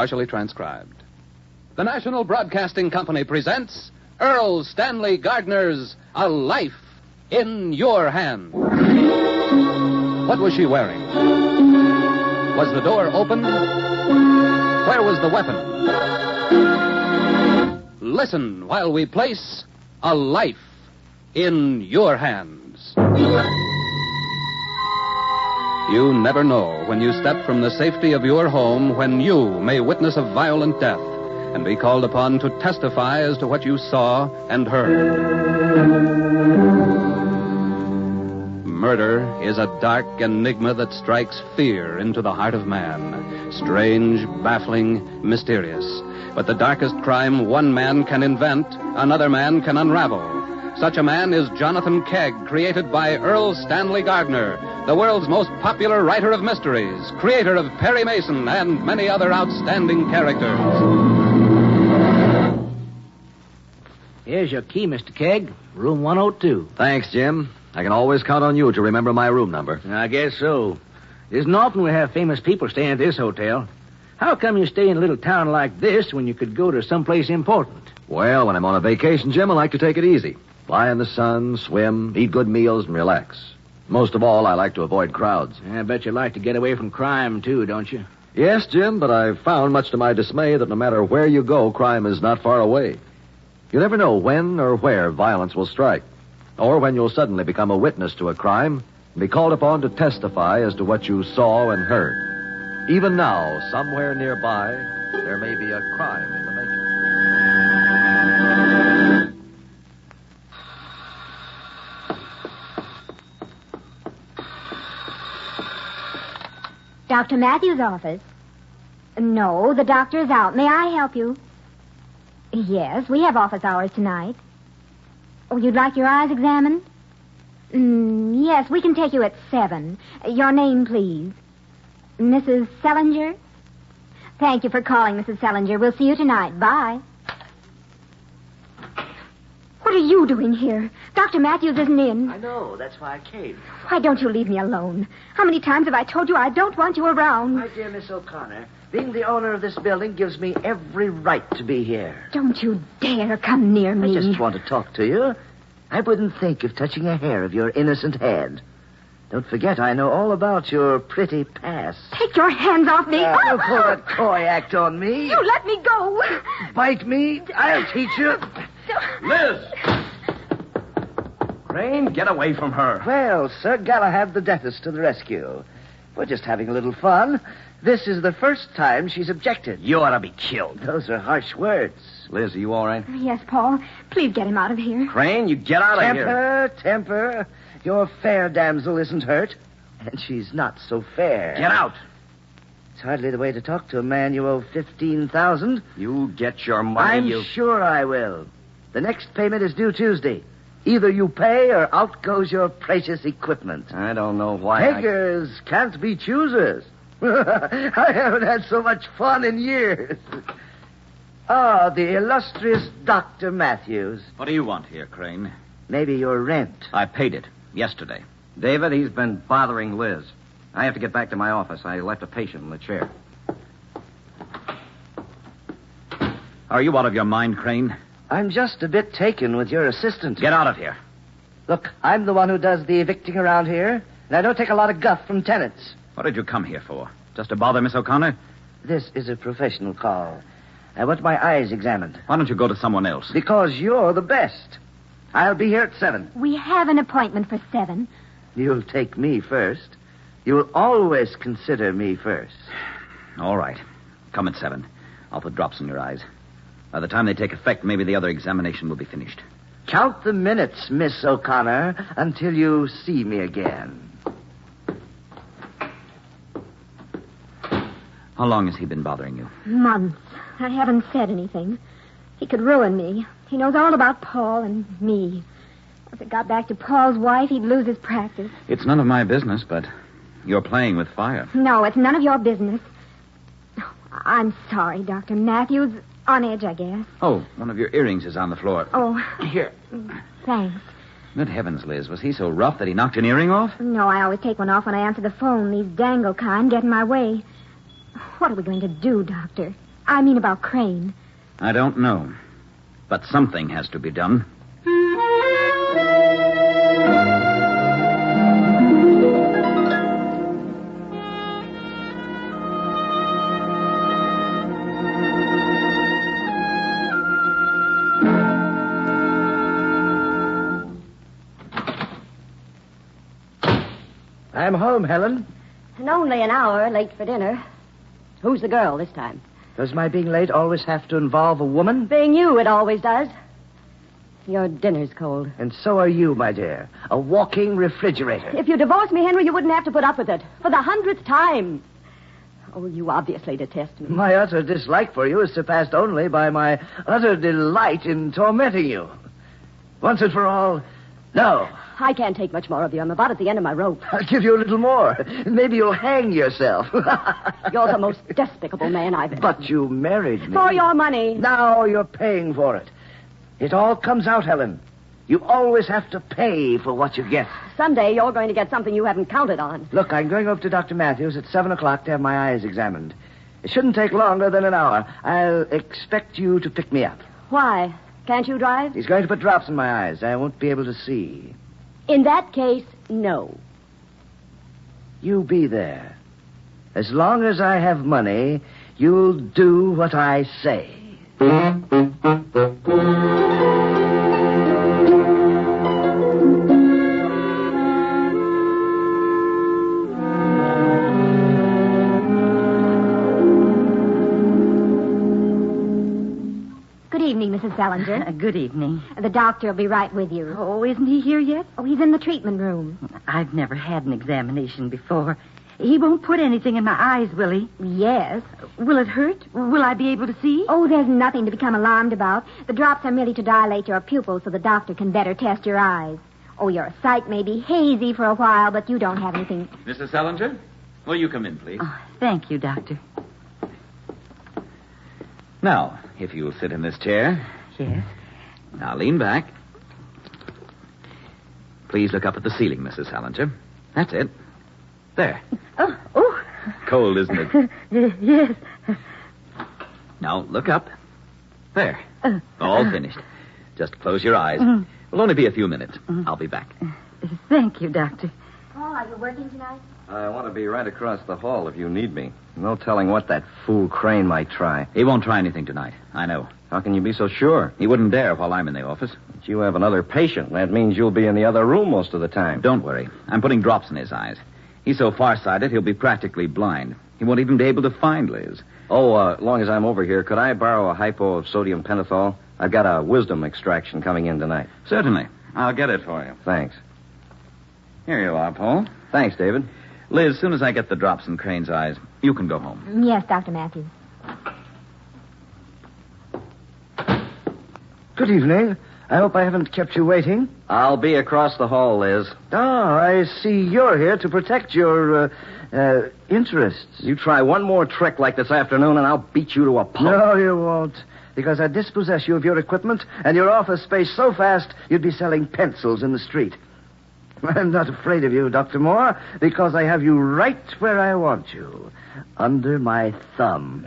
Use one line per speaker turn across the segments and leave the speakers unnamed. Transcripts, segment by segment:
partially transcribed. The National Broadcasting Company presents Earl Stanley Gardner's A Life in Your Hand. What was she wearing? Was the door open? Where was the weapon? Listen while we place A Life in Your Hands. You never know when you step from the safety of your home when you may witness a violent death and be called upon to testify as to what you saw and heard. Murder is a dark enigma that strikes fear into the heart of man. Strange, baffling, mysterious. But the darkest crime one man can invent, another man can unravel. Such a man is Jonathan Kegg, created by Earl Stanley Gardner, the world's most popular writer of mysteries, creator of Perry Mason and many other outstanding characters.
Here's your key, Mr. Kegg. Room 102.
Thanks, Jim. I can always count on you to remember my room number.
I guess so. It isn't often we have famous people staying at this hotel. How come you stay in a little town like this when you could go to someplace important?
Well, when I'm on a vacation, Jim, I like to take it easy. Lie in the sun, swim, eat good meals, and relax. Most of all, I like to avoid crowds.
I bet you like to get away from crime, too, don't you?
Yes, Jim, but I've found, much to my dismay, that no matter where you go, crime is not far away. You never know when or where violence will strike, or when you'll suddenly become a witness to a crime and be called upon to testify as to what you saw and heard. Even now, somewhere nearby, there may be a crime in the making.
Dr. Matthews' office? No, the doctor's out. May I help you? Yes, we have office hours tonight. Oh, you'd like your eyes examined? Yes, we can take you at 7. Your name, please. Mrs. Sellinger? Thank you for calling, Mrs. Sellinger. We'll see you tonight. Bye. What are you doing here? Dr. Matthews isn't in.
I know. That's why I came.
Why don't you leave me alone? How many times have I told you I don't want you around?
My dear Miss O'Connor, being the owner of this building gives me every right to be here.
Don't you dare come near me.
I just want to talk to you. I wouldn't think of touching a hair of your innocent head. Don't forget, I know all about your pretty past.
Take your hands off me.
Don't pull that coy act on me.
You let me go.
Bite me. I'll teach you.
Liz! Crane, get away from her.
Well, Sir Galahad the Deathless to the rescue. We're just having a little fun. This is the first time she's objected.
You ought to be killed.
Those are harsh words.
Liz, are you all right?
Yes, Paul. Please get him out of here.
Crane, you get out of here.
Temper. Your fair damsel isn't hurt. And she's not so fair.
Get out.
It's hardly the way to talk to a man you owe $15,000.
You get your money,
I'm sure I will. The next payment is due Tuesday. Either you pay or out goes your precious equipment.
I don't know why
Beggars can't be choosers. I haven't had so much fun in years. Ah, the illustrious Dr. Matthews.
What do you want here, Crane?
Maybe your rent.
I paid it yesterday. David, he's been bothering Liz. I have to get back to my office. I left a patient in the chair. Are you out of your mind, Crane?
I'm just a bit taken with your assistant.
Get out of here.
Look, I'm the one who does the evicting around here, and I don't take a lot of guff from tenants.
What did you come here for? Just to bother Miss O'Connor?
This is a professional call. I want my eyes examined.
Why don't you go to someone else?
Because you're the best. I'll be here at 7.
We have an appointment for 7.
You'll take me first. You'll always consider me first.
All right. Come at 7. I'll put drops in your eyes. By the time they take effect, maybe the other examination will be finished.
Count the minutes, Miss O'Connor, until you see me again.
How long has he been bothering you?
Months. I haven't said anything. He could ruin me. He knows all about Paul and me. If it got back to Paul's wife, he'd lose his practice.
It's none of my business, but you're playing with fire.
No, it's none of your business. I'm sorry, Dr. Matthews. On edge, I guess.
Oh, one of your earrings is on the floor.
Oh.
Here.
Thanks.
Good heavens, Liz. Was he so rough that he knocked an earring off?
No, I always take one off when I answer the phone. These dangle kind get in my way. What are we going to do, Doctor? I mean about Crane.
I don't know. But something has to be done.
I'm home, Helen.
And only an hour late for dinner. Who's the girl this time?
Does my being late always have to involve a woman?
Being you, it always does. Your dinner's cold.
And so are you, my dear. A walking refrigerator.
If you divorced me, Henry, you wouldn't have to put up with it. For the 100th time. Oh, you obviously detest me.
My utter dislike for you is surpassed only by my utter delight in tormenting you. Once and for all, no.
I can't take much more of you. I'm about at the end of my rope.
I'll give you a little more. Maybe you'll hang yourself.
You're the most despicable man I've ever...
But you married me.
For your money.
Now you're paying for it. It all comes out, Helen. You always have to pay for what you get.
Someday you're going to get something you haven't counted on.
Look, I'm going over to Dr. Matthews at 7 o'clock to have my eyes examined. It shouldn't take longer than an hour. I'll expect you to pick me up.
Why? Can't you drive?
He's going to put drops in my eyes. I won't be able to see.
In that case, no.
You be there. As long as I have money, you'll do what I say.
Good evening, Mrs. Salinger.
Good evening.
The doctor will be right with you.
Oh, isn't he here yet?
Oh, he's in the treatment room.
I've never had an examination before. He won't put anything in my eyes, will he?
Yes.
Will it hurt? Will I be able to see?
Oh, there's nothing to become alarmed about. The drops are merely to dilate your pupils so the doctor can better test your eyes. Oh, your sight may be hazy for a while, but you don't have anything.
Mrs. Salinger, will you come in, please?
Oh, thank you, Doctor.
Now, if you'll sit in this chair.
Yes.
Now, lean back. Please look up at the ceiling, Mrs. Salinger. That's it. There.
Oh.
Cold, isn't it?
Yes.
Now, look up. There. All finished. Just close your eyes. It'll only be a few minutes. I'll be back.
Thank you, Doctor.
Paul, are you working tonight?
I want to be right across the hall if you need me. No telling what that fool Crane might try.
He won't try anything tonight. I know.
How can you be so sure?
He wouldn't dare while I'm in the office.
But you have another patient. That means you'll be in the other room most of the time.
Don't worry. I'm putting drops in his eyes. He's so farsighted, he'll be practically blind. He won't even be able to find Liz.
Oh, as long as I'm over here, could I borrow a hypo of sodium pentothal? I've got a wisdom extraction coming in tonight.
Certainly. I'll get it for you.
Thanks.
Here you are, Paul.
Thanks, David.
Liz, as soon as I get the drops in Crane's eyes, you can go home.
Yes, Dr. Matthews.
Good evening. I hope I haven't kept you waiting.
I'll be across the hall, Liz.
Oh, I see you're here to protect your, interests.
You try one more trick like this afternoon, and I'll beat you to a pulp.
No, you won't. Because I dispossess you of your equipment and your office space so fast you'd be selling pencils in the street. I'm not afraid of you, Dr. Moore, because I have you right where I want you. Under my thumb.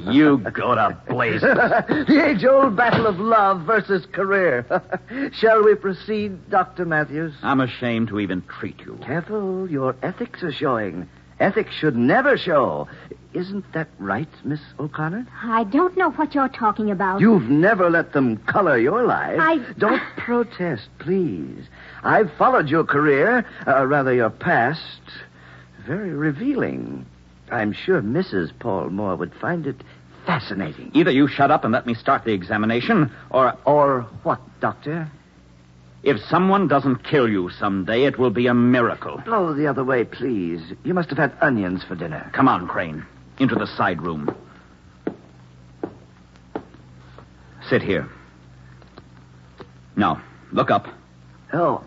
You go to blazes.
The age-old battle of love versus career. Shall we proceed, Dr. Matthews?
I'm ashamed to even treat you.
Careful, your ethics are showing. Ethics should never show. Isn't that right, Miss O'Connor?
I don't know what you're talking about.
You've never let them color your life.
Don't
protest, please. I've followed your career, rather your past. Very revealing. I'm sure Mrs. Paul Moore would find it fascinating.
Either you shut up and let me start the examination, or...
Or what, Doctor?
If someone doesn't kill you someday, it will be a miracle.
Blow the other way, please. You must have had onions for dinner.
Come on, Crane. Into the side room. Sit here. Now, look up.
Oh.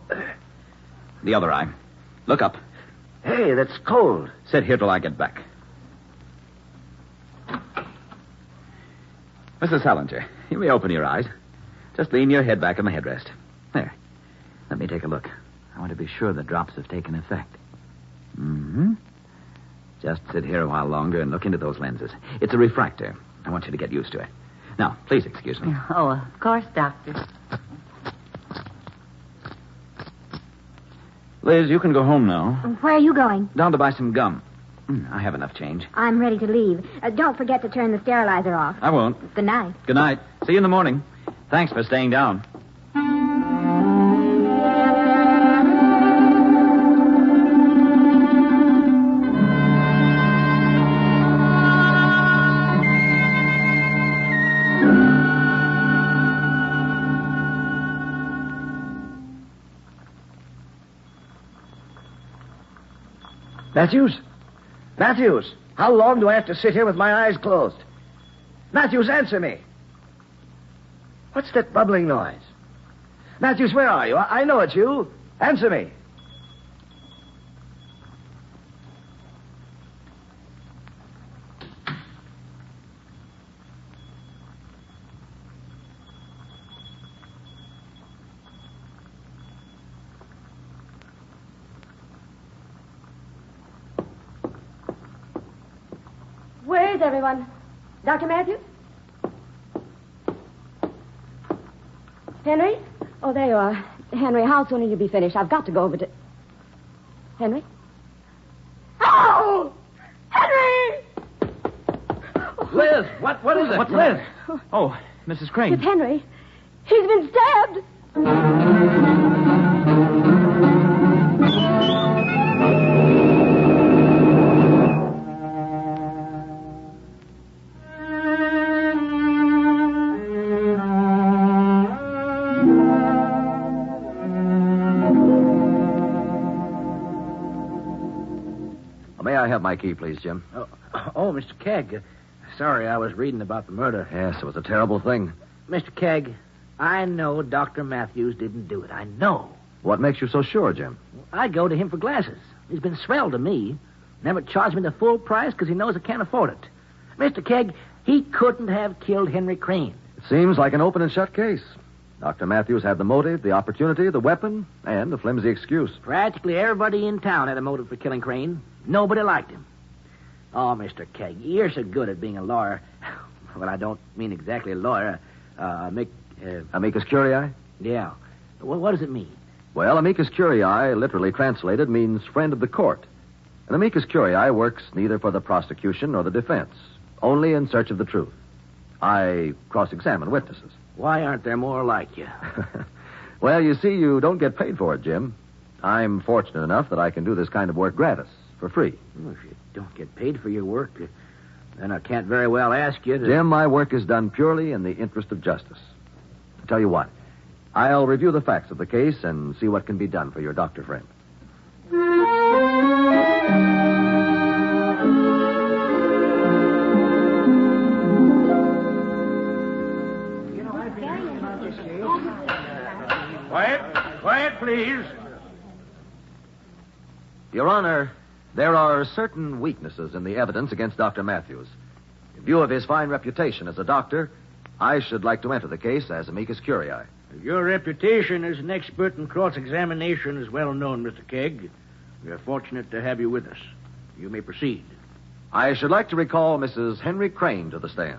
The other eye. Look up.
Hey, that's cold.
Sit here till I get back. Mrs. Salinger, you may open your eyes. Just lean your head back on the headrest. There. Let me take a look. I want to be sure the drops have taken effect. Mm-hmm. Just sit here a while longer and look into those lenses. It's a refractor. I want you to get used to it. Now, please excuse me.
Oh, of course, Doctor.
Liz, you can go home now.
Where are you going?
Down to buy some gum. I have enough change.
I'm ready to leave. Don't forget to turn the sterilizer off.
I won't.
Good night.
Good night. See you in the morning. Thanks for staying down.
Matthews? Matthews, how long do I have to sit here with my eyes closed? Matthews, answer me. What's that bubbling noise? Matthews, where are you? I know it's you. Answer me.
Where is everyone? Dr. Matthews? Henry? Oh, there you are. Henry, how soon will you be finished? I've got to go over to... Henry? Oh! Henry!
Liz, what is it?
What's the
Liz?
matter? Oh, Mrs. Crane.
It's Henry. He's been stabbed.
May I have my key, please, Jim?
Oh, Mr. Kegg. Sorry, I was reading about the murder.
Yes, it was a terrible thing.
Mr. Kegg, I know Dr. Matthews didn't do it. I know.
What makes you so sure, Jim?
I go to him for glasses. He's been swell to me. Never charged me the full price because he knows I can't afford it. Mr. Kegg, he couldn't have killed Henry Crane.
It seems like an open and shut case. Dr. Matthews had the motive, the opportunity, the weapon, and the flimsy excuse.
Practically everybody in town had a motive for killing Crane. Nobody liked him. Oh, Mr. Kegg, you're so good at being a lawyer. Well, I don't mean exactly a lawyer.
Amicus curiae?
Yeah. Well, what does it mean?
Well, amicus curiae, literally translated, means friend of the court. An amicus curiae works neither for the prosecution nor the defense, only in search of the truth. I cross-examine witnesses.
Why aren't there more like you?
Well, you see, you don't get paid for it, Jim. I'm fortunate enough that I can do this kind of work gratis, for free.
Well, if you don't get paid for your work, then I can't very well ask you to...
Jim, my work is done purely in the interest of justice. I tell you what, I'll review the facts of the case and see what can be done for your doctor friend.
Quiet, please.
Your Honor, there are certain weaknesses in the evidence against Dr. Matthews. In view of his fine reputation as a doctor, I should like to enter the case as amicus curiae.
Your reputation as an expert in cross-examination is well known, Mr. Kegg. We are fortunate to have you with us. You may proceed.
I should like to recall Mrs. Henry Crane to the stand.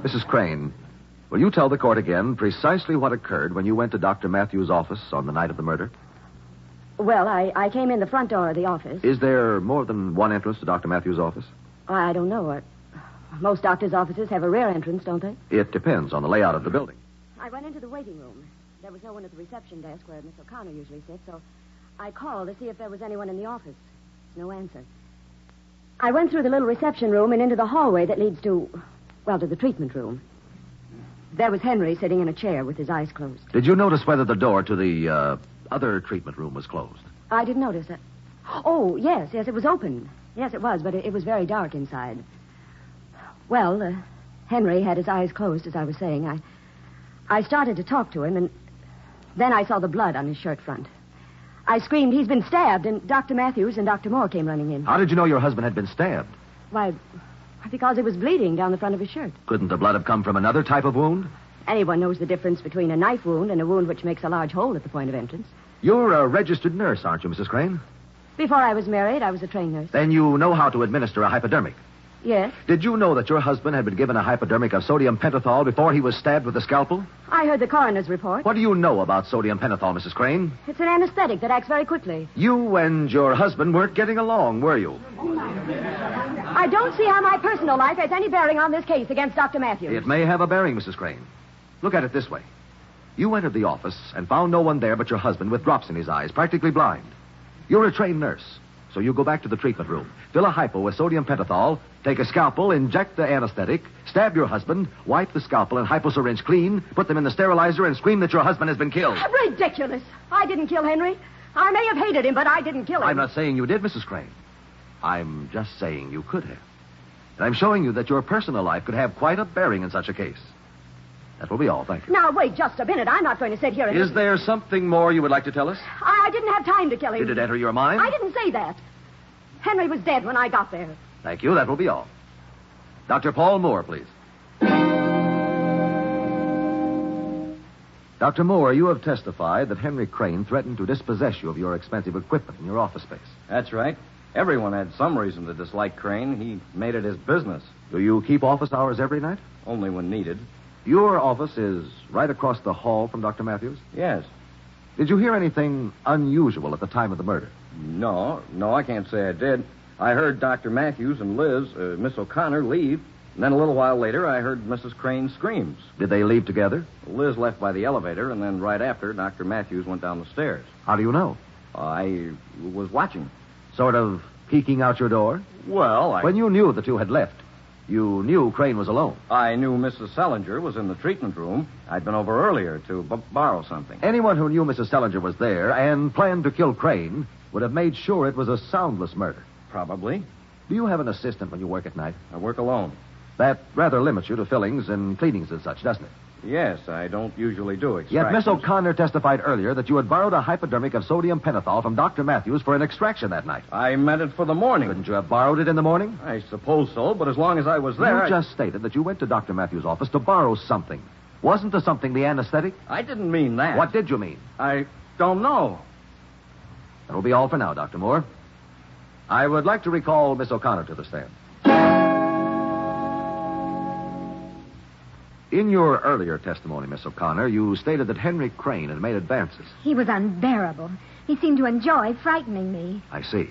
Mrs. Crane, will you tell the court again precisely what occurred when you went to Dr. Matthews' office on the night of the murder?
Well, I came in the front door of the office.
Is there more than one entrance to Dr. Matthews' office?
I don't know. Most doctors' offices have a rear entrance, don't they?
It depends on the layout of the building.
I went into the waiting room. There was no one at the reception desk where Miss O'Connor usually sits, so I called to see if there was anyone in the office. No answer. I went through the little reception room and into the hallway that leads to the treatment room. There was Henry sitting in a chair with his eyes closed.
Did you notice whether the door to the other treatment room was closed?
I didn't notice that. Oh, yes, it was open. Yes, it was, but it was very dark inside. Well, Henry had his eyes closed, as I was saying. I started to talk to him, and then I saw the blood on his shirt front. I screamed, "He's been stabbed," and Dr. Matthews and Dr. Moore came running in.
How did you know your husband had been stabbed?
Why, because he was bleeding down the front of his shirt.
Couldn't the blood have come from another type of wound?
Anyone knows the difference between a knife wound and a wound which makes a large hole at the point of entrance.
You're a registered nurse, aren't you, Mrs. Crane?
Before I was married, I was a trained nurse.
Then you know how to administer a hypodermic.
Yes.
Did you know that your husband had been given a hypodermic of sodium pentothal before he was stabbed with a scalpel?
I heard the coroner's report.
What do you know about sodium pentothal, Mrs. Crane?
It's an anesthetic that acts very quickly.
You and your husband weren't getting along, were you?
I don't see how my personal life has any bearing on this case against Dr. Matthews.
It may have a bearing, Mrs. Crane. Look at it this way. You entered the office and found no one there but your husband with drops in his eyes, practically blind. You're a trained nurse, so you go back to the treatment room, fill a hypo with sodium pentothal, take a scalpel, inject the anesthetic, stab your husband, wipe the scalpel and hyposyringe clean, put them in the sterilizer, and scream that your husband has been killed.
Ridiculous. I didn't kill Henry. I may have hated him, but I didn't kill him.
I'm not saying you did, Mrs. Crane. I'm just saying you could have. And I'm showing you that your personal life could have quite a bearing in such a case. That will be all, thank you.
Now, wait just a minute. I'm not going to sit here and...
Is there something more you would like to tell us?
I didn't have time to kill him.
Did it enter your mind?
I didn't say that. Henry was dead when I got there.
Thank you, that will be all. Dr. Paul Moore, please. Dr. Moore, you have testified that Henry Crane threatened to dispossess you of your expensive equipment in your office space.
That's right. Everyone had some reason to dislike Crane. He made it his business.
Do you keep office hours every night?
Only when needed.
Your office is right across the hall from Dr. Matthews?
Yes.
Did you hear anything unusual at the time of the murder?
No, I can't say I did. I heard Dr. Matthews and Liz, Miss O'Connor, leave. And then a little while later, I heard Mrs. Crane's screams.
Did they leave together?
Liz left by the elevator, and then right after, Dr. Matthews went down the stairs.
How do you know?
I was watching.
Sort of peeking out your door?
Well,
When you knew the two had left, you knew Crane was alone.
I knew Mrs. Selinger was in the treatment room. I'd been over earlier to borrow something.
Anyone who knew Mrs. Selinger was there and planned to kill Crane would have made sure it was a soundless murder.
Probably.
Do you have an assistant when you work at night?
I work alone.
That rather limits you to fillings and cleanings and such, doesn't it?
Yes, I don't usually do
Yet
extractions.
Miss O'Connor testified earlier that you had borrowed a hypodermic of sodium pentothal from Dr. Matthews for an extraction that night.
I meant it for the morning.
Couldn't you have borrowed it in the morning?
I suppose so, but as long as I was there...
You just stated that you went to Dr. Matthews' office to borrow something. Wasn't the something the anesthetic?
I didn't mean that.
What did you mean?
I don't know.
That will be all for now, Dr. Moore. I would like to recall Miss O'Connor to the stand. In your earlier testimony, Miss O'Connor, you stated that Henry Crane had made advances.
He was unbearable. He seemed to enjoy frightening me.
I see.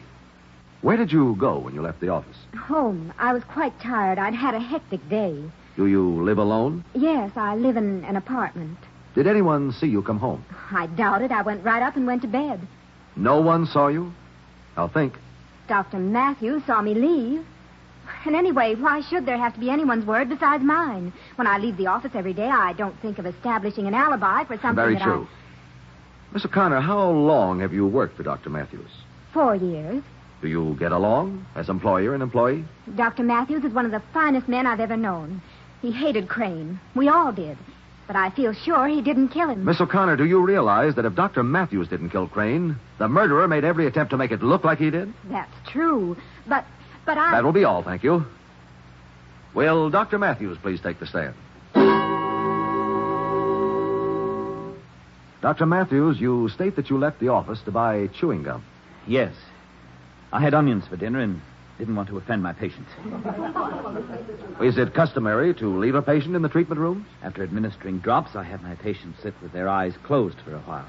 Where did you go when you left the office?
Home. I was quite tired. I'd had a hectic day.
Do you live alone?
Yes, I live in an apartment.
Did anyone see you come home?
I doubt it. I went right up and went to bed.
No one saw you? I'll think.
Dr. Matthews saw me leave. And anyway, why should there have to be anyone's word besides mine? When I leave the office every day, I don't think of establishing an alibi for something
Very
that
true. Miss O'Connor, how long have you worked for Dr. Matthews?
4 years.
Do you get along as employer and employee?
Dr. Matthews is one of the finest men I've ever known. He hated Crane. We all did. But I feel sure he didn't kill him.
Miss O'Connor, do you realize that if Dr. Matthews didn't kill Crane, the murderer made every attempt to make it look like he did?
That's true. But I...
That will be all, thank you. Will Dr. Matthews please take the stand? Dr. Matthews, you state that you left the office to buy chewing gum.
Yes. I had onions for dinner and didn't want to offend my patients.
Is it customary to leave a patient in the treatment rooms?
After administering drops, I had my patients sit with their eyes closed for a while.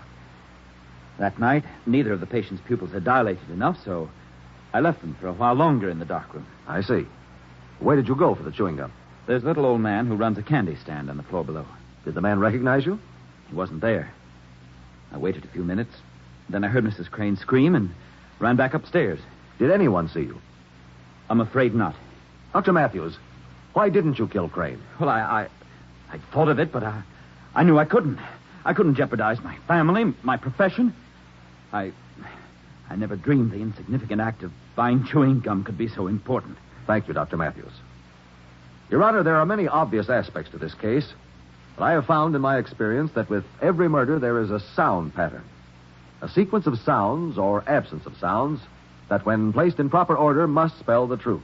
That night, neither of the patient's pupils had dilated enough, so I left them for a while longer in the darkroom.
I see. Where did you go for the chewing gum?
There's a little old man who runs a candy stand on the floor below.
Did the man recognize you?
He wasn't there. I waited a few minutes. Then I heard Mrs. Crane scream and ran back upstairs.
Did anyone see you?
I'm afraid not.
Dr. Matthews, why didn't you kill Crane?
Well, I thought of it, but I knew I couldn't. I couldn't jeopardize my family, my profession. I never dreamed the insignificant act of buying chewing gum could be so important.
Thank you, Dr. Matthews. Your Honor, there are many obvious aspects to this case, but I have found in my experience that with every murder there is a sound pattern. A sequence of sounds or absence of sounds that, when placed in proper order, must spell the truth.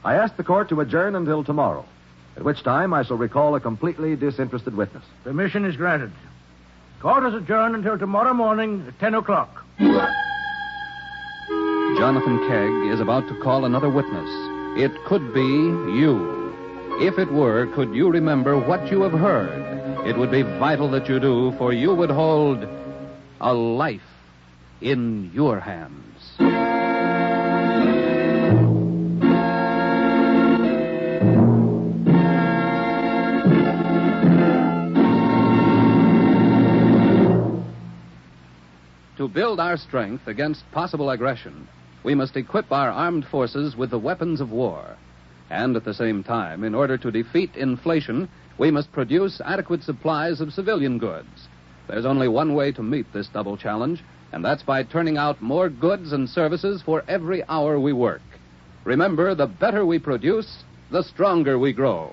I ask the court to adjourn until tomorrow, at which time I shall recall a completely disinterested witness.
Permission is granted. Court is adjourned until tomorrow morning at 10 o'clock.
Jonathan Kegg is about to call another witness. It could be you. If it were, could you remember what you have heard? It would be vital that you do, for you would hold a life in your hands. To build our strength against possible aggression, we must equip our armed forces with the weapons of war. And at the same time, in order to defeat inflation, we must produce adequate supplies of civilian goods. There's only one way to meet this double challenge, and that's by turning out more goods and services for every hour we work. Remember, the better we produce, the stronger we grow.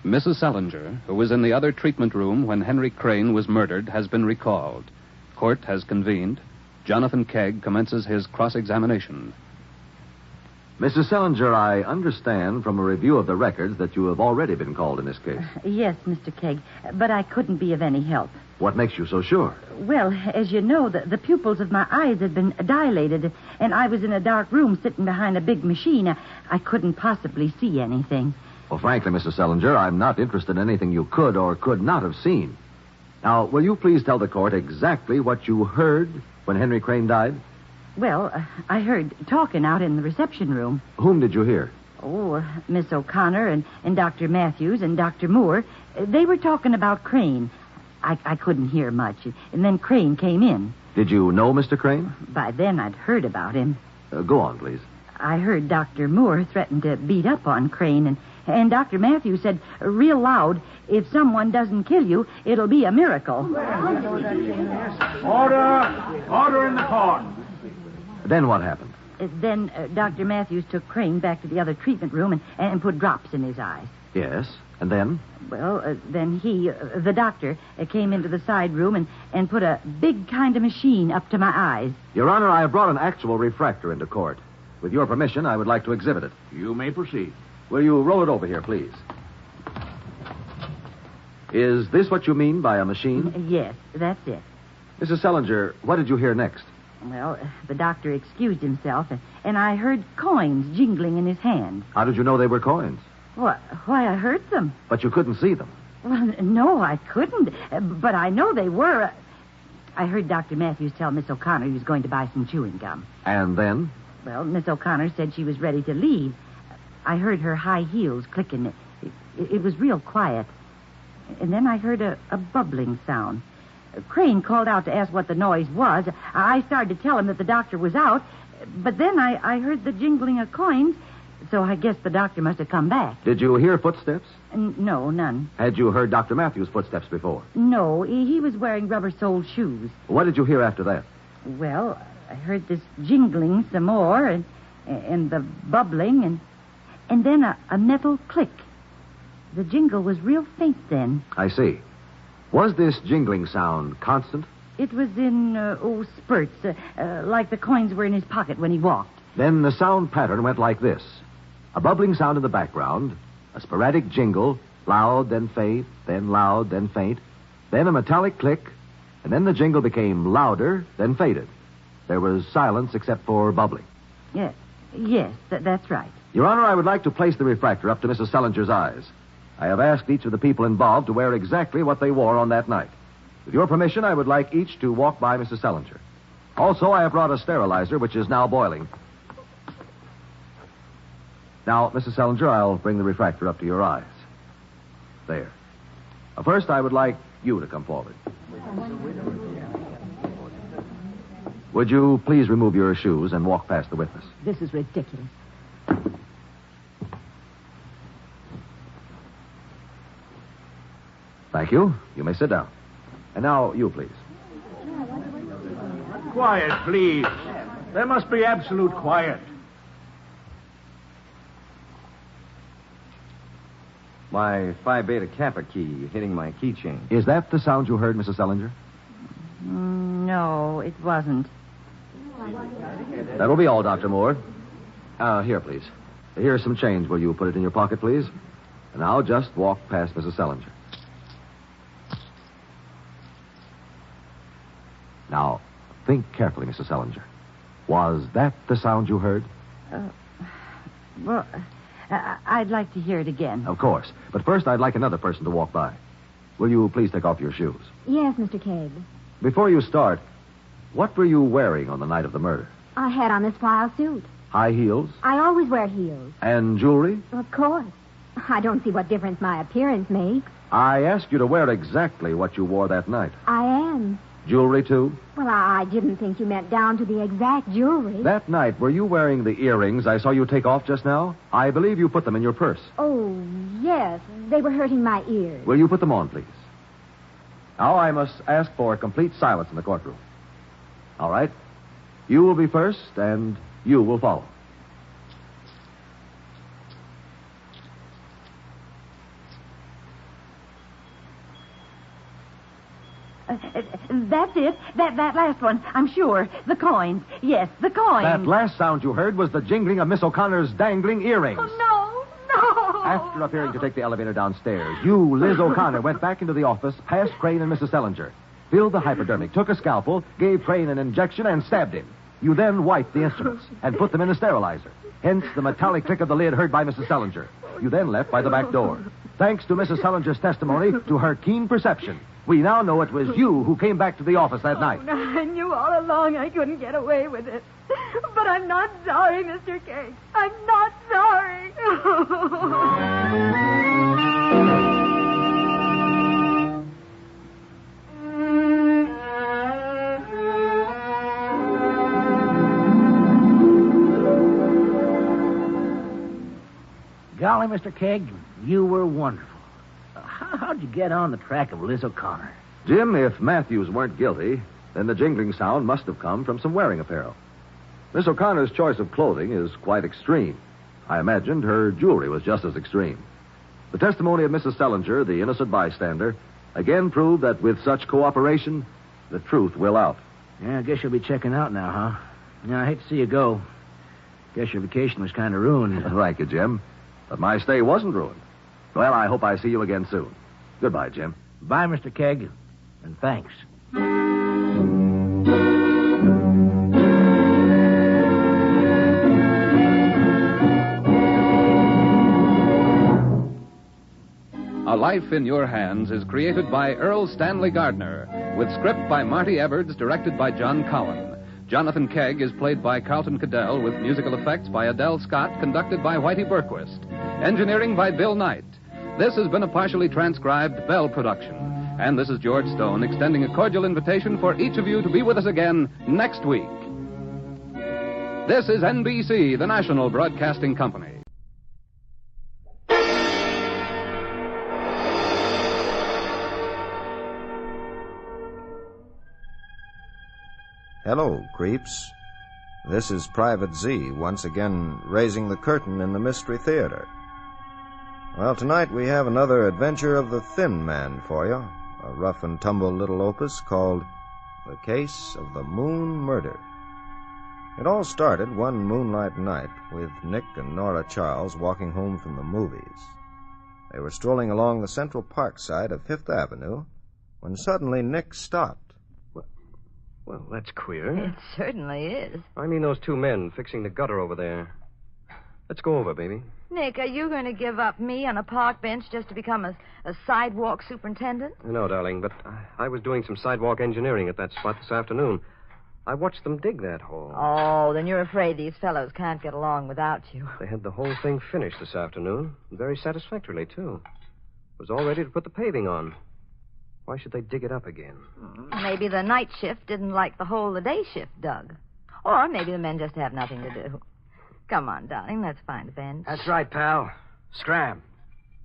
Mrs. Selinger, who was in the other treatment room when Henry Crane was murdered, has been recalled. Court has convened. Jonathan Kegg commences his cross-examination.
Mrs. Selinger, I understand from a review of the records that you have already been called in this case.
Yes, Mr. Kegg, but I couldn't be of any help.
What makes you so sure?
Well, as you know, the pupils of my eyes had been dilated, and I was in a dark room sitting behind a big machine. I couldn't possibly see anything.
Well, frankly, Mrs. Selinger, I'm not interested in anything you could or could not have seen. Now, will you please tell the court exactly what you heard when Henry Crane died?
Well, I heard talking out in the reception room.
Whom did you hear?
Oh, Miss O'Connor and Dr. Matthews and Dr. Moore. They were talking about Crane. I couldn't hear much, and then Crane came in.
Did you know Mr. Crane?
By then, I'd heard about him.
Go on, please.
I heard Dr. Moore threaten to beat up on Crane, and Dr. Matthews said real loud, if someone doesn't kill you, it'll be a miracle.
Order in the court.
Then what happened?
Then Dr. Matthews took Crane back to the other treatment room and put drops in his eyes.
Yes, and then?
Well, then he, the doctor, came into the side room and put a big kind of machine up to my eyes.
Your Honor, I have brought an actual refractor into court. With your permission, I would like to exhibit it.
You may proceed.
Will you roll it over here, please? Is this what you mean by a machine?
Yes, that's it.
Mrs. Selinger, what did you hear next?
Well, the doctor excused himself, and I heard coins jingling in his hand.
How did you know they were coins?
Why, I heard them.
But you couldn't see them.
Well, no, I couldn't. But I know they were. I heard Dr. Matthews tell Miss O'Connor he was going to buy some chewing gum.
And then?
Well, Miss O'Connor said she was ready to leave. I heard her high heels clicking. It was real quiet. And then I heard a bubbling sound. Crane called out to ask what the noise was. I started to tell him that the doctor was out, but then I heard the jingling of coins, so I guess the doctor must have come back.
Did you hear footsteps?
No, none.
Had you heard Dr. Matthews' footsteps before?
No, he was wearing rubber-soled shoes.
What did you hear after that?
Well, I heard this jingling some more, and the bubbling, and then a metal click. The jingle was real faint then.
I see. Was this jingling sound constant?
It was in, spurts, like the coins were in his pocket when he walked.
Then the sound pattern went like this. A bubbling sound in the background, a sporadic jingle, loud, then faint, then loud, then faint, then a metallic click, and then the jingle became louder, then faded. There was silence except for bubbling.
Yes, that's right.
Your Honor, I would like to place the refractor up to Mrs. Selinger's eyes. I have asked each of the people involved to wear exactly what they wore on that night. With your permission, I would like each to walk by Mrs. Selinger. Also, I have brought a sterilizer, which is now boiling. Now, Mrs. Selinger, I'll bring the refractor up to your eyes. There. First, I would like you to come forward. Would you please remove your shoes and walk past the witness?
This is ridiculous.
Thank you. You may sit down. And now, you, please.
Quiet, please. There must be absolute quiet.
My Phi Beta Kappa key hitting my keychain.
Is that the sound you heard, Mrs. Selinger?
No, it wasn't.
That will be all, Dr. Moore. Here, please. Here's some change. Will you put it in your pocket, please? And now just walk past Mrs. Selinger. Now, think carefully, Mrs. Selinger. Was that the sound you heard?
Well, I'd like to hear it again.
Of course. But first, I'd like another person to walk by. Will you please take off your shoes?
Yes, Mr. Kegg.
Before you start, what were you wearing on the night of the murder?
I had on this flower suit.
High heels?
I always wear heels.
And jewelry?
Of course. I don't see what difference my appearance makes.
I asked you to wear exactly what you wore that night.
I am.
Jewelry, too?
Well, I didn't think you meant down to the exact jewelry.
That night, were you wearing the earrings I saw you take off just now? I believe you put them in your purse.
Oh, yes. They were hurting my ears.
Will you put them on, please? Now I must ask for complete silence in the courtroom. All right? You will be first, and you will follow.
That's it. That last one, I'm sure. The coins. Yes, the coins.
That last sound you heard was the jingling of Miss O'Connor's dangling earrings.
Oh, no.
After appearing to take the elevator downstairs, you, Liz O'Connor, went back into the office, past Crane and Mrs. Selinger, filled the hypodermic, took a scalpel, gave Crane an injection, and stabbed him. You then wiped the instruments and put them in the sterilizer. Hence the metallic click of the lid heard by Mrs. Selinger. You then left by the back door. Thanks to Mrs. Selinger's testimony, to her keen perception, we now know it was you who came back to the office that night.
I knew all along I couldn't get away with it. But I'm not sorry, Mr. Kegg. I'm not sorry.
Golly, Mr. Kegg, you were wonderful. How'd you get on the track of Liz O'Connor?
Jim, if Matthews weren't guilty, then the jingling sound must have come from some wearing apparel. Miss O'Connor's choice of clothing is quite extreme. I imagined her jewelry was just as extreme. The testimony of Mrs. Selinger, the innocent bystander, again proved that with such cooperation, the truth will out.
Yeah, I guess you'll be checking out now, huh? Yeah, I hate to see you go. Guess your vacation was kind of ruined.
Thank you, Jim. But my stay wasn't ruined. Well, I hope I see you again soon. Goodbye, Jim.
Bye, Mr. Kegg, and thanks.
A Life in Your Hands is created by Earl Stanley Gardner, with script by Marty Evards, directed by John Cowan. Jonathan Kegg is played by Carlton Cadell, with musical effects by Adele Scott, conducted by Whitey Berquist. Engineering by Bill Knight. This has been a partially transcribed Bell production. And this is George Stone extending a cordial invitation for each of you to be with us again next week. This is NBC, the national broadcasting company.
Hello, creeps. This is Private Z, once again raising the curtain in the Mystery Theater. Well, tonight we have another adventure of the Thin Man for you, a rough and tumble little opus called The Case of the Moon Murder. It all started one moonlight night with Nick and Nora Charles walking home from the movies. They were strolling along the Central Park side of Fifth Avenue when suddenly Nick stopped.
Well, that's queer.
It certainly is.
I mean those two men fixing the gutter over there. Let's go over, baby.
Nick, are you going to give up me on a park bench just to become a sidewalk superintendent?
No, darling, but I was doing some sidewalk engineering at that spot this afternoon. I watched them dig that hole.
Oh, then you're afraid these fellows can't get along without you.
They had the whole thing finished this afternoon, very satisfactorily, too. It was all ready to put the paving on. Why should they dig it up again?
Maybe the night shift didn't like the whole of the day shift, Doug. Or maybe the men just have nothing to do. Come on, darling, let's find a bench.
That's right, pal. Scram.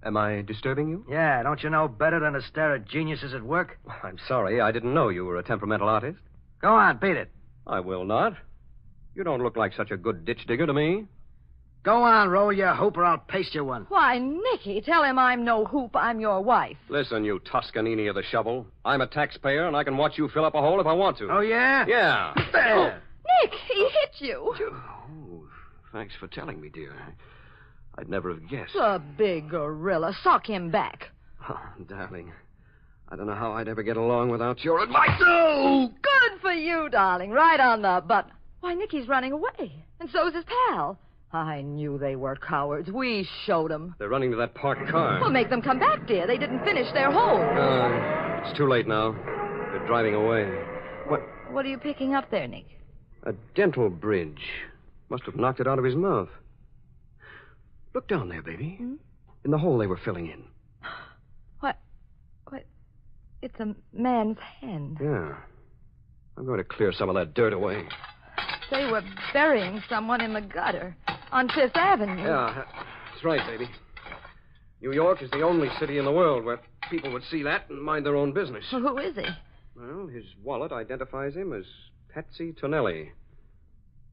Am I disturbing you?
Yeah, don't you know better than to stare at geniuses at work?
I'm sorry. I didn't know you were a temperamental artist.
Go on, beat it.
I will not. You don't look like such a good ditch digger to me.
Go on, roll your hoop, or I'll paste you one.
Why, Nicky, tell him I'm no hoop, I'm your wife.
Listen, you Toscanini of the shovel. I'm a taxpayer, and I can watch you fill up a hole if I want to.
Oh, yeah?
Yeah.
There.
Nick, he hit you.
Oh, thanks for telling me, dear. I'd never have guessed.
The big gorilla. Sock him back.
Oh, darling. I don't know how I'd ever get along without your advice.
Oh, good for you, darling. Right on the button. Why, Nicky's running away. And so's his pal. I knew they were cowards. We showed them.
They're running to that parked car.
Well, make them come back, dear. They didn't finish their hole.
It's too late now. They're driving away.
What are you picking up there, Nick?
A dental bridge. Must have knocked it out of his mouth. Look down there, baby. In the hole they were filling in.
What? It's a man's hand.
Yeah. I'm going to clear some of that dirt away.
They were burying someone in the gutter on Fifth Avenue.
Yeah, that's right, baby. New York is the only city in the world where people would see that and mind their own business.
Well, who is he?
Well, his wallet identifies him as Patsy Tonelli.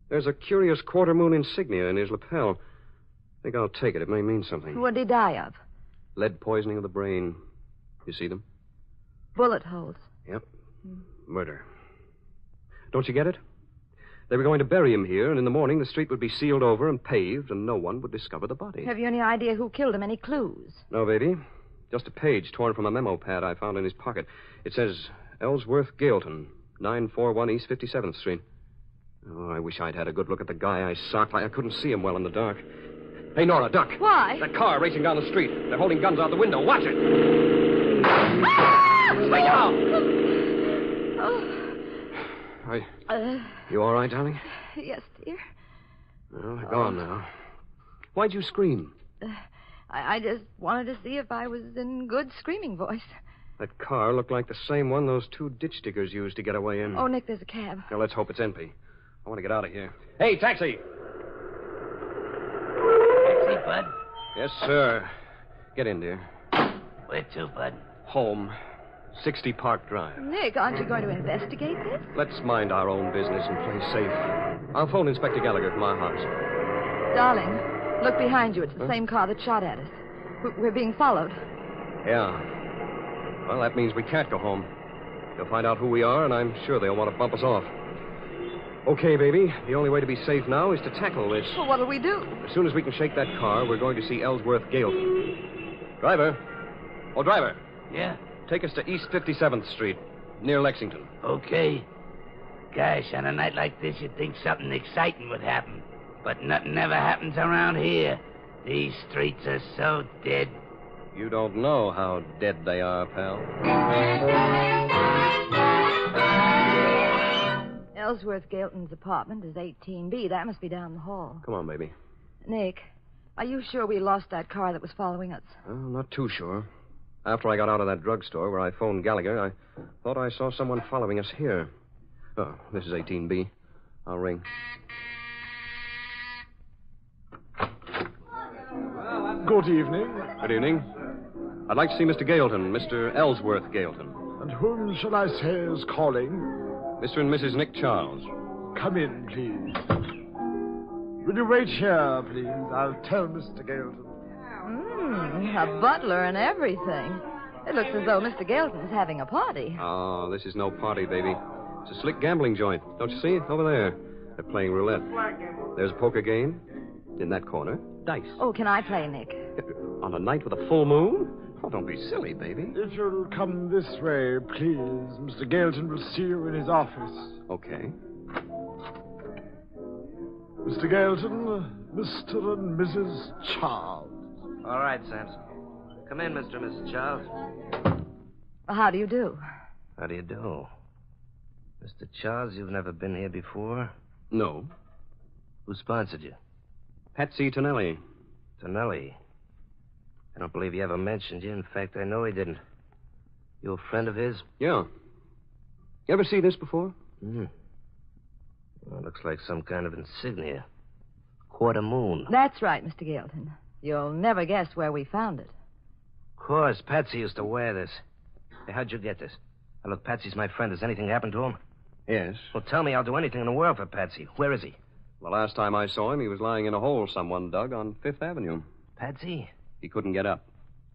There's a curious quarter-moon insignia in his lapel. I think I'll take it. It may mean something.
What did he die of?
Lead poisoning of the brain. You see them?
Bullet holes.
Yep. Murder. Don't you get it? They were going to bury him here, and in the morning the street would be sealed over and paved, and no one would discover the body.
Have you any idea who killed him? Any clues?
No, baby. Just a page torn from a memo pad I found in his pocket. It says, Ellsworth Gailton, 941 East 57th Street. Oh, I wish I'd had a good look at the guy I socked. I couldn't see him well in the dark. Hey, Nora, duck.
Why?
That car racing down the street. They're holding guns out the window. Watch it. Ah! Stay down! You all right, darling?
Yes, dear.
Well, they're gone now. Why'd you scream?
I just wanted to see if I was in good screaming voice.
That car looked like the same one those two ditch diggers used to get away in.
Oh, Nick, there's a cab.
Now, let's hope it's empty. I want to get out of here. Hey, taxi!
Taxi, Bud?
Yes, sir. Get in, dear.
Where to, Bud?
Home. 60 Park Drive.
Nick, aren't you going to investigate this?
Let's mind our own business and play safe. I'll phone Inspector Gallagher from our house.
Darling, look behind you. It's the same car that shot at us. We're being followed.
Yeah. Well, that means we can't go home. They'll find out who we are, and I'm sure they'll want to bump us off. Okay, baby. The only way to be safe now is to tackle this.
Well, what'll we do?
As soon as we can shake that car, we're going to see Ellsworth Gailton. Driver. Oh, driver.
Yeah?
Take us to East 57th Street, near Lexington.
Okay. Gosh, on a night like this, you'd think something exciting would happen. But nothing ever happens around here. These streets are so dead.
You don't know how dead they are, pal.
Ellsworth Gailton's apartment is 18B. That must be down the hall.
Come on, baby.
Nick, are you sure we lost that car that was following us?
Well, not too sure. After I got out of that drugstore where I phoned Gallagher, I thought I saw someone following us here. Oh, this is 18B. I'll ring.
Good evening.
Good evening. I'd like to see Mr. Gailton, Mr. Ellsworth Gailton.
And whom shall I say is calling?
Mr. and Mrs. Nick Charles.
Come in, please. Will you wait here, please? I'll tell Mr. Gailton.
A butler and everything. It looks as though Mr. Gailton's having a party.
Oh, this is no party, baby. It's a slick gambling joint. Don't you see? Over there. They're playing roulette. There's a poker game. In that corner, dice.
Oh, can I play, Nick?
On a night with a full moon? Oh, don't be silly, baby.
If you'll come this way, please, Mr. Gailton will see you in his office.
Okay.
Mr. Gailton, Mr. and Mrs. Charles.
All right, Sampson. Come in, Mr. and Mrs. Charles.
How do you do?
How do you do? Mr. Charles, you've never been here before?
No.
Who sponsored you?
Patsy Tonelli.
Tonelli? I don't believe he ever mentioned you. In fact, I know he didn't. You a friend of his?
Yeah. You ever see this before?
Well, it looks like some kind of insignia. Quarter moon.
That's right, Mr. Gailton. You'll never guess where we found it.
Of course, Patsy used to wear this. Hey, how'd you get this? Now, look, Patsy's my friend. Has anything happened to him?
Yes.
Well, tell me. I'll do anything in the world for Patsy. Where is he?
The last time I saw him, he was lying in a hole someone dug on Fifth Avenue.
Patsy?
He couldn't get up.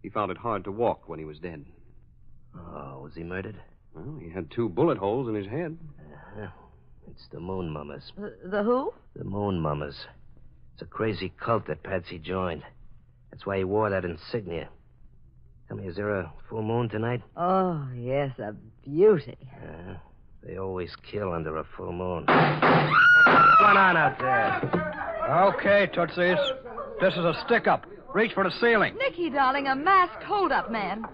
He found it hard to walk when he was dead.
Oh, was he murdered?
Well, he had 2 bullet holes in his head.
It's the Moon Mummers.
The who?
The Moon Mummers. It's a crazy cult that Patsy joined.
That's why he wore that insignia. Tell me, is there a full moon tonight?
Oh, yes, a beauty.
They always kill under a full moon. What's going on out there?
Okay, Tootsies. This is a stick-up. Reach for the ceiling.
Nicky, darling, a masked hold-up man.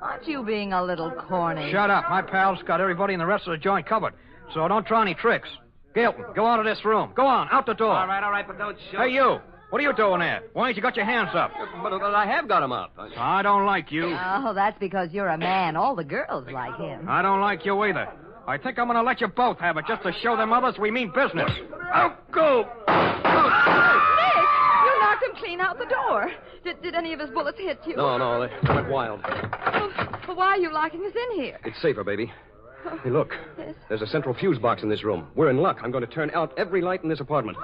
Aren't you being a little corny?
Shut up. My pal's got everybody in the rest of the joint covered. So don't try any tricks. Gilton, go out of this room. Go on, out the door.
All right, but don't show.
Hey, you. What are you doing there? Why ain't you got your hands up?
But I have got him up.
I don't like you.
Oh, that's because you're a man. All the girls like him.
I don't like you either. I think I'm going to let you both have it just to show them others we mean business. Out, go!
Nick, you knocked him clean out the door. Did any of his bullets hit you?
No, they went wild.
Well, why are you locking us in here?
It's safer, baby. Hey, look.
Yes.
There's a central fuse box in this room. We're in luck. I'm going to turn out every light in this apartment.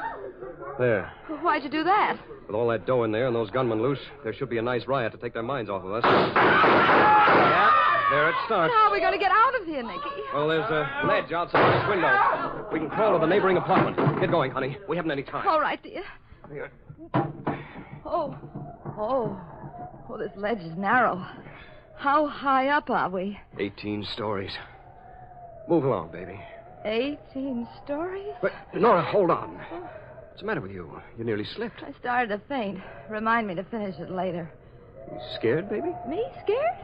There.
Why'd you do that?
With all that dough in there and those gunmen loose, there should be a nice riot to take their minds off of us. Yeah, there it starts.
How are we going to get out of here, Nicky?
Well, there's a ledge outside this window. We can crawl to the neighboring apartment. Get going, honey. We haven't any time.
All right, dear. Oh, this ledge is narrow. How high up are we?
18 stories. Move along, baby.
18 stories?
But, Nora, hold on. What's the matter with you? You nearly slipped.
I started to faint. Remind me to finish it later.
You scared, baby?
Me? Scared?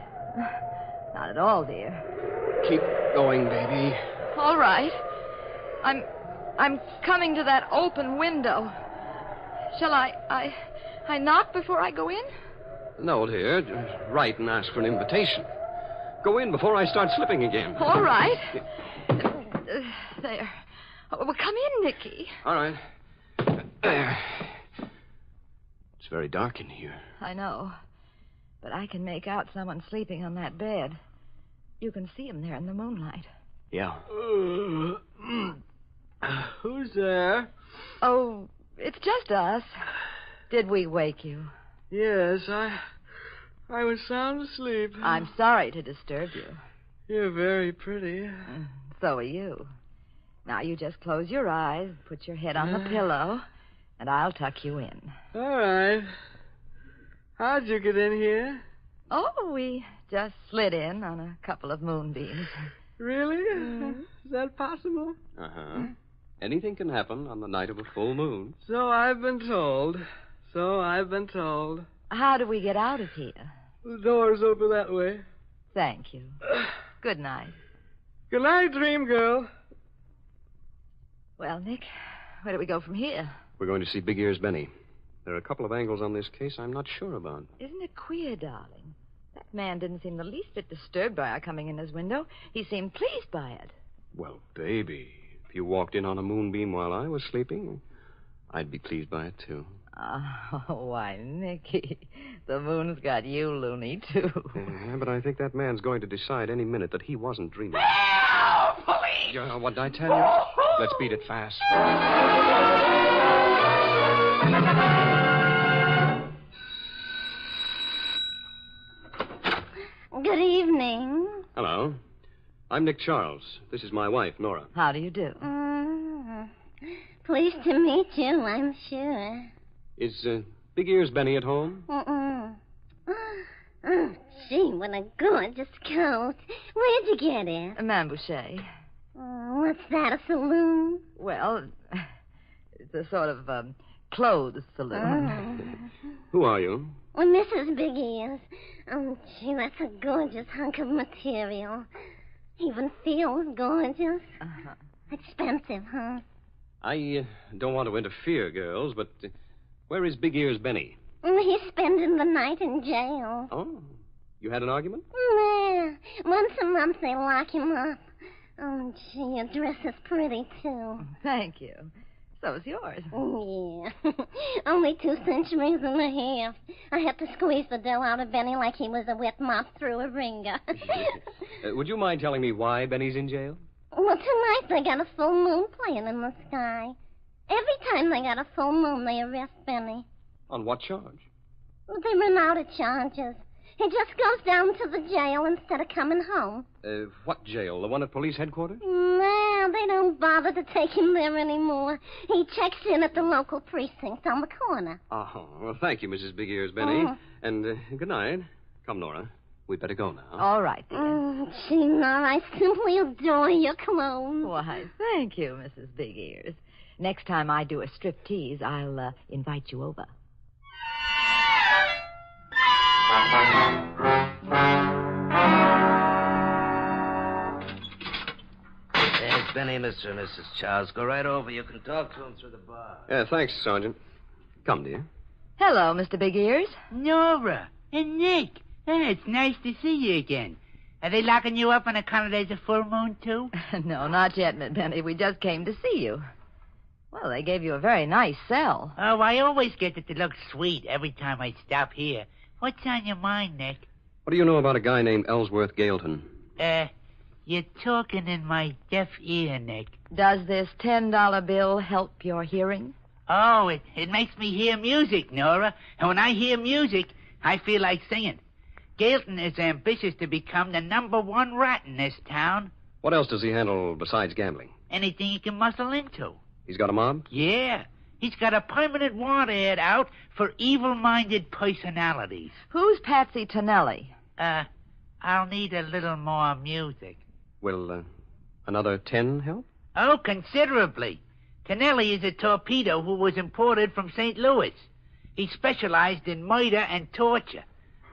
Not at all, dear.
Keep going, baby.
All right. I'm coming to that open window. Shall I knock before I go in?
No, dear. Just write and ask for an invitation. Go in before I start slipping again.
All right. There. Well, come in, Nicky.
All right. There. It's very dark in here.
I know. But I can make out someone sleeping on that bed. You can see him there in the moonlight.
Yeah.
Who's there?
Oh, it's just us. Did we wake you?
Yes, I was sound asleep.
I'm sorry to disturb you.
You're very pretty.
So are you. Now you just close your eyes, put your head on the pillow, and I'll tuck you in.
All right. How'd you get in here?
Oh, we just slid in on a couple of moonbeams.
Really? Is that possible?
Uh-huh. Anything can happen on the night of a full moon.
So I've been told.
How do we get out of here?
The door's open that way.
Thank you. Good night.
Good night, dream girl.
Well, Nick, where do we go from here?
We're going to see Big Ears Benny. There are a couple of angles on this case I'm not sure about.
Isn't it queer, darling? That man didn't seem the least bit disturbed by our coming in his window. He seemed pleased by it.
Well, baby, if you walked in on a moonbeam while I was sleeping, I'd be pleased by it, too.
Oh, why, Nicky, the moon's got you loony, too.
Yeah, but I think that man's going to decide any minute that he wasn't dreaming.
Police!
What did I tell you? Let's beat it fast.
Good evening.
Hello. I'm Nick Charles. This is my wife, Nora.
How do you do?
Pleased to meet you, I'm sure.
Is Big Ears Benny at home?
Oh, gee, what a gorgeous coat. Where'd you get it?
A Mambouche.
What's that, a saloon?
Well, it's a sort of clothes saloon.
Who are you?
Well, Mrs. Big Ears. Oh, gee, that's a gorgeous hunk of material. Even feels gorgeous. Expensive, huh?
I don't want to interfere, girls, but where is Big Ears Benny?
He's spending the night in jail.
Oh, you had an argument?
Yeah. Once a month they lock him up. Oh, gee, your dress is pretty, too.
Thank you. So is yours.
Yeah. Only 2 centuries and a half. I had to squeeze the dough out of Benny like he was a wet mop through a ringer.
Would you mind telling me why Benny's in jail?
Well, tonight they got a full moon playing in the sky. Every time they got a full moon, they arrest Benny.
On what charge?
Well, they run out of charges. He just goes down to the jail instead of coming home.
What jail? The one at police headquarters?
No, they they don't bother to take him there anymore. He checks in at the local precinct on the corner.
Oh, well, thank you, Mrs. Big Ears, Benny. And good night. Come, Nora. We'd better go now.
All right, dear.
Gee, Nora, I simply adore your clothes.
Why, thank you, Mrs. Big Ears. Next time I do a striptease, I'll invite you over.
There's Benny, Mr. and Mrs. Charles. Go right over. You can talk to them through the bar.
Yeah, thanks, Sergeant. Come, dear.
Hello, Mr. Big Ears.
Nora and Nick. It's nice to see you again. Are they locking you up on account of there's a full moon, too?
No, not yet, Miss Benny. We just came to see you. Well, they gave you a very nice cell.
Oh, I always get it to look sweet every time I stop here. What's on your mind, Nick?
What do you know about a guy named Ellsworth Gailton?
You're talking in my deaf ear, Nick.
Does this $10 bill help your hearing?
Oh, it makes me hear music, Nora. And when I hear music, I feel like singing. Gailton is ambitious to become the #1 rat in this town.
What else does he handle besides gambling?
Anything he can muscle into.
He's got a mob?
Yeah. He's got a permanent want ad out for evil-minded personalities.
Who's Patsy Tonelli?
I'll need a little more music.
Will another 10 help?
Oh, considerably. Tonelli is a torpedo who was imported from St. Louis. He specialized in murder and torture.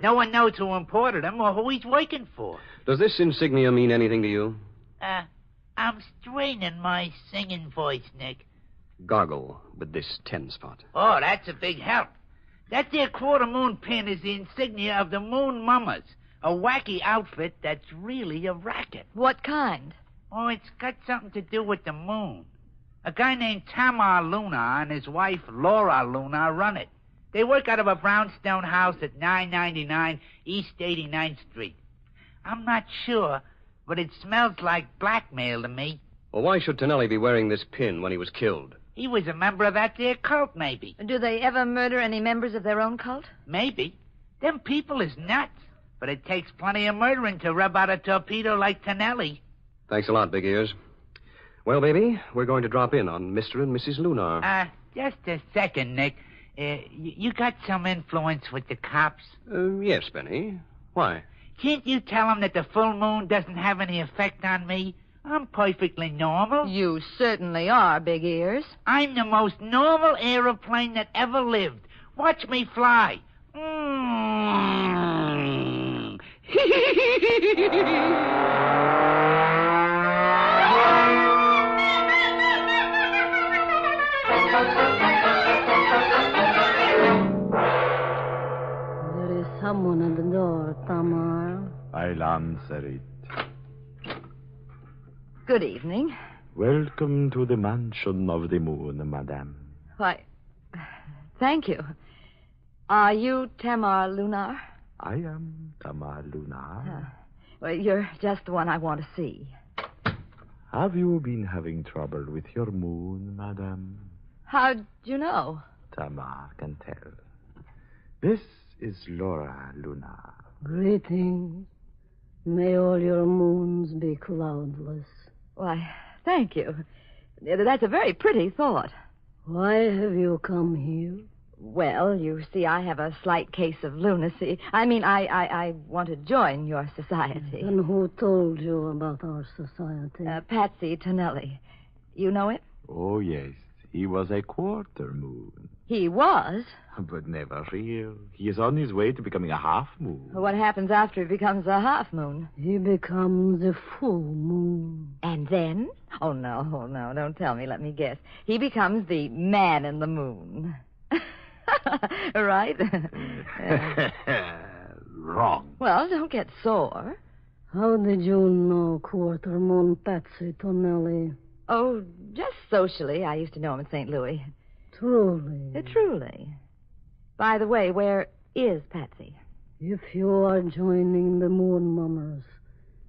No one knows who imported him or who he's working for.
Does this insignia mean anything to you?
I'm straining my singing voice, Nick.
Gargle with this 10 spot.
Oh, that's a big help. That there quarter moon pin is the insignia of the Moon Mummers, a wacky outfit that's really a racket.
What kind?
Oh, it's got something to do with the moon. A guy named Tamar Luna and his wife Laura Luna run it. They work out of a brownstone house at 999 East 89th Street. I'm not sure, but it smells like blackmail to me.
Well, why should Tonelli be wearing this pin when he was killed?
He was a member of that there cult, maybe.
Do they ever murder any members of their own cult?
Maybe. Them people is nuts. But it takes plenty of murdering to rub out a torpedo like Tonelli.
Thanks a lot, Big Ears. Well, baby, we're going to drop in on Mr. and Mrs. Lunar.
Just a second, Nick. You got some influence with the cops?
Yes, Benny. Why?
Can't you tell them that the full moon doesn't have any effect on me? I'm perfectly normal.
You certainly are, Big Ears.
I'm the most normal aeroplane that ever lived. Watch me fly.
There is someone at the door, Tamar.
I'll answer it.
Good evening.
Welcome to the mansion of the moon, madame.
Why, thank you. Are you Tamar Lunar?
I am Tamar Lunar.
Well, you're just the one I want to see.
Have you been having trouble with your moon, madame?
How'd you know?
Tamar can tell. This is Laura Lunar.
Greetings. May all your moons be cloudless.
Why, thank you. That's a very pretty thought.
Why have you come here?
Well, you see, I have a slight case of lunacy. I want to join your society.
And who told you about our society?
Patsy Tonelli. You know him?
Oh, yes. He was a quarter moon.
He was?
But never real. He is on his way to becoming a half moon.
What happens after he becomes a half moon?
He becomes a full moon.
And then? Oh, no, don't tell me. Let me guess. He becomes the man in the moon. Right?
Wrong.
Well, don't get sore.
How did you know quarter moon Patsy Tonelli?
Oh, just socially. I used to know him in St. Louis.
Truly?
Truly. By the way, where is Patsy?
If you are joining the Moon Mummers,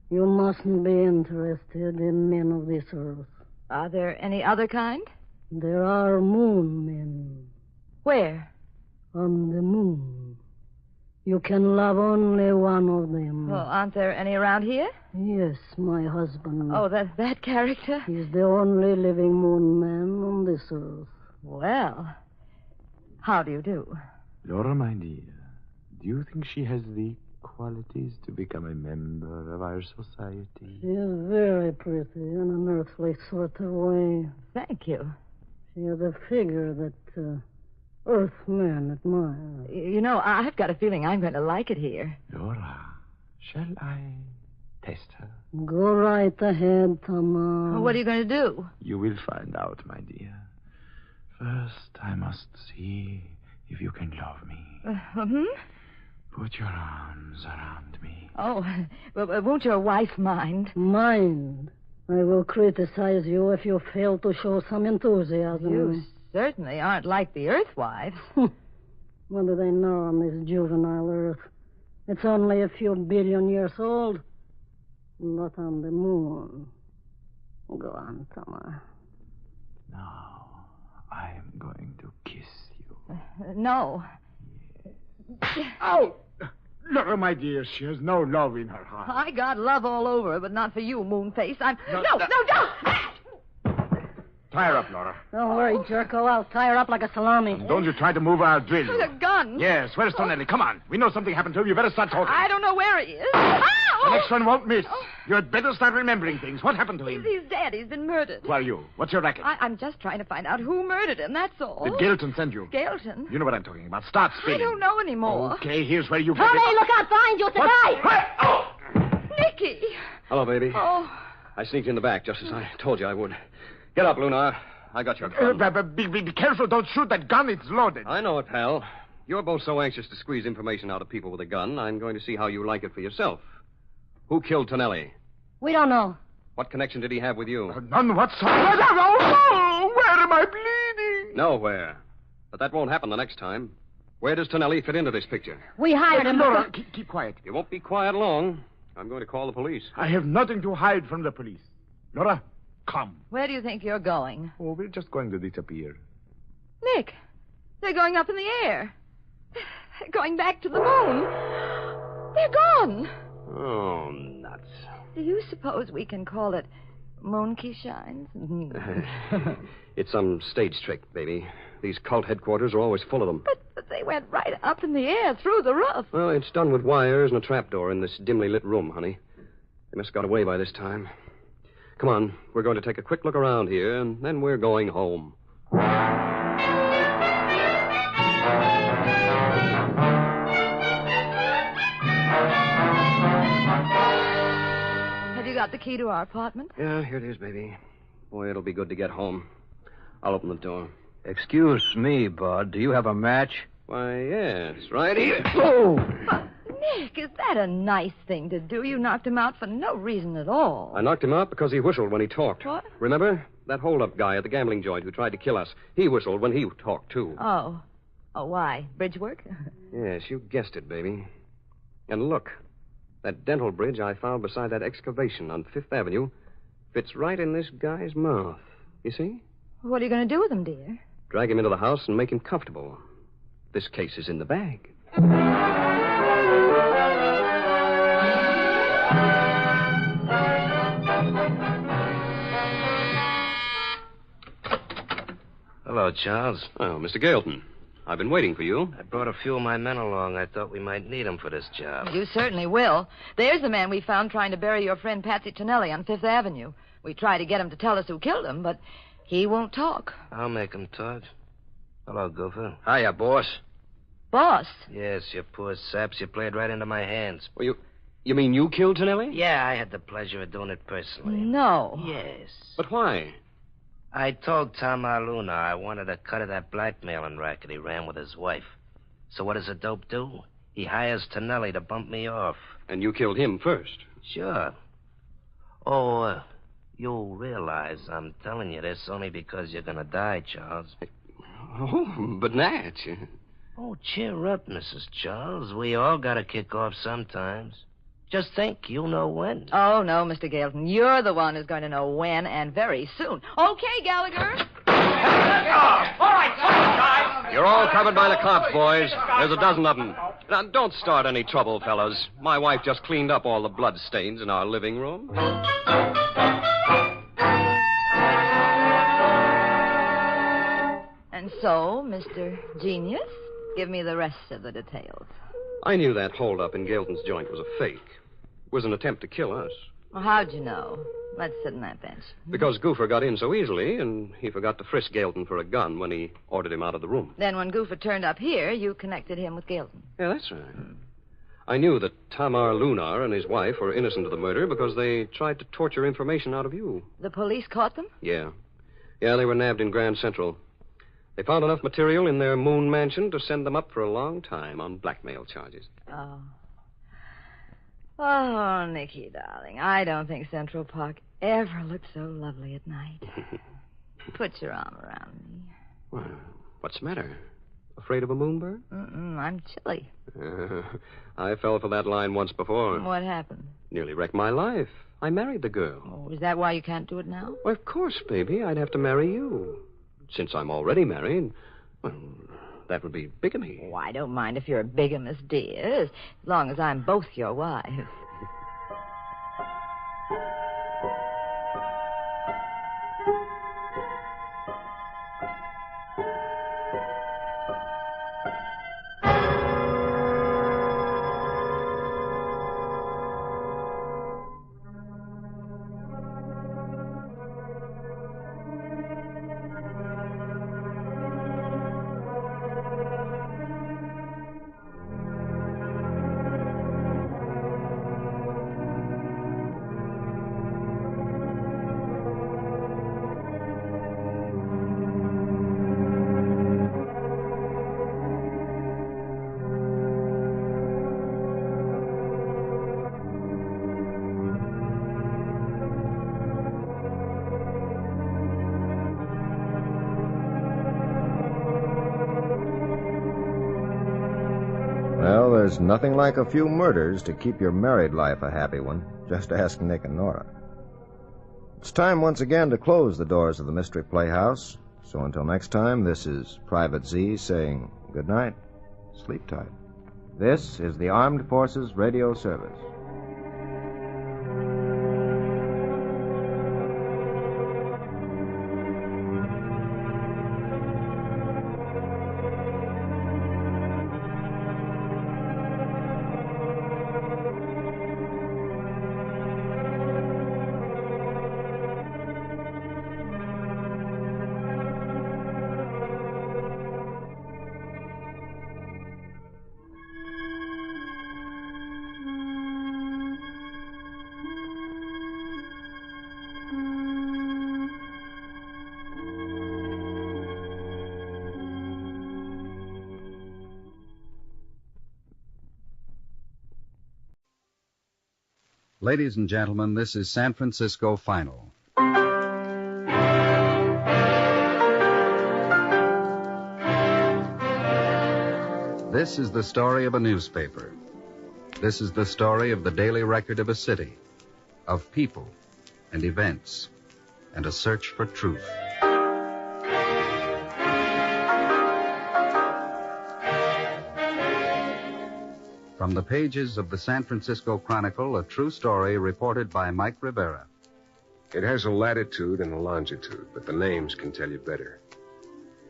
you mustn't be interested in men of this earth.
Are there any other kind?
There are moon men.
Where?
On the moon. You can love only one of them.
Well, aren't there any around here?
Yes, my husband.
Oh, that character?
He's the only living moon man on this earth.
Well, how do you do?
Laura, my dear, do you think she has the qualities to become a member of our society?
She is very pretty in an earthly sort of way.
Thank you.
She has a figure that Earthmen admire.
You know, I've got a feeling I'm going to like it here.
Laura, shall I test her?
Go right ahead, Thomas.
What are you going to do?
You will find out, my dear. First, I must see if you can love me. Put your arms around me.
Oh, well, won't your wife mind?
Mind? I will criticize you if you fail to show some enthusiasm.
You certainly aren't like the Earthwives.
What do they know on this juvenile Earth? It's only a few billion years old. Not on the moon. Go on, Thomas.
Now, I am going to kiss you.
No.
Oh! Laura, my dear, she has no love in her heart.
I got love all over her, but not for you, Moonface. No, don't!
Tie her up, Laura.
Don't worry, Jerko. I'll tie her up like a salami.
Don't you try to move or I'll drill you.
The gun.
Yes, where's Tonelli? Come on. We know something happened to him. You better start talking.
I don't know where he is. Ow!
The next one won't miss. You'd better start remembering things. What happened to him?
He's dead. He's been murdered.
Who are you? What's your racket?
I'm just trying to find out who murdered him, that's all.
Did Gailton send you?
Gailton?
You know what I'm talking about. Start spinning.
I don't know anymore.
Okay, here's where you...
Tommy, look out behind you. It's a guy.
Nicky.
Hello, baby.
Oh.
I sneaked in the back just as I told you I would. Get up, Luna. I got your gun.
Be careful. Don't shoot that gun. It's loaded.
I know it, pal. You're both so anxious to squeeze information out of people with a gun, I'm going to see how you like it for yourself. Who killed Tonelli?
We don't know.
What connection did he have with you?
None whatsoever. Oh, where am I bleeding?
Nowhere. But that won't happen the next time. Where does Tonelli fit into this picture?
We hired him.
Laura, keep quiet.
You won't be quiet long. I'm going to call the police.
I have nothing to hide from the police. Laura, come.
Where do you think you're going?
Oh, we're just going to disappear.
Nick, they're going up in the air. They're going back to the moon. They're gone.
Oh, nuts.
Do you suppose we can call it Monkey Shines?
It's some stage trick, baby. These cult headquarters are always full of them.
But they went right up in the air through the roof.
Well, it's done with wires and a trapdoor in this dimly lit room, honey. They must have got away by this time. Come on, we're going to take a quick look around here, and then we're going home.
Have you got the key to our apartment?
Yeah, here it is, baby. Boy, it'll be good to get home. I'll open the door.
Excuse me, Bud. Do you have a match?
Why, yes, right here.
Oh!
Nick, is that a nice thing to do? You knocked him out for no reason at all.
I knocked him out because he whistled when he talked.
What?
Remember? That hold-up guy at the gambling joint who tried to kill us. He whistled when he talked, too.
Oh. Oh, why? Bridge work?
Yes, you guessed it, baby. And look, that dental bridge I found beside that excavation on Fifth Avenue fits right in this guy's mouth. You see?
What are you going to do with him, dear?
Drag him into the house and make him comfortable. This case is in the bag.
Hello, Charles.
Oh, Mr. Gailton. I've been waiting for you.
I brought a few of my men along. I thought we might need them for this job.
You certainly will. There's the man we found trying to bury your friend Patsy Tonelli on Fifth Avenue. We tried to get him to tell us who killed him, but he won't talk.
I'll make him talk. Hello, Gopher.
Hiya, boss.
Boss?
Yes, you poor saps. You played right into my hands.
Well, you mean you killed Tonelli?
Yeah, I had the pleasure of doing it personally.
No.
Yes.
But why?
I told Tom Luna I wanted a cut of that blackmailing racket he ran with his wife. So what does a dope do? He hires Tonelli to bump me off.
And you killed him first?
Sure. Oh, you'll realize I'm telling you this only because you're going to die, Charles.
Oh, but Natch.
Oh, cheer up, Mrs. Charles. We all got to kick off sometimes. Just think, you'll know when.
Oh, no, Mr. Gailton. You're the one who's going to know when, and very soon. Okay, Gallagher.
All right, guys.
You're all covered by the cops, boys. There's a dozen of them. Now, don't start any trouble, fellas. My wife just cleaned up all the blood stains in our living room.
And so, Mr. Genius, give me the rest of the details.
I knew that holdup in Galton's joint was a fake. It was an attempt to kill us.
Well, how'd you know? Let's sit on that bench.
Because Goofer got in so easily, and he forgot to frisk Galton for a gun when he ordered him out of the room.
Then when Goofer turned up here, you connected him with Galton.
Yeah, that's right. I knew that Tamar Lunar and his wife were innocent of the murder because they tried to torture information out of you.
The police caught them?
Yeah. Yeah, they were nabbed in Grand Central. They found enough material in their moon mansion to send them up for a long time on blackmail charges.
Oh. Oh, Nicky, darling, I don't think Central Park ever looked so lovely at night. Put your arm around me.
Well, what's the matter? Afraid of a moonbird?
I'm chilly.
I fell for that line once before.
What happened?
Nearly wrecked my life. I married the girl.
Oh, is that why you can't do it now?
Well, of course, baby. I'd have to marry you. Since I'm already married, well, that would be bigamy.
Oh, I don't mind if you're a bigamous, dear, as long as I'm both your wives.
Well, there's nothing like a few murders to keep your married life a happy one. Just ask Nick and Nora. It's time once again to close the doors of the Mystery Playhouse. So until next time, this is Private Z saying good night. Sleep tight. This is the Armed Forces Radio Service.
Ladies and gentlemen, this is San Francisco Final. This is the story of a newspaper. This is the story of the daily record of a city, of people and events, and a search for truth. From the pages of the San Francisco Chronicle, a true story reported by Mike Rivera.
It has a latitude and a longitude, but the names can tell you better.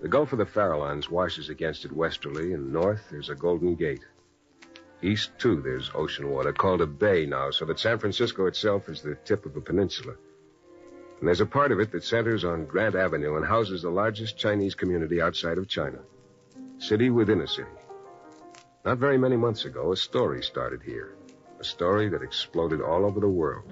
The Gulf of the Farallones washes against it westerly, and north there's a Golden Gate. East, too, there's ocean water, called a bay now, so that San Francisco itself is the tip of a peninsula. And there's a part of it that centers on Grant Avenue and houses the largest Chinese community outside of China. City within a city. Not very many months ago, a story started here. A story that exploded all over the world.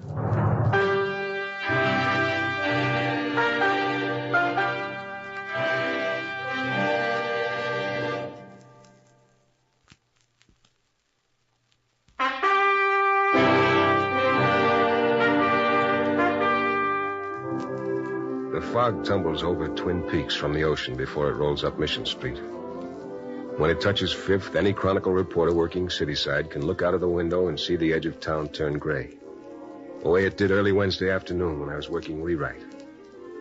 The fog tumbles over Twin Peaks from the ocean before it rolls up Mission Street. When it touches Fifth, any Chronicle reporter working cityside can look out of the window and see the edge of town turn gray. The way it did early Wednesday afternoon when I was working rewrite.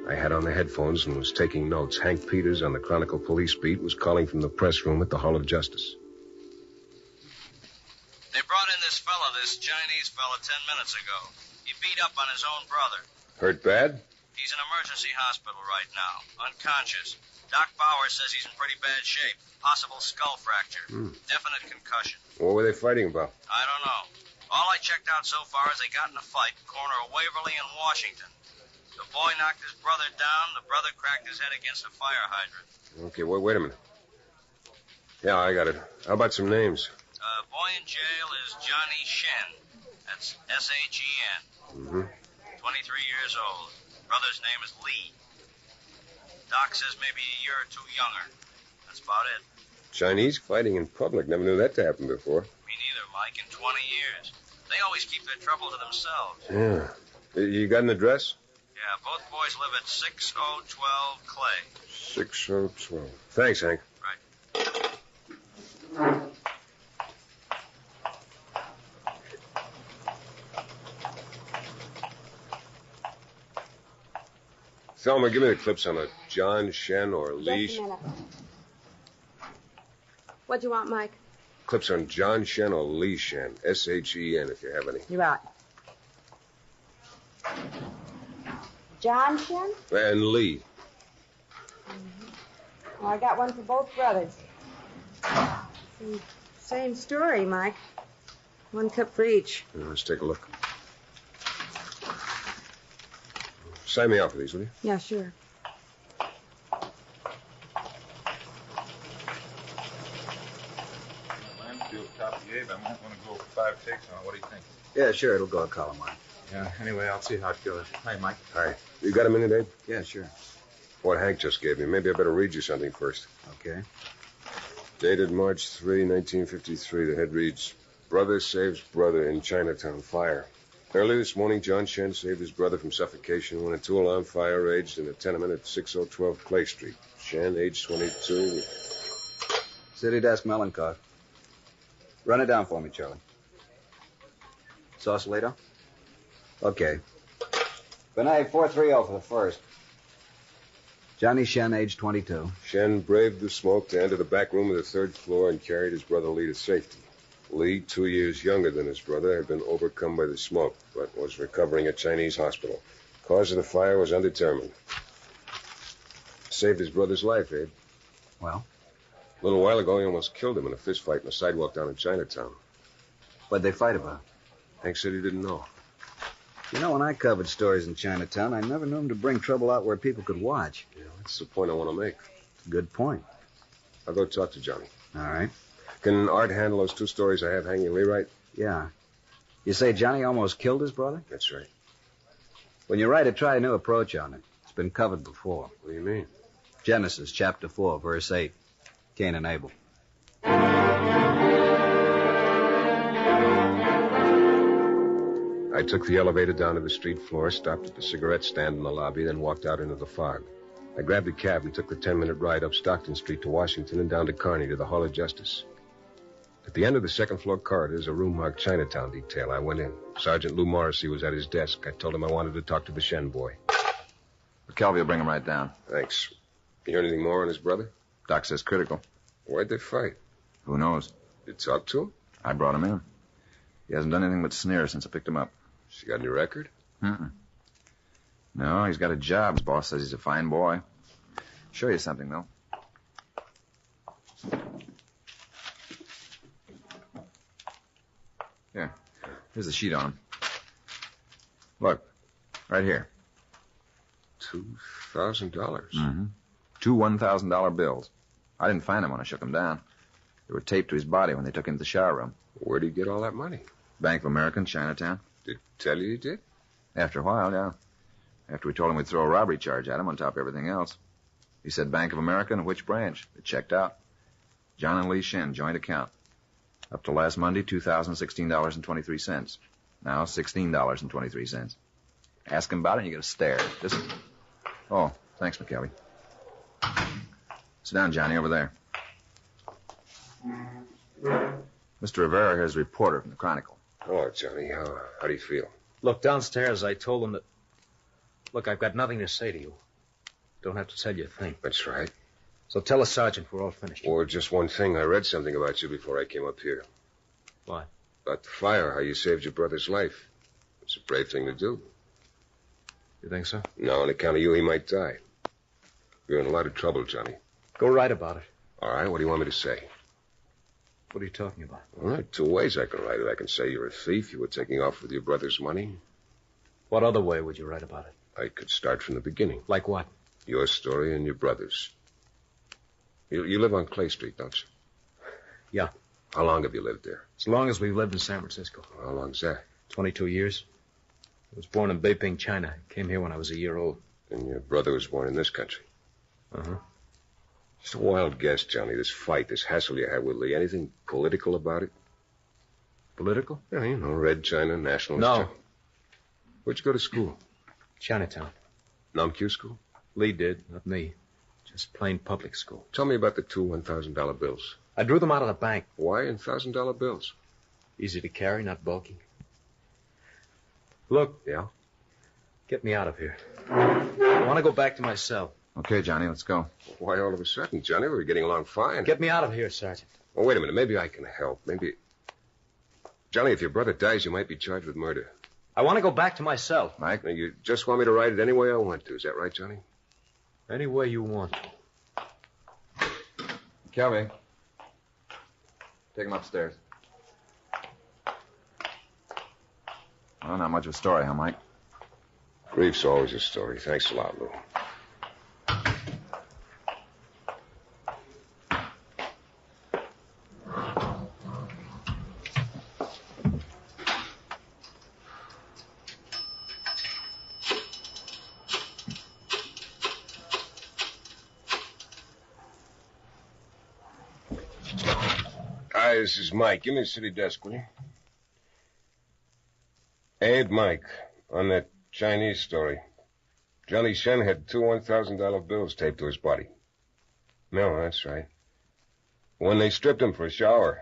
I had on the headphones and was taking notes. Hank Peters on the Chronicle police beat was calling from the press room at the Hall of Justice.
this Chinese fella 10 minutes ago. He beat up on his own brother.
Hurt bad?
He's in emergency hospital right now, unconscious. Doc Bauer says he's in pretty bad shape. Possible skull fracture. Definite concussion.
What were they fighting about?
I don't know. All I checked out so far is they got in a fight corner of Waverly and Washington. The boy knocked his brother down. The brother cracked his head against a fire hydrant.
Okay, wait a minute. Yeah, I got it. How about some names?
Boy in jail is Johnny Shen. That's S-H-E-N. 23 years old. Brother's name is Lee. Doc says maybe a year or two younger. That's about it.
Chinese fighting in public. Never knew that to happen before.
Me neither, Mike, in 20 years. They always keep their trouble to themselves.
Yeah. You got an address?
Yeah, both boys live at 6012 Clay.
6012. Thanks, Hank.
Right.
Thelma, give me the clips on a John Shen or Lee.
Just a minute. What do you want, Mike?
Clips on John Shen or Lee Shen. S-H-E-N, if you have any.
You're right. John Shen?
And Lee.
Well, I got one for both brothers. Same story, Mike. One clip for each.
Let's take a look. Sign me out for these, will you?
Yeah, sure.
Lansfield copy Abe. I might want to go 5 takes on it. What do you think?
Yeah, sure. It'll go a column line.
Yeah, anyway, I'll see how it goes. Hi, Mike.
Hi. You got a minute, Abe?
Yeah, sure.
What Hank just gave me. Maybe I better read you something first.
Okay.
Dated March 3, 1953. The head reads, Brother saves brother in Chinatown fire. Early this morning, John Shen saved his brother from suffocation when a two-alarm fire raged in a tenement at 6012 Clay Street. Shen, age 22.
City desk melon cough. Run it down for me, Charlie. Sausalito? Okay. Benet, 430 for the first. Johnny Shen, age 22.
Shen braved the smoke to enter the back room of the third floor and carried his brother Lee to safety. Lee, 2 years younger than his brother, had been overcome by the smoke, but was recovering at Chinese hospital. Cause of the fire was undetermined. Saved his brother's life, Abe.
Well?
A little while ago, he almost killed him in a fist fight in a sidewalk down in Chinatown.
What'd they fight about?
Hank said he didn't know.
You know, when I covered stories in Chinatown, I never knew them to bring trouble out where people could watch.
Yeah, that's the point I want to make.
Good point.
I'll go talk to Johnny.
All right.
Can Art handle those 2 stories I have hanging Lee right?
Yeah. You say Johnny almost killed his brother?
That's right.
When you write it, try a new approach on it. It's been covered before.
What do you mean?
Genesis, chapter 4, verse 8. Cain and Abel.
I took the elevator down to the street floor, stopped at the cigarette stand in the lobby, then walked out into the fog. I grabbed a cab and took the 10-minute ride up Stockton Street to Washington and down to Kearny to the Hall of Justice. At the end of the second-floor corridor is a room marked Chinatown detail. I went in. Sergeant Lou Morrissey was at his desk. I told him I wanted to talk to the Shen boy.
McKelvey will bring him right down.
Thanks. You hear anything more on his brother?
Doc says critical.
Why'd they fight?
Who knows?
You talk to him?
I brought him in. He hasn't done anything but sneer since I picked him up.
Has he got any record?
No, he's got a job. His boss says he's a fine boy. Show you something, though. Here. Here's the sheet on him. Look. Right here.
$2,000.
Mm-hmm. 2 $1,000 bills. I didn't find them when I shook him down. They were taped to his body when they took him to the shower room.
Where'd he get all that money?
Bank of America in Chinatown.
Did he tell you he did?
After a while, yeah. After we told him we'd throw a robbery charge at him on top of everything else. He said Bank of America and which branch. It checked out. John and Lee Shen, joint account. Up to last Monday, $2,016.23. Now, $16.23. Ask him about it and you get a stare. Just... Oh, thanks, McKelvey. Sit down, Johnny, over there. Mr. Rivera here's a reporter from the Chronicle.
Hello, Johnny. How do you feel?
Look, downstairs I told them that... Look, I've got nothing to say to you. Don't have to tell you a thing.
That's right.
So tell the sergeant we're all finished.
Or just one thing. I read something about you before I came up here.
What?
About the fire, how you saved your brother's life. It's a brave thing to do.
You think so?
No, on account of you, he might die. You're in a lot of trouble, Johnny.
Go write about it.
All right, what do you want me to say?
What are you talking about?
All right, two ways I can write it. I can say you're a thief, you were taking off with your brother's money.
What other way would you write about it?
I could start from the beginning.
Like what?
Your story and your brother's. You live on Clay Street, don't you?
Yeah.
How long have you lived there?
As long as we've lived in San Francisco.
How long's that?
22 years. I was born in Beiping, China. Came here when I was a year old.
And your brother was born in this country?
Uh-huh.
Just a wild guess, Johnny. This fight, this hassle you had with Lee. Anything political about it?
Political?
Yeah, you know, Red China, nationalist.
No.
Where'd you go to school?
Chinatown.
Nam-Q school?
Lee did, not me. Just plain public school.
Tell me about the two $1,000 bills.
I drew them out of the bank.
Why in $1,000 bills?
Easy to carry, not bulky. Look.
Yeah?
Get me out of here. I want to go back to my cell.
Okay, Johnny, let's go.
Why all of a sudden, Johnny? We were getting along fine.
Get me out of here, Sergeant.
Oh, wait a minute. Maybe I can help. Maybe... Johnny, if your brother dies, you might be charged with murder.
I want to go back to my cell.
Mike? Now, you just want me to write it any way I want to. Is that right, Johnny?
Any way you want.
Kelby. Take him upstairs. Well, not much of a story, huh, Mike?
Grief's always a story. Thanks a lot, Lou. Hi, this is Mike. Give me the city desk, will you? Abe, Mike, on that Chinese story. Johnny Shen had two $1,000 bills taped to his body. No, that's right. When they stripped him for a shower.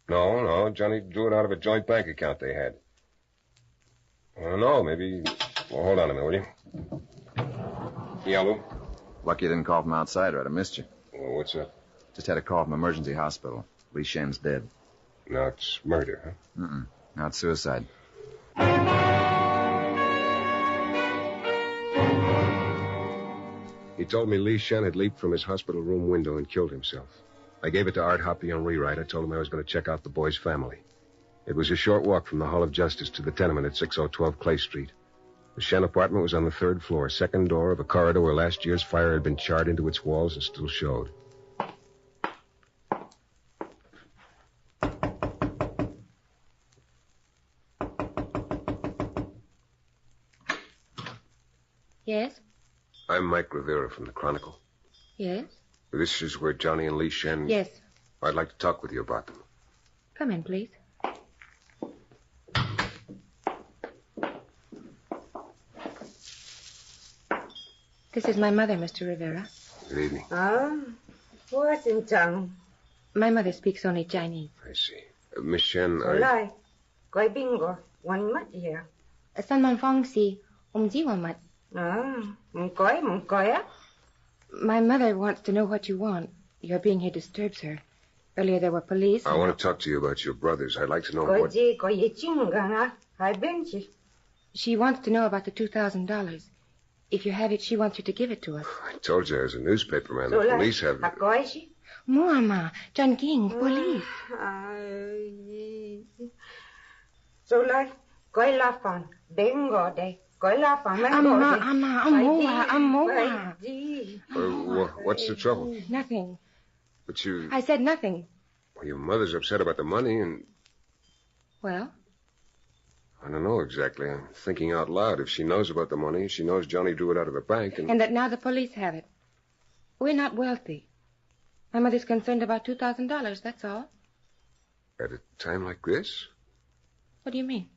No, Johnny drew it out of a joint bank account they had. I don't know, maybe... Well, hold on a minute, will you? Yeah, Lou?
Lucky you didn't call from outside, or I'd have missed you.
Well, what's up?
Just had a call from emergency hospital. Lee Shen's dead.
Now it's murder, huh?
Now it's suicide.
He told me Lee Shen had leaped from his hospital room window and killed himself. I gave it to Art Hoppy on rewrite. I told him I was going to check out the boy's family. It was a short walk from the Hall of Justice to the tenement at 6012 Clay Street. The Shen apartment was on the third floor, second door of a corridor where last year's fire had been charred into its walls and still showed.
Yes?
I'm Mike Rivera from the Chronicle.
Yes?
This is where Johnny and Lee Shen...
Yes.
I'd like to talk with you about them.
Come in, please. This is my mother, Mr. Rivera.
Good evening.
What's in town? My mother speaks only Chinese.
I see. Miss Shen,
Lai, coi bingo, one mat here. San man phong si, ji one mat. My mother wants to know what you want. Your being here disturbs her. Earlier there were police.
I want to talk to you about your brothers. I'd like to know what...
She wants to know about the $2,000. If you have it, she wants you to give it to us.
I told you I was a newspaperman. The police have...
Mama, John King, police.
What's the trouble?
Nothing.
But you...
I said nothing.
Well, your mother's upset about the money and...
Well?
I don't know exactly. I'm thinking out loud. If she knows about the money, she knows Johnny drew it out of the bank and...
And that now the police have it. We're not wealthy. My mother's concerned about $2,000, that's all.
At a time like this?
What do you mean?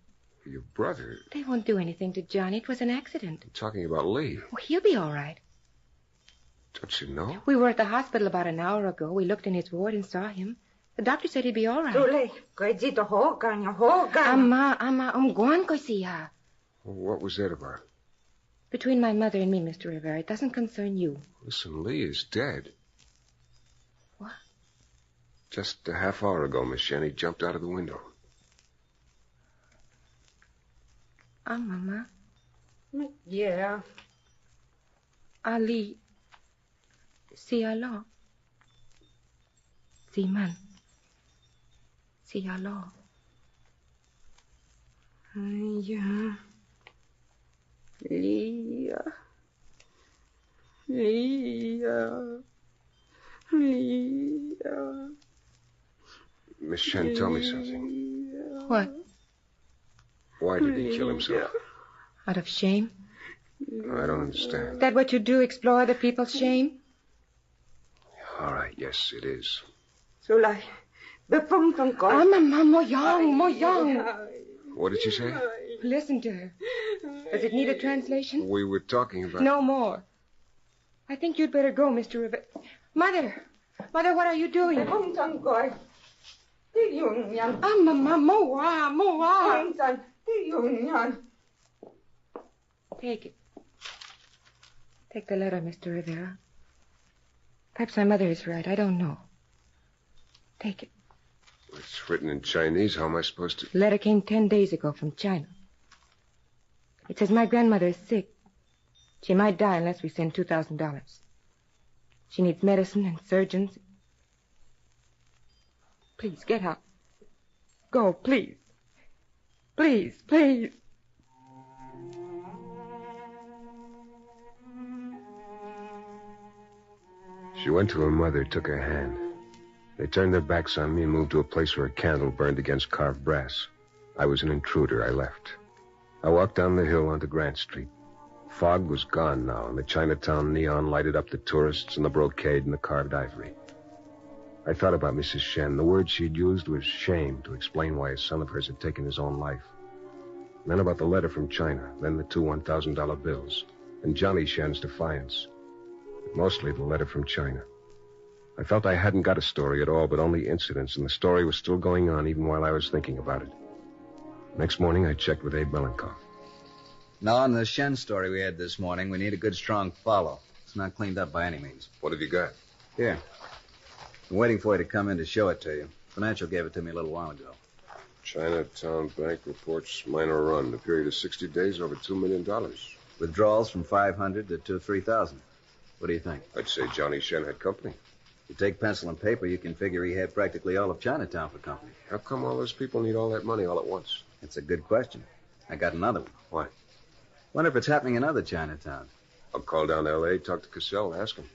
Your brother...
They won't do anything to Johnny. It was an accident.
I'm talking about Lee.
Well, he'll be all right.
Don't you know?
We were at the hospital about an hour ago. We looked in his ward and saw him. The doctor said he'd be all right.
What was that about?
Between my mother and me, Mr. Rivera, it doesn't concern you.
Listen, Lee is dead.
What?
Just a half hour ago, Miss Shen, he jumped out of the window.
Mama.
Yeah.
Ali. Si Allah. Si man. Si Allah.
Ja. Leah. Leah. Leah.
Miss Shen, tell me something.
What?
Why did he kill himself?
Out of shame?
I don't understand.
Is that what you do, explore other people's shame?
All right, yes, it is.
Zulai. Bepom van kort.
Mama, more young.
What did you say?
Listen to her. Does it need a translation?
We were talking about...
No more. I think you'd better go, Mr. Rivera. Mother, what are you doing?
Bepom van kort. Die jongen.
Mama, moa.
Die jongen.
Take it. Take the letter, Mr. Rivera. Perhaps my mother is right. I don't know. Take it.
It's written in Chinese. How am I supposed to...
The letter came 10 days ago from China. It says my grandmother is sick. She might die unless we send $2,000. She needs medicine and surgeons. Please, get out. Go, please. Please.
She went to her mother, took her hand. They turned their backs on me and moved to a place where a candle burned against carved brass. I was an intruder. I left. I walked down the hill onto Grant Street. Fog was gone now, and the Chinatown neon lighted up the tourists and the brocade and the carved ivory. I thought about Mrs. Shen. The word she'd used was shame to explain why a son of hers had taken his own life. And then about the letter from China, then the two $1,000 bills, and Johnny Shen's defiance. But mostly the letter from China. I felt I hadn't got a story at all, but only incidents, and the story was still going on even while I was thinking about it. Next morning, I checked with Abe Melenkoff.
Now, on the Shen story we had this morning, we need a good, strong follow. It's not cleaned up by any means.
What have you got?
Here. I'm waiting for you to come in to show it to you. Financial gave it to me a little while ago.
Chinatown Bank reports minor run. The period of 60 days, over $2 million.
Withdrawals from 500 to 3,000. What do you think?
I'd say Johnny Shen had company.
You take pencil and paper, you can figure he had practically all of Chinatown for company.
How come all those people need all that money all at once?
That's a good question. I got another one.
What?
Wonder if it's happening in other Chinatown.
I'll call down to L.A., talk to Cassell, ask him.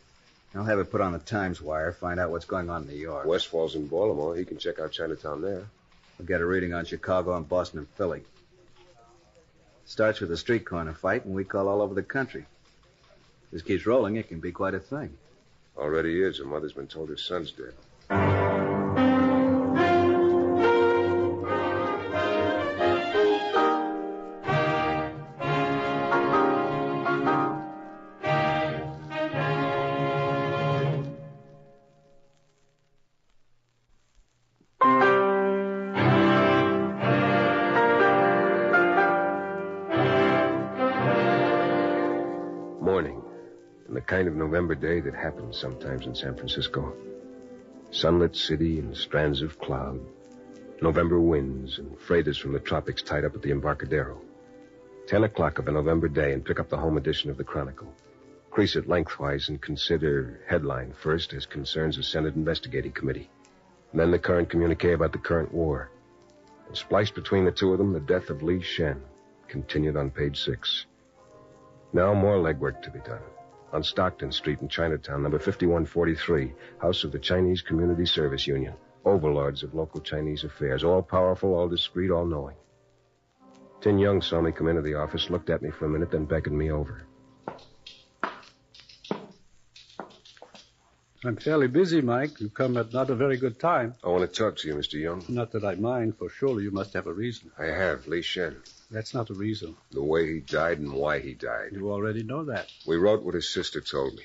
I'll have it put on the Times Wire, find out what's going on in New York.
Westfall's in Baltimore. He can check out Chinatown there.
We'll get a reading on Chicago and Boston and Philly. Starts with a street corner fight, and we call all over the country. If this keeps rolling, it can be quite a thing.
Already is. Her mother's been told her son's dead. Morning. And the kind of November day that happens sometimes in San Francisco. Sunlit city and strands of cloud. November winds and freighters from the tropics tied up at the Embarcadero. 10 o'clock of a November day, and pick up the home edition of the Chronicle. Crease it lengthwise and consider headline first as concerns a Senate investigating committee. And then the current communique about the current war. And spliced between the two of them, the death of Li Shen. Continued on page 6. Now more legwork to be done. On Stockton Street in Chinatown, number 5143, house of the Chinese Community Service Union, overlords of local Chinese affairs, all powerful, all discreet, all knowing. Tin Young saw me come into the office, looked at me for a minute, then beckoned me over.
I'm fairly busy, Mike. You come at not a very good time.
I want to talk to you, Mr. Young.
Not that I mind, for surely you must have a reason.
I have, Li Shen.
That's not a reason.
The way he died and why he died.
You already know that.
We wrote what his sister told me.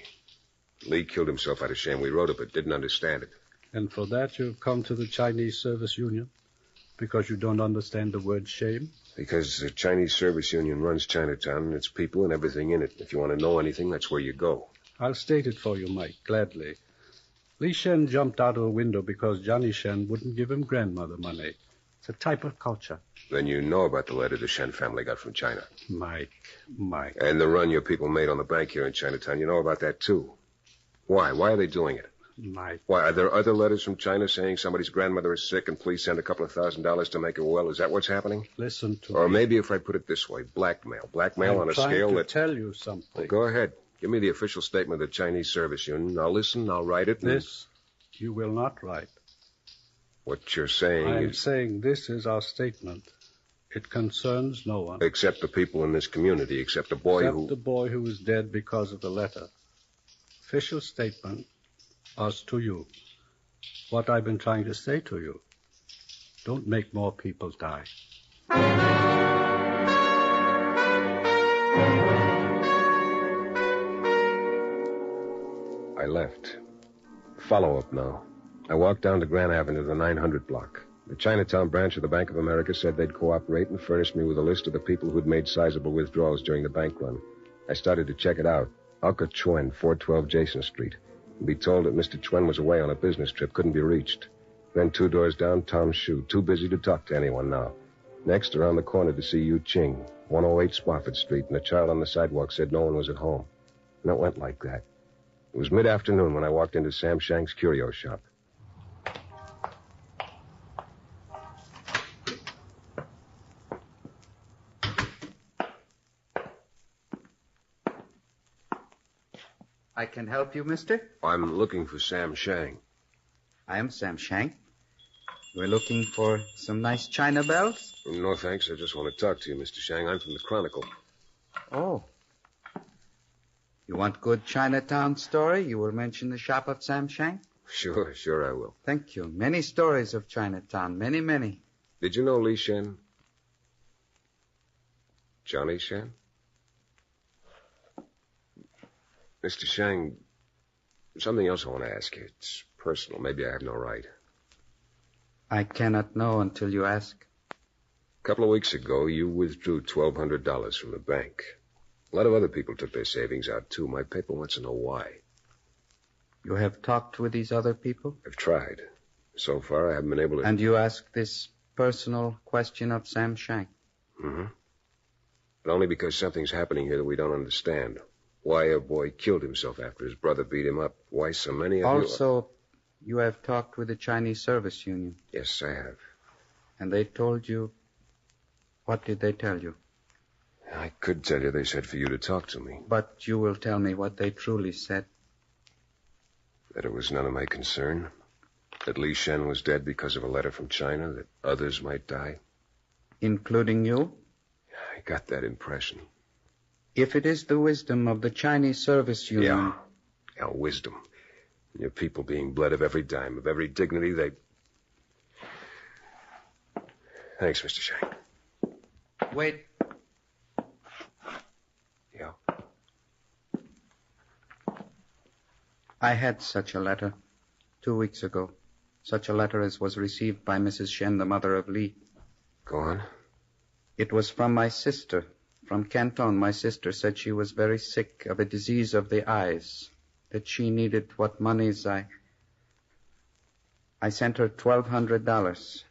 Lee killed himself out of shame. We wrote it, but didn't understand it.
And for that you've come to the Chinese Service Union? Because you don't understand the word shame?
Because the Chinese Service Union runs Chinatown and its people and everything in it. If you want to know anything, that's where you go.
I'll state it for you, Mike, gladly. Li Shen jumped out of a window because Johnny Shen wouldn't give him grandmother money. It's a type of culture.
Then you know about the letter the Shen family got from China.
Mike.
And the run your people made on the bank here in Chinatown. You know about that, too. Why? Why are they doing it?
Mike.
Why, are there other letters from China saying somebody's grandmother is sick and please send a couple of $1,000s to make her well? Is that what's happening?
Listen to
Or
me.
maybe if I put it this way, blackmail. Blackmail on a scale that...
tell you something.
Well, go ahead. Give me the official statement of the Chinese Service Union. I'll listen, I'll write it.
This you will not write.
What you're saying
I'm
is...
saying this is our statement. It concerns no one.
Except the people in this community, except the boy
Except the boy who was dead because of the letter. Official statement, us to you. What I've been trying to say to you. Don't make more people die.
I left. Follow-up now. I walked down to Grand Avenue, the 900 block. The Chinatown branch of the Bank of America said they'd cooperate and furnished me with a list of the people who'd made sizable withdrawals during the bank run. I started to check it out. Alka Chuen, 412 Jason Street. And be told that Mr. Chuen was away on a business trip, couldn't be reached. Then 2 doors down, Tom Shu, too busy to talk to anyone now. Next, around the corner to see Yu Ching, 108 Spofford Street, and a child on the sidewalk said no one was at home. And it went like that. It was mid-afternoon when I walked into Sam Shank's curio shop.
I can help you, mister?
I'm looking for Sam Shang.
I am Sam Shank. We're looking for some nice china bells?
No, thanks. I just want to talk to you, Mr. Shang. I'm from the Chronicle.
Oh. You want good Chinatown story? You will mention the shop of Sam Shank?
Sure I will.
Thank you. Many stories of Chinatown. Many.
Did you know Li Shen? Johnny Shen? Mr. Shang, something else I want to ask you. It's personal. Maybe I have no right.
I cannot know until you ask.
A couple of weeks ago, you withdrew $1,200 from the bank. A lot of other people took their savings out, too. My paper wants to know why.
You have talked with these other people?
I've tried. So far, I haven't been able to...
And you asked this personal question of Sam Shank?
Mm-hmm. But only because something's happening here that we don't understand. Why a boy killed himself after his brother beat him up. Why so many of you...
Also, you have talked with the Chinese Service Union.
Yes, I have.
And they told you... What did they tell you?
I could tell you they said for you to talk to me.
But you will tell me what they truly said.
That it was none of my concern. That Li Shen was dead because of a letter from China. That others might die.
Including you?
I got that impression.
If it is the wisdom of the Chinese Service Union...
Yeah, wisdom. Your people being bled of every dime, of every dignity, they... Thanks, Mr. Shank.
Wait.
Yeah?
I had such a letter 2 weeks ago. Such a letter as was received by Mrs. Shen, the mother of Li.
Go on.
It was from my sister. From Canton, my sister said she was very sick of a disease of the eyes, that she needed what monies I sent her $1,200.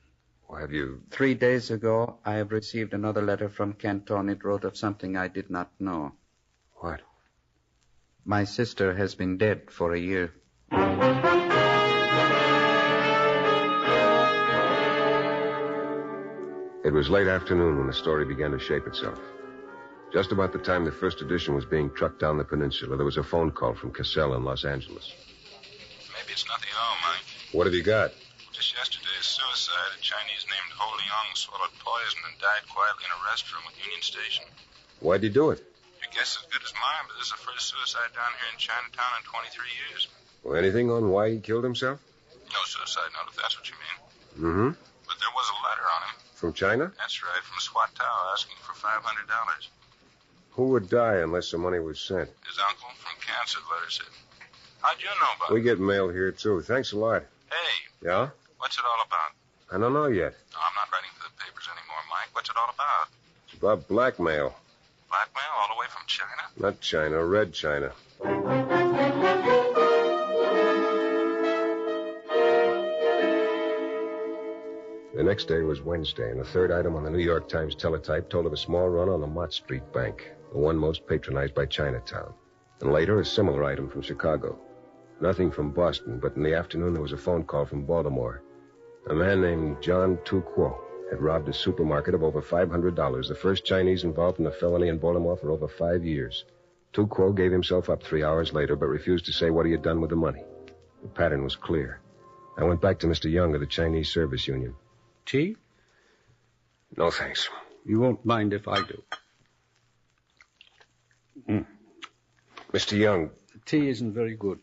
Well, have you...
3 days ago, I have received another letter from Canton. It wrote of something I did not know.
What?
My sister has been dead for a year.
It was late afternoon when the story began to shape itself. Just about the time the first edition was being trucked down the peninsula, there was a phone call from Cassell in Los Angeles.
Maybe it's nothing at all, Mike.
What have you got?
Just yesterday, a suicide. A Chinese named Ho Leong swallowed poison and died quietly in a restroom at Union Station.
Why'd you do it?
Your guess is as good as mine, but this is the first suicide down here in Chinatown in 23 years.
Well, anything on why he killed himself?
No suicide note, if that's what you mean.
Mm-hmm.
But there was a letter on him.
From China?
That's right, from Swat Tower asking for $500.
Who would die unless the money was sent?
His uncle from cancer, the letter said. How'd you know about
We
it?
get mail here, too. Thanks a lot.
Hey,
Yeah?
what's it all about?
I don't know yet.
No, I'm not writing for the papers anymore, Mike. What's it all about?
It's about blackmail.
Blackmail all the way from China?
Not China, Red China. The next day was Wednesday, and the third item on the New York Times teletype told of a small run on the Mott Street Bank, the one most patronized by Chinatown. And later, a similar item from Chicago. Nothing from Boston, but in the afternoon there was a phone call from Baltimore. A man named John Tu Quo had robbed a supermarket of over $500, the first Chinese involved in a felony in Baltimore for over 5 years. Tu Quo gave himself up 3 hours later, but refused to say what he had done with the money. The pattern was clear. I went back to Mr. Young of the Chinese Service Union.
Tea?
No, thanks.
You won't mind if I do.
Mr. Young.
The tea isn't very good.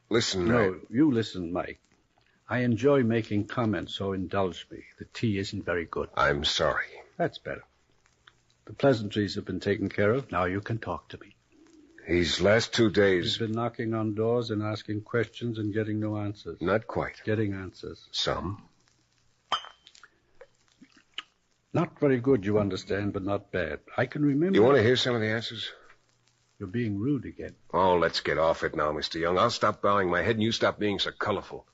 Listen,
No, you listen, Mike. I enjoy making comments, so indulge me. The tea isn't very good.
I'm sorry.
That's better. The pleasantries have been taken care of. Now you can talk to me.
These last 2 days...
He's been knocking on doors and asking questions and getting no answers.
Not quite.
Getting answers.
Some.
Not very good, you understand, but not bad. I can remember...
You want to hear some of the answers?
You're being rude again.
Oh, let's get off it now, Mr. Young. I'll stop bowing my head and you stop being so colorful.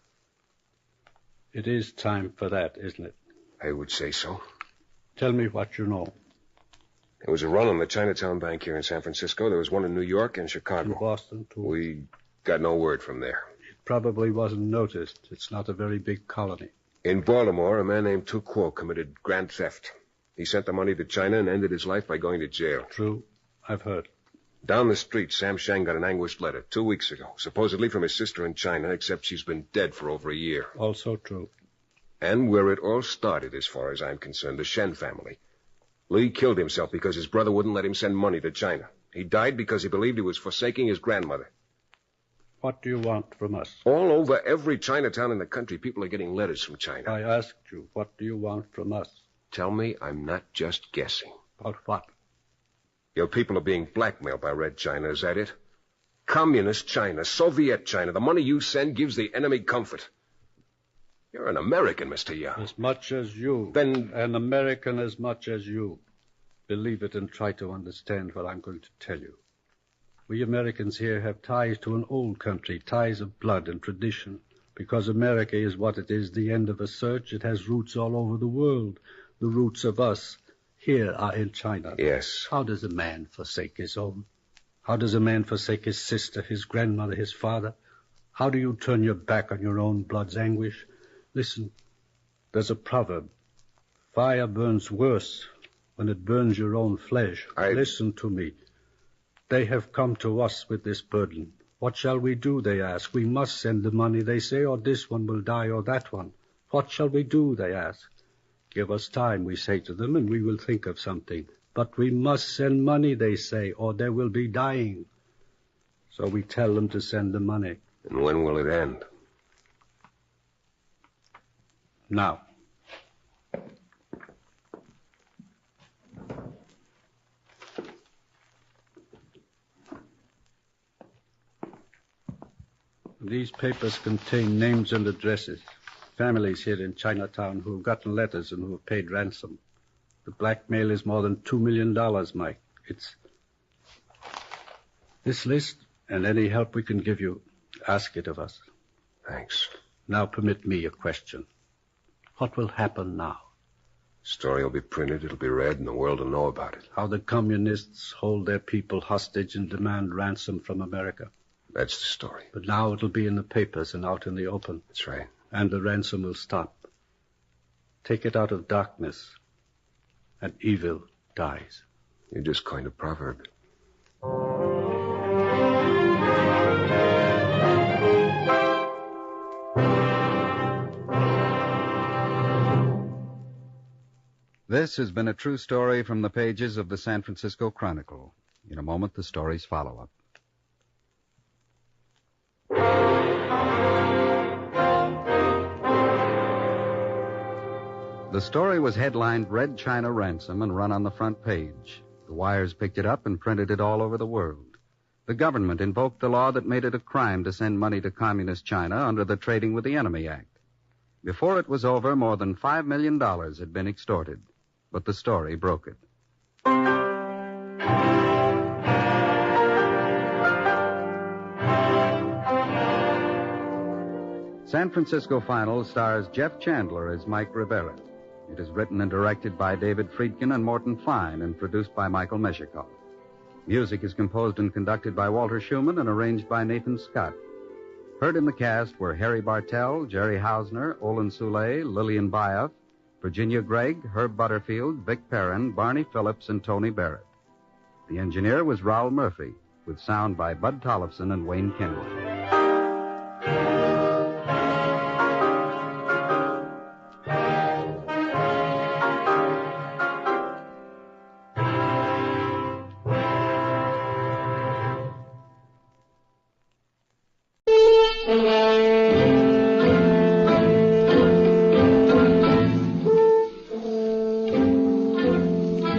It is time for that, isn't it?
I would say so.
Tell me what you know.
There was a run on the Chinatown Bank here in San Francisco. There was one in New York and Chicago.
In Boston, too.
We got no word from there.
It probably wasn't noticed. It's not a very big colony.
In Baltimore, a man named Tu Quo committed grand theft. He sent the money to China and ended his life by going to jail.
True. I've heard.
Down the street, Sam Shang got an anguished letter 2 weeks ago, supposedly from his sister in China, except she's been dead for over a year.
Also true.
And where it all started, as far as I'm concerned, the Shen family. Lee killed himself because his brother wouldn't let him send money to China. He died because he believed he was forsaking his grandmother.
What do you want from us?
All over every Chinatown in the country, people are getting letters from China.
I asked you, what do you want from us?
Tell me I'm not just guessing.
About what?
Your people are being blackmailed by Red China, is that it? Communist China, Soviet China. The money you send gives the enemy comfort. You're an American, Mr. Young.
As much as you.
Then...
An American as much as you. Believe it and try to understand what I'm going to tell you. We Americans here have ties to an old country, ties of blood and tradition. Because America is what it is, the end of a search, it has roots all over the world. The roots of us here are in China.
Yes.
How does a man forsake his own? How does a man forsake his sister, his grandmother, his father? How do you turn your back on your own blood's anguish? Listen, there's a proverb. Fire burns worse when it burns your own flesh. Listen to me. They have come to us with this burden. What shall we do, they ask. We must send the money, they say, or this one will die, or that one. What shall we do, they ask. Give us time, we say to them, and we will think of something. But we must send money, they say, or there will be dying. So we tell them to send the money.
And when will it end?
Now. These papers contain names and addresses. Families here in Chinatown who have gotten letters and who have paid ransom. The blackmail is more than $2 million, Mike. It's this list and any help we can give you. Ask it of us.
Thanks.
Now permit me a question. What will happen now?
Story will be printed, it'll be read, and the world will know about it.
How the communists hold their people hostage and demand ransom from America.
That's the story.
But now it'll be in the papers and out in the open.
That's right.
And the ransom will stop. Take it out of darkness, and evil dies.
You just coined a proverb.
This has been a true story from the pages of the San Francisco Chronicle. In a moment, the story's follow-up. The story was headlined Red China Ransom and run on the front page. The wires picked it up and printed it all over the world. The government invoked the law that made it a crime to send money to Communist China under the Trading with the Enemy Act. Before it was over, more than $5 million had been extorted. But the story broke it. San Francisco Final stars Jeff Chandler as Mike Rivera. It is written and directed by David Friedkin and Morton Fine and produced by Michael Meshikoff. Music is composed and conducted by Walter Schumann and arranged by Nathan Scott. Heard in the cast were Harry Bartell, Jerry Hausner, Olin Soule, Lillian Baeff, Virginia Gregg, Herb Butterfield, Vic Perrin, Barney Phillips, and Tony Barrett. The engineer was Raoul Murphy, with sound by Bud Tollefson and Wayne Kenwood.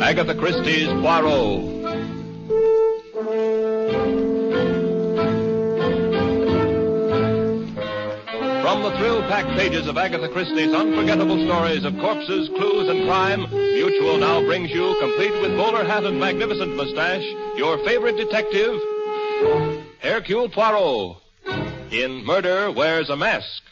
Agatha Christie's Poirot. From the thrill-packed pages of Agatha Christie's unforgettable stories of corpses, clues, and crime, Mutual now brings you, complete with bowler hat and magnificent mustache, your favorite detective, Hercule Poirot, in Murder Wears a Mask.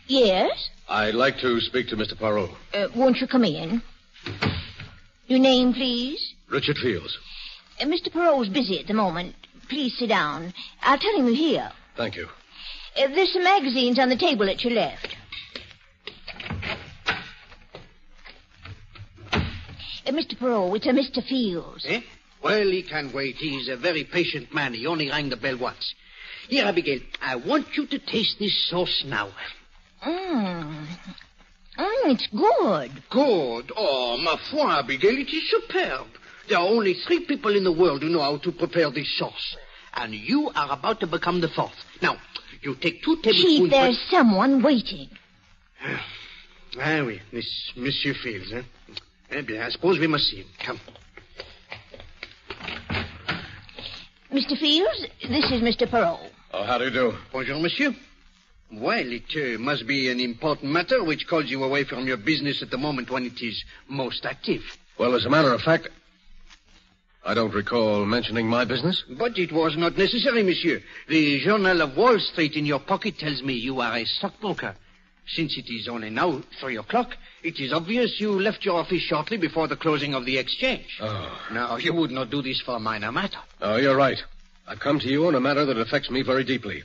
Yes?
I'd like to speak to Mr. Poirot.
Won't you come in? Your name, please?
Richard Fields.
Mr. Poirot's busy at the moment. Please sit down. I'll tell him you're here.
Thank you.
There's some magazines on the table at your left. Mr. Poirot, it's a Mr. Fields.
Eh? Well, he can wait. He's a very patient man. He only rang the bell once. Here, Abigail, I want you to taste this sauce now.
It's good.
Good? Oh, ma foi, Abigail, it is superb. There are only 3 people in the world who know how to prepare this sauce. And you are about to become the 4th. Now, you take 2 tablespoons...
Chief, there's someone waiting.
Oui, this Monsieur Fields, eh? Eh bien, I suppose we must see him. Come.
Mr. Fields, this is Mr. Poirot.
Oh, how do you do?
Bonjour, monsieur. Well, it must be an important matter which calls you away from your business at the moment when it is most active.
Well, as a matter of fact, I don't recall mentioning my business.
But it was not necessary, monsieur. The Journal of Wall Street in your pocket tells me you are a stockbroker. Since it is only now 3 o'clock, it is obvious you left your office shortly before the closing of the exchange.
Oh.
Now, you would not do this for a minor matter.
Oh, you're right. I've come to you on a matter that affects me very deeply.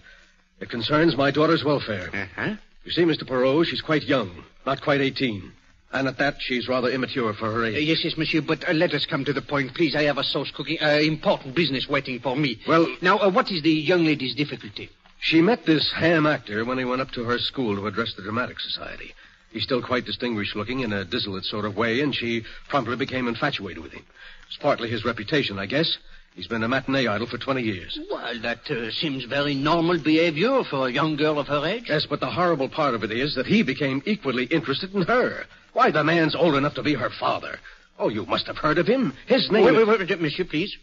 It concerns my daughter's welfare.
Uh-huh.
You see, Mr. Poirot, she's quite young, not quite 18. And at that, she's rather immature for her age.
Yes, monsieur, but let us come to the point, please. I have a sauce cooking, important business waiting for me.
Well...
Now, what is the young lady's difficulty?
She met this ham actor when he went up to her school to address the Dramatic Society. He's still quite distinguished-looking in a dissolute sort of way, and she promptly became infatuated with him. It's partly his reputation, I guess. He's been a matinee idol for 20 years.
Well, that seems very normal behavior for a young girl of her age.
Yes, but the horrible part of it is that he became equally interested in her. Why, the man's old enough to be her father. Oh, you must have heard of him. His name...
Wait, monsieur, please.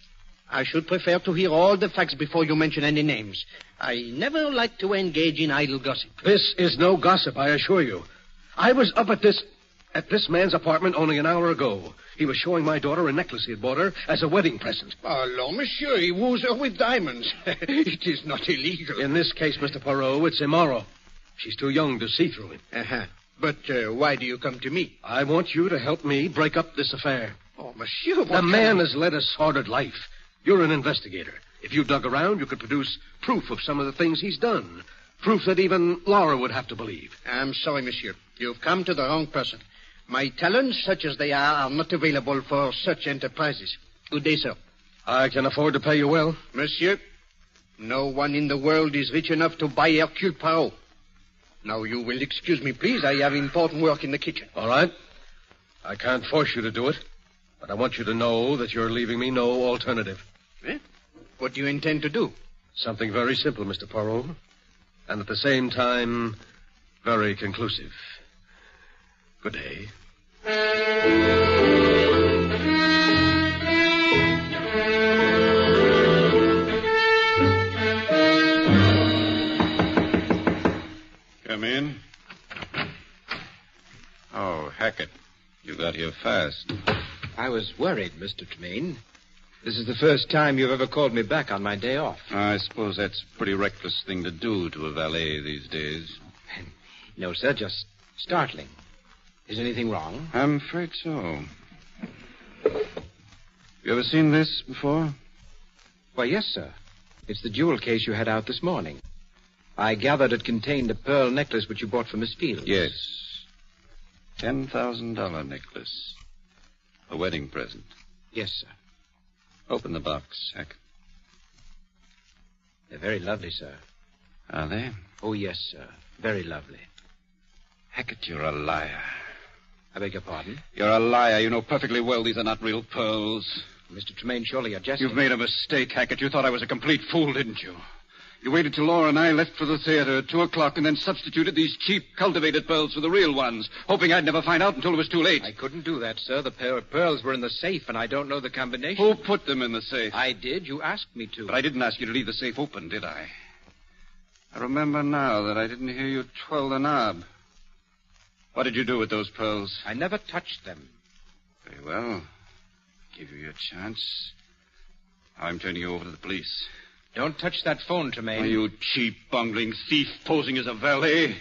I should prefer to hear all the facts before you mention any names. I never like to engage in idle gossip.
This is no gossip, I assure you. I was up at this man's apartment only an hour ago. He was showing my daughter a necklace he had bought her as a wedding present.
Alors, monsieur, he woos her with diamonds. It is not illegal.
In this case, Mr. Poirot, it's immoral. She's too young to see through him.
Uh-huh. But why do you come to me?
I want you to help me break up this affair.
Oh, monsieur,
the man has led a sordid life. You're an investigator. If you dug around, you could produce proof of some of the things he's done. Proof that even Laura would have to believe.
I'm sorry, monsieur. You've come to the wrong person. My talents, such as they are not available for such enterprises. Good day, sir.
I can afford to pay you well.
Monsieur, no one in the world is rich enough to buy Hercule Poirot. Now, you will excuse me, please. I have important work in the kitchen.
All right. I can't force you to do it, but I want you to know that you're leaving me no alternative.
Eh? What do you intend to do?
Something very simple, Mr. Poirot, and at the same time, very conclusive. Good day.
You're fast.
I was worried, Mr. Tremaine. This is the first time you've ever called me back on my day off.
I suppose that's a pretty reckless thing to do to a valet these days.
No, sir, just startling. Is anything wrong?
I'm afraid so. You ever seen this before?
Why, yes, sir. It's the jewel case you had out this morning. I gathered it contained a pearl necklace which you bought for Miss Fields.
Yes. $10,000 necklace. A wedding present.
Yes, sir.
Open the box, Hackett.
They're very lovely, sir.
Are they?
Oh, yes, sir. Very lovely.
Hackett, you're a liar.
I beg your pardon?
You're a liar. You know perfectly well these are not real pearls.
Mr. Tremaine, surely you're jesting.
You've made a mistake, Hackett. You thought I was a complete fool, didn't you? You waited till Laura and I left for the theater at 2 o'clock and then substituted these cheap, cultivated pearls for the real ones, hoping I'd never find out until it was too late.
I couldn't do that, sir. The pair of pearls were in the safe, and I don't know the combination.
Who put them in the safe?
I did. You asked me to.
But I didn't ask you to leave the safe open, did I? I remember now that I didn't hear you twirl the knob. What did you do with those pearls?
I never touched them.
Very well. Give you your chance. I'm turning you over to the police.
Don't touch that phone, Tremaine.
Oh, you cheap, bungling thief posing as a valet.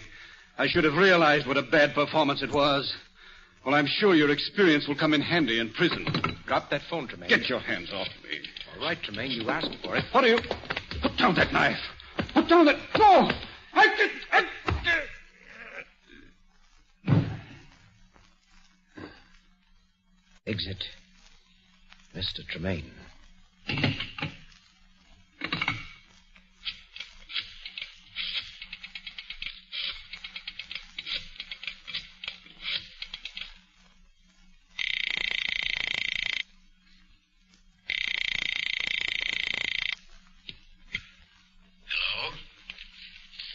I should have realized what a bad performance it was. Well, I'm sure your experience will come in handy in prison.
Drop that phone, Tremaine.
Get your hands off me.
All right, Tremaine, you asked for it.
What are you... Put down that knife. Put down that... No!
Exit. Mr. Tremaine.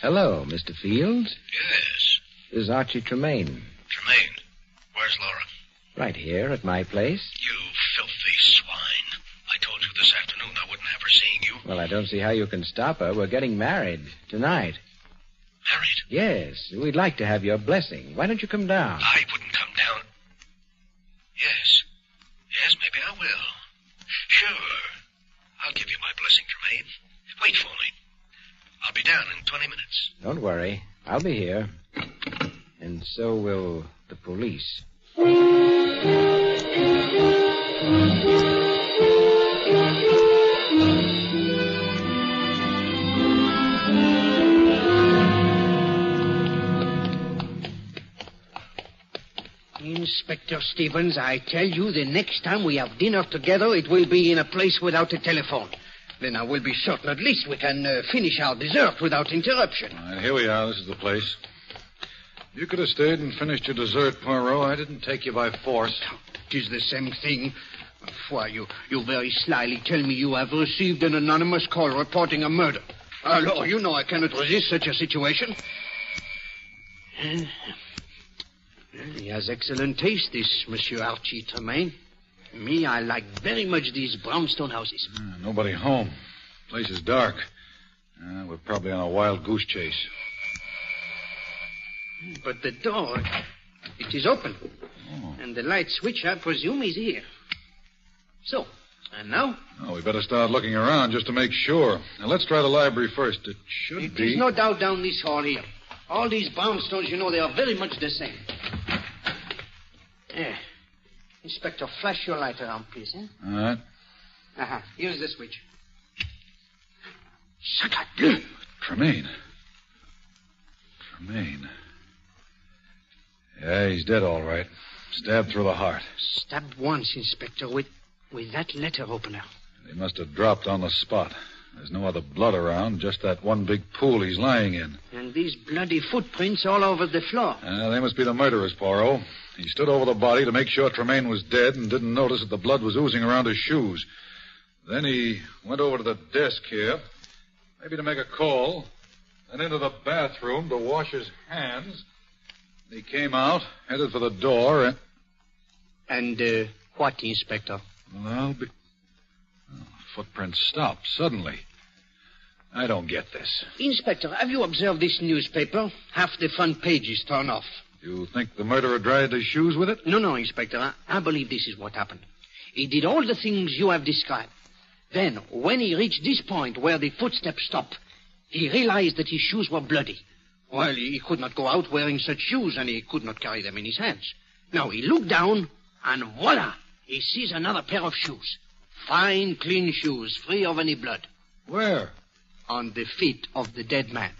Hello, Mr. Fields.
Yes.
This is Archie Tremaine.
Tremaine. Where's Laura?
Right here at my place.
You filthy swine. I told you this afternoon I wouldn't have her seeing you.
Well, I don't see how you can stop her. We're getting married tonight.
Married?
Yes. We'd like to have your blessing. Why don't you come down?
I wouldn't come down. Yes. Yes, maybe I will. Sure. I'll give you my blessing, Tremaine. Wait for me. I'll be down in 20 minutes.
Don't worry. I'll be here. And so will the police.
Inspector Stevens, I tell you, the next time we have dinner together, it will be in a place without a telephone. Then I will be certain at least we can finish our dessert without interruption.
Here we are. This is the place. You could have stayed and finished your dessert, Poirot. I didn't take you by force.
It is the same thing. Why, you very slyly tell me you have received an anonymous call reporting a murder. Alors, you know I cannot resist such a situation. He has excellent taste, this Monsieur Archie Tremaine. Me, I like very much these brownstone houses.
Nobody home. Place is dark. We're probably on a wild goose chase.
But the door, it is open.
Oh.
And the light switch, I presume, is here. So, and now?
Oh, we better start looking around just to make sure. Now, let's try the library first. It should be...
There's no doubt down this hall here. All these brownstones, you know, they are very much the same. There. Inspector, flash your light around, please, eh?
All right.
Uh-huh. Here's the switch.
Tremaine. Yeah, he's dead, all right. Stabbed through the heart.
Stabbed once, Inspector, with that letter opener.
He must have dropped on the spot. There's no other blood around, just that one big pool he's lying in.
And these bloody footprints all over the floor.
They must be the murderers, Poirot. He stood over the body to make sure Tremaine was dead and didn't notice that the blood was oozing around his shoes. Then he went over to the desk here, maybe to make a call, then into the bathroom to wash his hands. He came out, headed for the door,
And, what, Inspector?
Well, footprints stopped suddenly. I don't get this.
Inspector, have you observed this newspaper? Half the front page is torn off.
You think the murderer dried his shoes with it?
No, Inspector. I believe this is what happened. He did all the things you have described. Then, when he reached this point where the footsteps stopped, he realized that his shoes were bloody. Well, he could not go out wearing such shoes, and he could not carry them in his hands. Now, he looked down, and voila! He sees another pair of shoes. Fine, clean shoes, free of any blood.
Where?
On the feet of the dead man.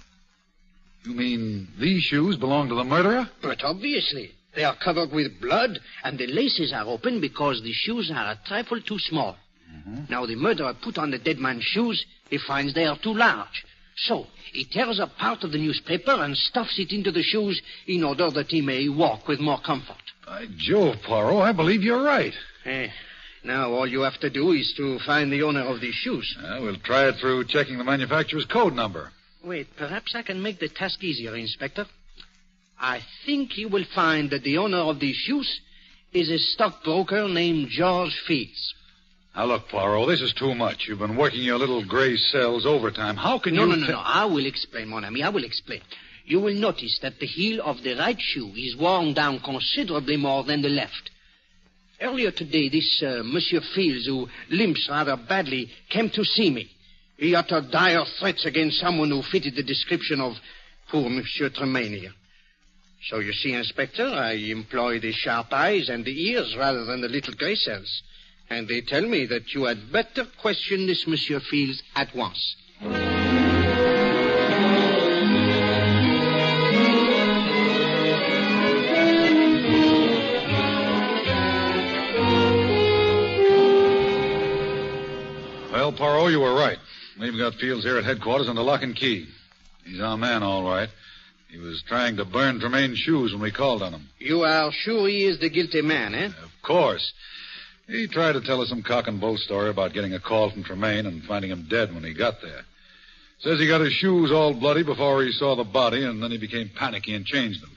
You mean these shoes belong to the murderer?
But obviously. They are covered with blood, and the laces are open because the shoes are a trifle too small. Mm-hmm. Now, the murderer put on the dead man's shoes. He finds they are too large. So, he tears up part of the newspaper and stuffs it into the shoes in order that he may walk with more comfort.
By Jove, Poirot, I believe you're right.
Now, all you have to do is to find the owner of these shoes.
We'll try it through checking the manufacturer's code number.
Wait, perhaps I can make the task easier, Inspector. I think you will find that the owner of these shoes is a stockbroker named George Fields.
Now, look, Poirot, this is too much. You've been working your little gray cells overtime. How can you...
No. I will explain, mon ami. I will explain. You will notice that the heel of the right shoe is worn down considerably more than the left. Earlier today, this Monsieur Fields, who limps rather badly, came to see me. He uttered dire threats against someone who fitted the description of poor Monsieur Tremaine here. So you see, Inspector, I employ the sharp eyes and the ears rather than the little gray cells. And they tell me that you had better question this Monsieur Fields at once.
Well, Poirot, you were right. We've got Fields here at headquarters under lock and key. He's our man, all right. He was trying to burn Tremaine's shoes when we called on him.
You are sure he is the guilty man, eh?
Of course. He tried to tell us some cock and bull story about getting a call from Tremaine and finding him dead when he got there. Says he got his shoes all bloody before he saw the body, and then he became panicky and changed them.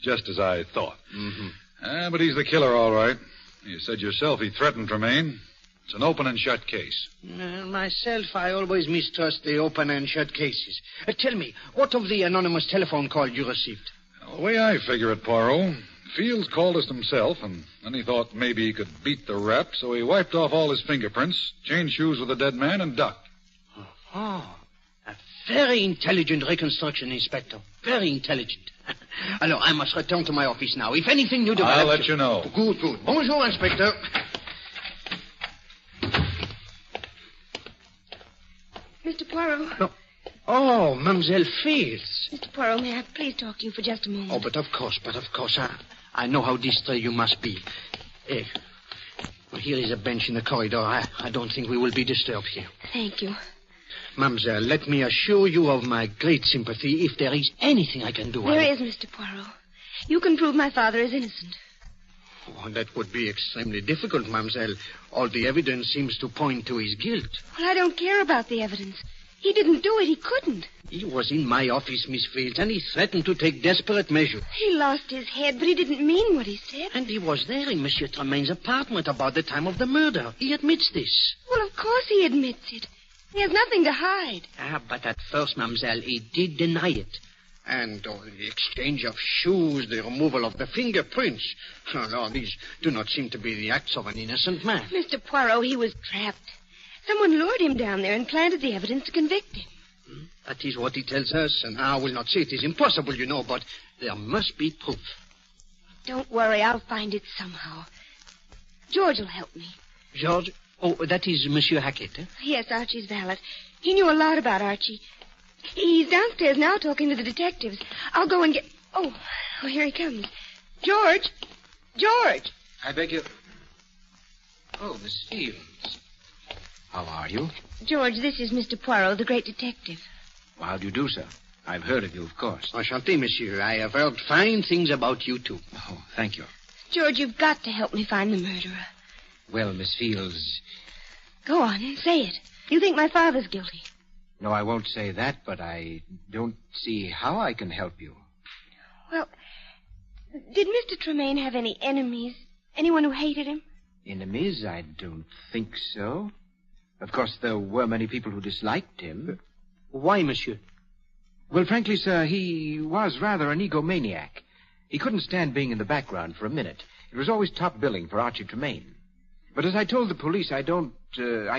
Just as I thought.
Mm-hmm.
But he's the killer, all right. You said yourself he threatened Tremaine. It's an open and shut case.
Myself, I always mistrust the open and shut cases. Tell me, what of the anonymous telephone call you received?
Well, the way I figure it, Poirot, Fields called us himself, and then he thought maybe he could beat the rap, so he wiped off all his fingerprints, changed shoes with the dead man, and ducked.
Oh, a very intelligent reconstruction, Inspector. Very intelligent. Alors, I must return to my office now. If anything new develops...
I'll let you know.
Good. Bonjour, Inspector.
Mr. Poirot.
No. Oh, Mademoiselle Fields.
Mr. Poirot, may I please talk to you for just a moment?
Oh, but of course. I know how distressed you must be. Well, here is a bench in the corridor. I don't think we will be disturbed here.
Thank you.
Mademoiselle, let me assure you of my great sympathy if there is anything I can do.
There is, Mr. Poirot. You can prove my father is innocent.
Oh, that would be extremely difficult, Mademoiselle. All the evidence seems to point to his guilt.
Well, I don't care about the evidence. He didn't do it. He couldn't.
He was in my office, Miss Fields, and he threatened to take desperate measures.
He lost his head, but he didn't mean what he said.
And he was there in Monsieur Tremaine's apartment about the time of the murder. He admits this.
Well, of course he admits it. He has nothing to hide.
But at first, Mademoiselle, he did deny it. And the exchange of shoes, the removal of the fingerprints. Oh, no, these do not seem to be the acts of an innocent man.
Mr. Poirot, he was trapped. Someone lured him down there and planted the evidence to convict him.
That is what he tells us, and I will not say it is impossible, you know, but there must be proof.
Don't worry, I'll find it somehow. George will help me.
George? Oh, that is Monsieur Hackett, eh?
Yes, Archie's valet. He knew a lot about Archie. He's downstairs now talking to the detectives. I'll go and get... Oh, here he comes. George!
I beg you... Oh, Miss Fields. How are you?
George, this is Mr. Poirot, the great detective.
Well, how do you do, sir? I've heard of you, of course.
Enchanté, monsieur. I have heard fine things about you, too.
Oh, thank you.
George, you've got to help me find the murderer.
Well, Miss Fields...
Go on, say it. You think my father's guilty?
No, I won't say that, but I don't see how I can help you.
Well, did Mr. Tremaine have any enemies? Anyone who hated him?
Enemies? I don't think so. Of course, there were many people who disliked him.
Why, monsieur?
Well, frankly, sir, he was rather an egomaniac. He couldn't stand being in the background for a minute. It was always top billing for Archie Tremaine. But as I told the police, I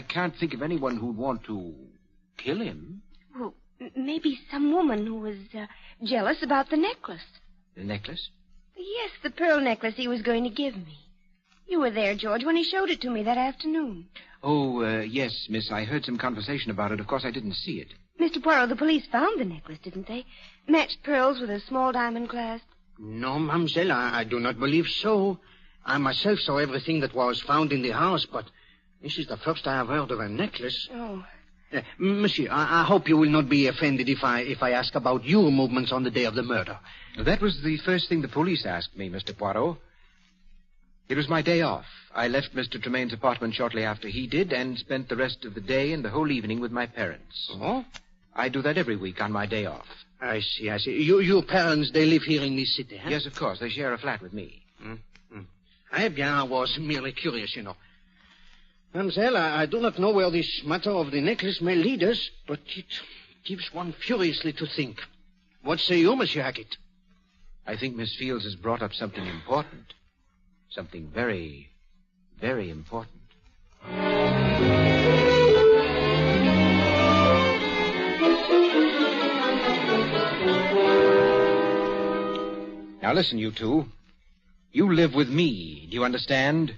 can't think of anyone who'd want to kill him.
Well, maybe some woman who was jealous about the necklace.
The necklace?
Yes, the pearl necklace he was going to give me. You were there, George, when he showed it to me that afternoon.
Oh, yes, miss. I heard some conversation about it. Of course, I didn't see it.
Mr. Poirot, the police found the necklace, didn't they? Matched pearls with a small diamond clasp.
No, mademoiselle, I do not believe so. I myself saw everything that was found in the house, but this is the first I have heard of a necklace.
Oh.
Monsieur, I hope you will not be offended if I ask about your movements on the day of the murder.
That was the first thing the police asked me, Mr. Poirot. It was my day off. I left Mr. Tremaine's apartment shortly after he did and spent the rest of the day and the whole evening with my parents.
Oh?
I do that every week on my day off.
I see. Your parents, they live here in this city, huh?
Yes, of course. They share a flat with me.
Eh bien, I was merely curious, you know. Mademoiselle, I do not know where this matter of the necklace may lead us, but it gives one furiously to think. What say you, Monsieur Hackett?
I think Miss Fields has brought up something important. Something very, very important. Now listen, you two. You live with me, do you understand?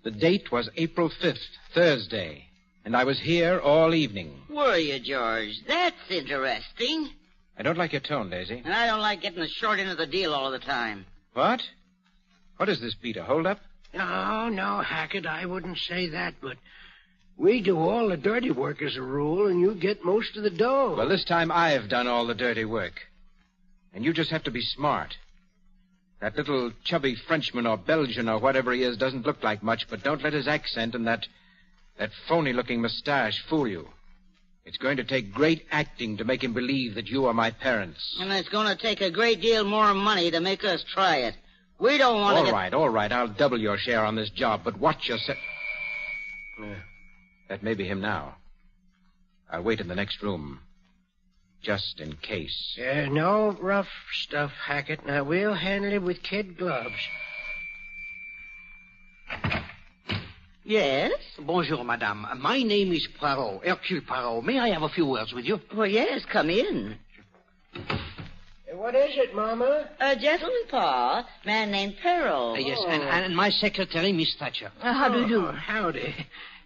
The date was April 5th, Thursday, and I was here all evening.
Were you, George? That's interesting.
I don't like your tone, Daisy.
And I don't like getting the short end of the deal all the time.
What? What is this, Peter? Hold up?
No, Hackett, I wouldn't say that, but we do all the dirty work as a rule, and you get most of the dough.
Well, this time I've done all the dirty work. And you just have to be smart. That little chubby Frenchman or Belgian or whatever he is doesn't look like much, but don't let his accent and that phony-looking mustache fool you. It's going to take great acting to make him believe that you are my parents.
And it's going to take a great deal more money to make us try it. We don't want to
All right. I'll double your share on this job, but watch yourself. That may be him now. I'll wait in the next room. Just in case.
No rough stuff, Hackett. Now, we'll handle it with kid gloves.
Yes? Bonjour, madame. My name is Poirot, Hercule Poirot. May I have a few words with you?
Well, yes, come in.
What is it, Mama?
A gentleman, Pa. Man named Peril.
Yes, and my secretary, Miss Thatcher.
How do you do?
Howdy.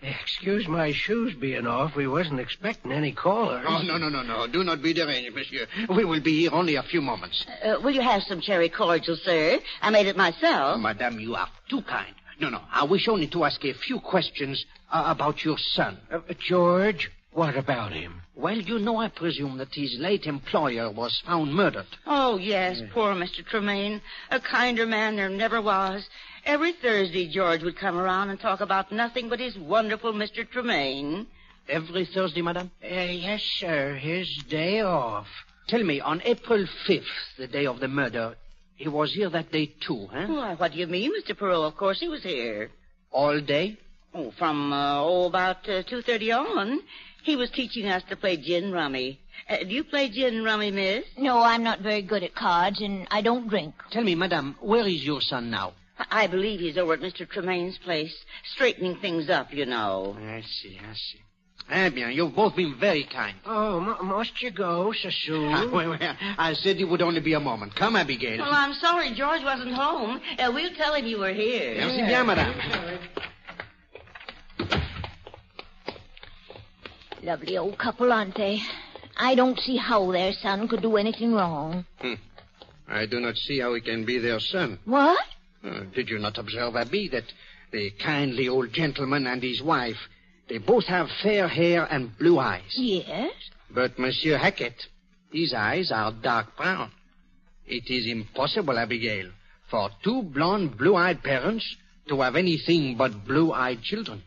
Excuse my shoes being off. We wasn't expecting any callers.
Oh, no. Do not be deranged, monsieur. We will be here only a few moments.
Will you have some cherry cordial, sir? I made it myself.
Madame, you are too kind. No. I wish only to ask a few questions about your son.
George, what about him?
Well, you know, I presume that his late employer was found murdered.
Oh, yes, poor Mr. Tremaine. A kinder man there never was. Every Thursday, George would come around and talk about nothing but his wonderful Mr. Tremaine.
Every Thursday, madame?
Yes, sir. His day off.
Tell me, on April 5th, the day of the murder, he was here that day, too, huh?
Why, what do you mean, Mr. Perot? Of course he was here.
All day?
Oh, from, about 2:30 on. He was teaching us to play gin rummy. Do you play gin rummy, miss?
No, I'm not very good at cards, and I don't drink.
Tell me, madame, where is your son now?
I believe he's over at Mr. Tremaine's place, straightening things up, you know.
I see. Eh bien, you've both been very kind.
Oh, must you go so soon?
Well, I said it would only be a moment. Come, Abigail.
Well, I'm sorry George wasn't home. We'll tell him you were here.
Merci bien, madame.
Lovely old couple, aren't they? I don't see how their son could do anything wrong.
I do not see how he can be their son.
What?
Did you not observe, Abby, that the kindly old gentleman and his wife, they both have fair hair and blue eyes?
Yes.
But Monsieur Hackett, his eyes are dark brown. It is impossible, Abigail, for two blonde, blue-eyed parents to have anything but blue-eyed children.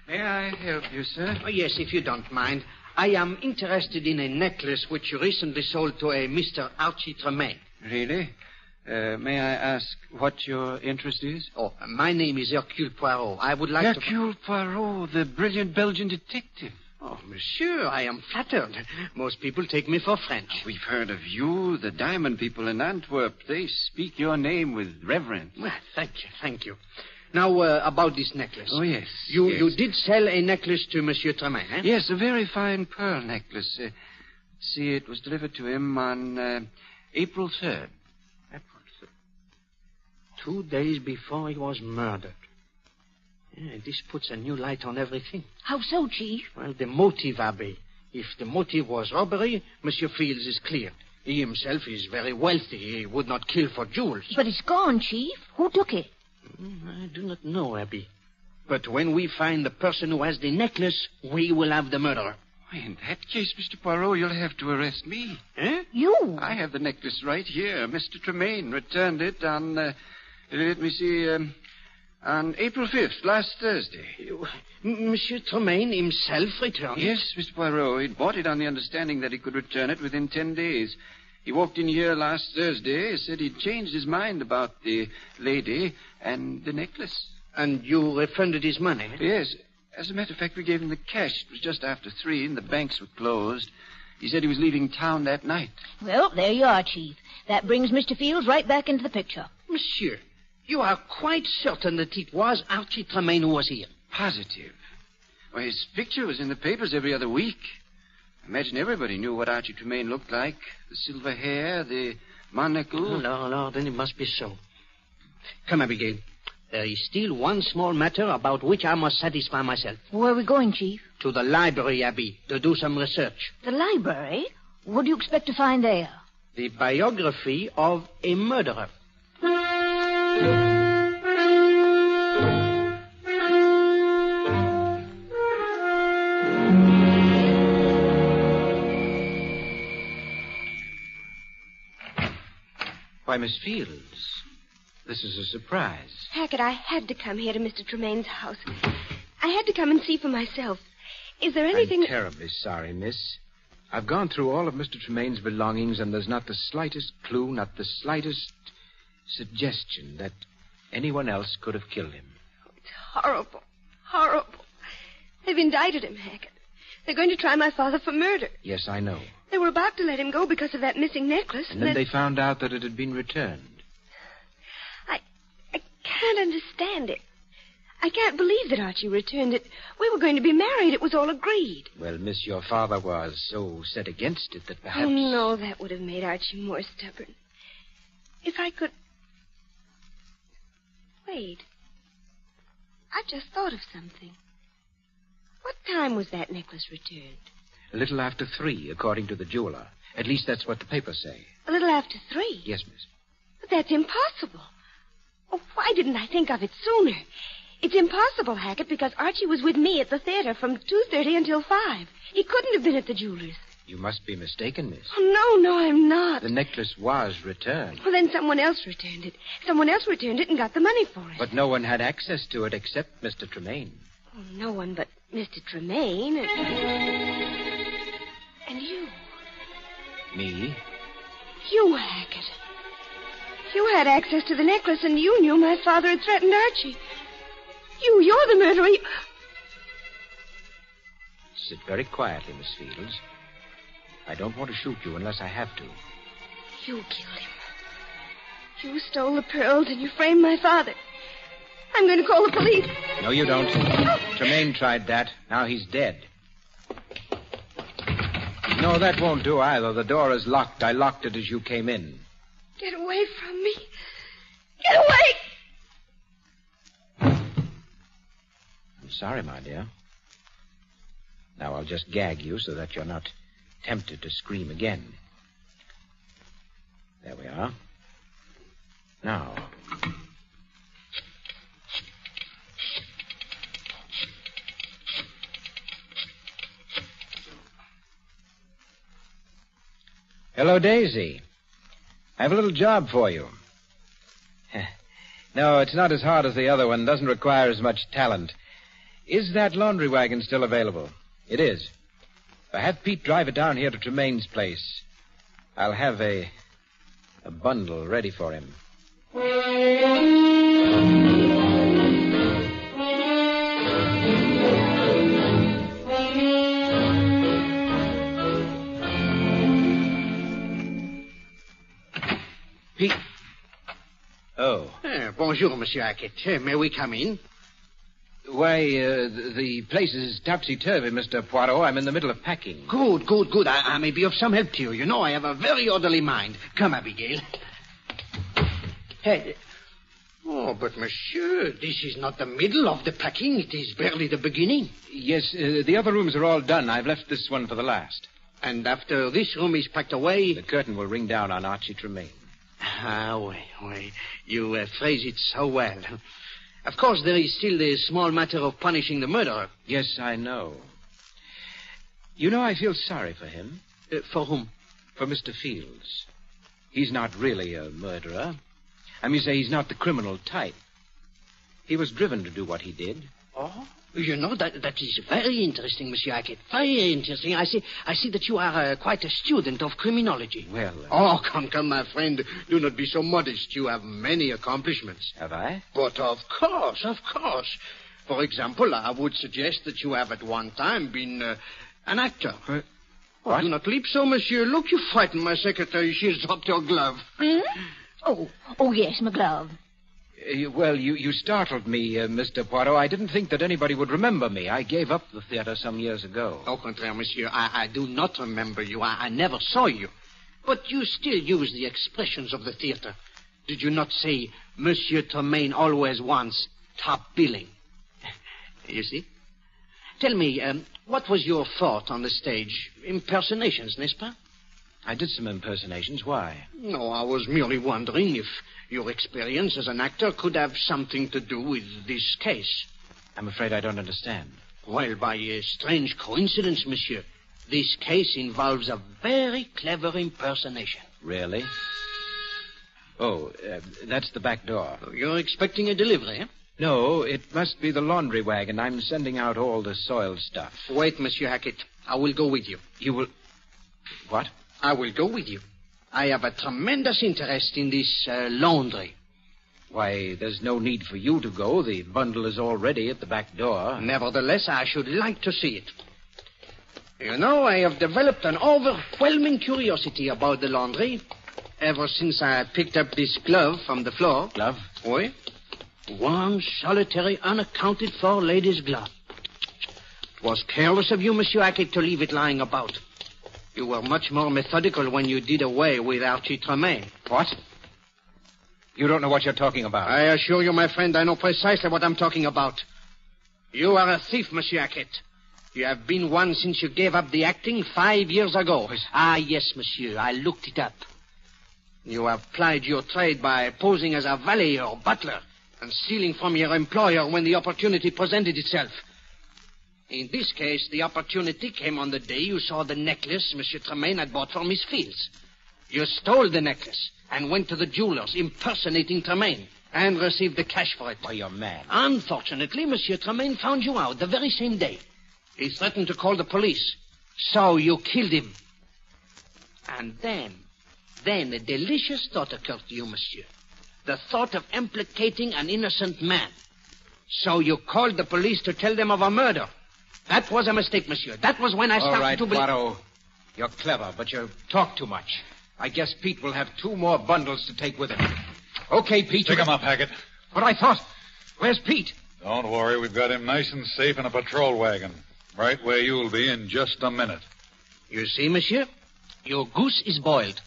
May I help you, sir?
Oh, yes, if you don't mind. I am interested in a necklace which you recently sold to a Mr. Archie Tremaine.
Really?
May I ask what your interest is? Oh, my name is Hercule Poirot. I would like
Hercule Poirot, the brilliant Belgian detective.
Oh, monsieur, I am flattered. Most people take me for French.
We've heard of you, the diamond people in Antwerp. They speak your name with reverence.
Well, thank you. Now, about this necklace.
Oh, yes.
You did sell a necklace to Monsieur Tremaine, eh?
Yes, a very fine pearl necklace. See, it was delivered to him on April 3rd.
2 days before he was murdered. Yeah, this puts a new light on everything.
How so, Chief?
Well, the motive, Abbe. If the motive was robbery, Monsieur Fields is cleared. He himself is very wealthy. He would not kill for jewels.
But it's gone, Chief. Who took it?
I do not know, Abbe. But when we find the person who has the necklace, we will have the murderer.
In that case, Mr. Poirot, you'll have to arrest me.
Eh?
You?
I have the necklace right here. Mr. Tremaine returned it on, let me see, on April 5th, last Thursday.
Monsieur Tremaine himself returned it?
Yes, Mr. Poirot. He'd bought it on the understanding that he could return it within 10 days. He walked in here last Thursday, said he'd changed his mind about the lady and the necklace.
And you refunded his money?
Yes. As a matter of fact, we gave him the cash. It was just after 3, and the banks were closed. He said he was leaving town that night.
Well, there you are, Chief. That brings Mr. Fields right back into the picture.
Monsieur, you are quite certain that it was Archie Tremaine who was here?
Positive. Well, his picture was in the papers every other week. I imagine everybody knew what Archie Tremaine looked like. The silver hair, the monocle.
No, then it must be so. Come, Abigail. There is still one small matter about which I must satisfy myself.
Where are we going, Chief?
To the library, Abby, to do some research.
The library? What do you expect to find there?
The biography of a murderer.
Why, Miss Fields, this is a surprise.
Hackett, I had to come here to Mr. Tremaine's house. I had to come and see for myself. Is there anything...
I'm terribly sorry, miss. I've gone through all of Mr. Tremaine's belongings, and there's not the slightest clue, not the slightest suggestion that anyone else could have killed him.
Oh, it's horrible. Horrible. They've indicted him, Hackett. They're going to try my father for murder.
Yes, I know.
They were about to let him go because of that missing necklace.
And then they found out that it had been returned.
I can't understand it. I can't believe that Archie returned it. We were going to be married. It was all agreed.
Well, miss, your father was so set against it that perhaps...
Oh, no, that would have made Archie more stubborn. If I could... Wait. I've just thought of something. What time was that necklace returned?
A little after 3, according to the jeweler. At least that's what the papers say.
A little after 3?
Yes, miss.
But that's impossible. Oh, why didn't I think of it sooner? It's impossible, Hackett, because Archie was with me at the theater from 2:30 until 5. He couldn't have been at the jeweler's.
You must be mistaken, miss.
Oh, no, I'm not.
The necklace was returned.
Well, then someone else returned it. Someone else returned it and got the money for it.
But no one had access to it except Mr. Tremaine.
Oh, no one but Mr. Tremaine. And you.
Me?
You, Hackett. You had access to the necklace, and you knew my father had threatened Archie. You're the murderer.
Sit very quietly, Miss Fields. I don't want to shoot you unless I have to.
You killed him. You stole the pearls, and you framed my father. I'm going to call the police.
No, you don't. Tremaine tried that. Now he's dead. No, that won't do either. The door is locked. I locked it as you came in.
Get away from me. Get away!
I'm sorry, my dear. Now I'll just gag you so that you're not tempted to scream again. There we are. Now. Hello, Daisy. I have a little job for you. No, it's not as hard as the other one. Doesn't require as much talent. Is that laundry wagon still available? It is. If I have Pete drive it down here to Tremaine's place, I'll have a A bundle ready for him.
Pete.
Oh.
Bonjour, Monsieur Hackett. May we come in?
Why, the place is topsy-turvy, Mr. Poirot. I'm in the middle of packing.
Good. I may be of some help to you. You know, I have a very orderly mind. Come, Abigail. Hey. Oh, but, monsieur, this is not the middle of the packing. It is barely the beginning.
Yes, the other rooms are all done. I've left this one for the last.
And after this room is packed away...
The curtain will ring down on Archie Tremaine.
Oui. You phrase it so well. Of course, there is still the small matter of punishing the murderer.
Yes, I know. You know, I feel sorry for him.
For whom?
For Mr. Fields. He's not really a murderer. I mean, say he's not the criminal type. He was driven to do what he did.
Oh? You know, that is very interesting, Monsieur Hackett. Very interesting. I see that you are quite a student of criminology.
Well...
Oh, come, my friend. Do not be so modest. You have many accomplishments.
Have I?
But of course. For example, I would suggest that you have at one time been an actor.
What?
Oh, do not leap so, monsieur. Look, you frightened my secretary. She has dropped her glove.
Oh, yes, my glove.
Well, you startled me, Mr. Poirot. I didn't think that anybody would remember me. I gave up the theater some years ago.
Au contraire, monsieur. I do not remember you. I never saw you. But you still use the expressions of the theater. Did you not say, Monsieur Tremaine always wants top billing? You see? Tell me, what was your thought on the stage? Impersonations, n'est-ce pas?
I did some impersonations. Why?
No, I was merely wondering if your experience as an actor could have something to do with this case.
I'm afraid I don't understand.
Well, by a strange coincidence, monsieur, this case involves a very clever impersonation.
Really? Oh, that's the back door.
You're expecting a delivery, eh?
No, it must be the laundry wagon. I'm sending out all the soiled stuff.
Wait, Monsieur Hackett. I will go with you.
You will... What?
I will go with you. I have a tremendous interest in this laundry.
Why, there's no need for you to go. The bundle is already at the back door.
Nevertheless, I should like to see it. You know, I have developed an overwhelming curiosity about the laundry ever since I picked up this glove from the floor.
Glove?
Oui. One solitary, unaccounted-for lady's glove. It was careless of you, Monsieur Hackett, to leave it lying about. You were much more methodical when you did away with Archie Tremaine.
What? You don't know what you're talking about.
I assure you, my friend, I know precisely what I'm talking about. You are a thief, Monsieur Hackett. You have been one since you gave up the acting 5 years ago. Ah, yes, monsieur. I looked it up. You have plied your trade by posing as a valet or butler and stealing from your employer when the opportunity presented itself. In this case, the opportunity came on the day you saw the necklace Monsieur Tremaine had bought for Miss Fields. You stole the necklace and went to the jeweler's impersonating Tremaine and received the cash for it.
Why, you're mad.
Unfortunately, Monsieur Tremaine found you out the very same day. He threatened to call the police. So you killed him. And then a delicious thought occurred to you, monsieur. The thought of implicating an innocent man. So you called the police to tell them of a murder. That was a mistake, monsieur. That was when I started to believe...
All right, Poirot. You're clever, but you talk too much. I guess Pete will have 2 more bundles to take with him. Okay, Pete.
Pick him up, Hackett.
But I thought... Where's Pete?
Don't worry. We've got him nice and safe in a patrol wagon. Right where you'll be in just a minute.
You see, monsieur? Your goose is boiled.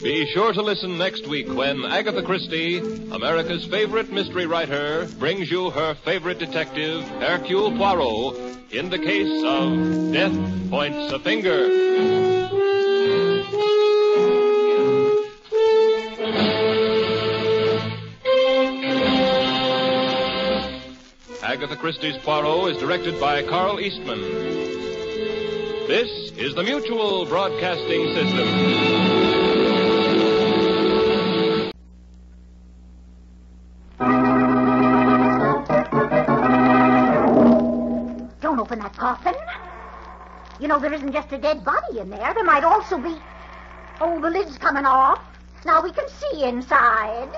Be sure to listen next week when Agatha Christie, America's favorite mystery writer, brings you her favorite detective, Hercule Poirot, in the case of Death Points a Finger. Agatha Christie's Poirot is directed by Carl Eastman. This is the Mutual Broadcasting System.
Don't open that coffin. You know, there isn't just a dead body in there. There might also be... Oh, the lid's coming off. Now we can see inside.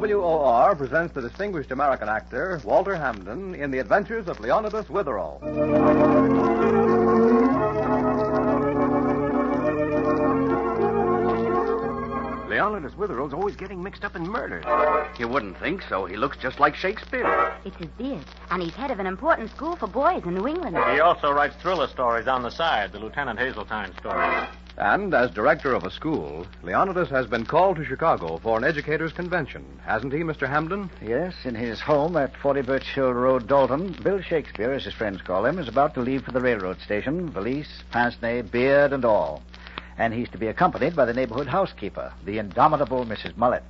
WOR presents the distinguished American actor, Walter Hamden, in The Adventures of Leonidas Witherall.
Leonidas Witherall's always getting mixed up in murder. You wouldn't think so. He looks just like Shakespeare.
It's his beard, and he's head of an important school for boys in New England.
He also writes thriller stories on the side, the Lieutenant Hazeltine stories.
And as director of a school, Leonidas has been called to Chicago for an educators' convention, hasn't he, Mr. Hamden?
Yes, in his home at 40 Birch Hill Road, Dalton, Bill Shakespeare, as his friends call him, is about to leave for the railroad station, valise, pince-nez, beard, and all. And he's to be accompanied by the neighborhood housekeeper, the indomitable Mrs. Mullet.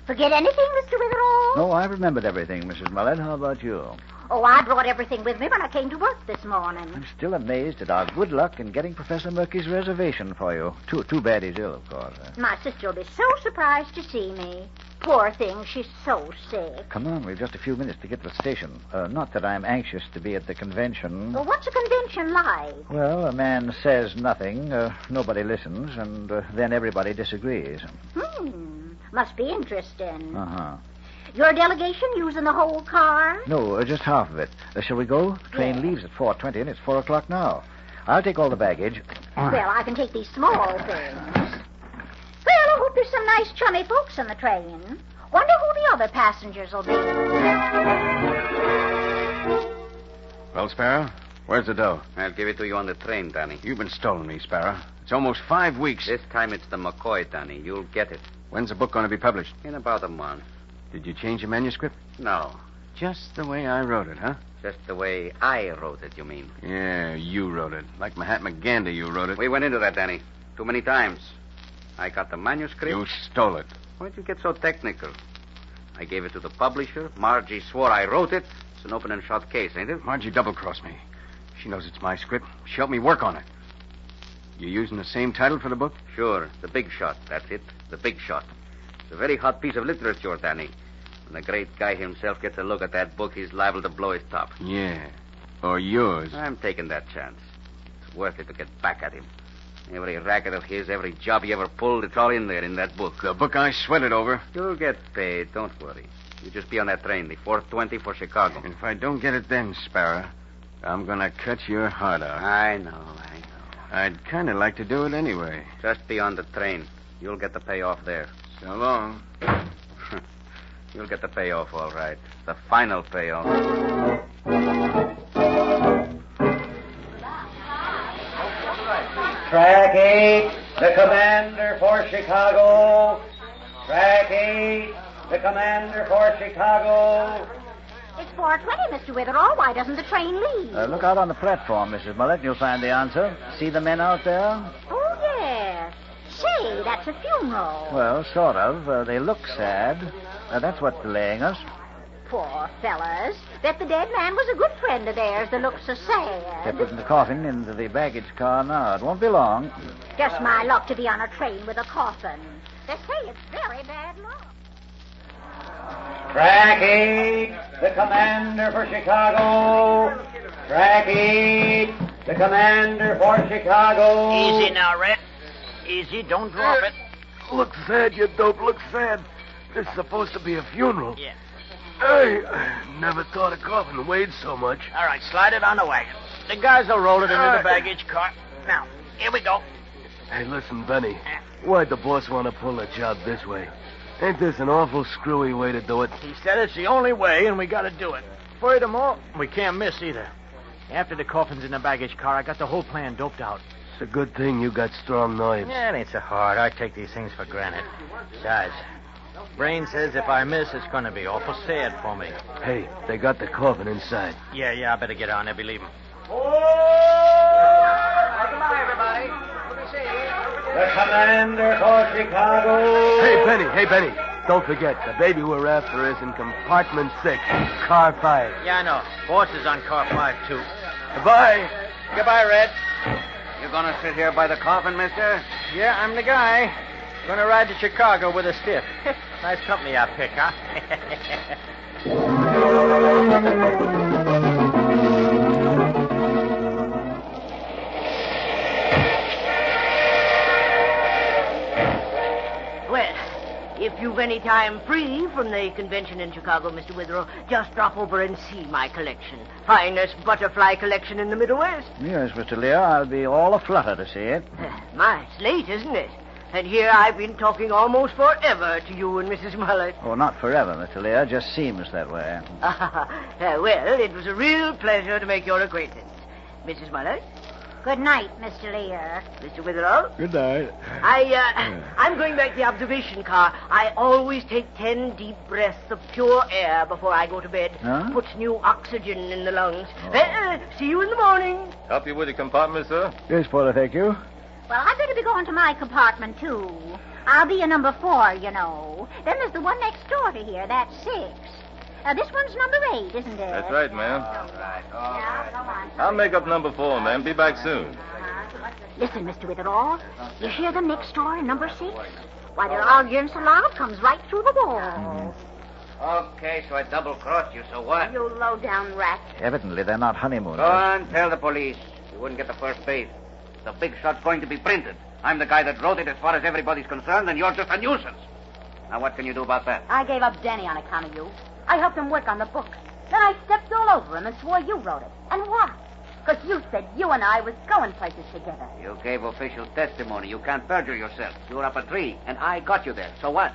Forget anything, Mr. Witherall?
No, I remembered everything, Mrs. Mullet. How about you?
Oh, I brought everything with me when I came to work this morning.
I'm still amazed at our good luck in getting Professor Murky's reservation for you. Too bad he's ill, of course.
My sister will be so surprised to see me. Poor thing, she's so sick.
Come on, we've just a few minutes to get to the station. Not that I'm anxious to be at the convention.
Well, what's a convention like?
Well, a man says nothing, nobody listens, and then everybody disagrees.
Must be interesting.
Uh-huh.
Your delegation using the whole car?
No, just half of it. Shall we go? Train leaves at 4:20, and it's 4 o'clock now. I'll take all the baggage.
Well, I can take these small things. Well, I hope there's some nice chummy folks on the train. Wonder who the other passengers will be.
Well, Sparrow, where's the dough?
I'll give it to you on the train, Danny.
You've been stolen me, Sparrow. It's almost 5 weeks.
This time it's the MCCOY, Danny. You'll get it.
When's the book going to be published?
In about a month.
Did you change the manuscript?
No.
Just the way I wrote it, huh?
Just the way I wrote it, you mean?
Yeah, you wrote it. Like Mahatma Gandhi, you wrote it.
We went into that, Danny. Too many times. I got the manuscript.
You stole it.
Why'd you get so technical? I gave it to the publisher. Margie swore I wrote it. It's an open and shut case, ain't it?
Margie double-crossed me. She knows it's my script. She helped me work on it. You using the same title for the book?
Sure. The Big Shot. That's it. The Big Shot. It's a very hot piece of literature, Danny. When the great guy himself gets a look at that book, he's liable to blow his top.
Yeah. Or yours.
I'm taking that chance. It's worth it to get back at him. Every racket of his, every job he ever pulled, it's all in there in that book.
The book I sweated over.
You'll get paid. Don't worry. You just be on that train, the 4:20 for Chicago.
And if I don't get it then, Sparrow, I'm going to cut your heart out.
I know.
I'd kind of like to do it anyway.
Just be on the train. You'll get the payoff there.
So long.
You'll get the payoff, all right. The final payoff.
Track 8, the commander for Chicago. Track 8, the commander for Chicago.
It's 4:20, Mr. Witherall. Why doesn't the train leave?
Look out on the platform, Mrs. Mullet, and you'll find the answer. See the men out there?
Oh, yes. Say, that's a funeral.
Well, sort of. They look sad. That's what's delaying us.
Poor fellas. Bet the dead man was a good friend of theirs. They look so sad.
They're putting the coffin into the baggage car now. It won't be long.
Just my luck to be on a train with a coffin. They say it's very bad luck.
Track 8, the commander for Chicago. Track 8, the commander for Chicago.
Easy now, Red. Easy, don't drop it.
Look sad, you dope. Look sad. This is supposed to be a funeral.
Yeah.
I never thought a coffin weighed so much.
All right, slide it on the wagon. The guys will roll it into the baggage car. Now, here we go.
Hey, listen, Benny. Why'd the boss want to pull the job this way? Ain't this an awful screwy way to do it?
He said it's the only way, and we got to do it. Furthermore, we can't miss either. After the coffin's in the baggage car, I got the whole plan doped out.
It's a good thing you got strong knives.
Yeah, it ain't so hard. I take these things for granted. Besides, Brain says if I miss, it's going to be awful sad for me.
Hey, they got the coffin inside.
Yeah, I better get on. They'll be leaving.
The commander for
Chicago. Hey, Benny. Don't forget, the baby we're after is in compartment 6, car 5.
Yeah, I know. Boss is on car 5, too.
Goodbye.
Goodbye, Red.
You gonna sit here by the coffin, mister?
Yeah, I'm the guy. Gonna ride to Chicago with a stiff. Nice company I pick, huh?
Well, if you've any time free from the convention in Chicago, Mr. Witherall, just drop over and see my collection. Finest butterfly collection in the Middle West.
Yes, Mr. Lear, I'll be all aflutter to see it.
My, it's late, isn't it? And here I've been talking almost forever to you and Mrs. Mullet.
Oh, not forever, Mr. Lear. Just seems that way.
Well, it was a real pleasure to make your acquaintance. Mrs. Mullet?
Good night, Mr. Lear.
Mr. Witherall?
Good night.
I'm going back to the observation car. I always take 10 deep breaths of pure air before I go to bed.
Huh?
Puts new oxygen in the lungs. Well, see you in the morning.
Help you with your compartment, sir?
Yes, Paula, thank you.
Well, I better be going to my compartment, too. I'll be in number 4, you know. Then there's the one next door to here. That's 6. This one's number 8, isn't it?
That's right, ma'am.
All right. Come on.
I'll make up number 4, ma'am. Be back soon.
Listen, Mr. Witherall. You hear them next door in number 6? Why, they're arguing so loud, comes right through the wall.
Okay, so I double-crossed you, so what?
You low-down rat.
Evidently, they're not honeymooners.
Go on, tell the police. You wouldn't get the first base. The big shot's going to be printed. I'm the guy that wrote it as far as everybody's concerned, and you're just a nuisance. Now, what can you do about that?
I gave up Danny on account of you. I helped him work on the book. Then I stepped all over him and swore you wrote it. And why? Because you said you and I was going places together.
You gave official testimony. You can't perjure yourself. You were up a tree, and I got you there. So what?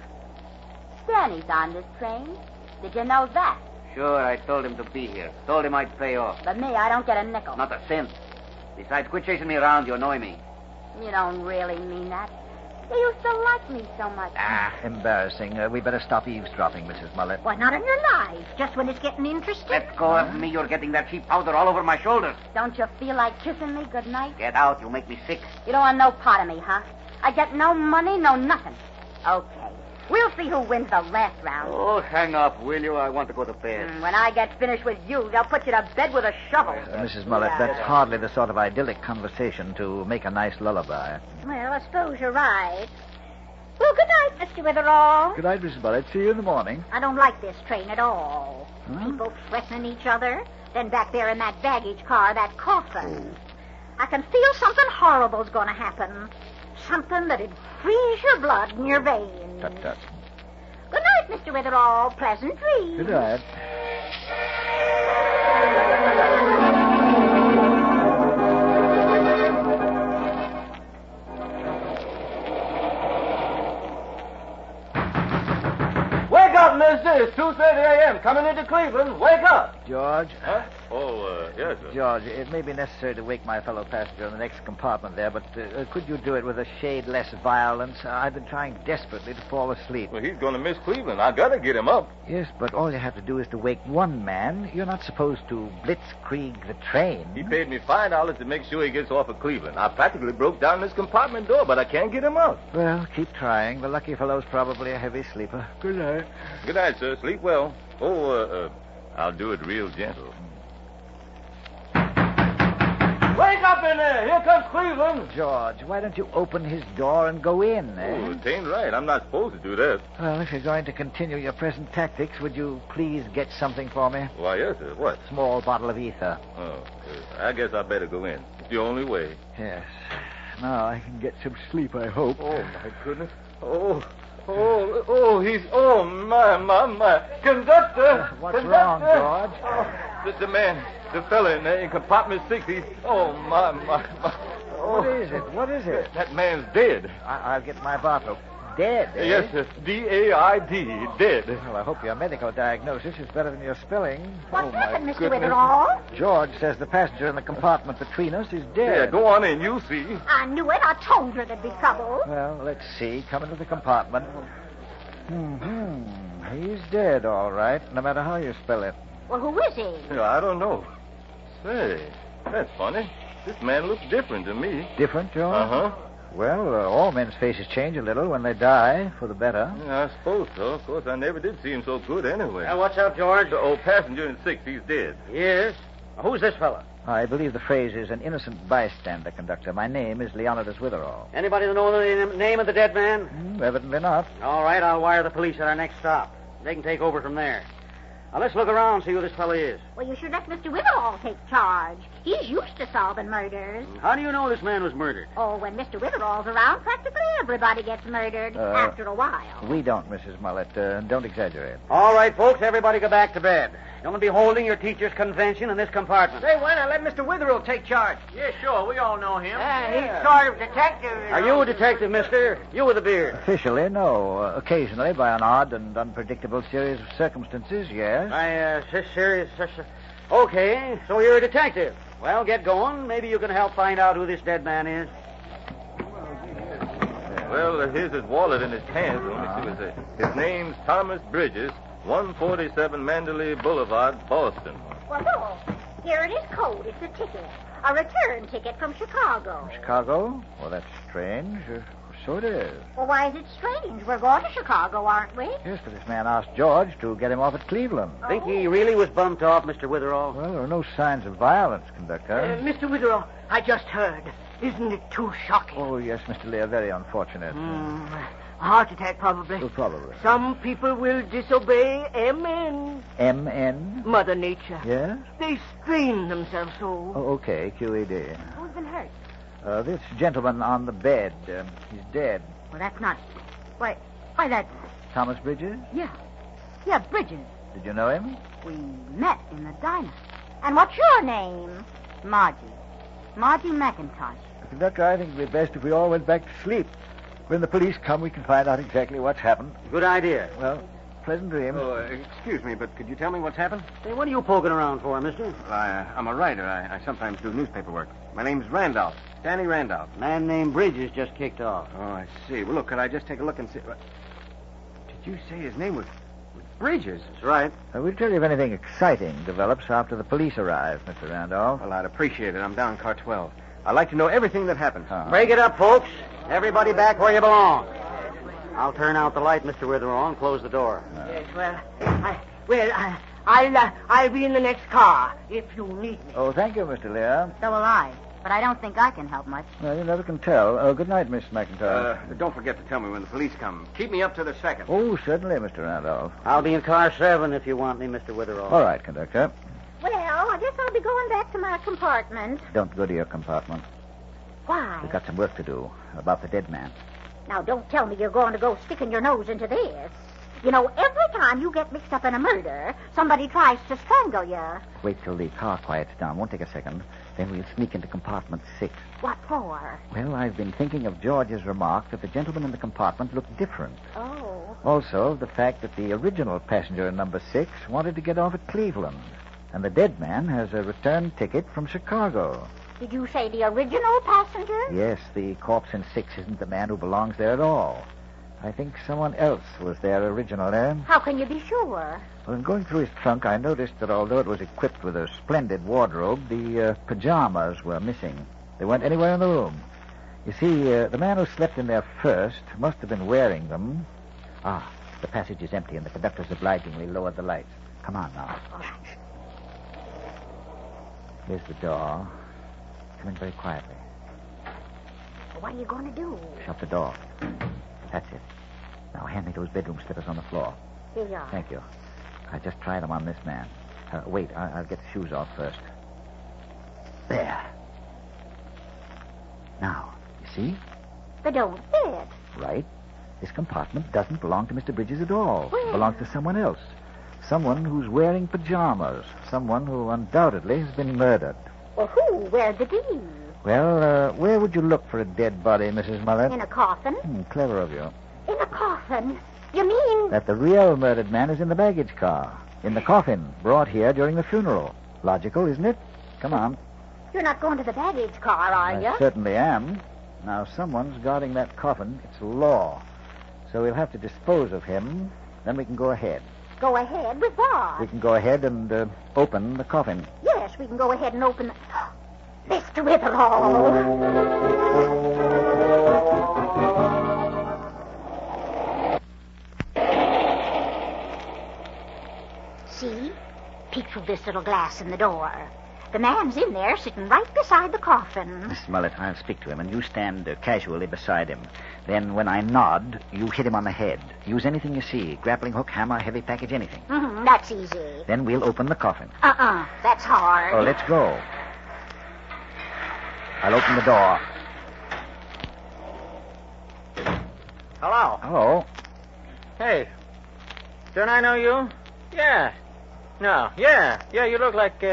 Danny's on this train. Did you know that?
Sure, I told him to be here. Told him I'd pay off.
But me, I don't get a nickel.
Not a cent. Besides, quit chasing me around. You annoy me.
You don't really mean that. You used to like me so much.
Embarrassing. We better stop eavesdropping, Mrs. Mullet.
Why, not in your life. Just when it's getting interesting.
Let go of me. You're getting that cheap powder all over my shoulders.
Don't you feel like kissing me good night?
Get out. You make me sick.
You don't want no part of me, huh? I get no money, no nothing. Okay. We'll see who wins the last round.
Oh, hang up, will you? I want to go to bed.
When I get finished with you, they'll put you to bed with a shovel.
Mrs. Mullet, that's hardly the sort of idyllic conversation to make a nice lullaby.
Well, I suppose you're right. Well, good night, Mr. Witherall.
Good night, Mrs. Mullet. See you in the morning.
I don't like this train at all.
Huh?
People threatening each other. Then back there in that baggage car, that coffin. I can feel something horrible's going to happen. Something that'd freeze your blood in your veins.
Tut, tut.
Good night, Mr. Witherall. Pleasant dreams.
Good night.
Wake up, mister. It's 2:30 a.m. Coming into Cleveland. Wake up.
George?
Huh?
Oh, yes, sir.
George, it may be necessary to wake my fellow passenger in the next compartment there, but could you do it with a shade less violence? I've been trying desperately to fall asleep.
Well, he's going to miss Cleveland. I got to get him up.
Yes, but all you have to do is to wake one man. You're not supposed to blitzkrieg the train.
He paid me $5 to make sure he gets off of Cleveland. I practically broke down this compartment door, but I can't get him up.
Well, keep trying. The lucky fellow's probably a heavy sleeper. Good night.
Good night, sir. Sleep well. Oh, I'll do it real gentle.
Wake up in there. Here comes Cleveland.
George, why don't you open his door and go in, eh?
Oh, it ain't right. I'm not supposed to do that.
Well, if you're going to continue your present tactics, would you please get something for me?
Why, yes, sir. What?
Small bottle of ether.
Oh, I guess I better go in. It's the only way.
Yes. Now I can get some sleep, I hope.
Oh, my goodness. He's... Oh, my. Conductor!
What's
Conductor!
wrong, George?
Oh, the man, the fella in compartment 6, he's... Oh, my. Oh.
What is it?
That man's dead.
I'll get my bottle. Dead, eh?
Yes, sir. D-A-I-D, dead.
Well, I hope your medical diagnosis is better than your spelling.
What happened, Mr. Witherall?
George says the passenger in the compartment between us is dead.
Yeah, go on in. You'll see.
I knew it. I told her there'd be trouble.
Well, let's see. Come into the compartment. He's dead, all right, no matter how you spell it.
Well, who is he?
Yeah, I don't know. Say, that's funny. This man looks different to me.
Different, George?
Uh-huh.
Well, all men's faces change a little when they die, for the better.
Yeah, I suppose so. Of course, I never did see him so good anyway.
What's up, George?
The old passenger in 6, he's dead.
Yes? Who's this fella?
I believe the phrase is an innocent bystander, Conductor. My name is Leonidas Witherall.
Anybody know the name of the dead man?
Evidently not.
All right, I'll wire the police at our next stop. They can take over from there. Now, let's look around and see who this fella is.
Well, you should let Mr. Witherall take charge. He's used to solving murders.
How do you know this man was murdered?
Oh, when Mr. Witherall's around, practically everybody gets murdered after a while.
We don't, Mrs. Mullet. Don't exaggerate.
All right, folks, everybody go back to bed. You're going to be holding your teacher's convention in this compartment.
Say, why not let Mr. Witherall take charge?
Yeah, sure. We all know him.
He's sort of detective.
Are you a detective, mister? You with the beard.
Officially, no. Occasionally, by an odd and unpredictable series of circumstances, yes.
Serious. Okay, so you're a detective. Well, get going. Maybe you can help find out who this dead man is.
Well, here's his wallet in his hands. Let me see what it says. His name's Thomas Bridges, 147 Mandalay Boulevard, Boston.
Well, look. Here it is, code. It's a ticket. A return ticket from Chicago.
Chicago? Well, that's strange. So it is.
Well, why is it strange? We're going to Chicago, aren't we?
Yes, but this man asked George to get him off at Cleveland.
Think he really was bumped off, Mr. Witherall?
Well, there are no signs of violence, Conductor.
Mr. Witherall, I just heard. Isn't it too shocking?
Oh, yes, Mr. Lear, very unfortunate.
A heart attack, probably.
Oh, probably.
Some people will disobey M.N.
M.N.?
Mother Nature.
Yes?
They strain themselves so.
Oh, okay, Q.E.D.
Who's been hurt?
This gentleman on the bed. He's dead.
Well, that's not... Why, that's...
Thomas Bridges?
Yeah, Bridges.
Did you know him?
We met in the diner. And what's your name? Margie McIntosh.
Conductor, I think it'd be best if we all went back to sleep. When the police come, we can find out exactly what's happened.
Good idea.
Well, pleasant dreams.
Oh, excuse me, but could you tell me what's happened?
Hey, what are you poking around for, mister?
Well, I'm a writer. I sometimes do newspaper work. My name's Randolph. Danny Randolph.
Man named Bridges just kicked off.
Oh, I see. Well, look, could I just take a look and see... Did you say his name was Bridges?
That's right.
We'll tell you if anything exciting develops after the police arrive, Mr. Randolph.
Well, I'd appreciate it. I'm down car 12. I'd like to know everything that happened.
Break it up, folks. Everybody back where you belong. I'll turn out the light, Mr. Witherall, and close the door.
Yes, I'll be in the next car if you need me.
Oh, thank you, Mr. Lear.
So will I. But I don't think I can help much.
Well, you never can tell. Good night, Miss McIntyre.
Don't forget to tell me when the police come. Keep me up to the second.
Oh, certainly, Mr. Randolph.
I'll be in car 7 if you want me, Mr. Witherall.
All right, Conductor.
Well, I guess I'll be going back to my compartment.
Don't go to your compartment.
Why?
We've got some work to do about the dead man.
Now, don't tell me you're going to go sticking your nose into this. You know, every time you get mixed up in a murder, somebody tries to strangle you.
Wait till the car quiets down. Won't take a second. Then we'll sneak into compartment 6.
What for?
Well, I've been thinking of George's remark that the gentleman in the compartment looked different.
Oh.
Also, the fact that the original passenger in number 6 wanted to get off at Cleveland. And the dead man has a return ticket from Chicago.
Did you say the original passenger?
Yes, the corpse in 6 isn't the man who belongs there at all. I think someone else was there originally.
How can you be sure?
Well, in going through his trunk, I noticed that although it was equipped with a splendid wardrobe, the pajamas were missing. They weren't anywhere in the room. You see, the man who slept in there first must have been wearing them. Ah, the passage is empty, and the conductor's obligingly lowered the lights. Come on now. Here's the door. Come in very quietly.
Well, what are you going to do?
Shut the door. That's it. Now hand me those bedroom slippers on the floor.
Here you are.
Thank you. I just tried them on this man. Wait, I'll get the shoes off first. There. Now, you see?
They don't fit.
Right. This compartment doesn't belong to Mr. Bridges at all.
Well,
it belongs to someone else. Someone who's wearing pajamas. Someone who undoubtedly has been murdered.
Well, who? Where'd they be?
Well, where would you look for a dead body, Mrs. Mullet?
In a coffin.
Clever of you.
In a coffin? You mean...
That the real murdered man is in the baggage car. In the coffin, brought here during the funeral. Logical, isn't it? Come on.
You're not going to the baggage car, are you?
I certainly am. Now, someone's guarding that coffin. It's law. So we'll have to dispose of him. Then we can go ahead.
Go ahead with what?
We can go ahead and open the coffin.
Yes, we can go ahead and open... Mr. Witherall. little glass in the door. The man's in there sitting right beside the coffin.
Miss Mullet, I'll speak to him, and you stand casually beside him. Then when I nod, you hit him on the head. Use anything you see. Grappling hook, hammer, heavy package, anything.
That's easy.
Then we'll open the coffin.
That's hard.
Oh, let's go. I'll open the door.
Hello.
Hello.
Hey. Don't I know you? Yeah. No. Yeah, you look like,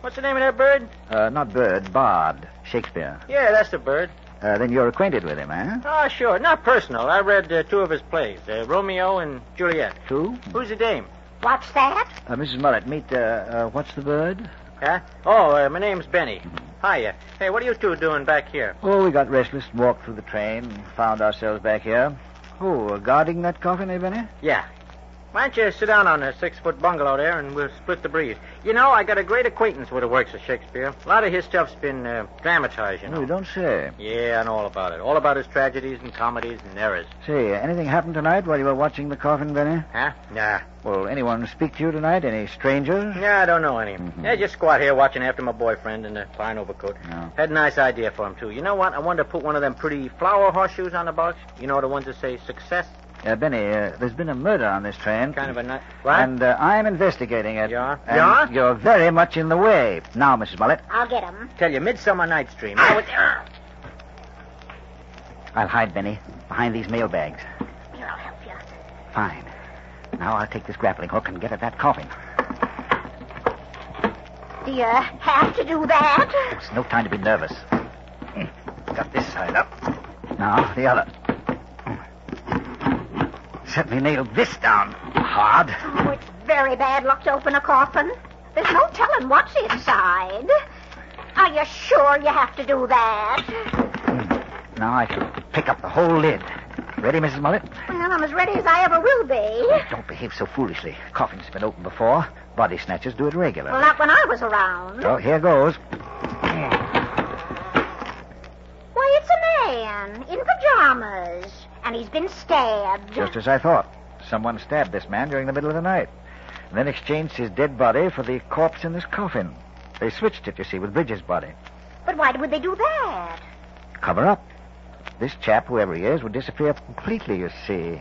what's the name of that bird?
Not Bird, Bard. Shakespeare.
Yeah, that's the bird.
Then you're acquainted with him, eh?
Oh, sure. Not personal. I read 2 of his plays, Romeo and Juliet.
2?
Who's the dame?
What's that?
Mrs. Mullet, meet, what's the bird?
Huh? Oh, my name's Benny. Hiya. Hey, what are you two doing back here?
Oh, we got restless, walked through the train, found ourselves back here. Oh, guarding that coffin, eh, Benny?
Yeah. Why don't you sit down on the 6-foot bungalow there, and we'll split the breeze. You know, I got a great acquaintance with the works of Shakespeare. A lot of his stuff's been dramatized, you know.
Oh, you don't say.
Yeah, I know all about it. All about his tragedies and comedies and errors.
Say, anything happened tonight while you were watching the coffin, Benny?
Huh? Nah.
Well, anyone speak to you tonight? Any strangers?
Yeah, I don't know any. Yeah, just squat here watching after my boyfriend in the fine overcoat.
No.
Had a nice idea for him, too. You know what? I wanted to put one of them pretty flower horseshoes on the box. You know, the ones that say success.
Benny, there's been a murder on this train.
Kind of a nut. What?
And I'm investigating it.
You are?
And
You are?
you're very much in the way. Now, Mrs. Mullet.
I'll get him.
Tell you, Midsummer Night's Dream.
I'll hide, Benny, behind these mail bags.
Here, I'll help you.
Fine. Now I'll take this grappling hook and get at that coffin.
Do you have to do that?
It's no time to be nervous. Got this side up. Now, the other. Let me nail this down hard.
Oh, it's very bad luck to open a coffin. There's no telling what's inside. Are you sure you have to do that?
Now I can pick up the whole lid. Ready, Mrs. Mullet?
Well, I'm as ready as I ever will be.
Don't behave so foolishly. Coffin's been opened before. Body snatchers do it regularly.
Well, not when I was around.
So here goes.
Why, it's a man in pajamas. And he's been stabbed.
Just as I thought. Someone stabbed this man during the middle of the night. And then exchanged his dead body for the corpse in this coffin. They switched it, you see, with Bridges' body.
But why would they do that?
Cover up. This chap, whoever he is, would disappear completely, you see.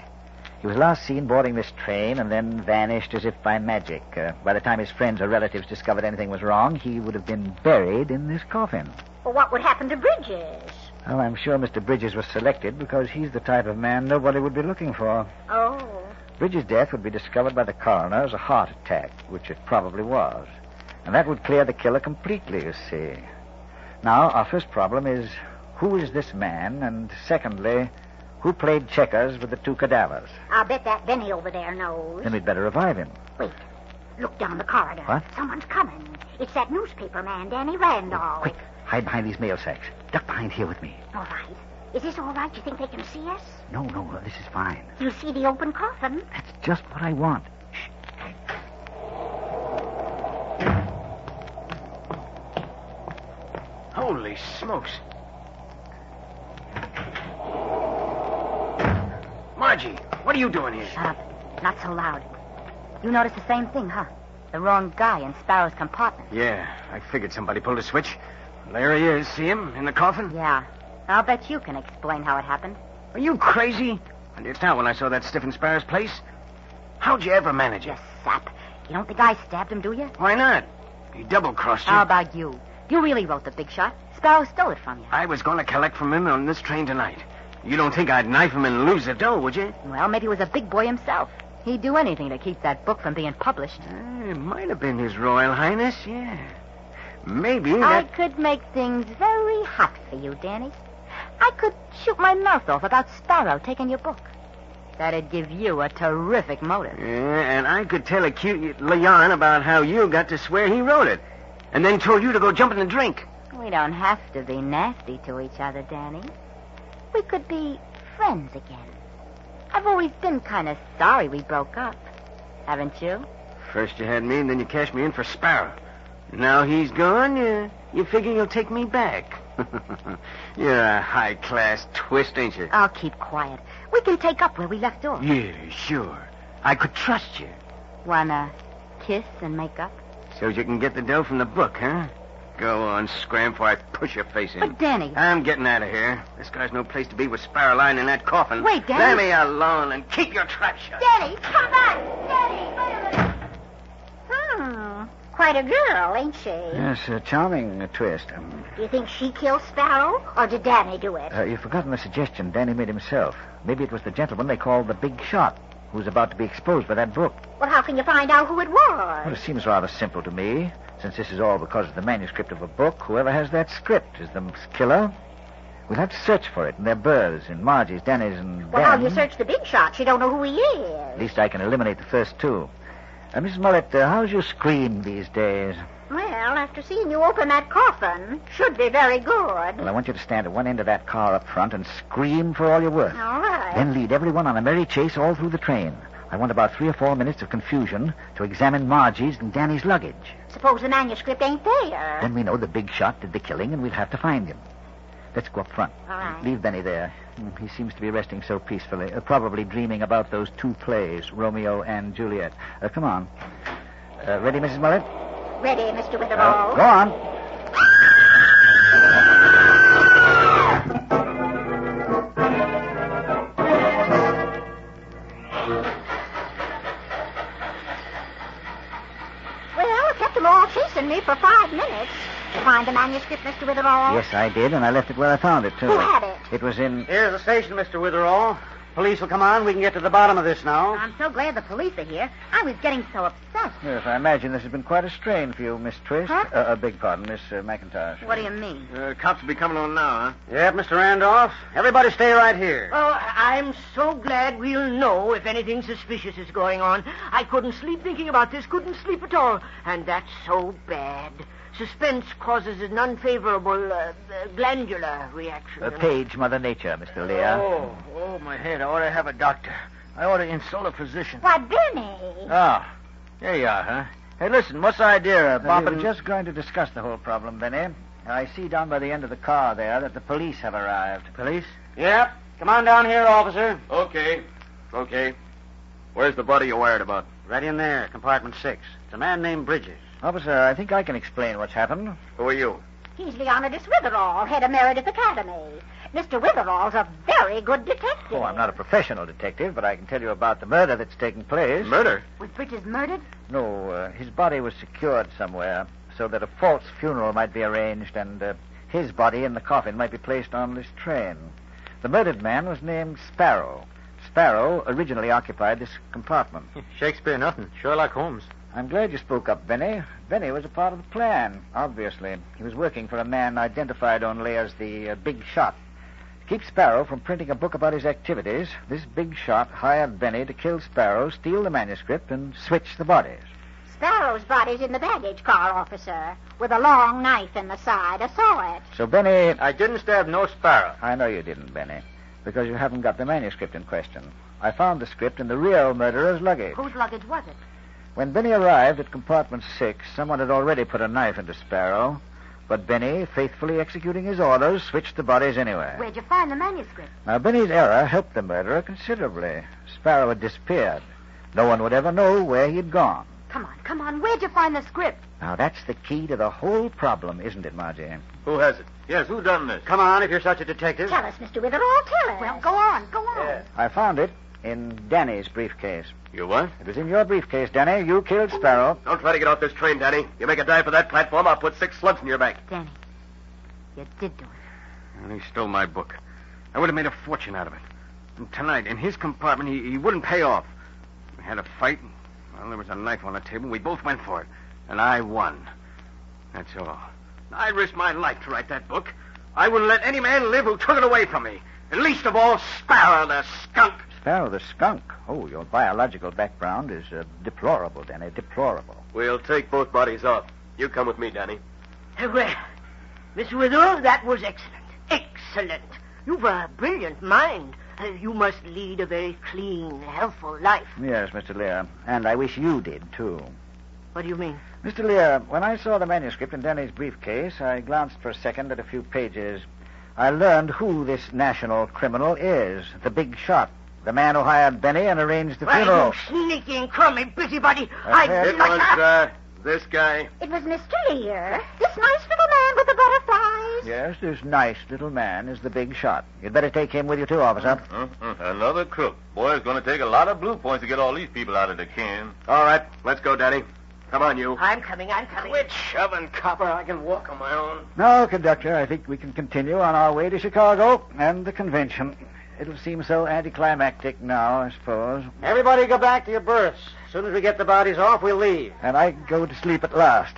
He was last seen boarding this train and then vanished as if by magic. By the time his friends or relatives discovered anything was wrong, he would have been buried in this coffin.
Well, what would happen to Bridges?
Well, I'm sure Mr. Bridges was selected because he's the type of man nobody would be looking for.
Oh.
Bridges' death would be discovered by the coroner as a heart attack, which it probably was. And that would clear the killer completely, you see. Now, our first problem is, who is this man? And secondly, who played checkers with the 2 cadavers?
I'll bet that Benny over there knows.
Then we'd better revive him.
Wait. Look down the corridor.
What?
Someone's coming. It's that newspaper man, Danny Randolph.
Quick, hide behind these mail sacks. Duck behind here with me.
All right. Is this all right? You think they can see us?
No, this is fine.
You'll see the open coffin.
That's just what I want.
Holy smokes. Margie, what are you doing here?
Shut up. Not so loud. You noticed the same thing, huh? The wrong guy in Sparrow's compartment.
Yeah, I figured somebody pulled a switch. There he is. See him in the coffin?
Yeah. I'll bet you can explain how it happened.
Are you crazy? I just now when I saw that stiff in Sparrow's place. How'd you ever manage it?
You sap. You don't think I stabbed him, do you?
Why not? He double-crossed you.
How about you? You really wrote the big shot. Sparrow stole it from you.
I was going to collect from him on this train tonight. You don't think I'd knife him and lose the dough, would you?
Well, maybe he was a big boy himself. He'd do anything to keep that book from being published.
It might have been His Royal Highness, yeah. Maybe
I
that...
could make things very hot for you, Danny. I could shoot my mouth off about Sparrow taking your book. That'd give you a terrific motive.
Yeah, and I could tell a cute yarn about how you got to swear he wrote it. And then told you to go jump in the drink.
We don't have to be nasty to each other, Danny. We could be friends again. I've always been kind of sorry we broke up. Haven't you?
First you had me, and then you cashed me in for Sparrow. Now he's gone, you figure you'll take me back. You're a high-class twist, ain't you?
I'll keep quiet. We can take up where we left off.
Yeah, sure. I could trust you.
Wanna kiss and make up?
Shows you can get the dough from the book, huh? Go on, scram before I push your face in.
But, Danny...
I'm getting out of here. This guy's no place to be with Sparrow lying in that coffin.
Wait, Danny.
Leave me alone and keep your trap shut.
Danny, come back! Danny, wait a minute. Quite a girl, ain't she?
Yes, a charming twist.
Do you think she killed Sparrow, or did Danny do it?
You've forgotten the suggestion Danny made himself. Maybe it was the gentleman they called the Big Shot, who was about to be exposed by that book.
Well, how can you find out who it was?
Well, it seems rather simple to me. Since this is all because of the manuscript of a book, whoever has that script is the killer. We'll have to search for it in their berths, in Margie's, Danny's, and
Well, how
Dan's.
do you search the Big Shot? You don't know who he is.
At least I can eliminate the first two. Mrs. Mullet, how's your scream these days?
Well, after seeing you open that coffin, should be very good.
Well, I want you to stand at one end of that car up front and scream for all you're worth.
All right.
Then lead everyone on a merry chase all through the train. I want about 3 or 4 minutes of confusion to examine Margie's and Danny's luggage.
Suppose the manuscript ain't there.
Then we know the Big Shot did the killing, and we'll have to find him. Let's go up front.
All right.
Leave Benny there. He seems to be resting so peacefully, probably dreaming about those 2 plays, Romeo and Juliet. Come on. Ready, Mrs. Mullet?
Ready, Mr. Witherall.
Go on.
Well, it kept them all chasing me for 5 minutes. You find the manuscript, Mr. Witherall?
Yes, I did, and I left it where I found it, too.
Who had it?
It was in...
Here's the station, Mr. Witherall. Police will come on. We can get to the bottom of this now.
I'm so glad the police are here. I was getting so upset.
Yes, I imagine this has been quite a strain for you, Miss Twist.
Huh?
Beg pardon, Miss McIntosh.
What do you mean?
Cops will be coming on now, huh?
Yep, Mr. Randolph. Everybody stay right here.
Oh, I'm so glad we'll know if anything suspicious is going on. I couldn't sleep thinking about this, couldn't sleep at all. And that's so bad. Suspense causes an unfavorable glandular reaction.
Page Mother Nature, Mr. Lear.
Oh, my head. I ought to have a doctor. I ought to insult a physician.
Why, Benny.
Oh, there you are, huh? Hey, listen, what's the idea of
We
bopping...
were just going to discuss the whole problem, Benny. I see down by the end of the car there that the police have arrived.
Police? Yep. Come on down here, officer. Okay. Where's the body you wired about?
Right in there, compartment 6. It's a man named Bridges.
Officer, I think I can explain what's happened.
Who are you?
He's Leonidas Witherall, head of Meredith Academy. Mr. Witherall's a very good detective.
Oh, I'm not a professional detective, but I can tell you about the murder that's taken place.
Murder?
Was Bridges murdered?
No, his body was secured somewhere so that a false funeral might be arranged and his body in the coffin might be placed on this train. The murdered man was named Sparrow. Sparrow originally occupied this compartment.
Shakespeare, nothing. Sherlock Holmes.
I'm glad you spoke up, Benny. Benny was a part of the plan, obviously. He was working for a man identified only as the Big Shot. To keep Sparrow from printing a book about his activities, this Big Shot hired Benny to kill Sparrow, steal the manuscript, and switch the bodies.
Sparrow's body's in the baggage car, officer, with a long knife in the side. I saw it.
So, Benny...
I didn't stab no Sparrow.
I know you didn't, Benny, because you haven't got the manuscript in question. I found the script in the real murderer's luggage.
Whose luggage was it?
When Benny arrived at compartment 6, someone had already put a knife into Sparrow, but Benny, faithfully executing his orders, switched the bodies anyway.
Where'd you find the manuscript?
Now, Benny's error helped the murderer considerably. Sparrow had disappeared. No one would ever know where he had gone.
Come on. Where'd you find the script?
Now, that's the key to the whole problem, isn't it, Margie?
Who has it? Yes, who done this?
Come on, if you're such a detective.
Tell us, Mr. Witherall, tell us.
Well, go on.
Yeah.
I found it in Danny's briefcase.
You what?
It was in your briefcase, Danny. You killed Sparrow.
Don't try to get off this train, Danny. You make a dive for that platform, I'll put 6 slugs in your back.
Danny, you did do it.
And he stole my book. I would have made a fortune out of it. And tonight, in his compartment, he wouldn't pay off. We had a fight. Well, there was a knife on the table. We both went for it. And I won. That's all. I risked my life to write that book. I wouldn't let any man live who took it away from me. And least of all, Sparrow, the skunk.
Sparrow the skunk? Oh, your biological background is deplorable, Danny, deplorable.
We'll take both bodies off. You come with me, Danny.
Well, Miss Witherall, that was excellent. Excellent. You've a brilliant mind. You must lead a very clean, healthful life.
Yes, Mr. Lear. And I wish you did, too.
What do you mean?
Mr. Lear, when I saw the manuscript in Danny's briefcase, I glanced for a second at a few pages. I learned who this national criminal is. The Big Shot. The man who hired Benny and arranged the funeral.
You sneaking, crummy busybody.
It was
This guy?
It was Mr. Lear. This nice little man with the butterflies.
Yes, this nice little man is the big shot. You'd better take him with you, too, officer.
Another crook. Boy, it's going to take a lot of blue points to get all these people out of the can.
All right, let's go, Danny. Come on, you.
I'm coming.
Quit shoving, copper. I can walk on my own.
No, conductor, I think we can continue on our way to Chicago and the convention. It'll seem so anticlimactic now, I suppose.
Everybody go back to your berths. As soon as we get the bodies off, we'll leave.
And I go to sleep at last.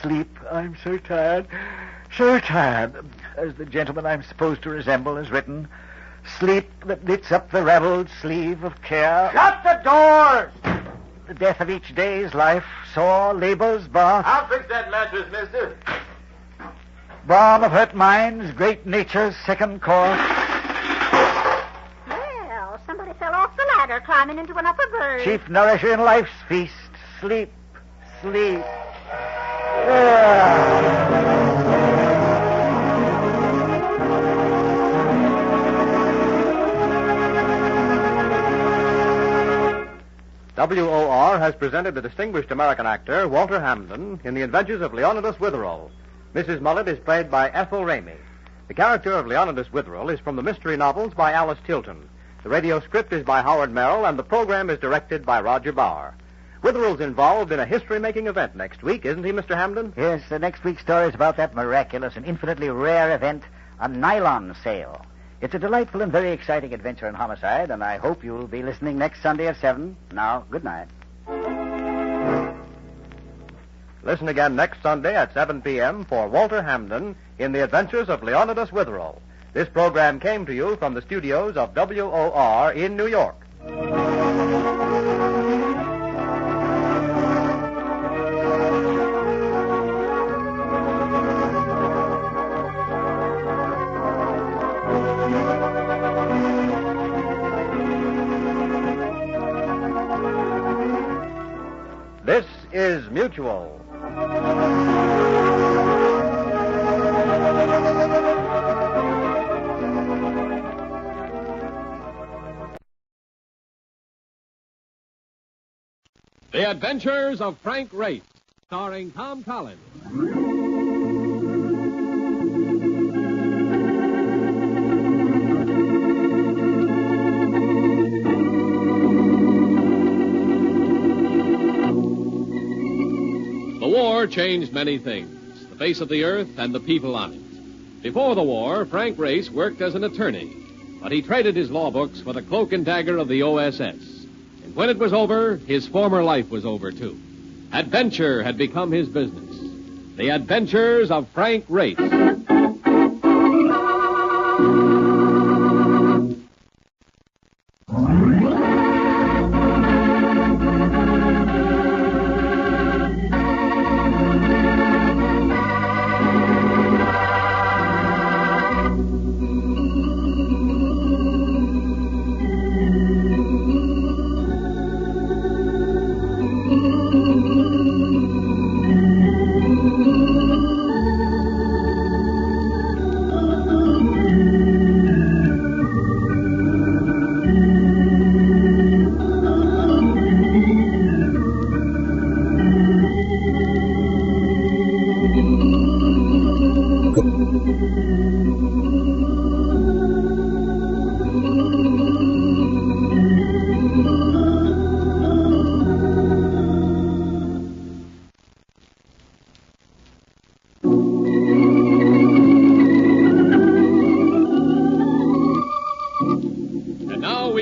Sleep. I'm so tired. So tired. As the gentleman I'm supposed to resemble has written, sleep that knits up the raveled sleeve of care.
Shut the doors!
The death of each day's life, sore labors, bath.
I'll fix that mattress, mister.
Balm of hurt minds, great nature's second course.
Well, somebody fell off the ladder climbing into an upper berth.
Chief nourisher in life's feast. Sleep. Sleep.
WOR has presented the distinguished American actor, Walter Hamden, in The Adventures of Leonidas Witherall. Mrs. Mullet is played by Ethel Ramey. The character of Leonidas Witherall is from the mystery novels by Alice Tilton. The radio script is by Howard Merrill, and the program is directed by Roger Bauer. Witherall's involved in a history-making event next week, isn't he, Mr. Hamden?
Yes, the next week's story is about that miraculous and infinitely rare event, a nylon sale. It's a delightful and very exciting adventure in homicide, and I hope you'll be listening next Sunday at 7. Now, good night.
Listen again next Sunday at 7 p.m. for Walter Hamden in The Adventures of Leonidas Witherall. This program came to you from the studios of WOR in New York. This is Mutual.
The Adventures of Frank Race, starring Tom Collins. The war changed many things, the face of the earth and the people on it. Before the war, Frank Race worked as an attorney, but he traded his law books for the cloak and dagger of the OSS. And when it was over, his former life was over, too. Adventure had become his business. The Adventures of Frank Race.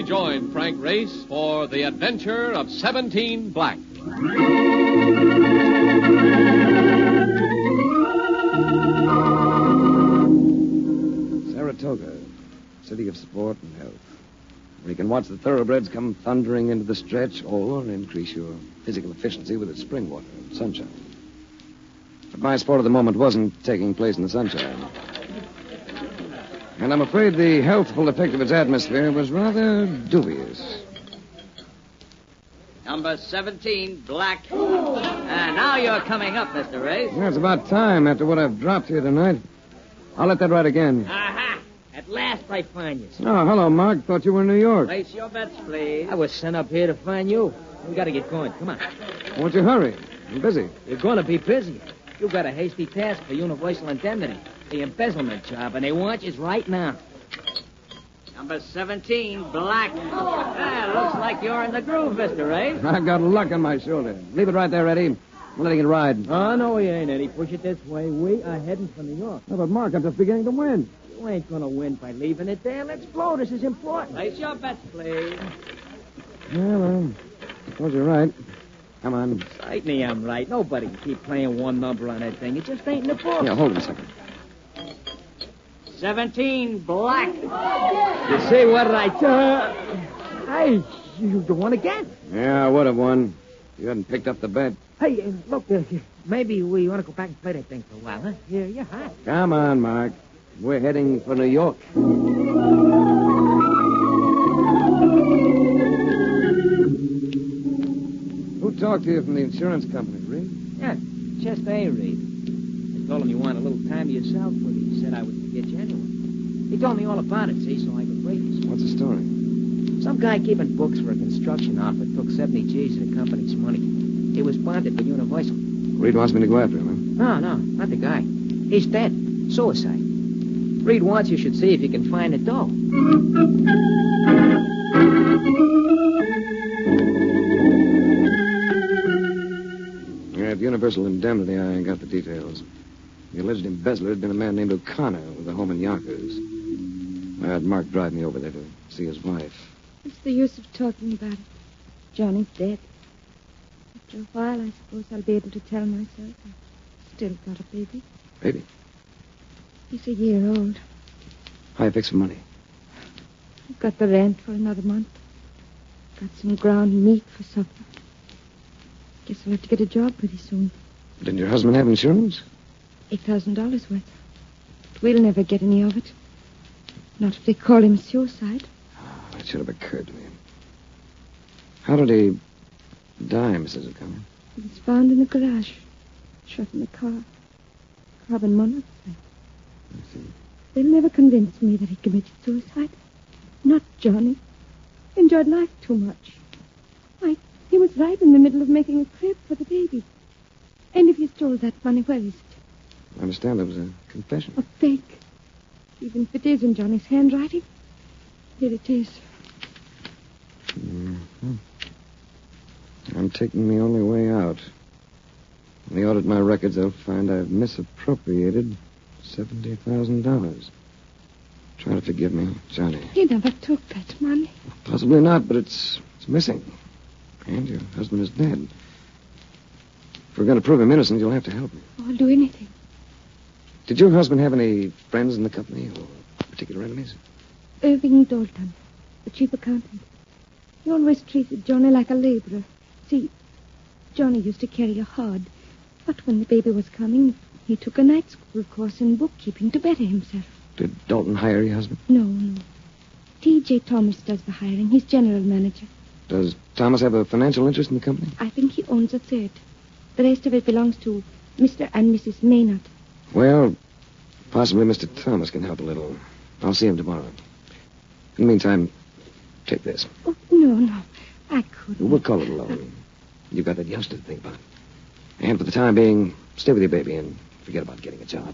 Join Frank Race for The Adventure of 17 Black.
Saratoga, city of sport and health, where you can watch the thoroughbreds come thundering into the stretch or increase your physical efficiency with its spring water and sunshine. But my sport at the moment wasn't taking place in the sunshine. And I'm afraid the healthful effect of its atmosphere was rather dubious.
Number 17, Black. Now you're coming up, Mr. Race.
Well, it's about time after what I've dropped here tonight. I'll let that ride again.
Aha! At last I find you.
Oh, hello, Mark. Thought you were in New York.
Place your bets, please. I was sent up here to find you. We got to get going. Come on.
Won't you hurry? I'm busy.
You're going to be busy. You got a hasty task for universal indemnity, the embezzlement job, and they want you right now. Number 17, black. Looks like you're in the groove, Mr. Ray.
I got luck on my shoulder. Leave it right there, Eddie. I'm letting it ride.
Oh, no, we ain't, Eddie. Push it this way. We are heading for New York.
No, but Mark, I'm just beginning to win.
You ain't going to win by leaving it there. Let's blow. This is important. Place your bets, please.
Yeah, well, suppose you're right. Come on.
Certainly I'm right. Nobody can keep playing one number on that thing. It just ain't in the book.
Yeah, hold it a second.
17, black. You see what I tell? Hey, you won again.
Yeah, I would have won. You hadn't picked up the bet.
Hey, look, maybe we want to go back and play that thing for a while, huh? You're hot.
Come on, Mark. We're heading for New York. Who talked to you from the insurance company, Reed?
Yeah, just A. Reed. I told him you want a little time to yourself, but he said I would forget you anyway. He told me all about it, see, so I could brief you.
What's the story?
Some guy keeping books for a construction outfit took 70 G's of the company's money. He was bonded with Universal.
Reed wants me to go after him,
No, not the guy. He's dead. Suicide. Reed wants you should see if you can find the dough.
At Universal Indemnity, I got the details. The alleged embezzler had been a man named O'Connor with a home in Yonkers. I had Mark drive me over there to see his wife.
What's the use of talking about it? Johnny's dead. After a while, I suppose I'll be able to tell myself I've still got a baby.
Baby?
He's a year old.
How you fix for money?
I've got the rent for another month. Got some ground meat for supper. Guess I'll have to get a job pretty soon.
Didn't your husband have insurance?
$8,000 worth. But we'll never get any of it. Not if they call him suicide.
Oh, that should have occurred to me. How did he die, Mrs. O'Connor?
He was found in the garage. Shot in the car. Carbon monoxide.
I see.
They'll never convince me that he committed suicide. Not Johnny. Enjoyed life too much. Why, he was right in the middle of making a crib for the baby. And if he stole that money, where is it?
I understand there was a confession.
A fake. Even if it is in Johnny's handwriting. Here it is.
Mm-hmm. I'm taking the only way out. When they audit my records, they'll find I've misappropriated $70,000. Try to forgive me, Johnny.
He never took that money.
Possibly not, but it's missing. And your husband is dead. If we're going to prove him innocent, you'll have to help me.
Oh, I'll do anything.
Did your husband have any friends in the company or particular enemies?
Irving Dalton, the chief accountant. He always treated Johnny like a laborer. See, Johnny used to carry a hod. But when the baby was coming, he took a night school course in bookkeeping to better himself.
Did Dalton hire your husband?
No. T.J. Thomas does the hiring. He's general manager.
Does Thomas have a financial interest in the company?
I think he owns a third. The rest of it belongs to Mr. and Mrs. Maynard.
Well, possibly Mr. Thomas can help a little. I'll see him tomorrow. In the meantime, take this.
Oh, no. I couldn't.
We'll call it a loan. You've got that youngster to think about. And for the time being, stay with your baby and forget about getting a job.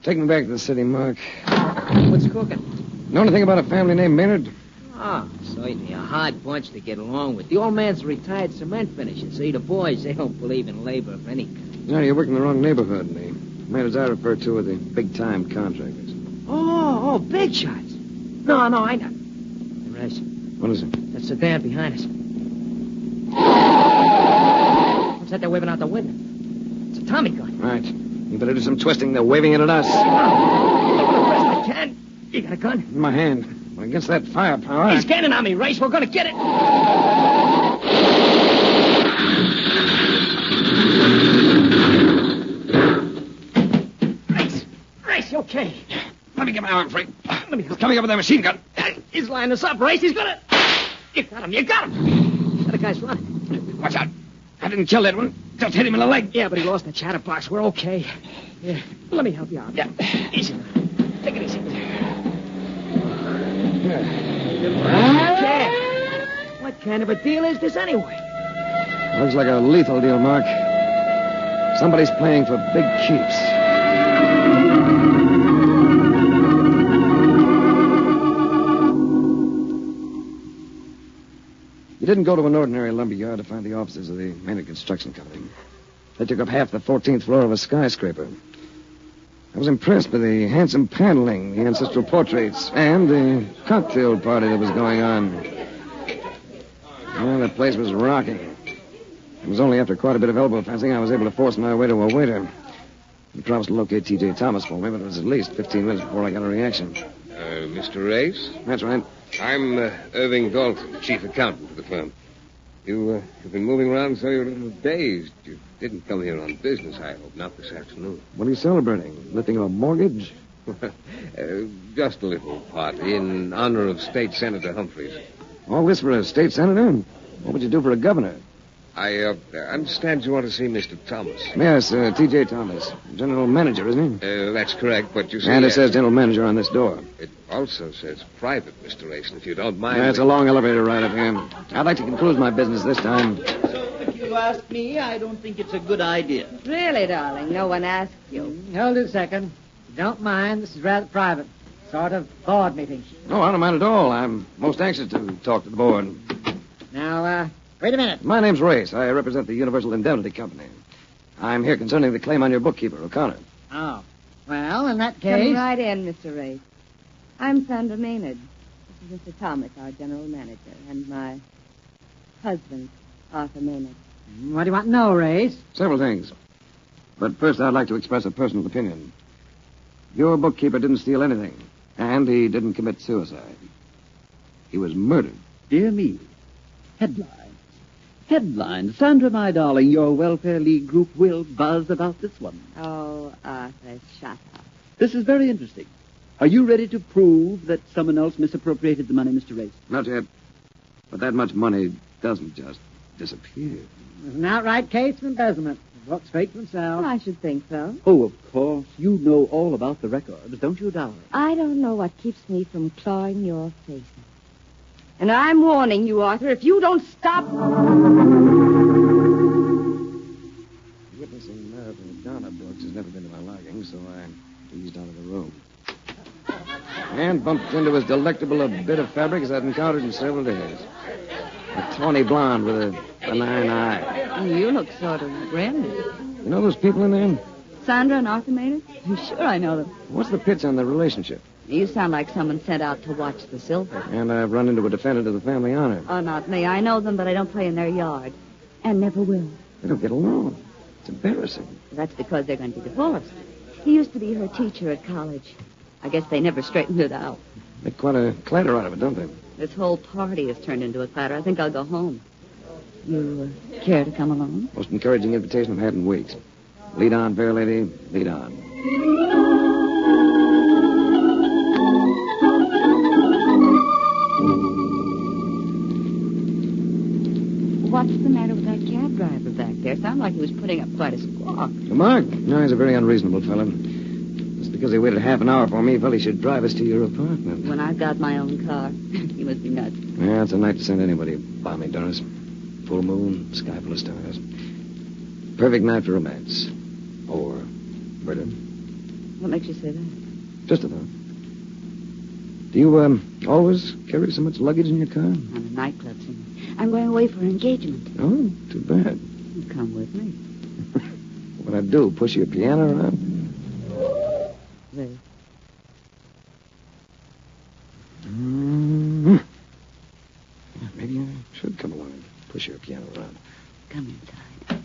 Take me back to the city, Mark.
What's cooking?
Know anything about a family named Maynard?
Oh, certainly a hard bunch to get along with. The old man's a retired cement finisher. See, the boys, they don't believe in labor of any kind.
No, you're working in the wrong neighborhood. The Maynards I refer to are the big-time contractors.
Oh, big shots. No, I know. There is.
What is it?
That sedan behind us. What's that they're waving out the window? It's a Tommy gun.
Right. You better do some twisting. They're waving it at us.
I can. You got a gun?
In my hand. Against that firepower.
He's gaining on me, Race. We're going to get it. Race, you okay?
Let me get my arm free. He's coming up with that machine gun.
He's lining us up, Race. He's going to... You got him. The other guy's running.
Watch out. I didn't kill that one. Just hit him in the leg.
Yeah, but he lost the chatterbox. We're okay. Yeah, let me help you out.
Yeah.
Easy. Take it easy. What kind of a deal is this anyway?
Looks like a lethal deal, Mark. Somebody's playing for big keeps. You didn't go to an ordinary lumber yard to find the offices of the Maynard Construction Company. They took up half the 14th floor of a skyscraper. I was impressed by the handsome paneling, the ancestral portraits, and the cocktail party that was going on. Well, the place was rocking. It was only after quite a bit of elbow fencing I was able to force my way to a waiter. He promised to locate T.J. Thomas for me, but it was at least 15 minutes before I got a reaction. Mr. Race? That's right.
I'm Irving Dalton, chief accountant of the firm. You've been moving around so you're a little dazed. You didn't come here on business, I hope, not this afternoon.
What are you celebrating? Lifting a mortgage?
Just a little party in honor of State Senator Humphreys.
All this for a state senator? What would you do for a governor?
I understand you want to see Mr. Thomas.
Yes, T.J. Thomas. General manager, isn't he?
That's correct, but you see...
And it says general manager on this door.
It also says private, Mr. Rayson, if you don't mind.
That's a long elevator ride up here. I'd like to conclude my business this time.
So, if you ask me, I don't think it's a good idea.
Really, darling, no one asked you.
Hold it a second. Don't mind. This is rather private. Sort of board meeting.
No, I don't mind at all. I'm most anxious to talk to the board.
Now, wait a minute.
My name's Race. I represent the Universal Indemnity Company. I'm here concerning the claim on your bookkeeper, O'Connor.
Oh. Well, in that case...
Come right in, Mr. Race. I'm Sandra Maynard. This is Mr. Thomas, our general manager, and my husband, Arthur Maynard.
What do you want to know, Race?
Several things. But first, I'd like to express a personal opinion. Your bookkeeper didn't steal anything, and he didn't commit suicide. He was murdered.
Dear me. Headlines. Headlines. Sandra, my darling, your Welfare League group will buzz about this one.
Oh, Arthur, shut up.
This is very interesting. Are you ready to prove that someone else misappropriated the money, Mr. Race?
Not yet. But that much money doesn't just disappear.
It's an outright case of embezzlement. Looks straight for himself.
Well, I should think so.
Oh, of course. You know all about the records, don't you, darling?
I don't know what keeps me from clawing your face. And I'm warning you, Arthur, if you don't stop...
Witnessing Marathon Donna books has never been to my liking, so I eased out of the room. And bumped into as delectable a bit of fabric as I'd encountered in several days. A tawny blonde with a benign eye.
You look sort of grim.
You know those people in there?
Sandra and Arthur Maynard? I'm sure I know them.
What's the pitch on the relationship?
You sound like someone sent out to watch the silver.
And I've run into a defendant of the family honor.
Oh, not me. I know them, but I don't play in their yard. And never will.
They don't get along. It's embarrassing.
That's because they're going to be divorced. He used to be her teacher at college. I guess they never straightened it out.
Make quite a clatter out of it, don't they?
This whole party has turned into a clatter. I think I'll go home. You care to come along?
Most encouraging invitation I've had in weeks. Lead on, fair lady. Lead on.
What's the matter with that cab driver back there? Sounded like he was putting up quite a squawk.
Mark? No, he's a very unreasonable fellow. Just because he waited half an hour for me, felt he should drive us to your apartment.
When I've got my own car. He must be nuts.
Yeah, it's a night to send anybody by me, Doris. Full moon, sky full of stars. Perfect night for romance. Or murder.
What makes you say that?
Just a thought. Do you, always carry so much luggage in your car?
I'm a nightclub singer. I'm going away for an engagement.
Oh, too bad.
You come with me.
What'd I do, push your piano around?
Really?
Yeah, maybe I should come along and push your piano around.
Come inside.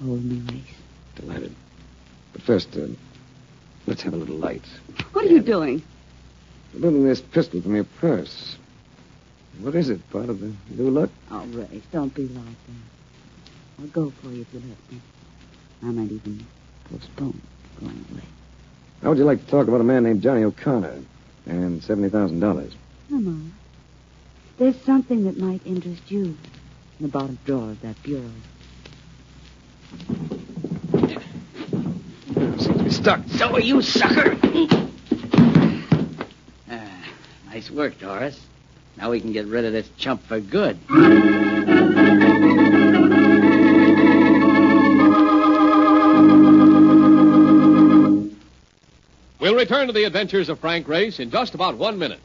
Hold me, Race.
Delighted. But first, let's have a little light.
What are you doing?
Removing this pistol from your purse. What is it? Part of the new look?
Oh, Race, don't be like that. I'll go for you if you let me. I might even postpone going away.
How would you like to talk about a man named Johnny O'Connor and $70,000?
Come on. There's something that might interest you.
in the bottom drawer of that bureau.
Seems to be stuck.
So are you, sucker! Nice work, Doris. Now we can get rid of this chump for good.
We'll return to the adventures of Frank Race in just about 1 minute.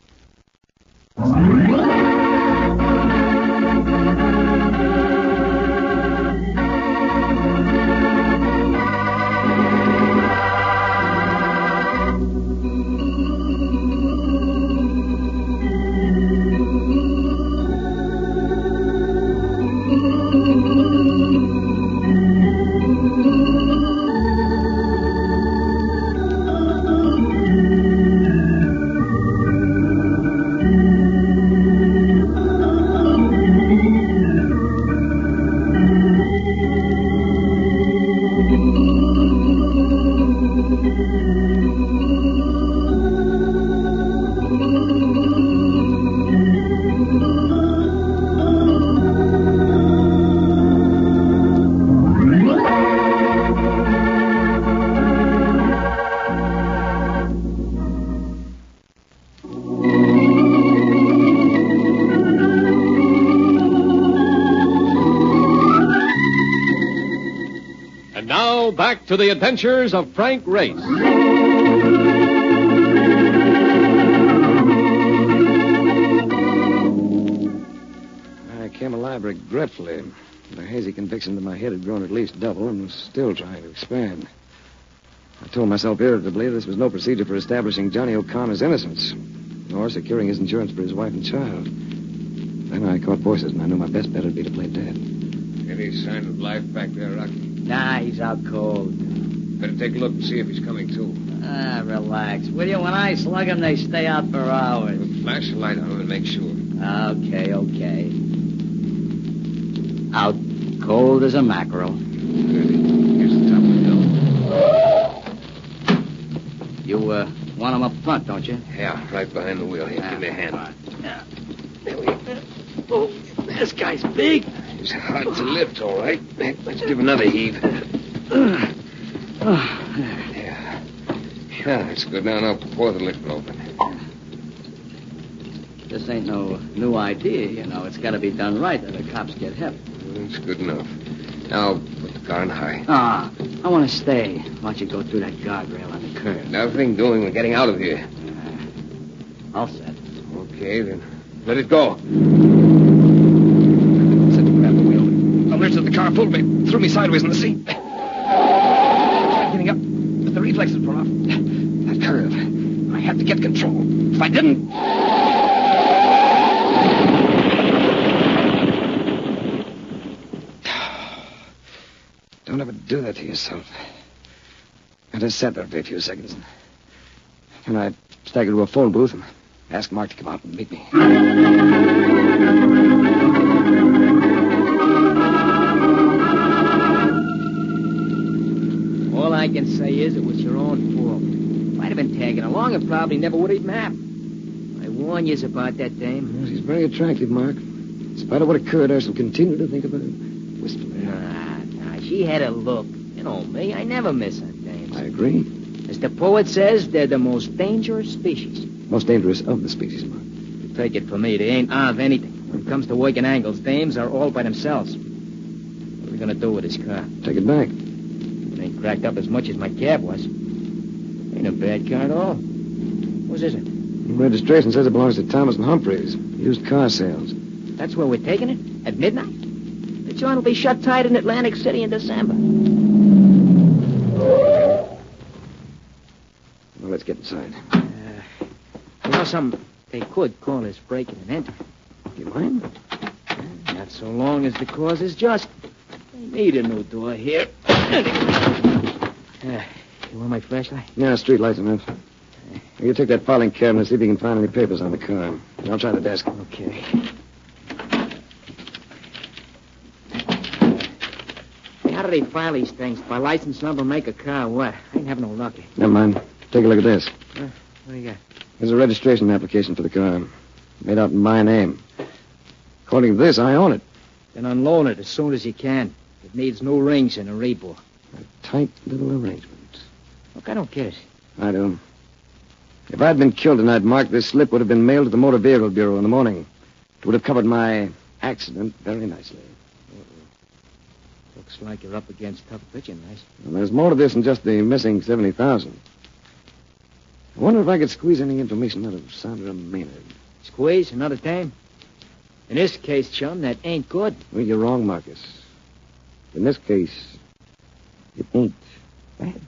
Back to the adventures of Frank Race.
I came alive regretfully. The hazy conviction that my head had grown at least double and was still trying to expand. I told myself irritably this was no procedure for establishing Johnny O'Connor's innocence, nor securing his insurance for his wife and child. Then I caught voices, and I knew my best bet would be to play dead.
Any sign of life back there, Rocky?
Nah, he's out cold.
Better take a look and see if he's coming to.
Relax. Will you? When I slug him, they stay out for hours.
Well, flash a light on him and make sure.
Okay. Out cold as a mackerel.
Good. Here's the top of the hill.
You, want him up front, don't you?
Yeah, right behind the wheel. Here, give me a hand.
Yeah. There we go. Oh, this guy's big.
He's hard to lift, all right. Let's give another heave. Yeah, that's good. Now pour the liquor open.
This ain't no new idea, you know. It's got to be done right or the cops get hip.
That's good enough. Now, put the car in high.
I want to stay. Why don't you go through that guardrail on the curb?
Nothing doing. We're getting out of here.
All set.
Okay, then. Let it go.
The lifts of the car pulled me, threw me sideways in the seat. Getting up, but the reflexes were off. That curve. I had to get control. If I didn't... Don't ever do that to yourself. I just sat there for a few seconds. And I staggered to a phone booth and asked Mark to come out and meet me.
All I can say is it was your own fault. If I'd have been tagging along, it probably never would have even happened. I warn you about that dame.
Well, she's very attractive, Mark. In spite of what occurred, I shall continue to think of her wistfully.
Nah, she had a look. You know me, I never miss on dames.
I agree.
As the poet says, they're the most dangerous species.
Most dangerous of the species, Mark.
You take it from me, they ain't of anything. When it comes to working angles, dames are all by themselves. What are we gonna do with this car?
Take it back.
It ain't cracked up as much as my cab was. Ain't a bad car at all. Whose is it?
The registration says it belongs to Thomas and Humphreys. Used car sales.
That's where we're taking it? At midnight? The joint will be shut tight in Atlantic City in December.
Well, let's get inside.
You know something? They could call this breaking and entering.
You mind?
Not so long as the cause is just. They need a new door here. You want my flashlight?
Yeah, street light's enough. You take that filing cabinet and see if you can find any papers on the car. I'll try the desk.
Okay. How do they file these things? By license number, make a car, what? I ain't having no luck.
Never mind. Take a look at this.
What do you got?
There's a registration application for the car. Made out in my name. According to this, I own it.
Then unload it as soon as you can. It needs new rings and a rebar.
A tight little arrangement.
Look, I don't get it.
I do. If I'd been killed tonight, Mark, this slip would have been mailed to the Motor Vehicle Bureau in the morning. It would have covered my accident very nicely.
Looks like you're up against tough pitching, Rice.
Well, there's more to this than just the missing $70,000. I wonder if I could squeeze any information out of Sandra Maynard.
Squeeze another time? In this case, chum, that ain't good.
Well, you're wrong, Marcus. In this case, it ain't bad.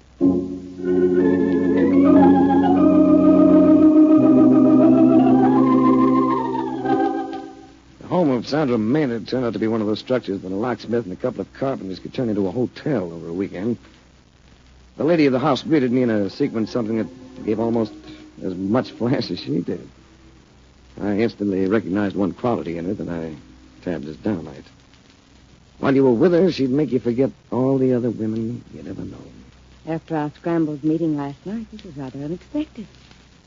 The home of Sandra Maynard turned out to be one of those structures that a locksmith and a couple of carpenters could turn into a hotel over a weekend. The lady of the house greeted me in a sequence, something that gave almost as much flash as she did. I instantly recognized one quality in her that I tabbed as dynamite. While you were with her, she'd make you forget all the other women you'd ever known.
After our scrambled meeting last night, it was rather unexpected.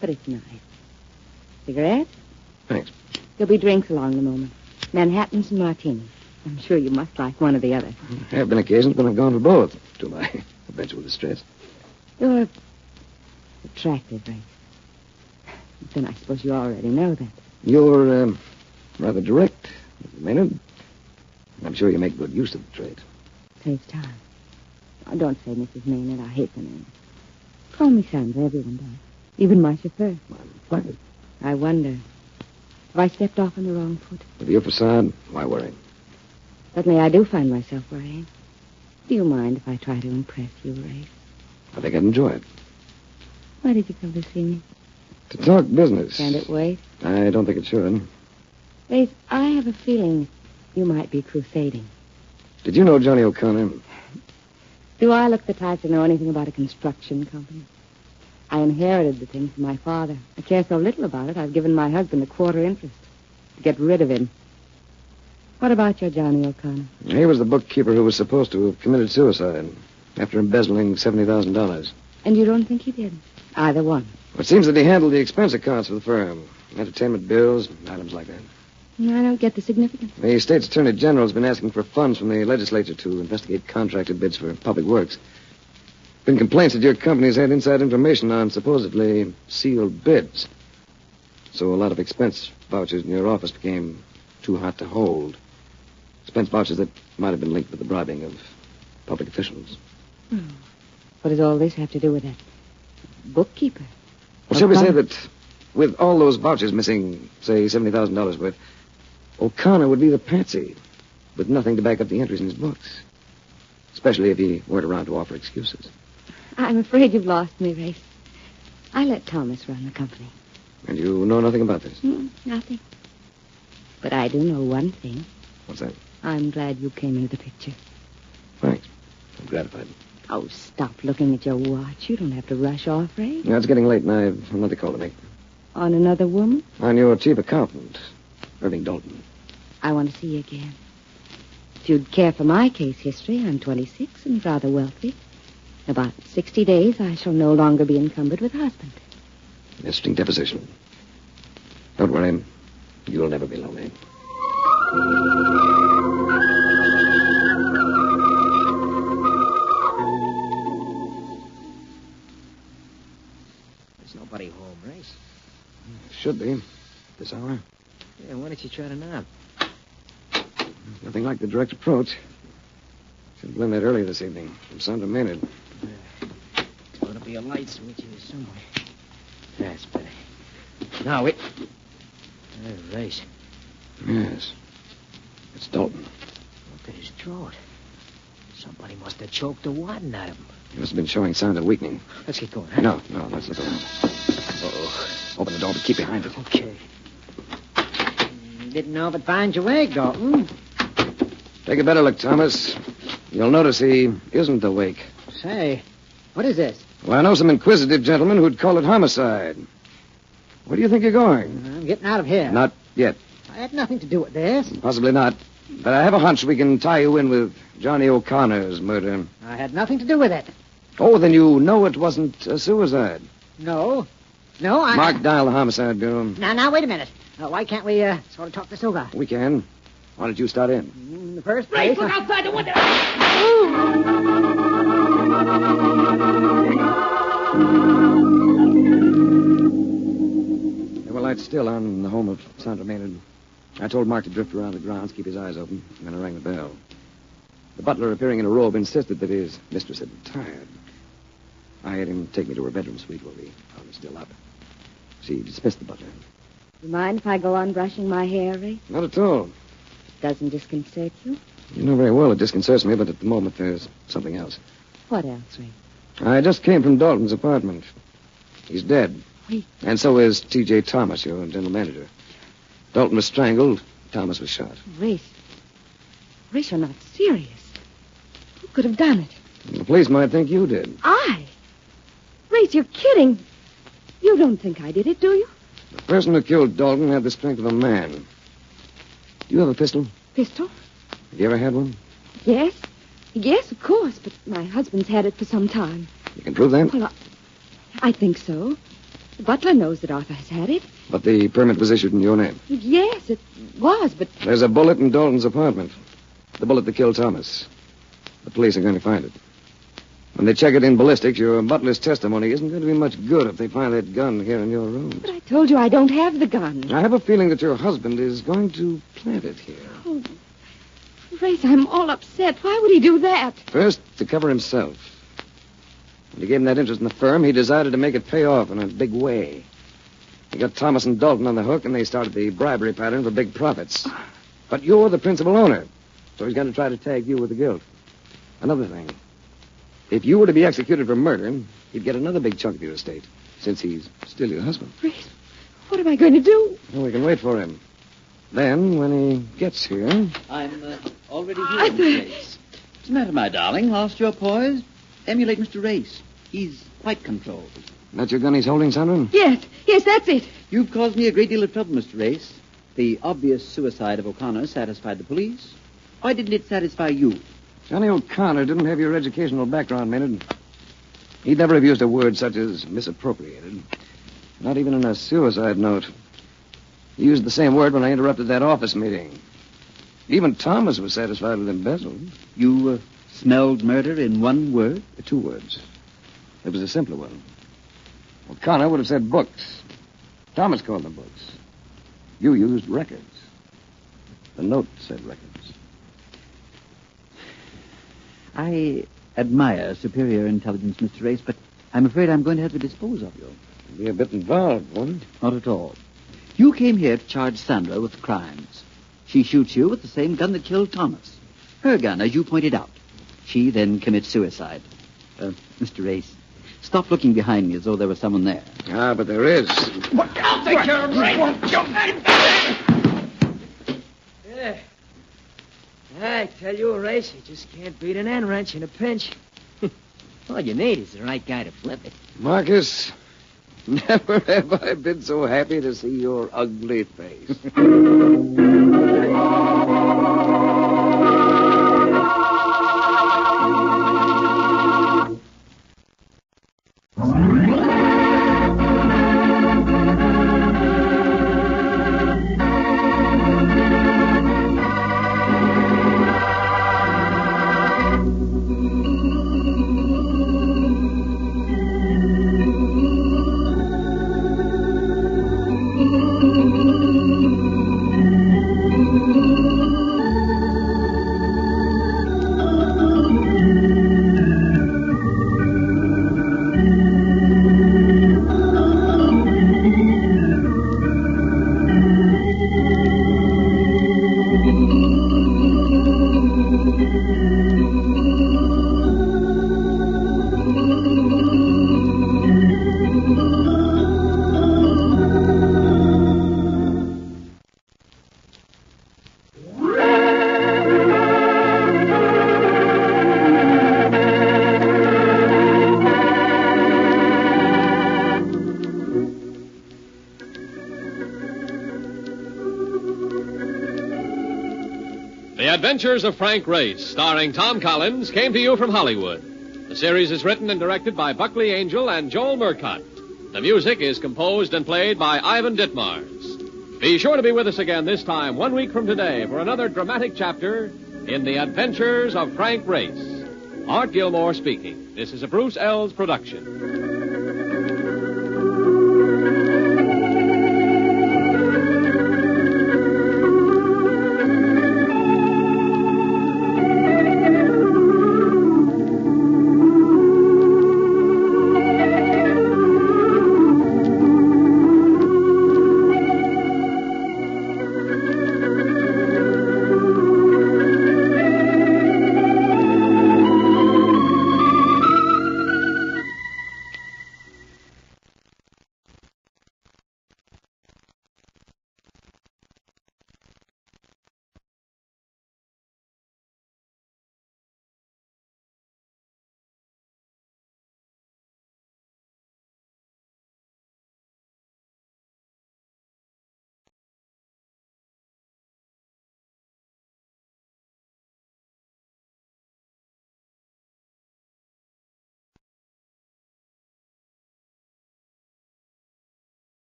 But it's nice. Cigarettes?
Thanks.
There'll be drinks along the moment. Manhattans and martinis. I'm sure you must like one or the other.
There have been occasions when I've gone for both, to my eventual distress.
You're attractive, Ray. Then I suppose you already know that.
You're rather direct, Mrs. Maynard. I'm sure you make good use of the trait.
Saves time. Oh, don't say Mrs. Maynard. I hate the name. Call me Sandra. Everyone does. Even my chauffeur.
I'm flattered.
I wonder if I stepped off on the wrong foot.
With your facade, why worry?
Suddenly I do find myself worrying. Do you mind if I try to impress you, Ray?
I think I'd enjoy it.
Why did you come to see me?
To talk business.
Can't it wait?
I don't think it should.
Ray, I have a feeling you might be crusading.
Did you know Johnny O'Connor?
Do I look the type to know anything about a construction company? I inherited the thing from my father. I care so little about it, I've given my husband a quarter interest to get rid of him. What about your Johnny O'Connor?
He was the bookkeeper who was supposed to have committed suicide after embezzling $70,000.
And you don't think he did? Either one.
Well, it seems that he handled the expense accounts for the firm. Entertainment bills, items like that.
I don't get the significance.
The state's attorney general's been asking for funds from the legislature to investigate contracted bids for public works. Been complaints that your company's had inside information on supposedly sealed bids. So a lot of expense vouchers in your office became too hot to hold. Expense vouchers that might have been linked with the bribing of public officials.
What does all this have to do with that bookkeeper?
Well, shall we say that with all those vouchers missing, say, $70,000 worth, O'Connor would be the patsy with nothing to back up the entries in his books. Especially if he weren't around to offer excuses.
I'm afraid you've lost me, Race. I let Thomas run the company.
And you know nothing about this?
Nothing. But I do know one thing.
What's that?
I'm glad you came into the picture.
Thanks. I'm gratified.
Oh, stop looking at your watch. You don't have to rush off, Ray.
No, it's getting late, and I've another call to make.
On another woman?
On your chief accountant, Irving Dalton.
I want to see you again. If you'd care for my case history, I'm 26 and rather wealthy. In about 60 days, I shall no longer be encumbered with a husband.
Interesting deposition. Don't worry. You'll never be lonely.
There's nobody home, Race.
Should be. This hour.
Yeah, why don't you try to knock?
Nothing like the direct approach. Should have learned that earlier this evening from Sandra Maynard.
There's going to be a light switch here somewhere. That's better. Now, wait. Race.
Yes. It's Dalton.
Look at his throat. Somebody must have choked the wadding at him.
He must have been showing signs of weakening.
Let's get going, huh?
No, let's look around. Uh-oh. Open the door, but keep behind it.
Okay. Didn't know if it'd find your way, Dalton.
Take a better look, Thomas. You'll notice he isn't awake.
Say, what is this?
Well, I know some inquisitive gentlemen who'd call it homicide. Where do you think you're going?
I'm getting out of here.
Not yet.
I had nothing to do with this.
Possibly not. But I have a hunch we can tie you in with Johnny O'Connor's murder.
I had nothing to do with it.
Oh, then you know it wasn't a suicide.
No,
Mark, dial the homicide bureau.
Now, wait a minute. Why can't we sort of talk this over?
We can. Why don't you start in?
In the first place...
Look outside the window!
There were lights still on in the home of Sandra Maynard. I told Mark to drift around the grounds, keep his eyes open, and then I rang the bell. The butler, appearing in a robe, insisted that his mistress had retired. I had him take me to her bedroom suite where we found her still up. She dismissed the butler.
You mind if I go on brushing my hair, Ray?
Not at all.
Doesn't disconcert you?
You know very well it disconcerts me, but at the moment there's something else.
What else, Ray?
I just came from Dalton's apartment. He's dead.
Wait.
And so is T.J. Thomas, your general manager. Dalton was strangled. Thomas was shot.
Race, you're not serious. Who could have done it?
The police might think you did.
I? Race, you're kidding. You don't think I did it, do you?
The person who killed Dalton had the strength of a man. Do you have a pistol?
Pistol?
Have you ever had one?
Yes. Yes, of course, but my husband's had it for some time.
You can prove that?
Well, I think so. The butler knows that Arthur has had it.
But the permit was issued in your name.
Yes, it was, but...
There's a bullet in Dalton's apartment. The bullet that killed Thomas. The police are going to find it. When they check it in ballistics, your butler's testimony isn't going to be much good if they find that gun here in your room.
But I told you I don't have the gun.
I have a feeling that your husband is going to plant it here.
Oh, Race, I'm all upset. Why would he do that?
First, to cover himself. When he gave him that interest in the firm, he decided to make it pay off in a big way. He got Thomas and Dalton on the hook, and they started the bribery pattern for big profits. But you're the principal owner, so he's going to try to tag you with the guilt. Another thing. If you were to be executed for murder, he'd get another big chunk of your estate, since he's still your husband.
Race, what am I going to do?
Well, we can wait for him. Then, when he gets here...
I'm already here, Miss Race. What's the matter, my darling? Lost your poise? Emulate Mr. Race. He's quite controlled.
That's your gun he's holding, Sandra?
Yes, that's it.
You've caused me a great deal of trouble, Mr. Race. The obvious suicide of O'Connor satisfied the police. Why didn't it satisfy you?
Johnny O'Connor didn't have your educational background, Maynard. He'd never have used a word such as misappropriated. Not even in a suicide note. He used the same word when I interrupted that office meeting. Even Thomas was satisfied with embezzlement.
You smelled murder in one word?
2 words. It was a simpler one. O'Connor would have said books. Thomas called them books. You used records. The note said records.
I admire superior intelligence, Mr. Race, but I'm afraid I'm going to have to dispose of you.
Be a bit involved, wouldn't it?
Not at all. You came here to charge Sandra with crimes. She shoots you with the same gun that killed Thomas. Her gun, as you pointed out. She then commits suicide. Mr. Race, stop looking behind me as though there was someone there.
Ah, but there is.
I'll take care of Race.
Yeah. I tell you, Race, you just can't beat an end wrench in a pinch. All you need is the right guy to flip it.
Marcus, never have I been so happy to see your ugly face.
The Adventures of Frank Race, starring Tom Collins, came to you from Hollywood. The series is written and directed by Buckley Angel and Joel Murcott. The music is composed and played by Ivan Ditmars.
Be sure to be with us again this time, 1 week from today, for another dramatic chapter in the adventures of Frank Race. Art Gilmore speaking. This is a Bruce Ells production.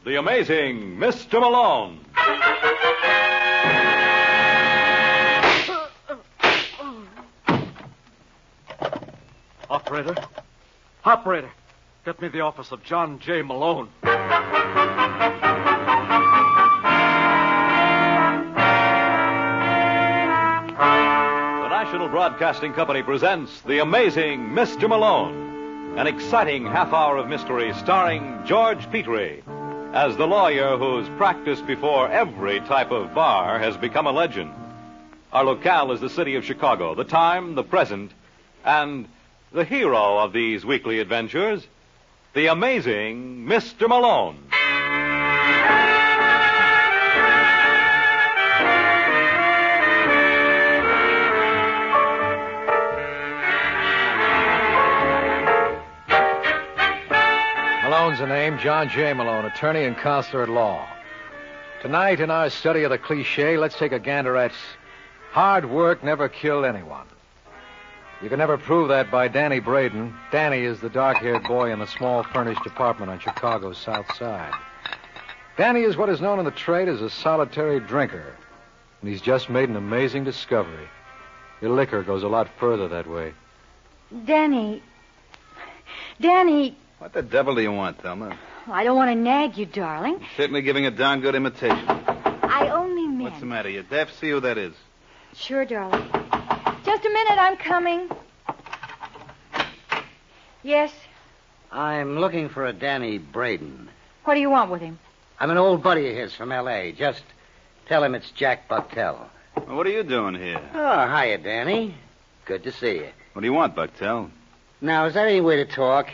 The Amazing Mr. Malone.
Operator? Operator, get me the office of John J. Malone.
The National Broadcasting Company presents The Amazing Mr. Malone, an exciting half hour of mystery starring George Petrie as the lawyer whose practice before every type of bar has become a legend. Our locale is the city of Chicago, the time, the present, and the hero of these weekly adventures, the amazing Mr. Malone.
Malone's the name, John J. Malone, attorney and counselor at law. Tonight, in our study of the cliche, let's take a gander at hard work never killed anyone. You can never prove that by Danny Braden. Danny is the dark-haired boy in the small furnished apartment on Chicago's South Side. Danny is what is known in the trade as a solitary drinker, and he's just made an amazing discovery. Your liquor goes a lot further that way.
Danny.
What the devil do you want, Thelma?
I don't want to nag you, darling.
Certainly giving a darn good imitation.
I only meant...
What's the matter? You deaf? See who that is.
Sure, darling. Just a minute, I'm coming. Yes?
I'm looking for a Danny Braden.
What do you want with him?
I'm an old buddy of his from L.A. Just tell him it's Jack Bucktel.
Well, what are you doing here?
Oh, hiya, Danny. Good to see you.
What do you want, Bucktel?
Now, is that any way to talk?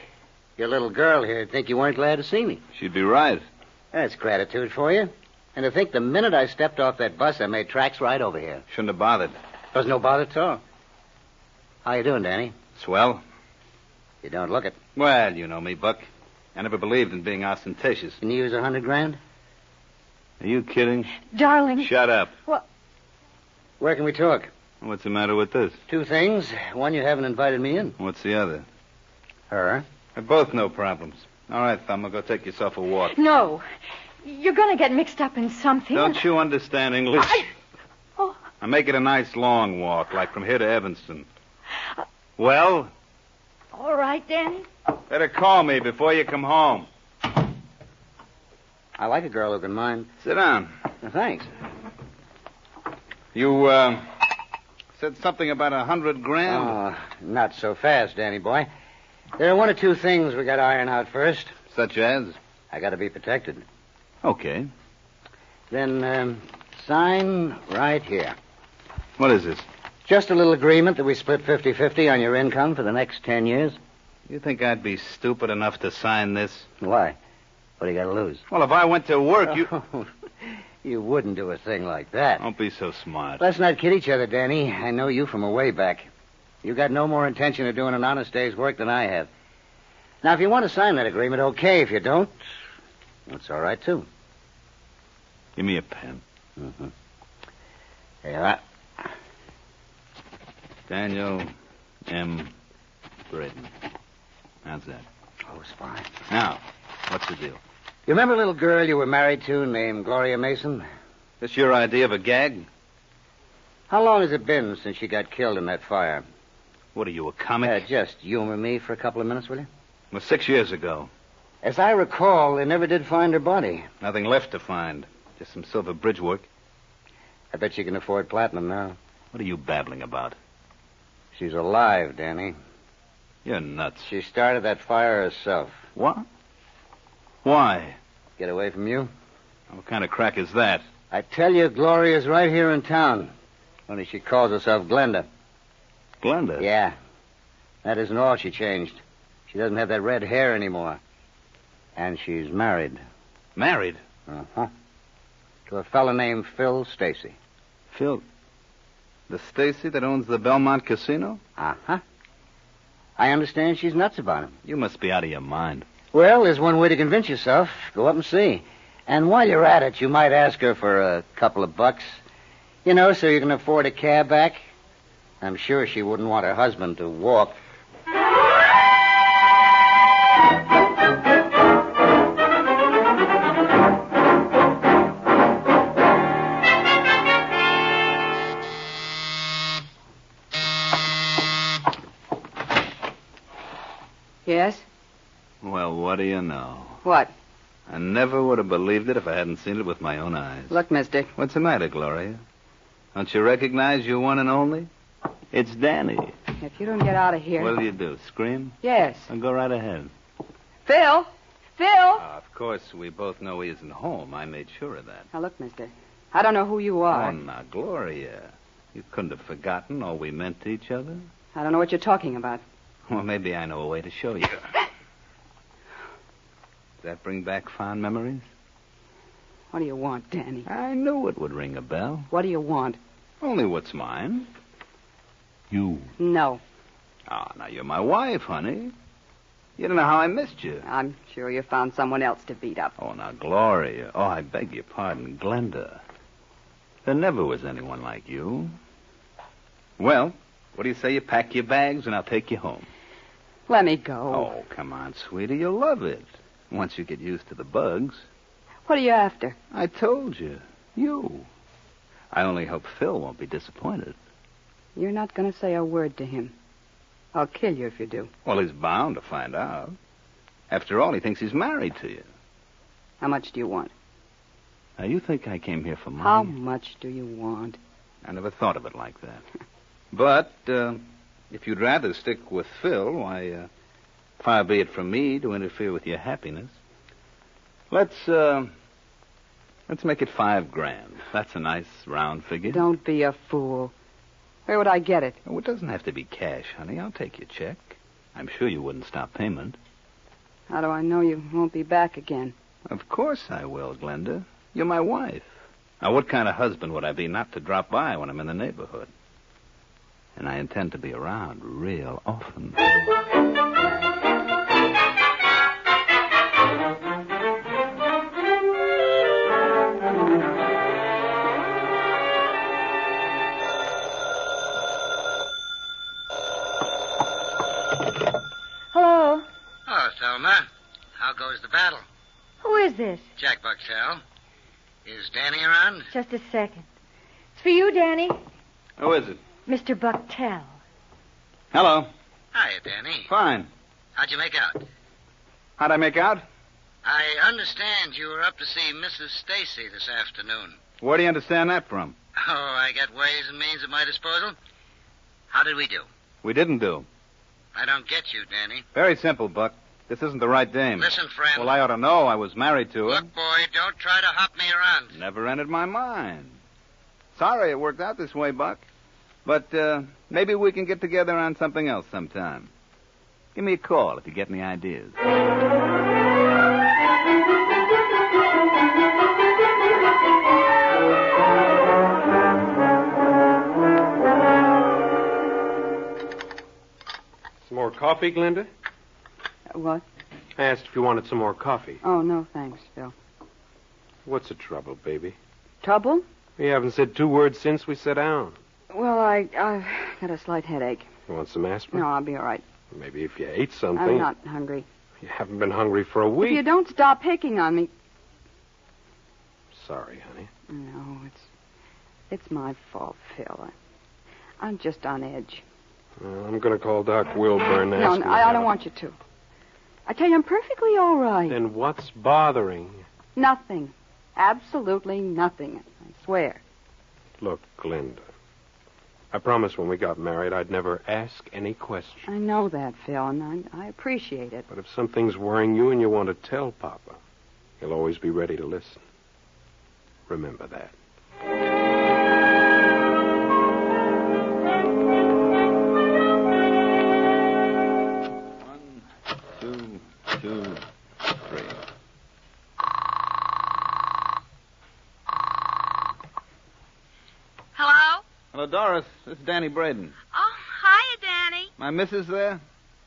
Your little girl here would think you weren't glad to see me.
She'd be right.
That's gratitude for you. And to think the minute I stepped off that bus, I made tracks right over here.
Shouldn't have bothered.
Was no bother at all. How you doing, Danny?
Swell.
You don't look it.
Well, you know me, Buck. I never believed in being ostentatious.
Can you use $100,000?
Are you kidding?
Darling.
Shut up.
What?
Where can we talk?
What's the matter with this?
Two things. One, you haven't invited me in.
What's the other?
Her.
They're both no problems. All right, Thelma, go take yourself a walk.
No. You're going to get mixed up in something.
Don't you understand English?
Oh.
Now make it a nice long walk, like from here to Evanston. Well?
All right, Danny.
Better call me before you come home.
I like a girl who can mind.
Sit down.
Thanks.
You, said something about $100,000?
Oh, not so fast, Danny boy. There are one or two things we got to iron out first.
Such as?
I got to be protected.
Okay.
Then, sign right here.
What is this?
Just a little agreement that we split 50-50 on your income for the next 10 years.
You think I'd be stupid enough to sign this?
Why? What do you got to lose?
Well, if I went to work, you...
You wouldn't do a thing like that.
Don't be so smart.
Let's not kid each other, Danny. I know you from a way back. You got no more intention of doing an honest day's work than I have. Now, if you want to sign that agreement, okay. If you don't, that's all right, too.
Give me a pen.
Mm-hmm. Here you are.
Daniel M. Braden. How's that?
Oh, it's fine.
Now, what's the deal?
You remember a little girl you were married to named Gloria Mason?
This your idea of a gag?
How long has it been since she got killed in that fire?
What are you, a comic?
Just humor me for a couple of minutes, will you?
Well, 6 years ago.
As I recall, they never did find her body.
Nothing left to find. Just some silver bridge work.
I bet she can afford platinum now.
What are you babbling about?
She's alive, Danny.
You're nuts.
She started that fire herself.
What? Why?
Get away from you?
What kind of crack is that?
I tell you, Gloria's right here in town. Only she calls herself Glenda.
Glenda?
Yeah. That isn't all she changed. She doesn't have that red hair anymore. And she's married.
Married?
Uh-huh. To a fellow named Phil Stacy.
Phil? The Stacy that owns the Belmont Casino?
Uh-huh. I understand she's nuts about him.
You must be out of your mind.
Well, there's one way to convince yourself. Go up and see. And while you're at it, you might ask her for a couple of bucks. You know, so you can afford a cab back. I'm sure she wouldn't want her husband to walk.
Yes?
Well, what do you know?
What?
I never would have believed it if I hadn't seen it with my own eyes.
Look, mister.
What's the matter, Gloria? Don't you recognize your one and only? It's Danny.
If you don't get out of here...
What'll you do, scream?
Yes.
Well, go right ahead.
Phil! Phil!
Of course, we both know he isn't home. I made sure of that.
Now, look, mister. I don't know who you are.
Oh, now, Gloria. You couldn't have forgotten all we meant to each other?
I don't know what you're talking about.
Well, maybe I know a way to show you. Does that bring back fond memories?
What do you want, Danny?
I knew it would ring a bell.
What do you want?
Only what's mine. You.
No.
Oh, now you're my wife, honey. You don't know how I missed you.
I'm sure you found someone else to beat up.
Oh, now, Gloria. Oh, I beg your pardon, Glenda. There never was anyone like you. Well, what do you say you pack your bags and I'll take you home?
Let me go.
Oh, come on, sweetie. You'll love it. Once you get used to the bugs.
What are you after?
I told you. You. I only hope Phil won't be disappointed.
You're not going to say a word to him. I'll kill you if you do.
Well, he's bound to find out. After all, he thinks he's married to you.
How much do you want?
Now, you think I came here for money?
How much do you want?
I never thought of it like that. But, if you'd rather stick with Phil, why, far be it from me to interfere with your happiness. Let's make it $5,000. That's a nice round figure.
Don't be a fool. Where would I get it?
Oh, it doesn't have to be cash, honey. I'll take your check. I'm sure you wouldn't stop payment.
How do I know you won't be back again?
Of course I will, Glenda. You're my wife. Now, what kind of husband would I be not to drop by when I'm in the neighborhood? And I intend to be around real often.
this?
Jack Buckshell. Is Danny around?
Just a second. It's for you, Danny.
Who is it?
Mr. Bucktel.
Hello.
Hiya, Danny.
Fine.
How'd you make out?
How'd I make out?
I understand you were up to see Mrs. Stacy this afternoon.
Where do you understand that from?
Oh, I got ways and means at my disposal. How did we do?
We didn't do.
I don't get you, Danny.
Very simple, Buck. This isn't the right dame.
Listen, friend.
Well, I ought to know. I was married to her.
Look, boy, don't try to hop me around.
Never entered my mind. Sorry it worked out this way, Buck. But maybe we can get together on something else sometime. Give me a call if you get any ideas.
Some more coffee, Glinda?
What?
I asked if you wanted some more coffee.
Oh, no, thanks, Phil.
What's the trouble, baby?
Trouble?
You haven't said 2 words since we sat down.
Well, I've got a slight headache.
You want some aspirin?
No, I'll be all right.
Maybe if you ate something.
I'm not hungry.
You haven't been hungry for a week.
If you don't stop picking on me.
Sorry, honey.
No, it's my fault, Phil. I'm just on edge.
Well, I'm going to call Doc Wilburn and
No,
ask him
I don't want you to. I tell you, I'm perfectly all right.
Then what's bothering you?
Nothing. Absolutely nothing. I swear.
Look, Glinda. I promised when we got married I'd never ask any questions.
I know that, Phil, and I appreciate it.
But if something's worrying you and you want to tell Papa, he'll always be ready to listen. Remember that.
1, 2, 3.
Hello?
Hello, Doris. This is Danny Braden.
Oh, hiya, Danny.
My missus there?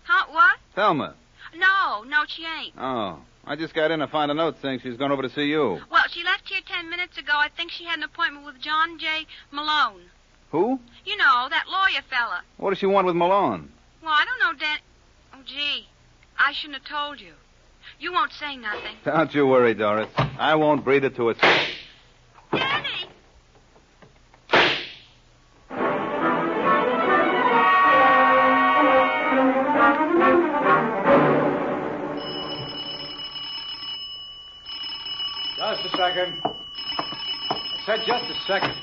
Huh, what?
Thelma.
No, she ain't.
Oh. I just got in to find a note saying she's going over to see you.
Well, she left here 10 minutes ago. I think she had an appointment with John J. Malone.
Who?
You know, that lawyer fella.
What does she want with Malone?
Well, I don't know, Dan. Oh, gee. I shouldn't have told you. You won't say nothing.
Don't you worry, Doris. I won't breathe it to its...
Danny!
Just a second. I said just a second.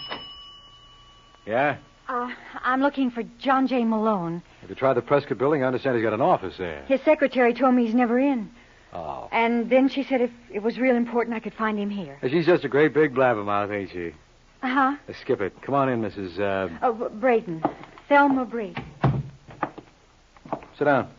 Yeah?
I'm looking for John J. Malone.
Have you tried the Prescott building? I understand he's got an office there.
His secretary told me he's never in.
Oh.
And then she said if it was real important, I could find him here.
She's just a great big blabbermouth, ain't she?
Uh-huh.
Skip it. Come on in, Mrs.
Oh, Braden. Thelma Braden.
Sit down.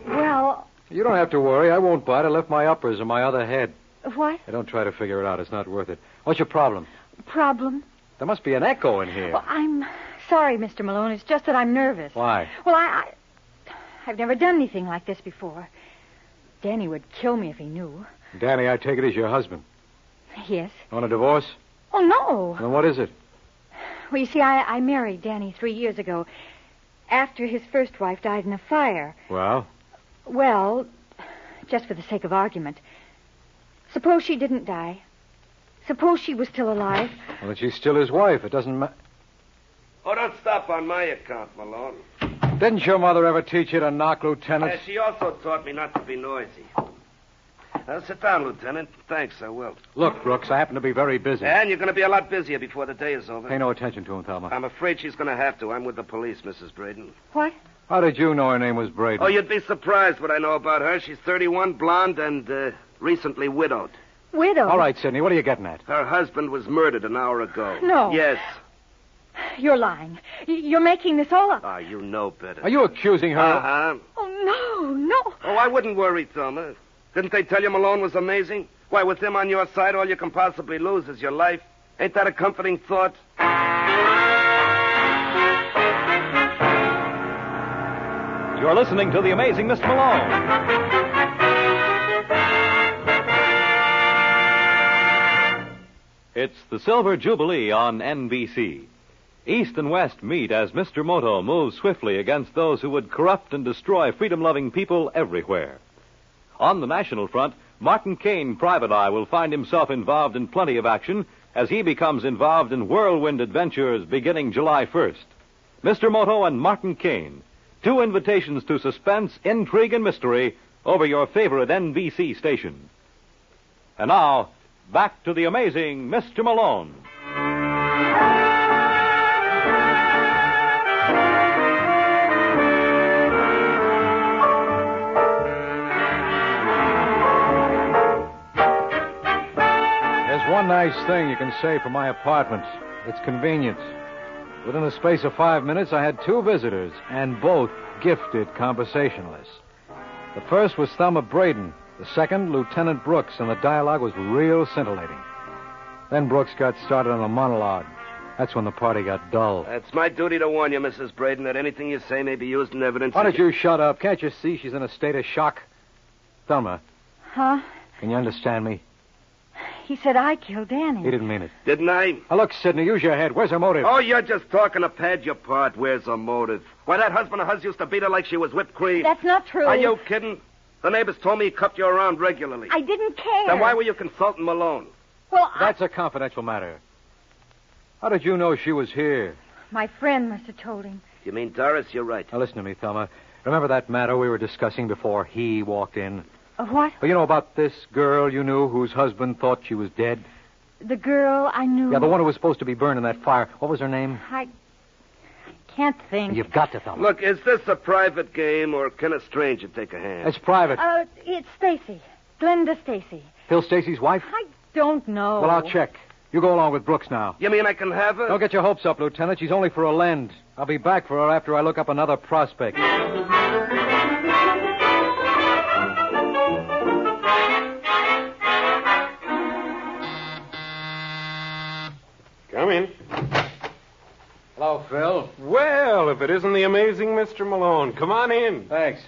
Well,
You don't have to worry. I won't bite. I left my uppers in my other head.
what?
Hey, don't try to figure it out. It's not worth it. What's your problem?
Problem?
There must be an echo in here.
Well, I'm sorry, Mr. Malone. It's just that I'm nervous.
Why?
Well, I've never done anything like this before. Danny would kill me if he knew.
Danny, I take it, is your husband.
Yes.
Want a divorce?
Oh, no.
Then what is it?
Well, you see, I married Danny 3 years ago after his first wife died in a fire.
Well?
Well, just for the sake of argument, suppose she didn't die. Suppose she was still alive.
Well, then she's still his wife. It doesn't matter.
Oh, don't stop on my account, Malone.
Didn't your mother ever teach you to knock, Lieutenant?
She also taught me not to be noisy. Sit down, Lieutenant. Thanks, I will.
Look, Brooks, I happen to be very busy.
And you're going to be a lot busier before the day is over.
Pay no attention to him, Thelma.
I'm afraid she's going to have to. I'm with the police, Mrs. Braden.
What?
How did you know her name was Braden?
Oh, you'd be surprised what I know about her. She's 31, blonde, and recently widowed.
Widowed?
All right, Sidney, what are you getting at?
Her husband was murdered an hour ago.
No.
Yes.
You're lying. You're making this all up.
Ah, you know better.
Are you accusing her?
Uh-huh.
Oh, no.
Oh, I wouldn't worry, Thelma. Didn't they tell you Malone was amazing? Why, with him on your side, all you can possibly lose is your life. Ain't that a comforting thought?
You're listening to The Amazing Miss Malone. It's the Silver Jubilee on NBC. East and West meet as Mr. Moto moves swiftly against those who would corrupt and destroy freedom-loving people everywhere. On the national front,
Martin Caine, Private Eye, will find himself involved in plenty of action as he becomes involved in whirlwind adventures beginning July 1st. Mr. Moto and Martin Caine, 2 invitations to suspense, intrigue, and mystery over your favorite NBC station. And now, back to the amazing Mr. Malone.
There's one nice thing you can say for my apartment. It's convenient. Within the space of 5 minutes, I had 2 visitors, and both gifted conversationalists. The first was Thelma Braden, the second, Lieutenant Brooks, and the dialogue was real scintillating. Then Brooks got started on a monologue. That's when the party got dull.
It's my duty to warn you, Mrs. Braden, that anything you say may be used in evidence.
Why don't you shut up? Can't you see she's in a state of shock? Thelma,
Huh?
can you understand me?
He said I killed Danny.
He didn't mean it.
Didn't I?
Now, look, Sidney, use your head. Where's her motive?
Oh, you're just talking to pad your part. Where's her motive? Why, that husband of hers used to beat her like she was whipped cream.
That's not true.
Are you kidding? The neighbors told me he cuffed you around regularly.
I didn't care.
Then why were you consulting Malone?
Well,
That's a confidential matter. How did you know she was here?
my friend must have told him.
You mean Doris? You're right.
Now, listen to me, Thelma. Remember that matter we were discussing before he walked in?
What?
Well, you know about this girl you knew whose husband thought she was dead?
The girl I knew.
Yeah, the one who was supposed to be burned in that fire. What was her name?
I can't think.
You've got to, Thelma.
Look, is this a private game, or can a stranger take a hand?
It's private.
It's Stacy. Glenda Stacy.
Phil Stacy's wife?
I don't know.
Well, I'll check. You go along with Brooks now.
You mean I can have her?
Don't get your hopes up, Lieutenant. She's only for a lend. I'll be back for her after I look up another prospect.
Come in.
Hello, Phil.
Well, if it isn't the amazing Mr. Malone. Come on in.
Thanks.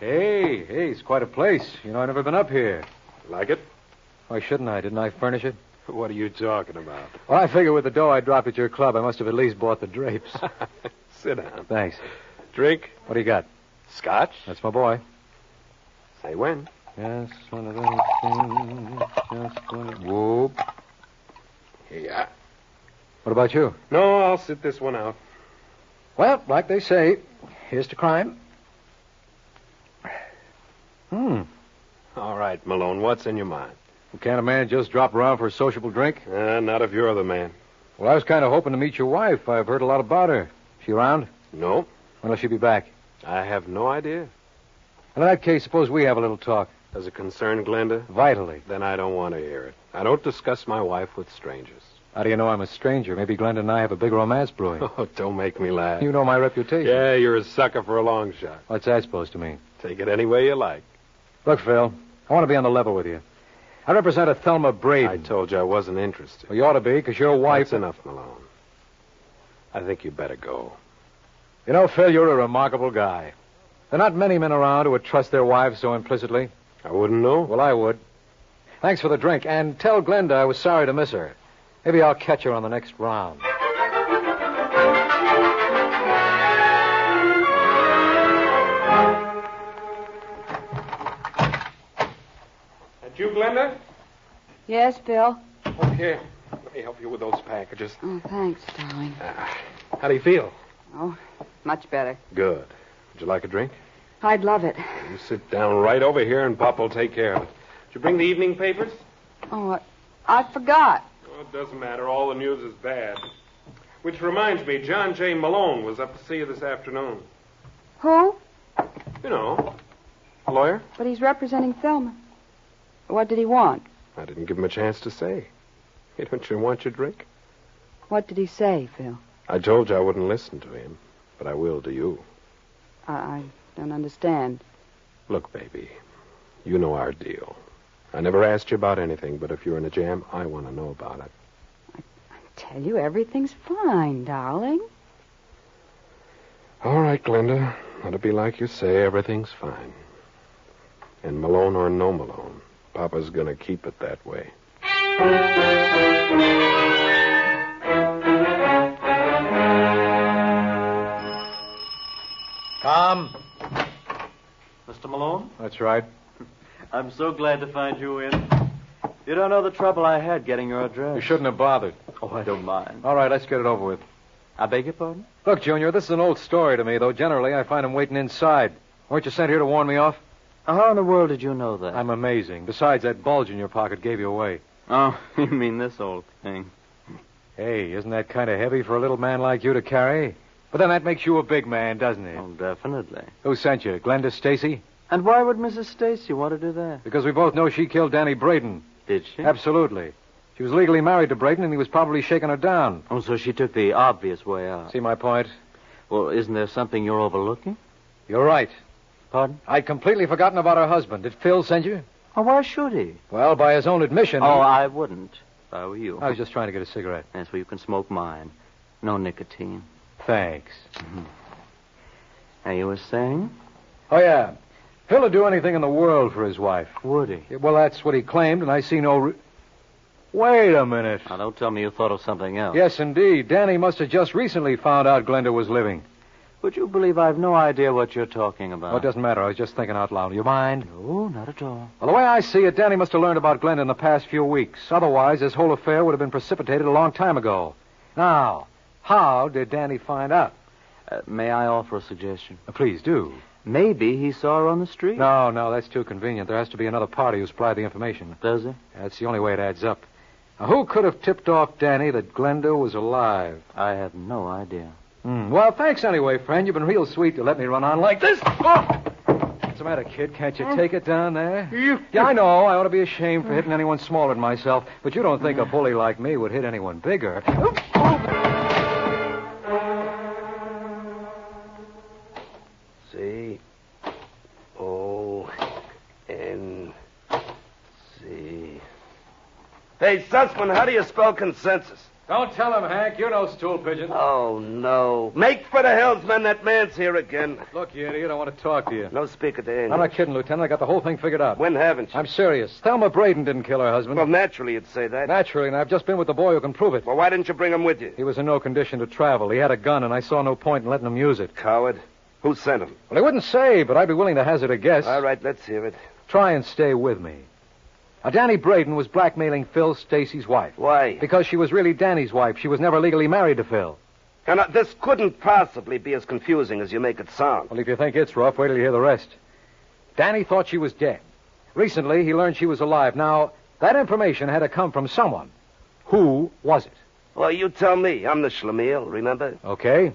Hey, it's quite a place. You know, I've never been up here.
Like it?
Why shouldn't I? Didn't I furnish it?
What are you talking about?
Well, I figure with the dough I dropped at your club, I must have at least bought the drapes.
Sit down.
Thanks.
Drink?
What do you got?
Scotch?
That's my boy.
Say when.
Just one of those things. Just one of... Whoop.
Yeah.
What about you?
No, I'll sit this one out.
Well, like they say, here's to crime.
All right, Malone, what's in your mind?
Well, can't a man just drop around for a sociable drink?
Not if you're the man.
Well, I was kind of hoping to meet your wife. I've heard a lot about her. She around?
No.
When will she be back?
I have no idea.
In that case, suppose we have a little talk.
Does it concern Glenda?
Vitally.
Then I don't want to hear it. I don't discuss my wife with strangers.
How do you know I'm a stranger? Maybe Glenda and I have a big romance brewing.
Oh, don't make me laugh.
You know my reputation.
Yeah, you're a sucker for a long shot.
What's that supposed to mean?
Take it any way you like.
Look, Phil, I want to be on the level with you. I represent a Thelma Braden.
I told you I wasn't interested.
Well, you ought to be, because your wife...
That's enough, Malone. I think you better go.
You know, Phil, you're a remarkable guy. There are not many men around who would trust their wives so implicitly.
I wouldn't know.
Well, I would. Thanks for the drink, and tell Glenda I was sorry to miss her. Maybe I'll catch her on the next round.
That you, Glenda?
Yes, Bill?
Look here. Let me help you with those packages.
Oh, thanks, darling.
How do you feel?
Oh, much better.
Good. Would you like a drink?
I'd love it.
You sit down right over here, and Pop will take care of it. Did you bring the evening papers?
Oh, I forgot.
Oh, it doesn't matter. All the news is bad. Which reminds me, John J. Malone was up to see you this afternoon.
Who?
You know, a lawyer.
But he's representing Thelma. What did he want?
I didn't give him a chance to say. Hey, don't you want your drink?
What did he say, Phil?
I told you I wouldn't listen to him, but I will to you.
I don't understand.
Look, baby, you know our deal. I never asked you about anything, but if you're in a jam, I want to know about it.
I tell you, everything's fine, darling.
All right, Glenda. Let it be like you say, everything's fine. And Malone or no Malone, Papa's going to keep it that way.
Tom.
Mr. Malone?
That's right.
I'm so glad to find you in. You don't know the trouble I had getting your address.
You shouldn't have bothered.
Oh, I don't mind.
All right, let's get it over with.
I beg your pardon?
Look, Junior, this is an old story to me, though generally I find him waiting inside. Weren't you sent here to warn me off?
How in the world did you know that?
I'm amazing. Besides, that bulge in your pocket gave you away.
Oh, you mean this old thing.
Hey, isn't that kind of heavy for a little man like you to carry? But then that makes you a big man, doesn't it?
Oh, definitely.
Who sent you, Glenda Stacy?
And why would Mrs. Stacy want to do that?
Because we both know she killed Danny Braden.
Did she?
Absolutely. She was legally married to Braden, and he was probably shaking her down.
Oh, so she took the obvious way out.
See my point?
Well, isn't there something you're overlooking?
You're right.
Pardon?
I'd completely forgotten about her husband. Did Phil send you?
Oh, why should he?
Well, by his own admission...
Oh, I wouldn't, if I were you.
I was just trying to get a cigarette.
Yes, well, you can smoke mine. No nicotine.
Thanks.
Mm-hmm. Now, you were saying?
Oh, yeah. Phil would do anything in the world for his wife.
Would he?
Yeah, well, that's what he claimed, and I see no... Wait a minute.
Now, don't tell me you thought of something else.
Yes, indeed. Danny must have just recently found out Glenda was living.
Would you believe I've no idea what you're talking about?
Well, it doesn't matter. I was just thinking out loud. You mind?
No, not at all.
Well, the way I see it, Danny must have learned about Glenda in the past few weeks. Otherwise, this whole affair would have been precipitated a long time ago. Now, how did Danny find out?
May I offer a suggestion?
Please do.
Maybe he saw her on the street.
No, that's too convenient. There has to be another party who supplied the information.
Does he?
That's the only way it adds up. Now, who could have tipped off Danny that Glenda was alive?
I have no idea.
Well, thanks anyway, friend. You've been real sweet to let me run on like this. Oh! What's the matter, kid? Can't you take it down there? Yeah, I know. I ought to be ashamed for hitting anyone smaller than myself, but you don't think a bully like me would hit anyone bigger.
C-O-N-C. Hey, Sussman, how do you spell consensus?
Don't tell him, Hank. You know stool pigeon.
Oh, no. Make for the hills, men. That man's here again.
Look, you idiot, I want to talk to you.
No speaker to English.
I'm not kidding, Lieutenant. I got the whole thing figured out.
When haven't you?
I'm serious. Thelma Braden didn't kill her husband.
Well, naturally you'd say that.
Naturally, and I've just been with the boy who can prove it.
Well, why didn't you bring him with you?
He was in no condition to travel. He had a gun, and I saw no point in letting him use it.
Coward. Who sent him?
Well, he wouldn't say, but I'd be willing to hazard a guess.
All right, let's hear it.
Try and stay with me. Now, Danny Braden was blackmailing Phil Stacy's wife.
Why?
Because she was really Danny's wife. She was never legally married to Phil.
And this couldn't possibly be as confusing as you make it sound.
Well, if you think it's rough, wait till you hear the rest. Danny thought she was dead. Recently, he learned she was alive. Now, that information had to come from someone. Who was it?
Well, you tell me. I'm the schlemiel, remember?
Okay.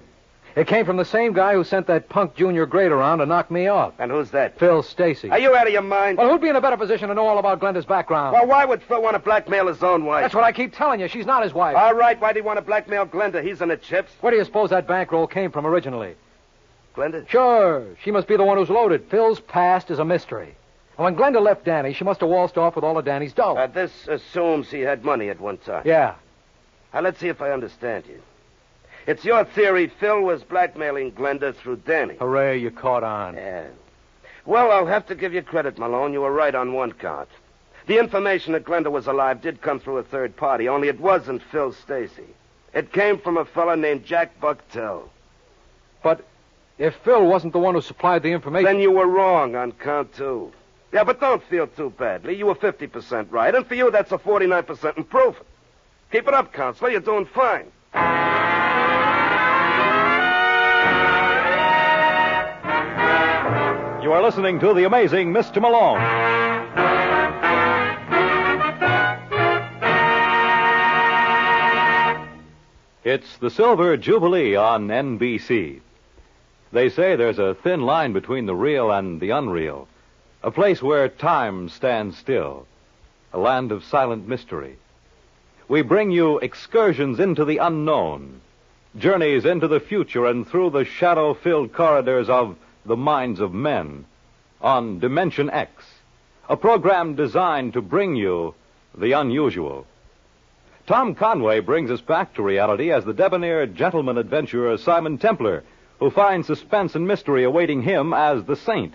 It came from the same guy who sent that punk Junior Great around to knock me off.
And who's that?
Phil Stacy.
Are you out of your mind?
Well, who'd be in a better position to know all about Glenda's background?
Well, why would Phil want to blackmail his own wife?
That's what I keep telling you. She's not his wife.
All right, why do you want to blackmail Glenda? He's in the chips.
Where do you suppose that bankroll came from originally?
Glenda?
Sure. She must be the one who's loaded. Phil's past is a mystery. And when Glenda left Danny, she must have waltzed off with all of Danny's dough.
This assumes he had money at one time.
Yeah.
Now, let's see if I understand you. It's your theory Phil was blackmailing Glenda through Danny.
Hooray, you caught on.
Yeah. Well, I'll have to give you credit, Malone. You were right on one count. The information that Glenda was alive did come through a third party, only it wasn't Phil Stacy. It came from a fella named Jack Bucktel.
But if Phil wasn't the one who supplied the information...
Then you were wrong on count two. Yeah, but don't feel too badly. You were 50% right, and for you, that's a 49% improvement. Keep it up, Counselor. You're doing fine.
You are listening to The Amazing Mr. Malone. It's the Silver Jubilee on NBC. They say there's a thin line between the real and the unreal. A place where time stands still. A land of silent mystery. We bring you excursions into the unknown. Journeys into the future and through the shadow-filled corridors of the minds of men on Dimension X, a program designed to bring you the unusual. Tom Conway brings us back to reality as the debonair gentleman adventurer Simon Templar, who finds suspense and mystery awaiting him as the Saint.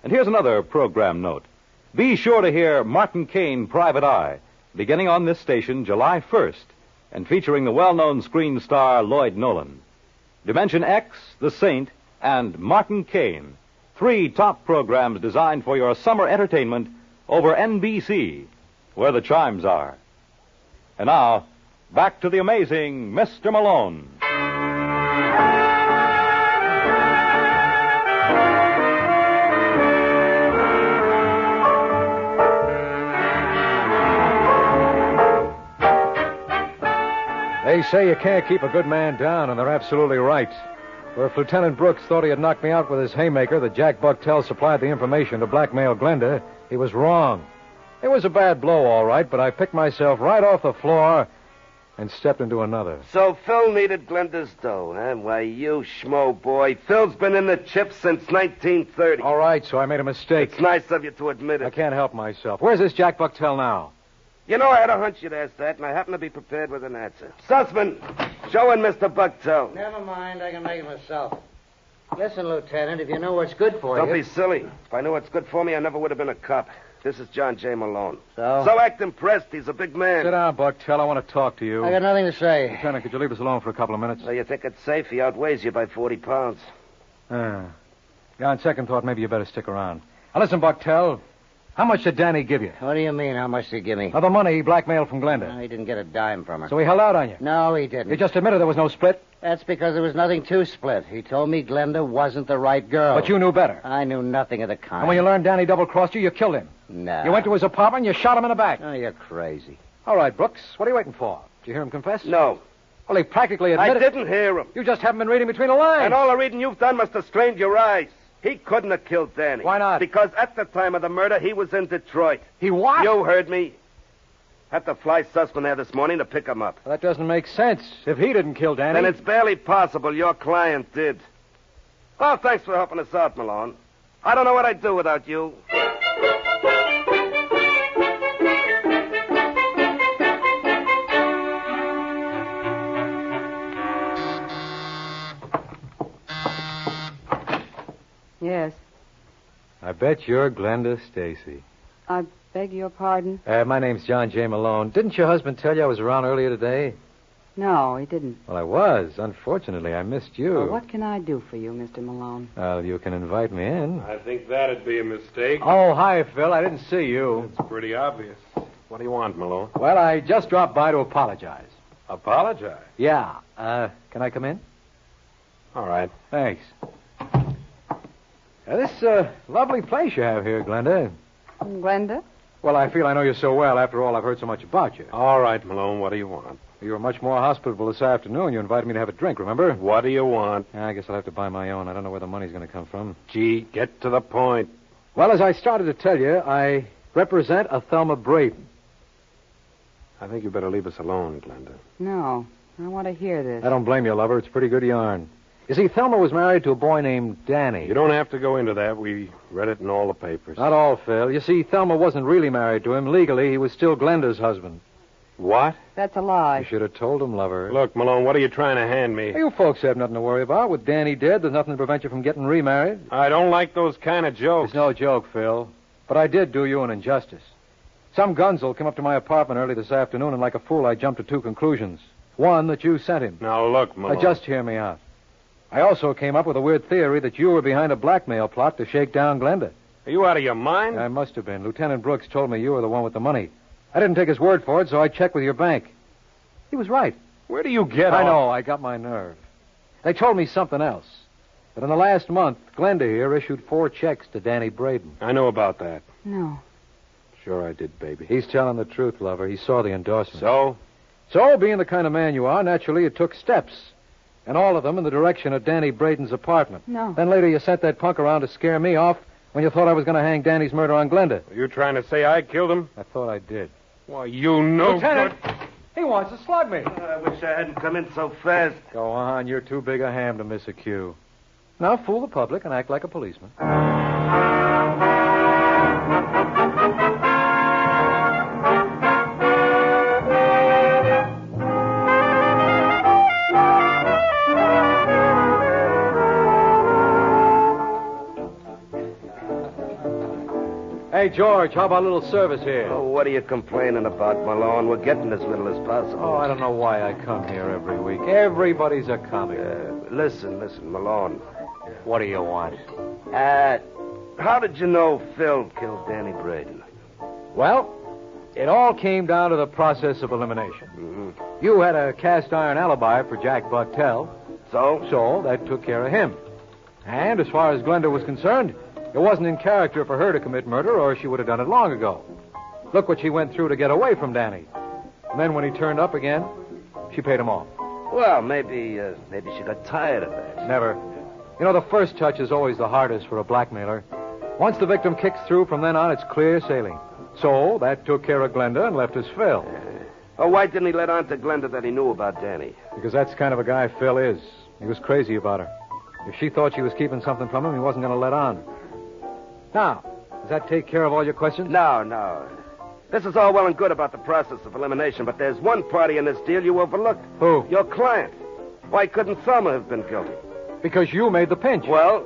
And here's another program note. Be sure to hear Martin Caine, Private Eye, beginning on this station July 1st, and featuring the well-known screen star Lloyd Nolan. Dimension X, The Saint, and Martin Caine, 3 top programs designed for your summer entertainment over NBC, where the chimes are. And now, back to the amazing Mr. Malone.
They say you can't keep a good man down, and they're absolutely right. For if Lieutenant Brooks thought he had knocked me out with his haymaker that Jack Bucktel supplied the information to blackmail Glenda, he was wrong. It was a bad blow, all right, but I picked myself right off the floor and stepped into another.
So Phil needed Glenda's dough, huh? Why, you schmo boy. Phil's been in the chips since 1930.
All right, so I made a mistake.
It's nice of you to admit it.
I can't help myself. Where's this Jack Bucktel now?
You know, I had a hunch you'd ask that, and I happen to be prepared with an answer. Sussman, show in Mr. Bucktel.
Never mind, I can make it myself. Listen, Lieutenant, if you know what's good for you...
Don't be silly. If I knew what's good for me, I never would have been a cop. This is John J. Malone.
So?
So act impressed. He's a big man.
Sit down, Bucktel. I want to talk to you.
I got nothing to say.
Lieutenant, could you leave us alone for a couple of minutes?
So you think it's safe? He outweighs you by 40 pounds.
Yeah, on second thought, maybe you better stick around. Now, listen, Bucktel. How much did Danny give you?
What do you mean, how much did he give me?
Now, the money he blackmailed from Glenda.
No, he didn't get a dime from her.
So he held out on you?
No, he didn't.
You just admitted there was no split?
That's because there was nothing to split. He told me Glenda wasn't the right girl.
But you knew better.
I knew nothing of the kind.
And when you learned Danny double-crossed you, you killed him.
No.
You went to his apartment and you shot him in the back.
Oh, you're crazy.
All right, Brooks. What are you waiting for? Did you hear him confess?
No.
Well, he practically admitted...
I didn't hear him.
You just haven't been reading between the lines.
And all the reading you've done must have strained your eyes. He couldn't have killed Danny.
Why not?
Because at the time of the murder, he was in Detroit.
He what?
You heard me. Had to fly Sussman there this morning to pick him up.
Well, that doesn't make sense. If he didn't kill Danny...
Then it's barely possible your client did. Well, thanks for helping us out, Malone. I don't know what I'd do without you.
Yes.
I bet you're Glenda Stacy.
I beg your pardon?
My name's John J. Malone. Didn't your husband tell you I was around earlier today?
No, he didn't.
Well, I was. Unfortunately, I missed you.
Well, what can I do for you, Mr. Malone?
Well, you can invite me in.
I think that'd be a mistake.
Oh, hi, Phil. I didn't see you.
It's pretty obvious. What do you want, Malone?
Well, I just dropped by to apologize.
Apologize?
Yeah. Can I come in?
All right.
Thanks. This lovely place you have here, Glenda.
Glenda?
Well, I feel I know you so well. After all, I've heard so much about you.
All right, Malone, what do you want?
You were much more hospitable this afternoon. You invited me to have a drink, remember?
What do you want?
I guess I'll have to buy my own. I don't know where the money's going to come from.
Gee, get to the point.
Well, as I started to tell you, I represent a Thelma Braden.
I think you better leave us alone, Glenda.
No, I want to hear this.
I don't blame you, lover. It's pretty good yarn. You see, Thelma was married to a boy named Danny.
You don't have to go into that. We read it in all the papers.
Not all, Phil. You see, Thelma wasn't really married to him. Legally, he was still Glenda's husband.
What?
That's a lie.
You should have told him, lover.
Look, Malone, what are you trying to hand me?
You folks have nothing to worry about. With Danny dead, there's nothing to prevent you from getting remarried.
I don't like those kind of jokes.
It's no joke, Phil. But I did do you an injustice. Some gunzel came up to my apartment early this afternoon, and like a fool, I jumped to two conclusions. One, that you sent him.
Now, look, Malone.
Now, just hear me out. I also came up with a weird theory that you were behind a blackmail plot to shake down Glenda.
Are you out of your mind?
I must have been. Lieutenant Brooks told me you were the one with the money. I didn't take his word for it, so I checked with your bank. He was right.
Where do you get
I
off?
know. I got my nerve. They told me something else. That in the last month, Glenda here issued 4 checks to Danny Braden.
I know about that.
No.
Sure I did, baby.
He's telling the truth, lover. He saw the endorsement.
So,
being the kind of man you are, naturally you took steps. And all of them in the direction of Danny Braden's apartment.
No.
Then later you sent that punk around to scare me off when you thought I was going to hang Danny's murder on Glenda.
Are you trying to say I killed him?
I thought I did.
Why, you know...
Lieutenant! He wants to slug me.
I wish I hadn't come in so fast.
Go on. You're too big a ham to miss a cue. Now fool the public and act like a policeman. Hey, George, how about a little service here?
Oh, what are you complaining about, Malone? We're getting as little as possible.
Oh, I don't know why I come here every week. Everybody's a comic.
Listen, Malone.
What do you want?
How did you know Phil killed Danny Braden?
Well, it all came down to the process of elimination.
Mm-hmm.
You had a cast-iron alibi for Jack Buttell. So that took care of him. And as far as Glenda was concerned, it wasn't in character for her to commit murder, or she would have done it long ago. Look what she went through to get away from Danny. And then when he turned up again, she paid him off.
Well, maybe she got tired of that.
Never. You know, the first touch is always the hardest for a blackmailer. Once the victim kicks through, from then on, it's clear sailing. So that took care of Glenda and left us Phil.
Oh, why didn't he let on to Glenda that he knew about Danny?
Because that's the kind of a guy Phil is. He was crazy about her. If she thought she was keeping something from him, he wasn't going to let on. Now, does that take care of all your questions?
No. This is all well and good about the process of elimination, but there's one party in this deal you overlooked.
Who?
Your client. Why couldn't Thelma have been guilty?
Because you made the pinch.
Well,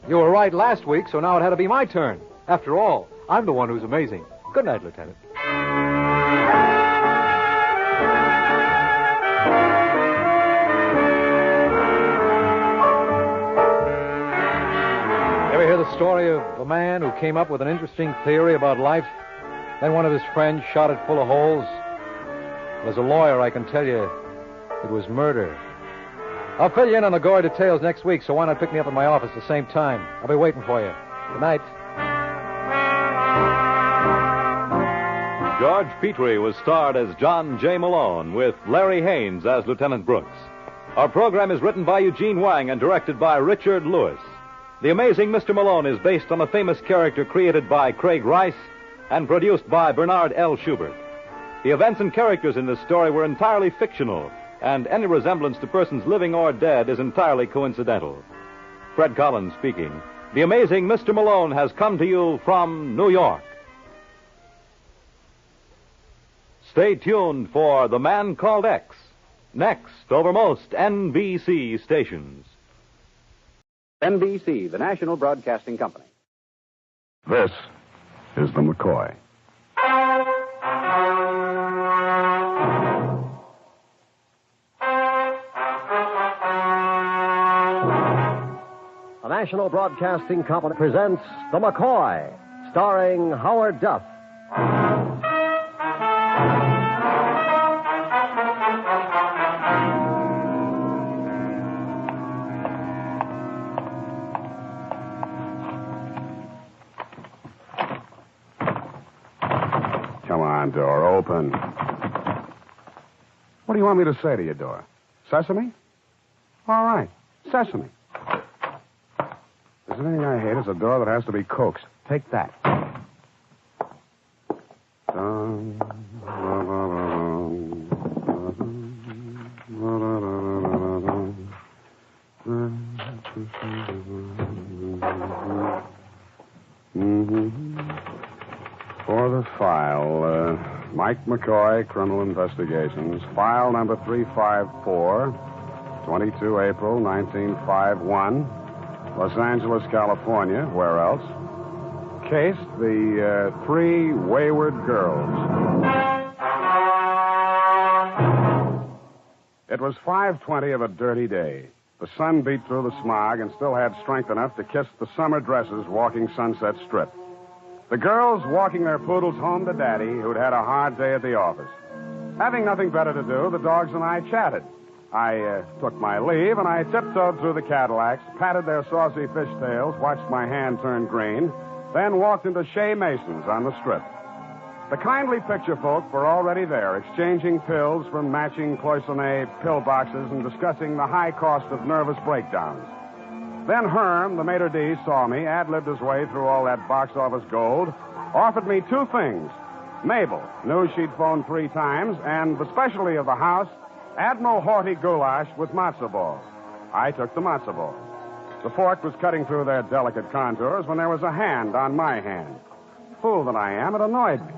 you were right last week, so now it had to be my turn. After all, I'm the one who's amazing. Good night, Lieutenant. Ever hear the story of a man who came up with an interesting theory about life? Then one of his friends shot it full of holes? As a lawyer, I can tell you it was murder. I'll fill you in on the gory details next week, so why not pick me up at my office at the same time? I'll be waiting for you. Good night.
George Petrie was starred as John J. Malone, with Larry Haynes as Lieutenant Brooks. Our program is written by Eugene Wang and directed by Richard Lewis. The Amazing Mr. Malone is based on a famous character created by Craig Rice and produced by Bernard L. Schubert. The events and characters in this story were entirely fictional, and any resemblance to persons living or dead is entirely coincidental. Fred Collins speaking. The Amazing Mr. Malone has come to you from New York. Stay tuned for The Man Called X, next over most NBC stations.
NBC, the National Broadcasting Company.
This is the McCoy.
The National Broadcasting Company presents The McCoy, starring Howard Duff.
Come on, door, open. What do you want me to say to your door? Sesame? All right, sesame. If there's anything I hate, it's a door that has to be coaxed. Take that. For the file, Mike McCoy, Criminal Investigations, file number 354, 22 April 1951, Los Angeles, California. Where else? Case, the three wayward girls. It was 5:20 of a dirty day. The sun beat through the smog and still had strength enough to kiss the summer dresses walking Sunset Strip. The girls walking their poodles home to Daddy, who'd had a hard day at the office. Having nothing better to do, the dogs and I chatted. I took my leave, and I tiptoed through the Cadillacs, patted their saucy fishtails, watched my hand turn green, then walked into Shea Mason's on the Strip. The kindly picture folk were already there, exchanging pills from matching Cloisonne pill boxes and discussing the high cost of nervous breakdowns. Then Herm, the maitre d', saw me, ad-libbed his way through all that box office gold, offered me two things. Mabel, knew she'd phoned 3 times, and the specialty of the house, Admiral Haughty goulash with matzo balls. I took the matzo balls. The fork was cutting through their delicate contours when there was a hand on my hand. Fool that I am, it annoyed me.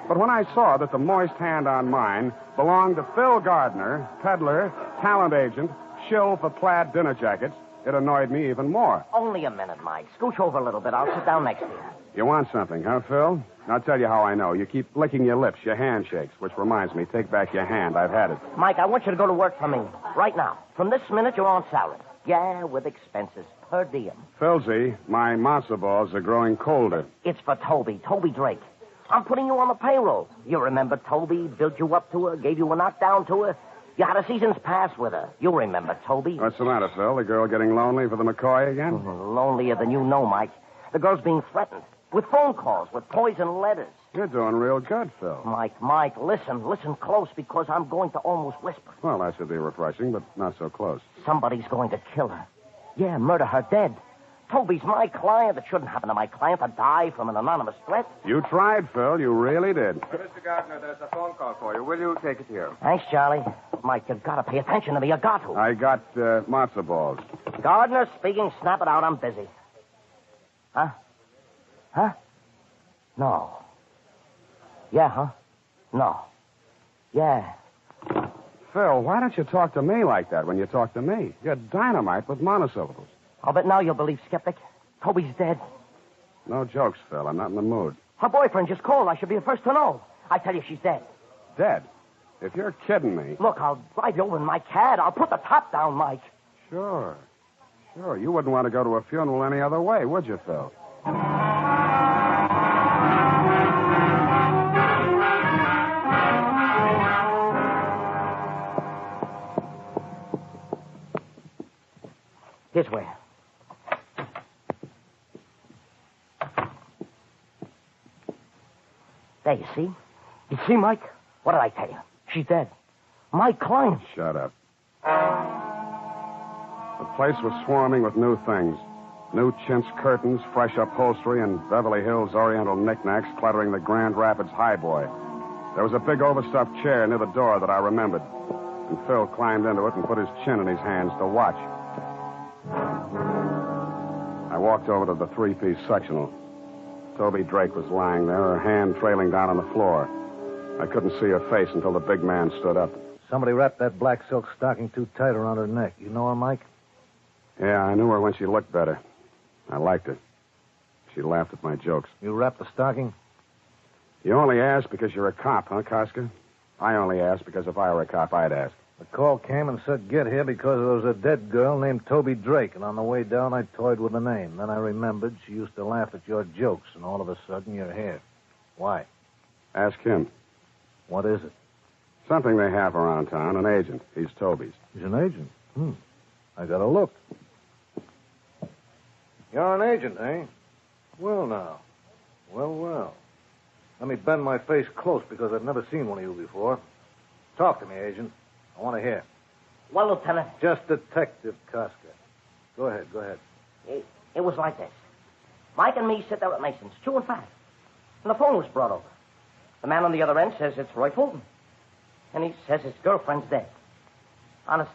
But when I saw that the moist hand on mine belonged to Phil Gardner, peddler, talent agent, shill for plaid dinner jackets, it annoyed me even more.
Only a minute, Mike. Scooch over a little bit. I'll sit down next to you.
You want something, huh, Phil? I'll tell you how I know. You keep licking your lips, your hand shakes, which reminds me, take back your hand. I've had it.
Mike, I want you to go to work for me. Right now. From this minute, you're on salary. Yeah, with expenses. Per diem.
Philzy, my matzo balls are growing colder.
It's for Toby. Toby Drake. I'm putting you on the payroll. You remember Toby built you up to her, gave you a knockdown to her? You had a season's pass with her. You remember Toby.
What's the matter, Phil? The girl getting lonely for the McCoy again?
Lonelier than you know, Mike. The girl's being threatened. With phone calls, with poison letters.
You're doing real good, Phil.
Mike, listen close because I'm going to almost whisper.
Well, that should be refreshing, but not so close.
Somebody's going to kill her. Yeah, murder her dead. Toby's my client. It shouldn't happen to my client to die from an anonymous threat.
You tried, Phil. You really did.
Mr. Gardner, there's a phone call for you. Will you take it here?
Thanks, Charlie. Mike, you gotta pay attention to me. You got to.
I got matzo balls.
Gardner speaking. Snap it out. I'm busy. Huh? No. Yeah, huh? No. Yeah.
Phil, why don't you talk to me like that when you talk to me? You're dynamite with monosyllables.
I'll bet now you'll believe, Skeptic. Toby's dead.
No jokes, Phil. I'm not in the mood.
Her boyfriend just called. I should be the first to know. I tell you, she's dead.
Dead? If you're kidding me.
Look, I'll drive you over in my cab. I'll put the top down, Mike.
Sure. You wouldn't want to go to a funeral any other way, would you, Phil?
This way. There, you see? You see, Mike? What did I tell you? She's dead. My client.
Shut up. The place was swarming with new things. New chintz curtains, fresh upholstery, and Beverly Hills Oriental knickknacks cluttering the Grand Rapids highboy. There was a big overstuffed chair near the door that I remembered. And Phil climbed into it and put his chin in his hands to watch. I walked over to the three-piece sectional. Toby Drake was lying there, her hand trailing down on the floor. I couldn't see her face until the big man stood up.
Somebody wrapped that black silk stocking too tight around her neck. You know her, Mike?
Yeah, I knew her when she looked better. I liked her. She laughed at my jokes.
You wrapped the stocking?
You only asked because you're a cop, huh, Koska? I only asked because if I were a cop, I'd ask.
The call came and said get here because there was a dead girl named Toby Drake, and on the way down I toyed with the name. Then I remembered she used to laugh at your jokes, and all of a sudden you're here. Why?
Ask him.
What is it?
Something they have around town, an agent. He's Toby's.
He's an agent? I gotta look. You're an agent, eh? Well, now. Well. Let me bend my face close because I've never seen one of you before. Talk to me, agent. I want to hear.
Well, Lieutenant.
Just Detective Koska. Go ahead.
It was like this. Mike and me sit there at Mason's, chewing fat. And the phone was brought over. The man on the other end says it's Roy Fulton. And he says his girlfriend's dead. Honest,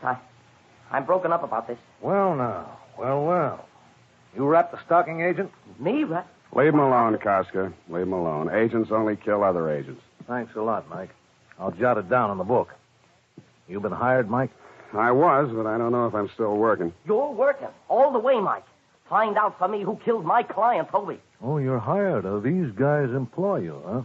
I'm broken up about this.
Well, now. Well. You wrapped the stocking, agent?
Me wrap?
Leave him alone, Koska. Leave him alone. Agents only kill other agents.
Thanks a lot, Mike. I'll jot it down in the book. You been hired, Mike?
I was, but I don't know if I'm still working.
You're working. All the way, Mike. Find out for me who killed my client, Toby.
Oh, you're hired. These guys employ you, huh?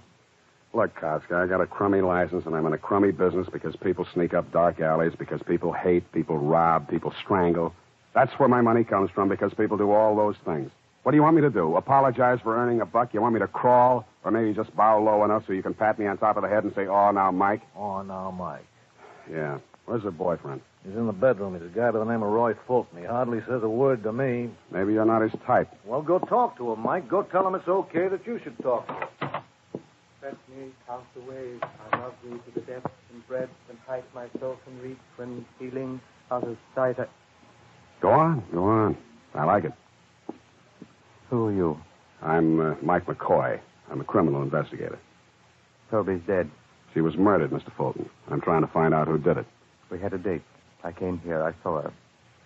Look, Koska, I got a crummy license, and I'm in a crummy business because people sneak up dark alleys, because people hate, people rob, people strangle. That's where my money comes from, because people do all those things. What do you want me to do? Apologize for earning a buck? You want me to crawl? Or maybe just bow low enough so you can pat me on top of the head and say, "Oh, now, Mike"?
Oh, now, Mike.
Yeah. Where's her boyfriend?
He's in the bedroom. He's a guy by the name of Roy Fulton. He hardly says a word to me.
Maybe you're not his type.
Well, go talk to him, Mike. Go tell him it's okay that you should talk to him.
Let me count the ways I love thee to the depths and breadth and height my soul can reach when feeling out of sight.
Go on. I like it.
Who are you?
I'm Mike McCoy. I'm a criminal investigator.
Toby's dead.
She was murdered, Mr. Fulton. I'm trying to find out who did it.
We had a date. I came here. I saw her.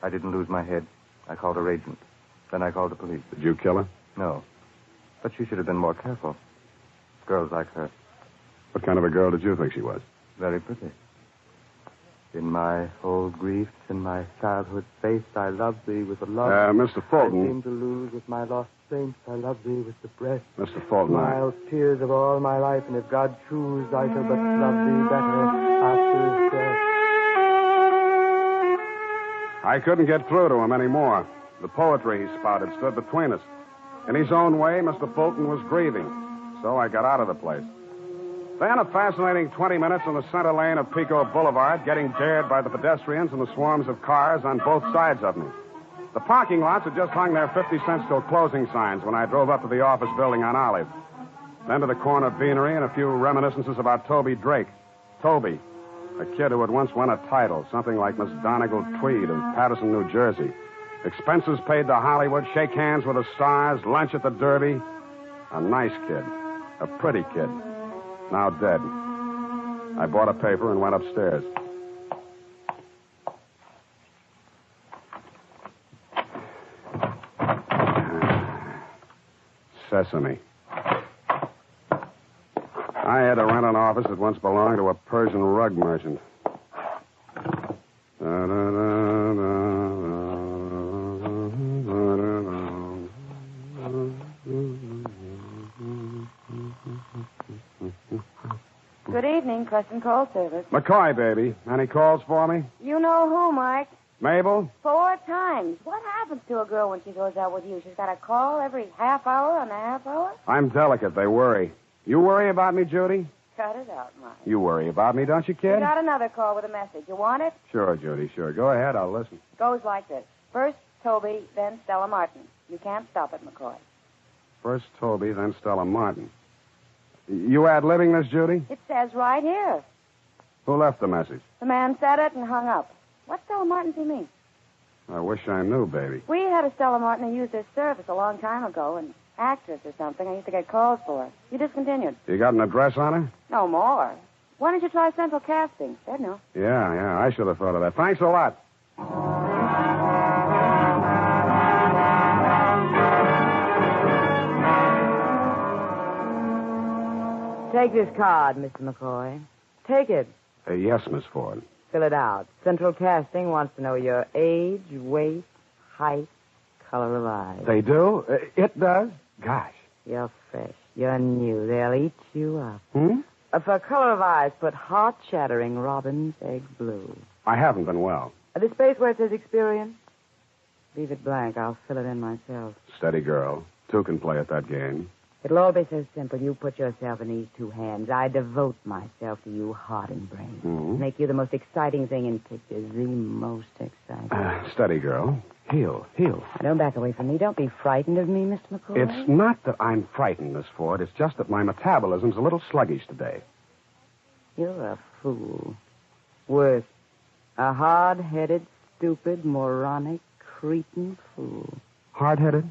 I didn't lose my head. I called her agent. Then I called the police.
Did you kill her?
No. But she should have been more careful. Girls like her.
What kind of a girl did you think she was?
Very pretty. In my old griefs, in my childhood faith, I love thee with a love
Mr. Fulton.
I seem to lose with my lost saints. I love thee with the breath.
Mr. Fulton,
Mild tears of all my life, and if God choose, I shall but love thee better after his death.
I couldn't get through to him anymore. The poetry he spouted stood between us. In his own way, Mr. Fulton was grieving. so I got out of the place. Then a fascinating 20 minutes in the center lane of Pico Boulevard, getting dared by the pedestrians and the swarms of cars on both sides of me. The parking lots had just hung their 50 cents till closing signs when I drove up to the office building on Olive. Then to the corner beanery and a few reminiscences about Toby Drake. Toby, a kid who had once won a title, something like Miss Donegal Tweed of Patterson, New Jersey. Expenses paid to Hollywood, shake hands with the stars, lunch at the Derby. A nice kid. A pretty kid. Now dead. I bought a paper and went upstairs. Sesame. I had to rent an office that once belonged to a Persian rug merchant.
Good evening, Custom Call Service.
McCoy, baby. Any calls for me?
You know who, Mike?
Mabel?
4 times. What happens to a girl when she goes out with you? She's got a call every half hour and a half hour?
I'm delicate. They worry. You worry about me, Judy?
Cut it out, Mike.
You worry about me, don't you,
You
kid?
got another call with a message. You want it?
Sure, Judy, sure. Go ahead. I'll listen.
Goes like this. First, Toby, then Stella Martin. You can't stop it, McCoy.
First Toby, then Stella Martin. You ad-libbing this, Judy?
It says right here.
Who left the message?
The man said it and hung up. What's Stella Martin to me?
I wish I knew, baby.
We had a Stella Martin who used this service a long time ago, an actress or something. I used to get calls for her. You discontinued.
You got an address on her?
No more. Why don't you try Central Casting? They'd know.
Yeah, I should have thought of that. Thanks a lot.
Take this card, Mr. McCoy. Take it.
Yes, Miss Ford.
Fill it out. Central Casting wants to know your age, weight, height, color of eyes.
They do? It does? Gosh.
You're fresh. You're new. They'll eat you up.
Hmm?
For color of eyes, put heart-shattering robin's egg blue.
I haven't been well.
The space where it says experience? Leave it blank. I'll fill it in myself.
Steady girl. 2 can play at that game.
It'll all be so simple. You put yourself in these 2 hands. I devote myself to you, heart and brain.
Mm-hmm.
Make you the most exciting thing in pictures. The most exciting.
Steady girl. Heel.
Don't back away from me. Don't be frightened of me, Mr. McCoy.
It's not that I'm frightened, Miss Ford. It's just that my metabolism's a little sluggish today.
You're a fool. Worse. A hard-headed, stupid, moronic, cretin fool.
Hard-headed?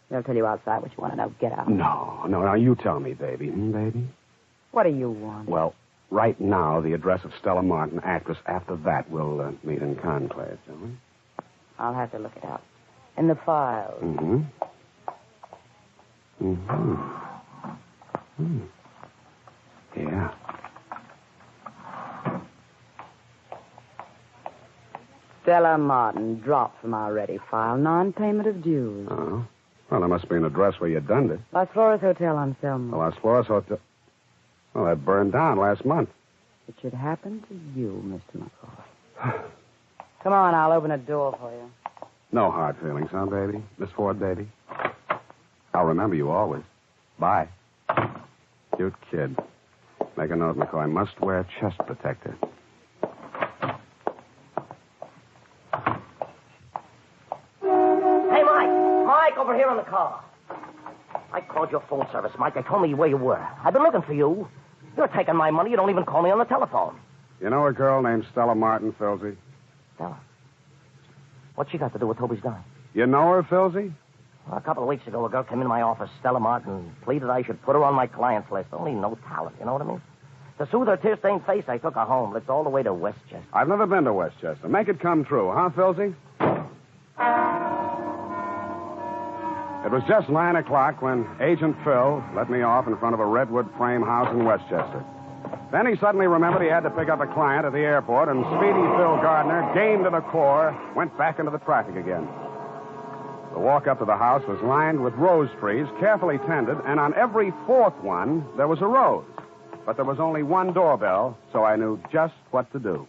They'll tell you outside what you want to know. Get out.
No, you tell me, baby. Baby?
What do you want?
Well, right now, the address of Stella Martin, actress. After that, we'll meet in conclave, shall we?
I'll have to look it up. In the files.
Yeah.
Stella Martin, dropped from our ready file. Non-payment of dues.
Oh. Well, there must be an address where you done it.
Las Flores Hotel on Selma.
Las Flores Hotel. Well, that burned down last month.
It should happen to you, Mr. McCoy. Come on, I'll open a door for you.
No hard feelings, huh, baby? Miss Ford, baby? I'll remember you always. Bye. Cute kid. Make a note, McCoy. Must wear chest protector.
Hey, Mike, over here in the car. I called your phone service, Mike. They told me where you were. I've been looking for you. You're taking my money. You don't even call me on the telephone.
You know a girl named Stella Martin, Filsey?
Stella? What's she got to do with Toby's dying?
You know her, Filsey?
Well, a couple of weeks ago, a girl came into my office, Stella Martin, pleaded I should put her on my clients list. Only no talent, you know what I mean? To soothe her tear-stained face, I took her home. Lived all the way to Westchester.
I've never been to Westchester. Make it come true, huh, Filsey? It was just 9 o'clock when Agent Phil let me off in front of a redwood frame house in Westchester. Then he suddenly remembered he had to pick up a client at the airport, and speedy Phil Gardner, game to the core, went back into the traffic again. The walk up to the house was lined with rose trees, carefully tended, and on every 4th one, there was a rose. But there was only one doorbell, so I knew just what to do.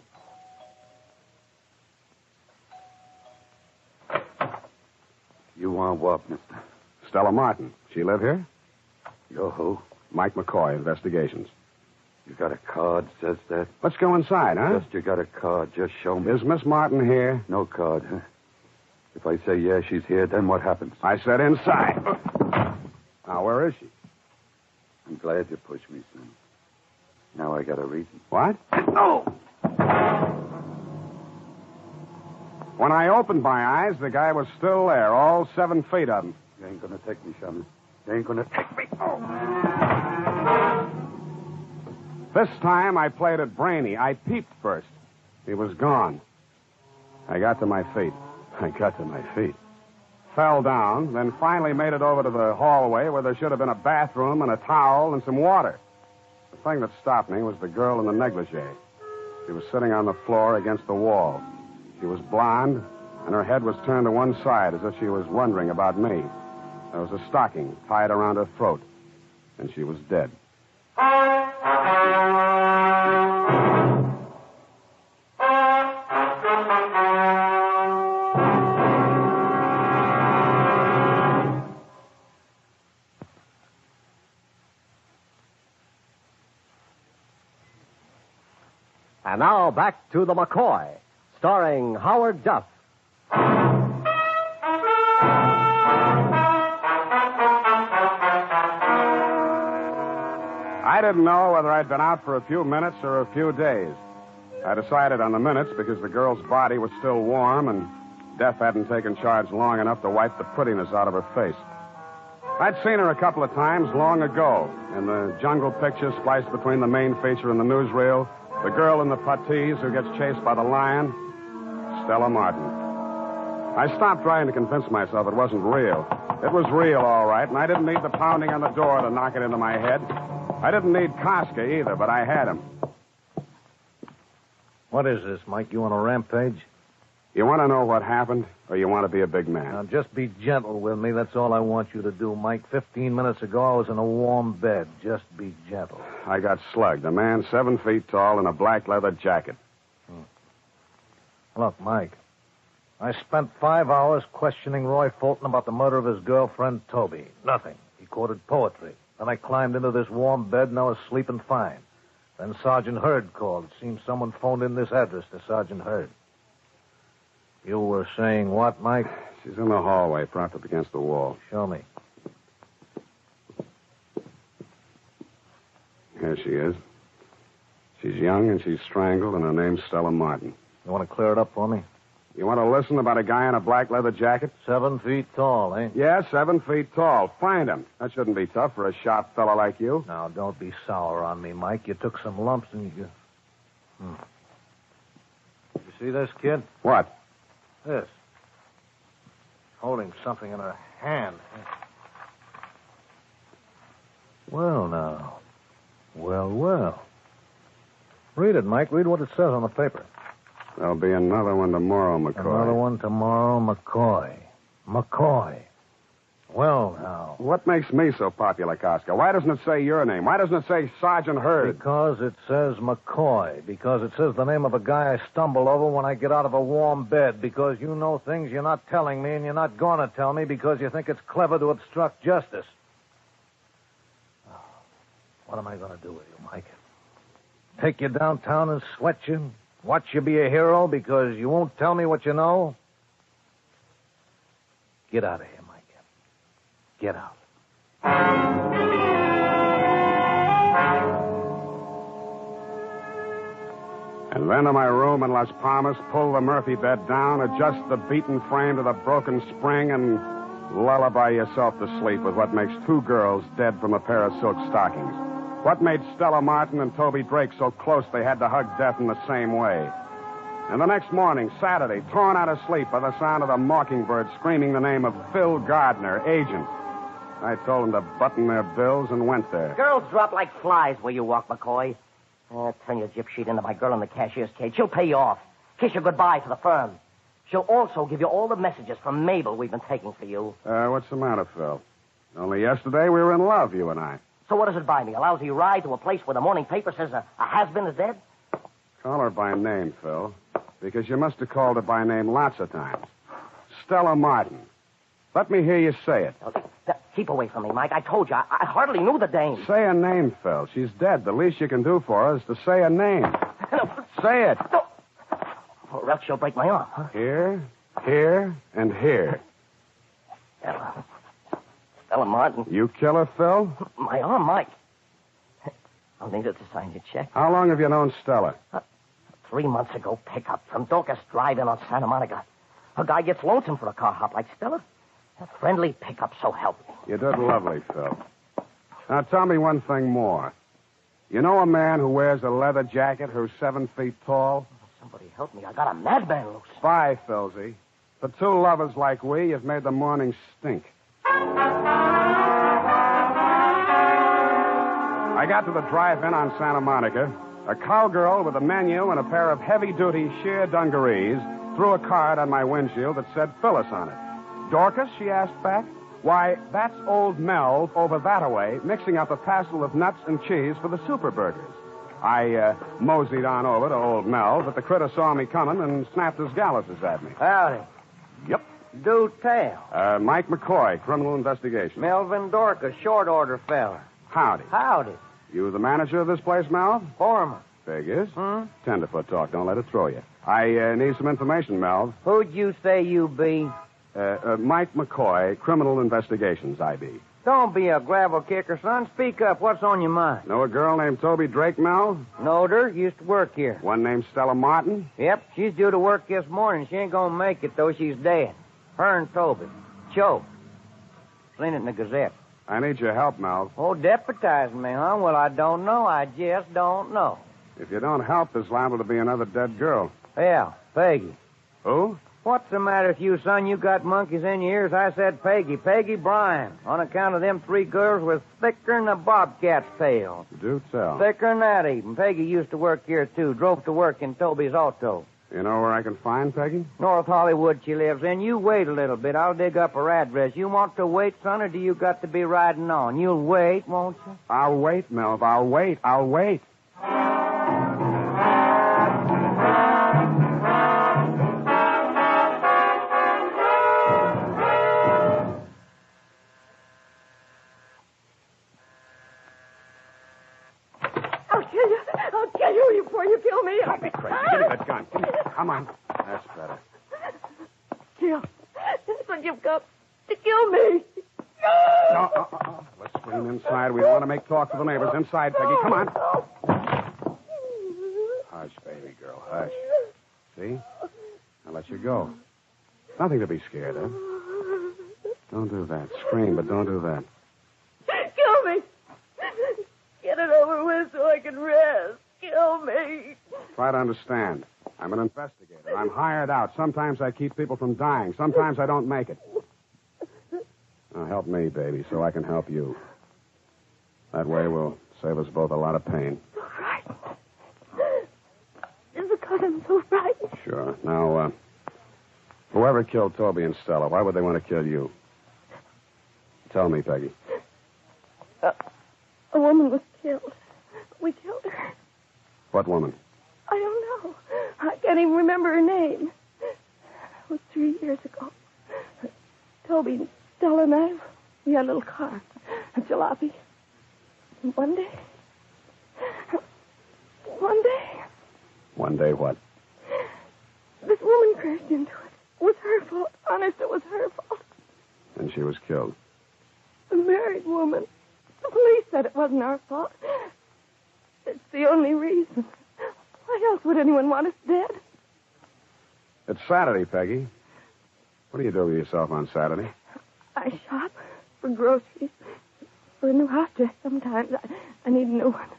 You want what, mister?
Stella Martin. She live here? You're who? Mike McCoy, Investigations.
You got a card, says that?
Let's go inside, huh?
Just you got a card. Just show me.
Is Miss Martin here?
No card, huh? If I say yeah, she's here, then what happens?
I said inside. Now, where is she?
I'm glad you pushed me, son. Now I got a reason.
What? No! When I opened my eyes, the guy was still there, all 7 feet of him.
You ain't gonna take me, Shaman. You ain't gonna take me. Oh.
This time I played it brainy. I peeped first. He was gone. I got to my feet. Fell down, then finally made it over to the hallway where there should have been a bathroom and a towel and some water. The thing that stopped me was the girl in the negligee. She was sitting on the floor against the wall. She was blonde, and her head was turned to one side as if she was wondering about me. There was a stocking tied around her throat, and she was dead.
And now back to the McCoy, starring Howard Duff.
I didn't know whether I'd been out for a few minutes or a few days. I decided on the minutes because the girl's body was still warm and death hadn't taken charge long enough to wipe the prettiness out of her face. I'd seen her a couple of times long ago in the jungle picture spliced between the main feature and the newsreel. The girl in the puttees who gets chased by the lion, Stella Martin. I stopped trying to convince myself it wasn't real. It was real, all right, and I didn't need the pounding on the door to knock it into my head. I didn't need Koska either, but I had him.
What is this, Mike? You on a rampage?
You want to know what happened, or you want to be a big man?
Now, just be gentle with me. That's all I want you to do, Mike. 15 minutes ago, I was in a warm bed. Just be gentle.
I got slugged. A man 7 feet tall in a black leather jacket.
Look, Mike, I spent 5 hours questioning Roy Fulton about the murder of his girlfriend, Toby. Nothing. He quoted poetry. Then I climbed into this warm bed, and I was sleeping fine. Then Sergeant Hurd called. It seems someone phoned in this address to Sergeant Hurd. You were saying what, Mike?
She's in the hallway, propped up against the wall.
Show me.
Here she is. She's young and she's strangled, and her name's Stella Martin.
You want to clear it up for me?
You want to listen about a guy in a black leather jacket?
7 feet tall, eh?
Yeah, 7 feet tall. Find him. That shouldn't be tough for a sharp fellow like you.
Now, don't be sour on me, Mike. You took some lumps and you... You see this, kid?
What?
This. Holding something in her hand. Well, now. Well. Read it, Mike. Read what it says on the paper.
There'll be another one tomorrow, McCoy.
Another one tomorrow, McCoy. McCoy. Well, now.
What makes me so popular, Koska? Why doesn't it say your name? Why doesn't it say Sergeant Hurd?
Because it says McCoy. Because it says the name of a guy I stumble over when I get out of a warm bed. Because you know things you're not telling me and you're not going to tell me because you think it's clever to obstruct justice. What am I going to do with you, Mike? Take you downtown and sweat you? Watch you be a hero because you won't tell me what you know? Get out of here, Mike. Get out.
And then to my room in Las Palmas, pull the Murphy bed down, adjust the beaten frame to the broken spring, and lullaby yourself to sleep with what makes 2 girls dead from a pair of silk stockings. What made Stella Martin and Toby Drake so close they had to hug death in the same way? And the next morning, Saturday, torn out of sleep by the sound of the mockingbird screaming the name of Phil Gardner, agent. I told them to button their bills and went there.
Girls drop like flies where you walk, McCoy. Turn your gyp sheet into my girl in the cashier's cage. She'll pay you off. Kiss you goodbye to the firm. She'll also give you all the messages from Mabel we've been taking for you.
What's the matter, Phil? Only yesterday we were in love, you and I.
So what does it buy me? A lousy ride to a place where the morning paper says a has-been is dead?
Call her by name, Phil, because you must have called her by name lots of times. Stella Martin. Let me hear you say it.
Okay. Keep away from me, Mike. I told you, I hardly knew the dame.
Say a name, Phil. She's dead. The least you can do for her is to say a name. Say it.
No. Or else she'll break my arm, huh?
Here, here, and here.
Stella Martin.
You kill her, Phil?
My arm, Mike. I'll need her to sign your check.
How long have you known Stella?
3 months ago, pickup from Dorcas Drive-In on Santa Monica. A guy gets lonesome for a car hop like Stella. A friendly pickup, so help me.
You did lovely, Phil. Now, tell me one thing more. You know a man who wears a leather jacket who's 7 feet tall?
Somebody help me. I got a madman loose.
5, Philsy. For 2 lovers like we, you've made the morning stink. I got to the drive-in on Santa Monica. A cowgirl with a menu and a pair of heavy-duty sheer dungarees threw a card on my windshield that said Phyllis on it. Dorcas, she asked back. Why, that's old Mel over that-a-way mixing up a passel of nuts and cheese for the super burgers. I moseyed on over to old Mel, but the critter saw me coming and snapped his galluses at me.
Howdy.
Yep.
Do tell.
Mike McCoy, criminal investigation.
Melvin Dorcas, short order fella.
Howdy.
Howdy.
You the manager of this place, Mel?
Foreman.
Figures. Tenderfoot talk. Don't let it throw you. I need some information, Mel.
Who'd you say you be?
Mike McCoy, criminal investigations, IB.
Don't be a gravel kicker, son. Speak up. What's on your mind?
Know a girl named Toby Drake, Mel?
Knowed her. Used to work here.
One named Stella Martin?
Yep. She's due to work this morning. She ain't gonna make it, though. She's dead. Her and Toby. Choked. Seen it in the Gazette.
I need your help, Mel.
Oh, deputizing me, huh? Well, I don't know. I just don't know.
If you don't help, there's liable to be another dead girl.
Yeah, Peggy.
Who?
What's the matter with you, son? You got monkeys in your ears. I said Peggy. Peggy Bryan. On account of them 3 girls was thicker'n a bobcat's tail.
Do tell.
Thicker'n that, even. Peggy used to work here, too. Drove to work in Toby's auto.
You know where I can find Peggy?
North Hollywood she lives in. You wait a little bit. I'll dig up her address. You want to wait, son, or do you got to be riding on? You'll wait, won't you?
I'll wait, Melv. I'll wait. I'll wait.
I'll kill you before you kill me.
Don't be crazy. Give me that gun. Come on. That's better.
Kill. That's what you've got to kill me.
No. Let's scream inside. We don't want to make talk to the neighbors. Inside, Peggy. Come on. Hush, baby girl. Hush. See? I'll let you go. Nothing to be scared of. Don't do that. Scream, but don't do that.
Kill me. Get it over with so I can rest. Kill me.
Try to understand. I'm an investigator. I'm hired out. Sometimes I keep people from dying. Sometimes I don't make it. Now, help me, baby, so I can help you. That way we'll save us both a lot of pain.
So frightened. It's because I'm so frightened.
Sure. Now, whoever killed Toby and Stella, why would they want to kill you? Tell me, Peggy.
A woman was killed. We killed her.
What woman?
I don't know. I can't even remember her name. It was 3 years ago. Toby, Stella, and I, we had a little car, a jalopy. And one day... One day what? This woman crashed into it. It was her fault. Honest, it was her fault.
And she was killed.
A married woman. The police said it wasn't our fault. It's the only reason. Why else would anyone want us dead?
It's Saturday, Peggy. What do you do with yourself on Saturday?
I shop for groceries. For a new house dress sometimes. I need a new one.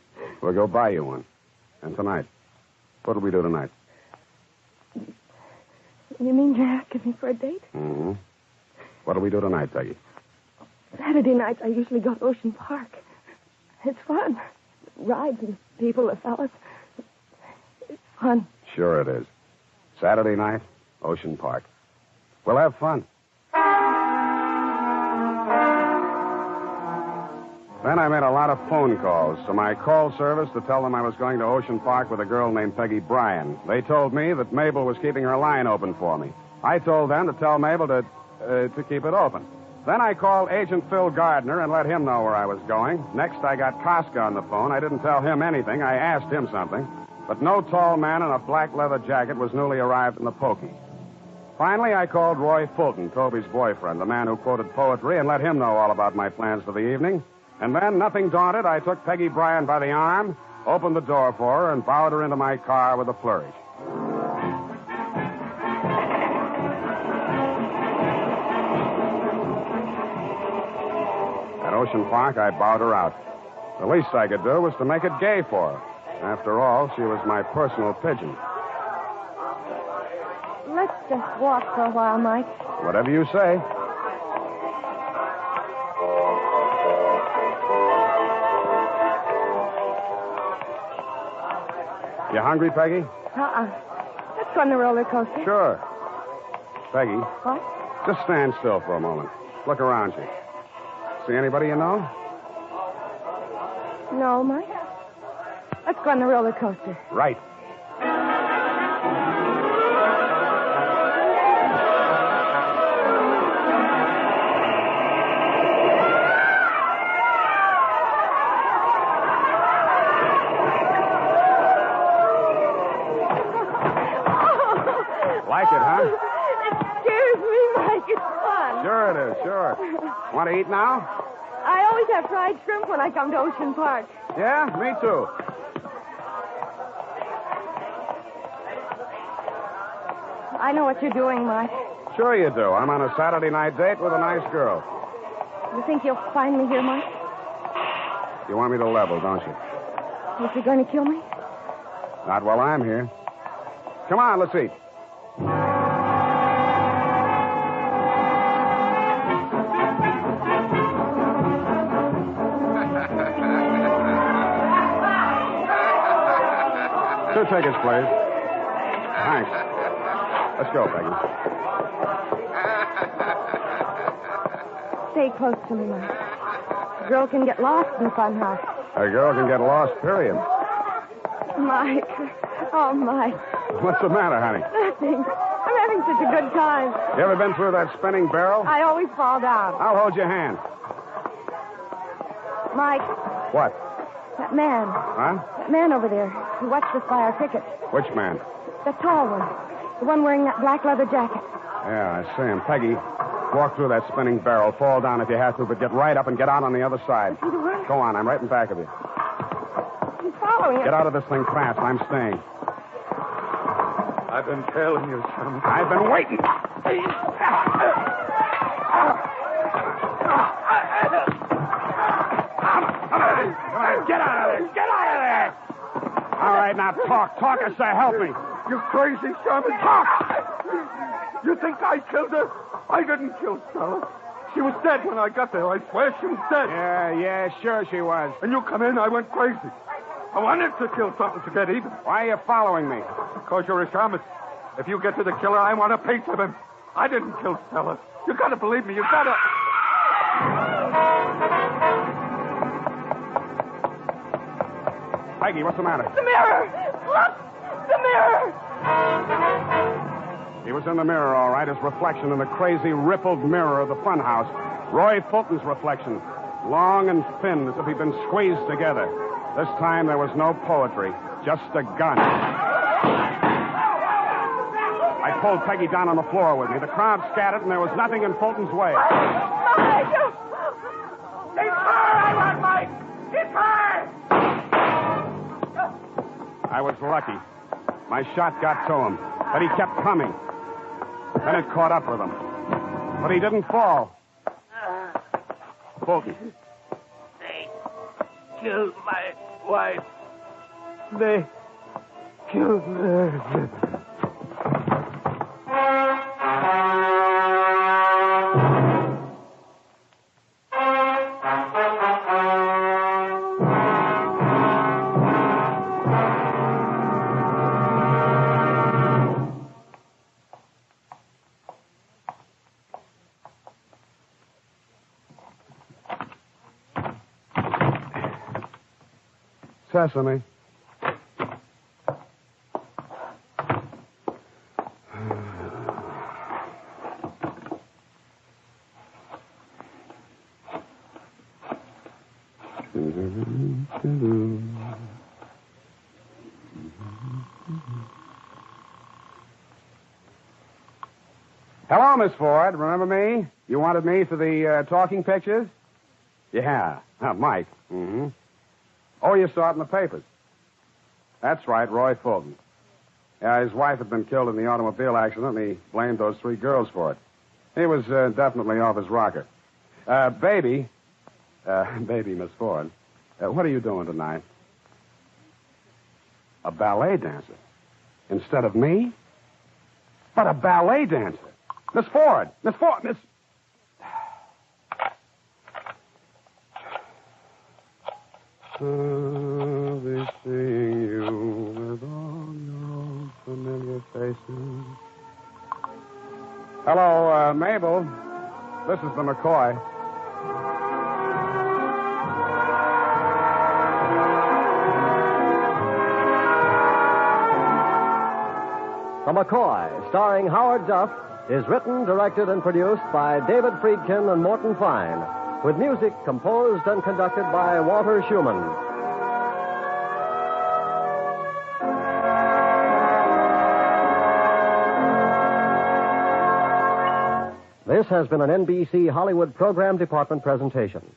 We'll go buy you one. And tonight? What'll we do tonight?
You mean you're asking me for a date?
Mm-hmm. What'll we do tonight, Peggy?
Saturday nights I usually go to Ocean Park. It's fun. Rides and people, the fellas. It's fun.
Sure it is. Saturday night, Ocean Park. We'll have fun. Then I made a lot of phone calls to my call service to tell them I was going to Ocean Park with a girl named Peggy Bryan. They told me that Mabel was keeping her line open for me. I told them to tell Mabel to keep it open. Then I called Agent Phil Gardner and let him know where I was going. Next, I got Koska on the phone. I didn't tell him anything. I asked him something. But no tall man in a black leather jacket was newly arrived in the pokey. Finally, I called Roy Fulton, Toby's boyfriend, the man who quoted poetry, and let him know all about my plans for the evening. And then, nothing daunted, I took Peggy Bryan by the arm, opened the door for her, and bowed her into my car with a flourish. At Ocean Park, I bowed her out. The least I could do was to make it gay for her. After all, she was my personal pigeon.
Let's just walk for a while, Mike.
Whatever you say. You hungry, Peggy?
Let's go on the roller coaster.
Sure. Peggy.
What?
Just stand still for a moment. Look around you. See anybody you know?
No, Mike. Let's go on the roller coaster.
Right. Like it, huh?
It scares me, Mike. It's fun.
Sure it is, sure. Want to eat now?
I always have fried shrimp when I come to Ocean Park.
Yeah, me too.
I know what you're doing, Mike.
Sure you do. I'm on a Saturday night date with a nice girl.
You think you'll find me here, Mike?
You want me to level, don't you?
Is he going to kill me?
Not while I'm here. Come on, let's eat. Two tickets, please. Thanks. Let's go, Peggy.
Stay close to me, Mike. A girl can get lost in the fun house.
A girl can get lost, period.
Mike. Oh, Mike.
What's the matter, honey?
Nothing. I'm having such a good time.
You ever been through that spinning barrel?
I always fall down.
I'll hold your hand.
Mike,
What?
that man.
Huh?
That man over there. He watched us buy our tickets.
Which man?
The tall one. The one wearing that black leather jacket.
Yeah, I see him. Peggy, walk through that spinning barrel. Fall down if you have to, but get right up and get out on the other side.
Is he the one?
Go on. I'm right in back of you.
He's following us.
Get out of this thing fast. I'm staying.
I've been tailing you, son.
I've been waiting. Come on, get out of there. Get out of there. All right, now talk. Talk, I say. Help me.
You crazy, Sherman.
Talk.
You think I killed her? I didn't kill Stella. She was dead when I got there. I swear she was dead.
Yeah, sure she was.
And you come in, I went crazy. I wanted to kill something to get even.
Why are you following me?
Because you're a shaman. If you get to the killer, I want a piece of him. I didn't kill Stella. You gotta believe me. You gotta...
Peggy, what's the matter?
The mirror! Look! The mirror!
He was in the mirror, all right, his reflection in the crazy, rippled mirror of the funhouse. Roy Fulton's reflection. Long and thin, as if he'd been squeezed together. This time there was no poetry, just a gun. I pulled Peggy down on the floor with me. The crowd scattered, and there was nothing in Fulton's way.
Mike!
It's her I want, Mike! It's her!
I was lucky. My shot got to him, but he kept coming. Then it caught up with him. But he didn't fall. Fulton.
They killed my wife. They killed her.
Sesame. Hello, Miss Ford. Remember me? You wanted me for the talking pictures? Yeah. Mike. Mm-hmm. Oh, you saw it in the papers. That's right, Roy Fulton. Yeah, his wife had been killed in the automobile accident, and he blamed those 3 girls for it. He was definitely off his rocker. Baby, Miss Ford, what are you doing tonight? A ballet dancer? Instead of me? But a ballet dancer? Miss Ford! Miss... I'll be seeing you with all your familiar faces. Hello, Mabel. This is the McCoy.
The McCoy, starring Howard Duff, is written, directed, and produced by David Friedkin and Morton Fine, with music composed and conducted by Walter Schumann. This has been an NBC Hollywood Program Department presentation.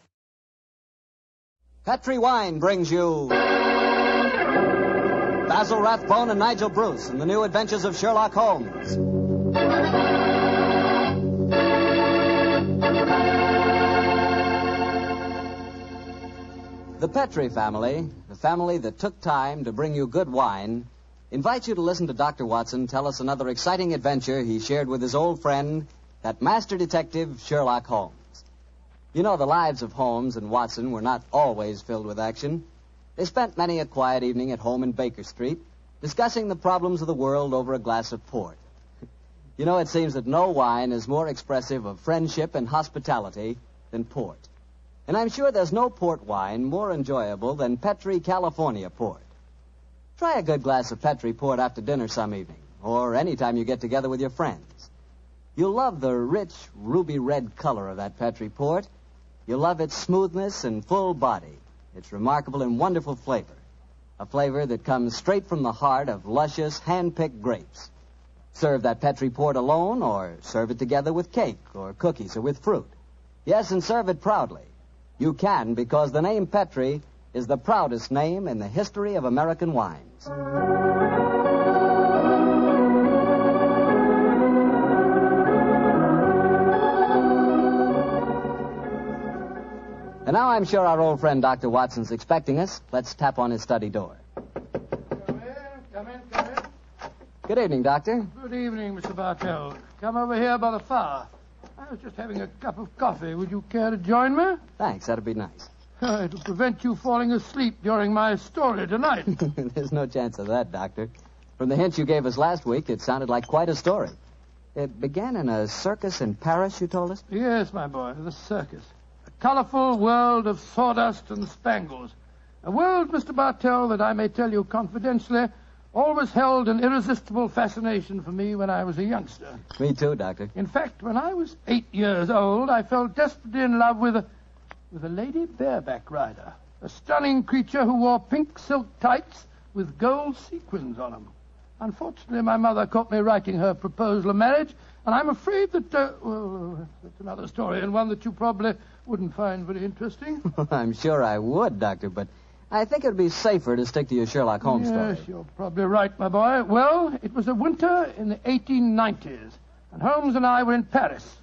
Petri Wine brings you Basil Rathbone and Nigel Bruce in the new adventures of Sherlock Holmes. The Petri family, the family that took time to bring you good wine, invites you to listen to Dr. Watson tell us another exciting adventure he shared with his old friend, that master detective, Sherlock Holmes. You know, the lives of Holmes and Watson were not always filled with action. They spent many a quiet evening at home in Baker Street, discussing the problems of the world over a glass of port. You know, it seems that no wine is more expressive of friendship and hospitality than port. And I'm sure there's no port wine more enjoyable than Petri California port. Try a good glass of Petri port after dinner some evening, or any time you get together with your friends. You'll love the rich, ruby red color of that Petri port. You'll love its smoothness and full body, its remarkable and wonderful flavor, a flavor that comes straight from the heart of luscious, hand-picked grapes. Serve that Petri port alone, or serve it together with cake or cookies or with fruit. Yes, and serve it proudly. You can, because the name Petri is the proudest name in the history of American wines. And now I'm sure our old friend Dr. Watson's expecting us. Let's tap on his study door.
Come in.
Good evening, Doctor.
Good evening, Mr. Bartell. Come over here by the fire. I was just having a cup of coffee. Would you care to join me?
Thanks, that'd be nice.
It'll prevent you falling asleep during my story tonight.
There's no chance of that, Doctor. From the hints you gave us last week, it sounded like quite a story. It began in a circus in Paris, you told us?
Yes, my boy, the circus. A colorful world of sawdust and spangles. A world, Mr. Bartell, that I may tell you confidentially, always held an irresistible fascination for me when I was a youngster.
Me too, Doctor.
In fact, when I was 8 years old, I fell desperately in love with a lady bareback rider, a stunning creature who wore pink silk tights with gold sequins on them. Unfortunately, my mother caught me writing her proposal of marriage, and I'm afraid that, that's another story, and one that you probably wouldn't find very interesting.
I'm sure I would, Doctor, but I think it would be safer to stick to your Sherlock Holmes story.
Yes, you're probably right, my boy. Well, it was a winter in the 1890s, and Holmes and I were in Paris.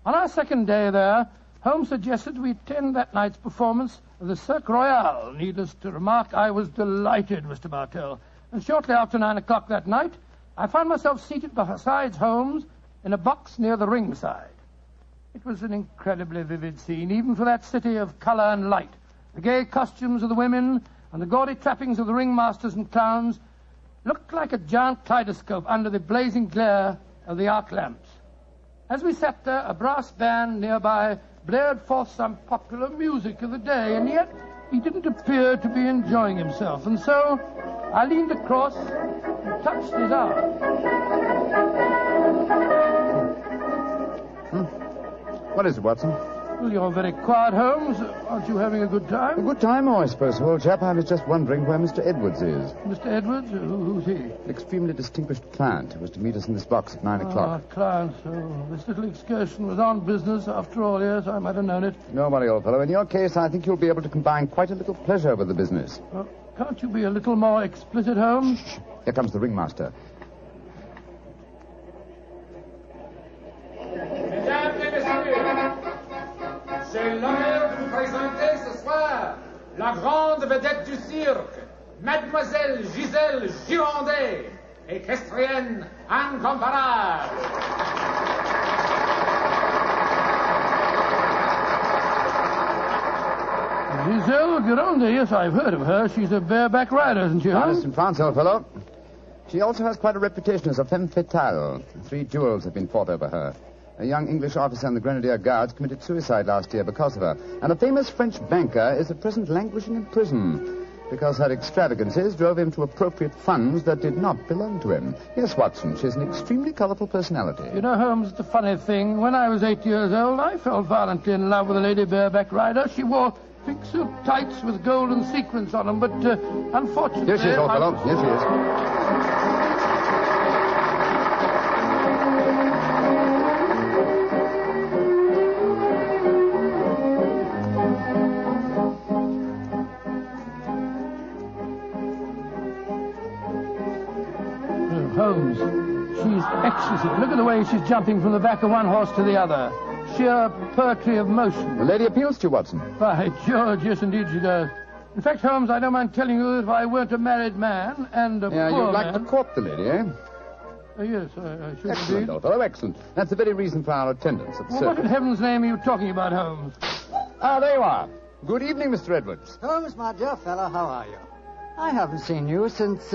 On our second day there, Holmes suggested we attend that night's performance of the Cirque Royale. Needless to remark, I was delighted, Mr. Bartell. And shortly after 9 o'clock that night, I found myself seated beside Holmes in a box near the ringside. It was an incredibly vivid scene, even for that city of color and light. The gay costumes of the women and the gaudy trappings of the ringmasters and clowns looked like a giant kaleidoscope under the blazing glare of the arc lamps. As we sat there, a brass band nearby blared forth some popular music of the day, and yet he didn't appear to be enjoying himself. And so I leaned across and touched his arm.
What is it, Watson?
Well, you're very quiet, Holmes. Aren't you having a good time?
A good time, I suppose, old chap. I was just wondering where Mr. Edwards is.
Mr. Edwards? Who's he?
An extremely distinguished client who was to meet us in this box at 9 o'clock.
Client. Oh, this little excursion was on business. After all, yes, I might have known it.
No worry, old fellow. In your case, I think you'll be able to combine quite a little pleasure with the business.
Can't you be a little more explicit, Holmes?
Shh. Here comes the ringmaster.
Mesdames et messieurs, j'ai l'honneur de vous présenter ce soir la grande vedette du cirque, Mademoiselle Gisèle Girondet, équestrienne incomparable.
Giselle Gironde, yes, I've heard of her. She's a bareback rider, isn't she,
Honest in France, old fellow. She also has quite a reputation as a femme fatale. 3 duels have been fought over her. A young English officer in the Grenadier Guards committed suicide last year because of her. And a famous French banker is at present languishing in prison because her extravagances drove him to appropriate funds that did not belong to him. Yes, Watson, she's an extremely colorful personality.
You know, Holmes, the funny thing, when I was 8 years old, I fell violently in love with a lady bareback rider. She wore pink silk tights with golden sequins on them, but unfortunately...
Here she is, old fellow. Here she is.
Holmes, she's exquisite. Look at the way she's jumping from the back of one horse to the other. Sheer poetry of motion.
The lady appeals to you, Watson.
By George, yes, indeed she does. In fact, Holmes, I don't mind telling you that if I weren't a married man and a poor man...
you'd like to court the lady, eh?
Yes, I should
Excellent,
indeed.
old fellow, excellent. That's the very reason for our attendance at the
Well, what in
circus.
heaven's name are you talking about, Holmes?
Ah, there you are. Good evening, Mr. Edwards.
Holmes, my dear fellow, how are you? I haven't seen you since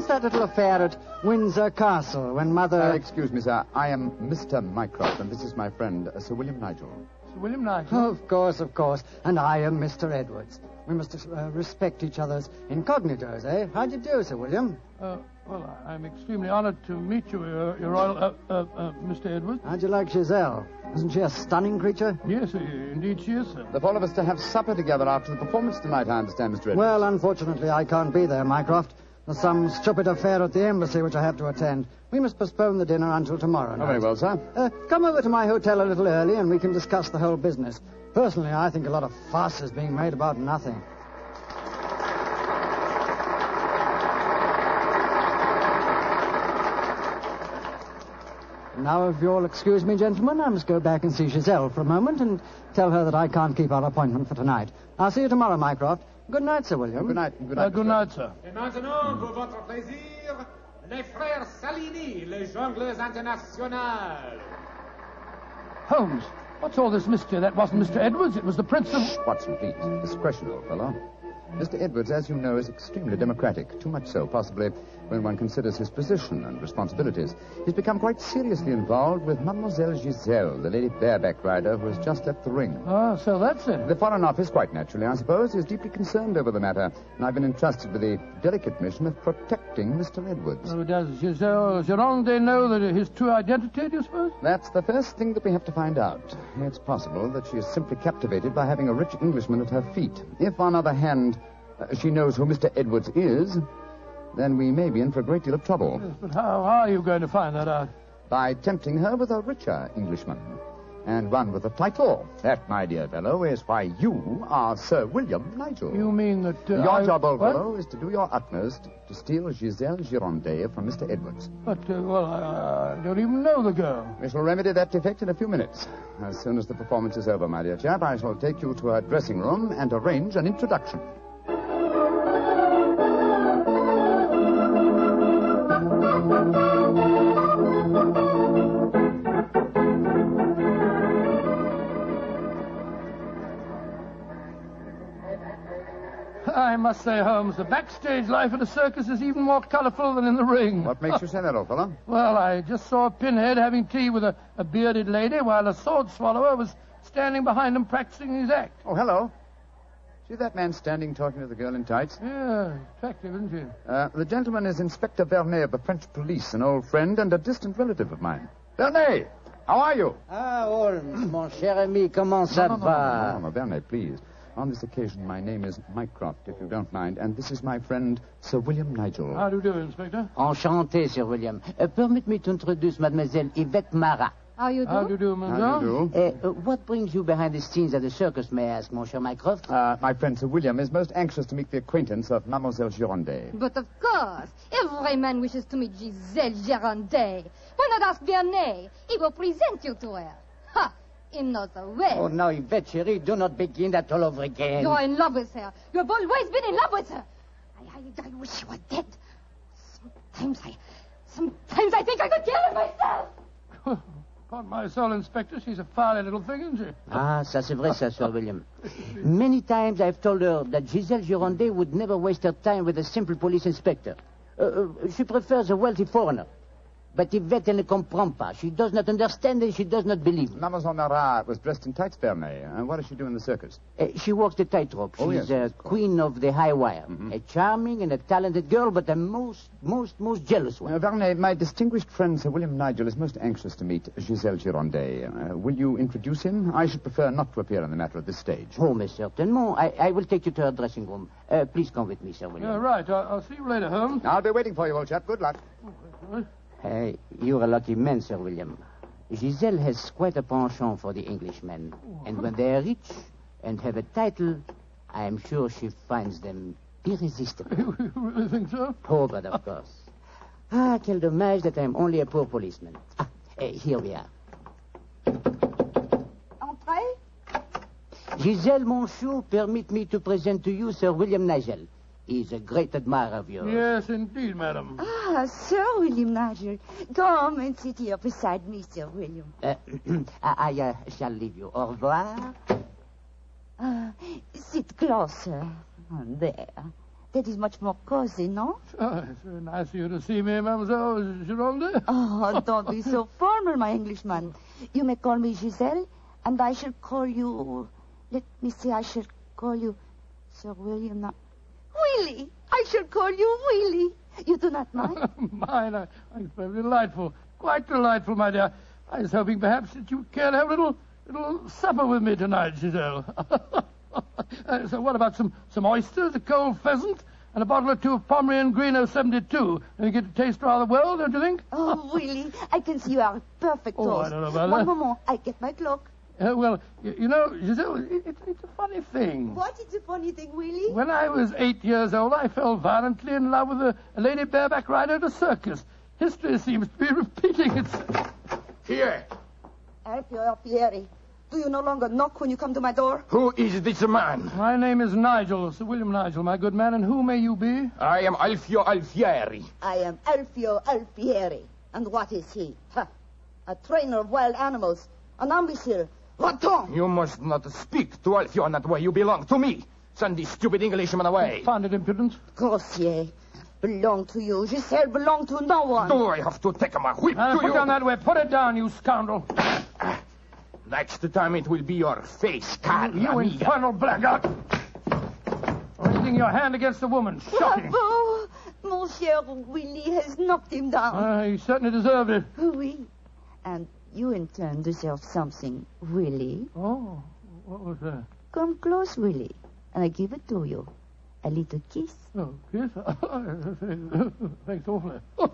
that little affair at Windsor Castle when Mother...
Excuse me, sir. I am Mr. Mycroft, and this is my friend, Sir William Nigel.
Sir William Nigel?
Of course, of course. And I am Mr. Edwards. We must respect each other's incognitos, eh? How do you do, Sir William?
Well, I'm extremely honored to meet you, Your Royal... Mr. Edwards.
How'd you like Giselle? Isn't she a stunning creature?
Yes, indeed she is, sir.
The four of us to have supper together after the performance tonight, I understand, Mr. Edwards.
Well, unfortunately, I can't be there, Mycroft. There's some stupid affair at the embassy which I have to attend. We must postpone the dinner until tomorrow night.
Oh, very well, sir.
Come over to my hotel a little early and we can discuss the whole business. Personally, I think a lot of fuss is being made about nothing. Now, if you'll excuse me, gentlemen, I must go back and see Giselle for a moment and tell her that I can't keep our appointment for tonight. I'll see you tomorrow, Mycroft. Good night, Sir William.
Good night. Good night,
good night, sir.
Et maintenant, pour votre plaisir, les frères Salini, les jongleurs internationaux.
Holmes, what's all this mystery? That wasn't Mr. Edwards. It was the Prince of...
Watson, please. Discretion, old fellow. Mr. Edwards, as you know, is extremely democratic. Too much so, possibly, when one considers his position and responsibilities. He's become quite seriously involved with Mademoiselle Giselle, the lady bareback rider who has just left the ring.
Oh, so that's it.
The Foreign Office, quite naturally, I suppose, is deeply concerned over the matter, and I've been entrusted with the delicate mission of protecting Mr. Edwards.
Oh, does Giselle Gironde know that his true identity, do you suppose?
That's the first thing that we have to find out. It's possible that she is simply captivated by having a rich Englishman at her feet. If, on the other hand, she knows who Mr. Edwards is, then we may be in for a great deal of trouble.
Yes, but how are you going to find that out?
By tempting her with a richer Englishman. And one with a title. That, my dear fellow, is why you are Sir William Nigel.
You mean that...
your job, old fellow, is to do your utmost to steal Giselle Gironde from Mr. Edwards.
But, I don't even know the girl.
We shall remedy that defect in a few minutes. As soon as the performance is over, my dear chap, I shall take you to her dressing room and arrange an introduction.
I must say, Holmes, the backstage life at a circus is even more colorful than in the ring.
What makes you say that, old fellow?
Well, I just saw a pinhead having tea with a bearded lady while a sword swallower was standing behind him practicing his act.
Oh, hello. See that man standing talking to the girl in tights?
Yeah, attractive, isn't he?
The gentleman is Inspector Vernet of the French police, an old friend and a distant relative of mine. Vernet! How are you?
Ah, Holmes, mon cher ami, comment ça va?
No, Vernet, please. On this occasion, my name is Mycroft, if you don't mind, and this is my friend, Sir William Nigel.
How do you do, Inspector?
Enchanté, Sir William. Permit me to introduce Mademoiselle Yvette Marat.
How you do?
How do you do, madame?
How do you do?
What brings you behind the scenes at the circus, may I ask, mon cher Mycroft?
My friend Sir William is most anxious to make the acquaintance of Mademoiselle Girondet.
But of course, every man wishes to meet Giselle Girondet. Why not ask Vernet? He will present you to her. Ha! He knows the way.
Oh, now, Yvette, chérie, do not begin that all over again.
You're in love with her. You've always been in love with her. I wish you were dead. Sometimes I think I could kill her myself.
Upon my soul, Inspector, she's a fiery little thing, isn't she?
Ah, ça c'est vrai, ça, Sir William. Many times I've told her that Giselle Girondet would never waste her time with a simple police inspector. She prefers a wealthy foreigner. But Yvette ne comprend pas. She does not understand and she does not believe.
Mademoiselle Marat was dressed in tights, Vernet. And what does she do in the circus?
She walks the tightrope. She's
yes,
queen of the high wire. A charming and a talented girl, but a most jealous one.
Vernet, my distinguished friend Sir William Nigel is most anxious to meet Giselle Girondet. Will you introduce him? I should prefer not to appear on the matter at this stage.
Oh, mais certainement. I will take you to her dressing room. Please come with me, Sir William.
Right. I'll see you later, Holmes.
I'll be waiting for you, old chap. Good luck.
You're a lucky man, Sir William. Giselle has quite a penchant for the Englishmen. And when they are rich and have a title, I am sure she finds them irresistible.
You really think so?
Oh, but of course. Ah, quel dommage that I'm only a poor policeman. Here we are.
Entrez.
Giselle, monsieur, permit me to present to you Sir William Nigel. He's a great admirer of yours.
Yes, indeed, madam.
Ah, Sir William Nigel. Come and sit here beside me, Sir William.
I shall leave you. Au revoir.
Sit closer. There. That is much more cozy, no?
Oh, it's very nice of you to see me, Mademoiselle Girondet.
Oh, don't be so formal, my Englishman. You may call me Giselle, and I shall call you... Let me see, I shall call you Sir William... Willie! I shall call you Willie. You do not mind?
Mine? It's very delightful. Quite delightful, my dear. I was hoping perhaps that you care to have a little supper with me tonight, Giselle. So what about some oysters, a cold pheasant, and a bottle or two of Pomeranian Green 072? And you get to taste rather well, don't you think?
Oh, Willie, I can see you are a perfect host.
I don't know about
One
that.
moment, I get my cloak.
Well, you know, Giselle, it's a funny thing.
What is a funny thing, Willie?
When I was 8 years old, I fell violently in love with a lady bareback rider at a circus. History seems to be repeating itself.
Here.
Alfieri, do you no longer knock when you come to my door?
Who is this man?
My name is Nigel, Sir William Nigel, my good man, and who may you be?
I am Alfio Alfieri.
I am Alfio Alfieri. And what is he? A trainer of wild animals, an imbecile. Va-t'en!
You must not speak to Alfio in that way. You belong to me. Send this stupid Englishman away.
Confounded impudence.
Grossier. Belong to you. Giselle belong to no one.
Do I have to take my whip to
Put
you?
down that way. Put it down, you scoundrel.
Next time it will be your face, Carla.
You infernal blackguard. Raising your hand against a woman. Shocking.
Bravo! Monsieur Willie has knocked him down.
He certainly deserved it.
Oui. And you in turn deserve something, Willie.
Oh, what was that?
Come close, Willie, and I give it to you. A little kiss.
Oh, kiss? Thanks awfully.
Oh,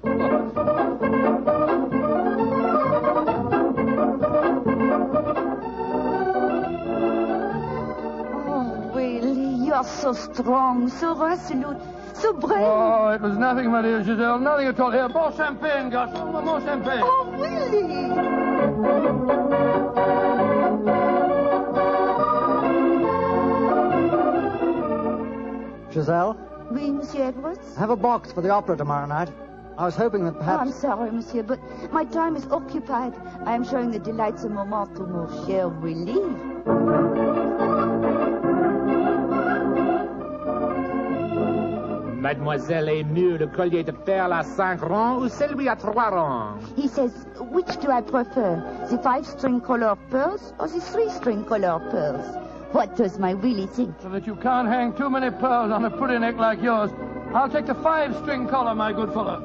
Willie, you are so strong, so resolute, so brave.
Oh, it was nothing, my dear Giselle. Nothing at all. Here, more champagne, gosh. More champagne.
Oh, Willie!
Giselle?
Oui, Monsieur Edwards?
I have a box for the opera tomorrow night. I was hoping that perhaps...
Oh, I'm sorry, Monsieur, but my time is occupied. I am showing the delightsome moment to mon cher Willie.
Mademoiselle est mieux le collier de perles à 5 rangs ou celui à 3 rangs?
He says, which do I prefer, the 5-string color pearls or the 3-string color pearls? What does my Willie think?
So that you can't hang too many pearls on a pretty neck like yours. I'll take the 5-string collar, my good fellow.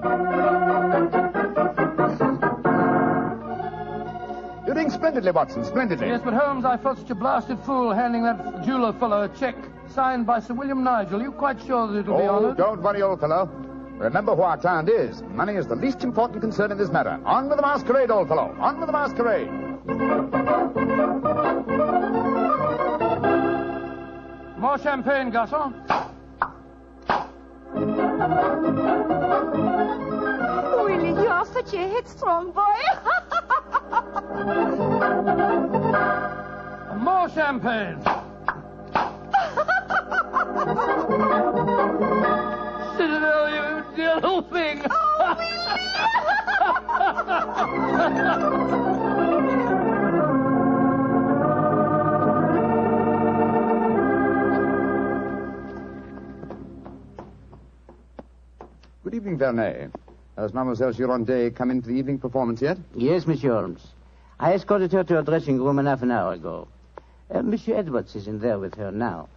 Do doing splendidly, Watson, splendidly.
Yes, but Holmes, I felt such a blasted fool handing that jeweler fellow a check signed by Sir William Nigel. Are you quite sure that it'll be honoured?
Don't worry, old fellow. Remember who our client is. Money is the least important concern in this matter. On with the masquerade, old fellow. On with the masquerade.
More champagne, garçon.
Willie, you are such a headstrong boy.
More champagne. Citadel, you dear little thing.
Good evening, Vernet. Has Mademoiselle Girondet come into the evening performance yet?
Yes, Monsieur Holmes. I escorted her to her dressing room half an hour ago. Monsieur Edwards is in there with her now.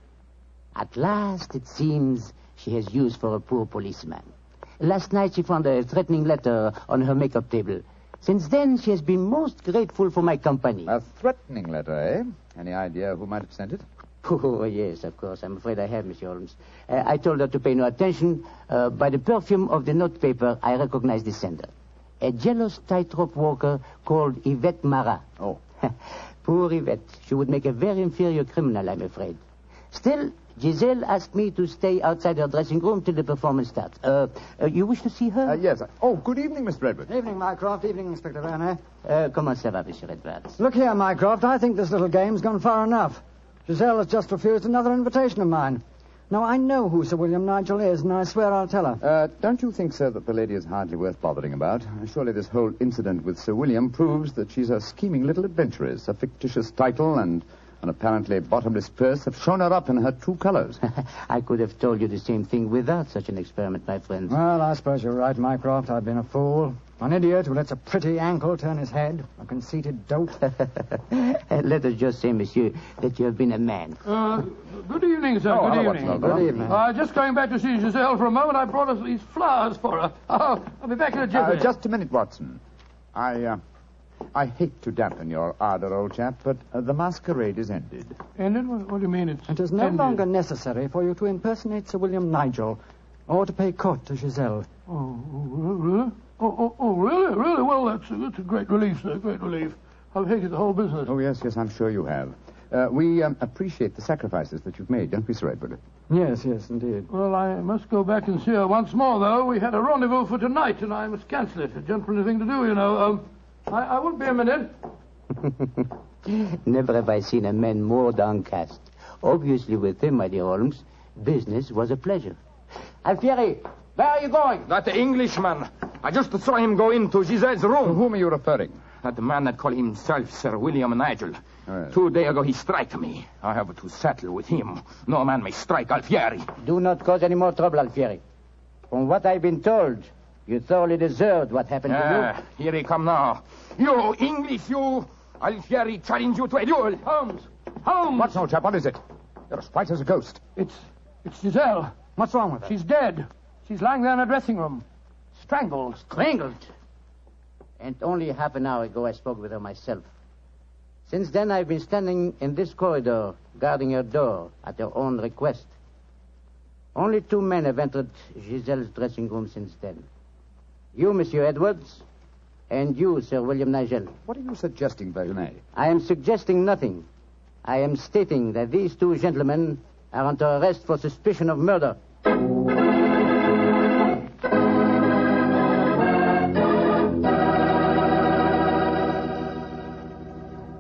At last, it seems, she has use for a poor policeman. Last night, she found a threatening letter on her makeup table. Since then, she has been most grateful for my company.
A threatening letter, eh? Any idea who might have sent it?
Oh, yes, of course. I'm afraid I have, Monsieur Holmes. I told her to pay no attention. By the perfume of the notepaper, I recognized the sender. A jealous tightrope walker called Yvette Marat.
Oh.
Poor Yvette. She would make a very inferior criminal, I'm afraid. Still, Giselle asked me to stay outside her dressing room till the performance starts. You wish to see her?
Yes. Oh, good evening, Mr. Edwards.
Evening, Mycroft. Evening, Inspector Werner.
Comment ça va, Monsieur Edwards?
Look here, Mycroft. I think this little game's gone far enough. Giselle has just refused another invitation of mine. Now, I know who Sir William Nigel is, and I swear I'll tell her.
Don't you think, sir, that the lady is hardly worth bothering about? Surely this whole incident with Sir William proves that she's a scheming little adventuress. A fictitious title and an apparently bottomless purse have shown her up in her true colors.
I could have told you the same thing without such an experiment, my friend.
Well, I suppose you're right, Mycroft. I've been a fool. An idiot who lets a pretty ankle turn his head. A conceited dope.
Let us just say, monsieur, that you have been a man.
Good evening, sir. Good evening.
Good evening.
Just going back to see Giselle for a moment, I brought us these flowers for her. I'll be back in a jiffy.
Just a minute, Watson. I hate to dampen your ardor, old chap, but the masquerade is ended.
Ended? What do you mean
It is no longer necessary for you to impersonate Sir William Nigel or to pay court to Giselle.
Oh, really? Really? Really? Well, that's a great relief, sir. Great relief. I've hated the whole business.
Oh, yes, I'm sure you have. We appreciate the sacrifices that you've made, don't we, Sir Edward?
Yes, indeed.
Well, I must go back and see her once more, though. We had a rendezvous for tonight, and I must cancel it. A gentlemanly thing to do, you know. I won't be a minute.
Never have I seen a man more downcast. Obviously, with him, my dear Holmes, business was a pleasure. Alfieri, where are you going?
That Englishman. I just saw him go into Giselle's room.
To whom are you referring?
That man that called himself Sir William Nigel.
Yes.
2 days ago, he struck me. I have to settle with him. No man may strike Alfieri.
Do not cause any more trouble, Alfieri. From what I've been told, you thoroughly deserved what happened to you.
Here he come now. You, English, you. Alfieri challenge you to a duel.
Holmes!
What's old chap? What is it? You're as white as a ghost.
It's Giselle.
What's wrong with her?
She's dead. She's lying there in her dressing room. Strangled.
Strangled? And only half an hour ago I spoke with her myself. Since then I've been standing in this corridor, guarding her door at her own request. Only 2 men have entered Giselle's dressing room since then. You, Monsieur Edwards, and you, Sir William Nigel.
What are you suggesting, Vernet?
I am suggesting nothing. I am stating that these 2 gentlemen are under arrest for suspicion of murder.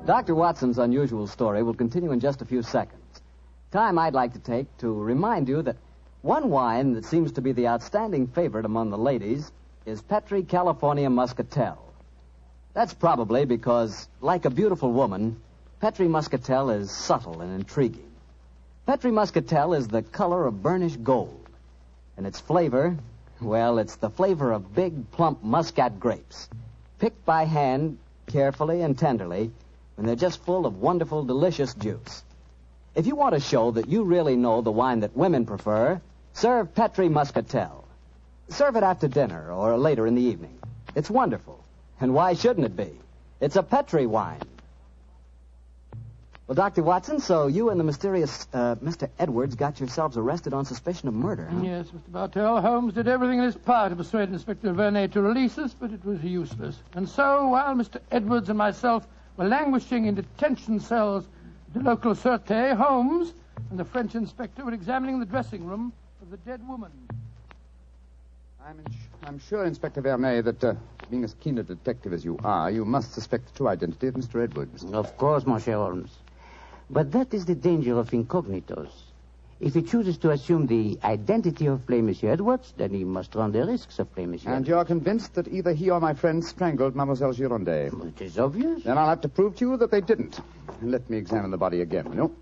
Dr. Watson's unusual story will continue in just a few seconds. Time I'd like to take to remind you that one wine that seems to be the outstanding favorite among the ladies is Petri California Muscatel. That's probably because, like a beautiful woman, Petri Muscatel is subtle and intriguing. Petri Muscatel is the color of burnished gold. And its flavor, well, it's the flavor of big, plump Muscat grapes, picked by hand, carefully and tenderly, when they're just full of wonderful, delicious juice. If you want to show that you really know the wine that women prefer, serve Petri Muscatel. Serve it after dinner or later in the evening. It's wonderful. And why shouldn't it be? It's a Petri wine. Well, Dr. Watson, so you and the mysterious Mr. Edwards got yourselves arrested on suspicion of murder, huh?
Yes, Mr. Bartell. Holmes did everything in his power to persuade Inspector Vernet to release us, but it was useless. And so, while Mr. Edwards and myself were languishing in detention cells at the local Sûreté, Holmes and the French inspector were examining the dressing room of the dead woman.
I'm sure, Inspector Vernet, that being as keen a detective as you are, you must suspect the true identity of Mr. Edwards.
Of course, Monsieur Holmes. But that is the danger of incognitos. If he chooses to assume the identity of plain Monsieur Edwards, then he must run the risks of plain Monsieur
And you're convinced that either he or my friend strangled Mademoiselle Girondet?
It is obvious.
Then I'll have to prove to you that they didn't. And let me examine the body again, will you?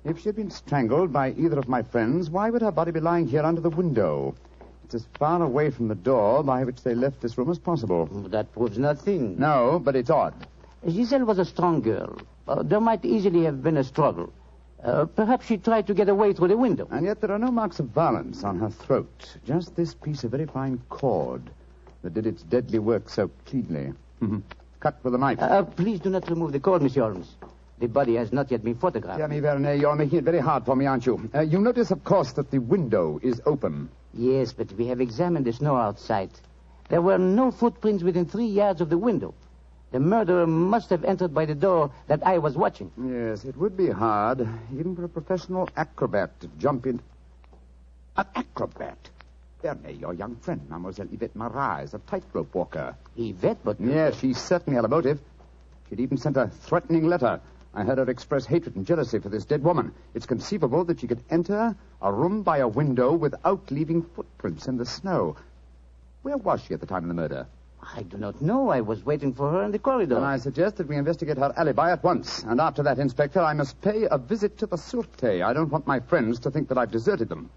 If she had been strangled by either of my friends, why would her body be lying here under the window? It's as far away from the door by which they left this room as possible.
That proves nothing.
No, but it's odd.
Giselle was a strong girl. There might easily have been a struggle. Perhaps she tried to get away through the window.
And yet there are no marks of violence on her throat. Just this piece of very fine cord that did its deadly work so cleanly. Cut with a knife.
Please do not remove the cord, Monsieur Holmes. The body has not yet been photographed.
Dear me, Vernet, you're making it very hard for me, aren't you? You notice, of course, that the window is open.
Yes, but we have examined the snow outside. There were no footprints within 3 yards of the window. The murderer must have entered by the door that I was watching.
Yes, it would be hard, even for a professional acrobat to jump in. An acrobat? Vernet, your young friend, Mademoiselle Yvette Marat, is a tightrope walker.
Yvette, but...
Yes, she certainly had a motive. She'd even sent a threatening letter. I heard her express hatred and jealousy for this dead woman. It's conceivable that she could enter a room by a window without leaving footprints in the snow. Where was she at the time of the murder?
I do not know. I was waiting for her in the corridor.
Then I suggest that we investigate her alibi at once. And after that, Inspector, I must pay a visit to the Sûreté. I don't want my friends to think that I've deserted them.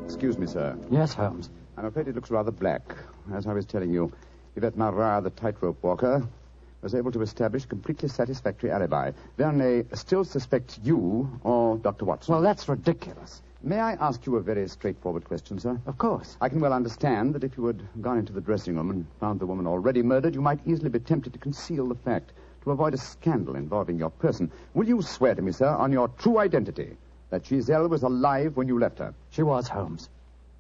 Excuse me, sir.
Yes, Holmes.
I'm afraid it looks rather black. As I was telling you, Yvette Marat, the tightrope walker, was able to establish a completely satisfactory alibi. Vernet still suspects you or Dr. Watson.
Well, that's ridiculous.
May I ask you a very straightforward question, sir?
Of course.
I can well understand that if you had gone into the dressing room and found the woman already murdered, you might easily be tempted to conceal the fact, to avoid a scandal involving your person. Will you swear to me, sir, on your true identity, that Giselle was alive when you left her?
She was, Holmes.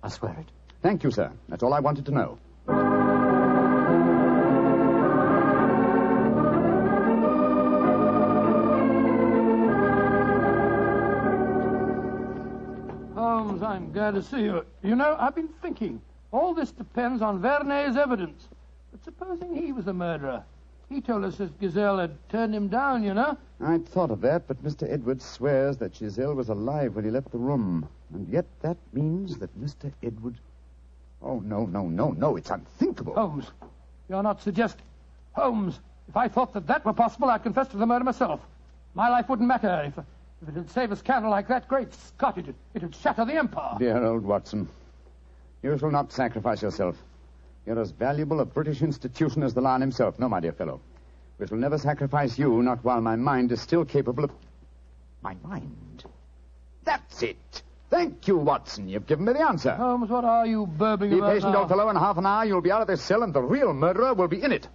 I swear it.
Thank you, sir. That's all I wanted to know.
Holmes, I'm glad to see you. You know, I've been thinking. All this depends on Vernet's evidence. But supposing he was the murderer. He told us that Giselle had turned him down, you know.
I'd thought of that, but Mr. Edwards swears that Giselle was alive when he left the room. And yet that means that Mr. Edwards... Oh, no. It's unthinkable.
Holmes, you're not suggesting... Holmes, if I thought that were possible, I'd confess to the murder myself. My life wouldn't matter if it had saved a scandal like that. Great Scott, it'd shatter the empire.
Dear old Watson, you shall not sacrifice yourself. You're as valuable a British institution as the Lion himself. No, my dear fellow. We shall never sacrifice you, not while my mind is still capable of... My mind? That's it. Thank you, Watson. You've given me the answer.
Holmes, what are you burbling about
now? Be patient, old fellow. In half an hour, you'll be out of this cell, and the real murderer will be in it.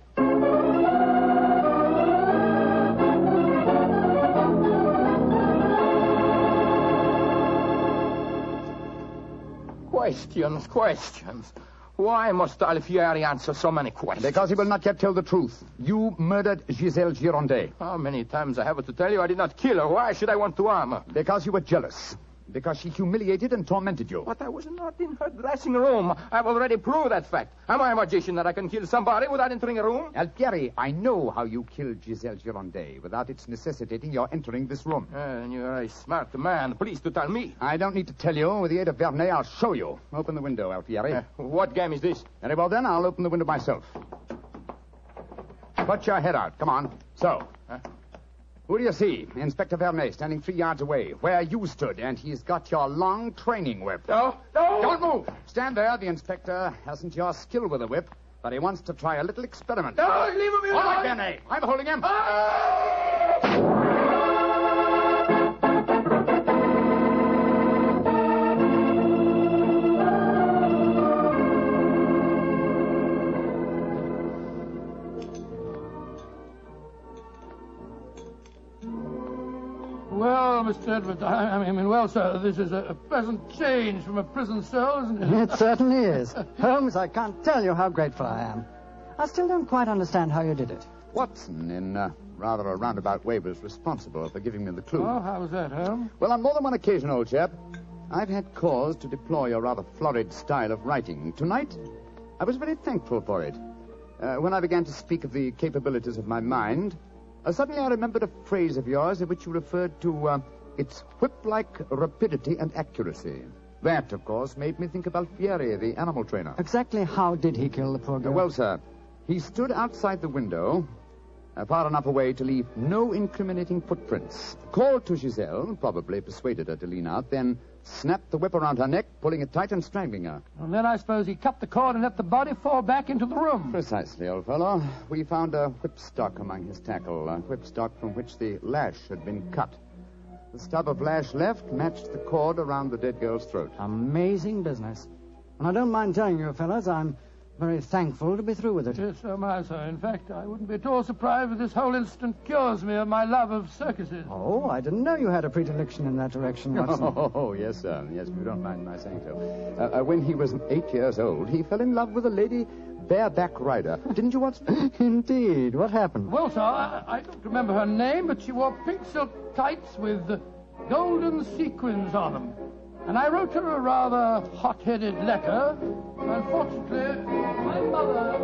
Questions. Why must Alfieri answer so many questions?
Because he will not yet tell the truth. You murdered Giselle Girondet.
How many times I have to tell you I did not kill her? Why should I want to harm her?
Because you were jealous. Because she humiliated and tormented you.
But I was not in her dressing room. I've already proved that fact. Am I a magician that I can kill somebody without entering a room?
Alfieri, I know how you killed Giselle Girondet without its necessitating your entering this room.
You're a smart man. Please to tell me.
I don't need to tell you. With the aid of Vernet, I'll show you. Open the window, Alfieri.
What game is this?
Very well, then. I'll open the window myself. Put your head out. Come on. So. Who do you see? Inspector Vernet, standing 3 yards away, where you stood, and he's got your long training whip.
No!
Don't move! Stand there. The inspector hasn't your skill with a whip, but he wants to try a little experiment.
No, leave him alone!
All right, Vernet. I'm holding him.
Well, Mr. Edwards, I mean, well, sir, this is a pleasant change from a prison cell, isn't it?
It certainly is. Holmes, I can't tell you how grateful I am. I still don't quite understand how you did it.
Watson, in rather a roundabout way, was responsible for giving me the clue.
Oh, how was that, Holmes?
Well, on more than one occasion, old chap, I've had cause to deplore your rather florid style of writing. Tonight, I was very thankful for it. When I began to speak of the capabilities of my mind, suddenly I remembered a phrase of yours in which you referred to its whip-like rapidity and accuracy. That, of course, made me think of Alfieri, the animal trainer.
Exactly how did he kill the poor girl?
Well, sir, he stood outside the window, far enough away to leave no incriminating footprints. Called to Giselle, probably persuaded her to lean out, then snapped the whip around her neck, pulling it tight and strangling her.
And then I suppose he cut the cord and let the body fall back into the room.
Precisely, old fellow. We found a whipstock among his tackle, a whipstock from which the lash had been cut. The stub of lash left matched the cord around the dead girl's throat.
Amazing business. And I don't mind telling you, fellas, I'm very thankful to be through with it.
Yes, so am I, sir. In fact, I wouldn't be at all surprised if this whole incident cures me of my love of circuses.
Oh, I didn't know you had a predilection in that direction, Watson.
Oh, yes, sir. Yes, if you don't mind my saying so. When he was 8 years old, he fell in love with a lady bareback rider. Didn't you, Watson?
Indeed. What happened?
Well, sir, I don't remember her name, but she wore pink silk tights with golden sequins on them. And I wrote her a rather hot-headed letter. Unfortunately, my mother...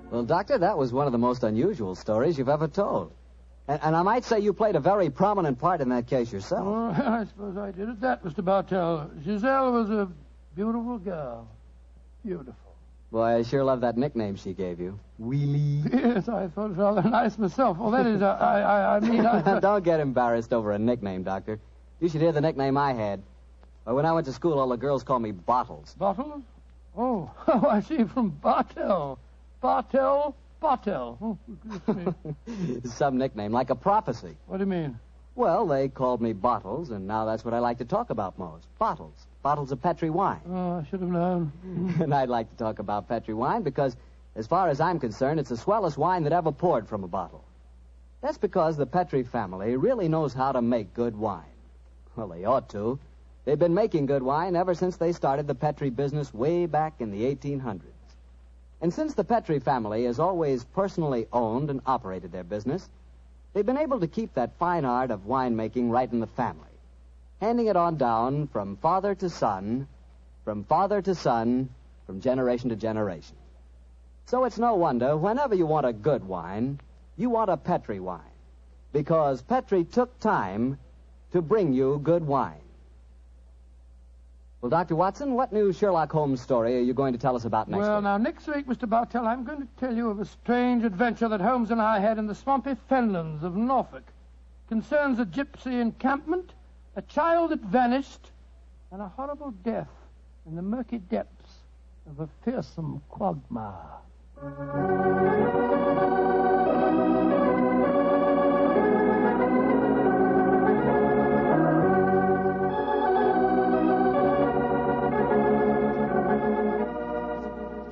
Well, Doctor, that was one of the most unusual stories you've ever told. And I might say you played a very prominent part in that case yourself.
Oh, I suppose I did at that, Mr. Bartell. Giselle was a beautiful girl. Beautiful.
Boy, I sure love that nickname she gave you. Wheelie.
Yes, I thought it was rather nice myself. Well, that is, I mean...
Don't get embarrassed over a nickname, Doctor. You should hear the nickname I had. When I went to school, all the girls called me Bottles.
Bottles? Oh, I see, from Bartell. Bartell. Oh,
some nickname, like a prophecy.
What do you mean?
Well, they called me Bottles, and now that's what I like to talk about most. Bottles. Bottles of Petri wine.
Oh, I should have known.
And I'd like to talk about Petri wine because, as far as I'm concerned, it's the swellest wine that ever poured from a bottle. That's because the Petri family really knows how to make good wine. Well, they ought to. They've been making good wine ever since they started the Petri business way back in the 1800s. And since the Petri family has always personally owned and operated their business, they've been able to keep that fine art of winemaking right in the family, handing it on down from father to son, from generation to generation. So it's no wonder, whenever you want a good wine, you want a Petri wine, because Petri took time to bring you good wine. Well, Dr. Watson, what new Sherlock Holmes story are you going to tell us about next week?
Well, now, next week, Mr. Bartell, I'm going to tell you of a strange adventure that Holmes and I had in the swampy fenlands of Norfolk. It concerns a gypsy encampment, a child that vanished, and a horrible death in the murky depths of a fearsome quagmire.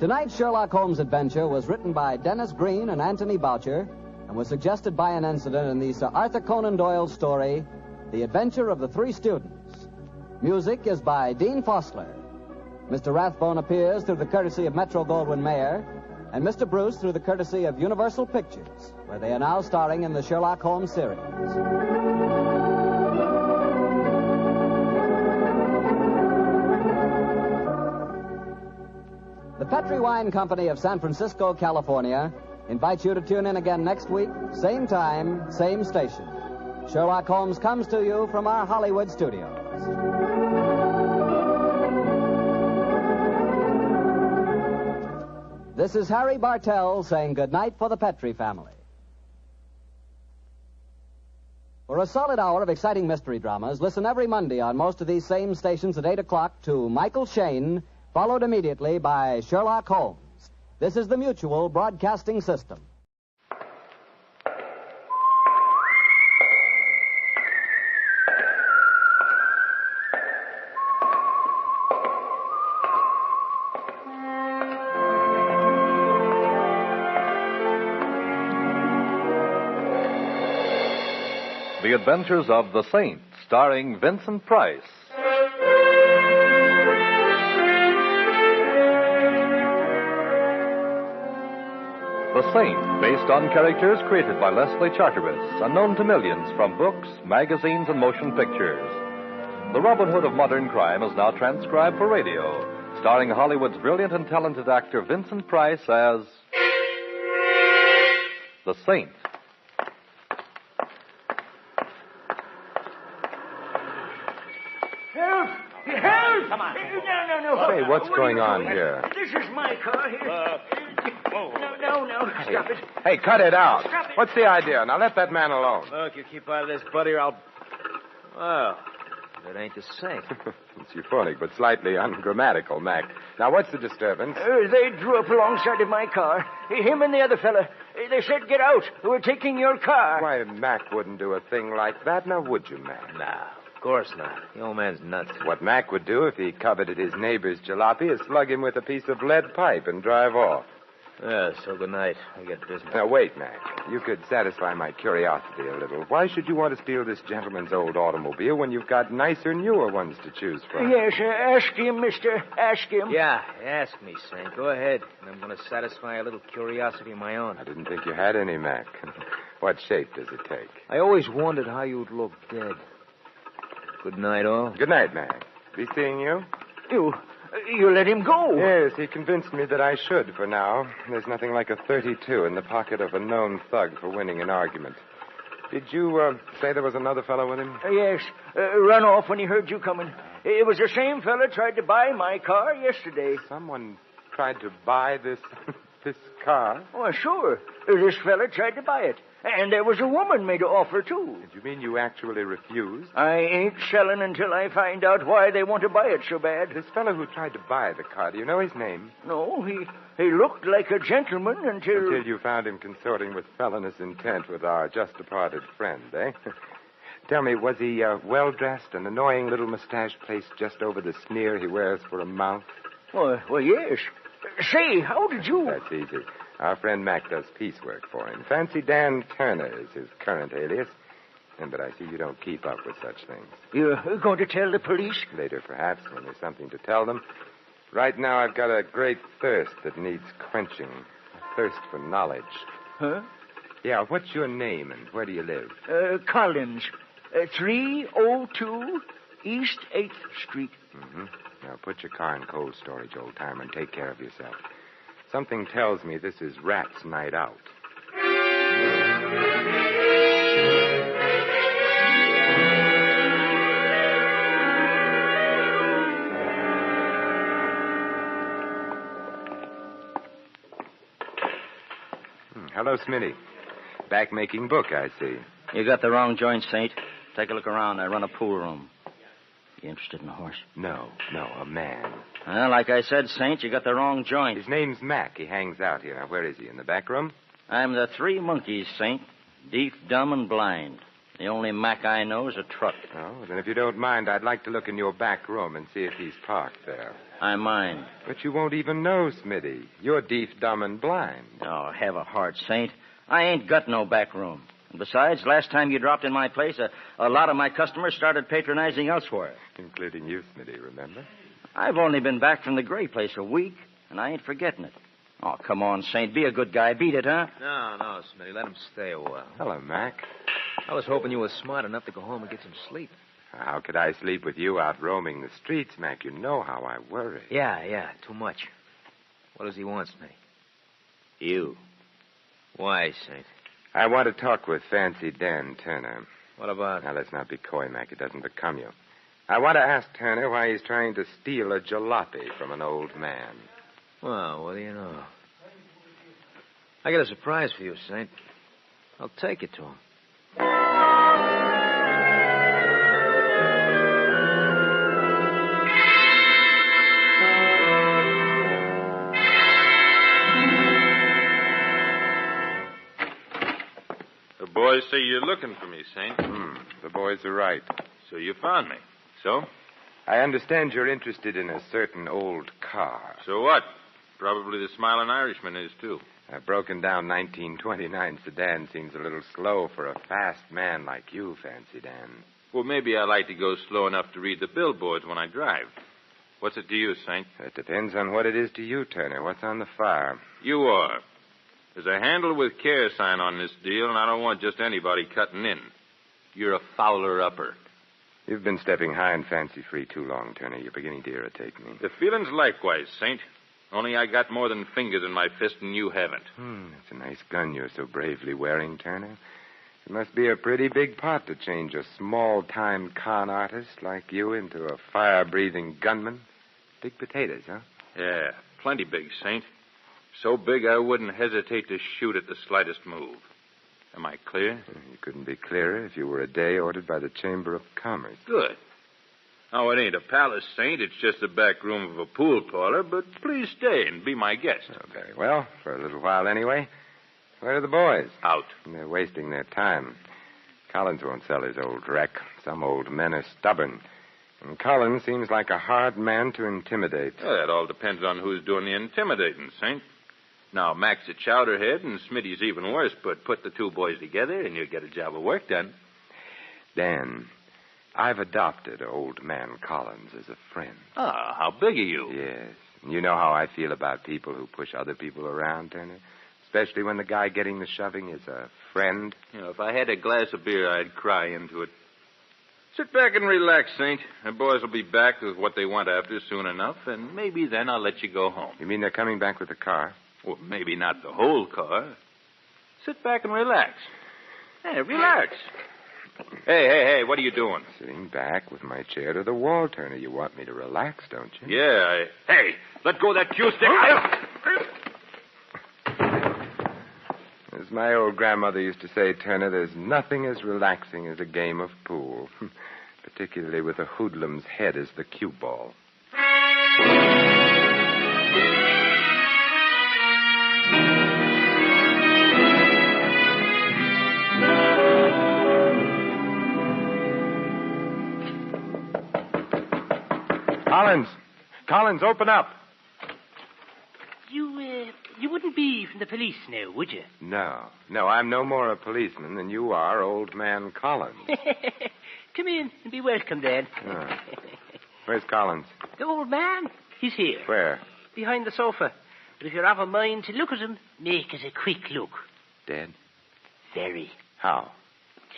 Tonight's Sherlock Holmes adventure was written by Dennis Green and Anthony Boucher and was suggested by an incident in the Sir Arthur Conan Doyle story, The Adventure of the Three Students. Music is by Dean Fosler. Mr. Rathbone appears through the courtesy of Metro-Goldwyn-Mayer, and Mr. Bruce through the courtesy of Universal Pictures, where they are now starring in the Sherlock Holmes series. The Petri Wine Company of San Francisco, California, invites you to tune in again next week, same time, same station. Sherlock Holmes comes to you from our Hollywood studios. This is Harry Bartell saying goodnight for the Petri family. For a solid hour of exciting mystery dramas, listen every Monday on most of these same stations at 8 o'clock to Michael Shayne, followed immediately by Sherlock Holmes. This is the Mutual Broadcasting System.
The Adventures of the Saint, starring Vincent Price. The Saint, based on characters created by Leslie Charteris, unknown to millions from books, magazines, and motion pictures. The Robin Hood of modern crime is now transcribed for radio, starring Hollywood's brilliant and talented actor Vincent Price as the Saint.
Help! Come on. No.
Hey, what's going on here?
This is my car here. No. Stop it.
Hey, cut it out.
Stop it.
What's the idea? Now let that man alone.
Look, you keep out of this, buddy, or I'll... Well, that ain't the Saint.
It's euphonic, but slightly ungrammatical, Mac. Now, what's the disturbance?
They drew up alongside of my car. Him and the other fella. They said, get out. We're taking your car.
Why, Mac wouldn't do a thing like that. Now, would you, Mac?
Nah, of course not. The old man's nuts.
What Mac would do if he coveted his neighbor's jalopy is slug him with a piece of lead pipe and drive off.
Yeah, so good night. I get business.
Now, wait, Mac. You could satisfy my curiosity a little. Why should you want to steal this gentleman's old automobile when you've got nicer, newer ones to choose from?
Yes, ask him, mister. Ask him.
Yeah, ask me, Saint. Go ahead. And I'm going to satisfy a little curiosity of my own.
I didn't think you had any, Mac. What shape does it take?
I always wondered how you'd look dead. Good night, all.
Good night, Mac. Be seeing you?
You let him go?
Yes, he convinced me that I should for now. There's nothing like a 32 in the pocket of a known thug for winning an argument. Did you say there was another fellow with him?
Yes. Run off when he heard you coming. It was the same fella tried to buy my car yesterday.
Someone tried to buy this car?
Oh, sure. This fella tried to buy it. And there was a woman made an offer, too.
Did you mean you actually refused?
I ain't selling until I find out why they want to buy it so bad.
This fellow who tried to buy the car, do you know his name?
No, he looked like a gentleman until...
Until you found him consorting with felonious intent with our just-departed friend, eh? Tell me, was he well-dressed, an annoying little mustache placed just over the sneer he wears for a mouth?
Well, yes. Say, how did you...
That's easy. Our friend Mac does piecework for him. Fancy Dan Turner is his current alias. But I see you don't keep up with such things.
You're going to tell the police?
Later, perhaps, when there's something to tell them. Right now, I've got a great thirst that needs quenching. A thirst for knowledge.
Huh?
Yeah, what's your name and where do you live?
Collins. 302 East 8th Street.
Mm-hmm. Now, put your car in cold storage, old-timer, and take care of yourself. Something tells me this is Rat's night out. Hello, Smitty. Back making book, I see.
You got the wrong joint, Saint. Take a look around. I run a pool room. You interested in a horse?
No, a man.
Well, like I said, Saint, you got the wrong joint.
His name's Mac. He hangs out here. Now, where is he? In the back room?
I'm the three monkeys, Saint. Deaf, dumb, and blind. The only Mac I know is a truck.
Oh, then if you don't mind, I'd like to look in your back room and see if he's parked there.
I mind.
But you won't even know, Smitty. You're deaf, dumb, and blind.
Oh, have a heart, Saint. I ain't got no back room. And besides, last time you dropped in my place, a lot of my customers started patronizing elsewhere.
Including you, Smitty, remember?
I've only been back from the gray place a week, and I ain't forgetting it. Oh, come on, Saint. Be a good guy. Beat it, huh?
No, Smitty. Let him stay a while.
Hello, Mac.
I was hoping you were smart enough to go home and get some sleep.
How could I sleep with you out roaming the streets, Mac? You know how I worry.
Yeah, too much. What does he want, Smitty?
You.
Why, Saint?
I want to talk with Fancy Dan Turner.
What about?
Now, let's not be coy, Mac. It doesn't become you. I want to ask Turner why he's trying to steal a jalopy from an old man.
Well, what do you know? I got a surprise for you, Saint. I'll take it to him.
The boys say you're looking for me, Saint.
The boys are right.
So you found me. So?
I understand you're interested in a certain old car.
So what? Probably the Smiling Irishman is, too.
A broken down 1929 sedan seems a little slow for a fast man like you, Fancy Dan.
Well, maybe I like to go slow enough to read the billboards when I drive. What's it to you, Saint?
It depends on what it is to you, Turner. What's on the fire?
You are. There's a handle with care sign on this deal, and I don't want just anybody cutting in. You're a fowler-upper.
You've been stepping high and fancy-free too long, Turner. You're beginning to irritate me.
The feeling's likewise, Saint. Only I got more than fingers in my fist, and you haven't.
That's a nice gun you're so bravely wearing, Turner. It must be a pretty big pot to change a small-time con artist like you into a fire-breathing gunman. Big potatoes, huh?
Yeah, plenty big, Saint. So big I wouldn't hesitate to shoot at the slightest move. Am I clear?
You couldn't be clearer if you were a day ordered by the Chamber of Commerce.
Good. Now, it ain't a palace, Saint. It's just the back room of a pool parlor, but please stay and be my guest.
Oh, very well, for a little while anyway. Where are the boys?
Out.
They're wasting their time. Collins won't sell his old wreck. Some old men are stubborn. And Collins seems like a hard man to intimidate.
Well, that all depends on who's doing the intimidating, Saint. Now, Mac's a chowderhead, and Smitty's even worse, but put the two boys together, and you'll get a job of work done.
Dan, I've adopted old man Collins as a friend.
Ah, how big are you?
Yes. You know how I feel about people who push other people around, Turner? Especially when the guy getting the shoving is a friend.
You know, if I had a glass of beer, I'd cry into it. Sit back and relax, Saint. The boys will be back with what they want after soon enough, and maybe then I'll let you go home.
You mean they're coming back with the car?
Well, maybe not the whole car. Sit back and relax. Hey, relax. Hey, what are you doing?
Sitting back with my chair to the wall, Turner. You want me to relax, don't you?
Yeah, Hey, let go of that cue stick.
As my old grandmother used to say, Turner, there's nothing as relaxing as a game of pool. Particularly with a hoodlum's head as the cue ball. Collins, open up.
You wouldn't be from the police now, would you?
No, I'm no more a policeman than you are, old man Collins.
Come in and be welcome, then.
Oh. Where's Collins?
The old man? He's here.
Where?
Behind the sofa. But if you have a mind to look at him, make it a quick look.
Dead?
Very.
How?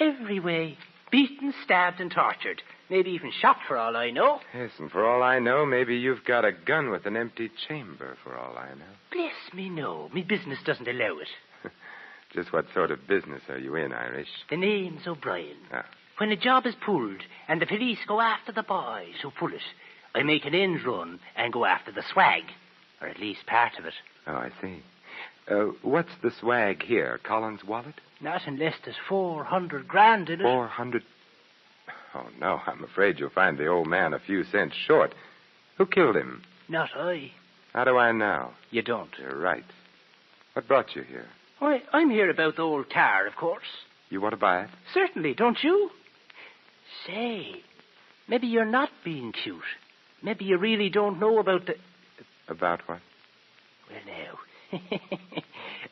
Every way. Beaten, stabbed, and tortured. Maybe even shot, for all I know.
Yes, and for all I know, maybe you've got a gun with an empty chamber, for all I know.
Bless me, no. Me business doesn't allow it.
Just what sort of business are you in, Irish?
The name's O'Brien.
Ah.
When a job is pulled and the police go after the boys who pull it, I make an end run and go after the swag. Or at least part of it.
Oh, I see. What's the swag here? Collins' wallet?
Not unless there's 400 grand in it.
400? Oh, no, I'm afraid you'll find the old man a few cents short. Who killed him?
Not I.
How do I know?
You don't.
You're right. What brought you here?
Why, I'm here about the old car, of course.
You want to buy it?
Certainly, don't you? Say, maybe you're not being cute. Maybe you really don't know about the...
About what?
Well, now,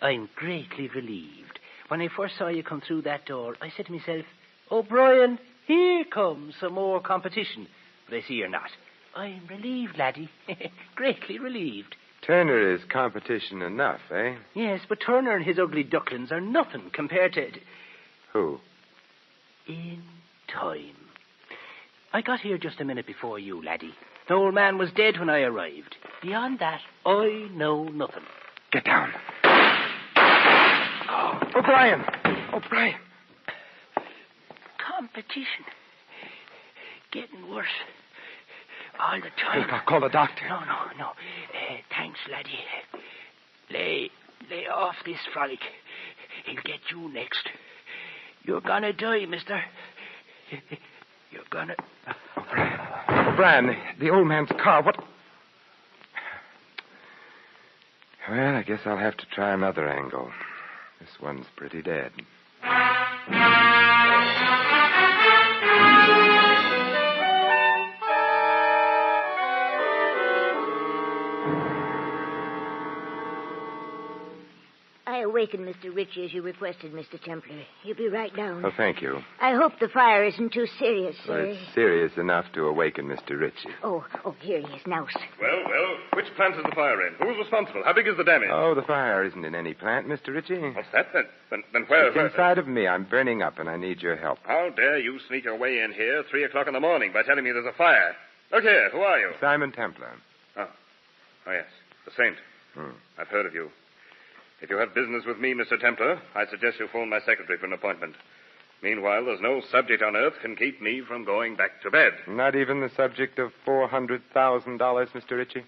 I'm greatly relieved. When I first saw you come through that door, I said to myself, O'Brien, here comes some more competition. But I see you're not. I'm relieved, laddie. Greatly relieved.
Turner is competition enough, eh?
Yes, but Turner and his ugly ducklings are nothing compared to...
Who?
In time. I got here just a minute before you, laddie. The old man was dead when I arrived. Beyond that, I know nothing.
Get down. Oh, O'Brien!
Competition. Getting worse. All the time.
I'll call the doctor.
No. Thanks, laddie. Lay off this frolic. He'll get you next. You're gonna die, mister. You're gonna...
O'Brien, the old man's car, what... Well, I guess I'll have to try another angle. This one's pretty dead.
I awakened Mr. Ritchie as you requested, Mr. Templar. He'll be right down.
Oh, thank you.
I hope the fire isn't too serious, sir.
Well, it's serious enough to awaken Mr. Ritchie.
Oh, here he is now, sir.
Well, which plant is the fire in? Who's responsible? How big is the damage?
Oh, the fire isn't in any plant, Mr. Ritchie.
What's that? Then where?
It's inside of me. I'm burning up, and I need your help.
How dare you sneak your way in here 3 o'clock in the morning by telling me there's a fire? Look here, who are you?
Simon Templar.
Oh, yes, the Saint. I've heard of you. If you have business with me, Mr. Templar, I suggest you phone my secretary for an appointment. Meanwhile, there's no subject on earth can keep me from going back to bed.
Not even the subject of $400,000, Mr. Ritchie?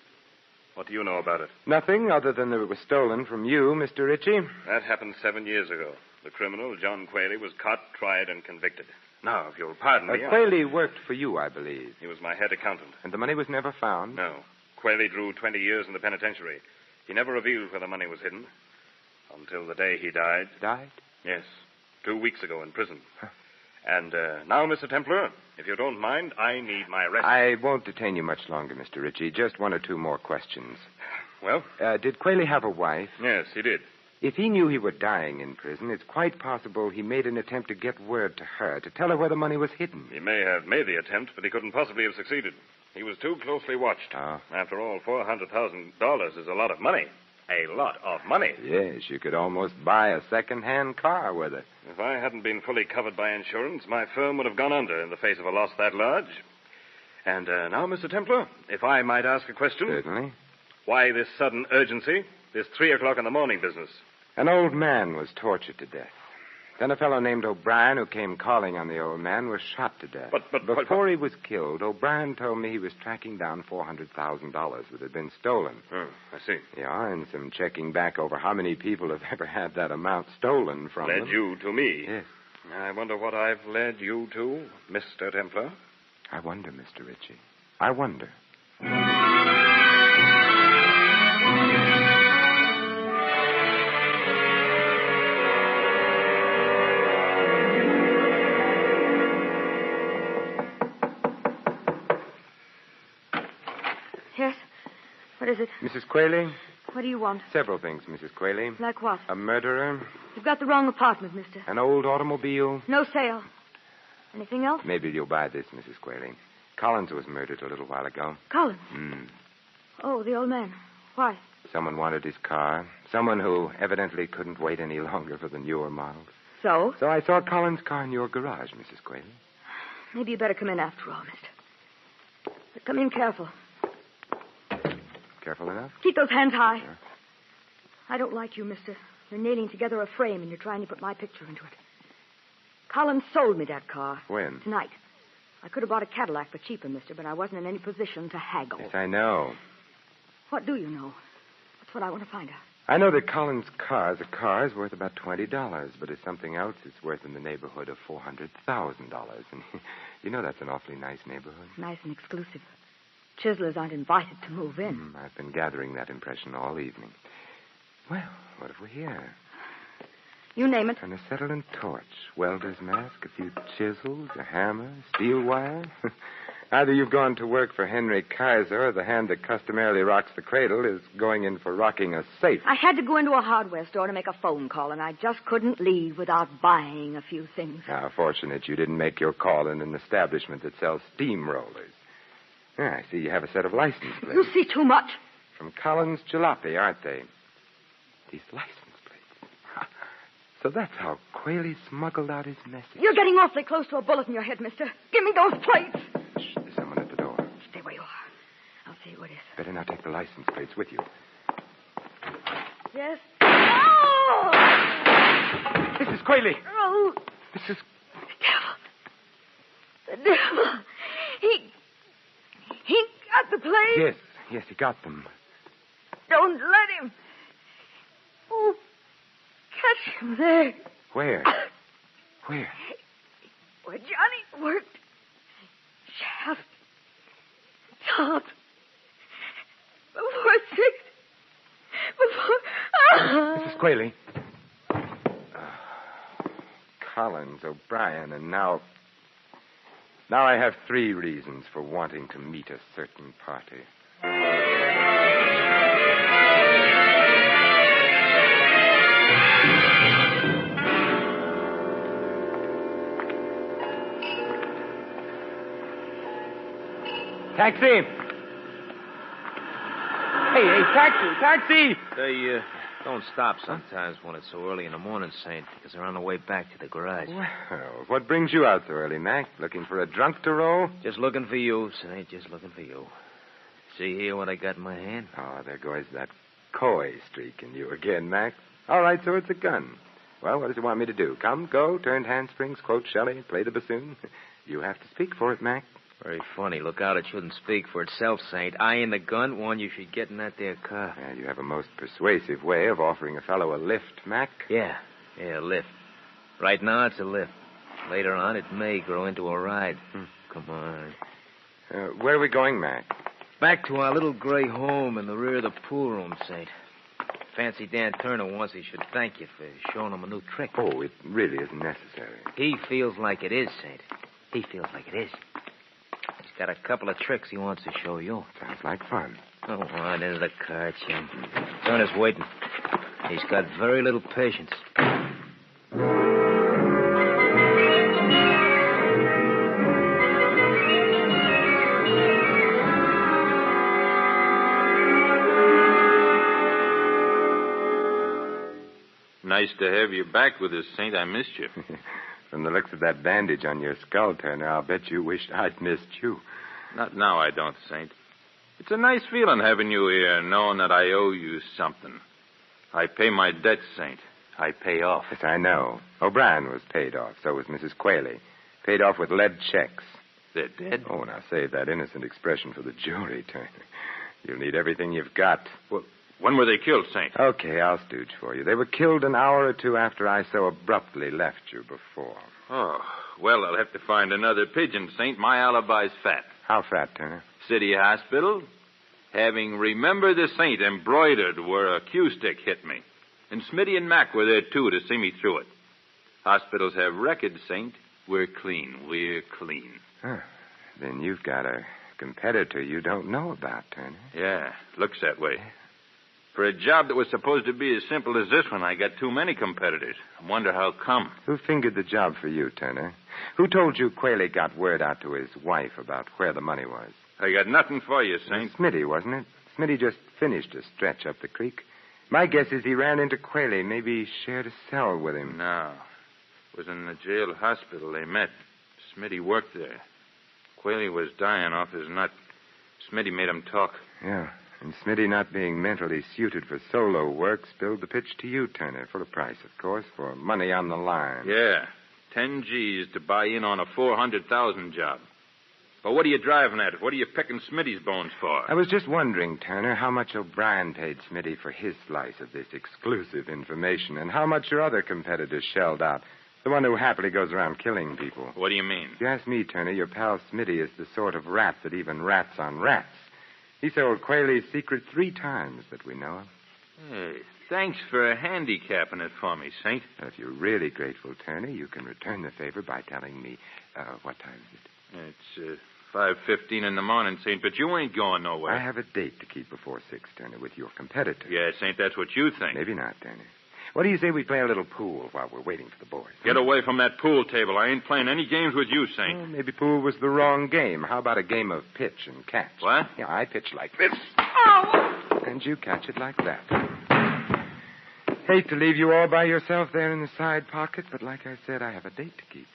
What do you know about it?
Nothing, other than that it was stolen from you, Mr. Ritchie.
That happened 7 years ago. The criminal, John Quayle, was caught, tried, and convicted. Now, if you'll pardon me...
Quayle worked for you, I believe.
He was my head accountant.
And the money was never found?
No. Quayle drew 20 years in the penitentiary. He never revealed where the money was hidden. Until the day he died.
Died?
Yes. 2 weeks ago in prison. And now, Mr. Templar, if you don't mind, I need my rest.
I won't detain you much longer, Mr. Ritchie. Just 1 or 2 more questions.
Well?
Did Quayle have a wife?
Yes, he did.
If he knew he were dying in prison, it's quite possible he made an attempt to get word to her, to tell her where the money was hidden.
He may have made the attempt, but he couldn't possibly have succeeded. He was too closely watched.
Oh.
After all, $400,000 is a lot of money. A lot of money.
Yes, you could almost buy a second-hand car with it.
If I hadn't been fully covered by insurance, my firm would have gone under in the face of a loss that large. And now, Mr. Templar, if I might ask a question.
Certainly.
Why this sudden urgency, this 3 o'clock in the morning business?
An old man was tortured to death. Then a fellow named O'Brien, who came calling on the old man, was shot to death.
But
before he was killed, O'Brien told me he was tracking down $400,000 that had been stolen.
Oh, I see.
Yeah, and some checking back over how many people have ever had that amount stolen from them.
Led you to me?
Yes.
I wonder what I've led you to, Mr. Templar.
I wonder, Mr. Ritchie. I wonder.
Yes? What is it?
Mrs. Quayle?
What do you want?
Several things, Mrs. Quayle.
Like what?
A murderer.
You've got the wrong apartment, mister.
An old automobile.
No sale. Anything else?
Maybe you'll buy this, Mrs. Quayle. Collins was murdered a little while ago.
Collins? Oh, the old man. Why?
Someone wanted his car. Someone who evidently couldn't wait any longer for the newer models.
So?
So I saw Collins' car in your garage, Mrs. Quayle.
Maybe you better come in after all, mister. But come in careful.
Careful enough?
Keep those hands high.
Sure.
I don't like you, mister. You're nailing together a frame and you're trying to put my picture into it. Collins sold me that car.
When?
Tonight. I could have bought a Cadillac for cheaper, mister, but I wasn't in any position to haggle.
Yes, I know.
What do you know? That's what I want to find out.
I know that Collins' car is worth about $20, but as something else, it's worth in the neighborhood of $400,000. And you know that's an awfully nice neighborhood.
Nice and exclusive. Chiselers aren't invited to move in.
I've been gathering that impression all evening. Well, what have we here?
You name it.
An acetylene torch, welder's mask, a few chisels, a hammer, steel wire. Either you've gone to work for Henry Kaiser, or the hand that customarily rocks the cradle is going in for rocking a safe.
I had to go into a hardware store to make a phone call, and I just couldn't leave without buying a few things.
How fortunate you didn't make your call in an establishment that sells steamrollers. I see you have a set of license plates.
You see too much.
From Collins Jalopy, aren't they? These license plates. So that's how Quayle smuggled out his message.
You're getting awfully close to a bullet in your head, mister. Give me those plates.
Shh, there's someone at the door.
Stay where you are. I'll see who it is.
Better not take the license plates with you.
Yes? Oh!
Mrs. Quayle!
Oh!
Mrs.
The devil. He got the plates.
Yes, he got them.
Don't let him. Oh, catch him there.
Where? Where?
Where Johnny worked. Shaft. Top. Before 6. Before...
Mrs. Quayle. Collins, O'Brien, and now I have 3 reasons for wanting to meet a certain party.
Taxi! Hey, taxi!
They don't stop sometimes when it's so early in the morning, Saint, because they're on the way back to the garage.
Well, what brings you out so early, Mac? Looking for a drunk to roll?
Just looking for you, Saint, just looking for you. See here what I got in my hand?
Oh, there goes that coy streak in you again, Mac. All right, so it's a gun. Well, what does it want me to do? Come, go, turned handsprings, quote Shelley, play the bassoon? You have to speak for it, Mac.
Very funny. Look out, it shouldn't speak for itself, Saint. I and the gun warn you should get in that there car.
Yeah, you have a most persuasive way of offering a fellow a lift, Mac.
Yeah, a lift. Right now, it's a lift. Later on, it may grow into a ride. Come on.
Where are we going, Mac?
Back to our little gray home in the rear of the pool room, Saint. Fancy Dan Turner wants he should thank you for showing him a new trick.
Oh, it really isn't necessary.
He feels like it is, Saint. He feels like it is. He's got a couple of tricks he wants to show you.
Sounds like fun.
Oh, on into the car, Chum. Turner's waiting. He's got very little patience.
Nice to have you back with us, Saint. I missed you.
From the looks of that bandage on your skull, Turner, I'll bet you wished I'd missed you.
Not now, I don't, Saint. It's a nice feeling having you here, knowing that I owe you something. I pay my debts, Saint. I pay off.
Yes, I know. O'Brien was paid off. So was Mrs. Quayle. Paid off with lead checks.
They're dead?
Oh, now save that innocent expression for the jury, Turner. You'll need everything you've got.
Well, when were they killed, Saint?
Okay, I'll stooge for you. They were killed an hour or two after I so abruptly left you before.
Oh, well, I'll have to find another pigeon, Saint. My alibi's fat.
How fat, Turner?
City hospital. Having Remember the Saint embroidered where a cue stick hit me. And Smitty and Mac were there, too, to see me through it. Hospitals have records, Saint. We're clean. We're clean.
Huh. Then you've got a competitor you don't know about, Turner.
Yeah, looks that way. For a job that was supposed to be as simple as this one, I got too many competitors. I wonder how come.
Who fingered the job for you, Turner? Who told you Quayle got word out to his wife about where the money was?
I got nothing for you, Saint.
Smitty, wasn't it? Smitty just finished a stretch up the creek. My guess is he ran into Quayle, maybe shared a cell with him.
No. It was in the jail hospital they met. Smitty worked there. Quayle was dying off his nut. Smitty made him talk.
Yeah. And Smitty, not being mentally suited for solo work, spilled the pitch to you, Turner, for a price, of course, for money on the line.
Yeah, 10 G's to buy in on a 400,000 job. But what are you driving at? What are you picking Smitty's bones for?
I was just wondering, Turner, how much O'Brien paid Smitty for his slice of this exclusive information, and how much your other competitors shelled out. The one who happily goes around killing people.
What do you mean?
If you ask me, Turner, your pal Smitty is the sort of rat that even rats on rats. He sold Quayle's secret 3 times that we know of.
Hey, thanks for handicapping it for me, Saint.
If you're really grateful, Turner, you can return the favor by telling me what time is it?
It's 5:15 in the morning, Saint, but you ain't going nowhere.
I have a date to keep before 6, Turner, with your competitor.
Yeah, Saint, that's what you think.
Maybe not, Turner. What do you say we play a little pool while we're waiting for the boys?
Get away from that pool table. I ain't playing any games with you, Saint.
Well, maybe pool was the wrong game. How about a game of pitch and catch?
What?
Yeah, I pitch like this. Oh! And you catch it like that. Hate to leave you all by yourself there in the side pocket, but like I said, I have a date to keep.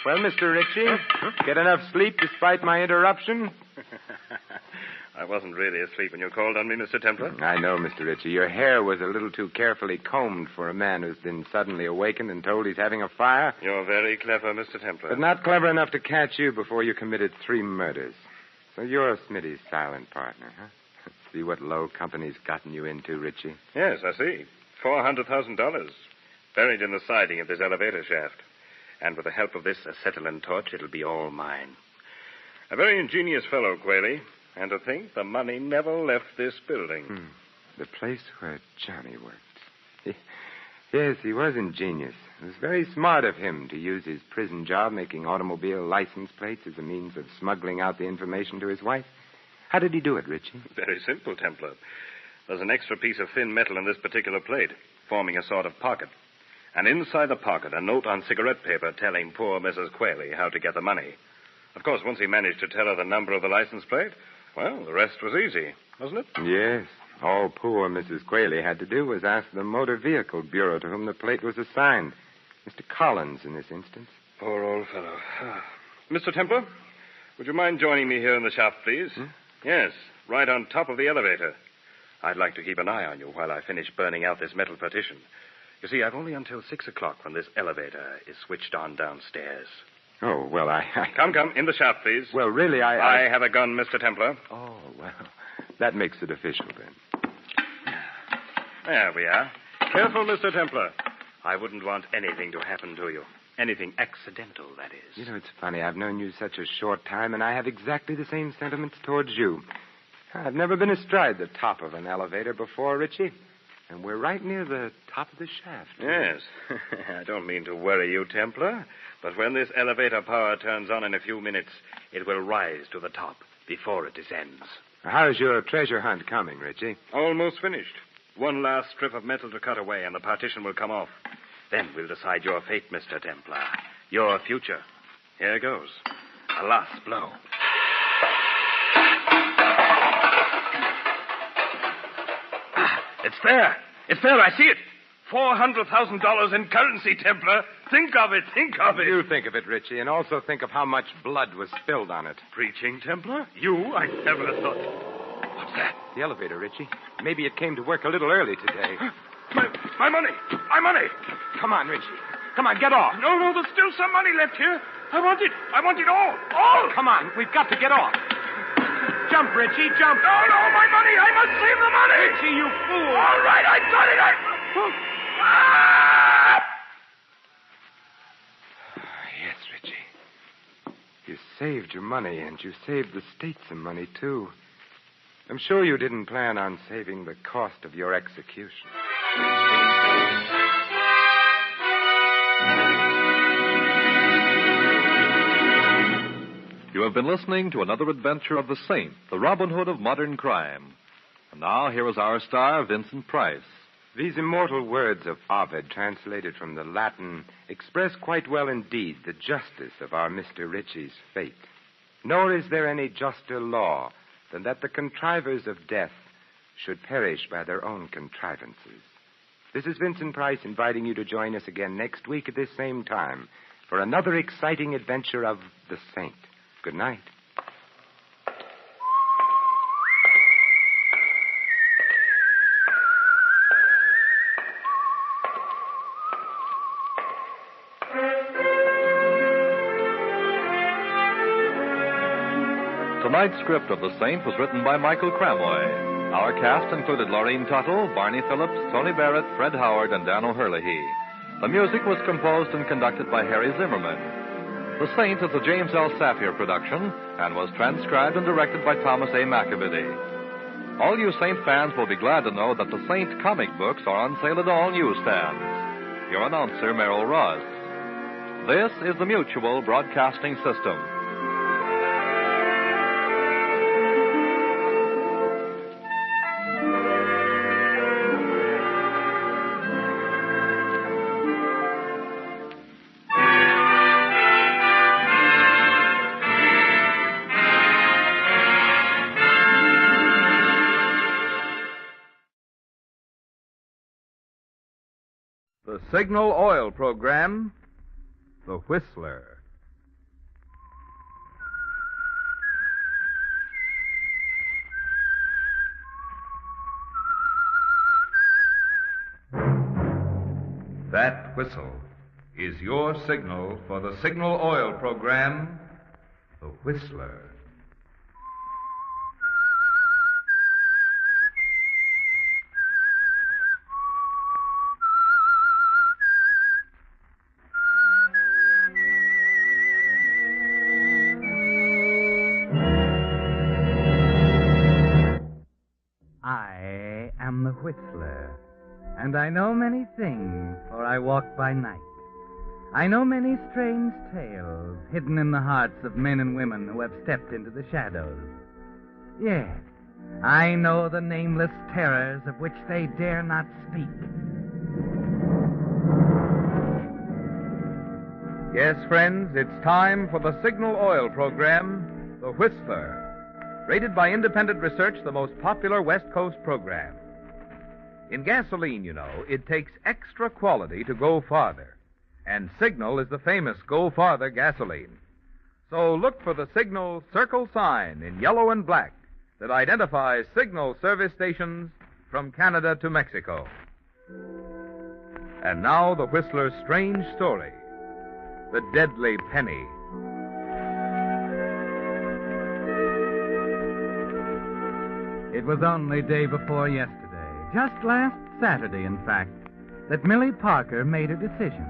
Well, Mr. Ritchie, get enough sleep despite my interruption?
I wasn't really asleep when you called on me, Mr. Templar.
I know, Mr. Ritchie. Your hair was a little too carefully combed for a man who's been suddenly awakened and told he's having a fire.
You're very clever, Mr. Templar.
But not clever enough to catch you before you committed 3 murders. So you're Smitty's silent partner, huh? See what low company's gotten you into, Ritchie?
Yes, I see. $400,000 buried in the siding of this elevator shaft. And with the help of this acetylene torch, it'll be all mine. A very ingenious fellow, Quayle. And to think the money never left this building.
The place where Johnny worked. Yes, he was ingenious. It was very smart of him to use his prison job making automobile license plates as a means of smuggling out the information to his wife. How did he do it, Richie?
Very simple, Templar. There's an extra piece of thin metal in this particular plate, forming a sort of pocket. And inside the pocket, a note on cigarette paper telling poor Mrs. Quayle how to get the money. Of course, once he managed to tell her the number of the license plate, well, the rest was easy, wasn't it?
Yes. All poor Mrs. Quayle had to do was ask the Motor Vehicle Bureau to whom the plate was assigned. Mr. Collins, in this instance.
Poor old fellow. Mr. Templar, would you mind joining me here in the shaft, please? Yes, right on top of the elevator. I'd like to keep an eye on you while I finish burning out this metal partition. You see, I've only until 6 o'clock when this elevator is switched on downstairs.
Oh, well, I...
Come, in the shaft, please.
Well, really,
I have a gun, Mr. Templar.
Oh, well, that makes it official, then.
There we are. Careful, Mr. Templar. I wouldn't want anything to happen to you. Anything accidental, that is.
You know, it's funny. I've known you such a short time, and I have exactly the same sentiments towards you. I've never been astride the top of an elevator before, Richie. And we're right near the top of the shaft.
Yes. I don't mean to worry you, Templar, but when this elevator power turns on in a few minutes, it will rise to the top before it descends.
How's your treasure hunt coming, Richie?
Almost finished. One last strip of metal to cut away, and the partition will come off. Then we'll decide your fate, Mr. Templar. Your future. Here goes. A last blow. It's there. It's there. I see it. $400,000 in currency, Templar. Think of it. Think of it.
You think of it, Richie, and also think of how much blood was spilled on it.
Preaching, Templar? You? I never thought. What's that?
The elevator, Richie. Maybe it came to work a little early today.
My money. My money.
Come on, Richie. Come on, get off.
No, there's still some money left here. I want it. I want it all. All.
Come on. We've got to get off. Jump, Richie, jump.
No, my money. I must save the money.
Richie, you fool.
All right, I got it.
Yes, Richie. You saved your money, and you saved the state some money, too. I'm sure you didn't plan on saving the cost of your execution.
You have been listening to another adventure of the Saint, the Robin Hood of modern crime. And now, here is our star, Vincent Price.
These immortal words of Ovid, translated from the Latin, express quite well indeed the justice of our Mr. Ritchie's fate. Nor is there any juster law than that the contrivers of death should perish by their own contrivances. This is Vincent Price inviting you to join us again next week at this same time for another exciting adventure of the Saint. Good night.
Tonight's script of The Saint was written by Michael Cramoy. Our cast included Laureen Tuttle, Barney Phillips, Tony Barrett, Fred Howard, and Dan O'Herlihy. The music was composed and conducted by Harry Zimmerman. The Saint is a James L. Safier production and was transcribed and directed by Thomas A. McAvity. All you Saint fans will be glad to know that the Saint comic books are on sale at all newsstands. Your announcer, Merrill Ross. This is the Mutual Broadcasting System.
The Signal Oil Program, The Whistler. That whistle is your signal for the Signal Oil Program, The Whistler.
I am the Whistler. And I know many things, for I walk by night. I know many strange tales hidden in the hearts of men and women who have stepped into the shadows. Yes, I know the nameless terrors of which they dare not speak.
Yes, friends, it's time for the Signal Oil program, The Whistler. Rated by independent research, the most popular West Coast program. In gasoline, you know, it takes extra quality to go farther. And Signal is the famous Go Farther gasoline. So look for the Signal circle sign in yellow and black that identifies Signal service stations from Canada to Mexico. And now the Whistler's strange story, The Deadly Penny.
It was only day before yesterday, just last Saturday, in fact, that Millie Parker made a decision.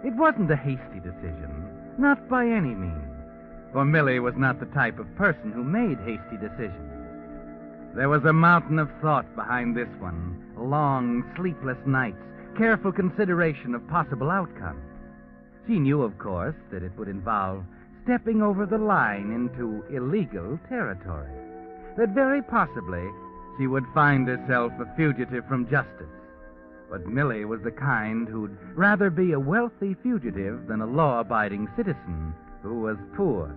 It wasn't a hasty decision, not by any means, for Millie was not the type of person who made hasty decisions. There was a mountain of thought behind this one, long, sleepless nights, careful consideration of possible outcomes. She knew, of course, that it would involve stepping over the line into illegal territory, that very possibly she would find herself a fugitive from justice. But Millie was the kind who'd rather be a wealthy fugitive than a law-abiding citizen who was poor.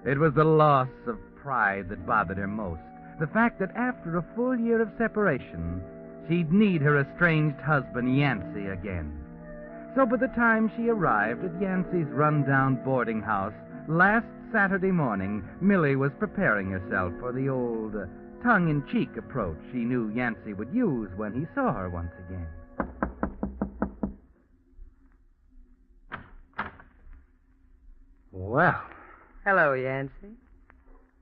It was the loss of pride that bothered her most, the fact that after a full year of separation, she'd need her estranged husband Yancey again. So by the time she arrived at Yancey's run-down boarding house last Saturday morning, Millie was preparing herself for the old tongue-in-cheek approach she knew Yancey would use when he saw her once again.
Well.
Hello, Yancey.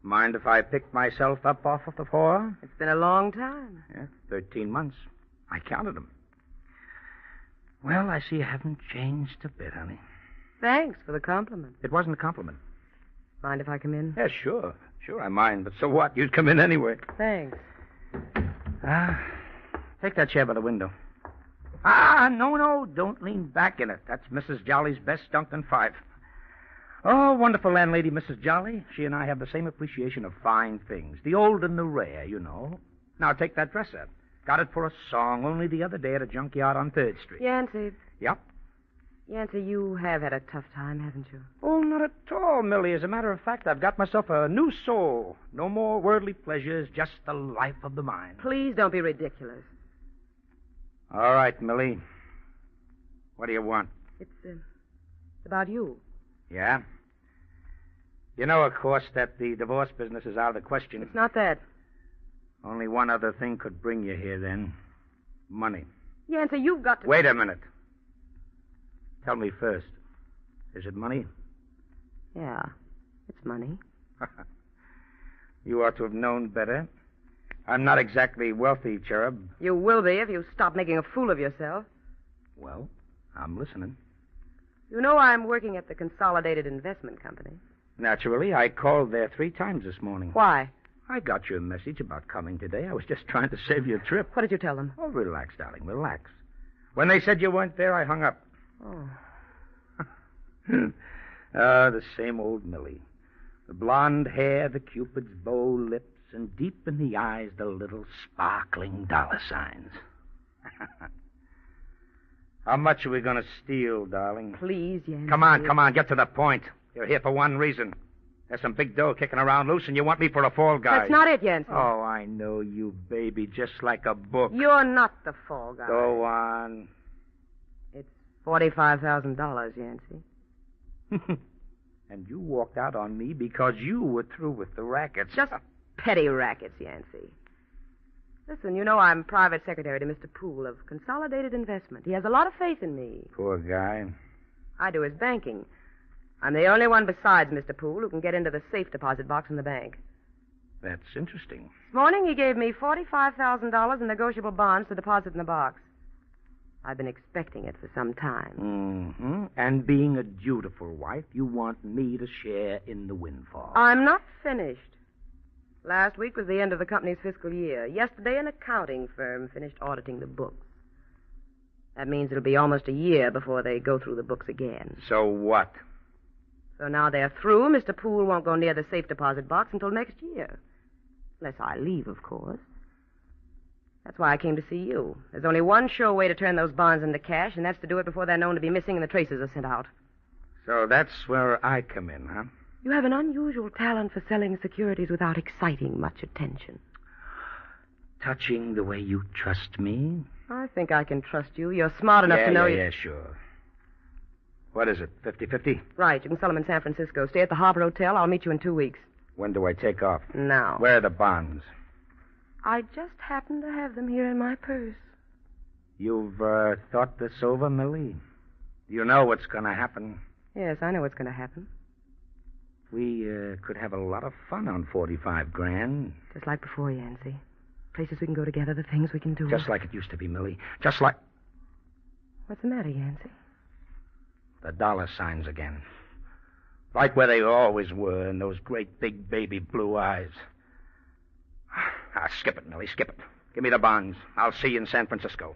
Mind if I pick myself up off of the floor?
It's been a long time.
Yes, 13 months. I counted them. Well, I see you haven't changed a bit, honey.
Thanks for the compliment.
It wasn't a compliment.
Mind if I come in?
Yeah, sure. Sure, I mind. But so what? You'd come in anyway.
Thanks.
Take that chair by the window. No. Don't lean back in it. That's Mrs. Jolly's best Duncan 5. Oh, wonderful landlady, Mrs. Jolly. She and I have the same appreciation of fine things. The old and the rare, you know. Now, take that dresser. Got it for a song only the other day at a junkyard on 3rd Street.
Yancey.
Yep.
Yancey, you have had a tough time, haven't you?
Oh, not at all, Millie. As a matter of fact, I've got myself a new soul. No more worldly pleasures, just the life of the mind.
Please don't be ridiculous.
All right, Millie. What do you want?
It's about you.
Yeah? You know, of course, that the divorce business is out of the question.
It's not that.
Only one other thing could bring you here, then. Money.
Yancey, you've got to...
Wait a minute. Tell me first. Is it money?
Yeah, it's money.
You ought to have known better. I'm not exactly wealthy, Cherub.
You will be if you stop making a fool of yourself.
Well, I'm listening.
You know I'm working at the Consolidated Investment Company.
Naturally, I called there 3 times this morning.
Why?
I got your message about coming today. I was just trying to save you a trip.
What did you tell them?
Oh, relax, darling, relax. When they said you weren't there, I hung up.
Oh.
The same old Millie. The blonde hair, the Cupid's bow lips, and deep in the eyes, the little sparkling dollar signs. How much are we going to steal, darling?
Please, Yancey.
Come on, get to the point. You're here for one reason. There's some big dough kicking around loose, and you want me for a fall guy.
That's not it, Yancey.
Oh, I know you, baby, just like a book.
You're not the fall guy.
Go on.
It's $45,000, Yancey.
And you walked out on me because you were through with the rackets.
Just petty rackets, Yancey. Listen, you know I'm private secretary to Mr. Poole of Consolidated Investment. He has a lot of faith in me.
Poor guy.
I do his banking. I'm the only one besides Mr. Poole who can get into the safe deposit box in the bank.
That's interesting.
This morning he gave me $45,000 in negotiable bonds to deposit in the box. I've been expecting it for some time.
Mm-hmm. And being a dutiful wife, you want me to share in the windfall.
I'm not finished. Last week was the end of the company's fiscal year. Yesterday, an accounting firm finished auditing the books. That means it'll be almost a year before they go through the books again.
So what?
So now they're through. Mr. Poole won't go near the safe deposit box until next year. Unless I leave, of course. That's why I came to see you. There's only one sure way to turn those bonds into cash, and that's to do it before they're known to be missing and the traces are sent out.
So that's where I come in, huh?
You have an unusual talent for selling securities without exciting much attention.
Touching the way you trust me?
I think I can trust you. You're smart enough to know...
Yeah, sure. What is it, 50-50?
Right, you can sell them in San Francisco. Stay at the Harbor Hotel. I'll meet you in 2 weeks.
When do I take off?
Now.
Where are the bonds?
I just happen to have them here in my purse.
You've thought this over, Millie? You know what's going to happen.
Yes, I know what's going to happen.
We could have a lot of fun on $45,000.
Just like before, Yancey. Places we can go together, the things we can do.
Just like it used to be, Millie. Just like...
What's the matter, Yancey?
The dollar signs again. Like where they always were, in those great big baby blue eyes. Skip it, Millie, skip it. Give me the bonds. I'll see you in San Francisco.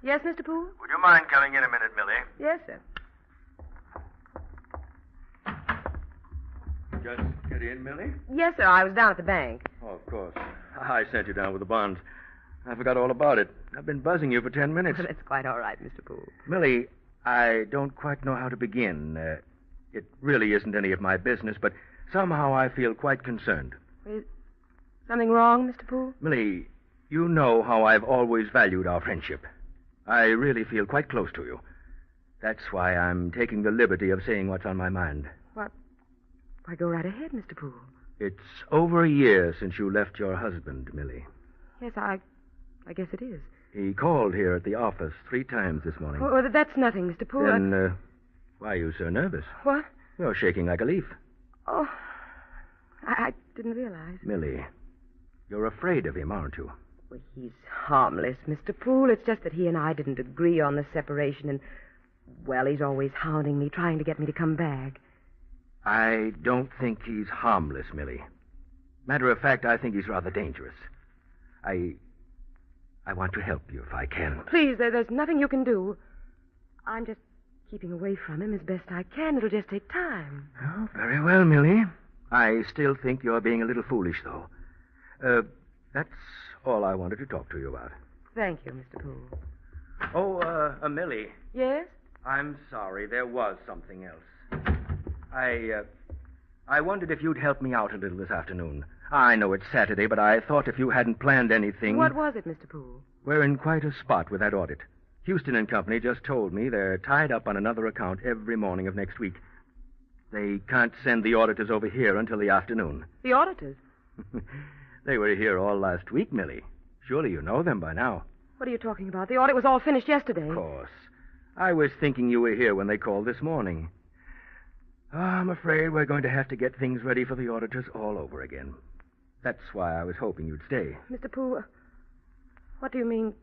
Yes, Mr. Poole?
Would you mind coming in a minute, Millie?
Yes, sir.
Just get in, Millie?
Yes, sir. I was down at the bank.
Oh, of course. I sent you down with the bonds. I forgot all about it. I've been buzzing you for 10 minutes.
Well, that's quite all right, Mr. Poole.
Millie, I don't quite know how to begin. It really isn't any of my business, but somehow I feel quite concerned.
Is something wrong, Mr. Poole?
Millie, you know how I've always valued our friendship. I really feel quite close to you. That's why I'm taking the liberty of saying what's on my mind.
What? Why, go right ahead, Mr. Poole.
It's over a year since you left your husband, Millie.
Yes, I guess it is.
He called here at the office 3 times this morning.
Well, that's nothing, Mr. Poole.
Then, why are you so nervous?
What?
You're shaking like a leaf.
Oh, I didn't realize.
Millie, you're afraid of him, aren't you?
Well, he's harmless, Mr. Poole. It's just that he and I didn't agree on the separation, and, well, he's always hounding me, trying to get me to come back.
I don't think he's harmless, Millie. Matter of fact, I think he's rather dangerous. I want to help you if I can.
Please, there's nothing you can do. I'm just keeping away from him as best I can. It'll just take time.
Oh, very well, Millie. I still think you're being a little foolish, though. That's all I wanted to talk to you about.
Thank you, Mr. Poole.
Oh, Millie.
Yes?
I'm sorry. There was something else. I wondered if you'd help me out a little this afternoon. I know it's Saturday, but I thought if you hadn't planned anything...
What was it, Mr. Poole?
We're in quite a spot with that audit. Houston and Company just told me they're tied up on another account every morning of next week. They can't send the auditors over here until the afternoon.
The auditors?
They were here all last week, Millie. Surely you know them by now.
What are you talking about? The audit was all finished yesterday.
Of course. I was thinking you were here when they called this morning. Oh, I'm afraid we're going to have to get things ready for the auditors all over again. That's why I was hoping you'd stay.
Mr. Poole, what do you mean,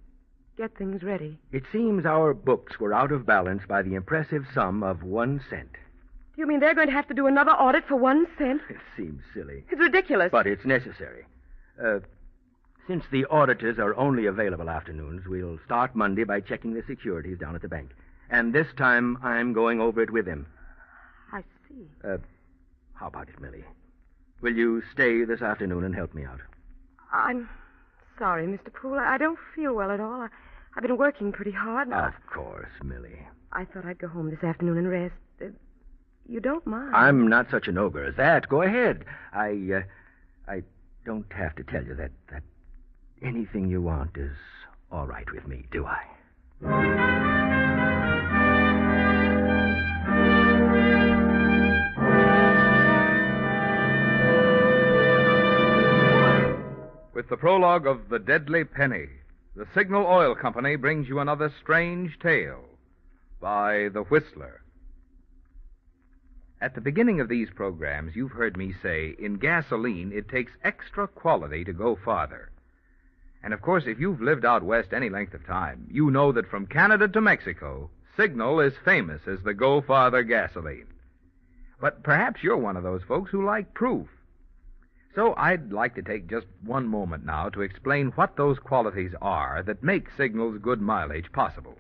get things ready?
It seems our books were out of balance by the impressive sum of 1 cent.
Do you mean they're going to have to do another audit for 1 cent?
It seems silly.
It's ridiculous.
But it's necessary. Since the auditors are only available afternoons, we'll start Monday by checking the securities down at the bank. And this time, I'm going over it with them.
I see.
How about it, Millie? Will you stay this afternoon and help me out?
I'm sorry, Mr. Poole. I don't feel well at all. I've been working pretty hard.
Of course, Millie.
I thought I'd go home this afternoon and rest. You don't mind?
I'm not such an ogre as that. Go ahead. I don't have to tell you that anything you want is all right with me, do I?
With the prologue of The Deadly Penny, the Signal Oil Company brings you another strange tale by The Whistler. At the beginning of these programs, you've heard me say, in gasoline, it takes extra quality to go farther. And, of course, if you've lived out west any length of time, you know that from Canada to Mexico, Signal is famous as the go farther gasoline. But perhaps you're one of those folks who like proof. So I'd like to take just one moment now to explain what those qualities are that make Signal's good mileage possible.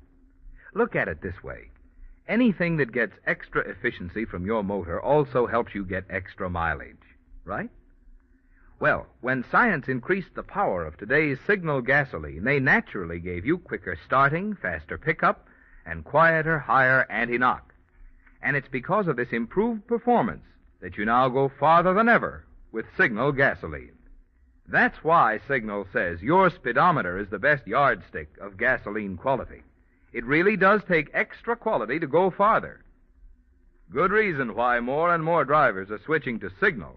Look at it this way. Anything that gets extra efficiency from your motor also helps you get extra mileage, right? Well, when science increased the power of today's Signal gasoline, they naturally gave you quicker starting, faster pickup, and quieter, higher anti-knock. And it's because of this improved performance that you now go farther than ever with Signal gasoline. That's why Signal says your speedometer is the best yardstick of gasoline quality. It really does take extra quality to go farther. Good reason why more and more drivers are switching to Signal,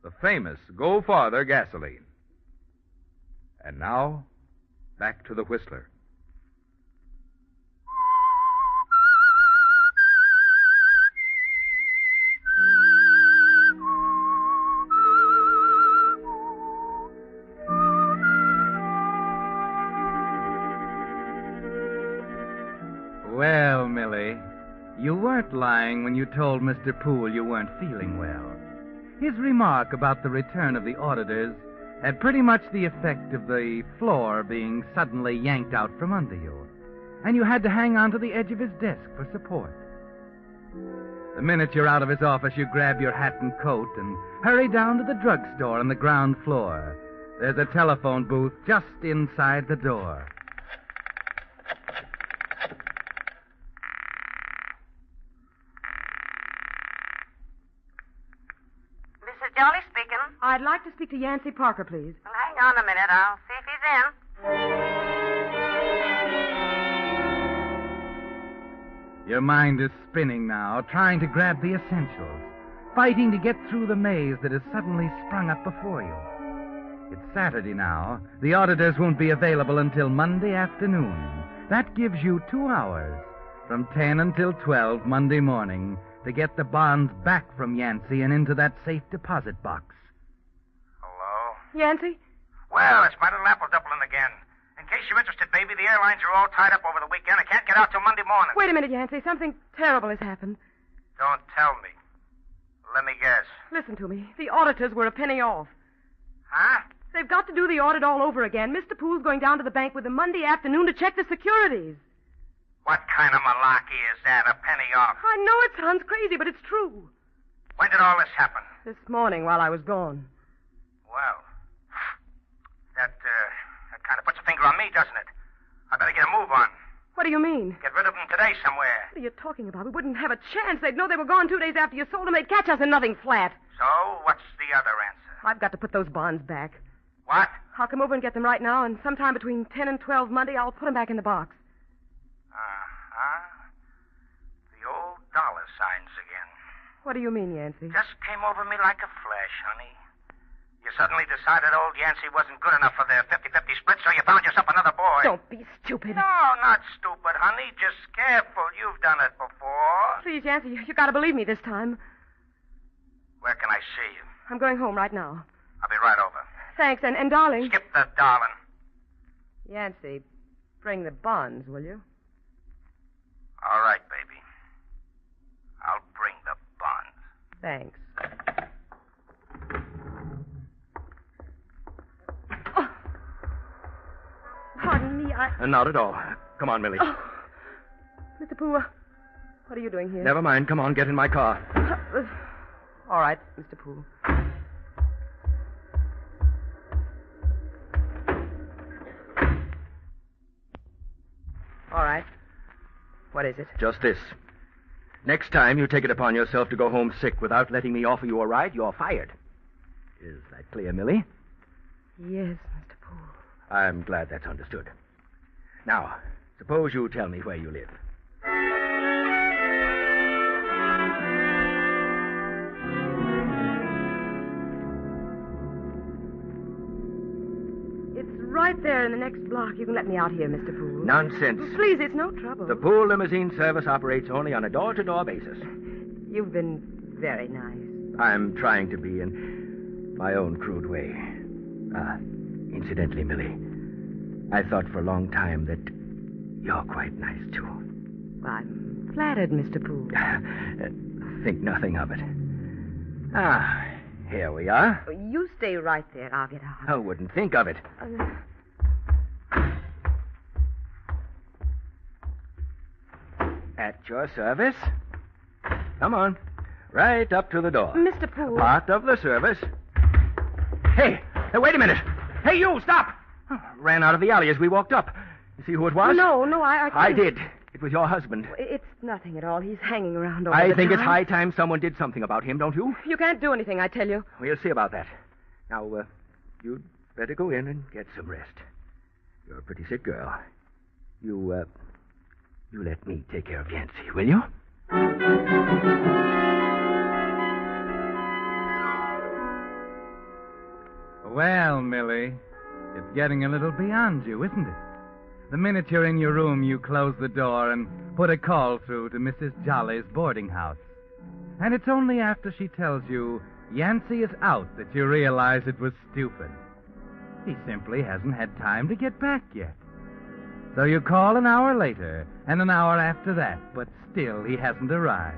the famous Go Farther gasoline. And now, back to the Whistler.
Well, Millie, you weren't lying when you told Mr. Poole you weren't feeling well. His remark about the return of the auditors had pretty much the effect of the floor being suddenly yanked out from under you, and you had to hang on to the edge of his desk for support. The minute you're out of his office, you grab your hat and coat and hurry down to the drugstore on the ground floor. There's a telephone booth just inside the door.
Jolly speaking. I'd like to speak to Yancey Parker, please.
Well, hang on a minute. I'll see if he's in.
Your mind is spinning now, trying to grab the essentials, fighting to get through the maze that has suddenly sprung up before you. It's Saturday now. The auditors won't be available until Monday afternoon. That gives you 2 hours, from 10 until 12 Monday morning, to get the bonds back from Yancey and into that safe deposit box.
Hello?
Yancey?
Well, it's my little apple doubling again. In case you're interested, baby, the airlines are all tied up over the weekend. I can't get out till Monday morning.
Wait a minute, Yancey. Something terrible has happened.
Don't tell me. Let me guess.
Listen to me. The auditors were a penny off.
Huh?
They've got to do the audit all over again. Mr. Poole's going down to the bank with them Monday afternoon to check the securities.
What kind of malarkey is that, a penny off?
I know it sounds crazy, but it's true.
When did all this happen?
This morning while I was gone.
Well, that kind of puts a finger on me, doesn't it? I better get a move on.
What do you mean?
Get rid of them today somewhere.
What are you talking about? We wouldn't have a chance. They'd know they were gone 2 days after you sold them. They'd catch us in nothing flat.
So, what's the other answer?
I've got to put those bonds back.
What?
I'll come over and get them right now, and sometime between 10 and 12 Monday, I'll put them back in the box.
The old dollar signs again.
What do you mean, Yancey?
Just came over me like a flash, honey. You suddenly decided old Yancey wasn't good enough for their 50-50 split, so you found yourself another boy.
Don't be stupid.
No, not stupid, honey. Just careful. You've done it before.
Please, Yancey, you got to believe me this time.
Where can I see you?
I'm going home right now.
I'll be right over.
Thanks, and darling.
Skip the darling.
Yancey, bring the bonds, will you?
All right, baby. I'll bring the bonds.
Thanks. Pardon me,
Not at all. Come on, Millie.
Oh. Mr. Poole, what are you doing here?
Never mind. Come on, get in my car.
All right, Mr. Poole. All right. What is it?
Just this. Next time you take it upon yourself to go home sick without letting me offer you a ride, you're fired. Is that clear, Millie?
Yes, Mr. Poole.
I'm glad that's understood. Now, suppose you tell me where you live.
Right there in the next block. You can let me out here, Mr. Poole.
Nonsense.
Please, it's no trouble.
The Poole limousine service operates only on a door-to-door basis.
You've been very nice.
I'm trying to be in my own crude way. Incidentally, Millie, I thought for a long time that you're quite nice, too.
I'm flattered, Mr. Poole.
think nothing of it. Ah, here we are.
You stay right there. I'll get out.
I wouldn't think of it. At your service. Come on. Right up to the door.
Mr. Poole.
Part of the service. Hey, wait a minute. Hey, you, stop. Ran out of the alley as we walked up. You see who it was?
No, I
I did. It was your husband.
It's nothing at all. He's hanging around all the time.
I think it's high time someone did something about him, don't you?
You can't do anything, I tell you.
We'll see about that. Now, you'd better go in and get some rest. You're a pretty sick girl. You let me take care of Yancy, will you?
Well, Millie, it's getting a little beyond you, isn't it? The minute you're in your room, you close the door and put a call through to Mrs. Jolly's boarding house. And it's only after she tells you Yancy is out that you realize it was stupid. He simply hasn't had time to get back yet. So you call an hour later, and an hour after that, but still he hasn't arrived.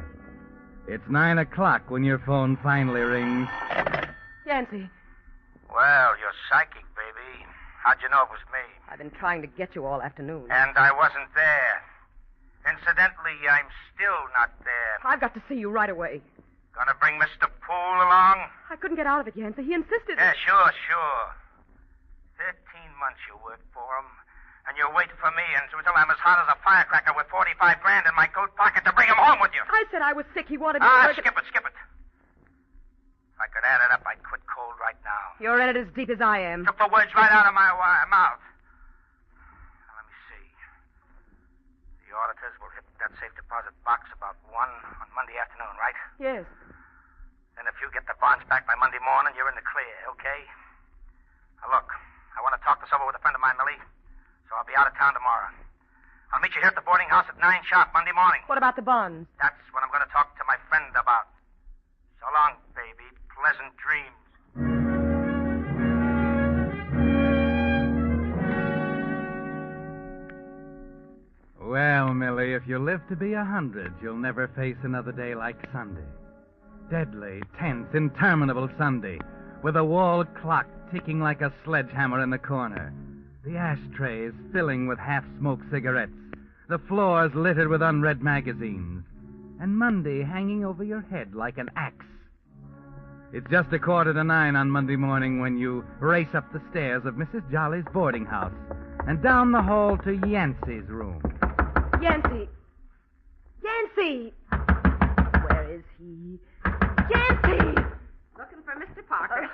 It's 9 o'clock when your phone finally rings.
Yancy.
Well, you're psychic, baby. How'd you know it was me?
I've been trying to get you all afternoon.
And I wasn't there. Incidentally, I'm still not there.
I've got to see you right away.
Gonna bring Mr. Poole along?
I couldn't get out of it, Yancy. He insisted.
Yeah, sure. 13 months you worked for him. And you're waiting for me until I'm as hot as a firecracker with 45 grand in my coat pocket to bring him home with you.
I said I was sick. He wanted me to work.
Skip it. If I could add it up, I'd quit cold right now.
You're in it as deep as I am.
Took the words right out of my mouth. Now, let me see. The auditors will hit that safe deposit box about 1 on Monday afternoon, right?
Yes.
Then if you get the bonds back by Monday morning, you're in the clear, okay? Now, look, I want to talk this over with a friend of mine, Millie. So I'll be out of town tomorrow. I'll meet you here at the boarding house at 9 sharp Monday morning.
What about the bonds?
That's what I'm going to talk to my friend about. So long, baby. Pleasant dreams.
Well, Millie, if you live to be 100, you'll never face another day like Sunday. Deadly, tense, interminable Sunday, with a wall clock ticking like a sledgehammer in the corner. The ashtrays filling with half-smoked cigarettes. The floors littered with unread magazines. And Monday hanging over your head like an axe. It's just 9:15 on Monday morning when you race up the stairs of Mrs. Jolly's boarding house and down the hall to Yancy's room.
Yancy! Where is he? Yancy!
Looking for Mr. Parker.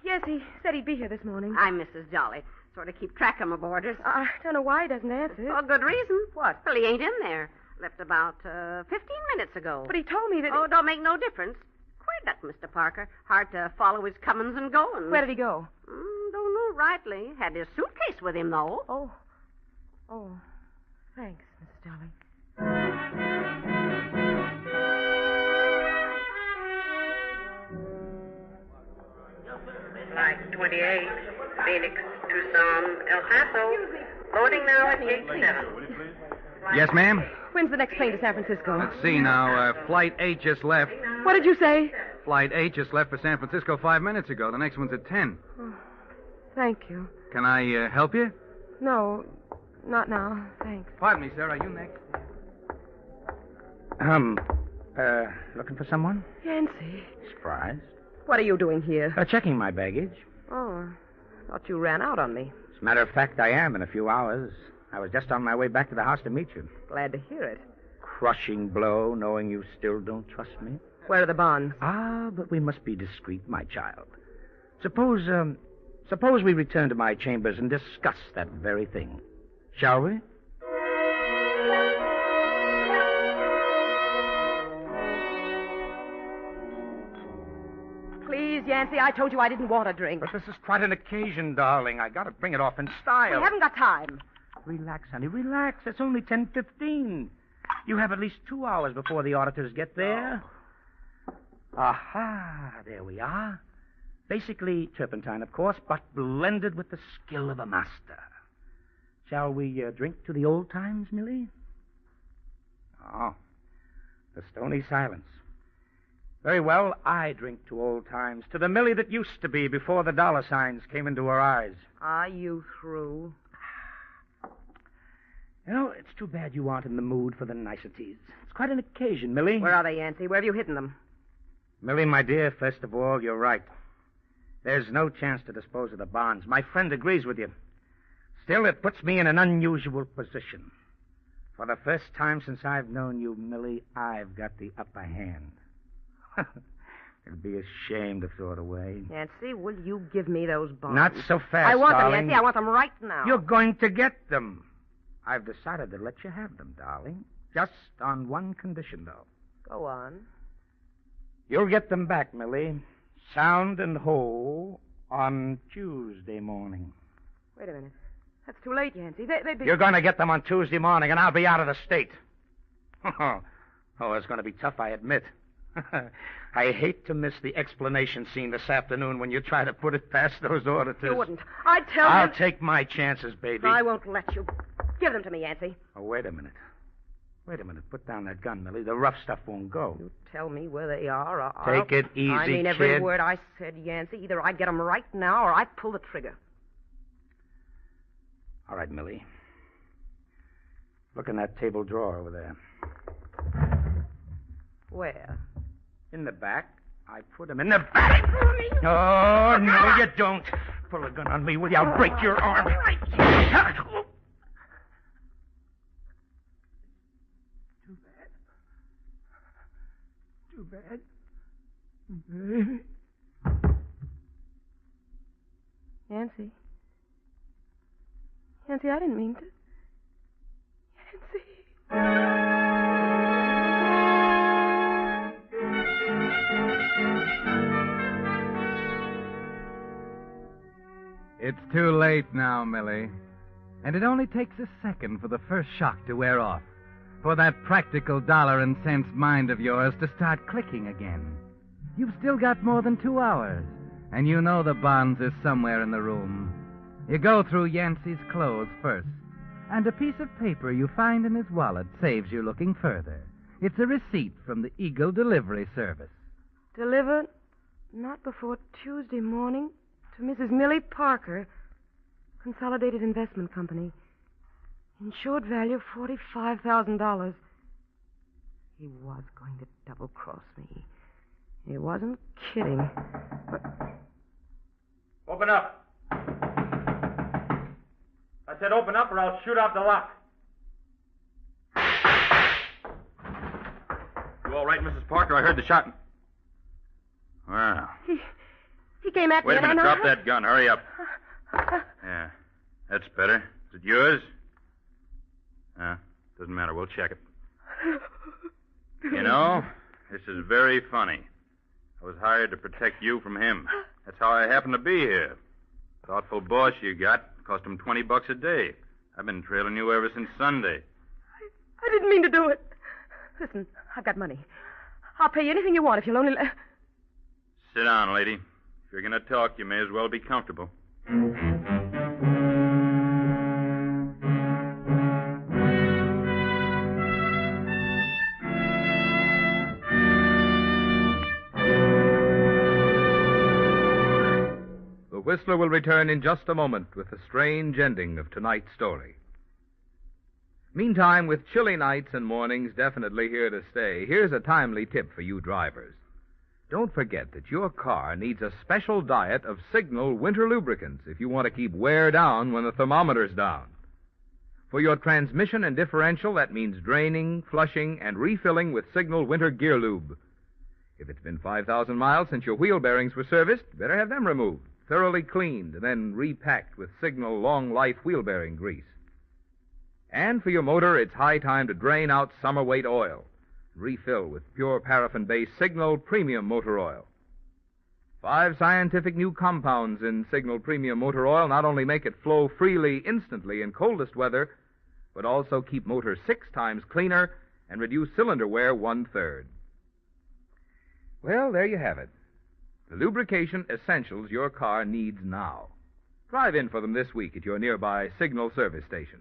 Yes, he said he'd be here this morning.
I'm Mrs. Jolly. Sort of keep track of my boarders.
I don't know why he doesn't answer.
For good reason. What? Well, he ain't in there. Left about 15 minutes ago.
But he told me that...
Oh, don't make no difference. Quite duck, Mr. Parker. Hard to follow his comings and goings.
Where did he go?
Don't know rightly. Had his suitcase with him, though.
Oh. Thanks, Mrs. Jolly.
Flight 28, Phoenix, Tucson, El Paso. Loading now at gate 7.
Yes, ma'am?
When's the next plane to San Francisco?
Let's see now. Flight 8 just left.
What did you say?
Flight 8 just left for San Francisco 5 minutes ago. The next one's at 10.
Oh, thank you.
Can I help you?
No, not now. Thanks.
Pardon me, sir. Are you next?
Looking for someone?
Yancy.
Surprised.
What are you doing here?
Checking my baggage.
Oh, I thought you ran out on me.
As a matter of fact, I am in a few hours. I was just on my way back to the house to meet you.
Glad to hear it.
Crushing blow, knowing you still don't trust me.
Where are the bonds?
But we must be discreet, my child. Suppose we return to my chambers and discuss that very thing. Shall we?
Please, Yancy, I told you I didn't want a drink.
But this is quite an occasion, darling. I gotta bring it off in style.
We haven't got time.
Relax, honey, relax. It's only 10:15. You have at least 2 hours before the auditors get there. Aha, there we are. Basically turpentine, of course, but blended with the skill of a master. Shall we drink to the old times, Millie? Oh, the stony silence. Very well, I drink to old times, to the Millie that used to be before the dollar signs came into her eyes.
Are you through?
You know, it's too bad you aren't in the mood for the niceties. It's quite an occasion, Millie.
Where are they, Yancey? Where have you hidden them?
Millie, my dear, first of all, you're right. There's no chance to dispose of the bonds. My friend agrees with you. Still, it puts me in an unusual position. For the first time since I've known you, Millie, I've got the upper hand. It'd be a shame to throw it away.
Yancey, will you give me those bonds?
Not so fast,
I want
darling.
them, Yancey. I want them right now.
You're going to get them. I've decided to let you have them, darling. Just on one condition, though.
Go on.
You'll get them back, Millie, sound and whole, on Tuesday morning.
Wait a minute. That's too late, Yancey. They'd be...
You're going to get them on Tuesday morning, and I'll be out of the state. Oh, it's going to be tough, I admit. I hate to miss the explanation scene this afternoon when you try to put it past those auditors.
You wouldn't. I'd tell you...
I'll take my chances, baby.
I won't let you. Give them to me, Yancey.
Oh, wait a minute. Put down that gun, Millie. The rough stuff won't go.
You tell me where they are, or
Take it easy,
I mean every
kid.
word I said, Yancey. Either I'd get them right now, or I'd pull the trigger.
All right, Millie. Look in that table drawer over there.
Where?
In the back. I put him in the back. Oh, no, you don't. Pull a gun on me, will you? I'll break your arm. Too bad.
Yancey, I didn't mean to.
It's too late now, Millie. And it only takes a second for the first shock to wear off. For that practical dollar and cents mind of yours to start clicking again. You've still got more than 2 hours. And you know the bonds is somewhere in the room. You go through Yancey's clothes first. And a piece of paper you find in his wallet saves you looking further. It's a receipt from the Eagle Delivery Service.
Delivered not before Tuesday morning to Mrs. Millie Parker, Consolidated Investment Company. Insured value $45,000. He was going to double-cross me. He wasn't kidding. But...
Open up. I said open up or I'll shoot out the lock. You all right, Mrs. Parker? I heard the shot. Well.
He came at me.
Wait a minute.
And I
Drop that gun. Hurry up. Yeah. That's better. Is it yours? Doesn't matter. We'll check it. You know, this is very funny. I was hired to protect you from him. That's how I happen to be here. Thoughtful boss you got. Cost him $20 a day. I've been trailing you ever since Sunday.
I didn't mean to do it. Listen, I've got money. I'll pay you anything you want if you'll only...
Sit down, lady. If you're going to talk, you may as well be comfortable.
The Whistler will return in just a moment with the strange ending of tonight's story. Meantime, with chilly nights and mornings definitely here to stay, here's a timely tip for you drivers. Don't forget that your car needs a special diet of Signal winter lubricants if you want to keep wear down when the thermometer's down. For your transmission and differential, that means draining, flushing, and refilling with Signal winter gear lube. If it's been 5,000 miles since your wheel bearings were serviced, better have them removed, thoroughly cleaned, and then repacked with Signal long-life wheel bearing grease. And for your motor, it's high time to drain out summer weight oil. Refill with pure paraffin-based Signal Premium Motor Oil. 5 scientific new compounds in Signal Premium Motor Oil not only make it flow freely instantly in coldest weather, but also keep motors 6 times cleaner and reduce cylinder wear 1/3. Well, there you have it. The lubrication essentials your car needs now. Drive in for them this week at your nearby Signal service station.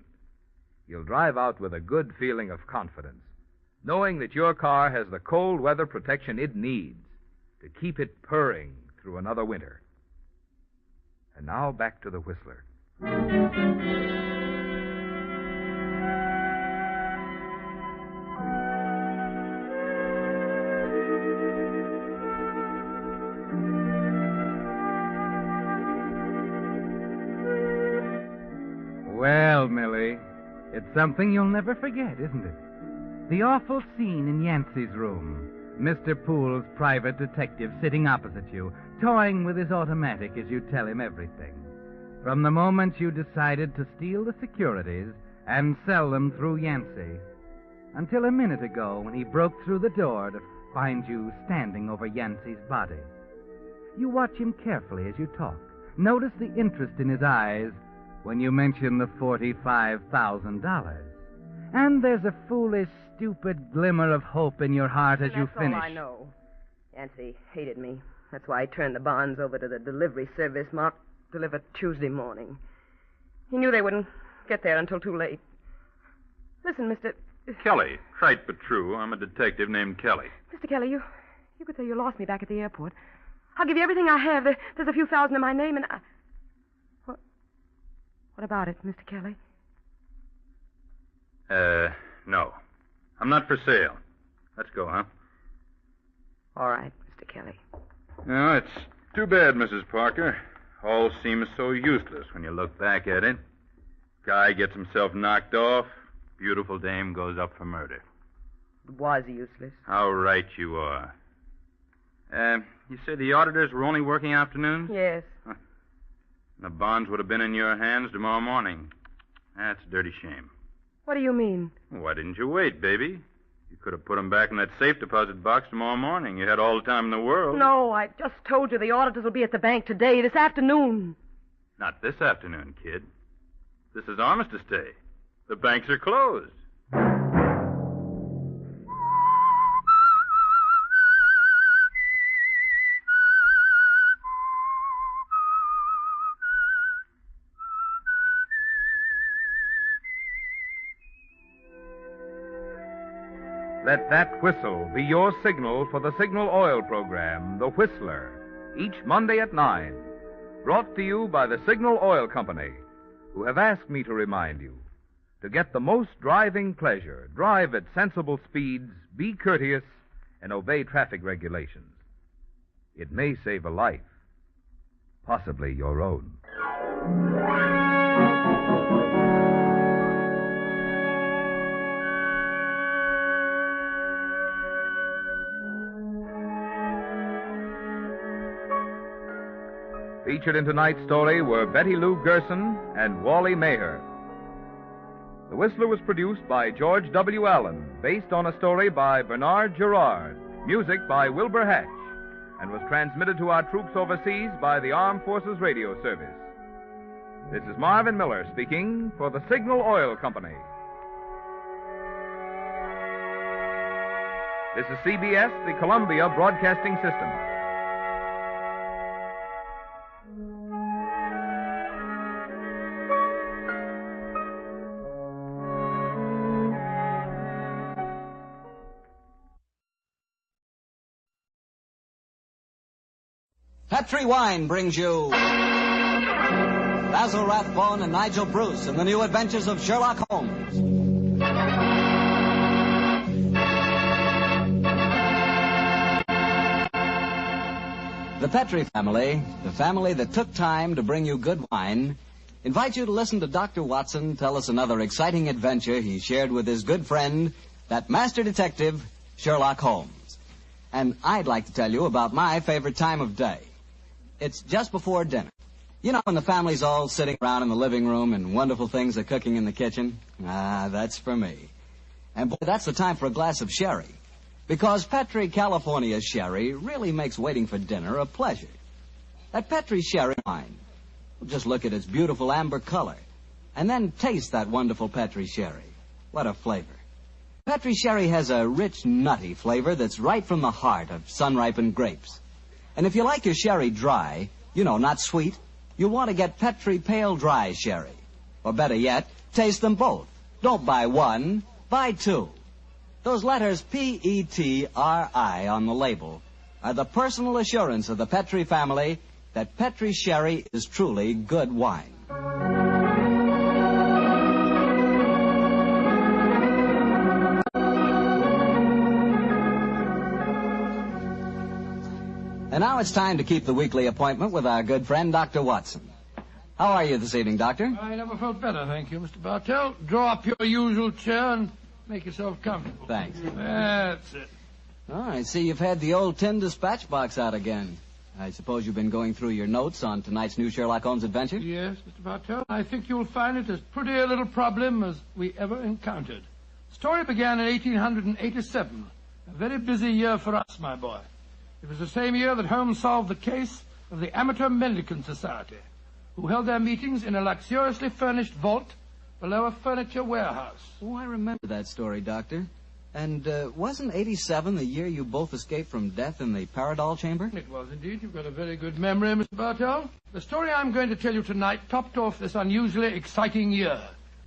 You'll drive out with a good feeling of confidence, knowing that your car has the cold weather protection it needs to keep it purring through another winter. And now back to the Whistler.
Well, Millie, it's something you'll never forget, isn't it? The awful scene in Yancey's room. Mr. Poole's private detective sitting opposite you, toying with his automatic as you tell him everything. From the moment you decided to steal the securities and sell them through Yancey, until a minute ago when he broke through the door to find you standing over Yancey's body. You watch him carefully as you talk. Notice the interest in his eyes when you mention the $45,000. And there's a foolish, stupid glimmer of hope in your heart as you finish.
That's all I know. Yancey hated me. That's why he turned the bonds over to the delivery service marked delivered Tuesday morning. He knew they wouldn't get there until too late. Listen, Mr.
Kelly. Trite but true. I'm a detective named Kelly.
Mr. Kelly, you could say you lost me back at the airport. I'll give you everything I have. There's a few thousand in my name, and What about it, Mr. Kelly?
No. I'm not for sale. Let's go, huh?
All right, Mr. Kelly.
No, it's too bad, Mrs. Parker. All seems so useless when you look back at it. Guy gets himself knocked off. Beautiful dame goes up for murder.
It was useless.
How right you are. You said the auditors were only working afternoons?
Yes.
Huh. The bonds would have been in your hands tomorrow morning. That's a dirty shame.
What do you mean?
Why didn't you wait, baby? You could have put them back in that safe deposit box tomorrow morning. You had all the time in the world.
No, I just told you the auditors will be at the bank today, this afternoon.
Not this afternoon, kid. This is Armistice Day. The banks are closed.
Let that whistle be your signal for the Signal Oil program, The Whistler, each Monday at 9. Brought to you by the Signal Oil Company, who have asked me to remind you, to get the most driving pleasure, drive at sensible speeds, be courteous, and obey traffic regulations. It may save a life, possibly your own. Featured in tonight's story were Betty Lou Gerson and Wally Maher. The Whistler was produced by George W. Allen, based on a story by Bernard Gerard, music by Wilbur Hatch, and was transmitted to our troops overseas by the Armed Forces Radio Service. This is Marvin Miller speaking for the Signal Oil Company. This is CBS, the Columbia Broadcasting System.
Petri Wine brings you Basil Rathbone and Nigel Bruce in the new adventures of Sherlock Holmes. The Petri family, the family that took time to bring you good wine, invites you to listen to Dr. Watson tell us another exciting adventure he shared with his good friend, that master detective, Sherlock Holmes. And I'd like to tell you about my favorite time of day. It's just before dinner. You know, when the family's all sitting around in the living room and wonderful things are cooking in the kitchen? Ah, that's for me. And boy, that's the time for a glass of sherry. Because Petri California sherry really makes waiting for dinner a pleasure. That Petri sherry wine. Just look at its beautiful amber color. And then taste that wonderful Petri sherry. What a flavor. Petri sherry has a rich, nutty flavor that's right from the heart of sun-ripened grapes. And if you like your sherry dry, you know, not sweet, you'll want to get Petri Pale Dry Sherry. Or better yet, taste them both. Don't buy one, buy two. Those letters P-E-T-R-I on the label are the personal assurance of the Petri family that Petri sherry is truly good wine. And now it's time to keep the weekly appointment with our good friend, Dr. Watson. How are you this evening, Doctor?
I never felt better, thank you, Mr. Bartell. Draw up your usual chair and make yourself comfortable.
Thanks.
That's it.
Oh, I see you've had the old tin dispatch box out again. I suppose you've been going through your notes on tonight's new Sherlock Holmes adventure?
Yes, Mr. Bartell. I think you'll find it as pretty a little problem as we ever encountered. The story began in 1887. A very busy year for us, my boy. It was the same year that Holmes solved the case of the Amateur Mendicant Society, who held their meetings in a luxuriously furnished vault below a furniture warehouse.
Oh, I remember that story, Doctor. And wasn't 87 the year you both escaped from death in the Paradol chamber?
It was indeed. You've got a very good memory, Mr. Bartell. The story I'm going to tell you tonight topped off this unusually exciting year.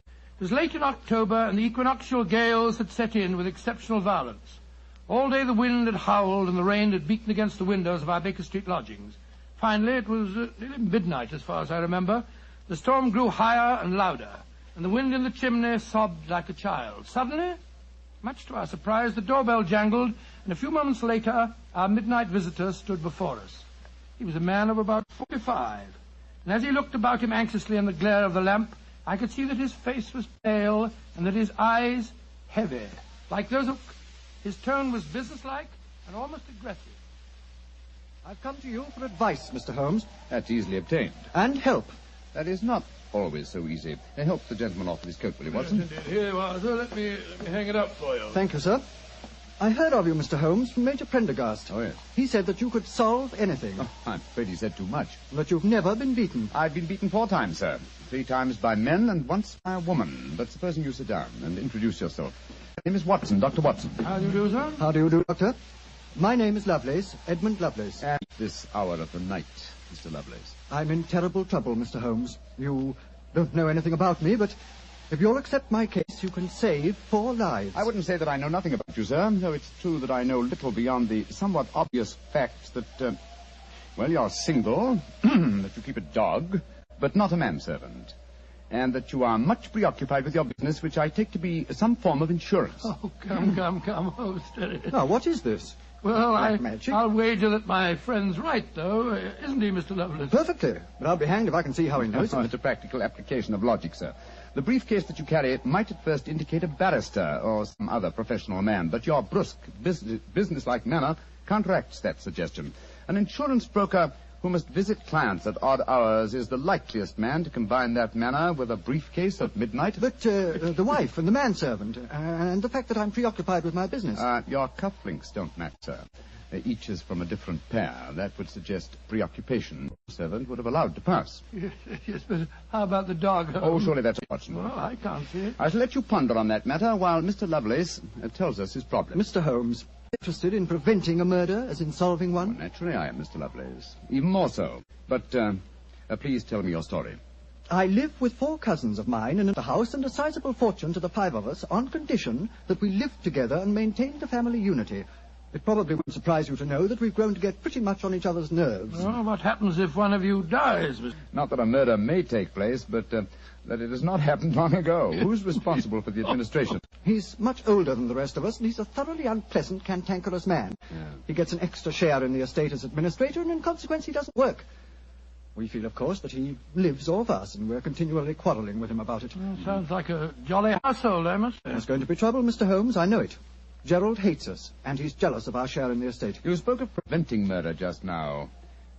It was late in October, and the equinoctial gales had set in with exceptional violence. All day the wind had howled, and the rain had beaten against the windows of our Baker Street lodgings. Finally, it was nearly midnight, as far as I remember. The storm grew higher and louder, and the wind in the chimney sobbed like a child. Suddenly, much to our surprise, the doorbell jangled, and a few moments later, our midnight visitor stood before us. He was a man of about 45, and as he looked about him anxiously in the glare of the lamp, I could see that his face was pale and that his eyes heavy, like those of... His tone was businesslike and almost aggressive.
I've come to you for advice, Mr. Holmes.
That's easily obtained.
And help.
That is not always so easy. Help the gentleman off with his coat, will you, Watson?
Yes, indeed. Here you are, sir. Let me hang it up for you.
Thank you, sir. I heard of you, Mr. Holmes, from Major Prendergast.
Oh, yes.
He said that you could solve anything.
Oh, I'm afraid he said too much.
But you've never been beaten.
I've been beaten 4 times, sir. 3 times by men and once by a woman. But supposing you sit down and introduce yourself. My name is Watson, Dr. Watson.
How do you do, sir?
How do you do, Doctor? My name is Lovelace, Edmund Lovelace.
At this hour of the night, Mr. Lovelace.
I'm in terrible trouble, Mr. Holmes. You don't know anything about me, but if you'll accept my case, you can save 4 lives.
I wouldn't say that I know nothing about you, sir, though it's true that I know little beyond the somewhat obvious fact that, well, you're single, that you keep a dog, but not a manservant, and that you are much preoccupied with your business, which I take to be some form of insurance.
Oh, come. Oh, steady.
Now, what is this?
Well,
magic?
I'll wager that my friend's right, though. Isn't he, Mr. Lovelace?
Perfectly. But I'll be hanged if I can see how he knows it.
It's a practical application of logic, sir. The briefcase that you carry might at first indicate a barrister or some other professional man, but your brusque, businesslike manner counteracts that suggestion. An insurance broker who must visit clients at odd hours is the likeliest man to combine that manner with a briefcase at midnight.
But the wife and the manservant, and the fact that I'm preoccupied with my business.
Your cufflinks don't match, sir. Each is from a different pair. That would suggest preoccupation. The servant would have allowed to pass.
Yes, but how about the dog?
Oh, surely that's watchable.
Well, I can't see it.
I shall let you ponder on that matter while Mr. Lovelace tells us his problem.
Mr. Holmes, interested in preventing a murder as in solving one?
Well, naturally I am, Mr. Lovelace. Even more so. But please tell me your story.
I live with 4 cousins of mine in a house and a sizable fortune to the 5 of us on condition that we live together and maintain the family unity. It probably wouldn't surprise you to know that we've grown to get pretty much on each other's nerves.
Well, what happens if one of you dies, Mr.
Not that a murder may take place, but that it has not happened long ago. Who's responsible for the administration?
He's much older than the rest of us, and he's a thoroughly unpleasant, cantankerous man.
Yeah.
He gets an extra share in the estate as administrator, and in consequence he doesn't work. We feel, of course, that he lives off us, and we're continually quarrelling with him about it.
Well, sounds like a jolly household, I must say.
There's going to be trouble, Mr. Holmes, I know it. Gerald hates us, and he's jealous of our share in the estate.
You spoke of preventing murder just now.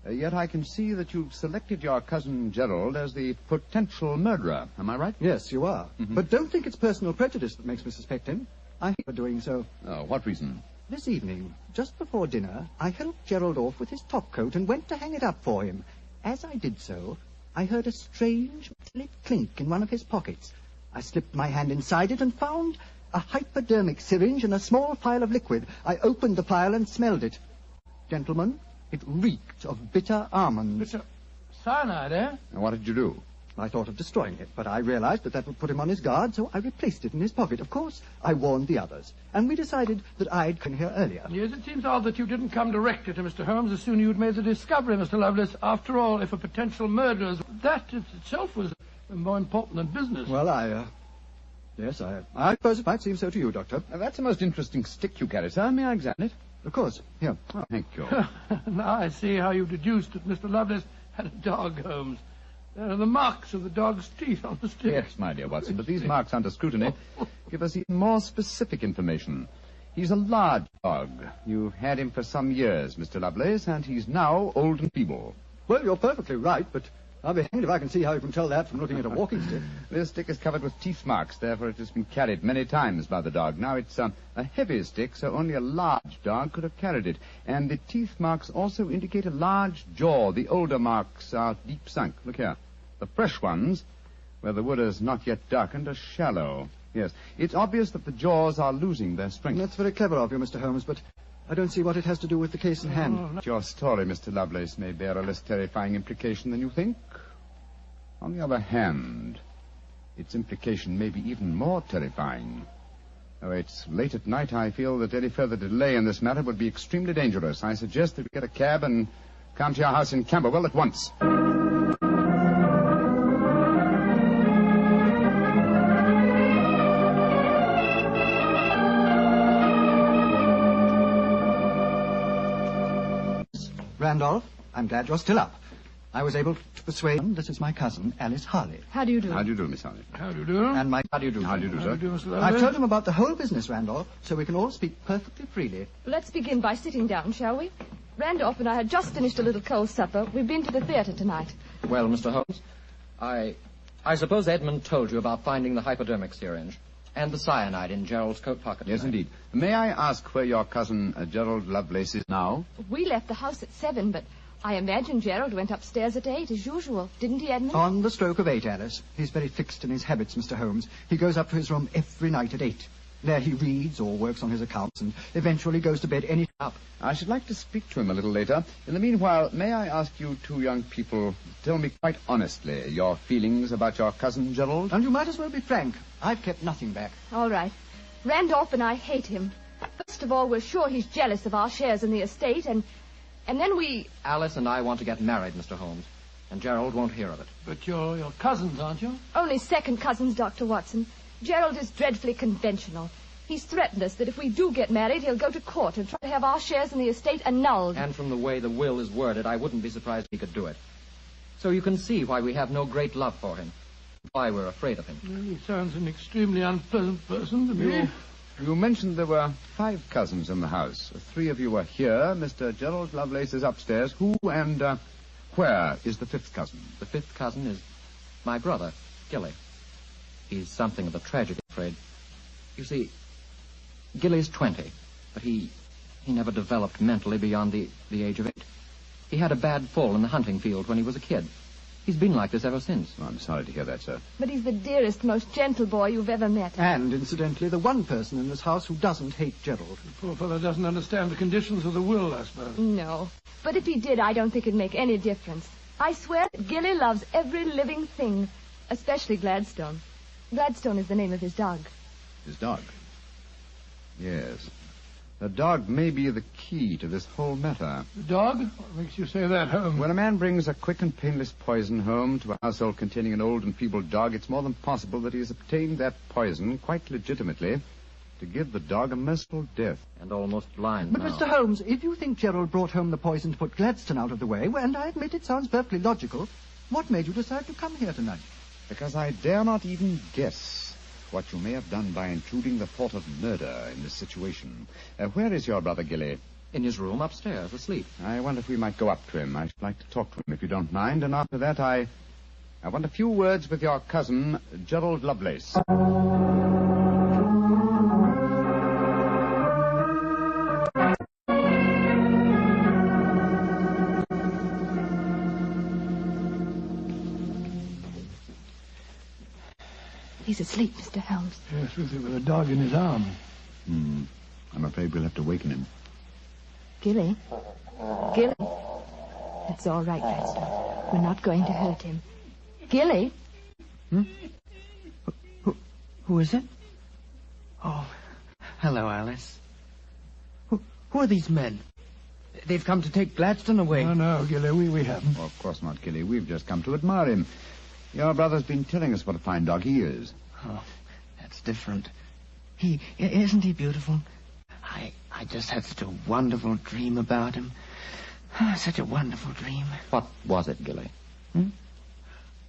Yet I can see that you've selected your cousin Gerald as the potential murderer. Am I right?
Yes, you are.
Mm-hmm.
But don't think it's personal prejudice that makes me suspect him. I hate for doing so.
Oh, what reason?
This evening, just before dinner, I helped Gerald off with his top coat and went to hang it up for him. As I did so, I heard a strange metallic clink in one of his pockets. I slipped my hand inside it and found a hypodermic syringe and a small phial of liquid. I opened the phial and smelled it. Gentlemen, it reeked of bitter almonds.
Bitter cyanide, eh?
And what did you do?
I thought of destroying it, but I realized that would put him on his guard, so I replaced it in his pocket. Of course, I warned the others, and we decided that I'd come here earlier.
Yes, it seems odd that you didn't come directly to Mr. Holmes as soon as you'd made the discovery, Mr. Lovelace. After all, if a potential murderer, that itself was more important than business.
Well, Yes, I suppose it might seem so to you, Doctor.
That's a most interesting stick you carry, sir. May I examine it?
Of course. Here.
Oh, thank you.
Now I see how you deduced that Mr. Lovelace had a dog, Holmes. There are the marks of the dog's teeth on the stick.
Yes, my dear Watson, but these marks under scrutiny give us even more specific information. He's a large dog. You've had him for some years, Mr. Lovelace, and he's now old and feeble.
Well, you're perfectly right, but I'll be hanged if I can see how you can tell that from looking at a walking stick.
This stick is covered with teeth marks, therefore it has been carried many times by the dog. Now, it's a heavy stick, so only a large dog could have carried it. And the teeth marks also indicate a large jaw. The older marks are deep sunk. Look here. The fresh ones, where the wood has not yet darkened, are shallow. Yes, it's obvious that the jaws are losing their strength.
That's very clever of you, Mr. Holmes, but I don't see what it has to do with the case in hand.
Your story, Mr. Lovelace, may bear a less terrifying implication than you think. On the other hand, its implication may be even more terrifying. Though it's late at night, I feel that any further delay in this matter would be extremely dangerous. I suggest that we get a cab and come to your house in Camberwell at once.
Randolph, I'm glad you're still up. I was able to persuade him this is my cousin, Alice Harley.
How do you do?
How do you do, Miss Harley?
How do you do?
And how do you do?
How do you do, sir?
How do you do, Mr.
I've told him about the whole business, Randolph, so we can all speak perfectly freely.
Let's begin by sitting down, shall we? Randolph and I had just finished a little cold supper. We've been to the theater tonight.
Well, Mr. Holmes, I suppose Edmund told you about finding the hypodermic syringe and the cyanide in Gerald's coat pocket.
Yes, indeed. May I ask where your cousin Gerald Lovelace is now?
We left the house at 7, but I imagine Gerald went upstairs at 8, as usual. Didn't he, Edmund?
On the stroke of 8, Alice. He's very fixed in his habits, Mr. Holmes. He goes up to his room every night at 8. There he reads or works on his accounts and eventually goes to bed any time.
I should like to speak to him a little later. In the meanwhile, may I ask you two young people to tell me quite honestly your feelings about your cousin Gerald?
And you might as well be frank. I've kept nothing back.
All right. Randolph and I hate him. First of all, we're sure he's jealous of our shares in the estate, and then we...
Alice and I want to get married, Mr. Holmes, and Gerald won't hear of it.
But you're cousins, aren't you?
Only second cousins, Dr. Watson. Gerald is dreadfully conventional. He's threatened us that if we do get married, he'll go to court and try to have our shares in the estate annulled.
And from the way the will is worded, I wouldn't be surprised if he could do it. So you can see why we have no great love for him, why we're afraid of him.
Well, he sounds an extremely unpleasant person to me.
You mentioned there were 5 cousins in the house. 3 of you were here. Mr. Gerald Lovelace is upstairs. Who and where is the 5th cousin?
The 5th cousin is my brother, Gilly. He's something of a tragedy, I'm afraid. You see, Gilly's 20, but he never developed mentally beyond the age of 8. He had a bad fall in the hunting field when he was a kid. He's been like this ever since.
Oh, I'm sorry to hear that, sir.
But he's the dearest, most gentle boy you've ever met.
And, incidentally, the one person in this house who doesn't hate Gerald.
The poor fellow doesn't understand the conditions of the will, I suppose.
No. But if he did, I don't think it'd make any difference. I swear that Gilly loves every living thing, especially Gladstone. Gladstone is the name of his dog.
His dog? Yes. The dog may be the key to this whole matter.
The dog? What makes you say that, Holmes?
When a man brings a quick and painless poison home to a household containing an old and feeble dog, it's more than possible that he has obtained that poison, quite legitimately, to give the dog a merciful death.
And almost blind
But,
now.
Mr. Holmes, if you think Gerald brought home the poison to put Gladstone out of the way, well, and I admit it sounds perfectly logical, what made you decide to come here tonight?
Because I dare not even guess what you may have done by intruding the thought of murder in this situation. Where is your brother Gilly?
In his room upstairs, asleep.
I wonder if we might go up to him. I should like to talk to him, if you don't mind. And after that, I want a few words with your cousin, Gerald Lovelace.
He's asleep, Mr. Holmes.
Yes, with a dog in his arm.
I'm afraid we'll have to waken him.
Gilly? Gilly? It's all right, Gladstone. We're not going to hurt him. Gilly?
Who is it? Oh, hello, Alice. Who are these men? They've come to take Gladstone away.
No, Gilly, we haven't.
Oh, of course not, Gilly. We've just come to admire him. Your brother's been telling us what a fine dog he is.
Oh, that's different. Isn't he beautiful? I just had such a wonderful dream about him. Such a wonderful dream.
What was it, Gilly?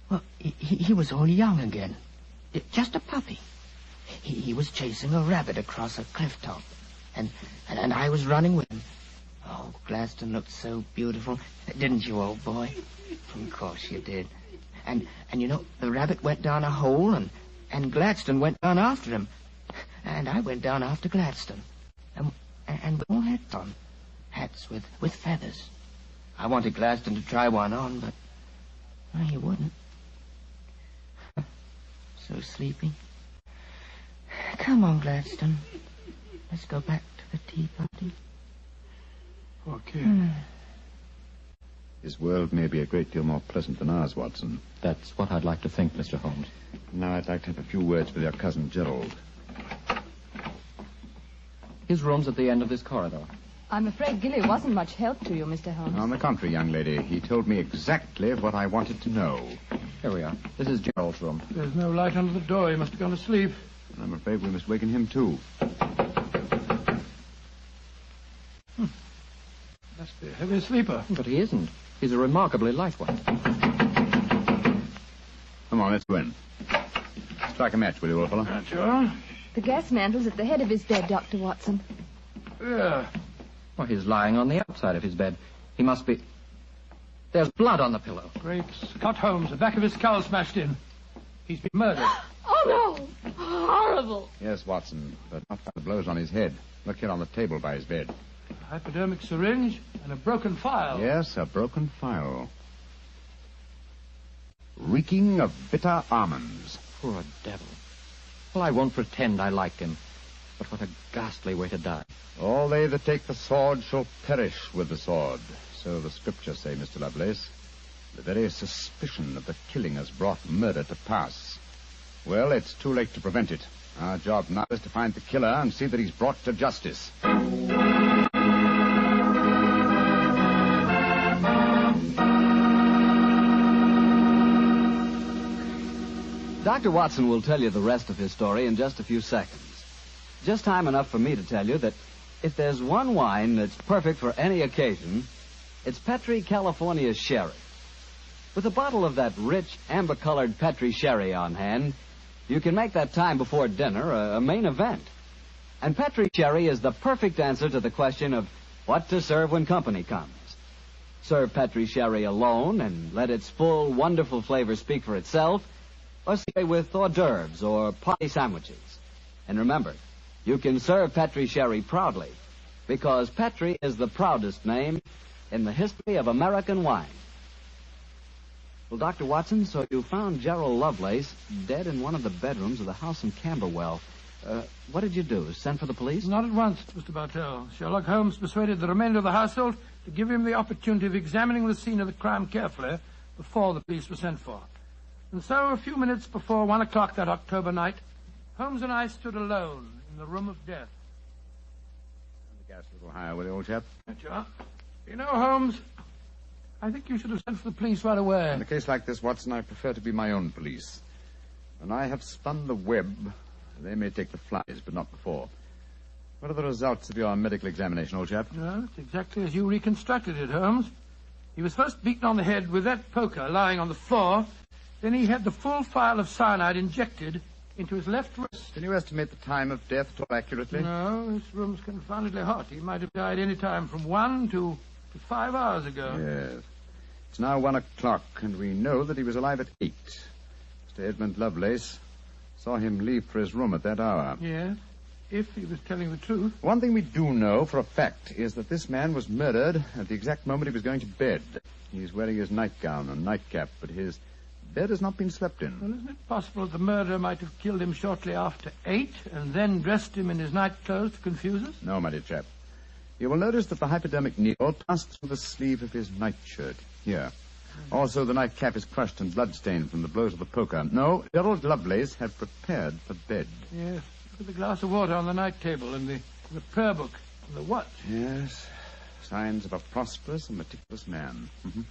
Well, he was all young again. Just a puppy. He was chasing a rabbit across a cliff top. And I was running with him. Oh, Gladstone looked so beautiful. Didn't you, old boy? Of course you did. And you know, the rabbit went down a hole, and Gladstone went down after him. And I went down after Gladstone. And we all had on. Hats with feathers. I wanted Gladstone to try one on, but he wouldn't. So sleepy. Come on, Gladstone. Let's go back to the tea party.
Okay.
His world may be a great deal more pleasant than ours, Watson.
That's what I'd like to think, Mr. Holmes.
Now I'd like to have a few words with your cousin Gerald.
His room's at the end of this corridor.
I'm afraid Gilly wasn't much help to you, Mr. Holmes.
On the contrary, young lady, he told me exactly what I wanted to know.
Here we are. This is Gerald's room.
There's no light under the door. He must have gone to sleep.
I'm afraid we must waken him, too.
Must be a heavy sleeper.
But he isn't. He's a remarkably light one.
Come on, let's go in. Strike a match, will you, old fellow?
Sure.
The gas mantle's at the head of his bed, Dr. Watson.
Yeah.
Well, he's lying on the outside of his bed. He must be... There's blood on the pillow.
Great Scott, Holmes. The back of his skull smashed in. He's been murdered.
Oh, no. Horrible.
Yes, Watson, but not by the blows on his head. Look here on the table by his bed.
A hypodermic syringe and a broken file.
Yes, a broken file. Reeking of bitter almonds.
Poor devil. Well, I won't pretend I like him. But what a ghastly way to die.
All they that take the sword shall perish with the sword. So the scriptures say, Mr. Lovelace. The very suspicion of the killing has brought murder to pass. Well, it's too late to prevent it. Our job now is to find the killer and see that he's brought to justice.
Dr. Watson will tell you the rest of his story in just a few seconds. Just time enough for me to tell you that if there's one wine that's perfect for any occasion, it's Petri California Sherry. With a bottle of that rich, amber-colored Petri Sherry on hand, you can make that time before dinner a main event. And Petri Sherry is the perfect answer to the question of what to serve when company comes. Serve Petri Sherry alone and let its full, wonderful flavor speak for itself, or say with hors d'oeuvres or party sandwiches. And remember, you can serve Petri Sherry proudly, because Petri is the proudest name in the history of American wine. Well, Dr. Watson, so you found Gerald Lovelace dead in one of the bedrooms of the house in Camberwell. What did you do? Send for the police?
Not at once, Mr. Bartell. Sherlock Holmes persuaded the remainder of the household to give him the opportunity of examining the scene of the crime carefully before the police were sent for. And so, a few minutes before 1 o'clock that October night, Holmes and I stood alone in the room of death.
Turn the gas a little higher, will you, old chap?
Sure. You know, Holmes, I think you should have sent for the police right away.
In a case like this, Watson, I prefer to be my own police. When I have spun the web, they may take the flies, but not before. What are the results of your medical examination, old chap?
Well, it's exactly as you reconstructed it, Holmes. He was first beaten on the head with that poker lying on the floor. Then he had the full phial of cyanide injected into his left wrist.
Can you estimate the time of death at all accurately?
No, this room's confoundedly hot. He might have died any time from 1 to 5 hours ago.
Yes. It's now 1 o'clock, and we know that he was alive at 8. Mr. Edmund Lovelace saw him leave for his room at that hour.
Yes, if he was telling the truth.
One thing we do know for a fact is that this man was murdered at the exact moment he was going to bed. He's wearing his nightgown and nightcap, but his bed has not been slept in.
Well, isn't it possible that the murderer might have killed him shortly after 8 and then dressed him in his nightclothes to confuse us?
No, my dear chap. You will notice that the hypodermic needle passed through the sleeve of his nightshirt. Here. Also, the nightcap is crushed and bloodstained from the blows of the poker. No, Gerald Lovelace had prepared for bed.
Yes. Look at the glass of water on the night table and the prayer book and the watch.
Yes. Signs of a prosperous and meticulous man. Mm-hmm.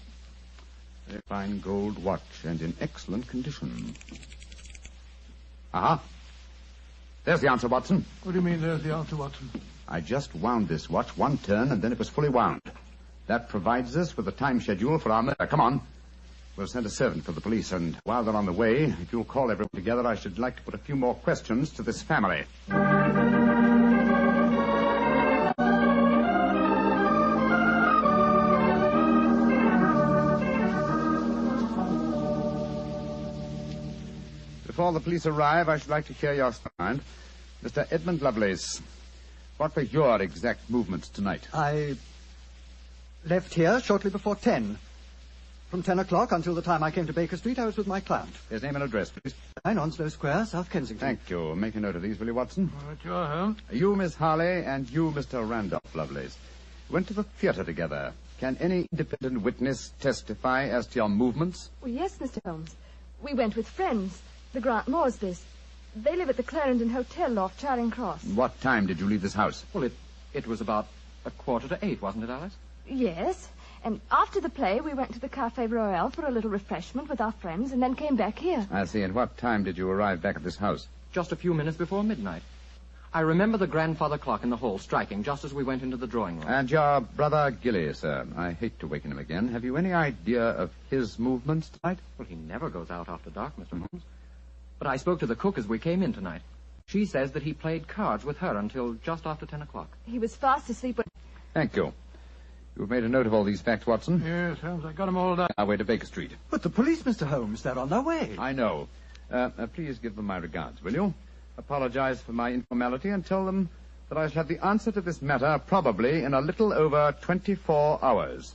Very fine gold watch and in excellent condition. Aha. There's the answer, Watson.
What do you mean, there's the answer, Watson?
I just wound this watch one turn, and then it was fully wound. That provides us with a time schedule for our murder. Come on. We'll send a servant for the police, and while they're on the way, if you'll call everyone together, I should like to put a few more questions to this family. Before the police arrive, I should like to hear your mind. Mr. Edmund Lovelace, what were your exact movements tonight?
I left here shortly before 10. From 10 o'clock until the time I came to Baker Street, I was with my client.
His name and address, please.
9 Onslow Square, South Kensington.
Thank you. Make a note of these, will you, Watson?
All right, you're home.
You, Miss Harley, and you, Mr. Randolph Lovelace, went to the theater together. Can any independent witness testify as to your movements?
Well, yes, Mr. Holmes. We went with friends, the Grant Moresbys. They live at the Clarendon Hotel off Charing Cross.
What time did you leave this house?
Well, it was about 7:45, wasn't it, Alice?
Yes. And after the play, we went to the Café Royal for a little refreshment with our friends and then came back here.
I see. And what time did you arrive back at this house?
Just a few minutes before midnight. I remember the grandfather clock in the hall striking just as we went into the drawing room.
And your brother Gilly, sir. I hate to waken him again. Have you any idea of his movements tonight?
Well, he never goes out after dark, Mr. Holmes. But I spoke to the cook as we came in tonight. She says that he played cards with her until just after 10 o'clock.
He was fast asleep when...
Thank you. You've made a note of all these facts, Watson?
Yes, Holmes, I got them all down.
Our way to Baker Street.
But the police, Mr. Holmes, they're on their way.
I know. Please give them my regards, will you? Apologize for my informality and tell them that I shall have the answer to this matter probably in a little over 24 hours.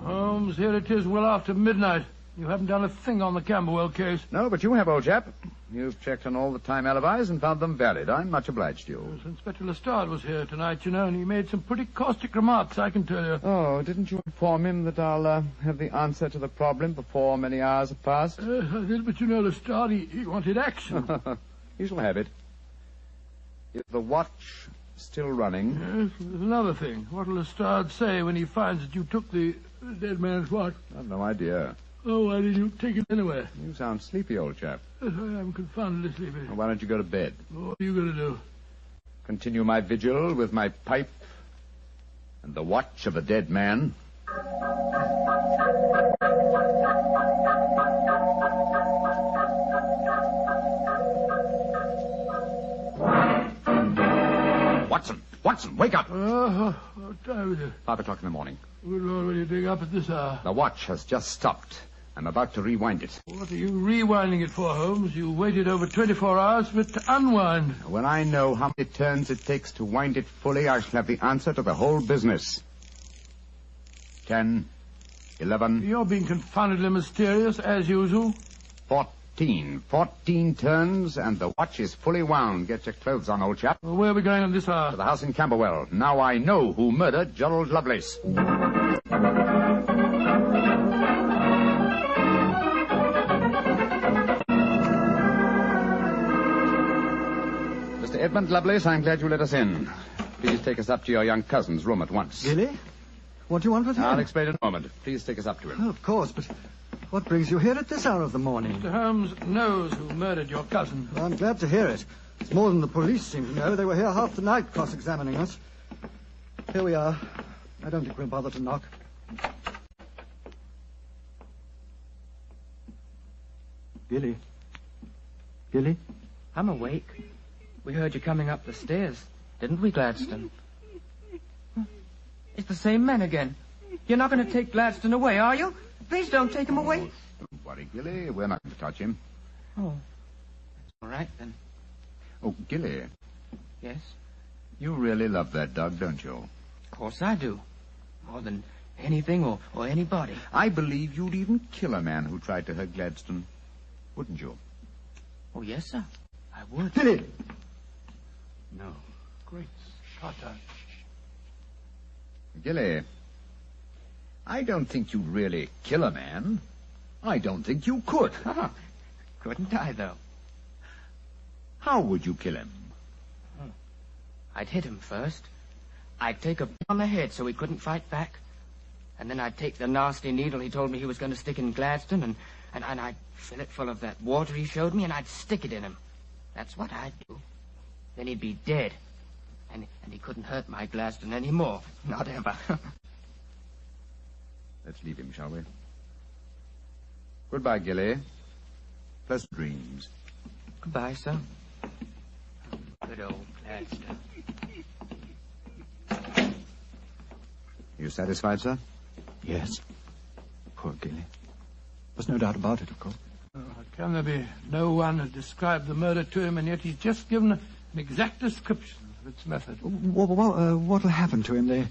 Holmes, here it is well after midnight. You haven't done a thing on the Camberwell case.
No, but you have, old chap. You've checked on all the time alibis and found them valid. I'm much obliged to you.
Yes, Inspector Lestrade was here tonight, you know, and he made some pretty caustic remarks, I can tell you.
Oh, didn't you inform him that I'll have the answer to the problem before many hours have passed?
I did, but you know, Lestrade, he wanted action.
He shall have it. Is the watch still running?
Yes, there's another thing. What'll Lestrade say when he finds that you took the dead man's watch?
I've no idea.
Oh, why did you take it anyway?
You sound sleepy, old chap.
Yes, I am confoundedly sleepy.
Well, why don't you go to bed?
What are you going to do?
Continue my vigil with my pipe and the watch of a dead man. Watson, wake up!
What time is it?
5 o'clock in the morning.
Good Lord, will you dig up at this hour?
The watch has just stopped. I'm about to rewind it.
What are you rewinding it for, Holmes? You waited over 24 hours for it to unwind.
When I know how many turns it takes to wind it fully, I shall have the answer to the whole business. 10, 11...
You're being confoundedly mysterious, as usual.
14 turns, and the watch is fully wound. Get your clothes on, old chap.
Well, where are we going on this hour?
To the house in Camberwell. Now I know who murdered Gerald Lovelace. Mr. Edmund Lovelace, I'm glad you let us in. Please take us up to your young cousin's room at once.
Gilly? What do you want with him?
I'll explain in a moment. Please take us up to him.
Oh, of course, but what brings you here at this hour of the morning?
Mr. Holmes knows who murdered your cousin.
Well, I'm glad to hear it. It's more than the police seem to know. They were here half the night cross-examining us. Here we are. I don't think we'll bother to knock. Gilly? Gilly?
I'm awake. We heard you coming up the stairs, didn't we, Gladstone? It's the same man again. You're not going to take Gladstone away, are you? Please don't take him away.
Don't worry, Gilly. We're not going to touch him.
Oh, that's all right, then.
Oh, Gilly.
Yes?
You really love that dog, don't you?
Of course I do. More than anything or anybody.
I believe you'd even kill a man who tried to hurt Gladstone. wouldn't you?
Oh, yes, sir. I would.
Billy!
No. Great Scott.
Gilly, I don't think you'd really kill a man. I don't think you could.
Couldn't I, though?
How would you kill him?
I'd hit him first. I'd take a beat on the head so he couldn't fight back. And then I'd take the nasty needle he told me he was going to stick in Gladstone, and I'd fill it full of that water he showed me, and I'd stick it in him. That's what I'd do. Then he'd be dead. And he couldn't hurt my Gladstone anymore. Not ever.
Let's leave him, shall we? Goodbye, Gilly. Pleasant dreams.
Goodbye, sir. Good old Gladstone.
You satisfied, sir?
Yes. Poor Gilly. There's no doubt about it, of course.
Can there be no one who described the murder to him, and yet he's just given an exact description of its method?
What'll happen to him?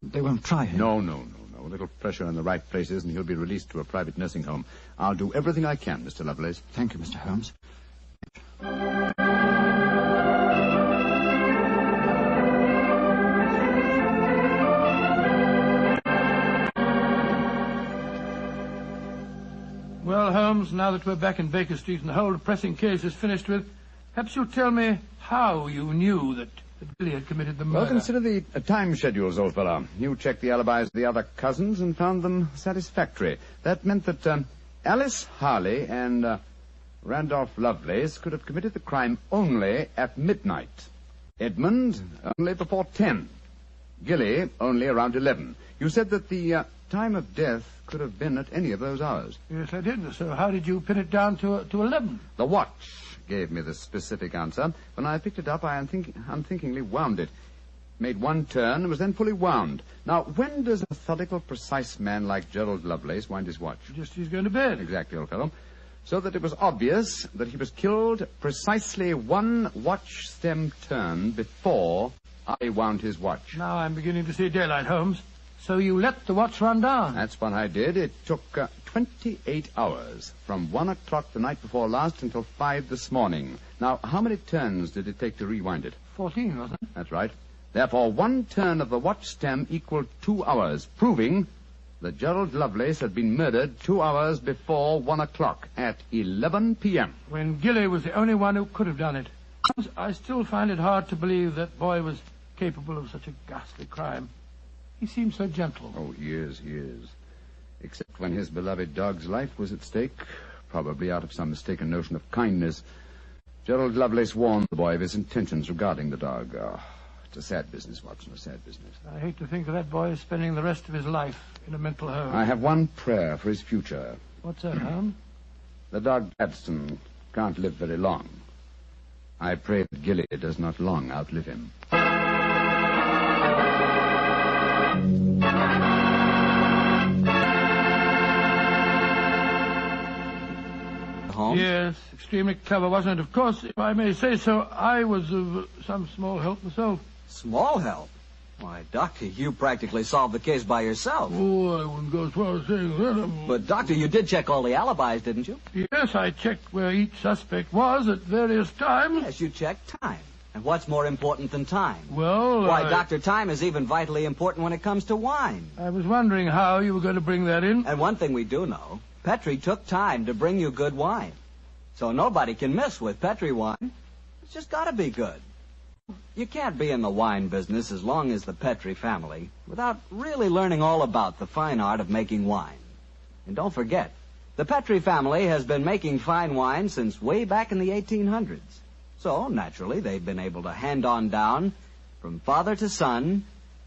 They won't try him.
No. A little pressure in the right places, and he'll be released to a private nursing home. I'll do everything I can, Mr. Lovelace.
Thank you, Mr. Holmes.
Well, Holmes, now that we're back in Baker Street and the whole depressing case is finished with, perhaps you'll tell me how you knew that Billy had committed the murder.
Well, consider the time schedules, old fellow. You checked the alibis of the other cousins and found them satisfactory. That meant that Alice Harley and Randolph Lovelace could have committed the crime only at midnight. Edmund only before 10. Gilly only around 11. You said that the time of death could have been at any of those hours.
Yes, I did. So how did you pin it down to 11?
The watch gave me the specific answer. When I picked it up, I unthinkingly wound it. Made one turn and was then fully wound. Now, when does a methodical, precise man like Gerald Lovelace wind his watch?
Just as he's going to bed.
Exactly, old fellow. So that it was obvious that he was killed precisely one watch stem turn before I wound his watch.
Now I'm beginning to see daylight, Holmes. So you let the watch run down?
That's what I did. It took 28 hours, from 1 o'clock the night before last until 5 this morning. Now, how many turns did it take to rewind it?
14, wasn't it?
That's right. Therefore, one turn of the watch stem equaled 2 hours, proving that Gerald Lovelace had been murdered 2 hours before 1 o'clock at 11 p.m.
When Gilly was the only one who could have done it. I still find it hard to believe that boy was capable of such a ghastly crime. He seemed so gentle.
Oh, he is. Except when his beloved dog's life was at stake, probably out of some mistaken notion of kindness. Gerald Lovelace warned the boy of his intentions regarding the dog. Oh, it's a sad business, Watson, a sad business.
I hate to think that that boy is spending the rest of his life in a mental home.
I have one prayer for his future.
What's that, Holmes?
The dog Gladstone can't live very long. I pray that Gilly does not long outlive him.
Holmes?
Yes, extremely clever, wasn't it? Of course, if I may say so, I was of some small help myself.
Small help? Why, Doctor, you practically solved the case by yourself.
Oh, I wouldn't go as far as saying that.
But, Doctor, you did check all the alibis, didn't you?
Yes, I checked where each suspect was at various times.
Yes, you checked time. And what's more important than time?
Well,
Why, Doctor, time is even vitally important when it comes to wine.
I was wondering how you were going to bring that in.
And one thing we do know, Petri took time to bring you good wine. So nobody can miss with Petri wine. It's just got to be good. You can't be in the wine business as long as the Petri family without really learning all about the fine art of making wine. And don't forget, the Petri family has been making fine wine since way back in the 1800s. So, naturally, they've been able to hand on down, from father to son,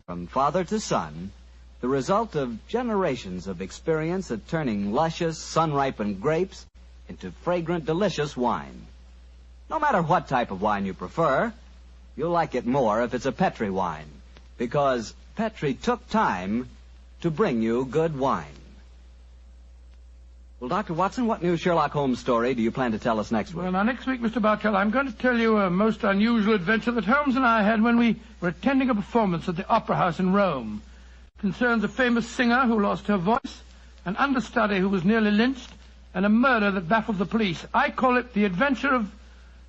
the result of generations of experience at turning luscious, sun-ripened grapes into fragrant, delicious wine. No matter what type of wine you prefer, you'll like it more if it's a Petri wine, because Petri took time to bring you good wine. Well, Dr. Watson, what new Sherlock Holmes story do you plan to tell us next week?
Well, now, next week, Mr. Bartell, I'm going to tell you a most unusual adventure that Holmes and I had when we were attending a performance at the Opera House in Rome. It concerns a famous singer who lost her voice, an understudy who was nearly lynched, and a murder that baffled the police. I call it The Adventure of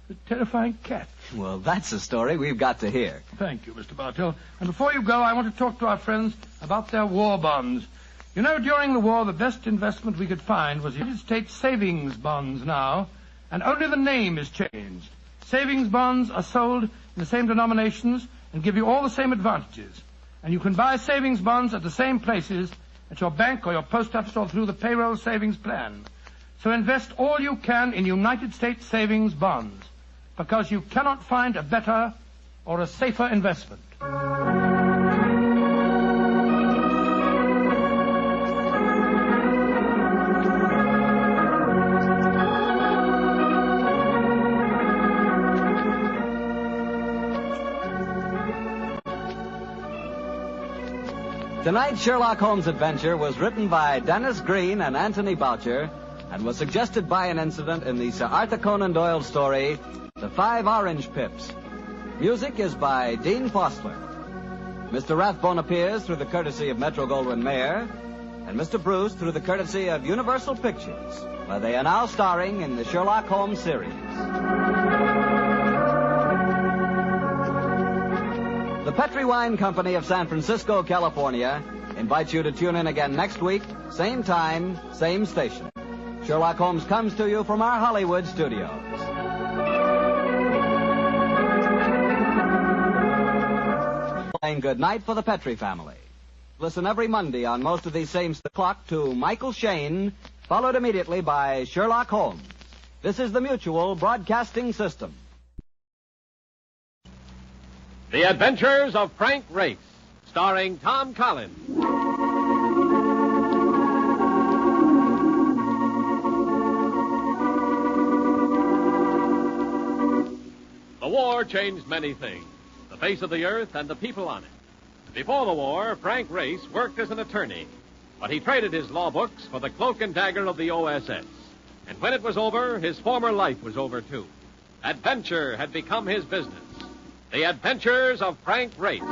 the Terrifying Cat.
Well, that's a story we've got to hear.
Thank you, Mr. Bartell. And before you go, I want to talk to our friends about their war bonds. You know, during the war, the best investment we could find was United States savings bonds now, and only the name is changed. Savings bonds are sold in the same denominations and give you all the same advantages. And you can buy savings bonds at the same places at your bank or your post office or through the payroll savings plan. So invest all you can in United States savings bonds, because you cannot find a better or a safer investment.
Tonight's Sherlock Holmes adventure was written by Dennis Green and Anthony Boucher and was suggested by an incident in the Sir Arthur Conan Doyle story, The 5 Orange Pips. Music is by Dean Fostler. Mr. Rathbone appears through the courtesy of Metro-Goldwyn-Mayer, and Mr. Bruce through the courtesy of Universal Pictures, where they are now starring in the Sherlock Holmes series. The Petri Wine Company of San Francisco, California, invites you to tune in again next week, same time, same station. Sherlock Holmes comes to you from our Hollywood studios. Playing Good Night for the Petri family. Listen every Monday on most of these same clock to Michael Shayne, followed immediately by Sherlock Holmes. This is the Mutual Broadcasting System.
The Adventures of Frank Race, starring Tom Collins. The war changed many things, the face of the earth and the people on it. Before the war, Frank Race worked as an attorney, but he traded his law books for the cloak and dagger of the OSS. And when it was over, his former life was over, too. Adventure had become his business. The Adventures of Frank Race.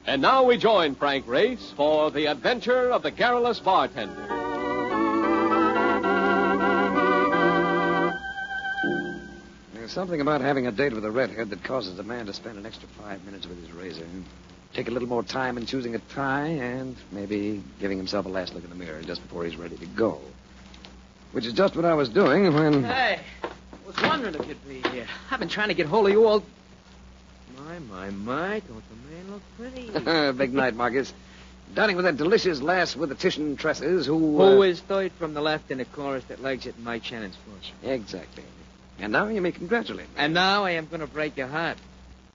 And now we join Frank Race for The Adventure of the Garrulous Bartender.
There's something about having a date with a redhead that causes a man to spend an extra 5 minutes with his razor. Take a little more time in choosing a tie and maybe giving himself a last look in the mirror just before he's ready to go. Which is just what I was doing when...
Hey, I was wondering if you'd be here. I've been trying to get hold of you all... My, don't the man look pretty?
Big night, Marcus. Dining with that delicious lass with the Titian tresses
Who is third from the left in the chorus that legs it in Mike Shannon's flush.
Exactly. And now you may congratulate me.
And now I am going to break your heart.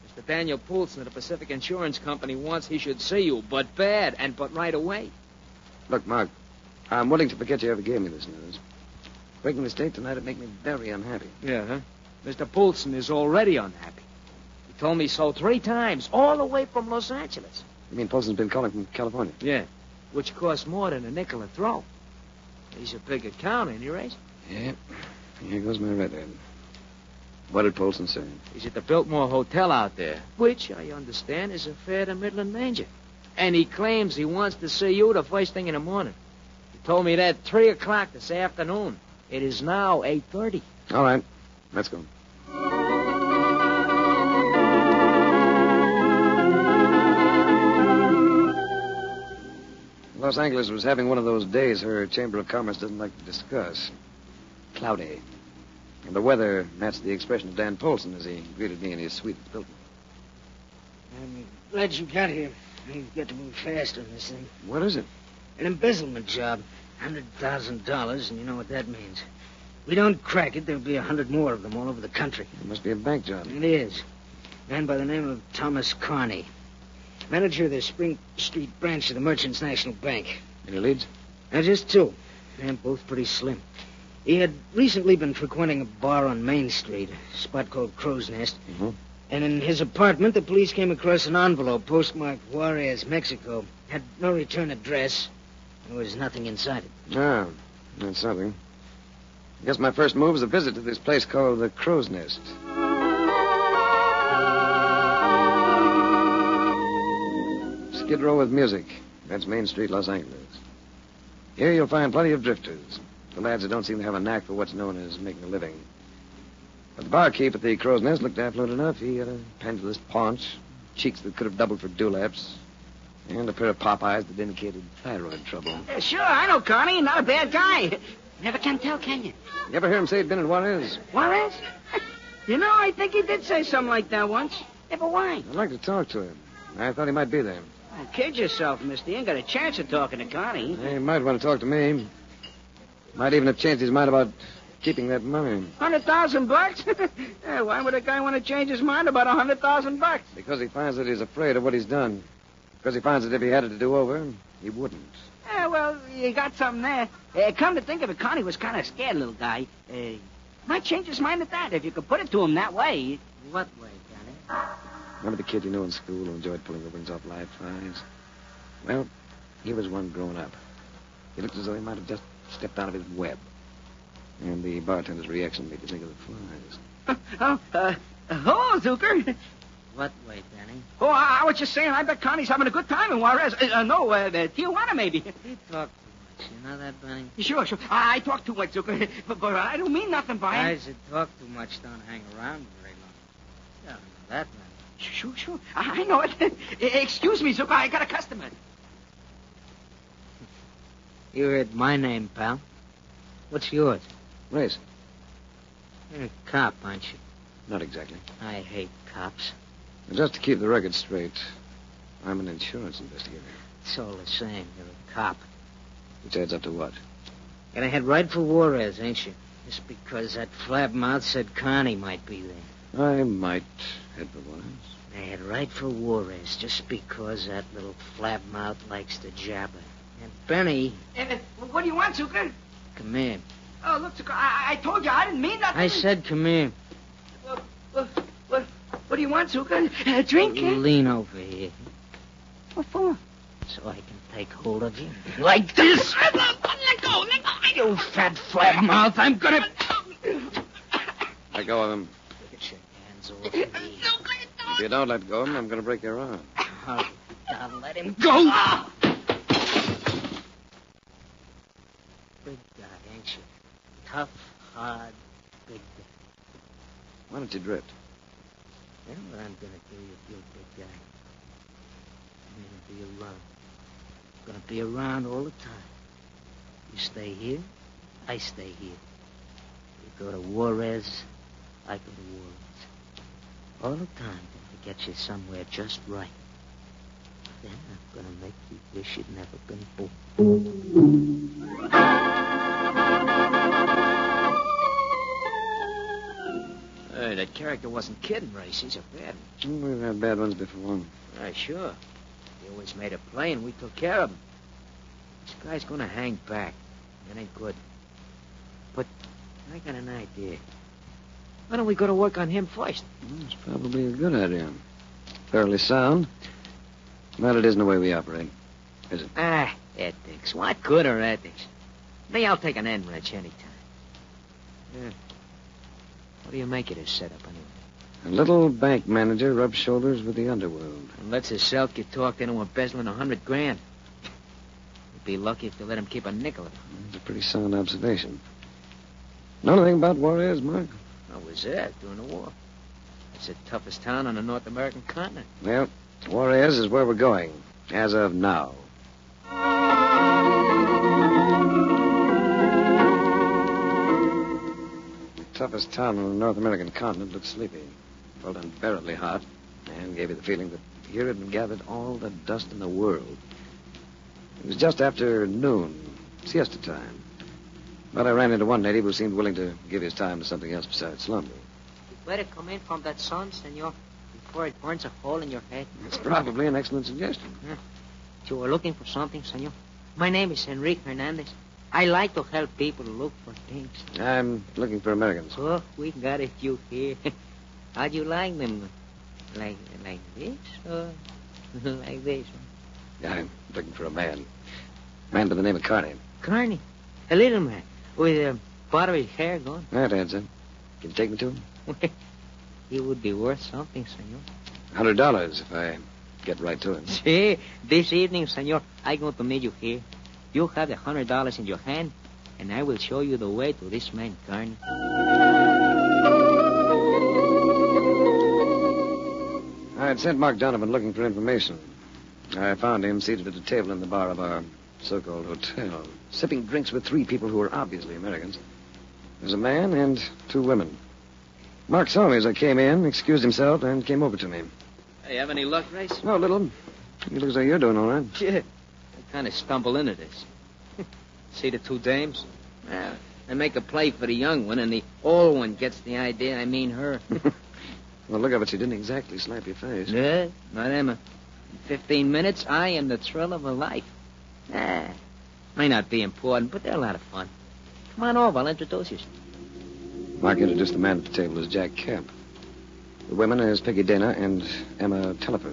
Mr. Daniel Poulsen of the Pacific Insurance Company wants he should see you, but bad, and but right away.
Look, Mark, I'm willing to forget you ever gave me this news. Breaking this date tonight would make me very unhappy.
Yeah, huh? Mr. Poulsen is already unhappy. He told me so 3 times, all the way from Los Angeles.
You mean Poulsen's been calling from California?
Yeah, which costs more than a nickel a throw. He's a big account, ain't he, Race?
Yeah. Here goes my redhead. What did Poulsen say?
He's at the Biltmore Hotel out there, which, I understand, is a fair to Midland manger. And he claims he wants to see you the first thing in the morning. He told me that 3 o'clock this afternoon. It is now 8:30.
All right. Let's go. Los Angeles was having one of those days her Chamber of Commerce doesn't like to discuss. Cloudy. And the weather matched the expression of Dan Polson as he greeted me in his suite at Bilton.
I'm glad you got here. You've got to move fast on this thing.
What is it?
An embezzlement job. $100,000, and you know what that means. If we don't crack it, there'll be 100 more of them all over the country.
It must be a bank job.
It is. A man by the name of Thomas Carney. Manager of the Spring Street branch of the Merchants National Bank.
Any leads?
Just two. And both pretty slim. He had recently been frequenting a bar on Main Street, a spot called Crow's Nest.
Mm-hmm.
And in his apartment, the police came across an envelope postmarked Juarez, Mexico. Had no return address. There was nothing inside it.
Ah, that's something. I guess my first move was a visit to this place called the Crow's Nest. Skid Row with music. That's Main Street, Los Angeles. Here you'll find plenty of drifters. The lads that don't seem to have a knack for what's known as making a living. But the barkeep at the Crow's Nest looked affluent enough. He had a pendulous paunch, cheeks that could have doubled for dewlaps, and a pair of pop eyes that indicated thyroid trouble.
Sure, I know Carney. Not a bad guy. Never can tell, can you?
You ever hear him say he'd been in Juarez?
Juarez? You know, I think he did say something like that once. Ever why?
I'd like to talk to him. I thought he might be there.
Don't kid yourself, mister. You ain't got a chance of talking to Carney.
He might want to talk to me. Might even have changed his mind about keeping that money.
$100,000? Why would a guy want to change his mind about $100,000?
Because he finds that he's afraid of what he's done. Because he finds that if he had it to do over, he wouldn't.
Well, you got something there. Come to think of it, Carney was kind of scared, little guy. Might change his mind at that, if you could put it to him that way. What way, Carney?
Remember the kid you knew in school who enjoyed pulling the wings off live flies? Well, he was one grown up. He looked as though he might have just stepped out of his web. And the bartender's reaction made me think of the flies.
Hello, Zucker. What way, Danny? Oh, I was just saying, I bet Connie's having a good time in Juarez. Tijuana, maybe. You talk too much. You know that, Benny? Sure. I talk too much, Zucker. But I don't mean nothing by it. Guys that talk too much don't hang around very long. You don't know that, man. Sure. I know it. Excuse me, Zucker. I got a customer. You heard my name, pal. What's yours?
Race.
You're a cop, aren't you?
Not exactly.
I hate cops.
Just to keep the record straight, I'm an insurance investigator.
It's all the same. You're a cop.
Which adds up to what?
Gonna head right for Juarez, ain't you? Just because that flabmouth said Carney might be there.
I might head for Juarez.
I head right for Juarez just because that little flabmouth likes to jabber. And Benny... what do you want, Zucker? Come here. Oh, look, Zucker, I told you I didn't mean nothing. I said come here. What do you want, Zucker? A drink? Lean over here. What for? So I can take hold of you. Like this. Let go. You fat flabmouth. I'm gonna...
Let go of him.
Get your hands off me.
If you don't let go of him, I'm going to break your arm.
I'll let him go. Big guy, ain't you? Tough, hard, big guy.
Why don't you drift?
Well, what I'm going to do, you big guy. I'm going to be around. I'm going to be around all the time. You stay here, I stay here. You go to Juarez, I go to Juarez. All the time to get you somewhere just right. Then I'm going to make you wish you'd never been born. Hey, that character wasn't kidding, Race. He's a bad one.
We've had bad ones before.
Sure. He always made a play, and we took care of him. This guy's going to hang back. That ain't good. But I got an idea. Why don't we go to work on him first?
It's probably a good idea. Fairly sound. But it isn't the way we operate, is it?
Ethics. What good are ethics? Me, I'll take an end wrench anytime. Yeah. What do you make of this setup, anyway?
A little bank manager rubs shoulders with the underworld.
And lets himself get talked into embezzling $100,000. You'd be lucky if they let him keep a nickel of it.
It's a pretty sound observation. Know anything about Juarez, Mark?
I was there during the war. It's the toughest town on the North American continent.
Well, Juarez is where we're going, as of now. toughest town on the North American continent looked sleepy, felt unbearably hot, and gave you the feeling that here had been gathered all the dust in the world. It was just after noon, siesta time. But I ran into one native who seemed willing to give his time to something else besides slumber.
You better come in from that sun, senor, before it burns a hole in your head.
It's probably an excellent suggestion.
Yeah. You were looking for something, senor? My name is Enrique Hernandez. I like to help people look for things.
I'm looking for Americans.
Oh, we got a few here. How'd you like them? Like this or like this?
Yeah, I'm looking for a man. A man by the name of Carney.
Carney? A little man with part of his hair gone?
That adds up. Can you take me to him?
He would be worth something, senor.
$100 if I get right to him.
See, this evening, senor, I'm going to meet you here. You have the $100 in your hand, and I will show you the way to this man, Carney.
I had sent Mark Donovan looking for information. I found him seated at a table in the bar of our so-called hotel, sipping drinks with 3 people who were obviously Americans. There was a man and 2 women. Mark saw me as I came in, excused himself, and came over to me.
Hey, have any luck, Race?
No, little. You look as though you're doing all right.
Yeah. I kind of stumble into this. See the 2 dames? Well, I make a play for the young one, and the old one gets the idea I mean her.
Well, look at it. She didn't exactly slap your face.
Yeah, not Emma. In 15 minutes, I am the thrill of her life. May not be important, but they're a lot of fun. Come on over, I'll introduce you.
Mark introduced the man at the table as Jack Kemp. The women as Peggy Dana and Emma Tellifer.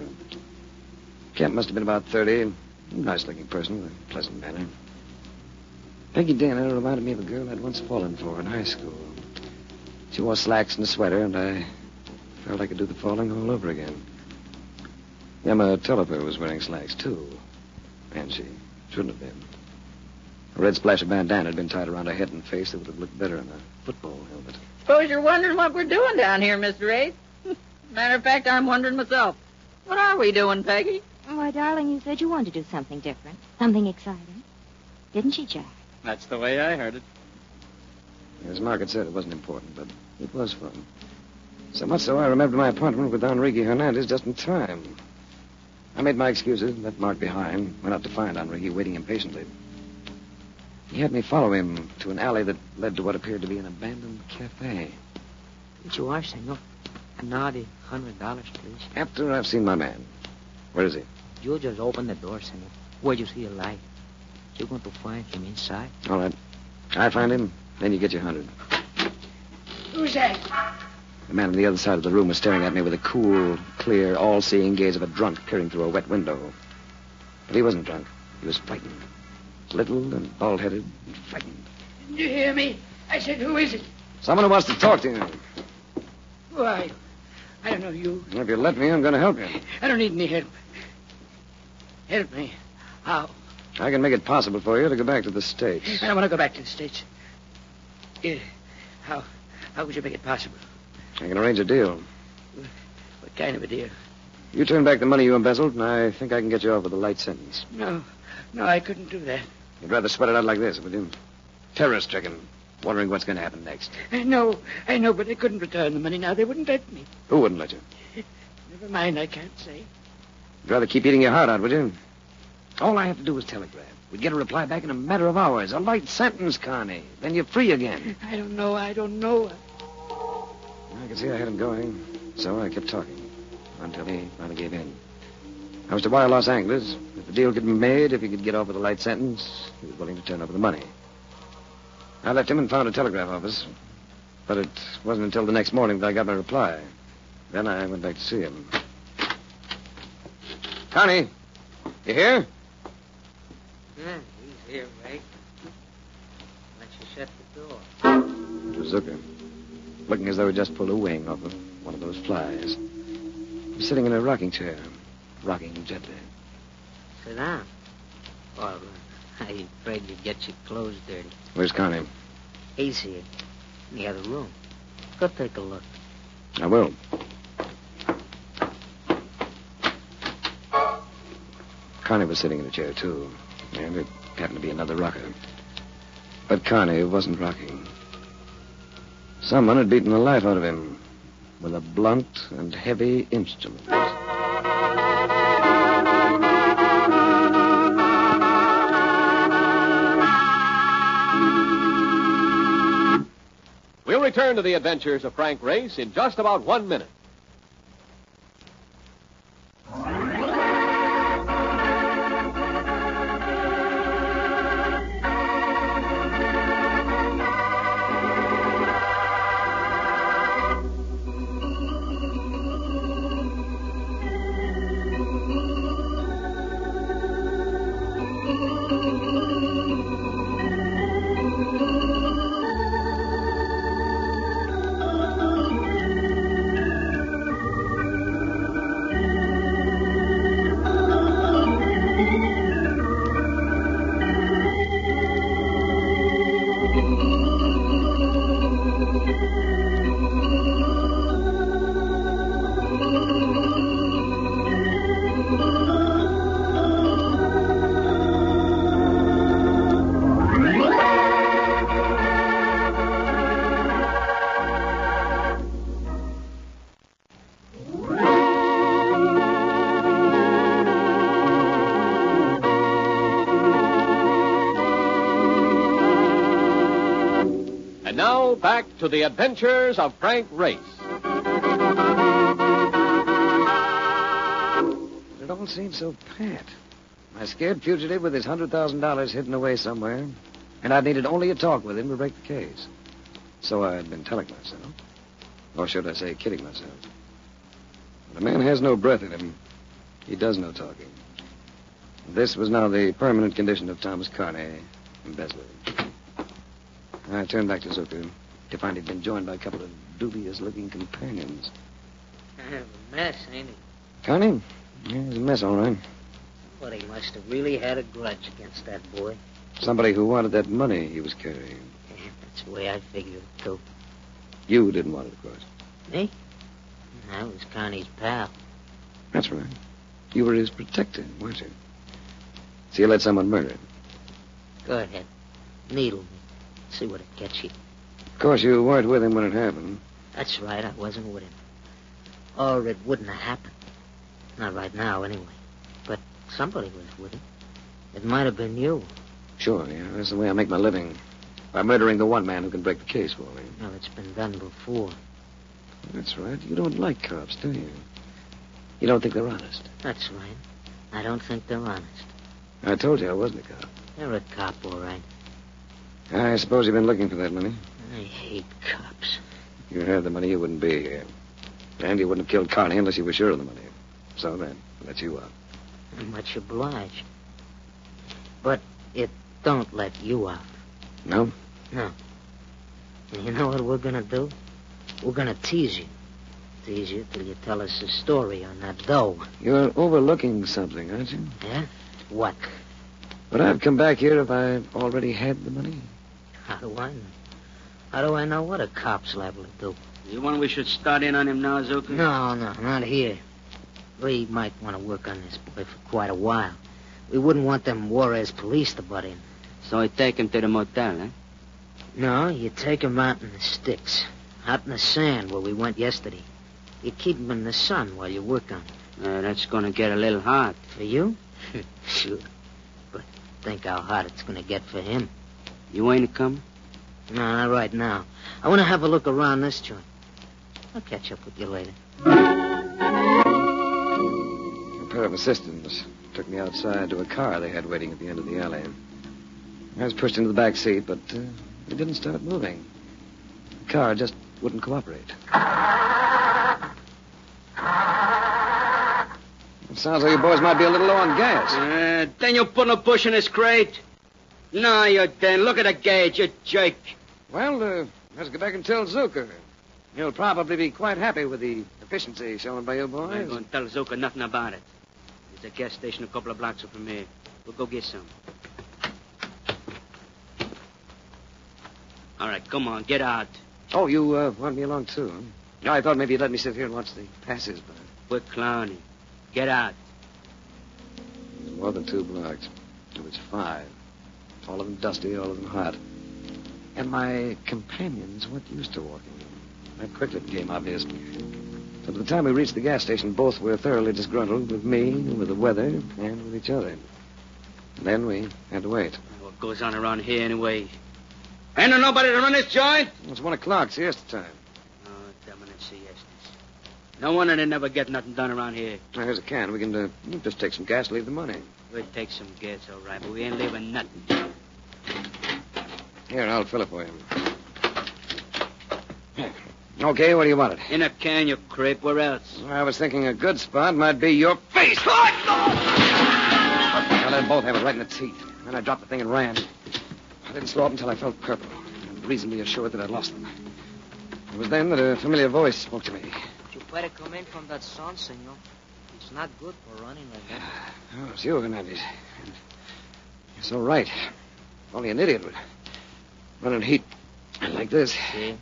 Kemp must have been about 30. Nice-looking person with a pleasant manner. Peggy Dana reminded me of a girl I'd once fallen for in high school. She wore slacks and a sweater, and I felt I could do the falling all over again. Emma Tellifer was wearing slacks, too. And she shouldn't have been. A red splash of bandana had been tied around her head and face that would have looked better in a football helmet.
Suppose you're wondering what we're doing down here, Mr. Ace. Matter of fact, I'm wondering myself. What are we doing, Peggy?
Why, darling, you said you wanted to do something different, something exciting. Didn't she, Jack?
That's the way I heard it.
As Mark had said, it wasn't important, but it was fun. So much so I remembered my appointment with Enrique Hernandez just in time. I made my excuses, left Mark behind, went out to find Enrique waiting impatiently. He had me follow him to an alley that led to what appeared to be an abandoned cafe.
What you are, senor? And now the $100, please.
After I've seen my man. Where is he?
You just open the door, senor. Where you see a light. You're going to find him inside.
All right. I find him, then you get your 100.
Who's that?
The man on the other side of the room was staring at me with a cool, clear, all-seeing gaze of a drunk peering through a wet window. But he wasn't drunk. He was frightened. Little and bald-headed and frightened.
Did you hear me? I said, who is it?
Someone who wants to talk to you.
Who are you? I don't know you.
If you let me, I'm going to help you.
I don't need any help. Help me. How?
I can make it possible for you to go back to the States.
I don't want to go back to the States. How would you make it possible?
I can arrange a deal.
What kind of a deal?
You turn back the money you embezzled, and I think I can get you off with a light sentence.
No, I couldn't do that.
You'd rather sweat it out like this, would you? Terror-stricken, wondering what's going to happen next.
I know, but I couldn't return the money now. They wouldn't let me.
Who wouldn't let you?
Never mind, I can't say.
You'd rather keep eating your heart out, would you? All I have to do is telegraph. We'd get a reply back in a matter of hours. A light sentence, Connie. Then you're free again.
I don't know.
I could see I had him going, so I kept talking until he finally gave in. I was to wire Los Angeles. If the deal could be made, if he could get off with a light sentence, he was willing to turn over the money. I left him and found a telegraph office, but it wasn't until the next morning that I got my reply. Then I went back to see him. Connie, you here?
Yeah, he's here, Ray. Why don't you shut the door?
It was Zucker, looking as though he just pulled a wing off of one of those flies. He was sitting in a rocking chair, rocking gently.
Sit down. Oh, I'm afraid you'd get your clothes dirty.
Where's Connie?
He's here, in the other room. Go take a look.
I will. Connie was sitting in a chair, too. And it happened to be another rocker. But Connie wasn't rocking. Someone had beaten the life out of him with a blunt and heavy instrument.
We'll return to the adventures of Frank Race in just about 1 minute. Now, back to the adventures of Frank Race.
It all seemed so pat. My scared fugitive with his $100,000 hidden away somewhere, and I needed only a talk with him to break the case. So I had been telling myself. Or should I say, kidding myself. When a man has no breath in him, he does no talking. This was now the permanent condition of Thomas Carney embezzler. I turned back to Zucker to find he'd been joined by a couple of dubious-looking companions.
Kind of a mess, ain't he?
Carney? Yeah, he's a mess, all right.
Somebody must have really had a grudge against that boy.
Somebody who wanted that money he was carrying.
Yeah, that's the way I figured it, too.
You didn't want it, of course.
Me? I was Connie's pal.
That's right. You were his protector, weren't you? So you let someone murder him.
Go ahead. Needle me. See what it gets you.
Of course, you weren't with him when it happened.
That's right, I wasn't with him. Or it wouldn't have happened. Not right now, anyway. But somebody was with him. It might have been you.
Sure, yeah. That's the way I make my living. By murdering the one man who can break the case for me.
Well, it's been done before.
That's right. You don't like cops, do you? You don't think they're honest.
That's right. I don't think they're honest.
I told you I wasn't a cop.
You're a cop, all right.
I suppose you've been looking for that money.
I hate cops.
If you had the money, you wouldn't be here. And you wouldn't have killed Carney unless you were sure of the money. So then, let you out.
I'm much obliged. But it don't let you out.
No?
No. And you know what we're gonna do? We're gonna tease you. Tease you till you tell us a story on that dough.
You're overlooking something, aren't you?
Yeah? What?
Would I have come back here if I already had the money?
How do I know? How do I know what a cop's liable to do? You want we should start in on him now, Zucker? No, not here. We might want to work on this boy for quite a while. We wouldn't want them Juarez police to butt in.
So you take him to the motel, eh?
No, you take him out in the sticks. Out in the sand where we went yesterday. You keep him in the sun while you work on him.
That's going to get a little hot.
For you? Sure. But think how hot it's going to get for him.
You ain't coming?
No, not right now. I want to have a look around this joint. I'll catch up with you later.
A pair of assistants took me outside to a car they had waiting at the end of the alley. I was pushed into the back seat, but it didn't start moving. The car just wouldn't cooperate. It sounds like you boys might be a little low on gas.
Then you put no push in this crate. No, you didn't. Look at the gauge, you jerk.
Well, let's go back and tell Zucker. He'll probably be quite happy with the efficiency shown by you boys.
I ain't going to tell Zucker nothing about it. There's a gas station a couple of blocks from here. We'll go get some. All right, come on, get out.
Oh, you want me along, too, huh? No, I thought maybe you'd let me sit here and watch the passers-by.
We're clowning. Get out.
It's more than 2 blocks. It was 5. All of them dusty, all of them hot. And my companions weren't used to walking That quickly became obvious. So by the time we reached the gas station, both were thoroughly disgruntled with me, with the weather, and with each other. And then we had to wait.
What goes on around here anyway? Ain't there nobody to run this joint?
It's 1 o'clock, siesta time.
Oh, dominant siestas. No wonder they never get nothing done around here.
Now, here's a can. We can just take some gas and leave the money.
We'll take some gas, all right, but we ain't leaving nothing.
Here, I'll fill it for you. Okay, where do you want it?
In a can, you creep. Where else?
I was thinking a good spot might be your face. I let them both have it right in the teeth. Then I dropped the thing and ran. I didn't slow up until I felt purple, and reasonably assured that I'd lost them. It was then that a familiar voice spoke to me.
You better come in from that sun, senor. It's not good for running like that.
Oh, it's you, Hernandez. You're so right. Only an idiot would run in heat like this.
See.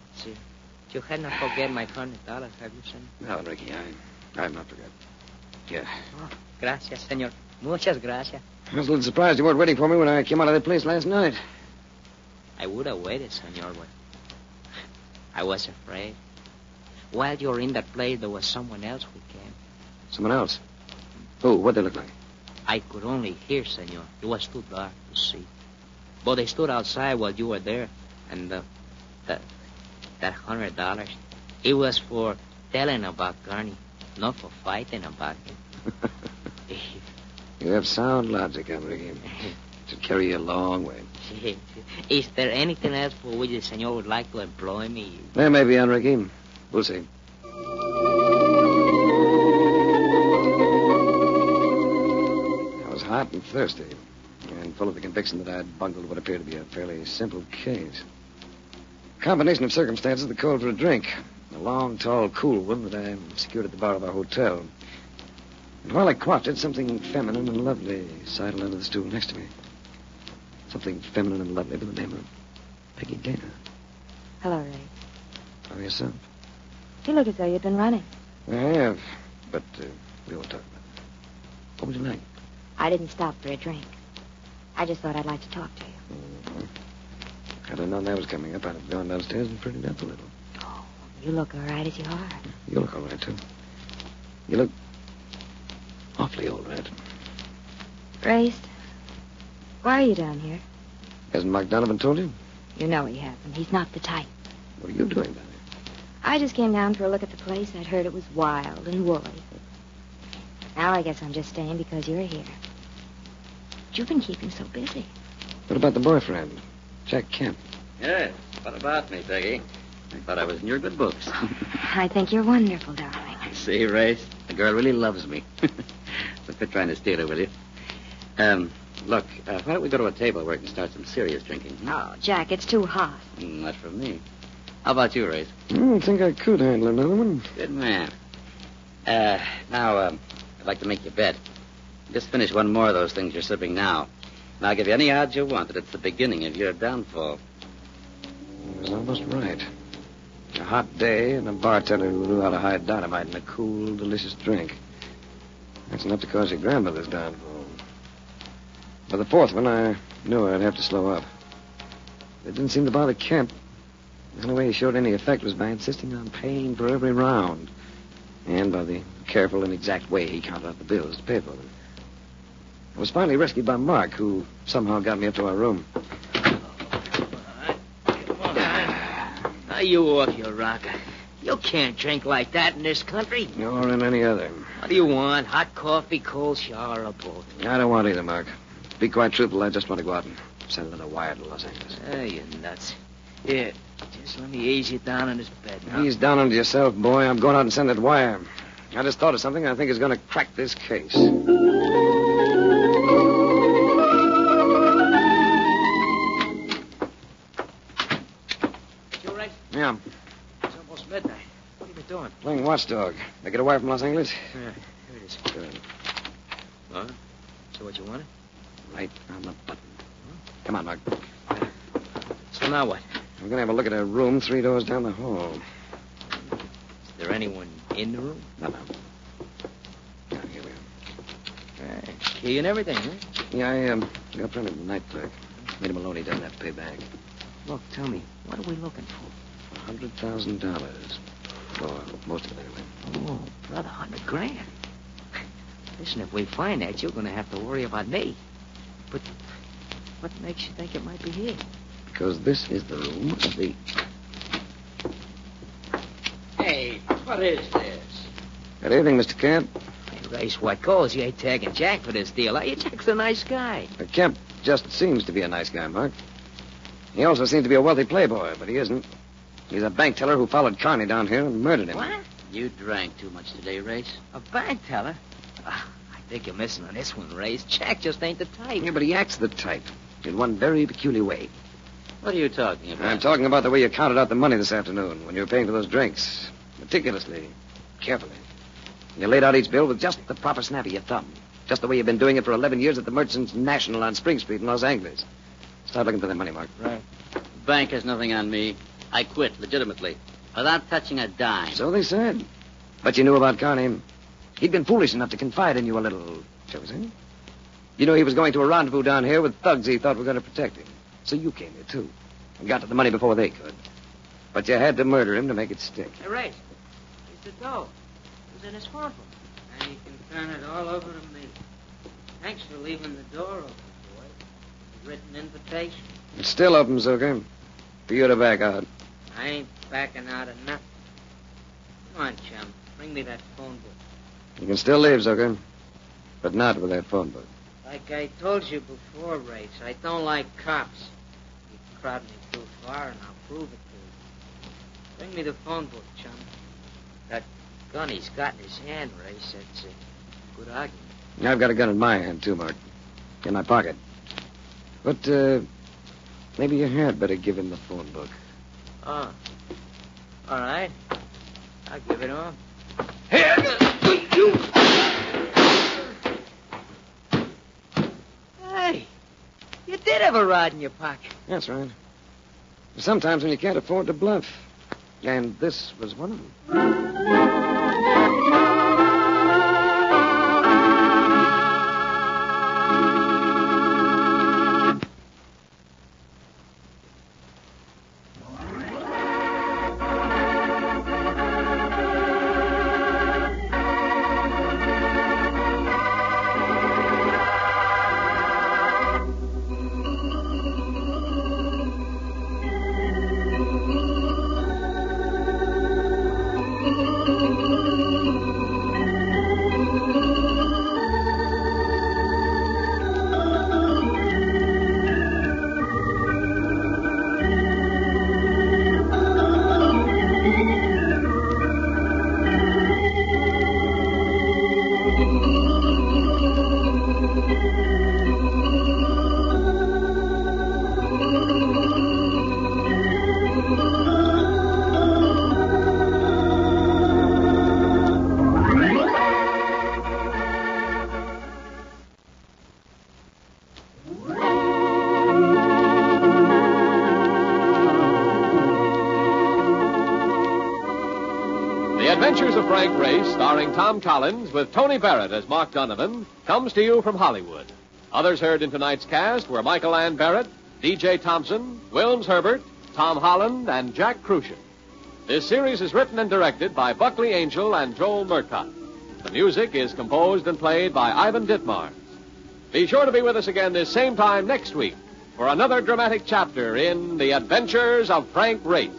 You had not forget my $100, have you, senor?
No, Ricky, I have not forgot. Yeah.
Oh, gracias, senor. Muchas gracias.
I was a little surprised you weren't waiting for me when I came out of that place last night.
I would have waited, senor, but I was afraid. While you were in that place, there was someone else who came.
Someone else? Who? What'd they look like?
I could only hear, senor. It was too dark to see. But they stood outside while you were there, and that $100, it was for telling about Garney, not for fighting about him.
You have sound logic, Enrique. It should carry you a long way.
Is there anything else for which the senor would like to employ me?
There may be, Enrique. We'll see. I was hot and thirsty, and full of the conviction that I'd bungled what appeared to be a fairly simple case. A combination of circumstances that called for a drink. A long, tall, cool one that I secured at the bar of our hotel. And while I quaffed it, something feminine and lovely sidled under the stool next to me. Something feminine and lovely by the name of Peggy Dana.
Hello, Ray.
How are yourself?
You look as though you'd been running.
I have, but we won't talk about it. What would you like?
I didn't stop for a drink. I just thought I'd like to talk to you.
Mm-hmm. Had I known that was coming up, I'd have gone downstairs and prettied up a little.
Oh, you look all right as you are.
You look all right, too. You look awfully all right.
Grace, why are you down here?
Hasn't Mark Donovan told you?
You know he hasn't. He's not the type.
What are you doing down here?
I just came down for a look at the place. I'd heard it was wild and woolly. Now I guess I'm just staying because you're here. But you've been keeping so busy.
What about the boyfriend, Jack Kemp?
Yes, what about me, Peggy? I thought I was in your good books.
I think you're wonderful, darling.
See, Race, the girl really loves me. So quit trying to steal her, will you? Look, why don't we go to a table where we can start some serious drinking?
Oh, Jack, it's too hot.
Not for me. How about you, Race?
I think I could handle another one.
Good man. Now, I'd like to make you a bet. Just finish one more of those things you're sipping now. And I'll give you any odds you want that it's the beginning of your downfall.
He was almost right. A hot day and a bartender who knew how to hide dynamite in a cool, delicious drink. That's enough to cause your grandmother's downfall. By the fourth one, I knew I'd have to slow up. It didn't seem to bother Kemp. The only way he showed any effect was by insisting on paying for every round. And by the careful and exact way he counted out the bills to pay for them. I was finally rescued by Mark, who somehow got me up to our room.
Are you off your rocker? You can't drink like that in this country.
Nor in any other.
What do you want? Hot coffee, cold shower, or both?
I don't want either, Mark. To be quite truthful, I just want to go out and send another wire to Los Angeles.
Hey, you nuts. Here, just let me ease you down on this bed now.
Ease down onto yourself, boy. I'm going out and send that wire. I just thought of something I think is going to crack this case. Yeah.
It's almost midnight. What have you been doing?
Playing watchdog. I get a wire from Los Angeles?
Yeah, here it is.
Good.
Well, so what you wanted?
Right on the button. Come on, Mark.
So now what?
We're going to have a look at a room 3 doors down the hall.
Is there anyone in the room?
No. Here we are.
Key and everything, huh?
Yeah, I got printed a night clerk. Made him alone. He doesn't have to pay back.
Look, tell me, what are we looking for?
$100,000. Or most of it, anyway.
Oh, brother, $100,000. Listen, if we find that, you're going to have to worry about me. But what makes you think it might be here?
Because this is the room of the...
Hey, what is this?
Good evening, Mr. Kemp.
Hey, Race, what goes? You ain't tagging Jack for this deal, are you? Jack's a nice guy.
Kemp just seems to be a nice guy, Mark. He also seems to be a wealthy playboy, but he isn't. He's a bank teller who followed Carney down here and murdered him.
What?
You drank too much today, Race.
A bank teller? I think you're missing on this one, Race. Jack just ain't the type.
Yeah, but he acts the type in one very peculiar way.
What are you talking about?
I'm talking about the way you counted out the money this afternoon when you were paying for those drinks. Meticulously, carefully. You laid out each bill with just the proper snap of your thumb. Just the way you've been doing it for 11 years at the Merchants National on Spring Street in Los Angeles. Start looking for that money, Mark.
Right. The bank has nothing on me. I quit, legitimately, without touching a dime.
So they said. But you knew about Carney. He'd been foolish enough to confide in you a little, shall we say? You knew he was going to a rendezvous down here with thugs he thought were going to protect him. So you came here, too, and got to the money before they could. But you had to murder him to make it stick.
Hey, Race, here's the dough. It was in his phone book. And you can turn it all over to me. Thanks for leaving the door open, boy. A written invitation.
It's still open, Zucker. For you to back out.
I ain't backing out of nothing. Come on, chum. Bring me that phone book.
You can still leave, Zucker. But not with that phone book.
Like I told you before, Race, I don't like cops. You crowd me too far, and I'll prove it to you. Bring me the phone book, chum. That gun he's got in his hand, Race, that's a good argument.
I've got a gun in my hand, too, Mark. In my pocket. But, maybe you had better give him the phone book.
Oh. All right. I'll give it on.
Here!
Hey, you did have a rod in your pocket.
That's right. Sometimes when you can't afford to bluff. And this was one of them.
The Adventures of Frank Race, starring Tom Collins with Tony Barrett as Mark Donovan, comes to you from Hollywood. Others heard in tonight's cast were Michael Ann Barrett, D.J. Thompson, Wilms Herbert, Tom Holland, and Jack Crucian. This series is written and directed by Buckley Angel and Joel Murcott. The music is composed and played by Ivan Ditmars. Be sure to be with us again this same time next week for another dramatic chapter in The Adventures of Frank Race.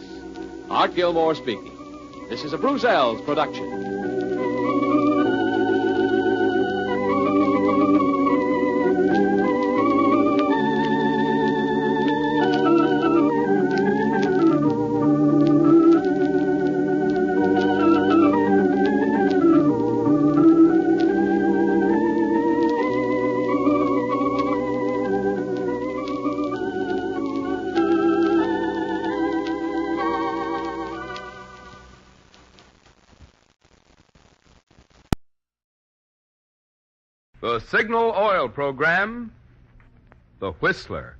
Art Gilmore speaking. This is a Brussels production.
The Signal Oil Program, The Whistler.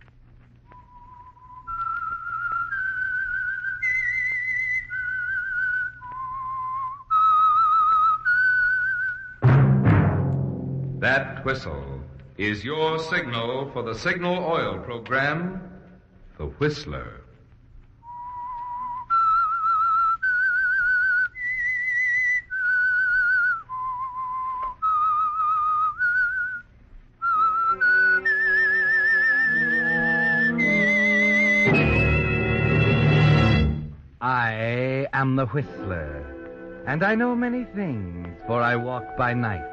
That whistle is your signal for the Signal Oil Program, The Whistler.
am the Whistler, and I know many things, for I walk by night.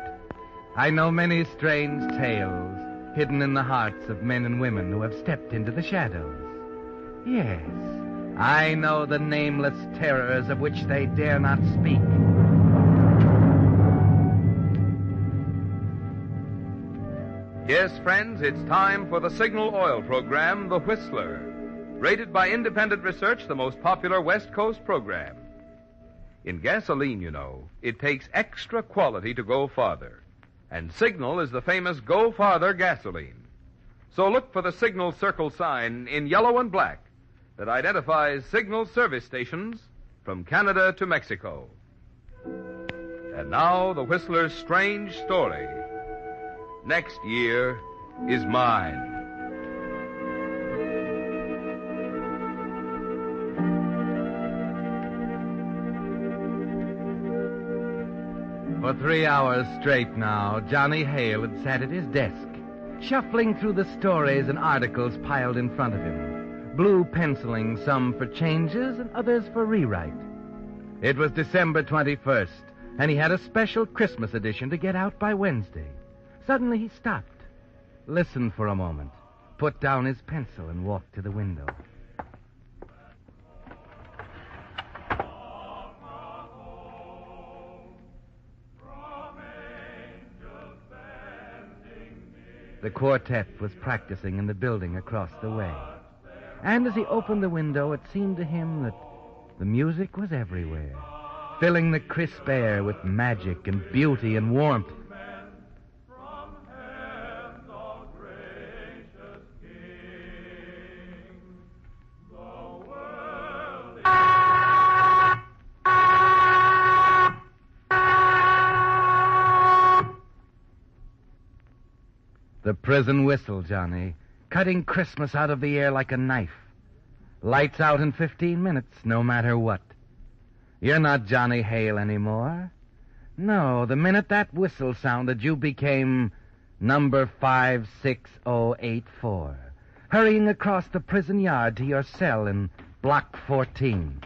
I know many strange tales hidden in the hearts of men and women who have stepped into the shadows. Yes, I know the nameless terrors of which they dare not speak.
Yes, friends, it's time for the Signal Oil program, The Whistler. Rated by independent research, the most popular West Coast program. In gasoline, you know, it takes extra quality to go farther. And Signal is the famous Go Farther gasoline. So look for the Signal circle sign in yellow and black that identifies Signal service stations from Canada to Mexico. And now, the Whistler's strange story. Next year is mine.
For 3 hours straight now, Johnny Hale had sat at his desk, shuffling through the stories and articles piled in front of him, blue penciling some for changes and others for rewrite. It was December 21st, and he had a special Christmas edition to get out by Wednesday. Suddenly he stopped, listened for a moment, put down his pencil, and walked to the window. The quartet was practicing in the building across the way. And as he opened the window, it seemed to him that the music was everywhere, filling the crisp air with magic and beauty and warmth. The prison whistle, Johnny, cutting Christmas out of the air like a knife. Lights out in 15 minutes, no matter what. You're not Johnny Hale anymore. No, the minute that whistle sounded, you became number 56084, hurrying across the prison yard to your cell in Block 14.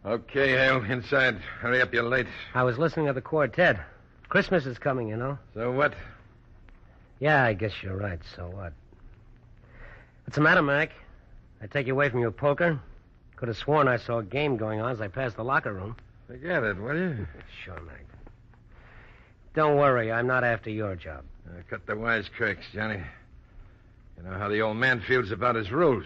Okay, Hale, inside. Hurry up, you're late.
I was listening to the quartet. Christmas is coming, you know.
So what?
Yeah, I guess you're right. So what? What's the matter, Mac? I take you away from your poker? Could have sworn I saw a game going on as I passed the locker room.
Forget it, will you?
Sure, Mac. Don't worry, I'm not after your job.
Cut the wisecracks, Johnny. You know how the old man feels about his rules.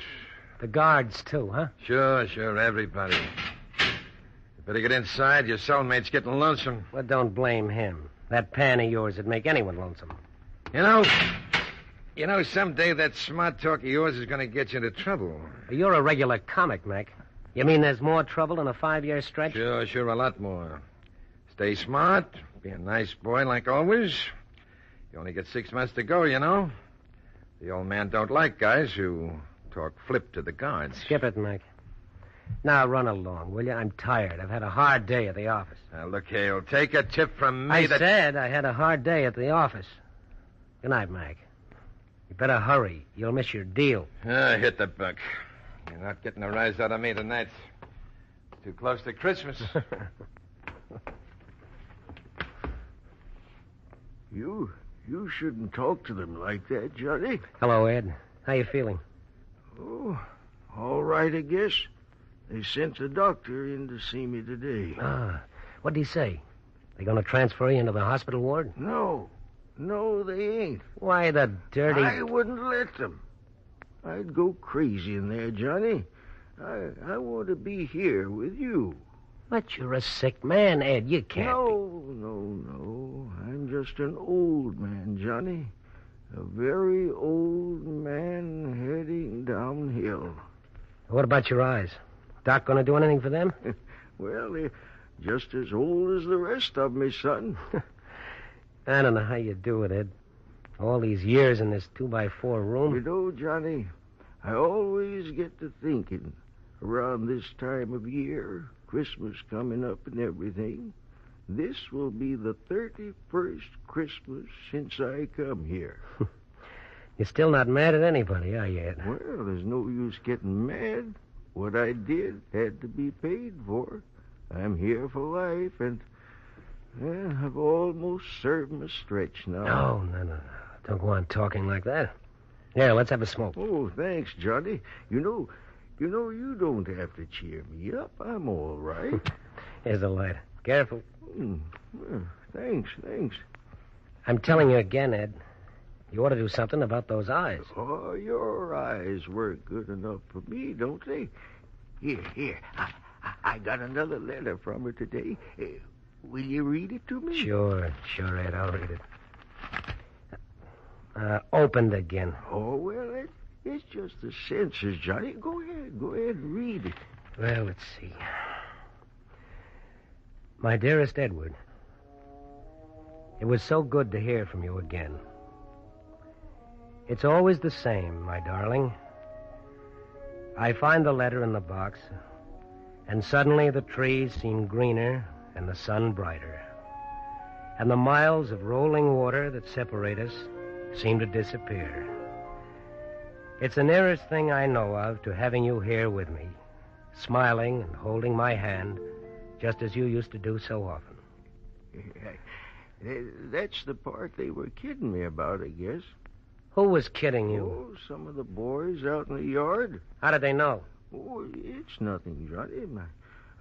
The guards, too, huh?
Sure, everybody. You better get inside. Your cellmate's getting lonesome.
Well, don't blame him. That pan of yours would make anyone lonesome.
You know, someday that smart talk of yours is going to get you into trouble.
You're a regular comic, Mac. You mean there's more trouble in a 5-year stretch?
Sure, a lot more. Stay smart. Be a nice boy like always. You only get 6 months to go, you know. The old man don't like guys who talk flip to the guards.
Skip it, Mac. Now run along, will you? I'm tired. I've had a hard day at the office.
Now, look, Hale, take a tip from me
I said I had a hard day at the office. Good night, Mac. You better hurry. You'll miss your deal.
Hit the buck. You're not getting a rise out of me tonight. Too close to Christmas.
You shouldn't talk to them like that, Johnny.
Hello, Ed. How you feeling?
Oh, all right, I guess. They sent the doctor in to see me today.
What'd he say? They gonna transfer you into the hospital ward?
No, they ain't.
Why, the dirty...
I wouldn't let them. I'd go crazy in there, Johnny. I want to be here with you.
But you're a sick man, Ed. You can't
No. I'm just an old man, Johnny. A very old man heading downhill.
What about your eyes? Doc gonna do anything for them?
Well, they're just as old as the rest of me, son.
I don't know how you do it, Ed. All these years in this 2x4 room.
You know, Johnny, I always get to thinking, around this time of year, Christmas coming up and everything, this will be the 31st Christmas since I come here.
You're still not mad at anybody, are you, Ed?
Well, there's no use getting mad. what I did had to be paid for. I'm here for life, and well, I've almost served my stretch now.
No. Don't go on talking like that. Here, let's have a smoke.
Oh, thanks, Johnny. You know, you don't have to cheer me up. I'm all right.
Here's the light. Careful.
Well, thanks.
I'm telling you again, Ed. You ought to do something about those eyes.
Oh, your eyes work good enough for me, don't they? Here. I got another letter from her today. Will you read it to me?
Sure, Ed. I'll read it. Opened again.
Oh, well, it's just the censors, Johnny. Go ahead and read it.
Well, let's see. My dearest Edward, it was so good to hear from you again. It's always the same, my darling. I find the letter in the box, and suddenly the trees seem greener and the sun brighter. And the miles of rolling water that separate us seem to disappear. It's the nearest thing I know of to having you here with me, smiling and holding my hand, just as you used to do so often.
That's the part they were kidding me about, I guess.
Who was kidding you?
Oh, some of the boys out in the yard.
How did they know?
Oh, it's nothing, Johnny.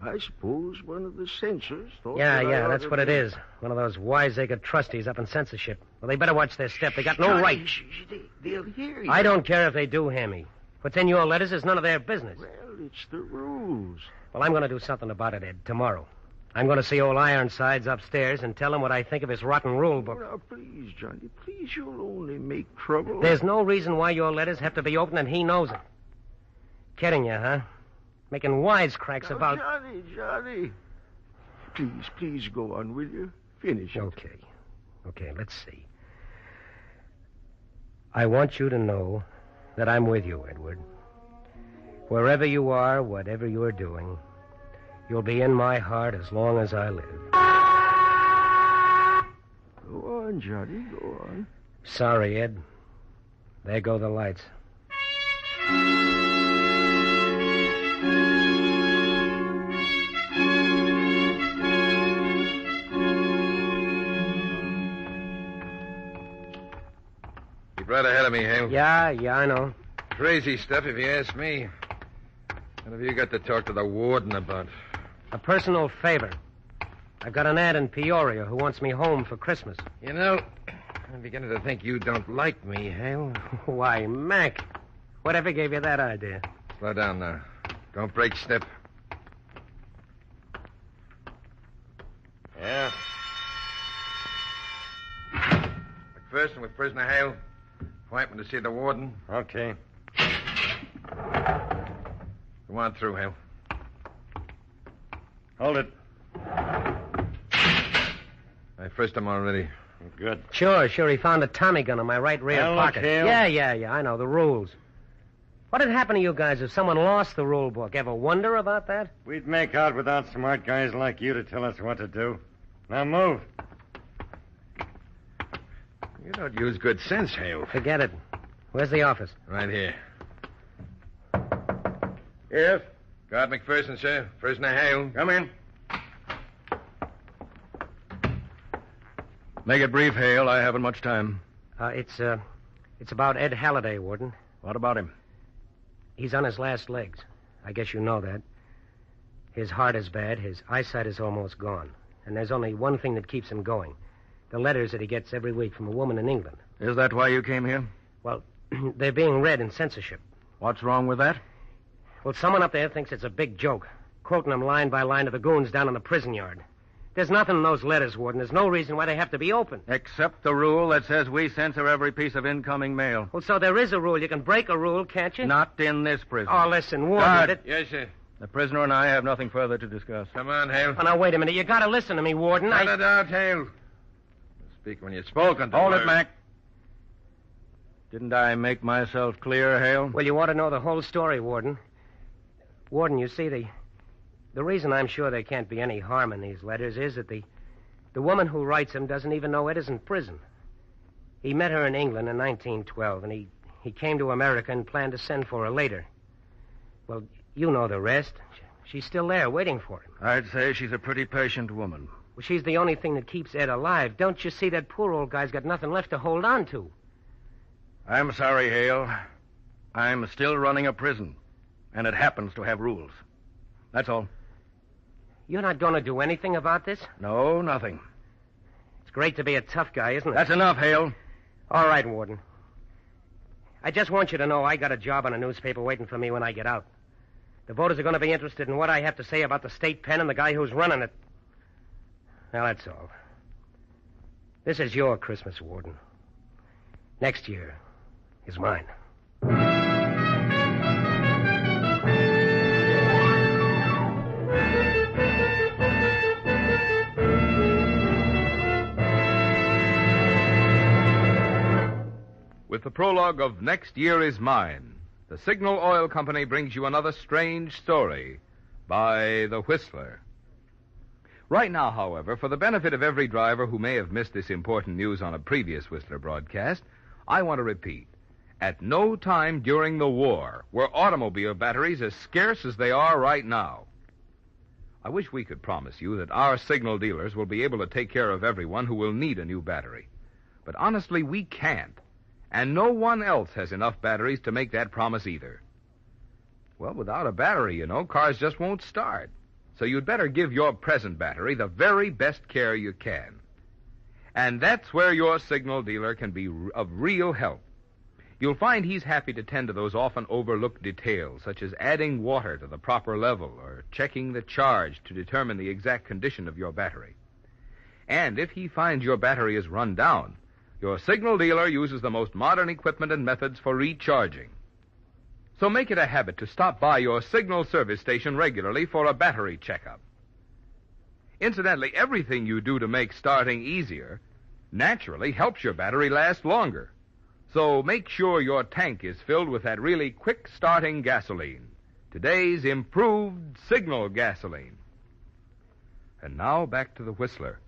I suppose one of the censors thought...
Yeah, that's what it is. One of those wiseacre trustees up in censorship. Well, they better watch their step. They got no right.
They'll hear you.
I don't care if they do hear me. What's in your letters is none of their business.
Well, it's the rules.
Well, I'm going to do something about it, Ed, tomorrow. I'm going to see old Ironsides upstairs and tell him what I think of his rotten rule book.
Oh, now, please, Johnny, please, you'll only make trouble.
There's no reason why your letters have to be open, and he knows it. Kidding you, huh? Making wisecracks about...
Johnny. Please go on, will you? Finish it.
Okay, let's see. I want you to know that I'm with you, Edward. Wherever you are, whatever you're doing, you'll be in my heart as long as I live.
Go on, Johnny, go on.
Sorry, Ed. There go the lights.
Keep right ahead of me, Hale.
Yeah, I know.
Crazy stuff, if you ask me. What have you got to talk to the warden about?
A personal favor. I've got an ad in Peoria who wants me home for Christmas.
You know, I'm beginning to think you don't like me, Hale.
Why, Mac, whatever gave you that idea?
Slow down now. Don't break step. Yeah. McPherson with prisoner Hale. Appointment to see the warden.
Okay.
Go on through, Hale.
Hold it.
I frisked him already.
Good. Sure. He found a Tommy gun in my right rear
Well,
pocket.
look, Hale.
Yeah, I know, the rules. What'd happen to you guys if someone lost the rule book? Ever wonder about that?
We'd make out without smart guys like you to tell us what to do. Now move.
You don't use good sense, Hale.
Forget it. Where's the office?
Right here.
Yes?
Guard McPherson, sir. Prisoner Hale.
Come in.
Make it brief, Hale. I haven't much time.
It's about Ed Halliday, Warden.
What about him?
He's on his last legs. I guess you know that. His heart is bad. His eyesight is almost gone. And there's only one thing that keeps him going. The letters that he gets every week from a woman in England.
Is that why you came here?
Well, they're being read in censorship.
What's wrong with that?
Well, someone up there thinks it's a big joke, quoting them line by line to the goons down in the prison yard. There's nothing in those letters, Warden. There's no reason why they have to be open.
Except the rule that says we censor every piece of incoming mail.
Well, so there is a rule. You can break a rule, can't you?
Not in this prison.
Oh, listen, Warden.
Guard.
Yes, sir.
The prisoner and I have nothing further to discuss.
Come on, Hale.
Oh, now, wait a minute. You gotta listen to me, Warden.
Cut it out, Hale. Speak when you're spoken to.
Hold it, Mac. Didn't I make myself clear, Hale?
Well, you ought to know the whole story, Warden. Warden, you see, the reason I'm sure there can't be any harm in these letters is that the woman who writes them doesn't even know Ed is in prison. He met her in England in 1912, and he came to America and planned to send for her later. Well, You know the rest. She's still there waiting for him.
I'd say she's a pretty patient woman.
Well, she's the only thing that keeps Ed alive. Don't you see that poor old guy's got nothing left to hold on to?
I'm sorry, Hale. I'm still running a prison, and it happens to have rules. That's all.
You're not going to do anything about this?
No, nothing.
It's great to be a tough guy, isn't it?
That's enough, Hale.
All right, Warden. I just want you to know I got a job on a newspaper waiting for me when I get out. The voters are going to be interested in what I have to say about the state pen and the guy who's running it. Well, that's all. This is your Christmas, Warden. Next year is mine.
With the prologue of Next Year Is Mine, the Signal Oil Company brings you another strange story by The Whistler. Right now, however, for the benefit of every driver who may have missed this important news on a previous Whistler broadcast, I want to repeat. At no time during the war were automobile batteries as scarce as they are right now. I wish we could promise you that our signal dealers will be able to take care of everyone who will need a new battery. But honestly, we can't. And no one else has enough batteries to make that promise either. Well, without a battery, cars just won't start. So you'd better give your present battery the very best care you can. And that's where your signal dealer can be of real help. You'll find he's happy to tend to those often overlooked details, such as adding water to the proper level or checking the charge to determine the exact condition of your battery. And if he finds your battery is run down, your signal dealer uses the most modern equipment and methods for recharging. So make it a habit to stop by your signal service station regularly for a battery checkup. Incidentally, everything you do to make starting easier naturally helps your battery last longer. So make sure your tank is filled with that really quick-starting gasoline, today's improved signal gasoline. And now back to the Whistler.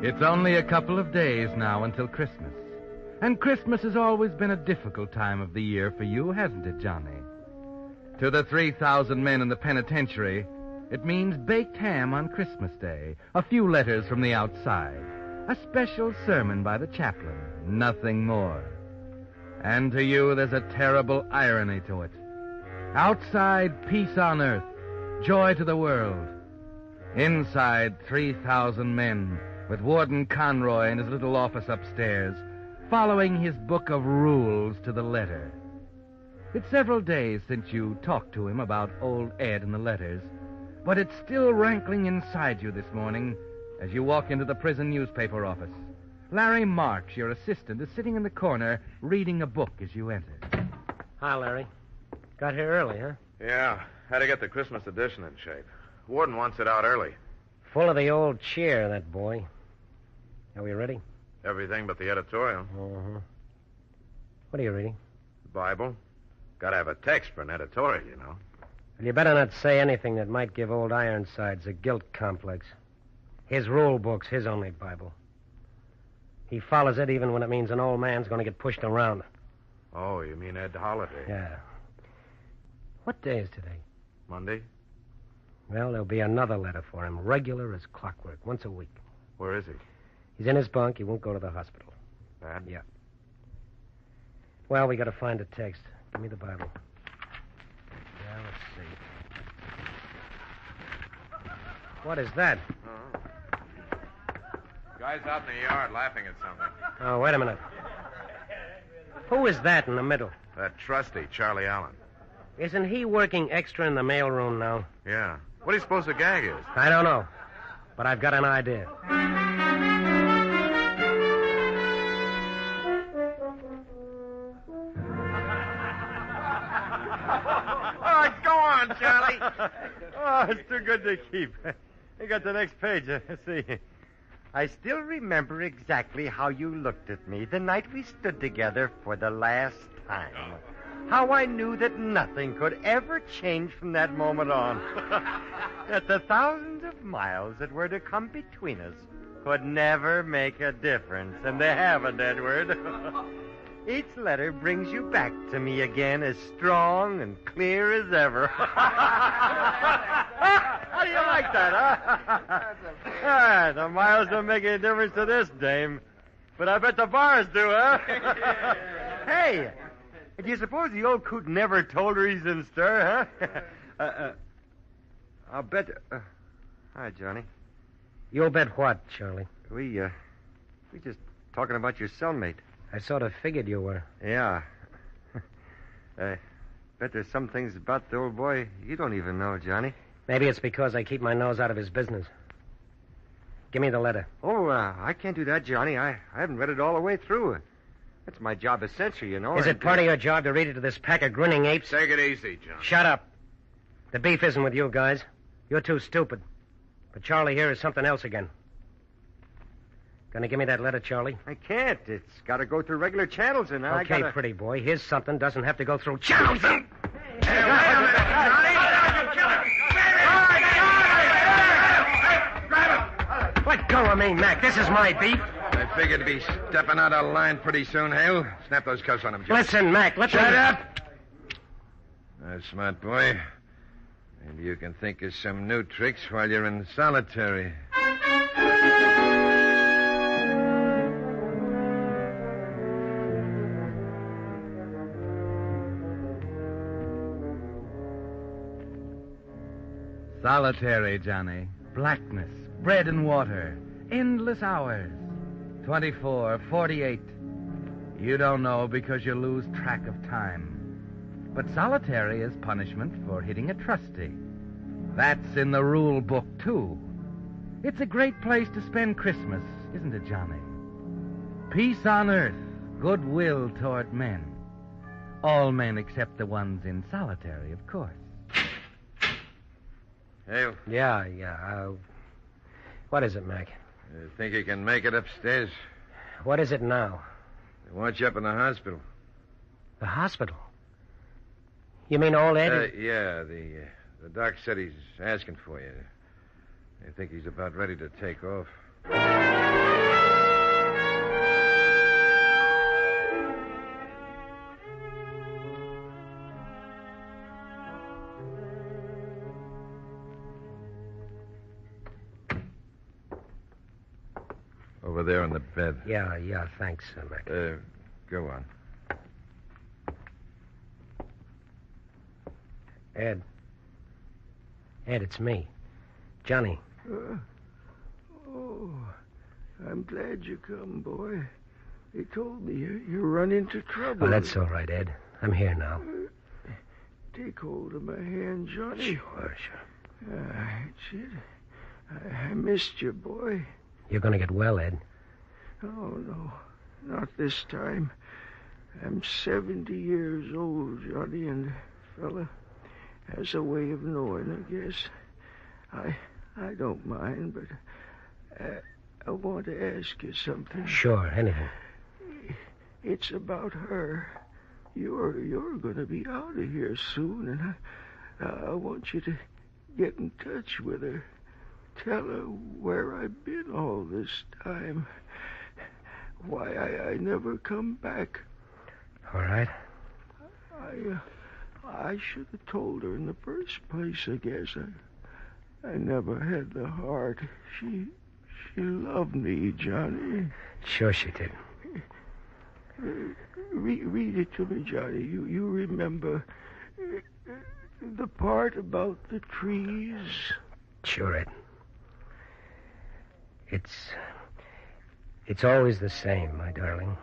It's only a couple of days now until Christmas. And Christmas has always been a difficult time of the year for you, hasn't it, Johnny? To the 3,000 men in the penitentiary, it means baked ham on Christmas Day, a few letters from the outside, a special sermon by the chaplain, nothing more. And to you, there's a terrible irony to it. Outside, peace on earth, joy to the world. Inside, 3,000 men, with Warden Conroy in his little office upstairs, following his book of rules to the letter. It's several days since you talked to him about old Ed and the letters, but it's still rankling inside you this morning as you walk into the prison newspaper office. Larry Marks, your assistant, is sitting in the corner reading a book as you enter.
Hi, Larry. Got here early, huh?
Yeah, had to get the Christmas edition in shape. Warden wants it out early.
Full of the old cheer, that boy. Are we ready?
Everything but the editorial.
Uh-huh. What are you reading?
The Bible. Got to have a text for an editorial, you know.
Well, you better not say anything that might give old Ironsides a guilt complex. His rule book's his only Bible. He follows it even when it means an old man's going to get pushed around.
Oh, you mean Ed Holiday?
Yeah. What day is today?
Monday.
Well, there'll be another letter for him, regular as clockwork, once a week.
Where is he?
He's in his bunk. He won't go to the hospital.
Bad?
Yeah. Well, we got to find a text. Give me the Bible. Yeah, let's see. What is that?
Oh. Guy's out in the yard laughing at something.
Oh, wait a minute. Who is that in the middle?
That trustee, Charlie Allen.
Isn't he working extra in the mailroom now?
Yeah. What do you suppose the gag is?
I don't know. But I've got an idea.
Oh, go on, Charlie. Oh, it's too good to keep. I got the next page. See. I still remember exactly how you looked at me the night we stood together for the last time. How I knew that nothing could ever change from that moment on. That the thousands of miles that were to come between us could never make a difference. And they haven't, Edward. Each letter brings you back to me again as strong and clear as ever. How do you like that, huh? The miles don't make any difference to this dame. But I bet the bars do, huh? Hey, do you suppose the old coot never told her he's in stir, huh? I'll bet... hi, Johnny.
You'll bet what, Shirley?
We just talking about your cellmate.
I sort of figured you were.
Yeah. I bet there's some things about the old boy you don't even know, Johnny.
Maybe it's because I keep my nose out of his business. Give me the letter.
Oh, I can't do that, Johnny. I haven't read it all the way through. That's my job as censor, you know.
Is it part of your job to read it to this pack of grinning apes?
Take it easy, John.
Shut up. The beef isn't with you guys. You're too stupid. But Charlie here is something else again. Gonna give me that letter, Charlie?
I can't. It's got to go through regular channels, and I
Okay,
gotta...
pretty boy. Here's something doesn't have to go through channels.
Hey, wait a minute, Johnny.
Let go of me, Mac. This is my beef.
I figured to be stepping out of line pretty soon, Hale. Snap those cuffs on him, Johnny.
Listen, Mac, let me...
Shut up! That's smart, boy. Maybe you can think of some new tricks while you're in solitary.
Solitary, Johnny. Blackness, bread and water, endless hours. 24, 48. You don't know because you lose track of time. But solitary is punishment for hitting a trustee. That's in the rule book, too. It's a great place to spend Christmas, isn't it, Johnny? Peace on earth, goodwill toward men. All men except the ones in solitary, of course.
Hale?
Yeah. What is it, Mac?
You think you can make it upstairs?
What is it now?
They want you up in the hospital.
The hospital? You mean old Ed?
Yeah, the doc said he's asking for you. I think he's about ready to take off. Over there on the bed.
Yeah, thanks, Mac.
Go on.
Ed, it's me. Johnny.
I'm glad you come, boy. They told me you run into trouble.
Oh, that's all right, Ed. I'm here now.
Take hold of my hand, Johnny.
Sure.
That's it. I missed you, boy.
You're going to get well, Ed.
Oh, no. Not this time. I'm 70 years old, Johnny, and a fella has a way of knowing, I guess. I don't mind, but I want to ask you something.
Sure, anything.
It's about her. You're going to be out of here soon, and I want you to get in touch with her. Tell her where I've been all this time. Why I never come back.
All right.
I should have told her in the first place, I guess. I never had the heart. She loved me, Johnny.
Sure she did.
Read it to me, Johnny. You remember the part about the trees?
Sure, Ed. It's always the same, my darling.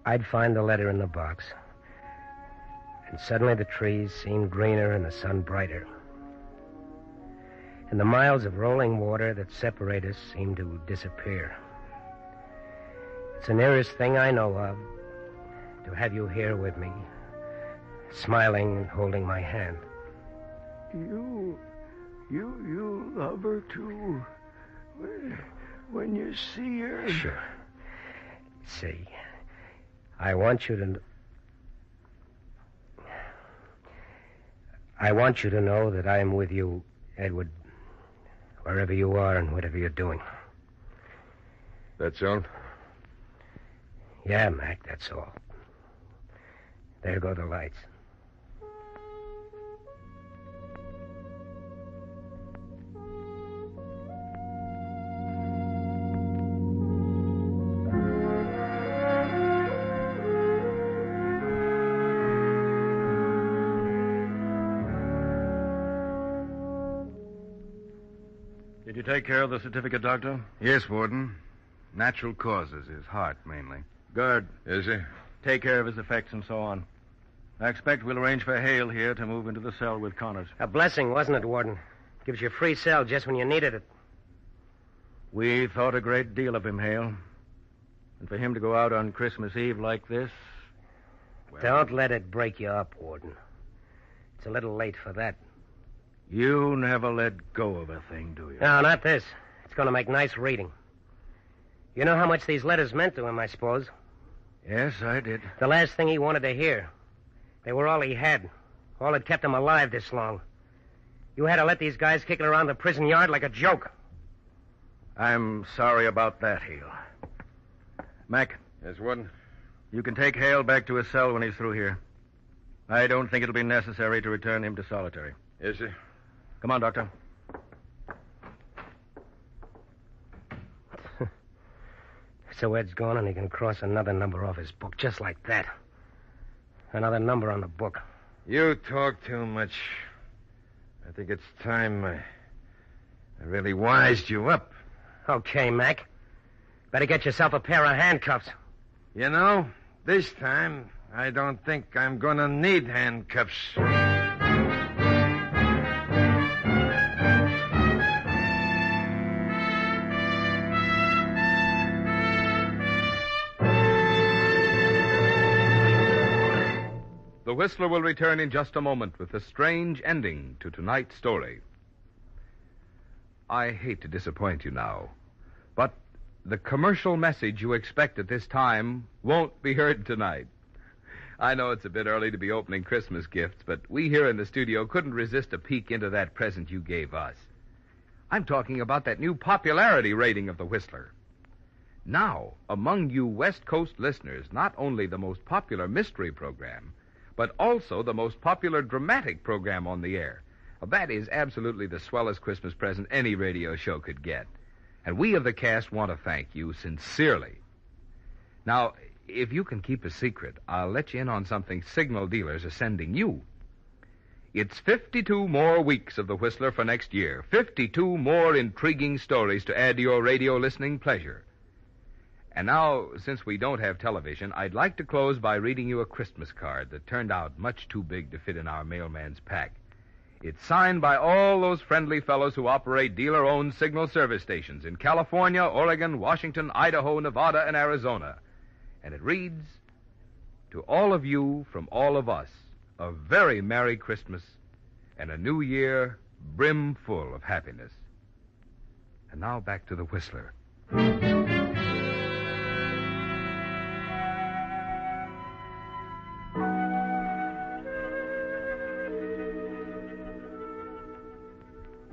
I'd find the letter in the box, and suddenly the trees seemed greener and the sun brighter. And the miles of rolling water that separate us seemed to disappear. It's the nearest thing I know of to have you here with me, smiling and holding my hand.
You love her, too. When you see her...
Sure. See, I want you to know that I am with you, Edward, wherever you are and whatever you're doing.
That's all?
Yeah, Mac, that's all. There go the lights.
Did you take care of the certificate, Doctor?
Yes, Warden. Natural causes, his heart mainly.
Good.
Is he?
Take care of his effects and so on. I expect we'll arrange for Hale here to move into the cell with Connors.
A blessing, wasn't it, Warden? Gives you a free cell just when you needed it.
We thought a great deal of him, Hale. And for him to go out on Christmas Eve like this... Well,
don't let it break you up, Warden. It's a little late for that.
You never let go of a thing, do you?
No, not this. It's going to make nice reading. You know how much these letters meant to him, I suppose?
Yes, I did.
The last thing he wanted to hear. They were all he had. All that kept him alive this long. You had to let these guys kick it around the prison yard like a joke.
I'm sorry about that, Hale. Mac.
Yes, Warden?
You can take Hale back to his cell when he's through here. I don't think it'll be necessary to return him to solitary.
Yes, sir.
Come on, Doctor.
So Ed's gone and he can cross another number off his book, just like that. Another number on the book.
You talk too much. I think it's time I really wised you up.
Okay, Mac. Better get yourself a pair of handcuffs.
You know, this time, I don't think I'm going to need handcuffs.
The Whistler will return in just a moment with a strange ending to tonight's story. I hate to disappoint you now, but the commercial message you expect at this time won't be heard tonight. I know it's a bit early to be opening Christmas gifts, but we here in the studio couldn't resist a peek into that present you gave us. I'm talking about that new popularity rating of the Whistler. Now, among you West Coast listeners, not only the most popular mystery program, but also the most popular dramatic program on the air. Well, that is absolutely the swellest Christmas present any radio show could get. And we of the cast want to thank you sincerely. Now, if you can keep a secret, I'll let you in on something signal dealers are sending you. It's 52 more weeks of the Whistler for next year. 52 more intriguing stories to add to your radio listening pleasure. And now, since we don't have television, I'd like to close by reading you a Christmas card that turned out much too big to fit in our mailman's pack. It's signed by all those friendly fellows who operate dealer-owned signal service stations in California, Oregon, Washington, Idaho, Nevada, and Arizona. And it reads, "To all of you from all of us, a very Merry Christmas and a New Year brim full of happiness." And now back to the Whistler.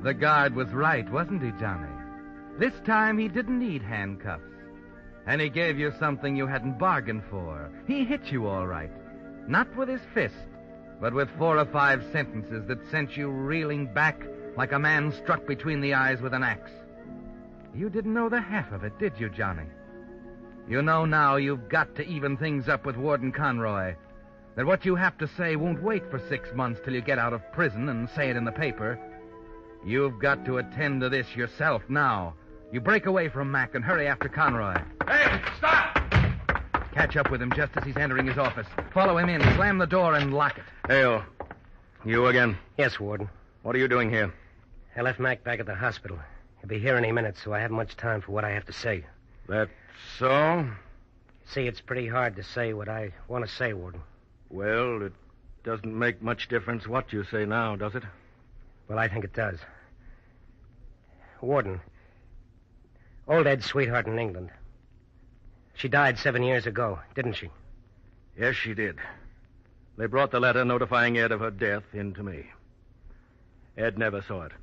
The guard was right, wasn't he, Johnny? This time he didn't need handcuffs. And he gave you something you hadn't bargained for. He hit you all right. Not with his fist, but with 4 or 5 sentences that sent you reeling back like a man struck between the eyes with an axe. You didn't know the half of it, did you, Johnny? You know now you've got to even things up with Warden Conroy. That what you have to say won't wait for 6 months till you get out of prison and say it in the paper. You've got to attend to this yourself now. You break away from Mac and hurry after Conroy.
Hey, stop!
Catch up with him just as he's entering his office. Follow him in, slam the door, and lock it.
Hale, you again?
Yes, Warden.
What are you doing here?
I left Mac back at the hospital. He'll be here any minute, so I haven't much time for what I have to say.
That's so?
See, it's pretty hard to say what I want to say, Warden.
Well, it doesn't make much difference what you say now, does it?
Well, I think it does. Warden, old Ed's sweetheart in England. She died 7 years ago, didn't she?
Yes, she did. They brought the letter notifying Ed of her death in to me. Ed never saw it.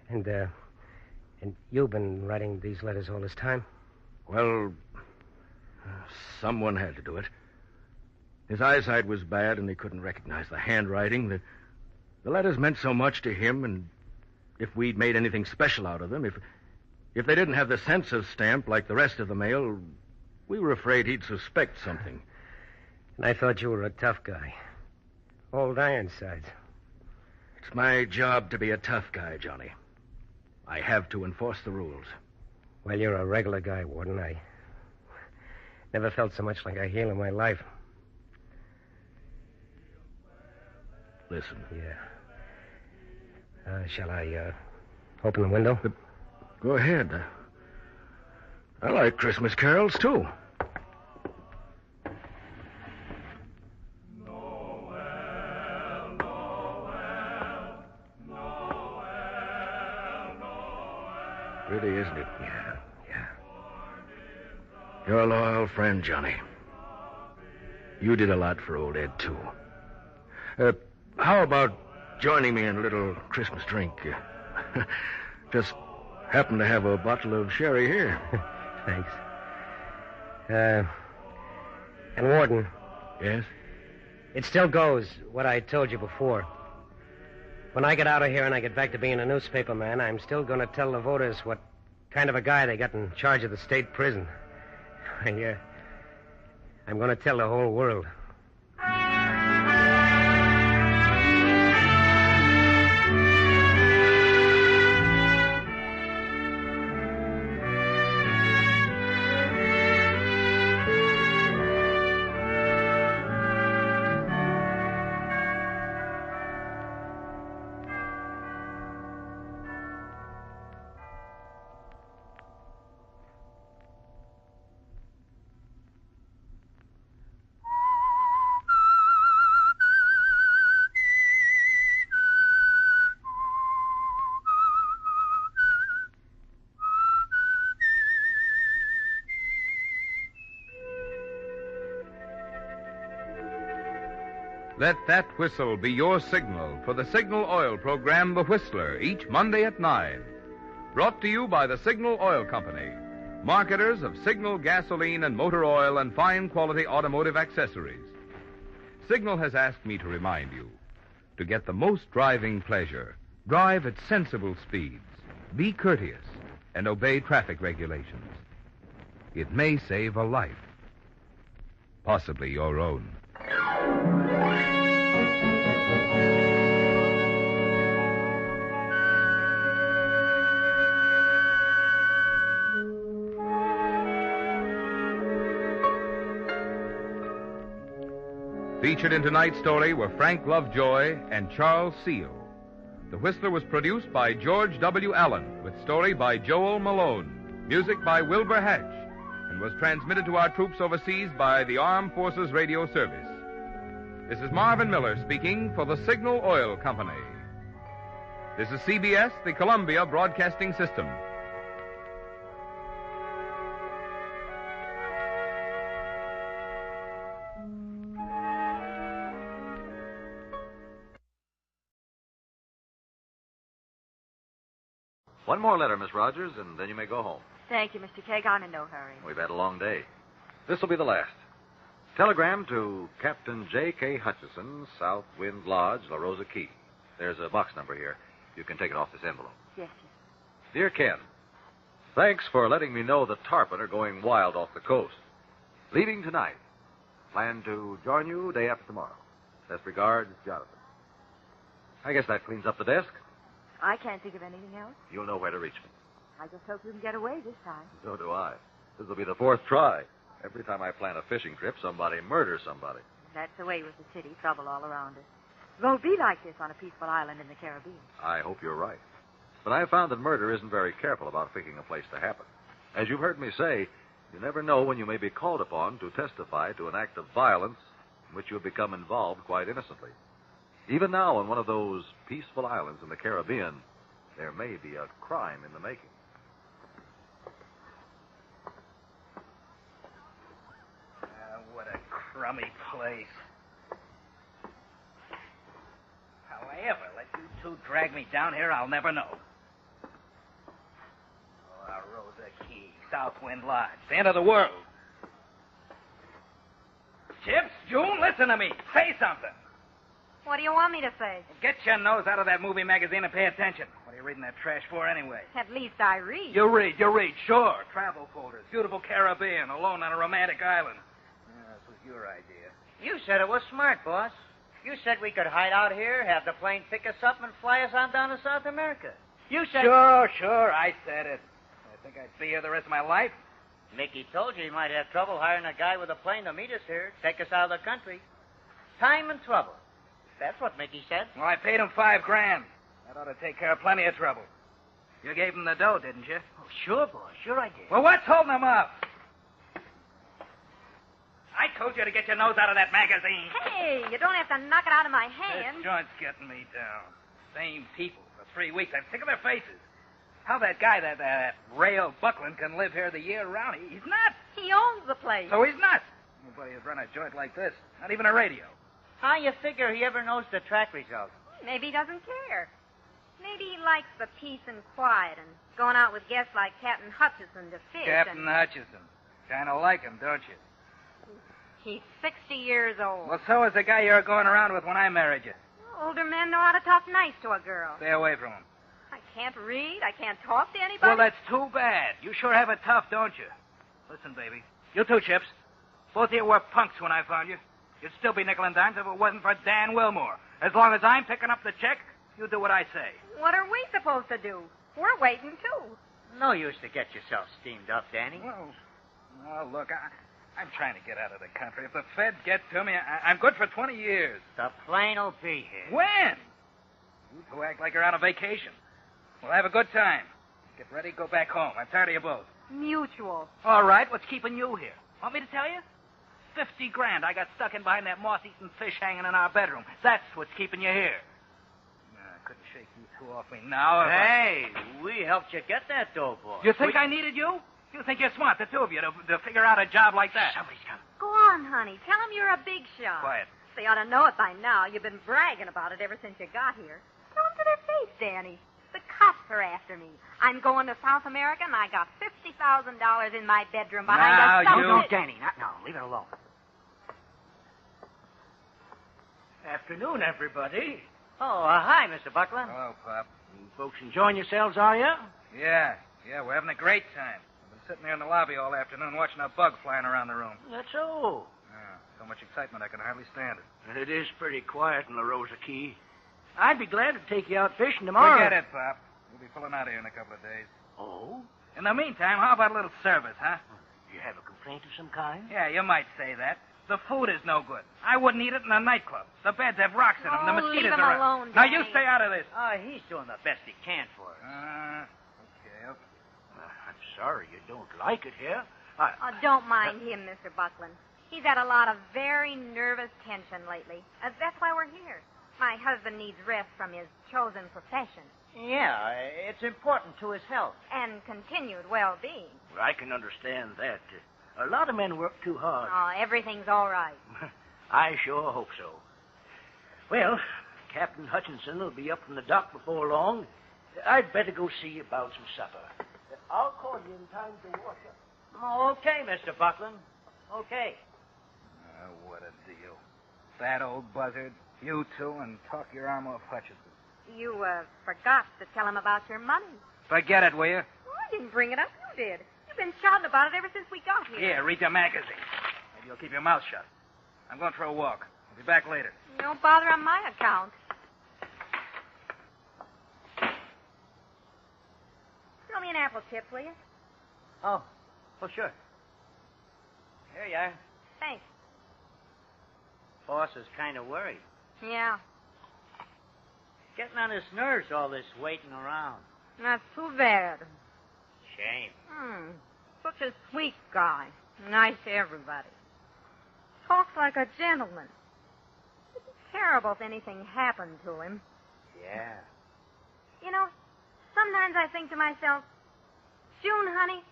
And you've been writing these letters all this time?
Well, someone had to do it. His eyesight was bad, and he couldn't recognize the handwriting. The letters meant so much to him, and if we'd made anything special out of them, if they didn't have the census stamp like the rest of the mail, we were afraid he'd suspect something.
And I thought you were a tough guy. Old Ironsides.
It's my job to be a tough guy, Johnny. I have to enforce the rules.
Well, you're a regular guy, Warden. I never felt so much like a heel in my life.
Listen.
Yeah. Shall I open the window?
Go ahead. I like Christmas carols, too. Pretty, isn't it?
Yeah.
You're a loyal friend, Johnny. You did a lot for old Ed, too. How about joining me in a little Christmas drink? Just happen to have a bottle of sherry here.
Thanks. And Warden.
Yes?
It still goes, what I told you before. When I get out of here and I get back to being a newspaper man, I'm still going to tell the voters what kind of a guy they got in charge of the state prison. I'm going to tell the whole world.
Let that whistle be your signal for the Signal Oil program, The Whistler, each Monday at 9. Brought to you by the Signal Oil Company, marketers of Signal gasoline and motor oil and fine quality automotive accessories. Signal has asked me to remind you, to get the most driving pleasure, drive at sensible speeds, be courteous, and obey traffic regulations. It may save a life, possibly your own. Featured in tonight's story were Frank Lovejoy and Charles Seal. The Whistler was produced by George W. Allen, with story by Joel Malone, music by Wilbur Hatch, and was transmitted to our troops overseas by the Armed Forces Radio Service. This is Marvin Miller speaking for the Signal Oil Company. This is CBS, the Columbia Broadcasting System.
One more letter, Miss Rogers, and then you may go home.
Thank you, Mr. Kegg. I'm in no hurry.
We've had a long day. This will be the last. Telegram to Captain J.K. Hutchison, South Wind Lodge, La Rosa Key. There's a box number here. You can take it off this envelope.
Yes,
Dear Ken, thanks for letting me know the tarpon are going wild off the coast. Leaving tonight. Plan to join you day after tomorrow. Best regards, Jonathan. I guess that cleans up the desk.
I can't think of anything else.
You'll know where to reach me.
I just hope you can get away this time.
So do I. This will be the fourth try. Every time I plan a fishing trip, somebody murders somebody.
That's the way with the city. Trouble all around us. It won't be like this on a peaceful island in the Caribbean.
I hope you're right. But I've found that murder isn't very careful about picking a place to happen. As you've heard me say, you never know when you may be called upon to testify to an act of violence in which you'll become involved quite innocently. Even now, on one of those peaceful islands in the Caribbean, there may be a crime in the making.
What a
rummy place. How I ever let you two drag me down here, I'll never know. Oh, Rosa Key, Southwind Lodge, the end of the world. Chips, June, listen to me. Say something.
What do you want me to say?
Get your nose out of that movie magazine and pay attention. What are you reading that trash for anyway?
At least I read.
You read, sure. Travel folders, beautiful Caribbean, alone on a romantic island. Yeah, this was your idea.
You said it was smart, boss. You said we could hide out here, have the plane pick us up, and fly us on down to South America. You said...
Sure, I said it. I think I'd be here the rest of my life.
Mickey told you he might have trouble hiring a guy with a plane to meet us here, take us out of the country. Time and trouble. That's what Mickey said.
Well, I paid him $5,000. That ought to take care of plenty of trouble. You gave him the dough, didn't you?
Oh, sure, boss. Sure I did.
Well, what's holding him up? I told you to get your nose out of that magazine.
Hey, you don't have to knock it out of my hand.
This joint's getting me down. Same people for 3 weeks. I'm sick of their faces. How that guy, that Rail Buckland, can live here the year round? He's nuts.
He owns the place.
So he's nuts. Nobody would run a joint like this. Not even a radio.
How you figure he ever knows the track results?
Maybe he doesn't care. Maybe he likes the peace and quiet and going out with guests like Captain Hutchison to fish.
Captain Hutchison. Kind of like him, don't you?
He's 60 years old.
Well, so is the guy you were going around with when I married you.
Older men know how to talk nice to a girl.
Stay away from him.
I can't read. I can't talk to anybody.
Well, that's too bad. You sure have it tough, don't you? Listen, baby. You too, Chips. Both of you were punks when I found you. You'd still be nickel and dimes if it wasn't for Dan Wilmore. As long as I'm picking up the check, you do what I say.
What are we supposed to do? We're waiting, too.
No use to get yourself steamed up, Danny.
Well, look, I'm trying to get out of the country. If the feds get to me, I'm good for 20 years.
The plane will be here.
When? You two act like you're on a vacation. We'll have a good time. Get ready, go back home. I'm tired of you both.
Mutual.
All right, what's keeping you here? Want me to tell you? $50,000 I got stuck in behind that moth-eaten fish hanging in our bedroom. That's what's keeping you here. I couldn't shake you two off me now.
Hey, we helped you get that dough, boy.
You think I needed you? You think you're smart, the two of you, to figure out a job like that?
Somebody's coming.
Go on, honey. Tell him you're a big shot.
Quiet.
They ought to know it by now. You've been bragging about it ever since you got here. Tell them to their face, Danny. The cops are after me. I'm going to South America, and I got $50,000 in my bedroom behind a
No, Danny, not now. Leave it alone.
Afternoon, everybody.
Oh, hi, Mr. Buckland.
Hello, Pop.
You folks enjoying yourselves, are you?
Yeah, we're having a great time. I've been sitting there in the lobby all afternoon watching a bug flying around the room.
That's so.
Yeah, so much excitement I can hardly stand it.
It is pretty quiet in La Rosa Key. I'd be glad to take you out fishing tomorrow.
Forget it, Pop. We'll be pulling out of here in a couple of days.
Oh?
In the meantime, how about a little service, huh?
You have a complaint of some kind?
Yeah, you might say that. The food is no good. I wouldn't eat it in a nightclub. The beds have rocks in them. The mosquitoes
leave him
are
alone,
Now,
Danny.
you stay out of this.
He's doing the best he can for us.
Okay.
I'm sorry you don't like it here.
Don't mind him, Mr. Buckland. He's had a lot of very nervous tension lately. That's why we're here. My husband needs rest from his chosen profession.
Yeah, it's important to his health.
And continued well-being.
Well, I can understand that. A lot of men work too hard.
Oh, everything's all right.
I sure hope so. Well, Captain Hutchinson will be up from the dock before long. I'd better go see about some supper. I'll call you in time to wash up.
Oh, okay, Mr. Buckland. Okay.
What a deal. That old buzzard. You two, and talk your arm off Hutchinson.
You, forgot to tell him about your money.
Forget it, will you?
Well, I didn't bring it up. You did. You've been shouting about it ever since we got here.
Here, read your magazine. Maybe you'll keep your mouth shut. I'm going for a walk. I'll be back later.
No bother on my account. Throw me an apple chip, will you?
Oh, sure. Here you are.
Thanks.
Boss is kind of worried.
Yeah.
Getting on his nerves, all this waiting around.
That's too bad.
Shame.
Such a sweet guy. Nice to everybody. Talks like a gentleman. It'd be terrible if anything happened to him.
Yeah.
You know, sometimes I think to myself, June, honey,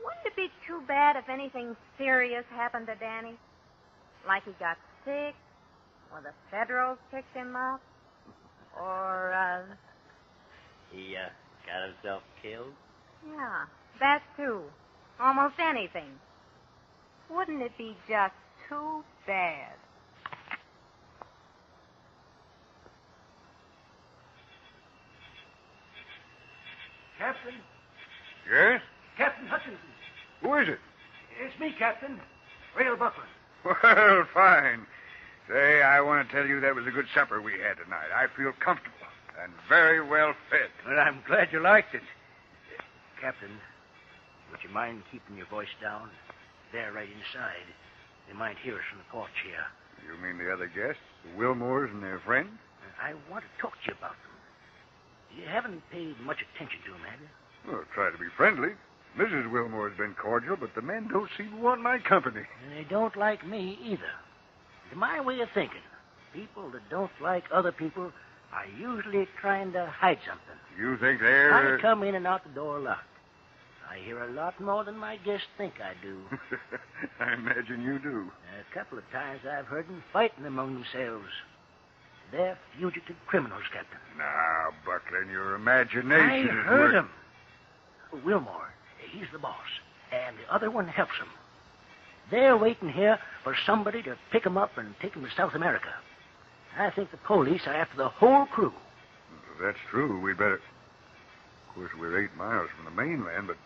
wouldn't it be too bad if anything serious happened to Danny? Like he got sick, or the Federals picked him up, or,
He, got himself killed?
yeah, that too. Almost anything. Wouldn't it be just too bad?
Captain?
Yes?
Captain Hutchinson.
Who is it?
It's me, Captain. Rail Buckland.
Well, fine. Say, I want to tell you that was a good supper we had tonight. I feel comfortable and very well fed.
Well, I'm glad you liked it. Captain, would you mind keeping your voice down? They're right inside. They might hear us from the porch here.
You mean the other guests, the Wilmores and their friend?
I want to talk to you about them. You haven't paid much attention to them, have you?
Well, try to be friendly. Mrs. Wilmore's been cordial, but the men don't seem to want my company.
And they don't like me either. To my way of thinking, people that don't like other people are usually trying to hide something.
You think they're...
I come in and out the door locked. I hear a lot more than my guests think I do.
I imagine you do.
A couple of times I've heard them fighting among themselves. They're fugitive criminals, Captain.
Now, Buckland, your imagination
I
is
heard
work-
them. Wilmore, he's the boss, and the other one helps him. They're waiting here for somebody to pick them up and take them to South America. I think the police are after the whole crew.
If that's true, we'd better... Of course, we're 8 miles from the mainland, but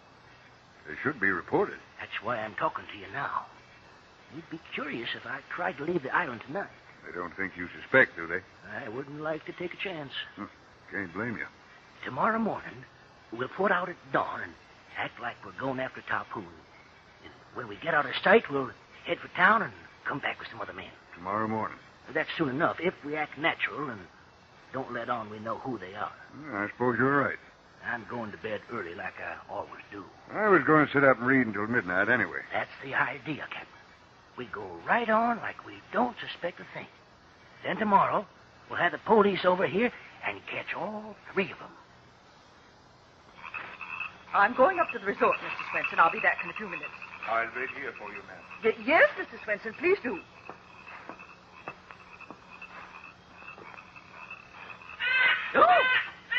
they should be reported.
That's why I'm talking to you now. You'd be curious if I tried to leave the island tonight.
They don't think you suspect, do they?
I wouldn't like to take a chance.
Can't blame you.
Tomorrow morning, we'll put out at dawn and act like we're going after Tarpoon. And when we get out of sight, we'll head for town and come back with some other men.
Tomorrow morning.
That's soon enough, if we act natural and don't let on we know who they are.
I suppose you're right.
I'm going to bed early like I always do.
I was going to sit up and read until midnight anyway.
That's the idea, Captain. We go right on like we don't suspect a thing. Then tomorrow, we'll have the police over here and catch all 3 of them.
I'm going up to the resort, Mr. Swenson. I'll be back in a few minutes.
I'll wait here for you, ma'am.
Yes, Mr. Swenson, please do.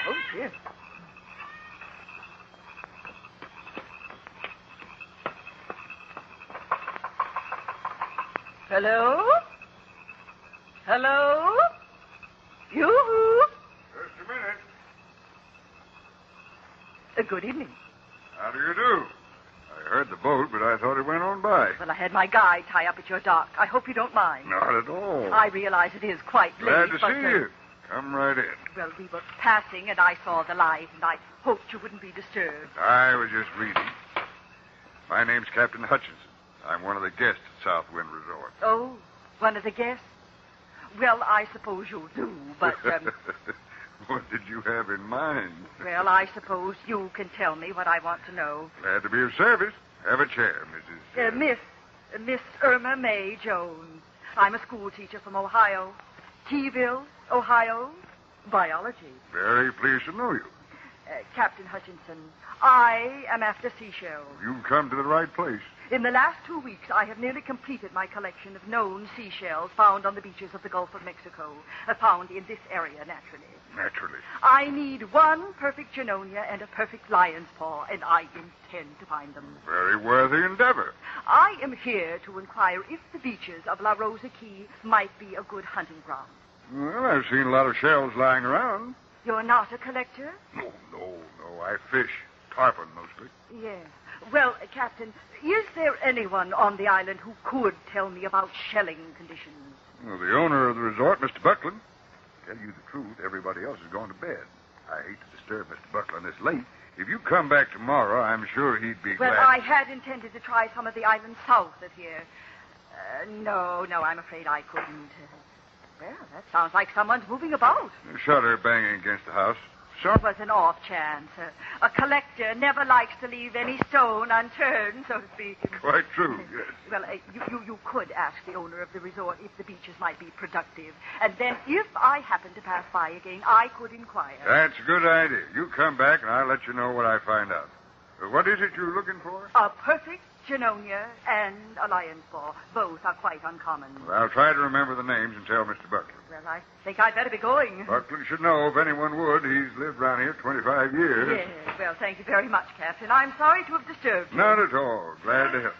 Oh, dear. Hello? Hello? Yoo-hoo!
Just a minute.
Good evening.
How do you do? I heard the boat, but I thought it went on by.
Well, I had my guide tie up at your dock. I hope you don't mind.
Not at all.
I realize it is quite
Glad
late,
to
but...
see you. Come right in.
Well, we were passing, and I saw the light, and I hoped you wouldn't be disturbed.
I was just reading. My name's Captain Hutchinson. I'm one of the guests at Southwind Resort.
Oh, one of the guests? Well, I suppose you'll do, but,
What did you have in mind?
well, I suppose you can tell me what I want to know.
Glad to be of service. Have a chair, Mrs.
Miss Irma Mae Jones. I'm a school teacher from Ohio. Keyville, Ohio. Biology.
Very pleased to know you.
Captain Hutchinson, I am after seashells.
You've come to the right place.
In the last 2 weeks, I have nearly completed my collection of known seashells found on the beaches of the Gulf of Mexico. Found in this area, naturally.
Naturally.
I need one perfect Junonia and a perfect lion's paw, and I intend to find them.
Very worthy endeavor.
I am here to inquire if the beaches of La Rosa Key might be a good hunting ground.
Well, I've seen a lot of shells lying around.
You're not a collector?
No. I fish. Tarpon, mostly.
Yes. Well, Captain, is there anyone on the island who could tell me about shelling conditions?
Well, the owner of the resort, Mr. Buckland. To tell you the truth, everybody else is going to bed. I hate to disturb Mr. Buckland this late. If you come back tomorrow, I'm sure he'd be
Well,
glad.
I had intended to try some of the islands south of here. No, I'm afraid I couldn't. Well, that sounds like someone's moving about.
A shutter banging against the house.
It was an off chance. A collector never likes to leave any stone unturned, so to speak.
Quite true, yes.
Well, you could ask the owner of the resort if the beaches might be productive. And then if I happen to pass by again, I could inquire.
That's a good idea. You come back and I'll let you know what I find out. What is it you're looking for?
A perfect Junonia, and a lion's paw. Both are quite uncommon.
Well, I'll try to remember the names and tell Mr. Buckland.
Well, I think I'd better be going.
Buckland should know if anyone would. He's lived around here 25 years.
Yes, well, thank you very much, Captain. I'm sorry to have disturbed you.
Not at all. Glad to help.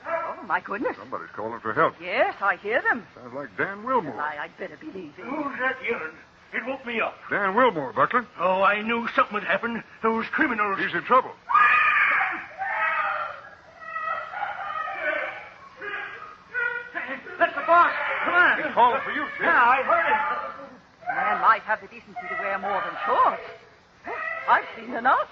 Oh, my goodness.
Somebody's calling for help.
Yes, I hear them.
Sounds like Dan Wilmore.
Well, I'd better be leaving.
Who's that yelling? It woke me up.
Dan Wilmore, Buckland.
Oh, I knew something had happened. Those criminals.
He's in trouble.
That's the boss. Come on.
He's calling for you, Sid.
Yeah, I heard him.
A man might have the decency to wear more than shorts. I've seen enough.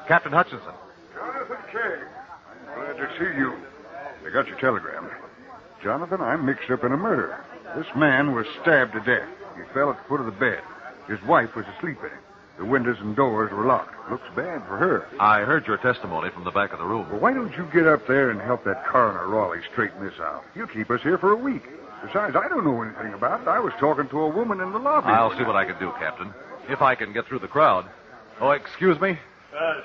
Captain Hutchinson.
Jonathan Kay. Glad to see you. I got your telegram. Jonathan, I'm mixed up in a murder. This man was stabbed to death. He fell at the foot of the bed. His wife was asleep in it. The windows and doors were locked. Looks bad for her.
I heard your testimony from the back of the room.
Well, why don't you get up there and help that coroner Raleigh straighten this out? He'll keep us here for a week. Besides, I don't know anything about it. I was talking to a woman in the lobby.
I'll see what I can do, Captain. If I can get through the crowd. Oh, excuse me?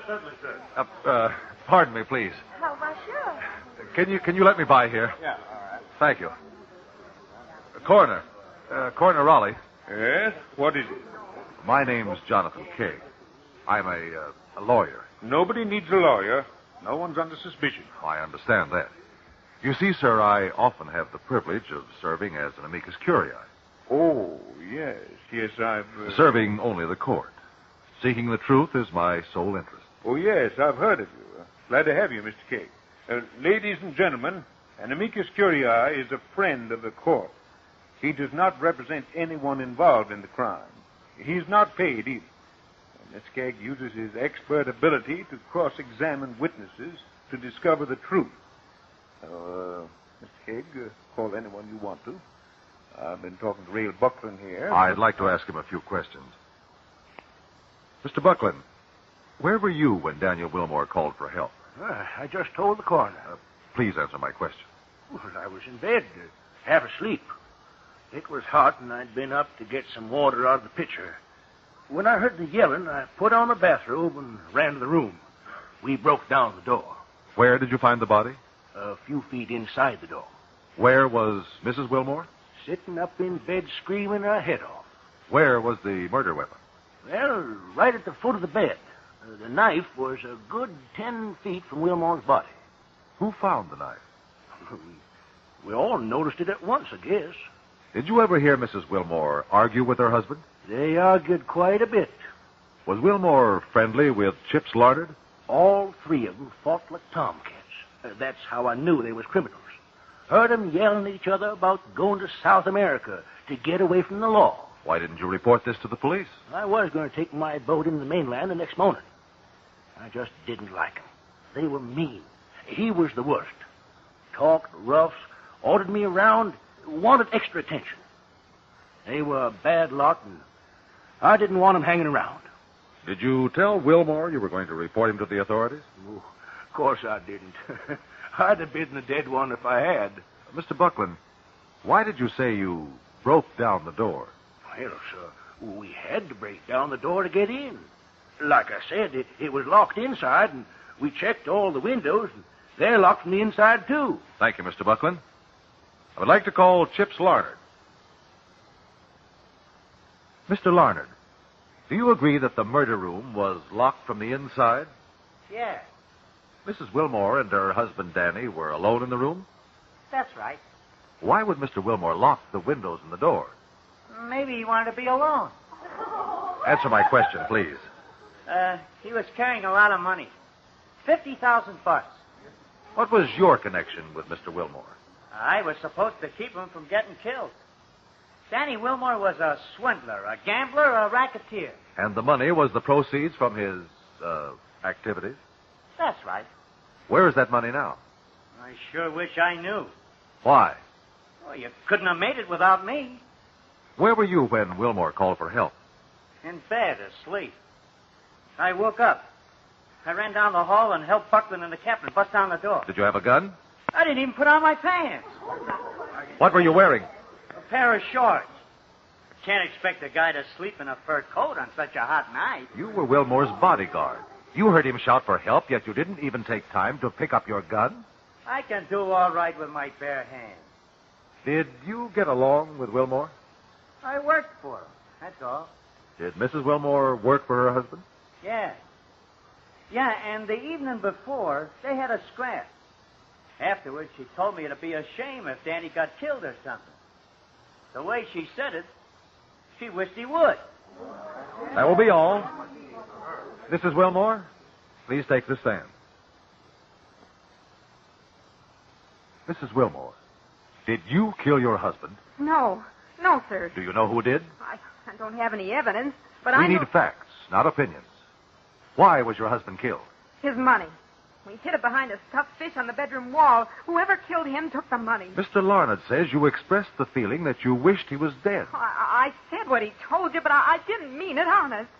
Certainly, sir.
Pardon me, please.
Oh, well, sure.
Can you let me by here?
Yeah, all right.
Thank you. Coroner. Coroner Raleigh.
Yes? What is it?
My name's Jonathan Kay. I'm a lawyer.
Nobody needs a lawyer. No one's under suspicion.
I understand that. You see, sir, I often have the privilege of serving as an amicus curiae.
Oh, yes. Yes, I've...
Serving only the court. Seeking the truth is my sole interest.
Oh, yes, I've heard of you. Glad to have you, Mr. Kay. Ladies and gentlemen, an amicus curiae is a friend of the court. He does not represent anyone involved in the crime. He's not paid either. And Mr. Kay uses his expert ability to cross-examine witnesses to discover the truth. Mr. Kay, call anyone you want to. I've been talking to Rail Buckland here.
I'd like to ask him a few questions. Mr. Buckland, where were you when Daniel Wilmore called for help?
I just told the coroner.
Please answer my question.
Well, I was in bed, half asleep. It was hot, and I'd been up to get some water out of the pitcher. When I heard the yelling, I put on a bathrobe and ran to the room. We broke down the door.
Where did you find the body?
A few feet inside the door.
Where was Mrs. Wilmore?
Sitting up in bed screaming her head off.
Where was the murder weapon?
Well, right at the foot of the bed. The knife was a good 10 feet from Wilmore's body.
Who found the knife?
We all noticed it at once, I guess.
Did you ever hear Mrs. Wilmore argue with her husband?
They argued quite a bit.
Was Wilmore friendly with Chips Larned?
All three of them fought like tomcats. That's how I knew they was criminals. Heard them yelling at each other about going to South America to get away from the law.
Why didn't you report this to the police?
I was going to take my boat into the mainland the next morning. I just didn't like them. They were mean. He was the worst. Talked rough, ordered me around, wanted extra attention. They were a bad lot, and I didn't want them hanging around.
Did you tell Wilmore you were going to report him to the authorities?
Oh, of course I didn't. I'd have been the dead one if I had.
Mr. Buckland, why did you say you broke down the door?
Well, sir, we had to break down the door to get in. Like I said, it was locked inside, and we checked all the windows, and they're locked from the inside, too.
Thank you, Mr. Buckland. I would like to call Chips Larned. Mr. Larned, do you agree that the murder room was locked from the inside?
Yeah,
Mrs. Wilmore and her husband, Danny, were alone in the room?
that's right.
Why would Mr. Wilmore lock the windows and the door?
Maybe he wanted to be alone.
Answer my question, please.
He was carrying a lot of money. $50,000.
What was your connection with Mr. Wilmore?
I was supposed to keep him from getting killed. Danny Wilmore was a swindler, a gambler, a racketeer.
And the money was the proceeds from his, activities?
That's right.
Where is that money now?
I sure wish I knew.
Why?
Well, you couldn't have made it without me.
Where were you when Wilmore called for help?
In bed, asleep. I woke up. I ran down the hall and helped Buckland and the captain bust down the door.
Did you have a gun?
I didn't even put on my pants.
What were you wearing?
A pair of shorts. Can't expect a guy to sleep in a fur coat on such a hot night.
You were Wilmore's bodyguard. You heard him shout for help, yet you didn't even take time to pick up your gun.
I can do all right with my bare hands.
Did you get along with Wilmore?
I worked for him, that's all.
Did Mrs. Wilmore work for her husband?
Yeah. Yeah, and the evening before, they had a scrap. Afterwards, she told me it'd be a shame if Danny got killed or something. The way she said it, she wished he would.
That will be all. Mrs. Wilmore, please take the stand. Mrs. Wilmore, did you kill your husband?
No, sir.
Do you know who did?
I don't have any evidence, but
We
I know...
need facts, not opinions. Why was your husband killed?
His money. We hid it behind a stuffed fish on the bedroom wall. Whoever killed him took the money.
Mr. Larned says you expressed the feeling that you wished he was dead.
I said what he told you, but I didn't mean it, honest.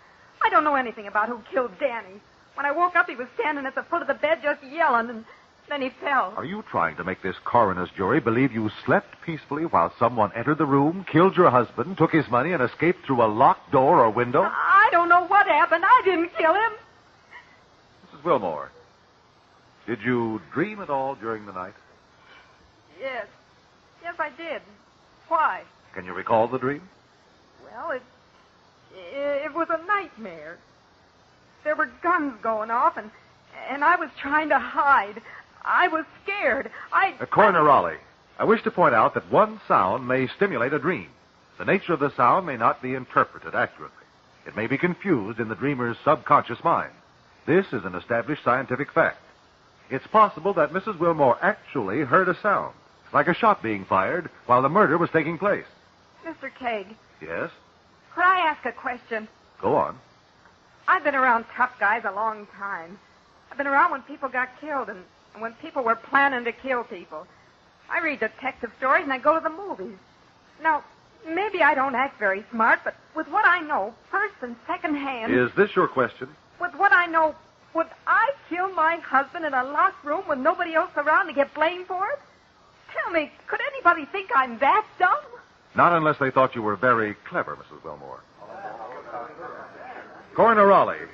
I don't know anything about who killed Danny. When I woke up, he was standing at the foot of the bed just yelling, and then he fell.
Are you trying to make this coroner's jury believe you slept peacefully while someone entered the room, killed your husband, took his money, and escaped through a locked door or window?
I don't know what happened. I didn't kill him.
Mrs. Wilmore, did you dream at all during the night?
Yes. Yes, I did. Why?
Can you recall the dream?
Well, it was a nightmare. There were guns going off, and I was trying to hide. I was scared.
Coroner Raleigh, I wish to point out that one sound may stimulate a dream. The nature of the sound may not be interpreted accurately. It may be confused in the dreamer's subconscious mind. This is an established scientific fact. It's possible that Mrs. Wilmore actually heard a sound, like a shot being fired while the murder was taking place.
Mr. Kaeg,
Yes?
could I ask a question?
Go on.
I've been around tough guys a long time. I've been around when people got killed and when people were planning to kill people. I read detective stories and I go to the movies. Now, maybe I don't act very smart, but with what I know, first and second hand...
Is this your question?
With what I know, would I kill my husband in a locked room with nobody else around to get blamed for it? Tell me, could anybody think I'm that dumb?
Not unless they thought you were very clever, Mrs. Wilmore. Coroner Raleigh,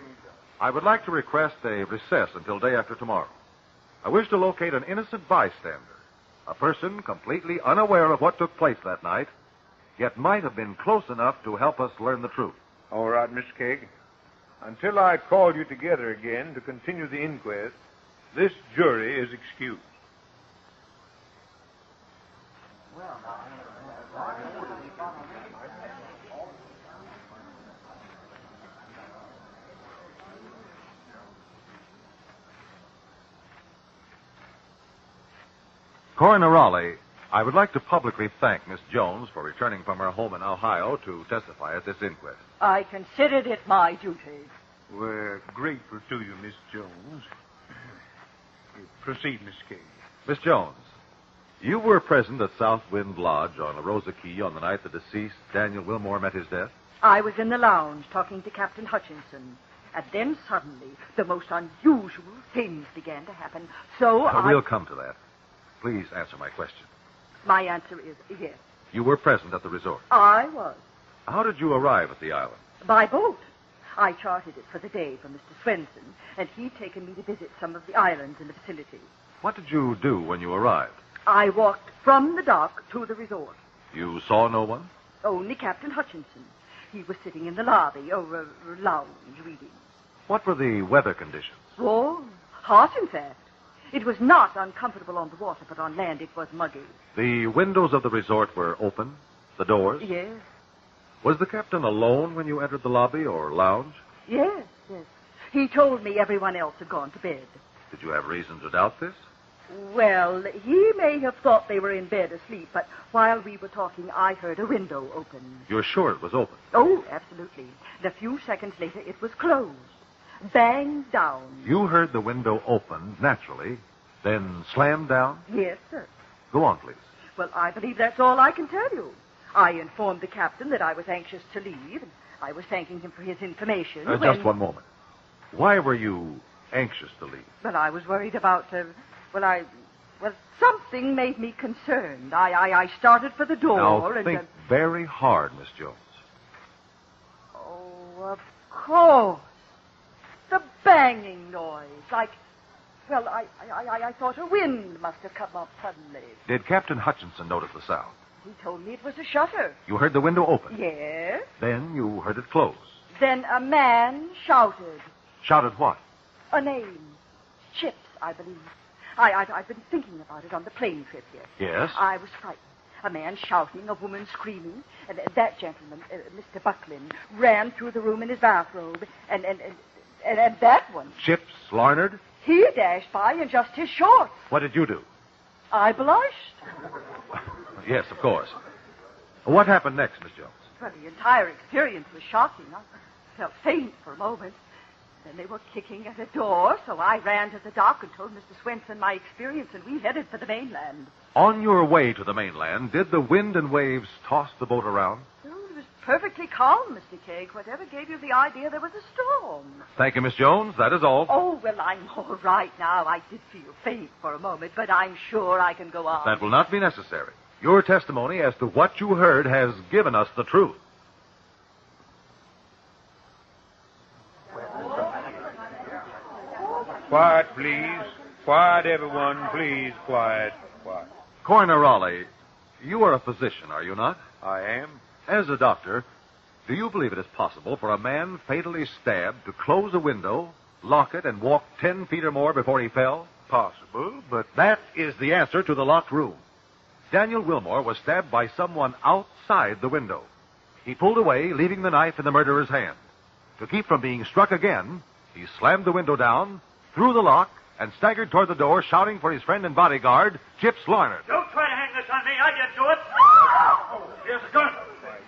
I would like to request a recess until day after tomorrow. I wish to locate an innocent bystander, a person completely unaware of what took place that night, yet might have been close enough to help us learn the truth.
All right, Mr. Kaeg. Until I call you together again to continue the inquest, this jury is excused.
Coroner Raleigh, I would like to publicly thank Miss Jones for returning from her home in Ohio to testify at this inquest.
I considered it my duty.
We're grateful to you, Miss Jones. Proceed, Miss Kaeg.
Miss Jones, you were present at Southwind Lodge on La Rosa Key on the night the deceased Daniel Wilmore met his death?
I was in the lounge talking to Captain Hutchinson. And then suddenly, the most unusual things began to happen. So
We'll come to that. Please answer my question.
My answer is yes.
You were present at the resort.
I was.
How did you arrive at the island?
By boat. I chartered it for the day for Mr. Swenson, and he'd taken me to visit some of the islands in the vicinity.
What did you do when you arrived?
I walked from the dock to the resort.
You saw no one?
Only Captain Hutchinson. He was sitting in the lobby, or lounge, reading.
What were the weather conditions?
Warm. Hot, in fact. It was not uncomfortable on the water, but on land it was muggy.
The windows of the resort were open? The doors?
Yes.
Was the captain alone when you entered the lobby or lounge?
Yes. He told me everyone else had gone to bed.
Did you have reason to doubt this?
Well, he may have thought they were in bed asleep, but while we were talking, I heard a window open.
You're sure it was open?
Oh, absolutely. And a few seconds later, it was closed. Banged down.
You heard the window open, naturally, then slammed down?
Yes, sir.
Go on, please.
Well, I believe that's all I can tell you. I informed the captain that I was anxious to leave, and I was thanking him for his information.
Just one moment. Why were you anxious to leave.
But I was worried about, something made me concerned. I started for the door
Now,
and...
think very hard, Miss Jones.
Oh, of course. The banging noise. I thought a wind must have come up suddenly.
Did Captain Hutchinson notice the sound?
He told me it was a shutter.
You heard the window open?
Yes.
Then you heard it close.
Then a man shouted.
Shouted what?
A name. Chips, I believe. I've been thinking about it on the plane trip here.
Yes?
I was frightened. A man shouting, a woman screaming. And that gentleman, Mr. Buckland, ran through the room in his bathrobe. And that one...
Chips Larnard?
He dashed by in just his shorts.
What did you do?
I blushed.
Yes, of course. What happened next, Miss Jones?
Well, the entire experience was shocking. I felt faint for a moment. Then they were kicking at a door, so I ran to the dock and told Mr. Swenson my experience, and we headed for the mainland.
On your way to the mainland, did the wind and waves toss the boat around?
Oh, it was perfectly calm, Mr. Cake. Whatever gave you the idea there was a storm?
Thank you, Miss Jones. That is all.
Oh, well, I'm all right now. I did feel faint for a moment, but I'm sure I can go on.
That will not be necessary. Your testimony as to what you heard has given us the truth.
Quiet, please. Quiet, everyone. Please, quiet. Quiet.
Coroner Raleigh, you are a physician, are you not?
I am.
As a doctor, do you believe it is possible for a man fatally stabbed to close a window, lock it, and walk 10 feet or more before he fell?
Possible, but...
That is the answer to the locked room. Daniel Wilmore was stabbed by someone outside the window. He pulled away, leaving the knife in the murderer's hand. To keep from being struck again, he slammed the window down, threw the lock, and staggered toward the door, shouting for his friend and bodyguard, Chips Larnard.
Don't try to hang this on me. I didn't do it. Here's a gun.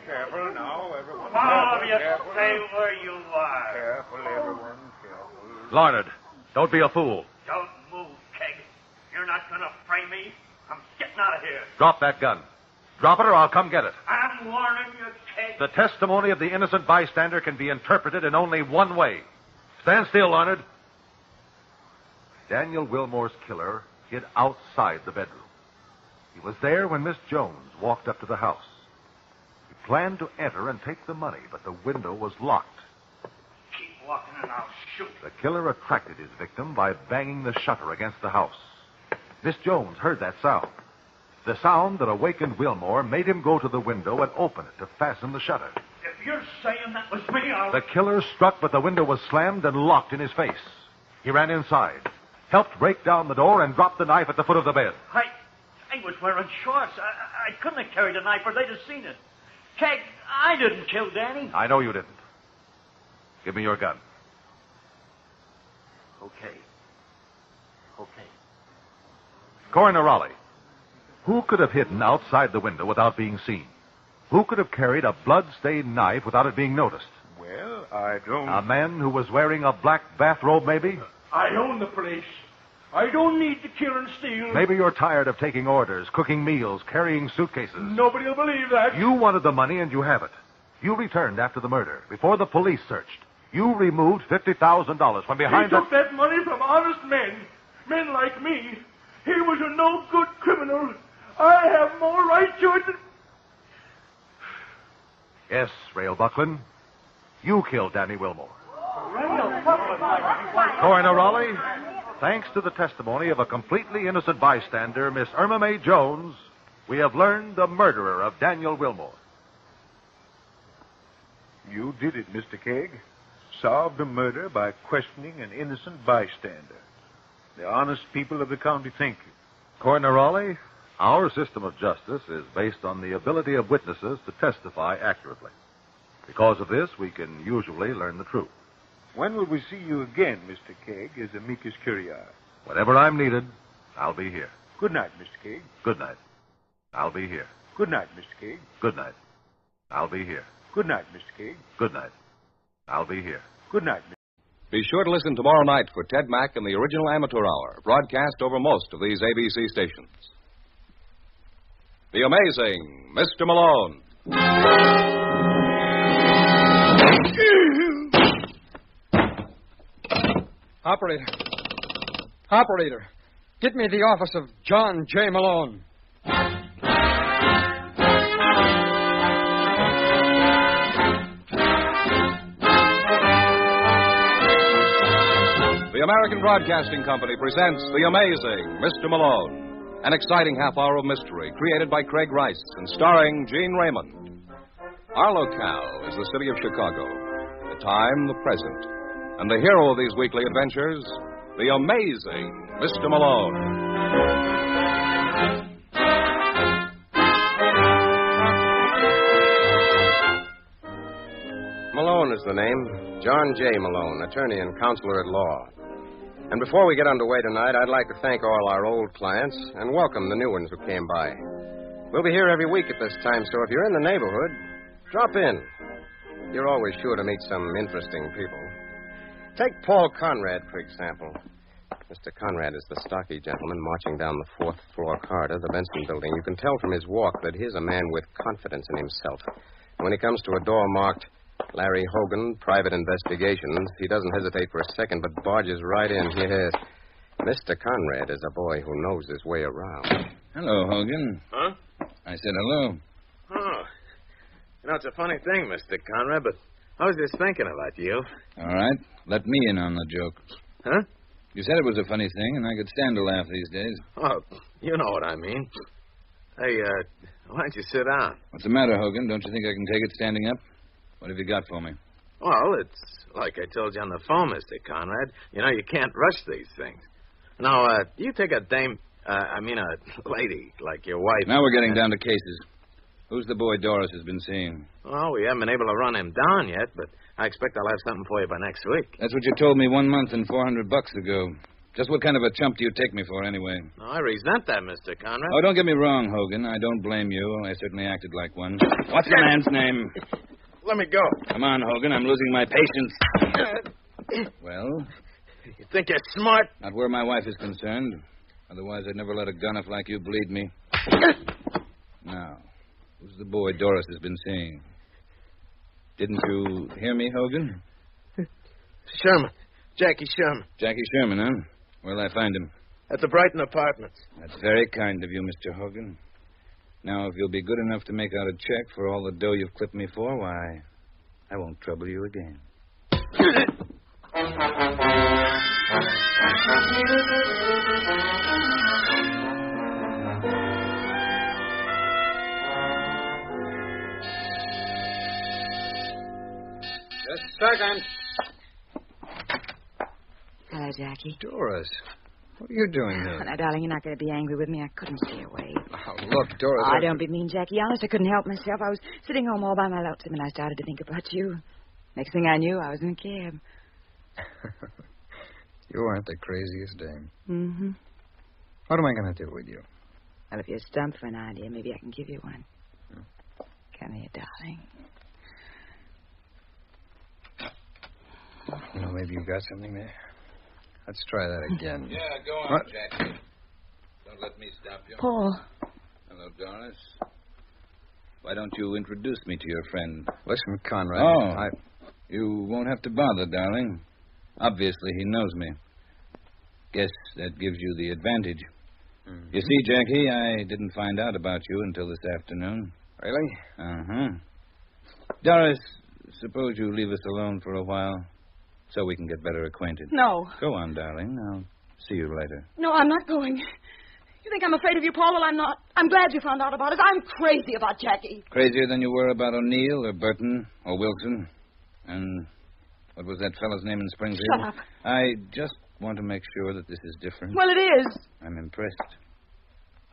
Careful now, everyone.
All of you
Careful.
stay where you are.
Careful, everyone. Careful.
Larnard, don't be a fool.
Don't move, Keg. You're not going to frame me. I'm getting out of here.
Drop that gun. Drop it or I'll come get it.
I'm warning you, Keg.
The testimony of the innocent bystander can be interpreted in only one way. Stand still, Larnard. Daniel Wilmore's killer hid outside the bedroom. He was there when Miss Jones walked up to the house. He planned to enter and take the money, but the window was locked.
Keep walking and I'll shoot.
The killer attracted his victim by banging the shutter against the house. Miss Jones heard that sound. The sound that awakened Wilmore made him go to the window and open it to fasten the shutter.
If you're saying that was me, I'll...
The killer struck, but the window was slammed and locked in his face. He ran inside, helped break down the door, and dropped the knife at the foot of the bed.
I was wearing shorts. I couldn't have carried a knife or they'd have seen it. Keg, I didn't kill Danny.
I know you didn't. Give me your gun.
Okay.
Coroner Raleigh, who could have hidden outside the window without being seen? Who could have carried a blood-stained knife without it being noticed?
Well, I don't...
A man who was wearing a black bathrobe, maybe?
I own the place. I don't need to kill and steal.
Maybe you're tired of taking orders, cooking meals, carrying suitcases.
Nobody will believe that.
You wanted the money and you have it. You returned after the murder, before the police searched. You removed $50,000 from behind
He took that money from honest men. Men like me. He was a no-good criminal. I have more right to it than...
Yes, Rail Buckland. You killed Danny Wilmore. Coroner Raleigh, thanks to the testimony of a completely innocent bystander, Miss Irma Mae Jones, we have learned the murderer of Daniel Wilmore.
You did it, Mr. Keg. Solved a murder by questioning an innocent bystander. The honest people of the county thank you.
Coroner Raleigh, our system of justice is based on the ability of witnesses to testify accurately. Because of this, we can usually learn the truth.
When will we see you again, Mr. Keg, as amicus curiae?
Whenever I'm needed, I'll be here.
Good night, Mr. Keg.
Good night. I'll be here.
Good night, Mr. Keg.
Good night. I'll be here.
Good night, Mr. Keg.
Good night. I'll be here.
Good night, Mr.
Be sure to listen tomorrow night for Ted Mack and the original Amateur Hour, broadcast over most of these ABC stations. The amazing Mr. Malone.
Operator. Operator. Get me the office of John J. Malone.
The American Broadcasting Company presents The Amazing Mr. Malone, an exciting half-hour of mystery created by Craig Rice and starring Gene Raymond. Our locale is the city of Chicago, the time, the present, and the hero of these weekly adventures, The Amazing Mr. Malone.
Malone is the name. John J. Malone, attorney and counselor at law. And before we get underway tonight, I'd like to thank all our old clients and welcome the new ones who came by. We'll be here every week at this time, so if you're in the neighborhood, drop in. You're always sure to meet some interesting people. Take Paul Conrad, for example. Mr. Conrad is the stocky gentleman marching down the fourth-floor corridor of the Benson building. You can tell from his walk that he's a man with confidence in himself. And when he comes to a door marked Larry Hogan, Private Investigations, he doesn't hesitate for a second, but barges right in. Yes. Mr. Conrad is a boy who knows his way around.
Hello, Hogan.
Huh?
I said hello.
Oh. You know, it's a funny thing, Mr. Conrad, but I was just thinking about you.
All right. Let me in on the joke.
Huh?
You said it was a funny thing, and I could stand a laugh these days.
Oh, you know what I mean. Hey, why don't you sit down?
What's the matter, Hogan? Don't you think I can take it standing up? What have you got for me?
Well, it's like I told you on the phone, Mr. Conrad. You know, you can't rush these things. Now, do you take a a lady like your wife?
Now we're getting down to cases. Who's the boy Doris has been seeing?
Well, we haven't been able to run him down yet, but I expect I'll have something for you by next week.
That's what you told me 1 month and $400 ago. Just what kind of a chump do you take me for, anyway?
No, I resent that, Mr. Conrad.
Oh, don't get me wrong, Hogan. I don't blame you. I certainly acted like one. What's the man's name?
Let me go.
Come on, Hogan. I'm losing my patience. Well?
You think you're smart?
Not where my wife is concerned. Otherwise, I'd never let a gun-off like you bleed me. Now, who's the boy Doris has been seeing? Didn't you hear me, Hogan?
Sherman. Jackie Sherman.
Jackie Sherman, huh? Where'll I find him?
At the Brighton Apartments.
That's very kind of you, Mr. Hogan. Now, if you'll be good enough to make out a check for all the dough you've clipped me for, why, I won't trouble you again.
Just a second.
Hello, Jackie.
Doris, what are you doing
Oh,
here?
now, darling, you're not going to be angry with me. I couldn't stay away.
Oh, look, Doris.
Oh, don't be mean, Jackie. Honest, I couldn't help myself. I was sitting home all by my lonesome, and I started to think about you. Next thing I knew, I was in a cab.
You aren't the craziest dame.
Mm-hmm.
What am I going to do with you?
Well, if you're stumped for an idea, maybe I can give you one. Come here, darling.
You know, maybe you've got something there. Let's try that again.
Yeah, go on,
What?
Jackie. Don't let me stop you.
Paul.
Hello, Doris. Why don't you introduce me to your friend?
Listen, Conrad.
Oh. You won't have to bother, darling. Obviously, he knows me. Guess that gives you the advantage.
Mm-hmm.
You see, Jackie, I didn't find out about you until this afternoon.
Really?
Uh-huh. Doris, suppose you leave us alone for a while so we can get better acquainted.
No.
Go on, darling. I'll see you later.
No, I'm not going. You think I'm afraid of you, Paul? Well, I'm not. I'm glad you found out about it. I'm crazy about Jackie.
Crazier than you were about O'Neill or Burton or Wilson? And what was that fellow's name in Springfield?
Shut up.
I just want to make sure that this is different.
Well, it is.
I'm impressed.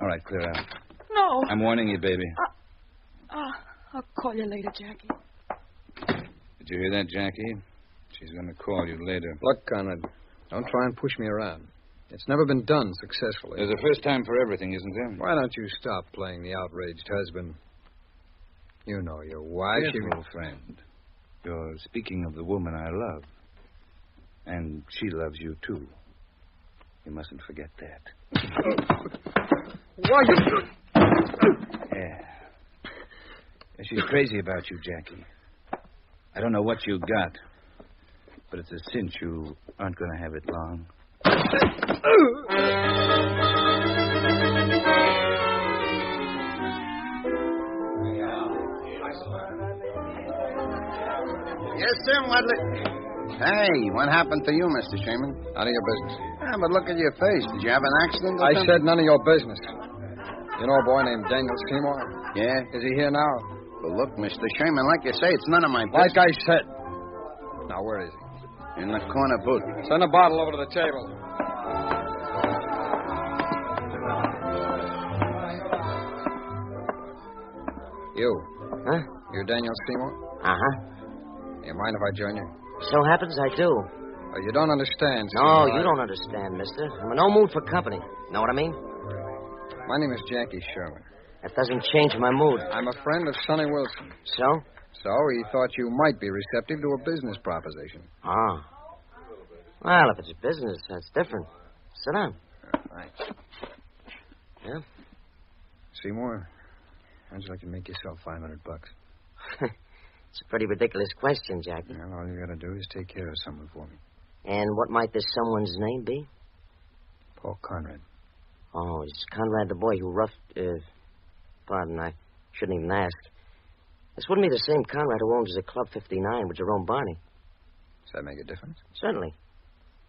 All right, clear out.
No.
I'm warning you, baby.
I'll call you later, Jackie.
Did you hear that, Jackie? She's going to call you later.
Look, Conrad, don't try and push me around. It's never been done successfully.
There's a first time for everything, isn't there?
Why don't you stop playing the outraged husband? You know your wife.
Yes, old friend. You're speaking of the woman I love. And she loves you, too. You mustn't forget that.
Why you...
Yeah. She's crazy about you, Jackie. I don't know what you got,
But it's a cinch you aren't going to have it long.
Yes, sir, Wadley. Hey, what happened to you, Mr. Shaman?
None of your business.
Yeah, but look at your face. Did you have an accident or
I
something?
said none of your business. You know a boy named Daniel Seymour?
Yeah?
Is he here now?
Well, look, Mr. Shaman, like you say, it's none of my business.
Like I said. Now, where is he?
In the corner booth.
Send a bottle over to the table. You.
Huh?
You're Daniel Seymour?
Uh-huh.
You mind if I join you?
So happens I do.
Oh, you don't understand,
No,
Seymour.
you don't understand, mister. I'm in no mood for company. Know what I mean?
My name is Jackie Sherman.
That doesn't change my mood.
I'm a friend of Sonny Wilson.
So?
So he thought you might be receptive to a business proposition.
Ah. Well, if it's business, that's different. Sit down.
Thanks.
Yeah?
Seymour, how'd you like to make yourself $500?
It's a pretty ridiculous question, Jackie.
Well, all you gotta do is take care of someone for me.
And what might this someone's name be?
Paul Conrad.
Oh, is Conrad the boy who roughed... Pardon, I shouldn't even ask. This wouldn't be the same Conrad who owns the Club 59 with Jerome Barney.
Does that make a difference?
Certainly.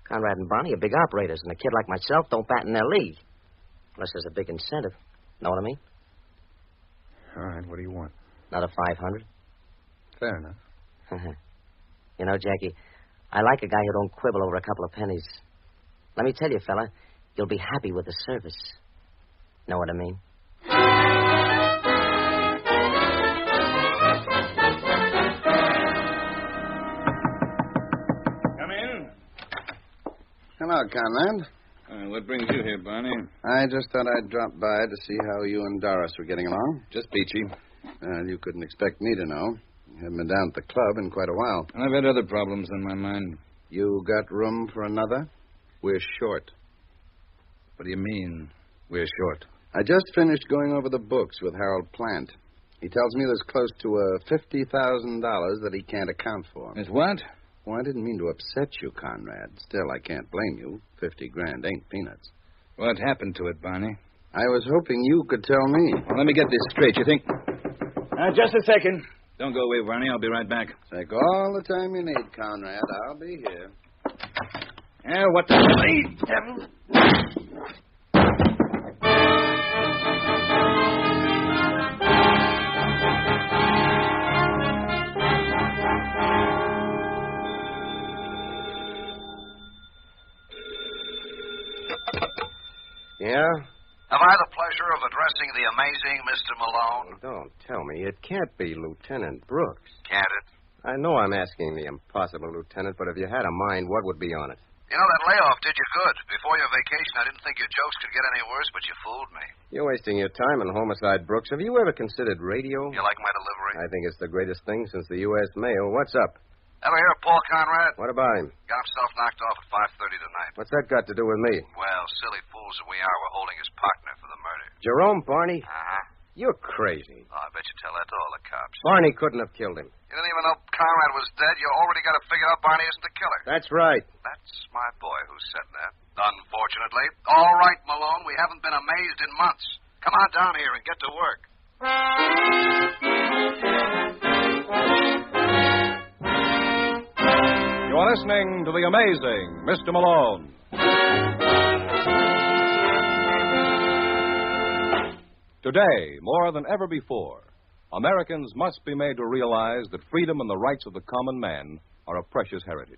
Conrad and Barney are big operators, and a kid like myself don't bat in their league. Unless there's a big incentive. Know what I mean?
All right, what do you want?
Another 500.
Fair enough.
You know, Jackie, I like a guy who don't quibble over a couple of pennies. Let me tell you, fella, you'll be happy with the service. Know what I mean?
Come in.
Hello, Conrad.
What brings you here, Barney?
I just thought I'd drop by to see how you and Doris were getting along.
Just peachy.
You couldn't expect me to know. You haven't been down at the club in quite a while.
I've had other problems on my mind.
You got room for another? We're short.
What do you mean, we're short?
I just finished going over the books with Harold Plant. He tells me there's close to $50,000 that he can't account for.
Is what?
Well, I didn't mean to upset you, Conrad. Still, I can't blame you. 50 grand ain't peanuts.
What happened to it, Barney?
I was hoping you could tell me.
Well, let me get this straight. You think... just a second. Don't go away, Barney. I'll be right back.
Take all the time you need, Conrad. I'll be here.
Yeah, what the... devil?
Yeah?
Have I the pleasure of addressing the amazing Mr. Malone?
Don't tell me. It can't be Lieutenant Brooks.
Can't it?
I know I'm asking the impossible, Lieutenant, but if you had a mind, what would be on it?
You know, that layoff did you good. Before your vacation, I didn't think your jokes could get any worse, but you fooled me.
You're wasting your time in homicide, Brooks. Have you ever considered radio?
You like my delivery?
I think it's the greatest thing since the U.S. mail. What's up?
Ever hear of Paul Conrad?
What about him?
Got himself knocked off at 5:30 tonight.
What's that got to do with me?
Well, silly fools that we are, we're holding his partner for the murder.
Jerome Barney?
Uh-huh.
You're crazy.
Oh, I bet you tell that to all the cops.
Barney couldn't have killed him.
You didn't even know Conrad was dead. You already got to figure out Barney isn't the killer.
That's right.
That's my boy who said that. Unfortunately. All right, Malone, we haven't been amazed in months. Come on down here and get to work.
You're listening to the amazing Mr. Malone. Today, more than ever before, Americans must be made to realize that freedom and the rights of the common man are a precious heritage.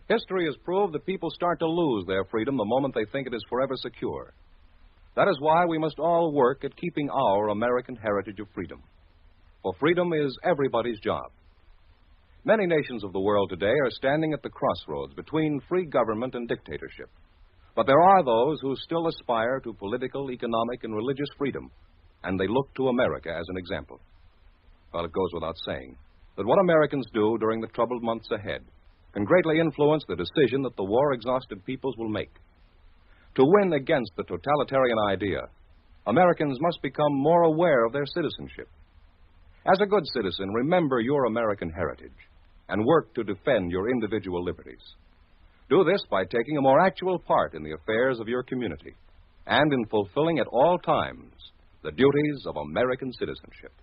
History has proved that people start to lose their freedom the moment they think it is forever secure. That is why we must all work at keeping our American heritage of freedom. For freedom is everybody's job. Many nations of the world today are standing at the crossroads between free government and dictatorship. But there are those who still aspire to political, economic, and religious freedom, and they look to America as an example. Well, it goes without saying that what Americans do during the troubled months ahead can greatly influence the decision that the war-exhausted peoples will make. To win against the totalitarian idea, Americans must become more aware of their citizenship. As a good citizen, remember your American heritage and work to defend your individual liberties. Do this by taking a more actual part in the affairs of your community and in fulfilling at all times the duties of American citizenship.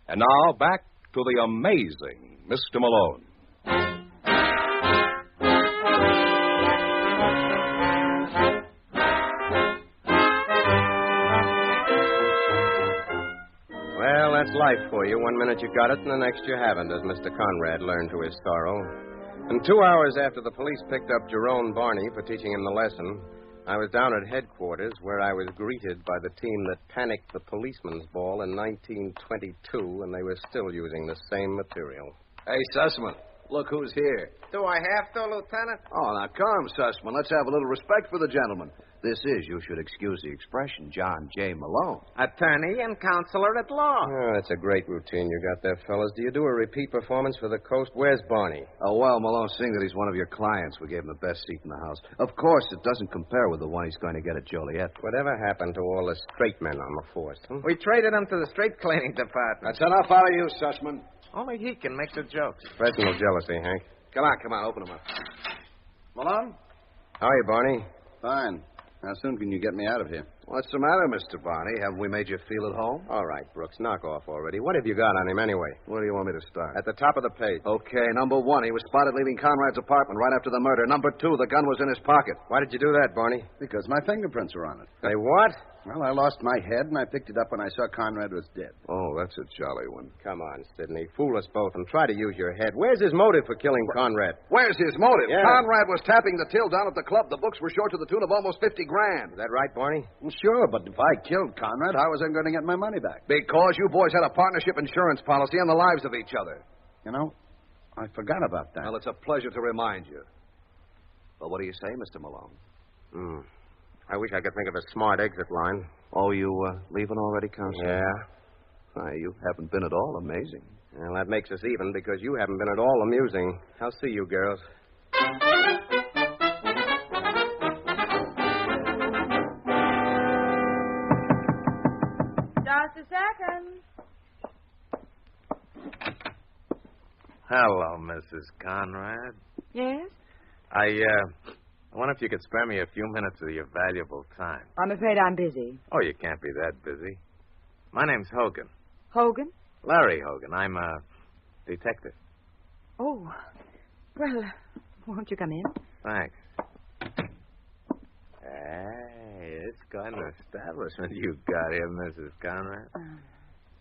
And now, back to the amazing Mr. Malone.
Well, that's life for you. 1 minute you got it, and the next you haven't, as Mr. Conrad learned to his sorrow. And 2 hours after the police picked up Jerome Barney for teaching him the lesson, I was down at headquarters where I was greeted by the team that panicked the policeman's ball in 1922, and they were still using the same material.
Hey, Sussman, look who's here.
Do I have to, Lieutenant?
Oh, now come, Sussman. Let's have a little respect for the gentleman. This is, you should excuse the expression, John J. Malone.
Attorney and counselor at law.
Oh, that's a great routine you got there, fellas. Do you do a repeat performance for the Coast? Where's Barney?
Oh, well, Malone, seeing that he's one of your clients, we gave him the best seat in the house. Of course, it doesn't compare with the one he's going to get at Joliet.
Whatever happened to all the straight men on the force?
We traded him to the straight cleaning department.
That's enough out of you, Sussman.
Only he can make the jokes.
Personal jealousy, Hank.
Come on, open him up. Malone?
How are you, Barney?
Fine. How soon can you get me out of here?
What's the matter, Mr. Barney? Haven't we made you feel at home?
All right, Brooks, knock off already. What have you got on him anyway?
Where do you want me to start?
At the top of the page.
Okay, number 1, he was spotted leaving Conrad's apartment right after the murder. Number 2, the gun was in his pocket.
Why did you do that, Barney?
Because my fingerprints were on it.
Say what?
Well, I lost my head, and I picked it up when I saw Conrad was dead.
Oh, that's a jolly one.
Come on, Sidney. Fool us both and try to use your head. Where's his motive for killing Conrad?
Where's his motive?
Yeah.
Conrad was tapping the till down at the club. The books were short to the tune of almost $50,000.
Is that right, Barney?
Well, sure, but if I killed Conrad, how was I going to get my money back?
Because you boys had a partnership insurance policy on the lives of each other.
You know, I forgot about that.
Well, it's a pleasure to remind you. Well, what do you say, Mr. Malone?
I wish I could think of a smart exit line.
Oh, you leaving already, Counselor?
Yeah.
Why, you haven't been at all amazing.
Well, that makes us even because you haven't been at all amusing. I'll see you, girls.
Just a second.
Hello, Mrs. Conrad.
Yes?
I wonder if you could spare me a few minutes of your valuable time.
I'm afraid I'm busy.
Oh, you can't be that busy. My name's Hogan.
Hogan?
Larry Hogan. I'm a detective.
Oh. Well, won't you come in?
Thanks. Hey, it's quite an establishment you've got here, Mrs. Conrad.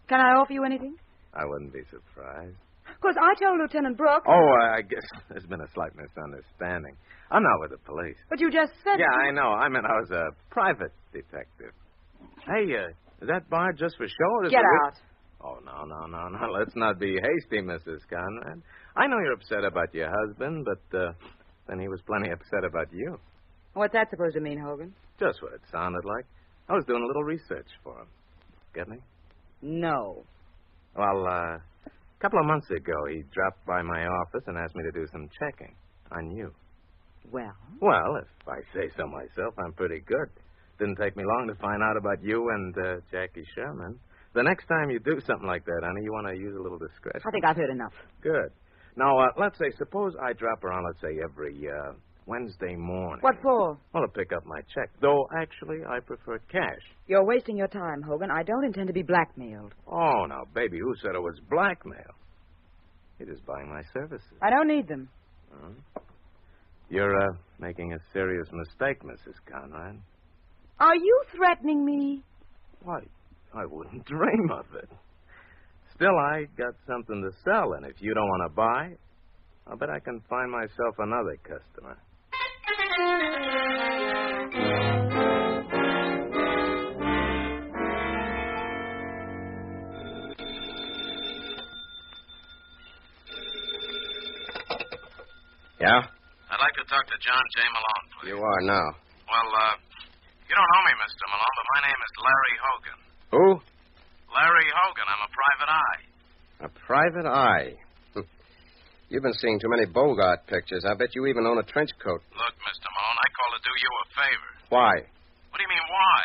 Can I offer you anything?
I wouldn't be surprised.
Of course, I told Lieutenant Brooks.
Oh, I guess there's been a slight misunderstanding. I'm not with the police.
But you just said...
Yeah, I know. I meant I was a private detective. Hey, is that bar just for show? Or is
Get
it...
out.
Oh, no. Let's not be hasty, Mrs. Conrad. I know you're upset about your husband, but then he was plenty upset about you.
What's that supposed to mean, Hogan?
Just what it sounded like. I was doing a little research for him. Get me?
No.
Well, a couple of months ago, he dropped by my office and asked me to do some checking on you.
Well?
Well, if I say so myself, I'm pretty good. Didn't take me long to find out about you and Jackie Sherman. The next time you do something like that, honey, you want to use a little discretion.
I think I've heard enough.
Good. Now, let's say, suppose I drop around, let's say, every Wednesday morning.
What for?
Well, to pick up my check. Though, actually, I prefer cash.
You're wasting your time, Hogan. I don't intend to be blackmailed.
Oh, now, baby, who said it was blackmail? You're just buying my services.
I don't need them.
You're making a serious mistake, Mrs. Conrad.
Are you threatening me?
Why, I wouldn't dream of it. Still, I got something to sell, and if you don't want to buy, I'll bet I can find myself another customer.
Yeah?
I'd like to talk to John J. Malone, please.
You are now.
Well, you don't know me, Mr. Malone, but my name is Larry Hogan.
Who?
Larry Hogan. I'm a private eye.
A private eye. You've been seeing too many Bogart pictures. I bet you even own a trench coat.
Look, Mr. Malone, I call to do you a favor.
Why?
What do you mean, why?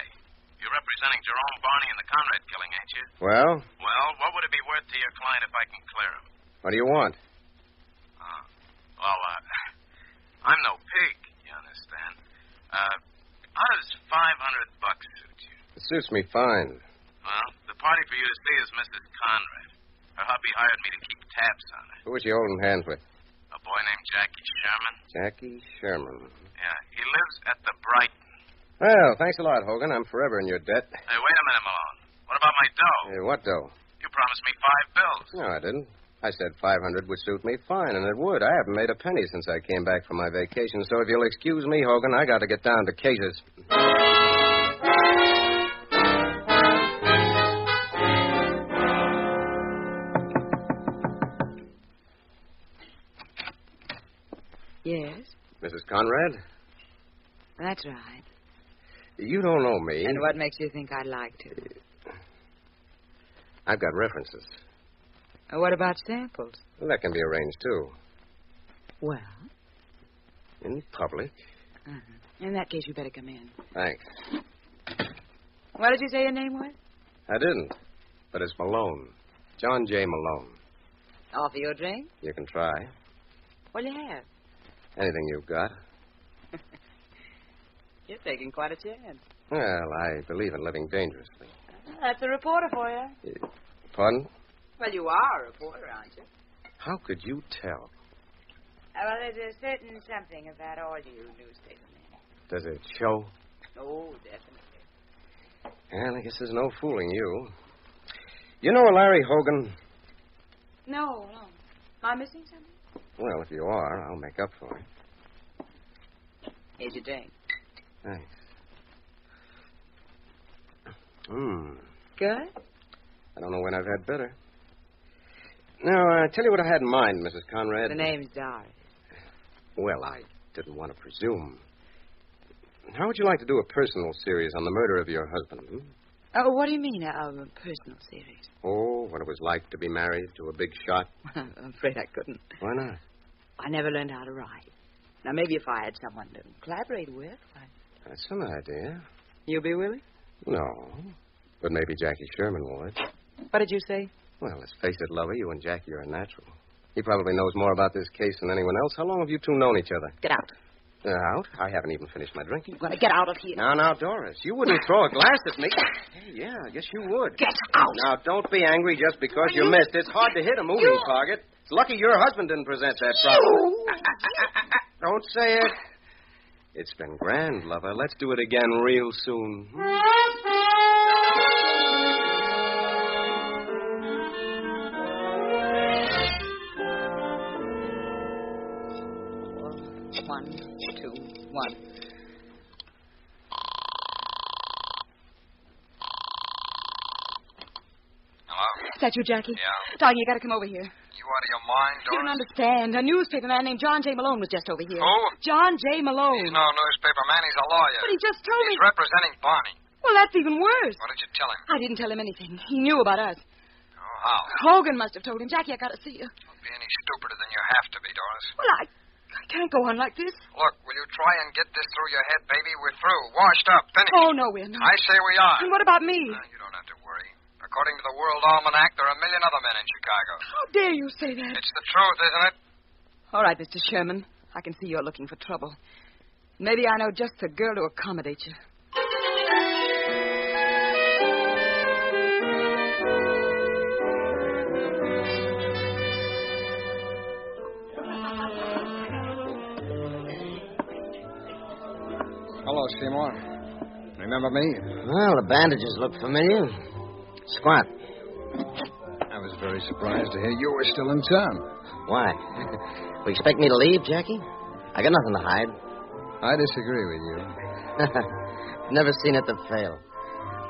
You're representing Jerome Barney in the Conrad killing, ain't you?
Well?
Well, what would it be worth to your client if I can clear him?
What do you want?
Well, I'm no pig, you understand. How does $500 suit you?
It suits me fine.
Well, the party for you to see is Mrs. Conrad. Her hubby hired me to keep tabs on her.
Who was you holding hands with?
A boy named Jackie Sherman.
Jackie Sherman.
Yeah, he lives at the Brighton.
Well, thanks a lot, Hogan. I'm forever in your debt.
Hey, wait a minute, Malone. What about my dough?
Hey, what dough?
You promised me 5 bills.
No, I didn't. I said 500 would suit me fine, and it would. I haven't made a penny since I came back from my vacation, so if you'll excuse me, Hogan, I got to get down to cases.
Yes?
Mrs. Conrad?
That's right.
You don't know me.
And what makes you think I'd like to?
I've got references.
What about samples?
Well, that can be arranged, too.
Well?
In public.
In that case, you better come in.
Thanks.
What did you say your name was?
I didn't. But it's Malone. John J. Malone.
Offer you a drink?
You can try.
What'll you have?
Anything you've got.
You're taking quite a chance.
Well, I believe in living dangerously.
That's a reporter for you.
Pardon?
Well, you are a reporter, aren't you?
How could you tell?
Well, there's a certain something about all you newspapermen.
Does it show?
Oh, definitely.
Well, I guess there's no fooling you. You know Larry Hogan?
No. Am I missing something?
Well, if you are, I'll make up for it.
Here's your drink.
Thanks.
Good?
I don't know when I've had better. Now, tell you what I had in mind, Mrs. Conrad.
The name's Doris.
Well, I didn't want to presume. How would you like to do a personal series on the murder of your husband?
Oh, what do you mean, a personal series?
Oh, what it was like to be married to a big shot?
I'm afraid I couldn't.
Why not?
I never learned how to write. Now, maybe if I had someone to collaborate with,
That's an idea.
You'll be willing?
No. But maybe Jackie Sherman would.
What did you say?
Well, let's face it, Lover, you and Jackie are a natural. He probably knows more about this case than anyone else. How long have you two known each other?
Get out.
Out? I haven't even finished my drinking.
You're going to get out of here.
Now, Doris, you wouldn't throw a glass at me. Hey, yeah, I guess you would.
Get out.
Now, don't be angry just because you missed. It's hard to hit a moving target. It's lucky your husband didn't present that problem. Don't say it. It's been grand, Lover. Let's do it again real soon.
One, two, one.
Hello?
Is that you, Jackie?
Yeah.
Darling, you got to come over here.
You out of your mind,
You
Doris?
don't understand. A newspaper man named John J. Malone was just over here.
Who?
John J. Malone.
He's no newspaper man. He's a lawyer.
But he just told me...
He's representing Barney.
Well, that's even worse.
What did you tell him?
I didn't tell him anything. He knew about us.
Oh, how?
Hogan must have told him. Jackie, I got to see you.
Don't be any stupider than you have to be, Doris.
Well, I can't go on like this.
Look, will you try and get this through your head, baby? We're through. Washed up. Finished.
Oh, no, we're not.
I say we are.
And what about me?
You don't have to worry. According to the World Almanac, there are a million other men in Chicago.
How dare you say that?
It's the truth, isn't it?
All right, Mr. Sherman. I can see you're looking for trouble. Maybe I know just the girl to accommodate you.
Hello, Seymour. Remember me?
Well, the bandages look familiar. Squat.
I was very surprised to hear you were still in town.
Why? You expect me to leave, Jackie? I got nothing to hide.
I disagree with you.
Never seen it to fail.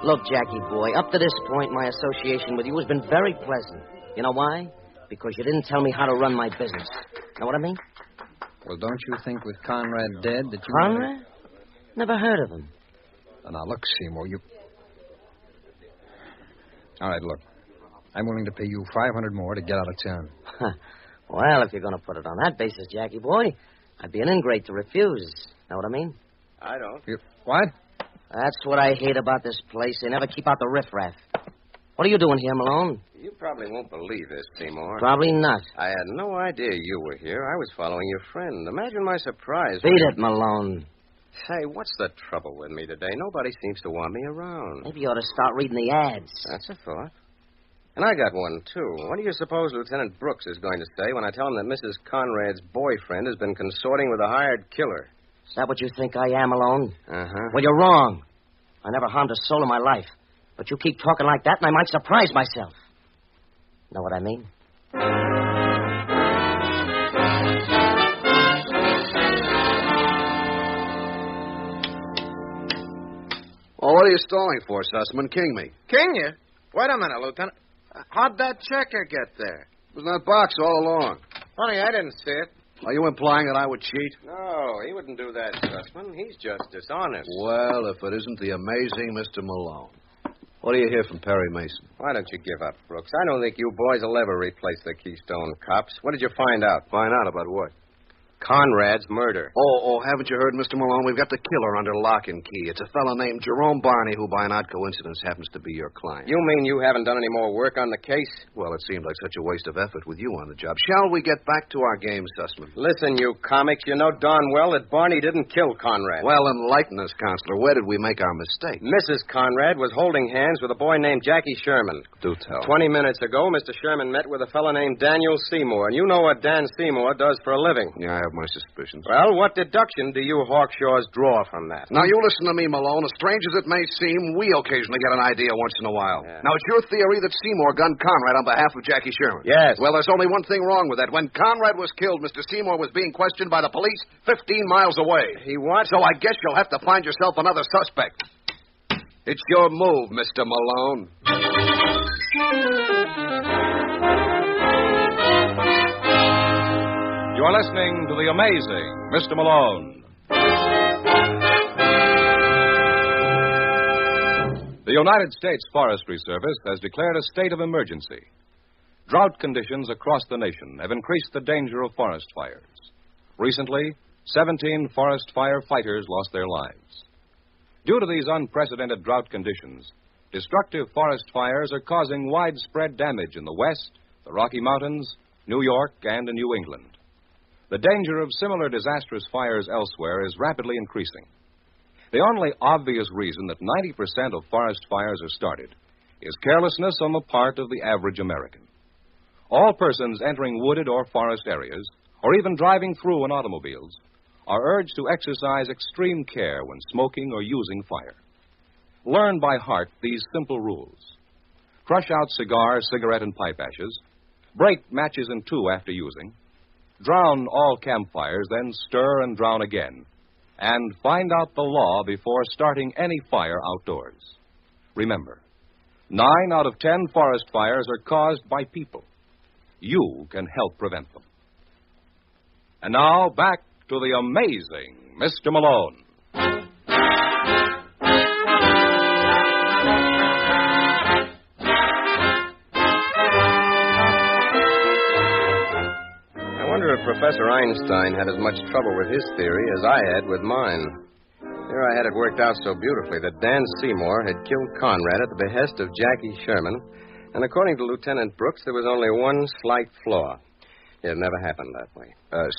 Look, Jackie boy, up to this point, my association with you has been very pleasant. You know why? Because you didn't tell me how to run my business. Know what I mean?
Well, don't you think with Conrad dead that you...
Conrad? Never heard of him.
Now, look, Seymour, you... All right, look. I'm willing to pay you $500 more to get out of town.
Well, if you're going to put it on that basis, Jackie boy, I'd be an ingrate to refuse. Know what I mean?
I don't.
What?
That's what I hate about this place. They never keep out the riffraff. What are you doing here, Malone?
You probably won't believe this, Seymour.
Probably not.
I had no idea you were here. I was following your friend. Imagine my surprise.
Beat it, Malone.
Say, what's the trouble with me today? Nobody seems to want me around.
Maybe you ought to start reading the ads.
That's a thought. And I got one, too. What do you suppose Lieutenant Brooks is going to say when I tell him that Mrs. Conrad's boyfriend has been consorting with a hired killer?
Is that what you think I am, Malone?
Uh-huh.
Well, you're wrong. I never harmed a soul in my life. But you keep talking like that, and I might surprise myself. Know what I mean?
Well, what are you stalling for, Sussman? King me.
King you? Wait a minute, Lieutenant. How'd that checker get there?
It was in that box all along.
Funny, I didn't see it.
Are you implying that I would cheat?
No, he wouldn't do that, Sussman. He's just dishonest.
Well, if it isn't the amazing Mr. Malone. What do you hear from Perry Mason?
Why don't you give up, Brooks? I don't think you boys will ever replace the Keystone cops. What did you find out?
Find out about what?
Conrad's murder.
Oh, haven't you heard, Mr. Malone? We've got the killer under lock and key. It's a fellow named Jerome Barney who, by an odd coincidence, happens to be your client.
You mean you haven't done any more work on the case?
Well, it seemed like such a waste of effort with you on the job. Shall we get back to our game, Sussman?
Listen, you comics, you know darn well that Barney didn't kill Conrad.
Well, enlighten us, Counselor. Where did we make our mistake?
Mrs. Conrad was holding hands with a boy named Jackie Sherman.
Do tell.
20 minutes ago, Mr. Sherman met with a fellow named Daniel Seymour, and you know what Dan Seymour does for a living.
Yeah, I have my suspicions.
Well, what deduction do you Hawkshaws draw from that?
Now, you listen to me, Malone. As strange as it may seem, we occasionally get an idea once in a while.
Yeah.
Now, it's your theory that Seymour gunned Conrad on behalf of Jackie Sherman.
Yes.
Well, there's only one thing wrong with that. When Conrad was killed, Mr. Seymour was being questioned by the police 15 miles away.
He what?
So I guess you'll have to find yourself another suspect. It's your move, Mr. Malone.
You are listening to The Amazing Mr. Malone. The United States Forestry Service has declared a state of emergency. Drought conditions across the nation have increased the danger of forest fires. Recently, 17 forest fire fighters lost their lives. Due to these unprecedented drought conditions, destructive forest fires are causing widespread damage in the West, the Rocky Mountains, New York, and in New England. The danger of similar disastrous fires elsewhere is rapidly increasing. The only obvious reason that 90% of forest fires are started is carelessness on the part of the average American. All persons entering wooded or forest areas, or even driving through in automobiles, are urged to exercise extreme care when smoking or using fire. Learn by heart these simple rules. Crush out cigar, cigarette, and pipe ashes. Break matches in two after using. Drown all campfires, then stir and drown again. And find out the law before starting any fire outdoors. Remember, 9 out of 10 forest fires are caused by people. You can help prevent them. And now, back to the amazing Mr. Malone.
Professor Einstein had as much trouble with his theory as I had with mine. Here I had it worked out so beautifully that Dan Seymour had killed Conrad at the behest of Jackie Sherman, and according to Lieutenant Brooks, there was only one slight flaw. It never happened that way.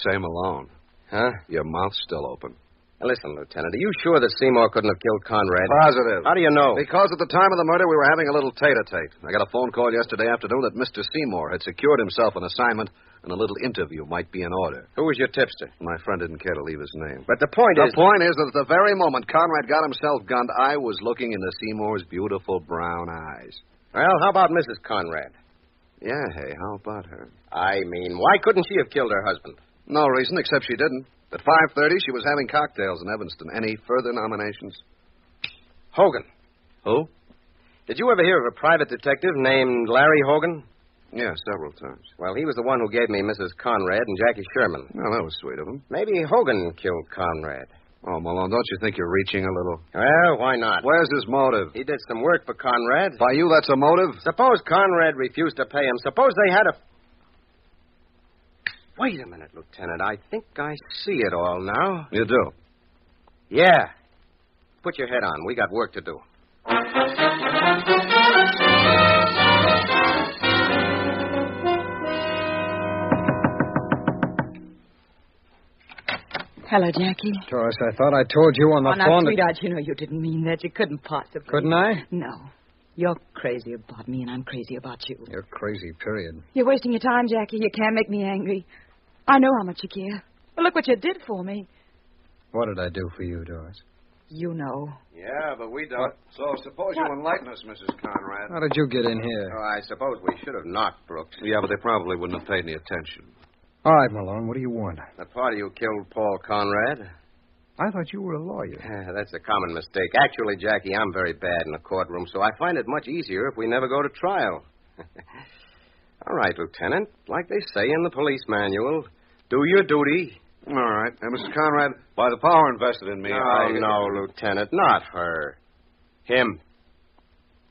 Say, Malone.
Huh?
Your mouth's still open.
Now, listen, Lieutenant, are you sure that Seymour couldn't have killed Conrad?
Positive.
How do you know?
Because at the time of the murder, we were having a little tete-a-tete. I got a phone call yesterday afternoon that Mr. Seymour had secured himself an assignment and a little interview might be in order.
Who was your tipster?
My friend didn't care to leave his name.
But the point is...
The point is that at the very moment Conrad got himself gunned, I was looking into Seymour's beautiful brown eyes.
Well, how about Mrs. Conrad?
Yeah, hey, how about her?
I mean, why couldn't she have killed her husband?
No reason, except she didn't. At 5:30, she was having cocktails in Evanston. Any further nominations?
Hogan.
Who?
Did you ever hear of a private detective named Larry Hogan?
Yeah, several times.
Well, he was the one who gave me Mrs. Conrad and Jackie Sherman.
Well, that was sweet of him.
Maybe Hogan killed Conrad.
Oh, Malone, don't you think you're reaching a little?
Well, why not?
Where's his motive?
He did some work for Conrad.
By you, that's a motive?
Suppose Conrad refused to pay him. Suppose they had a... Wait a minute, Lieutenant. I think I see it all now.
You do?
Yeah. Put your head on. We got work to do.
Hello, Jackie.
Doris, I thought I told you on the
now,
phone
sweetheart, you know you didn't mean that. You couldn't possibly.
Couldn't I?
No. You're crazy about me, and I'm crazy about you.
You're crazy, period.
You're wasting your time, Jackie. You can't make me angry. I know how much you care. Well, look what you did for me.
What did I do for you, Doris?
You know.
Yeah, but we don't. So suppose you enlighten us, Mrs. Conrad.
How did you get in here?
Oh, I suppose we should have knocked, Brooks. Yeah, but they probably wouldn't have paid any attention.
All right, Malone, what do you want?
The party who killed Paul Conrad.
I thought you were a lawyer.
That's a common mistake. Actually, Jackie, I'm very bad in a courtroom, so I find it much easier if we never go to trial. All right, Lieutenant. Like they say in the police manual, do your duty.
All right. And Mrs. Conrad, by the power invested in me,
No, Lieutenant, not her. Him.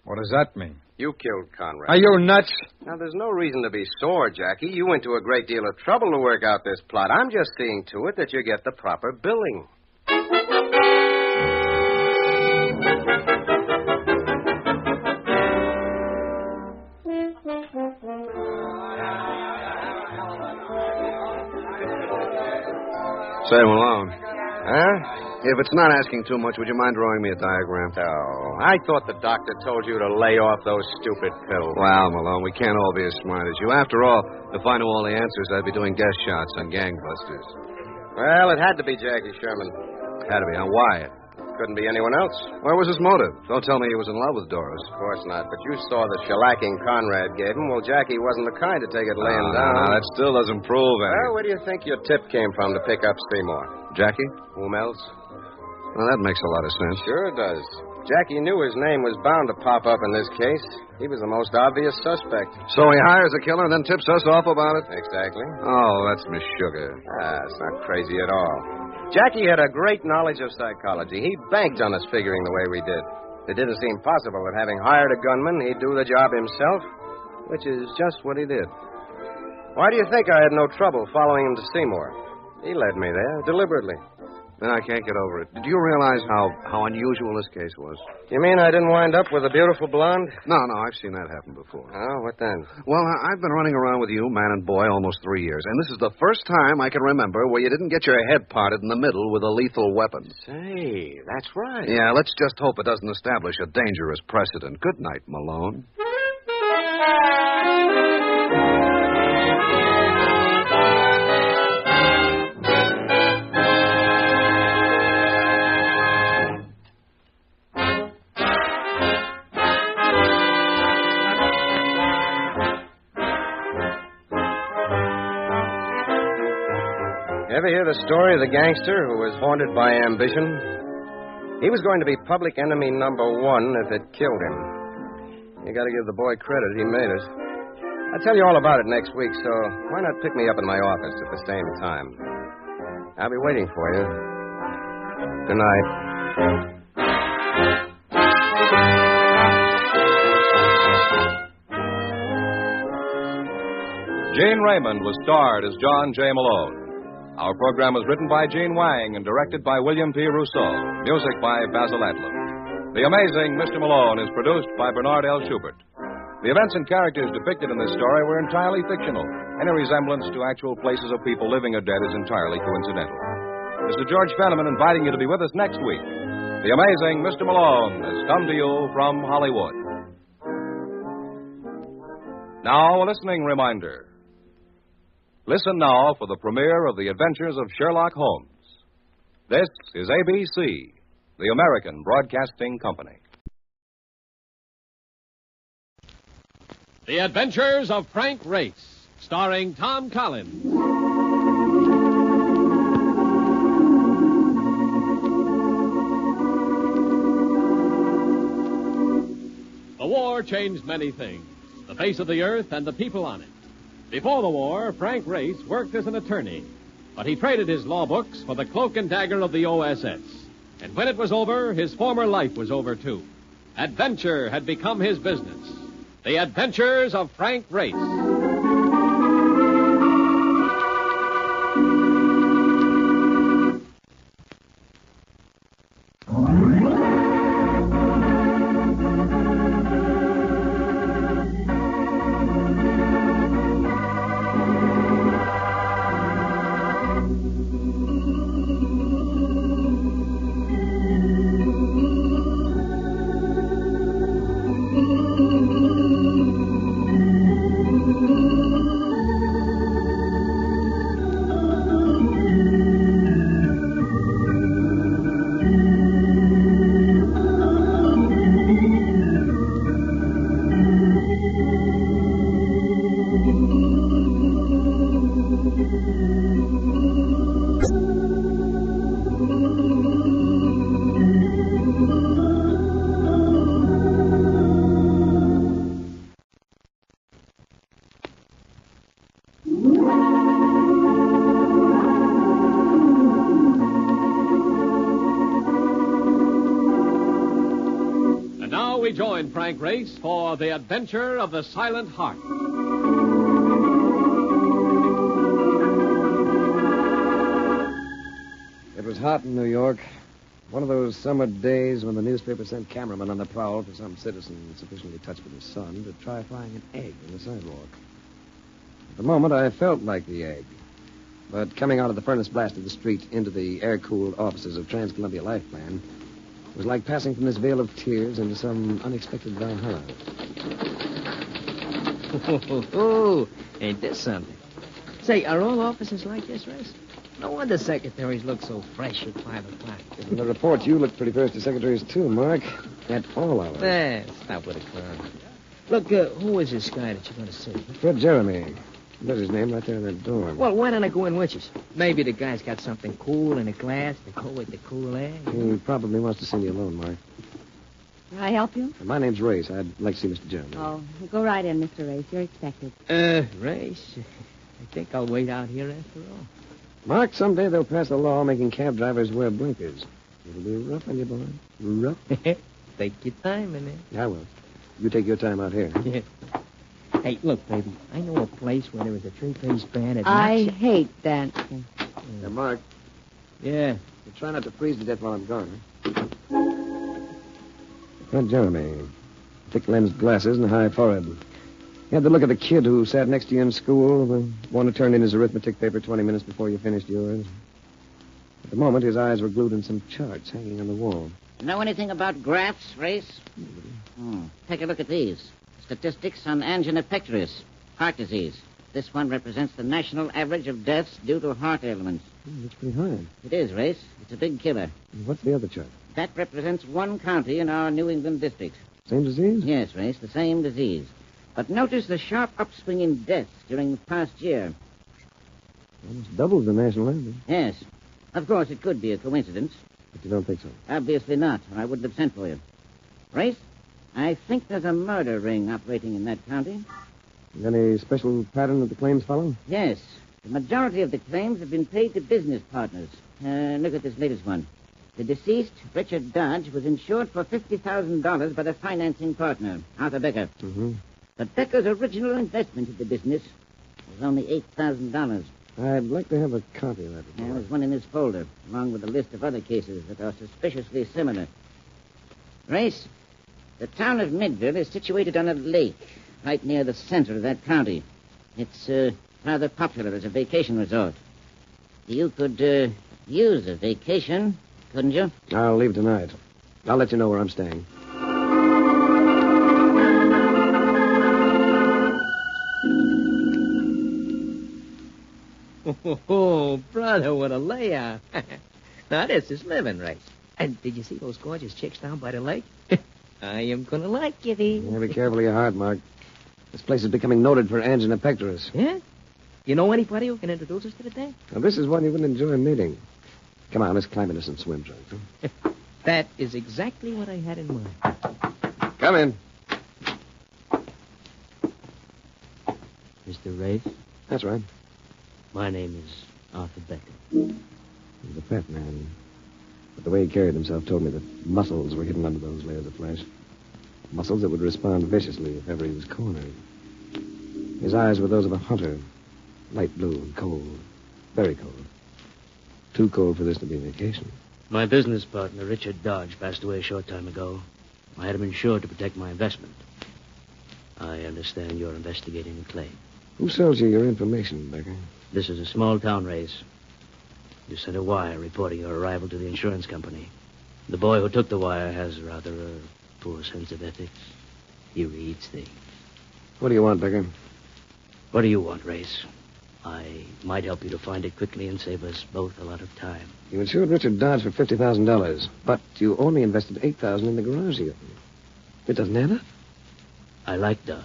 What does that mean?
You killed Conrad.
Are you nuts?
Now, there's no reason to be sore, Jackie. You went to a great deal of trouble to work out this plot. I'm just seeing to it that you get the proper billing.
Say, Malone.
Huh?
If it's not asking too much, would you mind drawing me a diagram?
Oh, I thought the doctor told you to lay off those stupid pills.
Well, Malone, we can't all be as smart as you. After all, if I knew all the answers, I'd be doing guest shots on gangbusters.
Well, it had to be Jackie Sherman.
Had to be. Now, why?
Couldn't be anyone else.
What was his motive? Don't tell me he was in love with Doris.
Of course not. But you saw the shellacking Conrad gave him. Well, Jackie wasn't the kind to take it laying down.
No, that still doesn't prove anything.
Well, where do you think your tip came from to pick up Seymour?
Jackie?
Whom else?
Well, that makes a lot of sense.
Sure it does. Jackie knew his name was bound to pop up in this case. He was the most obvious suspect.
So he hires a killer and then tips us off about it?
Exactly.
Oh, that's Miss Sugar.
It's not crazy at all. Jackie had a great knowledge of psychology. He banked on us figuring the way we did. It didn't seem possible that having hired a gunman, he'd do the job himself, which is just what he did. Why do you think I had no trouble following him to Seymour? He led me there, deliberately.
Then I can't get over it. Do you realize how unusual this case was?
You mean I didn't wind up with a beautiful blonde?
No, I've seen that happen before.
Oh, what then?
Well, I've been running around with you, man and boy, almost 3 years, and this is the first time I can remember where you didn't get your head parted in the middle with a lethal weapon.
Say, that's right.
Yeah, let's just hope it doesn't establish a dangerous precedent. Good night, Malone.
Ever hear the story of the gangster who was haunted by ambition? He was going to be public enemy number one if it killed him. You got to give the boy credit. He made it. I'll tell you all about it next week, so why not pick me up in my office at the same time? I'll be waiting for you. Good night.
Gene Raymond was starred as John J. Malone. Our program was written by Gene Wang and directed by William P. Rousseau. Music by Basil Adlam. The Amazing Mr. Malone is produced by Bernard L. Schubert. The events and characters depicted in this story were entirely fictional. Any resemblance to actual places of people living or dead is entirely coincidental. Mr. George Fenneman inviting you to be with us next week. The Amazing Mr. Malone has come to you from Hollywood. Now, a listening reminder. Listen now for the premiere of The Adventures of Sherlock Holmes. This is ABC, the American Broadcasting Company.
The Adventures of Frank Race, starring Tom Collins. The war changed many things, the face of the earth and the people on it. Before the war, Frank Race worked as an attorney, but he traded his law books for the cloak and dagger of the OSS. And when it was over, his former life was over, too. Adventure had become his business. The Adventures of Frank Race. And now we join Frank Race for The Adventure of the Silent Heart.
It was hot in New York. One of those summer days when the newspaper sent cameramen on the prowl for some citizen sufficiently touched with the sun to try frying an egg in the sidewalk. At the moment, I felt like the egg. But coming out of the furnace blast of the street into the air-cooled offices of Trans-Columbia Life Plan was like passing from this vale of tears into some unexpected Valhalla.
Oh, ain't this something? Say, are all offices like this, Race? No wonder secretaries look so fresh at 5 o'clock.
In the report, you look pretty fresh to secretaries, too, Mark. At all hours.
Stop with a clown. Look, who is this guy that you're going to see?
Fred Jeremy. There's his name right there in that door.
Well, why don't I go in with you? Maybe the guy's got something cool in a glass to go with the cool air.
He probably wants to see you alone, Mark.
Can I help you?
My name's Race. I'd like to see Mr. Jeremy.
Oh, go right in, Mr. Race. You're expected.
Race? I think I'll wait out here after all.
Mark, someday they'll pass a law making cab drivers wear blinkers. It'll be rough on you, boy. Rough.
Take your time in it.
I will. You take your time out here.
Yeah. Hey, look, baby. I know a place where there is a three-piece band.
I hate dancing.
Now, Mark.
Yeah.
You try not to freeze to death while I'm gone. Fred Jeremy. Thick-lensed glasses and a high forehead. He had the look of the kid who sat next to you in school, the one who turned in his arithmetic paper 20 minutes before you finished yours. At the moment, his eyes were glued on some charts hanging on the wall.
Know anything about graphs, Race? Take a look at these. Statistics on angina pectoris, heart disease. This one represents the national average of deaths due to heart ailments.
That's pretty high.
It is, Race. It's a big killer.
What's the other chart?
That represents one county in our New England district.
Same disease?
Yes, Race, the same disease. But notice the sharp upswing in deaths during the past year.
Almost doubles the national average.
Yes. Of course, it could be a coincidence.
But you don't think so?
Obviously not, or I wouldn't have sent for you. Race, I think there's a murder ring operating in that county.
Any special pattern that the claims follow?
Yes. The majority of the claims have been paid to business partners. Look at this latest one. The deceased, Richard Dodge, was insured for $50,000 by the financing partner, Arthur Becker.
Mm-hmm.
But Becker's original investment in the business was only $8,000.
I'd like to have a copy of that report.
There's one in this folder, along with a list of other cases that are suspiciously similar. Race, the town of Midville is situated on a lake right near the center of that county. It's rather popular as a vacation resort. You could use a vacation, couldn't you?
I'll leave tonight. I'll let you know where I'm staying.
Oh, brother, what a layout. Now, this is living, Race. And did you see those gorgeous chicks down by the lake? I am going to like you, these.
Yeah, be careful of your heart, Mark. This place is becoming noted for angina pectoris.
Yeah? You know anybody who can introduce us to the thing?
Now, this is one you wouldn't enjoy meeting. Come on, let's climb into some swim trunks. Huh?
That is exactly what I had in mind.
Come in.
Mr. Race?
That's right.
My name is Arthur Becker.
He's a fat man. But the way he carried himself told me that muscles were hidden under those layers of flesh. Muscles that would respond viciously if ever he was cornered. His eyes were those of a hunter. Light blue and cold. Very cold. Too cold for this to be a vacation.
My business partner, Richard Dodge, passed away a short time ago. I had him insured to protect my investment. I understand you're investigating a claim.
Who sells you your information, Becker?
This is a small-town race. You sent a wire reporting your arrival to the insurance company. The boy who took the wire has rather a poor sense of ethics. He reads things.
What do you want, Becker?
What do you want, Race? I might help you to find it quickly and save us both a lot of time.
You insured Richard Dodge for $50,000, but you only invested $8,000 in the garage he opened. It doesn't add up.
I like Dodge.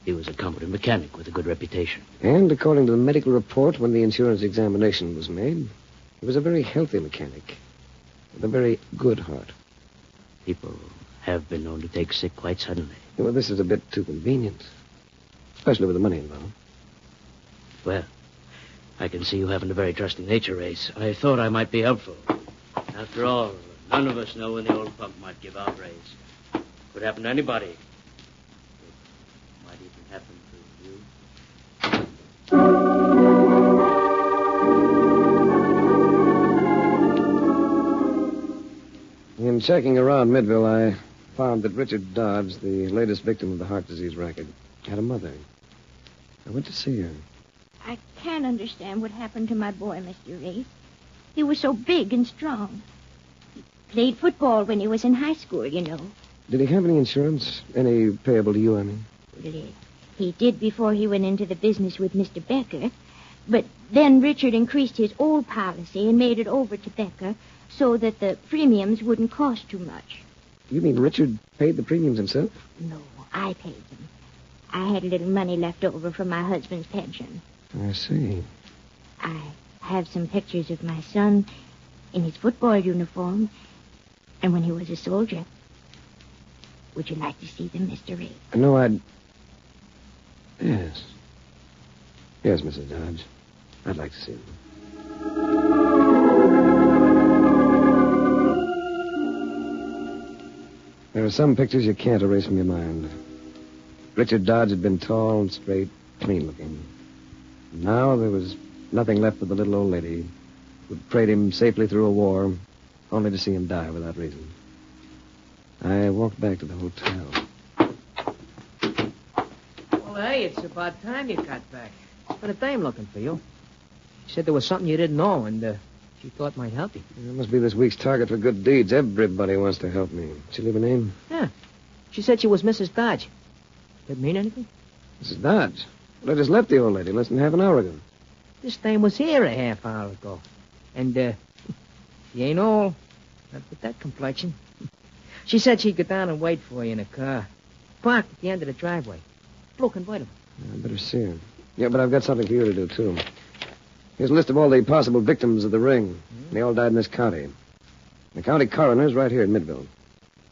He was a competent mechanic with a good reputation.
And according to the medical report, when the insurance examination was made, he was a very healthy mechanic with a very good heart.
People have been known to take sick quite suddenly.
Well, this is a bit too convenient, especially with the money involved.
Well, I can see you haven't a very trusting nature, Race. I thought I might be helpful. After all, none of us know when the old pump might give out, Race. Could happen to anybody. It might even happen to you.
In checking around Midville, I found that Richard Dodge, the latest victim of the heart disease racket, had a mother. I went to see her.
I can't understand what happened to my boy, Mr. Race. He was so big and strong. He played football when he was in high school, you know.
Did he have any insurance? Any payable to you, I mean?
Well, he did before he went into the business with Mr. Becker. But then Richard increased his old policy and made it over to Becker so that the premiums wouldn't cost too much.
You mean Richard paid the premiums himself?
No, I paid them. I had a little money left over from my husband's pension.
I see.
I have some pictures of my son in his football uniform and when he was a soldier. Would you like to see them, Mr. Ray?
No, I'd... Yes. Yes, Mrs. Dodge. I'd like to see them. There are some pictures you can't erase from your mind. Richard Dodge had been tall and straight, clean-looking. Now there was nothing left for the little old lady who'd prayed him safely through a war, only to see him die without reason. I walked back to the hotel.
Well, hey, it's about time you got back. But a dame looking for you. She said there was something you didn't know, and she thought might help you.
It must be this week's target for good deeds. Everybody wants to help me. She leave a name?
Yeah. She said she was Mrs. Dodge. Did it mean anything?
Mrs. Dodge? Well, I just left the old lady less than half an hour ago.
This dame was here a half hour ago. And, she ain't old. Not with that complexion. She said she'd go down and wait for you in a car. Parked at the end of the driveway. Blue convertible.
I better see her. Yeah, but I've got something for you to do, too. Here's a list of all the possible victims of the ring. They all died in this county. The county coroner's right here in Midville.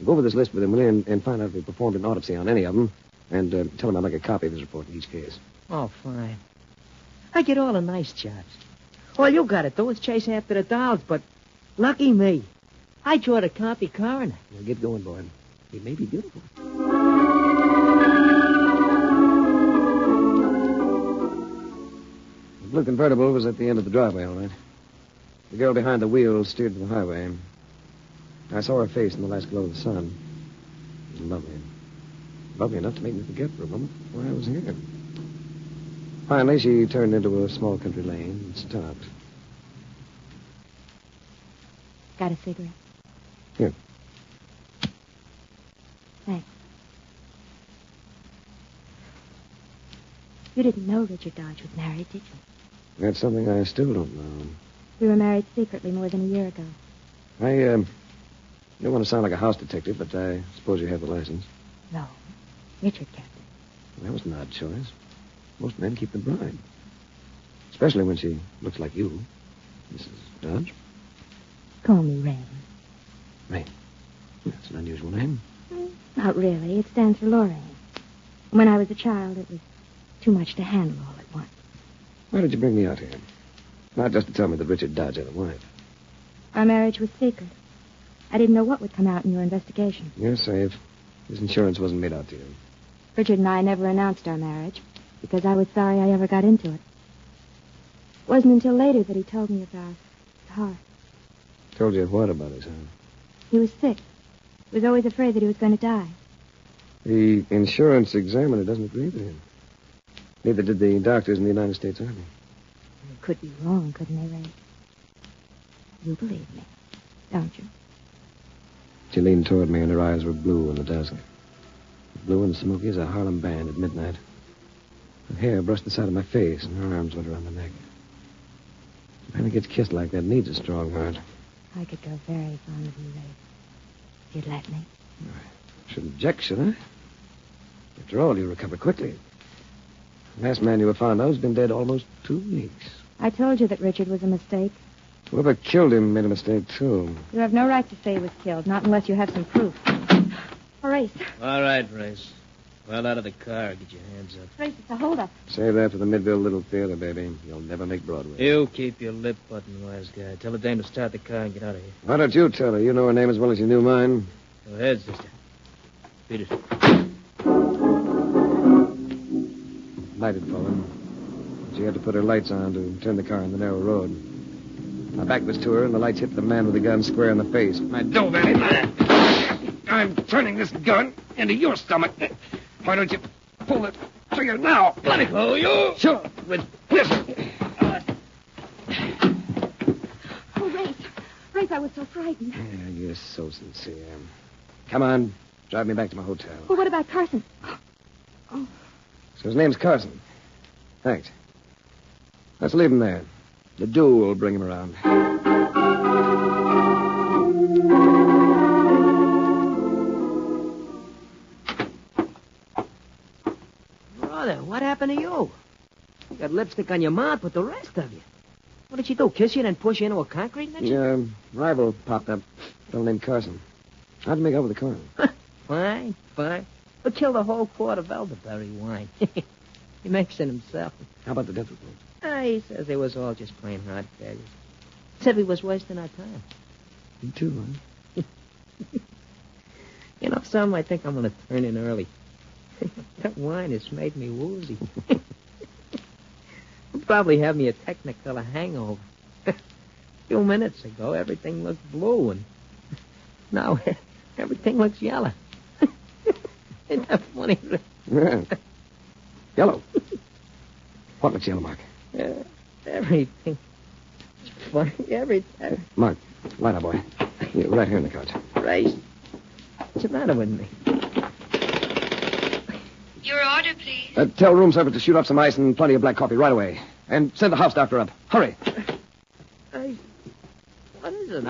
Go over this list with him, will you, and find out if he performed an autopsy on any of them, and tell him I'll make a copy of his report in each case.
Oh, fine. I get all the nice jobs. All you gotta do is chase after the dolls, but lucky me. I draw the county coroner.
Well, get going, boy. He may be beautiful. The blue convertible was at the end of the driveway, all right. The girl behind the wheel steered to the highway. I saw her face in the last glow of the sun. It was lovely. Lovely enough to make me forget for a moment why I was here. Finally, she turned into a small country lane and stopped.
Got a cigarette?
Here.
Thanks. You didn't know Richard Dodge was married, did you?
That's something I still don't know.
We were married secretly more than a year ago.
I don't want to sound like a house detective, but I suppose you have the license.
No. Richard kept it.
Well, that was an odd choice. Most men keep the bride. Especially when she looks like you, Mrs. Dodge.
Call me Rain.
Rain. That's an unusual name.
Not really. It stands for Lorraine. When I was a child, it was too much to handle all at once.
Why did you bring me out here? Not just to tell me that Richard Dodge had a wife.
Our marriage was secret. I didn't know what would come out in your investigation.
You're safe. His insurance wasn't made out to you.
Richard and I never announced our marriage because I was sorry I ever got into it. It wasn't until later that he told me about his heart.
Told you what about his heart?
He was sick. He was always afraid that he was going to die.
The insurance examiner doesn't agree with him. Neither did the doctors in the United States Army.
They could be wrong, couldn't they, Ray? You believe me, don't you?
She leaned toward me, and her eyes were blue in the dusk. Blue and smoky as a Harlem band at midnight. Her hair brushed the side of my face, and her arms went around my neck. A man who gets kissed like that needs a strong heart.
I could go very fond of you, Ray. If you'd let me.
I shouldn't object, should I? After all, you recovered quickly. The last man you were found out has been dead almost 2 weeks.
I told you that Richard was a mistake.
Whoever killed him made a mistake, too.
You have no right to say he was killed, not unless you have some proof. Race.
All right, Race.
Well, out of the car. Get your hands up.
Race, it's a hold-up.
Save that for the Midville Little Theater, baby. You'll never make Broadway.
You keep your lip button, wise guy. Tell the dame to start the car and get out of here.
Why don't you tell her? You know her name as well as you knew mine.
Go ahead, sister. Beat it.
Lighted for her. She had to put her lights on to turn the car on the narrow road. My back was to her, and the lights hit the man with the gun square in the face.
My dough, Vanny. I'm turning this gun into your stomach. Why don't you pull the trigger now? Let it go, you.
Sure, with pleasure.
Oh, Race. Race, I was so frightened.
Yeah, you're so sincere. Come on. Drive me back to my hotel.
Well, what about Carson? Oh.
So his name's Carson. Thanks. Let's leave him there. The dew will bring him around.
Brother, what happened to you? You got lipstick on your mouth with the rest of you. What did she do? Kiss you and then push you into a concrete mixer?
Yeah, rival popped up. A fellow named Carson. How'd you make out with the car?
Fine, fine. We'll kill the whole quart of elderberry wine. He makes it himself.
How about the death report?
He says it was all just plain hard failures. Said we was wasting our time.
You too, huh?
You know, some I think I'm going to turn in early. That wine has made me woozy. You'll probably have me a Technicolor hangover. A few minutes ago, everything looked blue, and now everything looks yellow. Isn't that funny?
Yeah. Yellow. What looks yellow, Mark?
Everything. It's funny. Everything.
Mark, light up, boy. You're right here in the couch.
Right. What's the matter with me?
Your order, please.
Tell room service to shoot up some ice and plenty of black coffee right away. And send the house doctor up. Hurry.
What is it?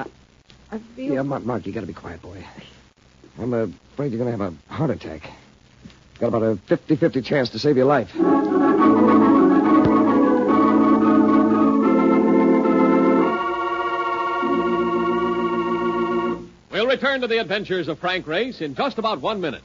I feel...
Yeah, Mark, you got to be quiet, boy. I'm afraid you're going to have a heart attack. Got about a 50-50 chance to save your life.
We'll return to the adventures of Frank Race in just about 1 minute.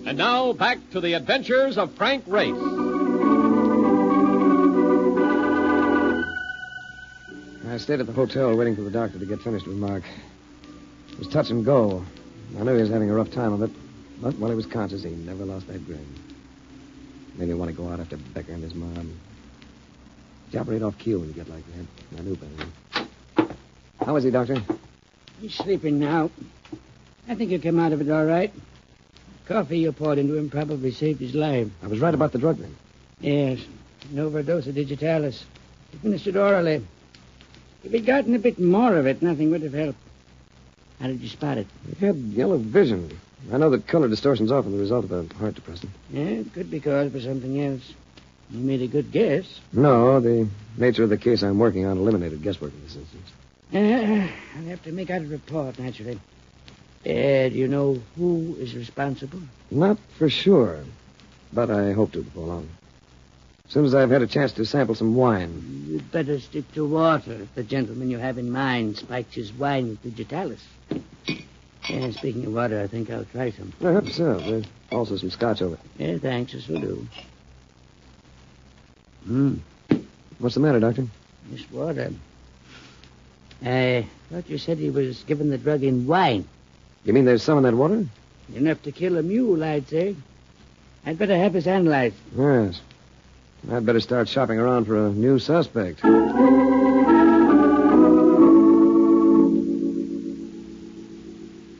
And now, back to the adventures of Frank Race.
I stayed at the hotel waiting for the doctor to get finished with Mark. It was touch and go. I knew he was having a rough time of it, but while he was conscious, he never lost that grin. Made me want to go out after Becker and his mom. You operate off cue when you get like that. I knew better. How is he, Doctor?
He's sleeping now. I think he'll come out of it all right. Coffee you poured into him probably saved his life.
I was right about the drug, then.
Yes. An overdose of digitalis. Administered orally. If he'd gotten a bit more of it, nothing would have helped. How did you spot it?
He had yellow vision. I know that color distortion's often the result of a heart depressant.
Yeah, it could be caused by something else. You made a good guess.
No, the nature of the case I'm working on eliminated guesswork in this instance.
I'll have to make out a report, naturally. Do you know who is responsible?
Not for sure, but I hope to before long. As soon as I've had a chance to sample some wine.
You'd better stick to water if the gentleman you have in mind spikes his wine with digitalis. Yeah, speaking of water, I think I'll try some.
Perhaps so. There's also some scotch over it.
Yeah, thanks. This will do.
What's the matter, Doctor?
Miss Water. I thought you said he was given the drug in wine.
You mean there's some in that water?
Enough to kill a mule, I'd say. I'd better have his analyzed.
Yes. I'd better start shopping around for a new suspect. For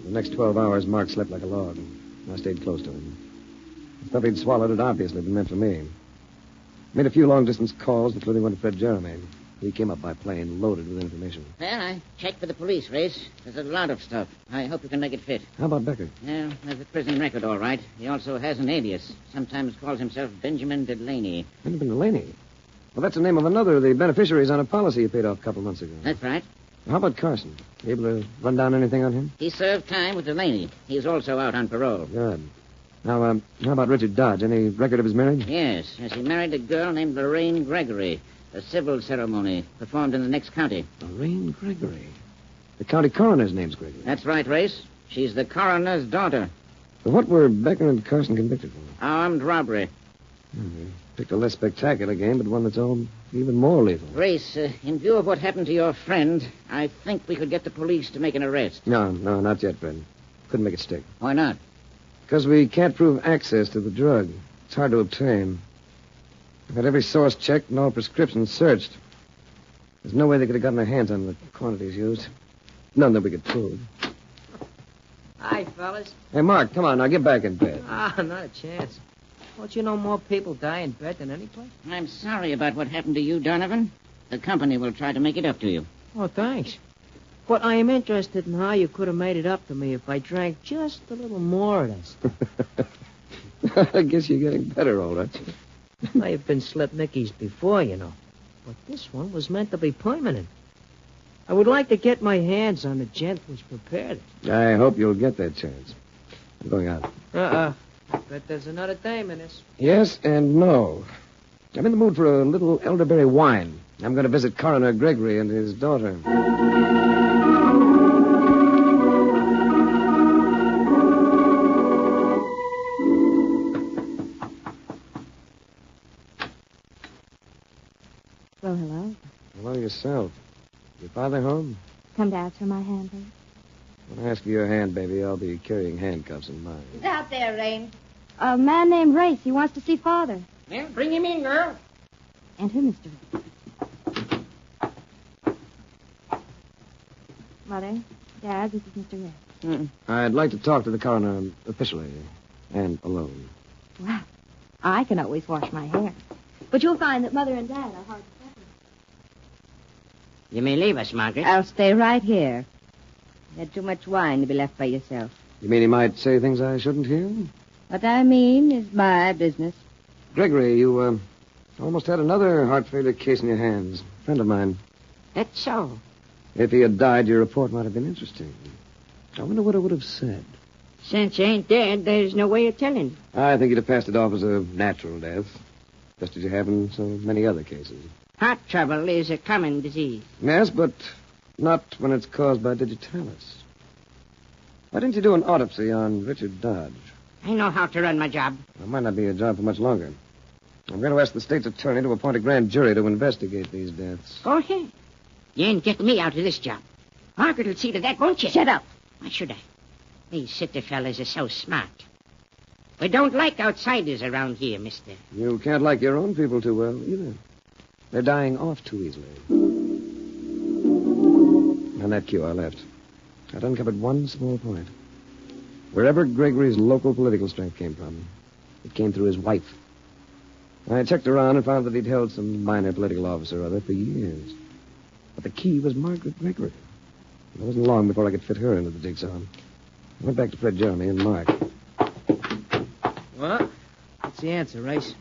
the next 12 hours, Mark slept like a log. I stayed close to him. The stuff he'd swallowed had obviously been meant for me. Made a few long-distance calls, including one to Fred Jeremy. He came up by plane, loaded with information.
Well, I checked for the police, Race. There's a lot of stuff. I hope you can make it fit.
How about Becker?
Yeah, there's a prison record, all right. He also has an alias. Sometimes calls himself Benjamin Delaney.
Benjamin Delaney? Well, that's the name of another of the beneficiaries on a policy you paid off a couple months ago.
That's right.
How about Carson? You able to run down anything on him?
He served time with Delaney. He's also out on parole.
Good. Now, how about Richard Dodge? Any record of his marriage?
Yes. He married a girl named Lorraine Gregory. A civil ceremony performed in the next county.
Lorraine Gregory? The county coroner's name's Gregory.
That's right, Race. She's the coroner's daughter.
But what were Becker and Carson convicted for?
Armed robbery.
They picked a less spectacular game, but one that's all even more lethal.
Race, in view of what happened to your friend, I think we could get the police to make an arrest.
No, not yet, Fred. Couldn't make it stick.
Why not?
Because we can't prove access to the drug. It's hard to obtain. I've had every source checked and all prescriptions searched. There's no way they could have gotten their hands on the quantities used. None that we could prove.
Hi, fellas.
Hey, Mark, come on, now get back in bed.
Not a chance. Don't you know more people die in bed than any place?
I'm sorry about what happened to you, Donovan. The company will try to make it up to you.
Oh, thanks. But I am interested in how you could have made it up to me if I drank just a little more of this.
I guess you're getting better, all right.
I have been slip Mickeys before, you know. But this one was meant to be permanent. I would like to get my hands on the gent who's prepared it.
I hope you'll get that chance. I'm going out.
Bet there's another dame in this.
Yes and no. I'm in the mood for a little elderberry wine. I'm going to visit Coroner Gregory and his daughter.
Well, hello.
Hello yourself. Your father home?
Come to ask for my hand, please.
When I ask for your hand, baby, I'll be carrying handcuffs in mine.
Who's out there, Rain?
A man named Race. He wants to see Father.
Well, bring him in, girl.
Enter, Mr. Race. Mother, Dad, this is Mr. Race.
I'd like to talk to the coroner officially and alone.
Well, I can always wash my hair. But you'll find that Mother and Dad are hard to separate.
You may leave us, Margaret.
I'll stay right here. You had too much wine to be left by yourself.
You mean he might say things I shouldn't hear?
What I mean is my business.
Gregory, you almost had another heart failure case in your hands. Friend of mine.
That's so.
If he had died, your report might have been interesting. I wonder what it would have said.
Since you ain't dead, there's no way of telling.
I think you'd have passed it off as a natural death, just as you have in so many other cases.
Heart trouble is a common disease.
Yes, but not when it's caused by digitalis. Why didn't you do an autopsy on Richard Dodge?
I know how to run my job.
It might not be a job for much longer. I'm going to ask the state's attorney to appoint a grand jury to investigate these deaths.
Go ahead. You ain't getting me out of this job. Margaret will see to that, won't you?
Shut up.
Why should I? These city fellas are so smart. We don't like outsiders around here, mister.
You can't like your own people too well, either. They're dying off too easily. On that cue, I left. I'd uncovered one small point. Wherever Gregory's local political strength came from, it came through his wife. I checked around and found that he'd held some minor political office or other for years. But the key was Margaret Gregory. It wasn't long before I could fit her into the jigsaw. I went back to Fred Jeremy and Mark.
What? What's the answer, Race?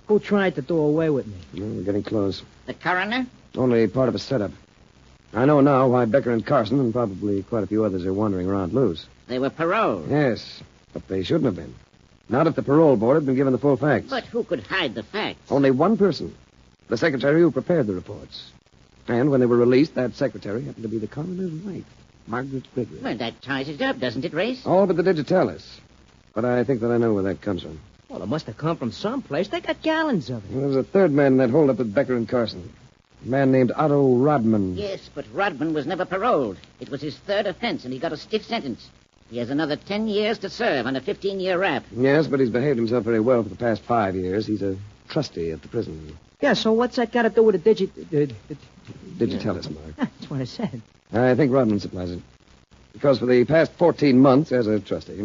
Who tried to do away with me?
Well, we're getting close.
The coroner?
Only part of a setup. I know now why Becker and Carson and probably quite a few others are wandering around loose.
They were paroled.
Yes, but they shouldn't have been. Not if the parole board had been given the full facts.
But who could hide the facts?
Only one person. The secretary who prepared the reports. And when they were released, that secretary happened to be the coroner's wife, Margaret Gregory.
Well, that ties it up, doesn't it, Race?
All but the digitalis. But I think that I know where that comes from.
Well, it must have come from someplace. They got gallons of it.
Well, there was a third man in that holdup with Becker and Carson. A man named Otto Rodman.
Yes, but Rodman was never paroled. It was his third offense, and he got a stiff sentence. He has another 10 years to serve on a 15-year rap.
Yes, but he's behaved himself very well for the past 5 years. He's a trustee at the prison.
Yeah, so what's that got to do with the
Digitalis, Mark.
That's what I said.
I think Rodman supplies it. Because for the past 14 months, as a trustee,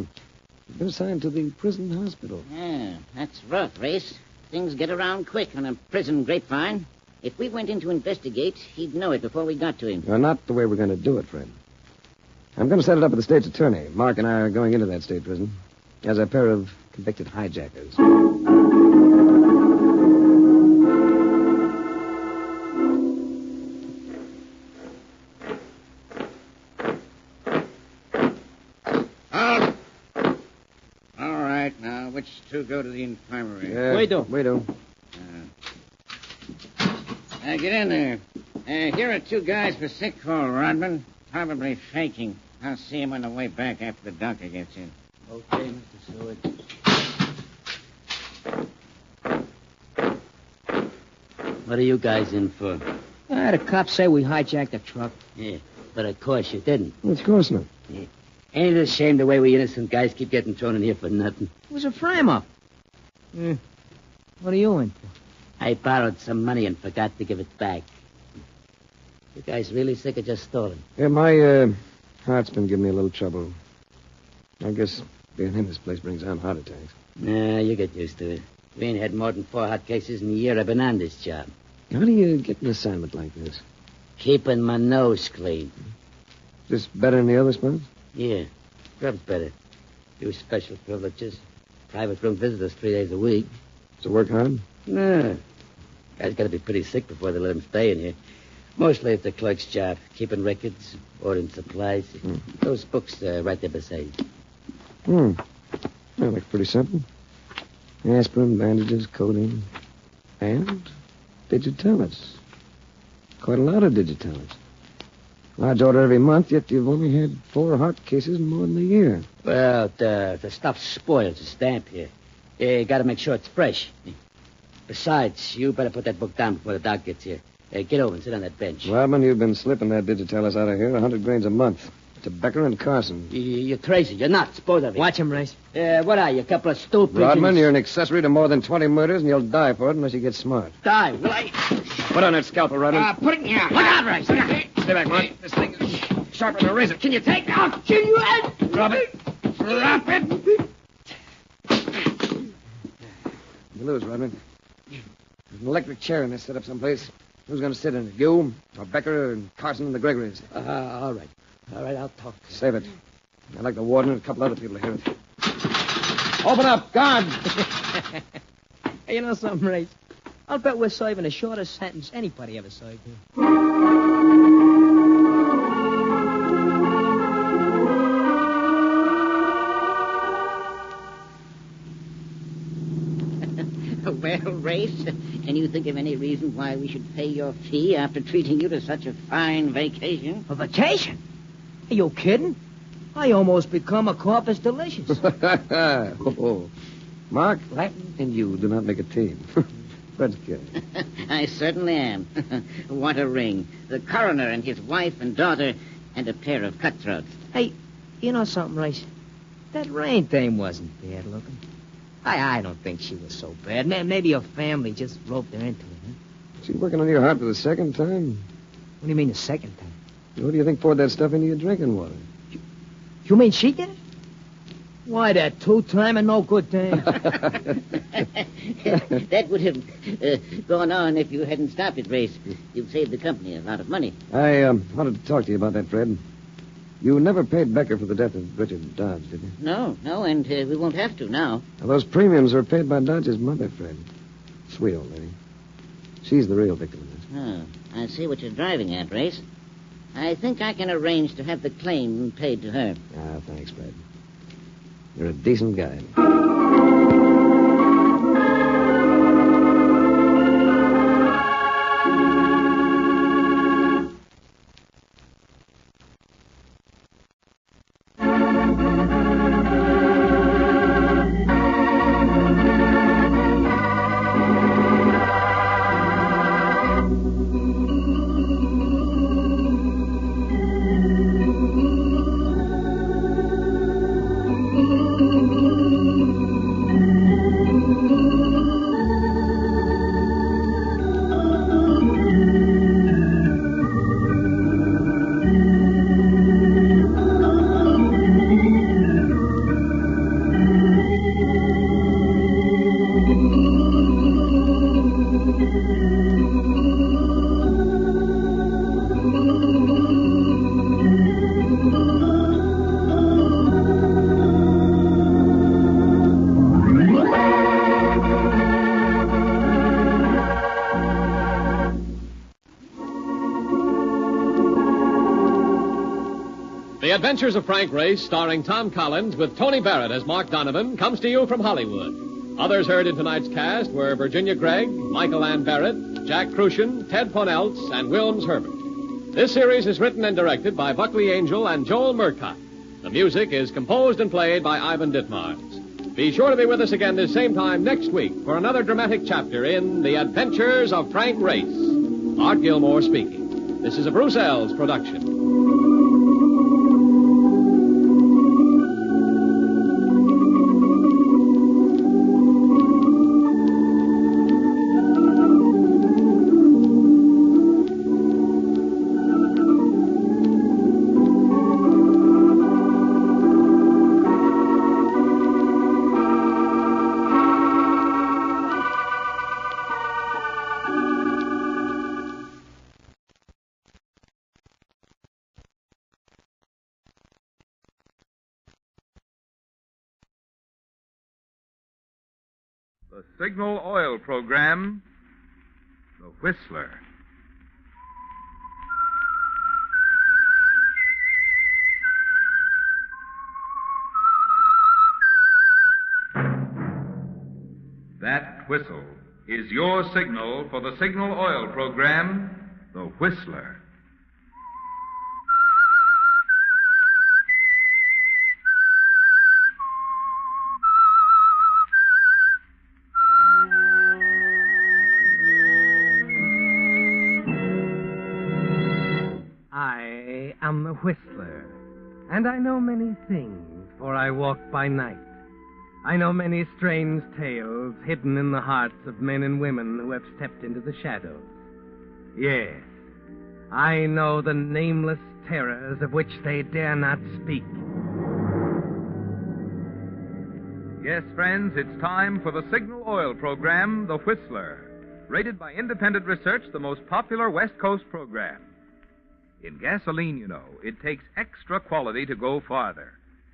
he's been assigned to the prison hospital.
Yeah, that's rough, Race. Things get around quick on a prison grapevine. If we went in to investigate, he'd know it before we got to him.
Well, not the way we're going to do it, Fred. I'm going to set it up with the state's attorney. Mark and I are going into that state prison as a pair of convicted hijackers.
All right, now, which two go to the infirmary?
Yeah, we do.
Get in there. Here are two guys for sick call, Rodman. Probably faking. I'll see him on the way back after the doctor gets in.
Okay, Mr. Seward. What are you guys in for?
The cops say we hijacked a truck.
Yeah, but of course you didn't.
Of course not.
Yeah. Ain't it a shame the way we innocent guys keep getting thrown in here for nothing?
It was a frame-up. What are you in for?
I borrowed some money and forgot to give it back. You guys really sick of just stolen?
Yeah, my heart's been giving me a little trouble. I guess being in this place brings on heart attacks.
Nah, you get used to it. We ain't had more than 4 hot cases in a year I've been on this job.
How do you get an assignment like this?
Keeping my nose clean.
Is this better than the other spots?
Yeah, grub's better. Few special privileges. Private room visitors 3 days a week.
Does it work hard?
Nah. Guys got to be pretty sick before they let them stay in here. Mostly it's the clerk's job. Keeping records, ordering supplies. Those books right there beside you.
That looks pretty simple. Aspirin, bandages, codeine, and digitalis. Quite a lot of digitalis. Large order every month, yet you've only had 4 heart cases in more than a year.
Well, the stuff spoils the stamp here. You got to make sure it's fresh. Besides, you better put that book down before the doc gets here. Get over and sit on that bench.
Rodman, you've been slipping that digitalis out of here 100 grains a month. To Becker and Carson.
You're crazy. You're nuts, both of you.
Watch him, Race.
What are you, a couple of stupids?
Rodman, you're an accessory to more than 20 murders, and you'll die for it unless you get smart.
Die? Will I?
Put on that scalpel, Rodman.
Put it in here.
Look out, Race.
Stay back, Mark. This thing is sharper than a razor. Can you take it? I'll kill you, Ed. Drop it. Drop it.
You lose, Rodman. There's an electric chair in this set up someplace. Who's going to sit in it? You, or Becker, and Carson, and the Gregories?
All right. All right, I'll talk.
Save it. I'd like the warden and a couple other people to hear it. Open up, guard!
Hey, you know something, Race? I'll bet we're serving the shortest sentence anybody ever served here.
Well, Race, can you think of any reason why we should pay your fee after treating you to such a fine vacation?
A vacation? Are you kidding? I almost become a corpus delicious.
Mark, Latin and you do not make a team. Fred's kidding.
I certainly am. What a ring. The coroner and his wife and daughter and a pair of cutthroats.
Hey, you know something, Race? That Rain thing wasn't bad looking. I don't think she was so bad. Maybe her family just roped her into it, huh?
She's working on your heart for the second time.
What do you mean the second time?
What do you think poured that stuff into your drinking water?
You mean she did it? Why, that 2-time and no good thing.
That would have gone on if you hadn't stopped it, Race. You've saved the company a lot of money.
I wanted to talk to you about that, Fred. You never paid Becker for the death of Richard Dodge, did you?
No, and we won't have to now.
Now, those premiums were paid by Dodge's mother, Fred. Sweet old lady. She's the real victim of this.
Oh, I see what you're driving at, Race. I think I can arrange to have the claim paid to her.
Ah, thanks, Fred. You're a decent guy.
The Adventures of Frank Race, starring Tom Collins with Tony Barrett as Mark Donovan, comes to you from Hollywood. Others heard in tonight's cast were Virginia Gregg, Michael Ann Barrett, Jack Crucian, Ted Poneltz, and Wilms Herbert. This series is written and directed by Buckley Angel and Joel Murcott. The music is composed and played by Ivan Ditmars. Be sure to be with us again this same time next week for another dramatic chapter in The Adventures of Frank Race. Art Gilmore speaking. This is a Bruce Ells production.
The Signal Oil Program, The Whistler. That whistle is your signal for the Signal Oil Program, The Whistler.
I'm the Whistler, and I know many things, for I walk by night. I know many strange tales hidden in the hearts of men and women who have stepped into the shadows. Yes, I know the nameless terrors of which they dare not speak.
Yes, friends, it's time for the Signal Oil Program, The Whistler, rated by independent research the most popular West Coast program. In gasoline, you know, it takes extra quality to go farther.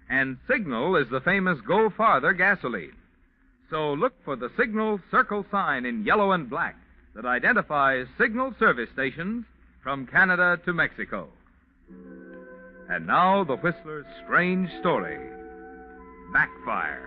And Signal is the famous Go Farther gasoline. So look for the Signal circle sign in yellow and black that identifies Signal service stations from Canada to Mexico. And now, the Whistler's strange story, Backfire.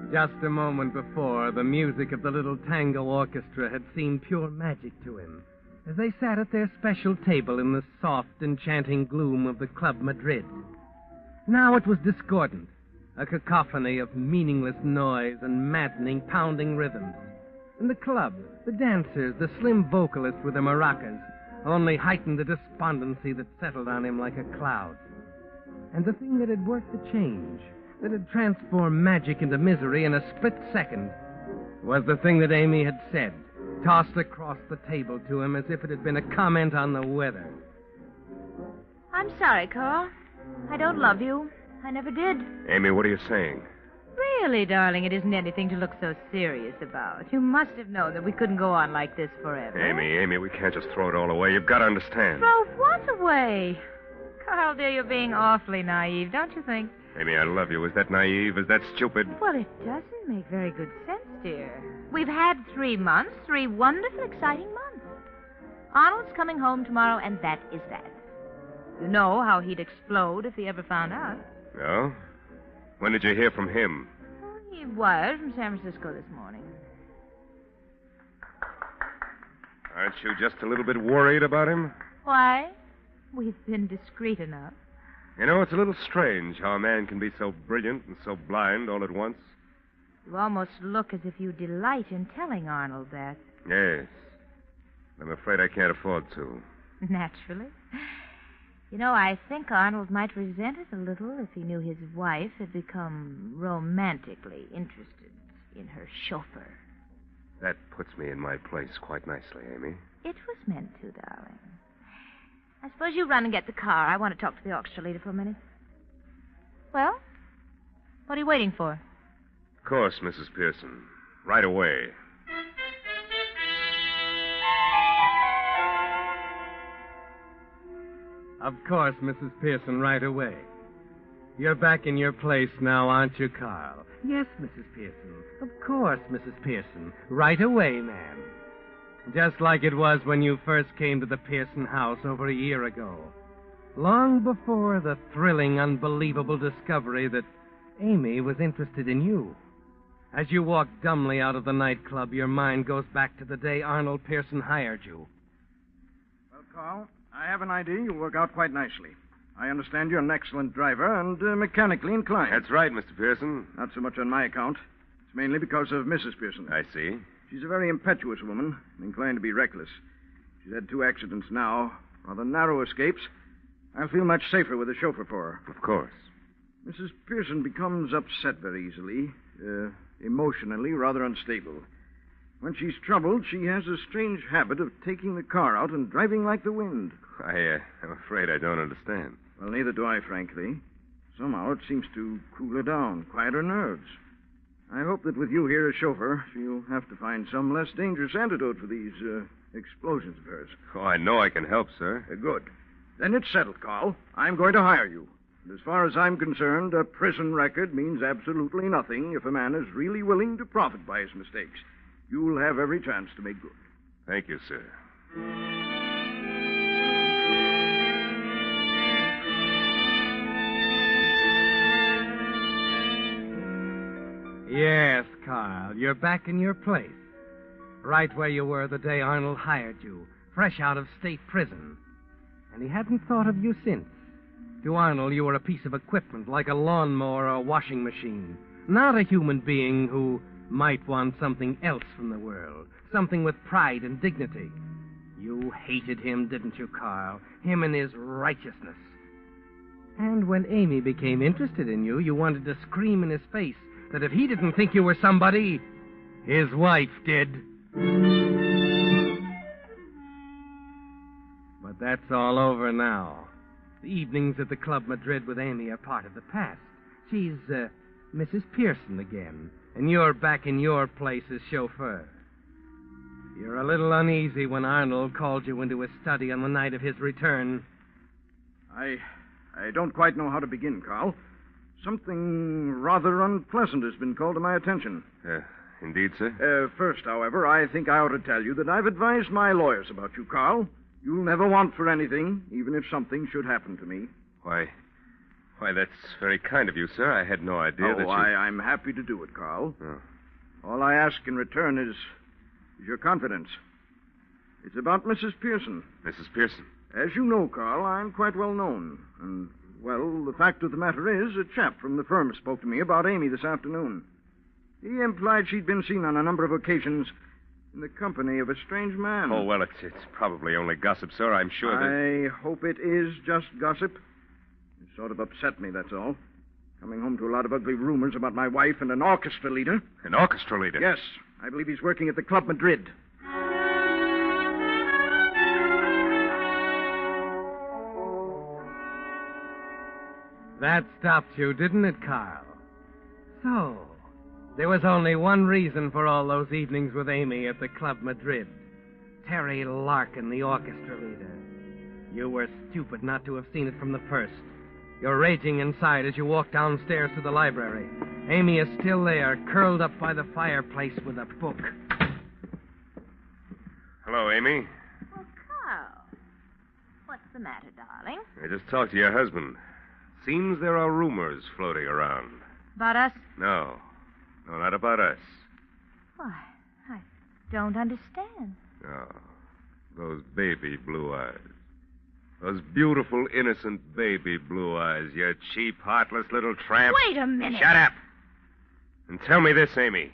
Just a moment before, the music of the little tango orchestra had seemed pure magic to him as they sat at their special table in the soft, enchanting gloom of the Club Madrid. Now it was discordant, a cacophony of meaningless noise and maddening, pounding rhythms. And the club, the dancers, the slim vocalist with the maracas, only heightened the despondency that settled on him like a cloud. And the thing that had worked the change, that had transformed magic into misery in a split second, was the thing that Amy had said, tossed across the table to him as if it had been a comment on the weather.
I'm sorry, Carl. I don't love you. I never did.
Amy, what are you saying?
Really, darling, it isn't anything to look so serious about. You must have known that we couldn't go on like this forever.
Amy, we can't just throw it all away. You've got to understand.
Throw what away? Carl, dear, you're being awfully naive, don't you think?
Amy, I love you. Is that naive? Is that stupid?
Well, it doesn't make very good sense, dear. We've had 3 months, 3 wonderful, exciting months. Arnold's coming home tomorrow, and that is that. You know how he'd explode if he ever found out.
No? When did you hear from him?
Well, he wired from San Francisco this morning.
Aren't you just a little bit worried about him?
Why? We've been discreet enough.
You know, it's a little strange how a man can be so brilliant and so blind all at once.
You almost look as if you delight in telling Arnold that.
Yes. I'm afraid I can't afford to.
Naturally. You know, I think Arnold might resent it a little if he knew his wife had become romantically interested in her chauffeur.
That puts me in my place quite nicely, Amy.
It was meant to, darling. I suppose you run and get the car. I want to talk to the orchestra leader for a minute. Well, what are you waiting for?
Of course, Mrs. Pearson. Right away.
Of course, Mrs. Pearson, right away. You're back in your place now, aren't you, Carl? Yes, Mrs. Pearson. Of course, Mrs. Pearson. Right away, ma'am. Just like it was when you first came to the Pearson house over a year ago. Long before the thrilling, unbelievable discovery that Amy was interested in you. As you walk dumbly out of the nightclub, your mind goes back to the day Arnold Pearson hired you.
Well, Carl, I have an idea you'll work out quite nicely. I understand you're an excellent driver and mechanically inclined.
That's right, Mr. Pearson.
Not so much on my account. It's mainly because of Mrs. Pearson.
I see.
She's a very impetuous woman and inclined to be reckless. She's had 2 accidents now, rather narrow escapes. I'll feel much safer with a chauffeur for her.
Of course.
Mrs. Pearson becomes upset very easily, emotionally rather unstable. When she's troubled, she has a strange habit of taking the car out and driving like the wind.
I'm afraid I don't understand.
Well, neither do I, frankly. Somehow it seems to cool her down, quiet her nerves. I hope that with you here as chauffeur, she'll have to find some less dangerous antidote for these explosions of hers.
Oh, I know I can help, sir.
Good. Then it's settled, Carl. I'm going to hire you. And as far as I'm concerned, a prison record means absolutely nothing if a man is really willing to profit by his mistakes. You'll have every chance to make good.
Thank you, sir.
Yes, Carl, you're back in your place. Right where you were the day Arnold hired you, fresh out of state prison. And he hadn't thought of you since. To Arnold, you were a piece of equipment like a lawnmower or a washing machine, not a human being who might want something else from the world, something with pride and dignity. You hated him, didn't you, Carl? Him and his righteousness. And when Amy became interested in you, you wanted to scream in his face that if he didn't think you were somebody, his wife did. But that's all over now. The evenings at the Club Madrid with Amy are part of the past. She's Mrs. Pearson again, and you're back in your place as chauffeur. You're a little uneasy when Arnold called you into his study on the night of his return.
I don't quite know how to begin, Carl. Something rather unpleasant has been called to my attention.
Indeed, sir?
First, however, I think I ought to tell you that I've advised my lawyers about you, Carl. You'll never want for anything, even if something should happen to me.
Why, that's very kind of you, sir. I had no idea that you...
I'm happy to do it, Carl.
Oh.
All I ask in return is your confidence. It's about Mrs. Pearson.
Mrs. Pearson?
As you know, Carl, I'm quite well known. And, well, the fact of the matter is, a chap from the firm spoke to me about Amy this afternoon. He implied she'd been seen on a number of occasions in the company of a strange man.
Oh, well, it's probably only gossip, sir. I'm sure that...
I hope it is just gossip. It sort of upset me, that's all. Coming home to a lot of ugly rumors about my wife and an orchestra leader.
An orchestra leader?
Yes. I believe he's working at the Club Madrid.
That stopped you, didn't it, Carl? So, there was only one reason for all those evenings with Amy at the Club Madrid. Terry Larkin, the orchestra leader. You were stupid not to have seen it from the first. You're raging inside as you walk downstairs to the library. Amy is still there, curled up by the fireplace with a book.
Hello, Amy.
Oh, Carl. What's the matter, darling?
I just talked to your husband. Seems there are rumors floating around.
About us?
No, not about us.
Why, I don't understand.
Oh, those baby blue eyes. Those beautiful, innocent baby blue eyes, you cheap, heartless little tramp.
Wait a minute.
Shut up. And tell me this, Amy.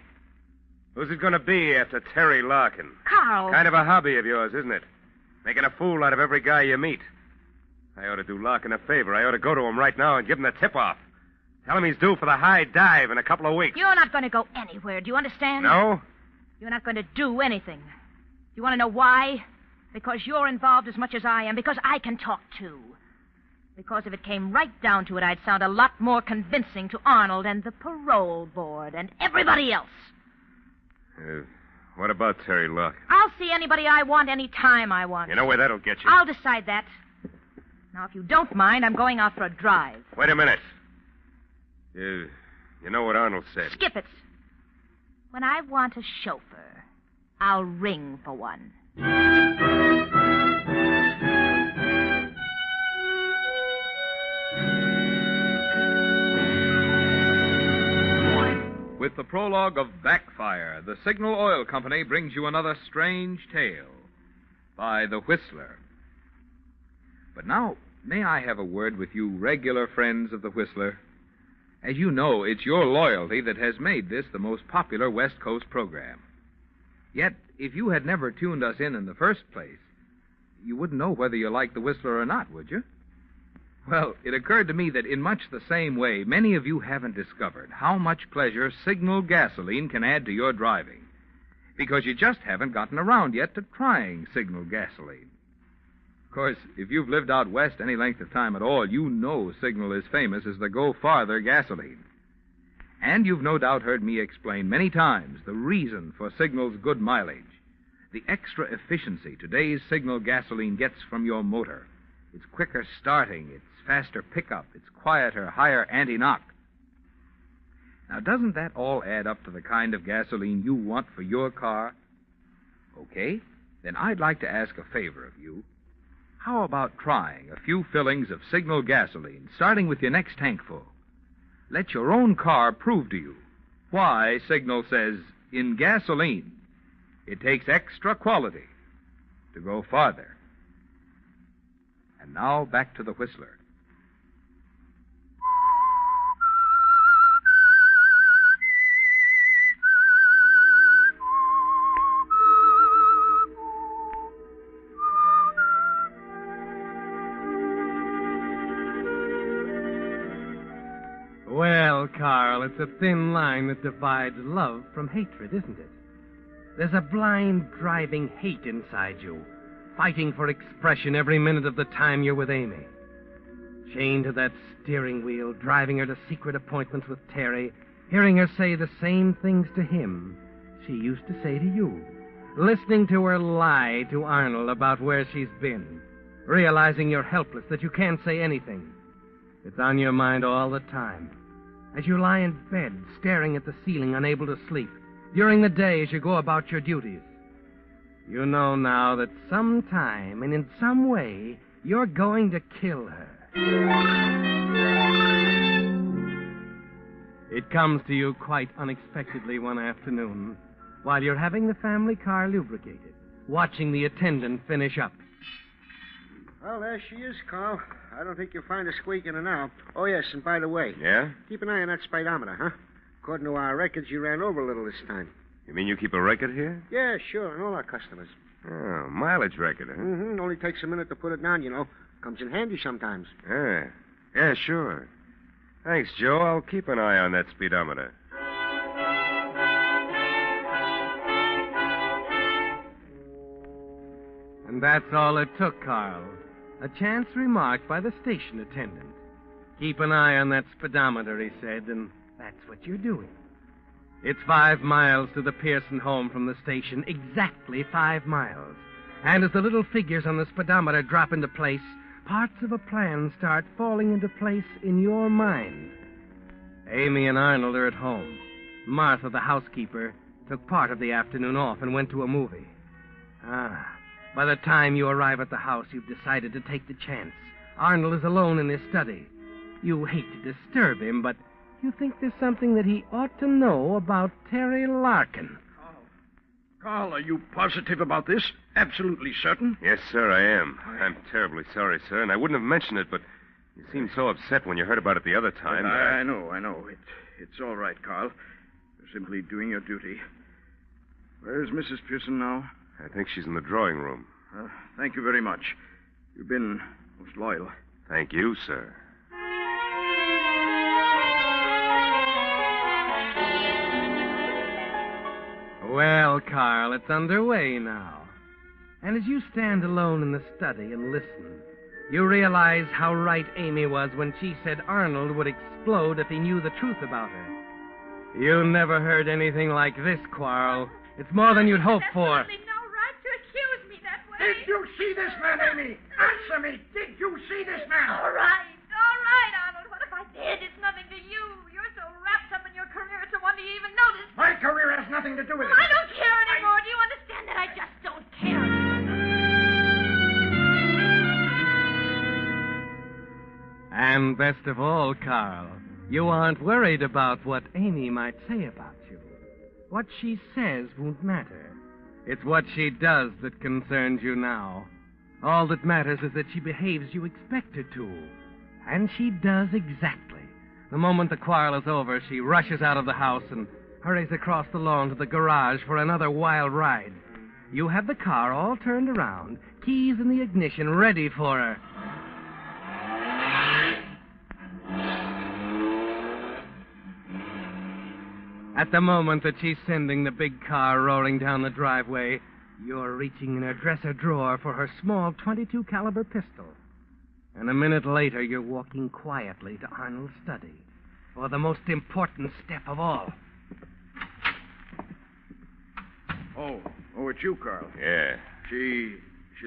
Who's it going to be after Terry Larkin?
Carl.
Kind of a hobby of yours, isn't it? Making a fool out of every guy you meet. I ought to do Larkin a favor. I ought to go to him right now and give him the tip-off. Tell him he's due for the high dive in a couple of weeks.
You're not going to go anywhere. Do you understand?
No?
You're not going to do anything. You want to know why? Because you're involved as much as I am. Because I can talk, too. Because if it came right down to it, I'd sound a lot more convincing to Arnold and the parole board and everybody else.
What about Terry Larkin?
I'll see anybody I want any time I want.
You know where that'll get you?
I'll decide that. Now, if you don't mind, I'm going out for a drive.
Wait a minute. You know what Arnold said.
Skip it. When I want a chauffeur, I'll ring for one.
With the prologue of Backfire, the Signal Oil Company brings you another strange tale by The Whistler. But now, may I have a word with you regular friends of The Whistler? As you know, it's your loyalty that has made this the most popular West Coast program. Yet, if you had never tuned us in the first place, you wouldn't know whether you liked The Whistler or not, would you? Well, it occurred to me that in much the same way, many of you haven't discovered how much pleasure Signal gasoline can add to your driving, because you just haven't gotten around yet to trying Signal gasoline. Of course, if you've lived out west any length of time at all, you know Signal is famous as the go-farther gasoline. And you've no doubt heard me explain many times the reason for Signal's good mileage, the extra efficiency today's Signal gasoline gets from your motor. It's quicker starting, it's faster pickup, it's quieter, higher anti-knock. Now, doesn't that all add up to the kind of gasoline you want for your car? Okay, then I'd like to ask a favor of you. How about trying a few fillings of Signal gasoline, starting with your next tankful? Let your own car prove to you why Signal says, in gasoline, it takes extra quality to go farther. And now, back to the Whistler.
Well, Carl, it's a thin line that divides love from hatred, isn't it? There's a blind, driving hate inside you, fighting for expression every minute of the time you're with Amy. Chained to that steering wheel, driving her to secret appointments with Terry, hearing her say the same things to him she used to say to you, listening to her lie to Arnold about where she's been, realizing you're helpless, that you can't say anything. It's on your mind all the time. As you lie in bed, staring at the ceiling, unable to sleep, during the day as you go about your duties. You know now that sometime and in some way you're going to kill her. It comes to you quite unexpectedly one afternoon while you're having the family car lubricated, watching the attendant finish up.
Well, there she is, Carl. I don't think you'll find her squeaking her now. Oh, yes, and by the way.
Yeah?
Keep an eye on that speedometer, huh? According to our records, you ran over a little this time.
You mean you keep a record here?
Yeah, sure, on all our customers.
Oh, mileage record, huh?
Mm-hmm. Only takes a minute to put it down, you know. Comes in handy sometimes.
Yeah, sure. Thanks, Joe. I'll keep an eye on that speedometer.
And that's all it took, Carl. A chance remark by the station attendant. Keep an eye on that speedometer, he said, and that's what you're doing. It's 5 miles to the Pearson home from the station, exactly 5 miles. And as the little figures on the speedometer drop into place, parts of a plan start falling into place in your mind. Amy and Arnold are at home. Martha, the housekeeper, took part of the afternoon off and went to a movie. By the time you arrive at the house, you've decided to take the chance. Arnold is alone in his study. You hate to disturb him, but you think there's something that he ought to know about Terry Larkin.
Carl, are you positive about this? Absolutely certain?
Yes, sir, I am. I'm terribly sorry, sir, and I wouldn't have mentioned it, but you seemed so upset when you heard about it the other time.
I know. It's all right, Carl. You're simply doing your duty. Where's Mrs. Pearson now?
I think she's in the drawing room.
Thank you very much. You've been most loyal.
Thank you, sir.
Well, Carl, it's underway now. And as you stand alone in the study and listen, you realize how right Amy was when she said Arnold would explode if he knew the truth about her. You never heard anything like this, Quarrel. It's more than you'd hoped for.
Did you see this man, Amy? Answer me. Did you see this man?
All right, Arnold. What if I did? It's nothing to you. You're so wrapped up in your career, it's a wonder you even noticed.
My career has nothing to do with it.
I don't care anymore. Do you understand?
And best of all, Carl, you aren't worried about what Amy might say about you. What she says won't matter. It's what she does that concerns you now. All that matters is that she behaves you expect her to. And she does exactly. The moment the quarrel is over, she rushes out of the house and hurries across the lawn to the garage for another wild ride. You have the car all turned around, keys in the ignition, ready for her. At the moment that she's sending the big car roaring down the driveway, you're reaching in her dresser drawer for her small .22 caliber pistol. And a minute later, you're walking quietly to Arnold's study for the most important step of all.
Oh, it's you, Carl.
Yeah.
She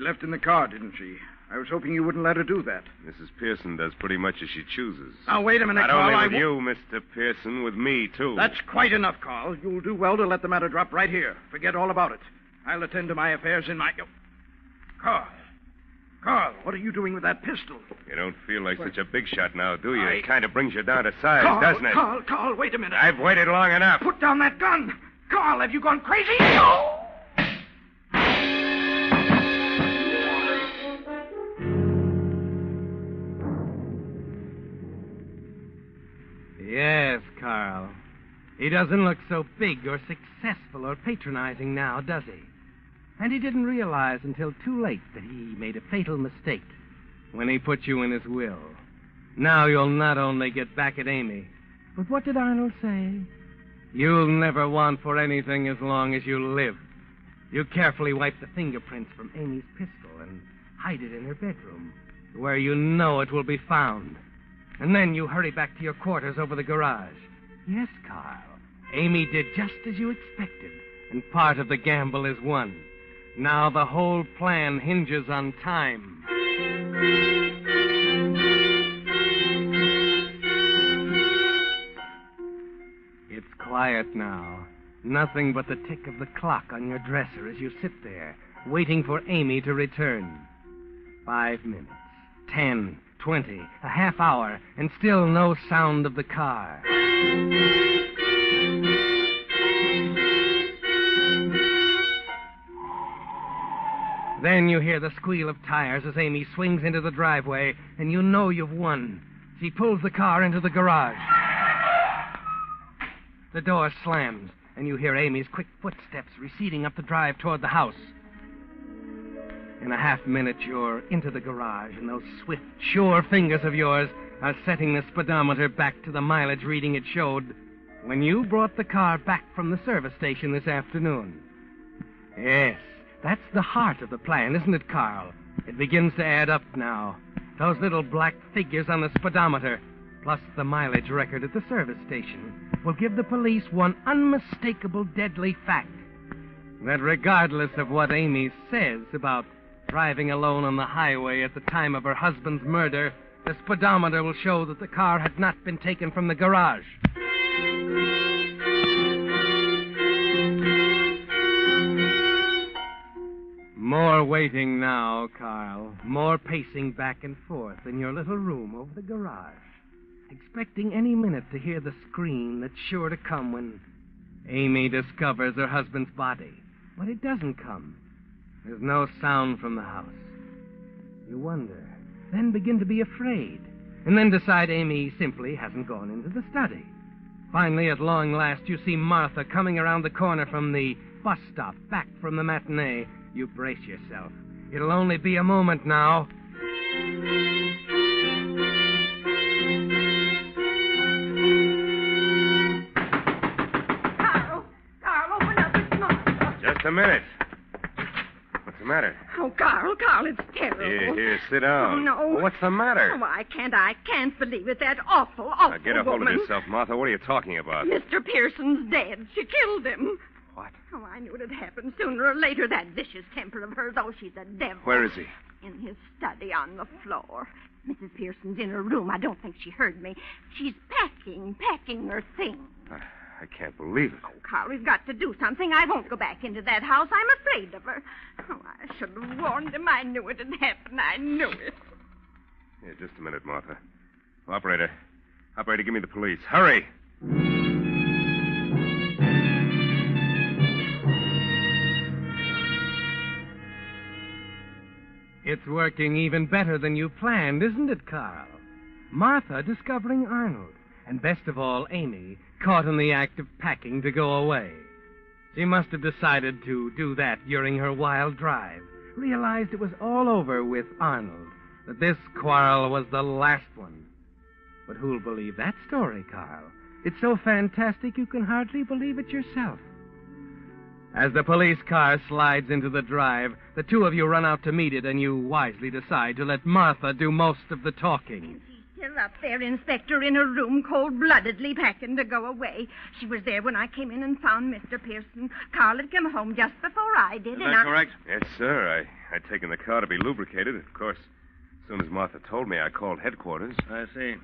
left in the car, didn't she? I was hoping you wouldn't let her do that.
Mrs. Pearson does pretty much as she chooses.
Now, wait a minute,
Not
Carl.
only with you, Mr. Pearson, with me, too.
That's quite enough, Carl. You'll do well to let the matter drop right here. Forget all about it. I'll attend to my affairs in my... Carl, what are you doing with that pistol?
You don't feel like such a big shot now, do you? It kind of brings you down to size, doesn't it?
Carl, wait a minute.
I've waited long enough.
Put down that gun. Carl, have you gone crazy?
Yes, Carl. He doesn't look so big or successful or patronizing now, does he? And he didn't realize until too late that he made a fatal mistake when he put you in his will. Now you'll not only get back at Amy, but what did Arnold say? You'll never want for anything as long as you live. You carefully wipe the fingerprints from Amy's pistol and hide it in her bedroom, where you know it will be found. And then you hurry back to your quarters over the garage. Yes, Carl, Amy did just as you expected, and part of the gamble is won. Now the whole plan hinges on time. It's quiet now. Nothing but the tick of the clock on your dresser as you sit there, waiting for Amy to return. 5 minutes, 10, 20, a half hour, and still no sound of the car. Then you hear the squeal of tires as Amy swings into the driveway, and you know you've won. She pulls the car into the garage. The door slams, and you hear Amy's quick footsteps receding up the drive toward the house. In a half minute, you're into the garage, and those swift, sure fingers of yours are setting the speedometer back to the mileage reading it showed when you brought the car back from the service station this afternoon. Yes, that's the heart of the plan, isn't it, Carl? It begins to add up now. Those little black figures on the speedometer, plus the mileage record at the service station, will give the police one unmistakable deadly fact. That regardless of what Amy says about driving alone on the highway at the time of her husband's murder, the speedometer will show that the car had not been taken from the garage. More waiting now, Carl. More pacing back and forth in your little room over the garage, expecting any minute to hear the scream that's sure to come when Amy discovers her husband's body. But it doesn't come. There's no sound from the house. You wonder, then begin to be afraid, and then decide Amy simply hasn't gone into the study. Finally, at long last, you see Martha coming around the corner from the bus stop, back from the matinee. You brace yourself. It'll only be a moment now.
Carl, open up. It's Martha.
Just a minute. What's the matter?
Oh, Carl, it's terrible.
Here, sit down.
Oh, no.
Well, what's the matter?
Oh, I can't believe it. That awful
Now, get a hold
woman.
of yourself, Martha. What are you talking about?
Mr. Pearson's dead. She killed him.
What?
Oh, I knew it'd happen sooner or later. That vicious temper of hers. Oh, she's a devil.
Where is he?
In his study on the floor. Mrs. Pearson's in her room. I don't think she heard me. She's packing her things.
I can't believe it.
Oh, Carl, we've got to do something. I won't go back into that house. I'm afraid of her. Oh, I should have warned him. I knew it'd happen. I knew it.
Here, just a minute, Martha. Operator, give me the police. Hurry!
It's working even better than you planned, isn't it, Carl? Martha discovering Arnold, and best of all, Amy, caught in the act of packing to go away. She must have decided to do that during her wild drive, realized it was all over with Arnold, that this quarrel was the last one. But who'll believe that story, Carl? It's so fantastic you can hardly believe it yourself. As the police car slides into the drive, the two of you run out to meet it, and you wisely decide to let Martha do most of the talking.
Still up there, Inspector, in her room, cold-bloodedly packing to go away. She was there when I came in and found Mr. Pearson. Carl had come home just before I did.
Is that correct? Yes, sir. I'd taken the car to be lubricated. Of course, as soon as Martha told me, I called headquarters.
I see.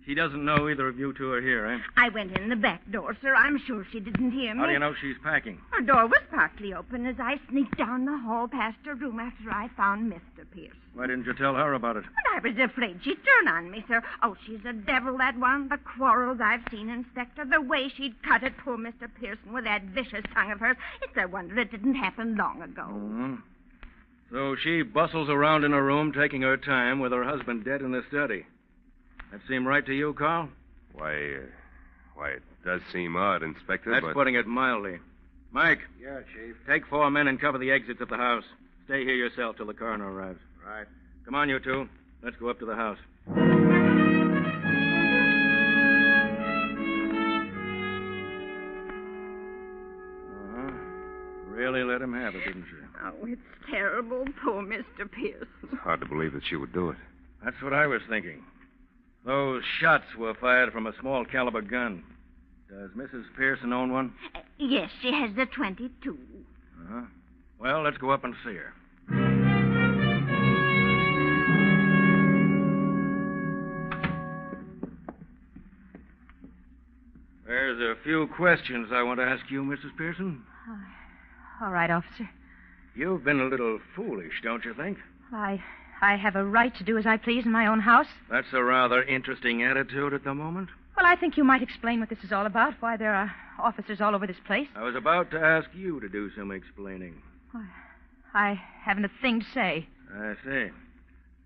She doesn't know either of you two are here, eh?
I went in the back door, sir. I'm sure she didn't hear me.
How do you know she's packing?
Her door was partly open as I sneaked down the hall past her room after I found Mr. Pearson.
Why didn't you tell her about it?
But I was afraid she'd turn on me, sir. Oh, she's a devil, that one. The quarrels I've seen, Inspector, the way she'd cut at poor Mr. Pearson with that vicious tongue of hers. It's a wonder it didn't happen long ago.
Mm-hmm. So she bustles around in her room, taking her time with her husband dead in the study. That seem right to you, Carl?
Why, it does seem odd, Inspector,
That's putting it mildly. Mike.
Yeah, Chief.
Take 4 men and cover the exits of the house. Stay here yourself till the coroner arrives.
Right.
Come on, you two. Let's go up to the house. Really let him have it, didn't she?
Oh, it's terrible. Poor Mr. Pearson.
It's hard to believe that she would do it.
That's what I was thinking. Those shots were fired from a small caliber gun. Does Mrs. Pearson own one?
Yes, she has the .22.
Uh-huh. Well, let's go up and see her. There's a few questions I want to ask you, Mrs. Pearson.
All right, officer.
You've been a little foolish, don't you think?
I have a right to do as I please in my own house.
That's a rather interesting attitude at the moment.
Well, I think you might explain what this is all about, why there are officers all over this place.
I was about to ask you to do some explaining.
I haven't a thing to say.
I see.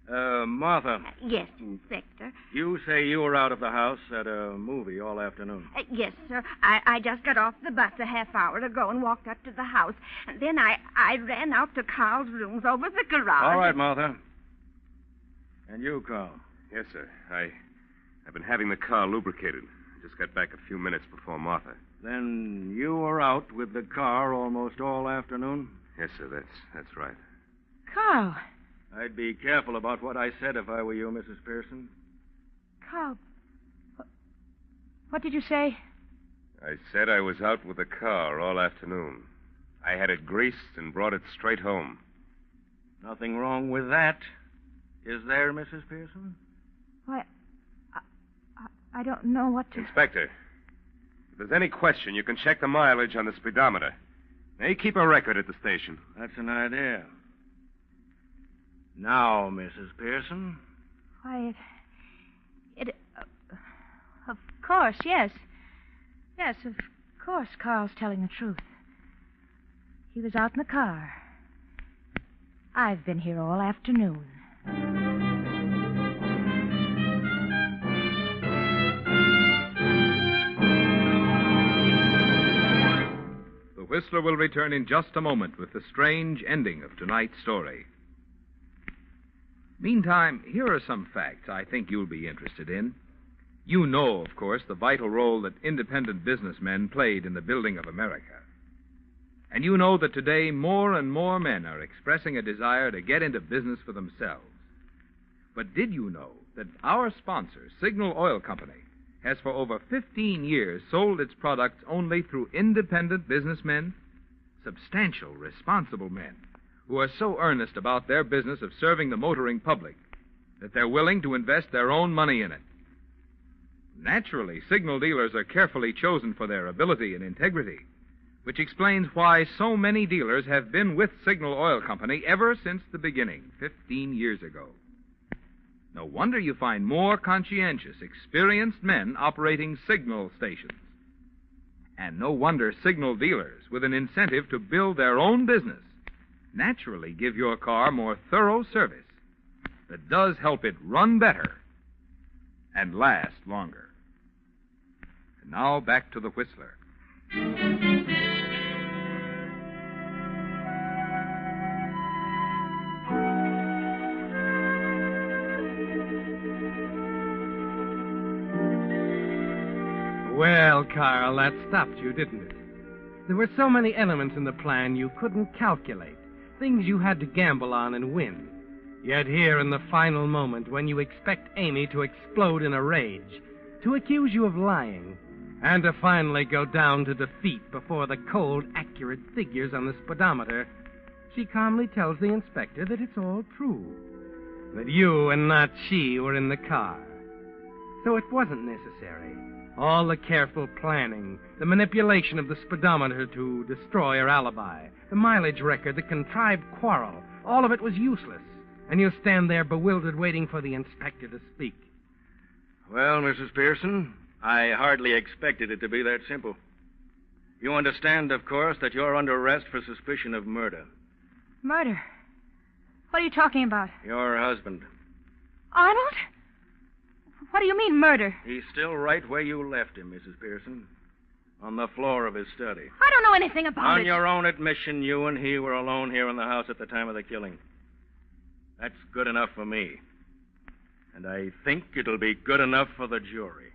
Martha.
Yes, Inspector.
You say you were out of the house at a movie all afternoon.
Yes, sir. I just got off the bus a half hour ago and walked up to the house. And then I ran out to Carl's rooms over the garage.
All right, Martha. And you, Carl?
Yes, sir. I've been having the car lubricated. I just got back a few minutes before Martha.
Then you were out with the car almost all afternoon?
Yes, sir. That's right.
Carl.
I'd be careful about what I said if I were you, Mrs. Pearson.
Carl, what did you say?
I said I was out with the car all afternoon. I had it greased and brought it straight home.
Nothing wrong with that, is there, Mrs. Pearson?
Why, I don't know what to...
Inspector, if there's any question, you can check the mileage on the speedometer. They keep a record at the station.
That's an idea. Now, Mrs. Pearson.
Why, of course, yes. Yes, of course, Carl's telling the truth. He was out in the car. I've been here all afternoon.
The Whistler will return in just a moment with the strange ending of tonight's story. Meantime, here are some facts I think you'll be interested in. You know, of course, the vital role that independent businessmen played in the building of America. And you know that today more and more men are expressing a desire to get into business for themselves. But did you know that our sponsor, Signal Oil Company, has for over 15 years sold its products only through independent businessmen? Substantial, responsible men who are so earnest about their business of serving the motoring public that they're willing to invest their own money in it. Naturally, Signal dealers are carefully chosen for their ability and integrity, which explains why so many dealers have been with Signal Oil Company ever since the beginning, 15 years ago. No wonder you find more conscientious, experienced men operating signal stations. And no wonder signal dealers, with an incentive to build their own business, naturally give your car more thorough service that does help it run better and last longer. And now back to the Whistler.
Well, Carl, that stopped you, didn't it? There were so many elements in the plan you couldn't calculate, things you had to gamble on and win. Yet here in the final moment, when you expect Amy to explode in a rage, to accuse you of lying, and to finally go down to defeat before the cold, accurate figures on the speedometer, she calmly tells the inspector that it's all true, that you and not she were in the car. So it wasn't necessary. All the careful planning, the manipulation of the speedometer to destroy her alibi, the mileage record, the contrived quarrel, all of it was useless. And you stand there bewildered waiting for the inspector to speak.
Well, Mrs. Pearson, I hardly expected it to be that simple. You understand, of course, that you're under arrest for suspicion of murder.
Murder? What are you talking about?
Your husband.
Arnold? What do you mean, murder?
He's still right where you left him, Mrs. Pearson. On the floor of his study.
I don't know anything about it.
On your own admission, you and he were alone here in the house at the time of the killing. That's good enough for me. And I think it'll be good enough for the jury.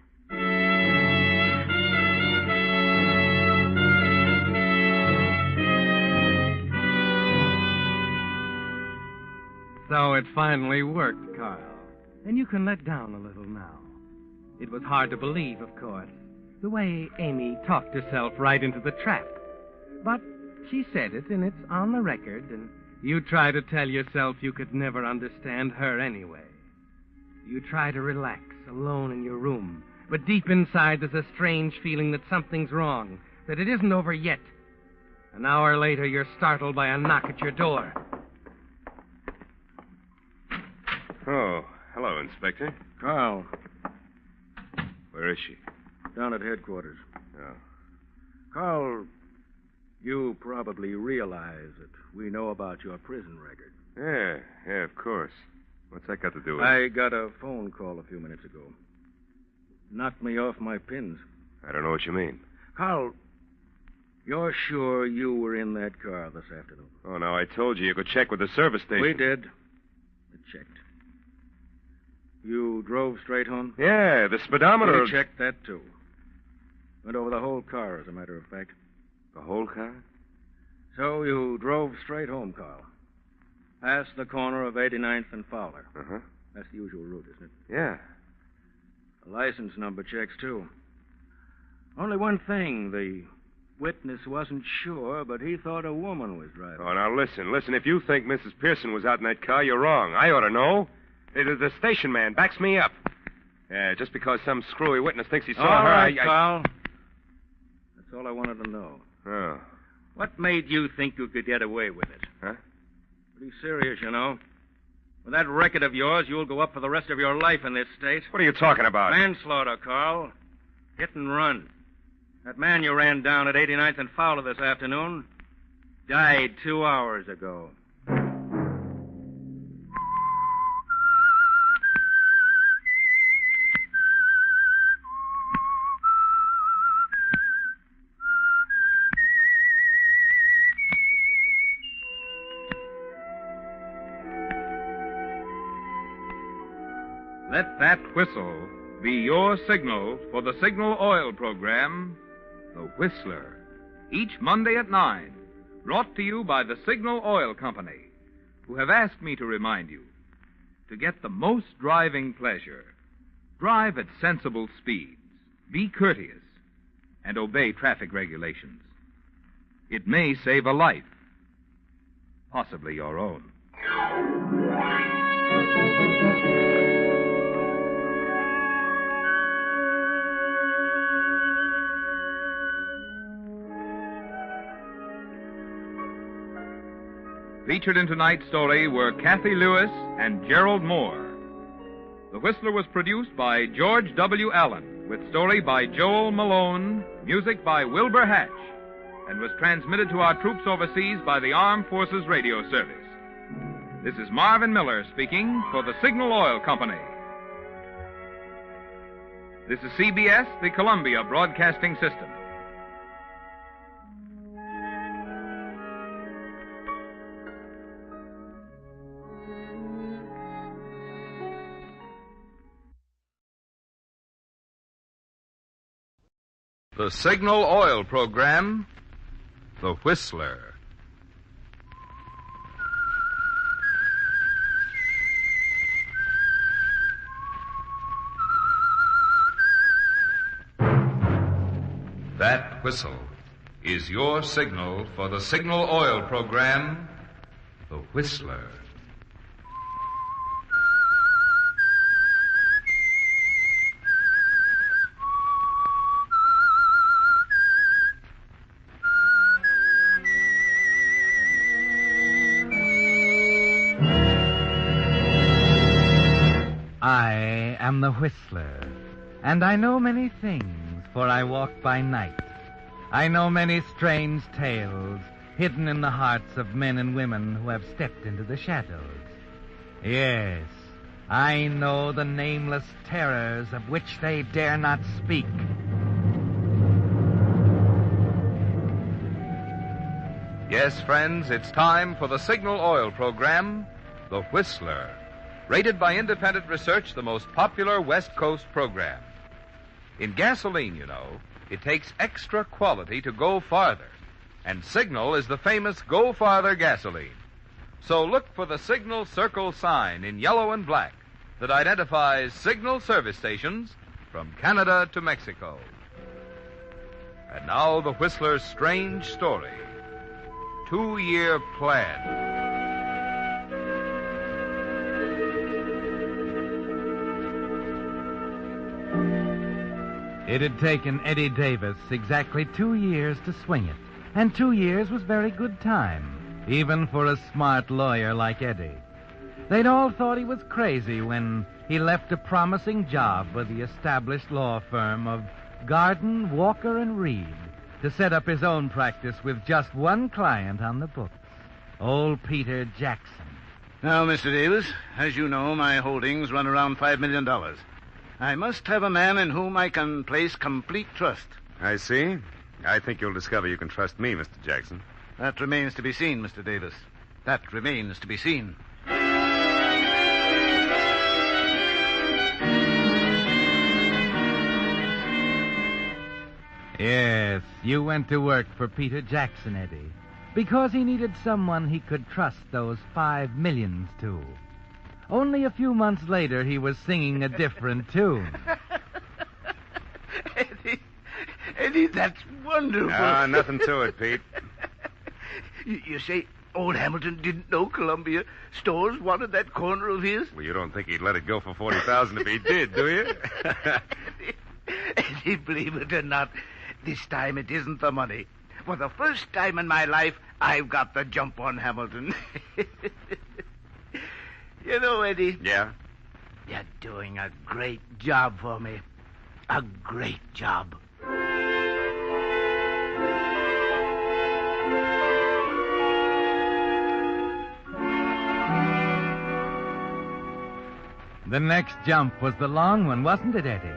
So it finally worked, Carl. And you can let down a little now. It was hard to believe, of course, the way Amy talked herself right into the trap. But she said it, and it's on the record, and you try to tell yourself you could never understand her anyway. You try to relax alone in your room, but deep inside there's a strange feeling that something's wrong, that it isn't over yet. An hour later, you're startled by a knock at your door.
Oh, hello, Inspector.
Carl.
Where is she?
Down at headquarters.
Oh.
Carl, you probably realize that we know about your prison record.
Yeah, of course. What's that got to do with it?
I got a phone call a few minutes ago. Knocked me off my pins.
I don't know what you mean.
Carl, you're sure you were in that car this afternoon?
Oh, no, I told you could check with the service station.
We did. It checked. You drove straight home?
Yeah, the speedometer...
We checked that, too. Went over the whole car, as a matter of fact.
The whole car?
So you drove straight home, Carl. Past the corner of 89th and Fowler.
Uh-huh.
That's the usual route, isn't it?
Yeah.
The license number checks, too. Only one thing. The witness wasn't sure, but he thought a woman was driving.
Oh, now listen. If you think Mrs. Pearson was out in that car, you're wrong. I ought to know. The station man backs me up. Yeah, just because some screwy witness thinks he saw
all
her,
right, Carl. That's all I wanted to know.
Oh.
What made you think you could get away with it?
Huh?
Pretty serious, you know. With that record of yours, you'll go up for the rest of your life in this state.
What are you talking about?
Manslaughter, Carl. Hit and run. That man you ran down at 89th and Fowler this afternoon died 2 hours ago.
Let that whistle be your signal for the Signal Oil program, The Whistler. Each Monday at 9, brought to you by the Signal Oil Company, who have asked me to remind you, to get the most driving pleasure, drive at sensible speeds, be courteous, and obey traffic regulations. It may save a life, possibly your own. Featured in tonight's story were Kathy Lewis and Gerald Moore. The Whistler was produced by George W. Allen, with story by Joel Malone, music by Wilbur Hatch, and was transmitted to our troops overseas by the Armed Forces Radio Service. This is Marvin Miller speaking for the Signal Oil Company. This is CBS, the Columbia Broadcasting System. The Signal Oil Program, The Whistler. That whistle is your signal for the Signal Oil Program, The Whistler.
I am the Whistler, and I know many things, for I walk by night. I know many strange tales hidden in the hearts of men and women who have stepped into the shadows. Yes, I know the nameless terrors of which they dare not speak.
Yes, friends, it's time for the Signal Oil Program, The Whistler. Rated by independent research, the most popular West Coast program. In gasoline, you know, it takes extra quality to go farther. And Signal is the famous Go Farther gasoline. So look for the Signal Circle sign in yellow and black that identifies Signal service stations from Canada to Mexico. And now the Whistler's strange story. 2-year plan.
It had taken Eddie Davis exactly 2 years to swing it, and 2 years was very good time, even for a smart lawyer like Eddie. They'd all thought he was crazy when he left a promising job with the established law firm of Garden, Walker, and Reed to set up his own practice with just one client on the books, old Peter Jackson.
Now, Mr. Davis, as you know, my holdings run around $5 million. I must have a man in whom I can place complete trust.
I see. I think you'll discover you can trust me, Mr. Jackson.
That remains to be seen, Mr. Davis. That remains to be seen.
Yes, you went to work for Peter Jackson, Eddie, because he needed someone he could trust those $5 million to. Only a few months later, he was singing a different tune.
Eddie, that's wonderful.
Nothing to it, Pete.
You say old Hamilton didn't know Columbia Stores wanted that corner of his?
Well, you don't think he'd let it go for $40,000 if he did, do you?
Eddie, believe it or not, this time it isn't the money. For the first time in my life, I've got the jump on Hamilton. You know, Eddie.
Yeah?
You're doing a great job for me. A great job.
The next jump was the long one, wasn't it, Eddie?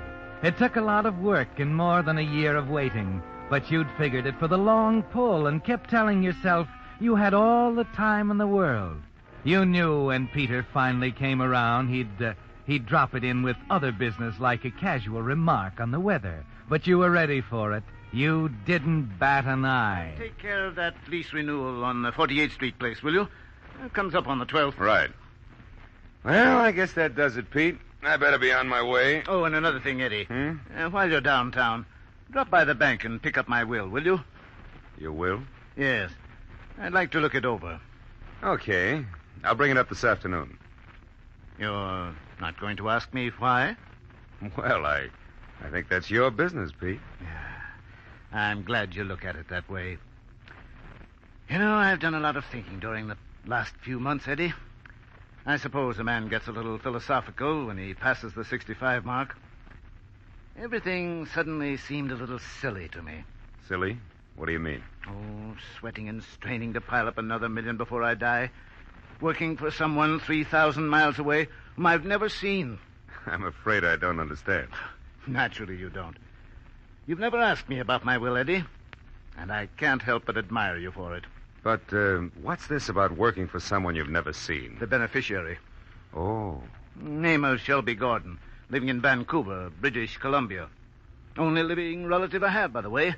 It took a lot of work and more than a year of waiting, but you'd figured it for the long pull and kept telling yourself you had all the time in the world. You knew when Peter finally came around, he'd drop it in with other business like a casual remark on the weather. But you were ready for it. You didn't bat an eye.
Take care of that lease renewal on the 48th Street place, will you? It comes up on the 12th.
Right. Well, I guess that does it, Pete. I better be on my way.
Oh, and another thing, Eddie. While you're downtown, drop by the bank and pick up my will you?
Your will?
Yes. I'd like to look it over.
Okay. I'll bring it up this afternoon.
You're not going to ask me why?
Well, I think that's your business, Pete.
I'm glad you look at it that way. You know, I've done a lot of thinking during the last few months, Eddie. I suppose a man gets a little philosophical when he passes the 65 mark. Everything suddenly seemed a little silly to me.
Silly? What do you mean?
Oh, sweating and straining to pile up another million before I die. Working for someone 3,000 miles away whom I've never seen.
I'm afraid I don't understand.
Naturally you don't. You've never asked me about my will, Eddie. And I can't help but admire you for it.
But what's this about working for someone you've never seen?
The beneficiary.
Oh.
Name of Shelby Gordon. Living in Vancouver, British Columbia. Only living relative I have, by the way.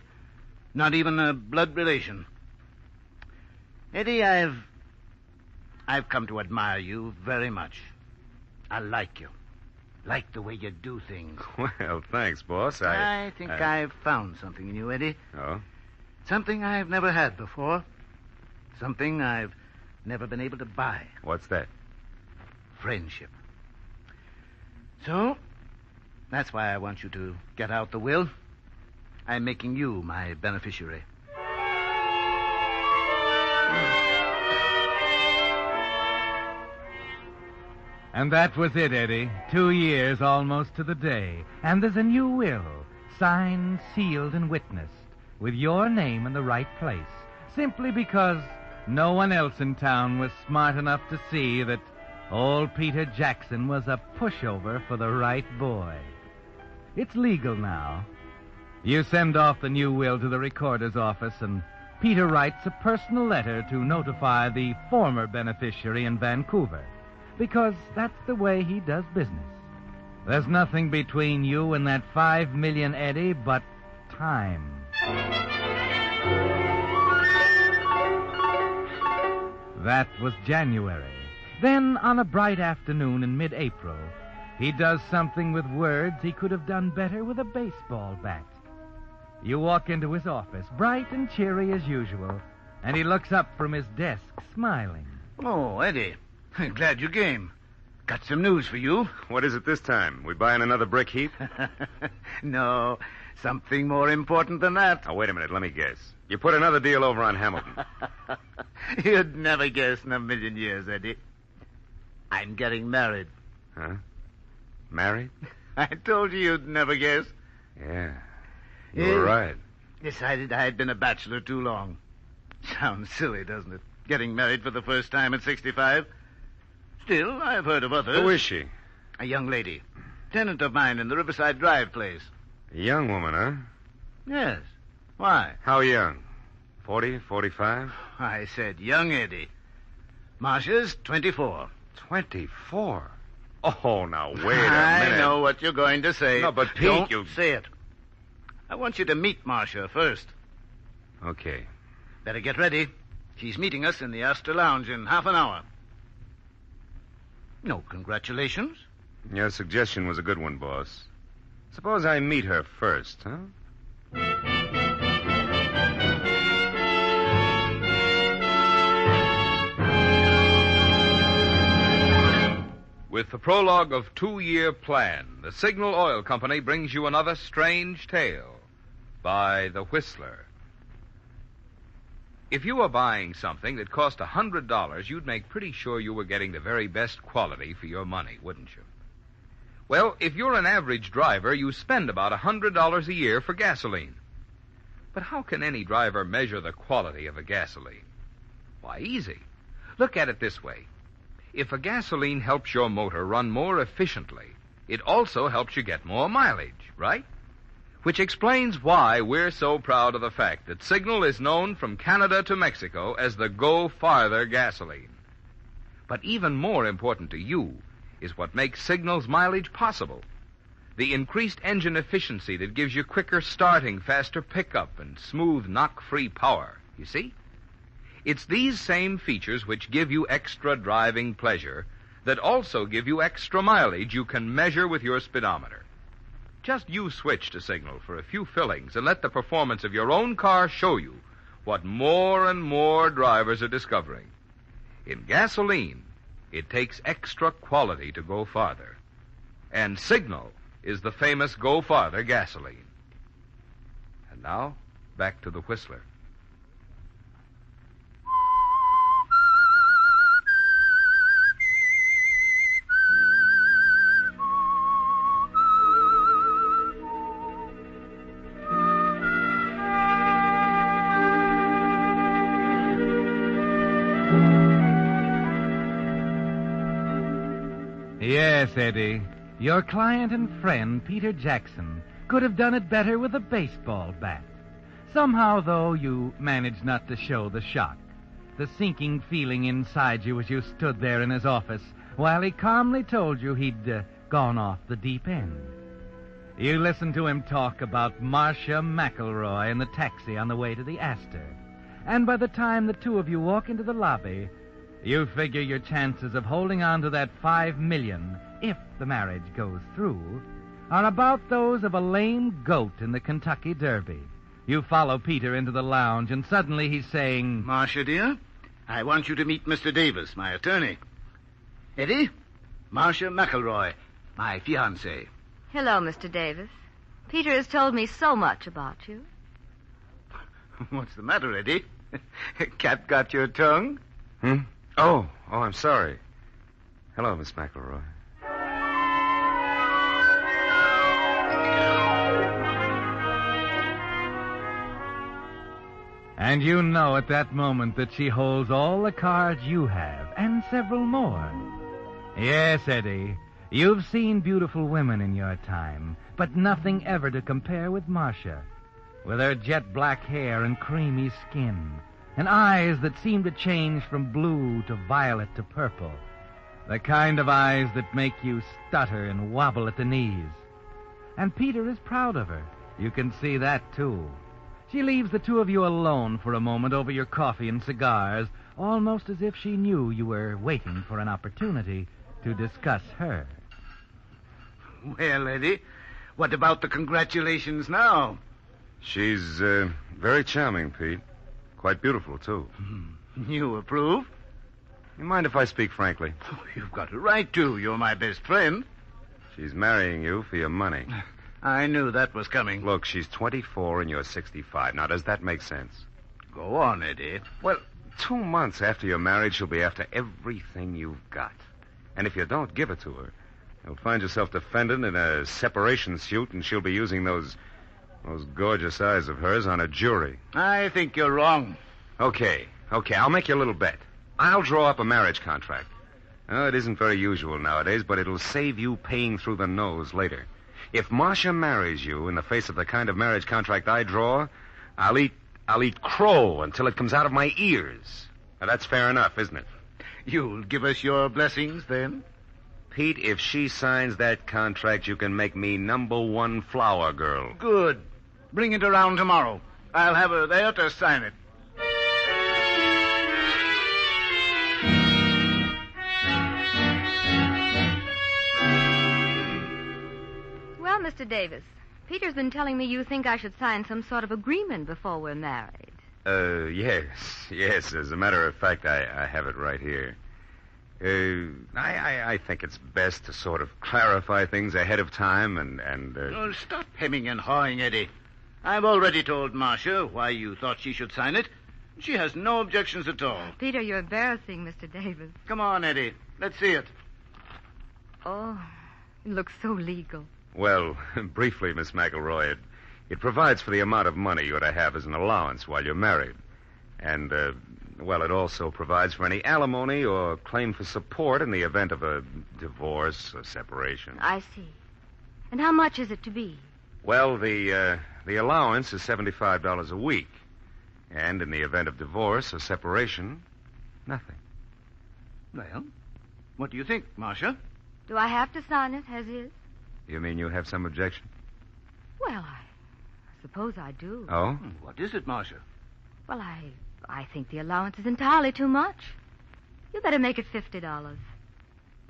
Not even a blood relation. Eddie, I've come to admire you very much. I like you. Like the way you do things.
Well, thanks, boss.
I think I've found something in you, Eddie.
Oh?
Something I've never had before. Something I've never been able to buy.
What's that?
Friendship. So, that's why I want you to get out the will. I'm making you my beneficiary.
And that was it, Eddie. 2 years almost to the day. And there's a new will, signed, sealed, and witnessed, with your name in the right place, simply because no one else in town was smart enough to see that old Peter Jackson was a pushover for the right boy. It's legal now. You send off the new will to the recorder's office, and Peter writes a personal letter to notify the former beneficiary in Vancouver, because that's the way he does business. There's nothing between you and that 5 million, Eddie, but time. That was January. Then, on a bright afternoon in mid-April, he does something with words he could have done better with a baseball bat. You walk into his office, bright and cheery as usual, and he looks up from his desk, smiling.
Oh, Eddie, glad you came. Got some news for you.
What is it this time? We buying another brick heap?
No, something more important than that.
Oh, wait a minute, let me guess. You put another deal over on Hamilton.
You'd never guess in a million years, Eddie. I'm getting married.
Huh? Married?
I told you you'd never guess.
Yeah. You were right.
Decided I had been a bachelor too long. Sounds silly, doesn't it? Getting married for the first time at 65. Still, I've heard of others.
Who is she?
A young lady. Tenant of mine in the Riverside Drive place.
A young woman, huh?
Yes. Why?
How young? 40, 45?
I said young, Eddie. Marcia's 24.
24? Oh, now, wait a minute.
I know what you're going to say.
No, but Pete,
Don't say it. I want you to meet Marcia first.
Okay.
Better get ready. She's meeting us in the Astor Lounge in half an hour. No congratulations.
Your suggestion was a good one, boss. Suppose I meet her first, huh?
With the prologue of 2-Year Plan, the Signal Oil Company brings you another strange tale by The Whistler. If you were buying something that cost $100, you'd make pretty sure you were getting the very best quality for your money, wouldn't you? Well, if you're an average driver, you spend about $100 a year for gasoline. But how can any driver measure the quality of a gasoline? Why, easy. Look at it this way. If a gasoline helps your motor run more efficiently, it also helps you get more mileage, right? Which explains why we're so proud of the fact that Signal is known from Canada to Mexico as the Go Farther gasoline. But even more important to you is what makes Signal's mileage possible. The increased engine efficiency that gives you quicker starting, faster pickup, and smooth knock-free power. You see? It's these same features which give you extra driving pleasure that also give you extra mileage you can measure with your speedometer. Just you switch to Signal for a few fillings and let the performance of your own car show you what more and more drivers are discovering. In gasoline, it takes extra quality to go farther. And Signal is the famous Go Farther gasoline. And now, back to the Whistler.
Yes, Eddie. Your client and friend, Peter Jackson, could have done it better with a baseball bat. Somehow, though, you managed not to show the shock, the sinking feeling inside you as you stood there in his office while he calmly told you he'd gone off the deep end. You listened to him talk about Marcia McElroy in the taxi on the way to the Astor. And by the time the two of you walk into the lobby, you figure your chances of holding on to that $5 million, if the marriage goes through, are about those of a lame goat in the Kentucky Derby. You follow Peter into the lounge, and suddenly he's saying,
Marcia, dear, I want you to meet Mr. Davis, my attorney. Eddie, Marcia McElroy, my fiancée.
Hello, Mr. Davis. Peter has told me so much about you.
What's the matter, Eddie? Cat got your tongue?
Oh, I'm sorry. Hello, Miss McElroy.
And you know at that moment that she holds all the cards you have, and several more. Yes, Eddie, you've seen beautiful women in your time, but nothing ever to compare with Marcia. With her jet black hair and creamy skin, and eyes that seem to change from blue to violet to purple. The kind of eyes that make you stutter and wobble at the knees. And Peter is proud of her. You can see that, too. She leaves the two of you alone for a moment over your coffee and cigars, almost as if she knew you were waiting for an opportunity to discuss her.
Well, Eddie, what about the congratulations now?
She's very charming, Pete. Quite beautiful, too.
You approve?
You mind if I speak frankly?
Oh, you've got a right to. You're my best friend.
She's marrying you for your money.
I knew that was coming.
Look, she's 24 and you're 65. Now, does that make sense?
Go on, Eddie.
Well, 2 months after you're married, she'll be after everything you've got. And if you don't give it to her, you'll find yourself defended in a separation suit, and she'll be using those gorgeous eyes of hers on a jury.
I think you're wrong.
Okay, I'll make you a little bet. I'll draw up a marriage contract. Oh, it isn't very usual nowadays, but it'll save you paying through the nose later. If Marcia marries you in the face of the kind of marriage contract I draw, I'll eat crow until it comes out of my ears. Now, that's fair enough, isn't it?
You'll give us your blessings, then?
Pete, if she signs that contract, you can make me #1 flower girl.
Good. Bring it around tomorrow. I'll have her there to sign it.
Well, Mr. Davis, Peter's been telling me you think I should sign some sort of agreement before we're married.
Yes. As a matter of fact, I have it right here. I think it's best to sort of clarify things ahead of time and
Oh, stop hemming and hawing, Eddie. I've already told Marcia why you thought she should sign it. She has no objections at all.
Peter, you're embarrassing, Mr. Davis.
Come on, Eddie. Let's see it.
Oh, it looks so legal.
Well, briefly, Miss McElroy, it provides for the amount of money you're to have as an allowance while you're married. And, it also provides for any alimony or claim for support in the event of a divorce or separation.
I see. And how much is it to be?
Well, the allowance is $75 a week. And in the event of divorce or separation, nothing.
Well, what do you think, Marcia?
Do I have to sign it as is?
You mean you have some objection?
Well, I suppose I do.
Oh?
What is it, Marcia?
Well, I think the allowance is entirely too much. You better make it $50.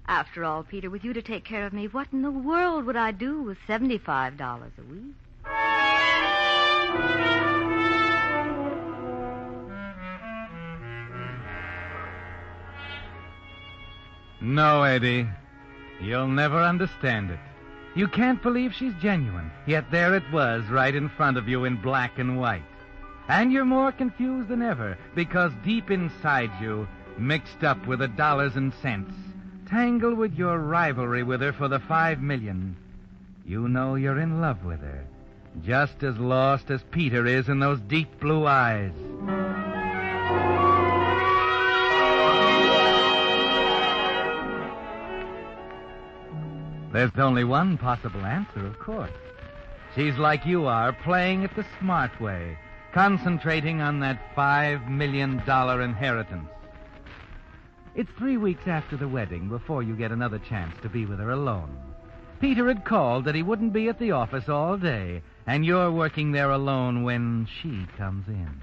After all, Peter, with you to take care of me, what in the world would I do with $75 a week?
No, Eddie. You'll never understand it. You can't believe she's genuine, yet there it was right in front of you in black and white. And you're more confused than ever, because deep inside you, mixed up with the dollars and cents, tangled with your rivalry with her for the $5 million, you know you're in love with her, just as lost as Peter is in those deep blue eyes. There's only one possible answer, of course. She's like you are, playing it the smart way, concentrating on that $5 million inheritance. It's 3 weeks after the wedding before you get another chance to be with her alone. Peter had called that he wouldn't be at the office all day, and you're working there alone when she comes in.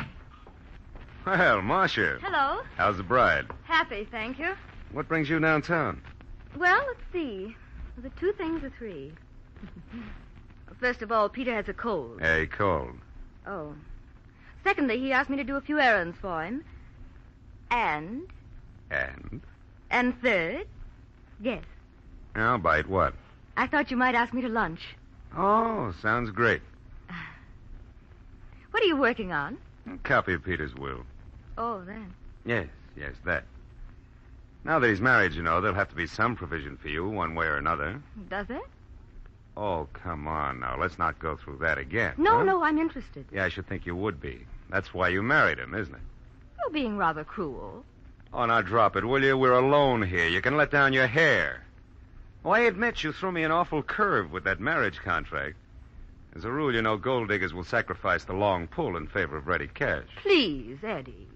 Well, Marcia.
Hello.
How's the bride?
Happy, thank you.
What brings you downtown?
Well, let's see. Was it 2 things or 3? First of all, Peter has a cold.
Yeah, he called.
Oh. Secondly, he asked me to do a few errands for him. And third, guess.
I'll bite what?
I thought you might ask me to lunch.
Oh, sounds great.
What are you working on?
A copy of Peter's will.
Oh, that.
Yes, that. Now that he's married, you know, there'll have to be some provision for you, one way or another.
Does it?
Oh, come on now. Let's not go through that again.
No, I'm interested.
Yeah, I should think you would be. That's why you married him, isn't it?
You're being rather cruel.
Oh, now drop it, will you? We're alone here. You can let down your hair. Oh, I admit you threw me an awful curve with that marriage contract. As a rule, you know, gold diggers will sacrifice the long pull in favor of ready cash.
Please, Eddie.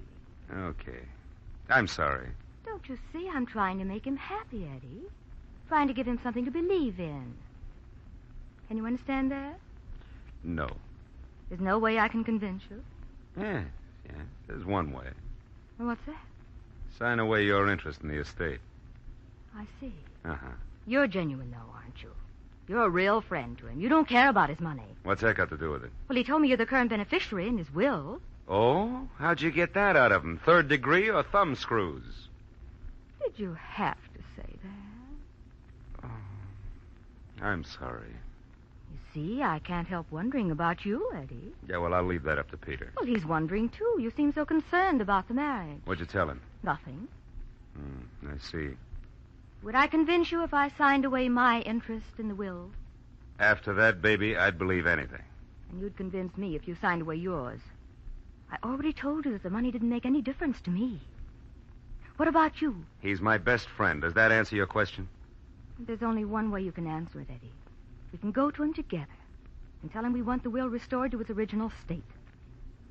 Okay. I'm sorry.
Don't you see? I'm trying to make him happy, Eddie. Trying to give him something to believe in. Can you understand that?
No.
There's no way I can convince you?
Yes. There's one way.
Well, what's that?
Sign away your interest in the estate.
I see.
Uh-huh.
You're genuine, though, aren't you? You're a real friend to him. You don't care about his money.
What's that got to do with it?
Well, he told me you're the current beneficiary in his will.
Oh? How'd you get that out of him? 3rd degree or thumb screws?
Did you have to say that?
Oh, I'm sorry.
You see, I can't help wondering about you, Eddie.
Yeah, well, I'll leave that up to Peter.
Well, he's wondering, too. You seem so concerned about the marriage.
What'd you tell him?
Nothing.
I see.
Would I convince you if I signed away my interest in the will?
After that, baby, I'd believe anything.
And you'd convince me if you signed away yours. I already told you that the money didn't make any difference to me. What about you?
He's my best friend. Does that answer your question?
There's only one way you can answer it, Eddie. We can go to him together and tell him we want the will restored to its original state,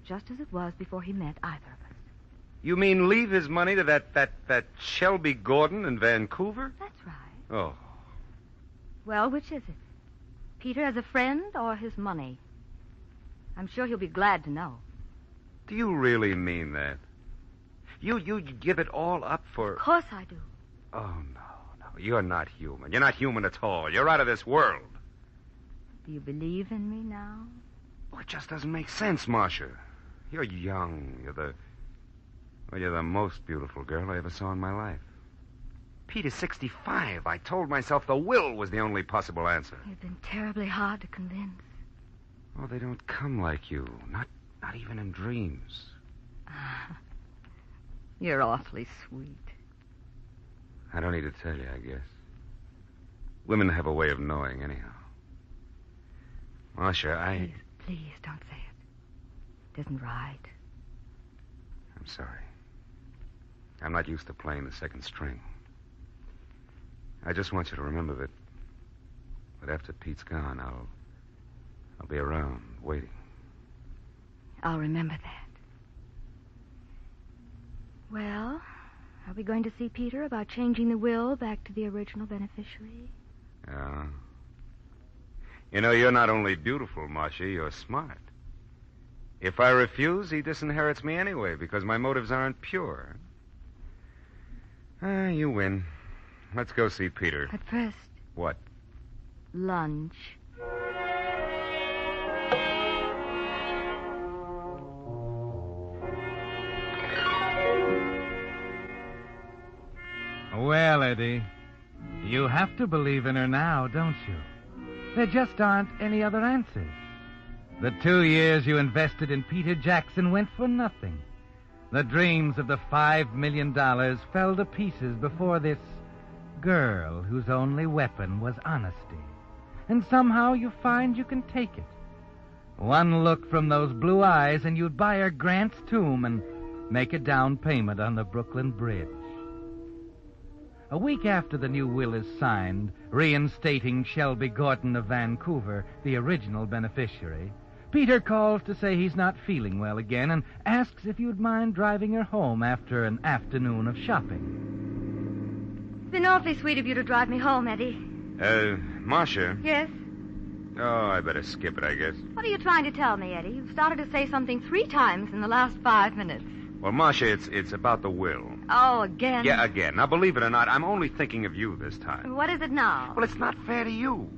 just as it was before he met either of us.
You mean leave his money to that Shelby Gordon in Vancouver?
That's right.
Oh.
Well, which is it? Peter as a friend or his money? I'm sure he'll be glad to know.
Do you really mean that? You'd give it all up for...
Of course I do.
Oh, no. You're not human. You're not human at all. You're out of this world.
Do you believe in me now?
Oh, it just doesn't make sense, Marcia. You're young. You're the most beautiful girl I ever saw in my life. Peter's 65. I told myself the will was the only possible answer.
You've been terribly hard to convince.
Oh, they don't come like you. Not even in dreams.
You're awfully sweet.
I don't need to tell you, I guess. Women have a way of knowing, anyhow. Marcia,
Please, don't say it. It isn't right.
I'm sorry. I'm not used to playing the second string. I just want you to remember that... But after Pete's gone, I'll be around, waiting.
I'll remember that. Well, are we going to see Peter about changing the will back to the original beneficiary?
Yeah. You know, you're not only beautiful, Marcia, you're smart. If I refuse, he disinherits me anyway, because my motives aren't pure. You win. Let's go see Peter.
But first...
What?
Lunch.
Well, Eddie, you have to believe in her now, don't you? There just aren't any other answers. The 2 years you invested in Peter Jackson went for nothing. The dreams of the $5 million fell to pieces before this girl whose only weapon was honesty. And somehow you find you can take it. One look from those blue eyes and you'd buy her Grant's tomb and make a down payment on the Brooklyn Bridge. a week after the new will is signed, reinstating Shelby Gordon of Vancouver, the original beneficiary, Peter calls to say he's not feeling well again and asks if you'd mind driving her home after an afternoon of shopping.
It's been awfully sweet of you to drive me home, Eddie.
Marcia?
Yes?
Oh, I better skip it, I guess.
What are you trying to tell me, Eddie? You've started to say something 3 times in the last 5 minutes.
Well, Marcia, it's about the will.
Oh, again?
Yeah, again. Now, believe it or not, I'm only thinking of you this time.
What is it now?
Well, it's not fair to you.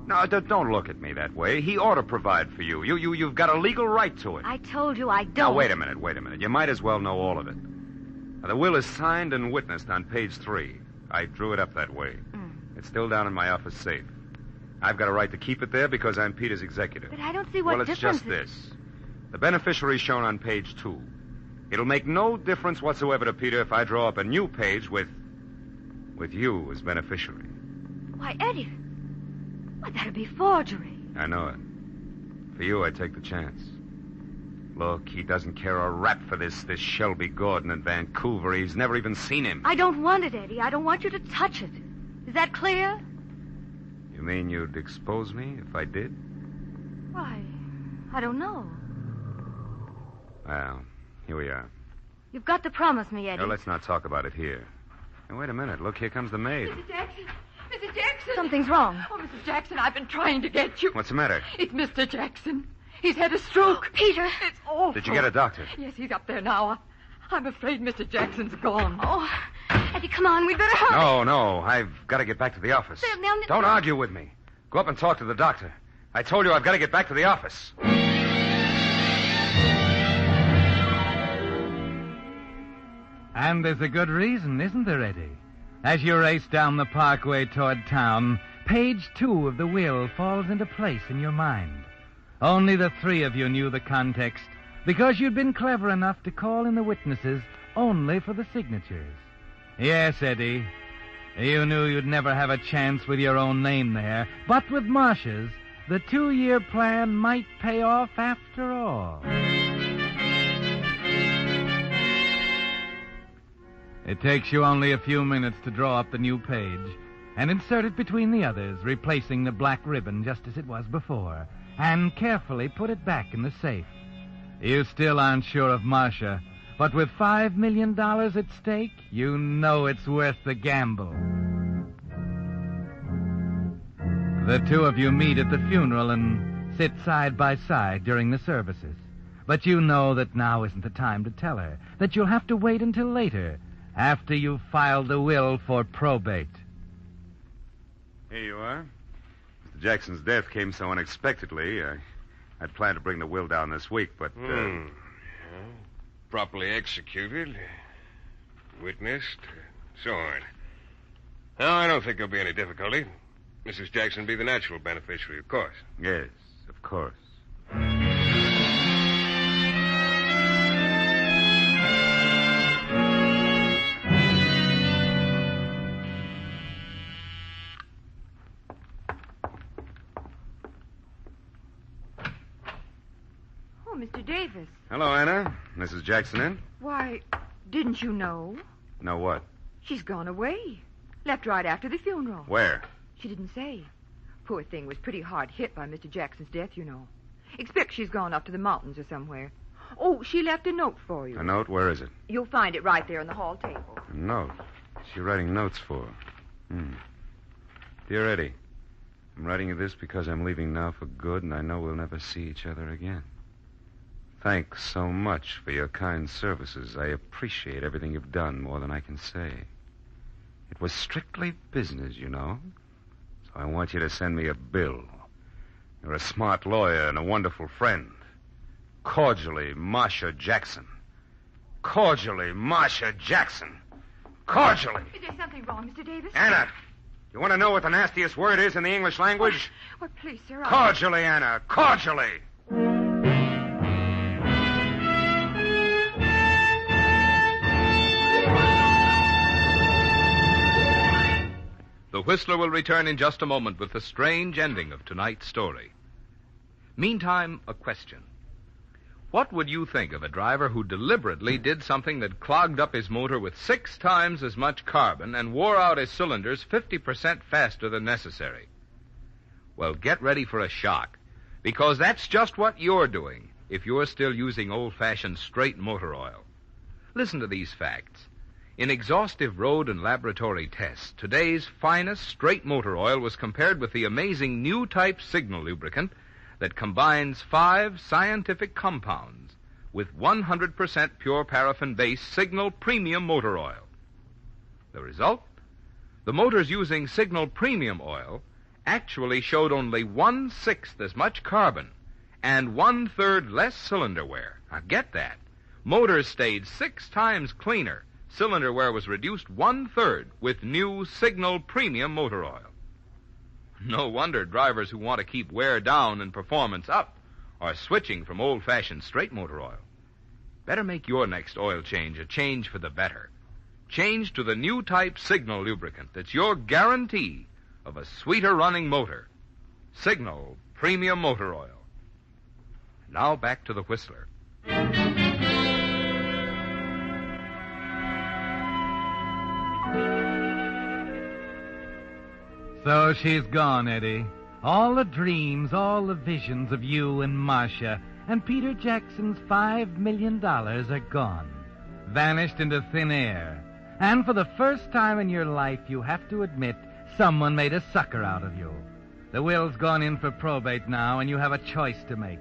No, don't look at me that way. He ought to provide for you. You've got a legal right to it.
I told you I don't.
Now, wait a minute. You might as well know all of it. Now, the will is signed and witnessed on page 3. I drew it up that way. It's still down in my office safe. I've got a right to keep it there because I'm Peter's executor.
But I don't see what difference...
Well, it's just this. The beneficiary is shown on page 2. It'll make no difference whatsoever to Peter if I draw up a new page with you as beneficiary.
Why, Eddie... Why, that'd be forgery.
I know it. For you, I take the chance. Look, he doesn't care a rap for this Shelby Gordon in Vancouver. He's never even seen him.
I don't want it, Eddie. I don't want you to touch it. Is that clear?
You mean you'd expose me if I did?
Why, I don't know.
Well, here we are.
You've got to promise me, Eddie.
No, let's not talk about it here. Now, wait a minute. Look, here comes the maid.
Mrs. Jackson! Mrs. Jackson!
Something's wrong.
Oh, Mrs. Jackson, I've been trying to get you.
What's the matter?
It's Mr. Jackson. He's had a stroke.
Peter!
It's awful.
Did you get a doctor?
Yes, he's up there now. I'm afraid Mr. Jackson's gone.
Oh, Eddie, come on. We'd better hurry.
No. I've got to get back to the office.
They'll...
Don't argue with me. Go up and talk to the doctor. I told you I've got to get back to the office.
And there's a good reason, isn't there, Eddie? As you race down the parkway toward town, page 2 of the will falls into place in your mind. Only the 3 of you knew the context, because you'd been clever enough to call in the witnesses only for the signatures. Yes, Eddie, you knew you'd never have a chance with your own name there, but with Marcia's, the 2-year plan might pay off after all. It takes you only a few minutes to draw up the new page and insert it between the others, replacing the black ribbon just as it was before, and carefully put it back in the safe. You still aren't sure of Marcia, but with $5 million at stake, you know it's worth the gamble. The 2 of you meet at the funeral and sit side by side during the services. But you know that now isn't the time to tell her, that you'll have to wait until later, after you've filed the will for probate.
Here you are. Mr. Jackson's death came so unexpectedly. I'd planned to bring the will down this week, but...
Yeah. Properly executed, witnessed, so on. No, I don't think there'll be any difficulty. Mrs. Jackson be the natural beneficiary, of course.
Yes, of course.
Oh, Mr. Davis.
Hello, Anna. Mrs. Jackson in?
Why, didn't you know?
No, what?
She's gone away. Left right after the funeral.
Where?
She didn't say. Poor thing was pretty hard hit by Mr. Jackson's death, you know. Expect she's gone up to the mountains or somewhere. Oh, she left a note for you.
A note? Where is it?
You'll find it right there on the hall table.
A note? What's she writing notes for? Dear Eddie, I'm writing you this because I'm leaving now for good, and I know we'll never see each other again. Thanks so much for your kind services. I appreciate everything you've done more than I can say. It was strictly business, you know. So I want you to send me a bill. You're a smart lawyer and a wonderful friend. Cordially, Marcia Jackson. Cordially, Marcia Jackson. Cordially.
Is there something wrong, Mr. Davis?
Anna, you want to know what the nastiest word is in the English language?
Well, please, sir.
Cordially, Anna. Cordially.
The Whistler will return in just a moment with the strange ending of tonight's story. Meantime, a question. What would you think of a driver who deliberately did something that clogged up his motor with 6 times as much carbon and wore out his cylinders 50% faster than necessary? Well, get ready for a shock, because that's just what you're doing if you're still using old-fashioned straight motor oil. Listen to these facts. In exhaustive road and laboratory tests, today's finest straight motor oil was compared with the amazing new type Signal lubricant that combines 5 scientific compounds with 100% pure paraffin-based Signal premium motor oil. The result? The motors using Signal premium oil actually showed only 1/6 as much carbon and 1/3 less cylinder wear. Now get that. Motors stayed 6 times cleaner. Cylinder wear was reduced 1/3 with new Signal premium motor oil. No wonder drivers who want to keep wear down and performance up are switching from old-fashioned straight motor oil. Better make your next oil change a change for the better. Change to the new type Signal lubricant that's your guarantee of a sweeter running motor. Signal premium motor oil. Now back to the Whistler.
So she's gone, Eddie. All the dreams, all the visions of you and Marcia and Peter Jackson's $5 million are gone. Vanished into thin air. And for the first time in your life, you have to admit someone made a sucker out of you. The will's gone in for probate now, and you have a choice to make.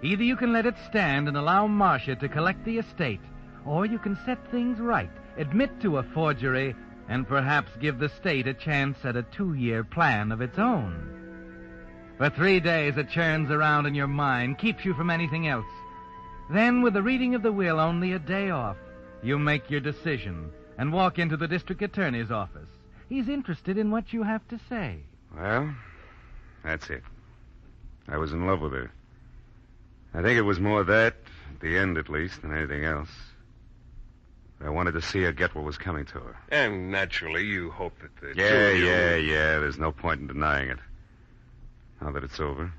Either you can let it stand and allow Marcia to collect the estate, or you can set things right, admit to a forgery, and perhaps give the state a chance at a 2-year plan of its own. For 3 days it churns around in your mind, keeps you from anything else. Then, with the reading of the will only a day off, you make your decision and walk into the district attorney's office. He's interested in what you have to say.
Well, that's it. I was in love with her. I think it was more that, at the end at least, than anything else. I wanted to see her get what was coming to her.
And naturally, you hope that the
Yeah. There's no point in denying it. Now that it's over,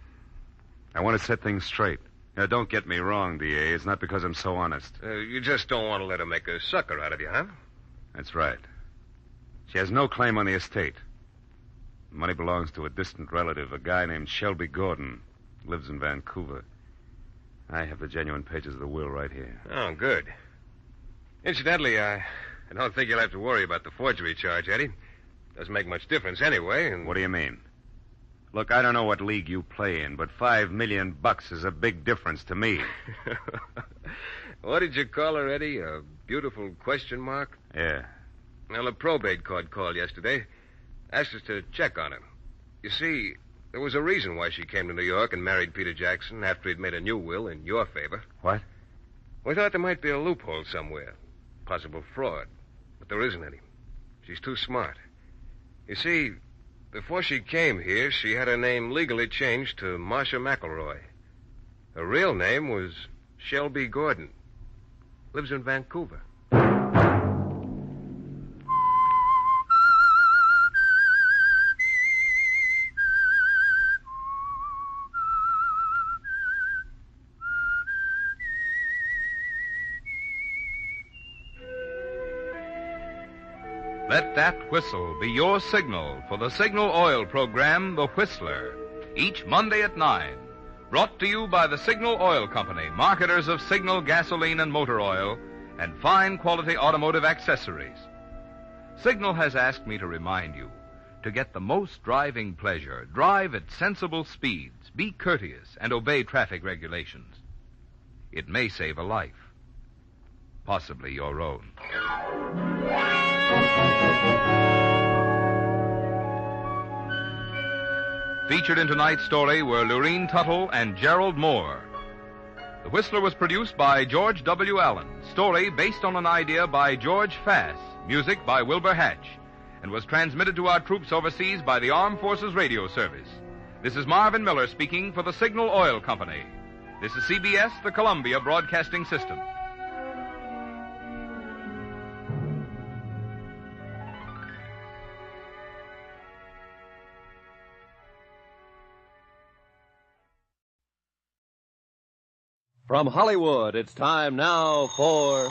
I want to set things straight. Now, don't get me wrong, D.A. It's not because I'm so honest.
You just don't want to let her make a sucker out of you, huh?
That's right. She has no claim on the estate. The money belongs to a distant relative, a guy named Shelby Gordon. Lives in Vancouver. I have the genuine pages of the will right here.
Oh, good. Incidentally, I don't think you'll have to worry about the forgery charge, Eddie. Doesn't make much difference anyway. And...
What do you mean? Look, I don't know what league you play in, but $5 million is a big difference to me.
What did you call her, Eddie? A beautiful question mark?
Yeah.
Well, the probate court called yesterday. Asked us to check on her. You see, there was a reason why she came to New York and married Peter Jackson after he'd made a new will in your favor.
What?
We thought there might be a loophole somewhere. Possible fraud. But there isn't any. She's too smart. You see, before she came here, she had her name legally changed to Marcia McElroy. Her real name was Shelby Gordon. Lives in Vancouver.
Let that whistle be your signal for the Signal Oil program, The Whistler, each Monday at 9. Brought to you by the Signal Oil Company, marketers of Signal gasoline and motor oil, and fine quality automotive accessories. Signal has asked me to remind you, to get the most driving pleasure, drive at sensible speeds, be courteous, and obey traffic regulations. It may save a life. Possibly your own. Featured in tonight's story were Lurene Tuttle and Gerald Moore. The Whistler was produced by George W. Allen. Story based on an idea by George Fass. Music by Wilbur Hatch. And was transmitted to our troops overseas by the Armed Forces Radio Service. This is Marvin Miller speaking for the Signal Oil Company. This is CBS, the Columbia Broadcasting System.
From Hollywood, it's time now for...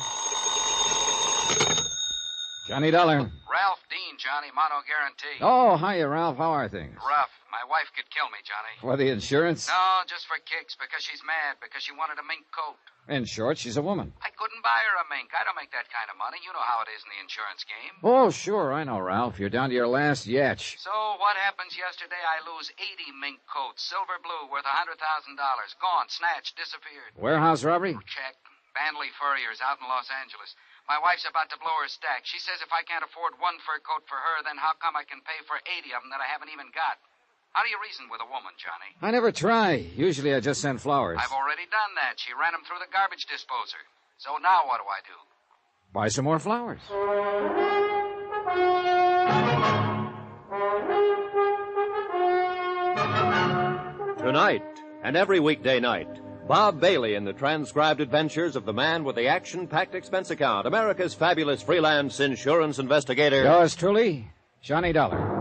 Johnny Dollar.
Ralph Dean, Johnny, mono guarantee.
Oh, hiya, Ralph. How are things?
Rough. My wife could kill me, Johnny.
For the insurance?
No, just for kicks, because she's mad, because she wanted a mink coat.
In short, she's a woman.
I couldn't buy her a mink. I don't make that kind of money. You know how it is in the insurance game.
Oh, sure, I know, Ralph. You're down to your last yatch.
So what happens yesterday? I lose 80 mink coats, silver blue, worth $100,000. Gone, snatched, disappeared.
Warehouse robbery?
Check. Bandley Furriers out in Los Angeles. My wife's about to blow her stack. She says if I can't afford one fur coat for her, then how come I can pay for 80 of them that I haven't even got? How do you reason with a woman, Johnny?
I never try. Usually I just send flowers.
I've already done that. She ran them through the garbage disposer. So now what do I do?
Buy some more flowers.
Tonight, and every weekday night, Bob Bailey in the transcribed adventures of the man with the action-packed expense account, America's fabulous freelance insurance investigator.
Yours truly, Johnny Dollar.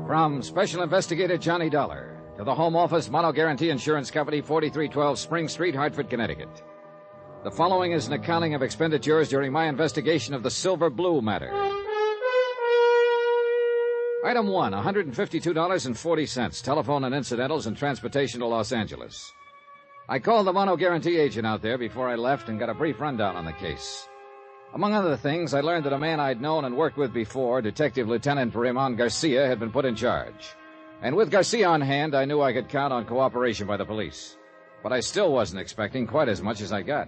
From Special Investigator Johnny Dollar to the Home Office Mono Guarantee Insurance Company, 4312 Spring Street, Hartford, Connecticut. The following is an accounting of expenditures during my investigation of the Silver Blue matter. Item 1, $152.40, telephone and incidentals and transportation to Los Angeles. I called the Mono Guarantee agent out there before I left and got a brief rundown on the case. Among other things, I learned that a man I'd known and worked with before, Detective Lieutenant Raymond Garcia, had been put in charge. And with Garcia on hand, I knew I could count on cooperation by the police. But I still wasn't expecting quite as much as I got.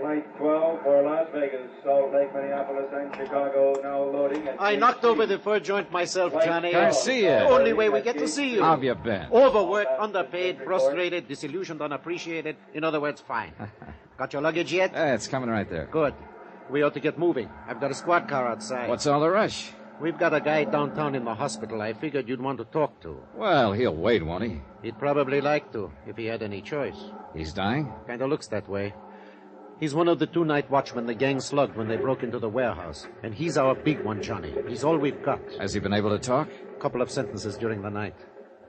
Flight 12 for Las Vegas, Salt Lake, Minneapolis, and Chicago, now loading.
I knocked over the fur joint myself, Johnny.
Garcia.
Only way we get to see you.
How have you been?
Overworked, underpaid, frustrated, disillusioned, unappreciated. In other words, fine. Got your luggage yet?
It's coming right there.
Good. We ought to get moving. I've got a squad car outside.
What's all the rush?
We've got a guy downtown in the hospital I figured you'd want to talk to.
Well, he'll wait, won't he?
He'd probably like to, if he had any choice.
He's dying?
Kind of looks that way. He's one of the 2 night watchmen the gang slugged when they broke into the warehouse. And he's our big one, Johnny. He's all we've got.
Has he been able to talk?
A couple of sentences during the night.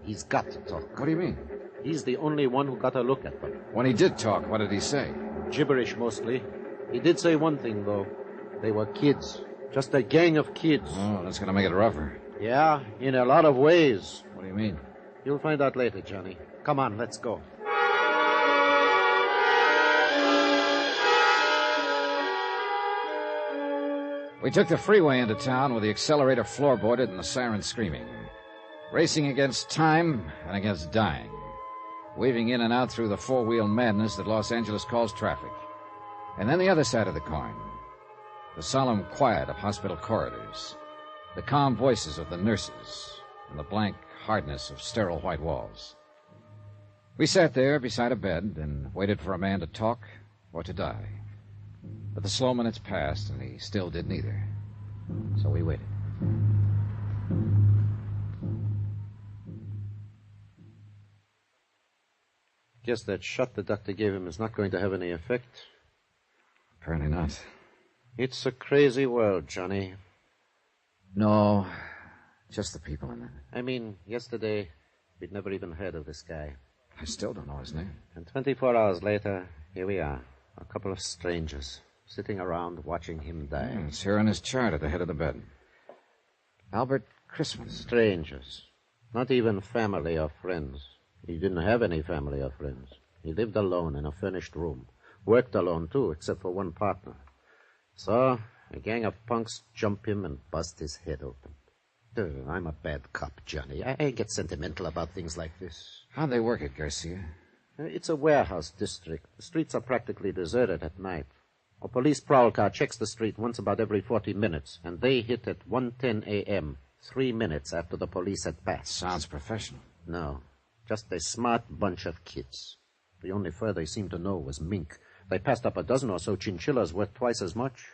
He's got to talk.
What do you mean?
He's the only one who got a look at them.
When he did talk, what did he say?
Gibberish, mostly. He did say one thing, though. They were kids. Just a gang of kids.
Oh, that's going to make it rougher.
Yeah, in a lot of ways.
What do you mean?
You'll find out later, Johnny. Come on, let's go.
We took the freeway into town with the accelerator floorboarded and the siren screaming. Racing against time and against dying. Weaving in and out through the four-wheel madness that Los Angeles calls traffic. And then the other side of the coin. The solemn quiet of hospital corridors. The calm voices of the nurses. And the blank hardness of sterile white walls. We sat there beside a bed and waited for a man to talk or to die. But the slow minutes passed, and he still did neither. So we waited.
Guess that shot the doctor gave him is not going to have any effect.
Apparently not.
It's a crazy world, Johnny.
No, just the people in it.
I mean, yesterday, we'd never even heard of this guy.
I still don't know his name.
And 24 hours later, here we are. A couple of strangers, sitting around watching him die.
It's here on his chart at the head of the bed. Albert Christmas.
Strangers. Not even family or friends. He didn't have any family or friends. He lived alone in a furnished room. Worked alone, too, except for one partner. So, a gang of punks jump him and bust his head open. I'm a bad cop, Johnny. I get sentimental about things like this.
How'd they work it, Garcia?
It's a warehouse district. The streets are practically deserted at night. A police prowl car checks the street once about every 40 minutes, and they hit at 1:10 a.m., 3 minutes after the police had passed.
Sounds professional.
No, just a smart bunch of kids. The only fur they seemed to know was mink. They passed up a dozen or so chinchillas worth twice as much.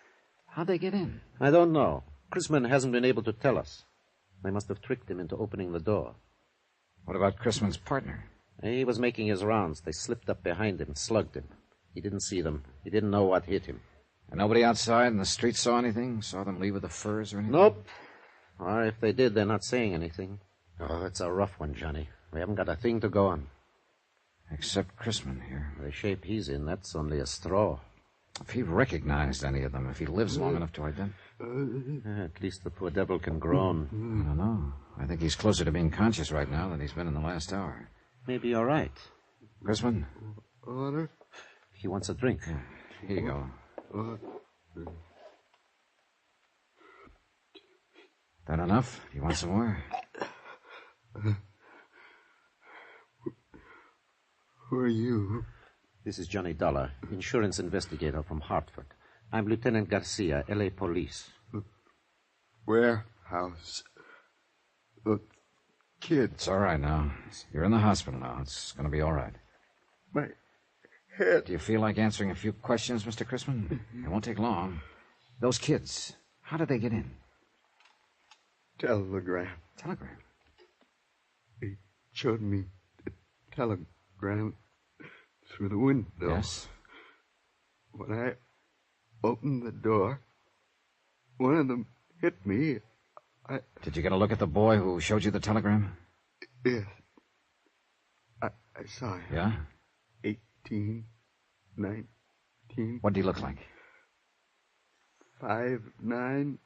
How'd they get in?
I don't know. Chrisman hasn't been able to tell us. They must have tricked him into opening the door.
What about Chrisman's partner?
He was making his rounds. They slipped up behind him, slugged him. He didn't see them. He didn't know what hit him.
And nobody outside in the street saw anything? Saw them leave with the furs or anything?
Nope. Or if they did, they're not saying anything. Oh, it's a rough one, Johnny. We haven't got a thing to go on.
Except Chrisman here.
The shape he's in, that's only a straw.
If he recognized any of them, if he lives long enough to identify...
At least the poor devil can groan.
I don't know. I think he's closer to being conscious right now than he's been in the last hour.
Maybe you're right.
Chrisman?
Order? He wants a drink.
Yeah, here you go. That enough? You want some more?
Who are you? This is Johnny Dollar, insurance investigator from Hartford. I'm Lieutenant Garcia, L.A. Police.
Warehouse. The kid.
It's all right now. You're in the hospital now. It's going to be all right.
My head.
Do you feel like answering a few questions, Mr. Chrisman? It won't take long. Those kids, how did they get in?
Telegram.
Telegram?
He showed me the telegram through the window.
Yes.
When I opened the door, one of them hit me.
Did you get a look at the boy who showed you the telegram?
Yes. I saw him.
Yeah?
18, 19.
What did he look like?
5'9",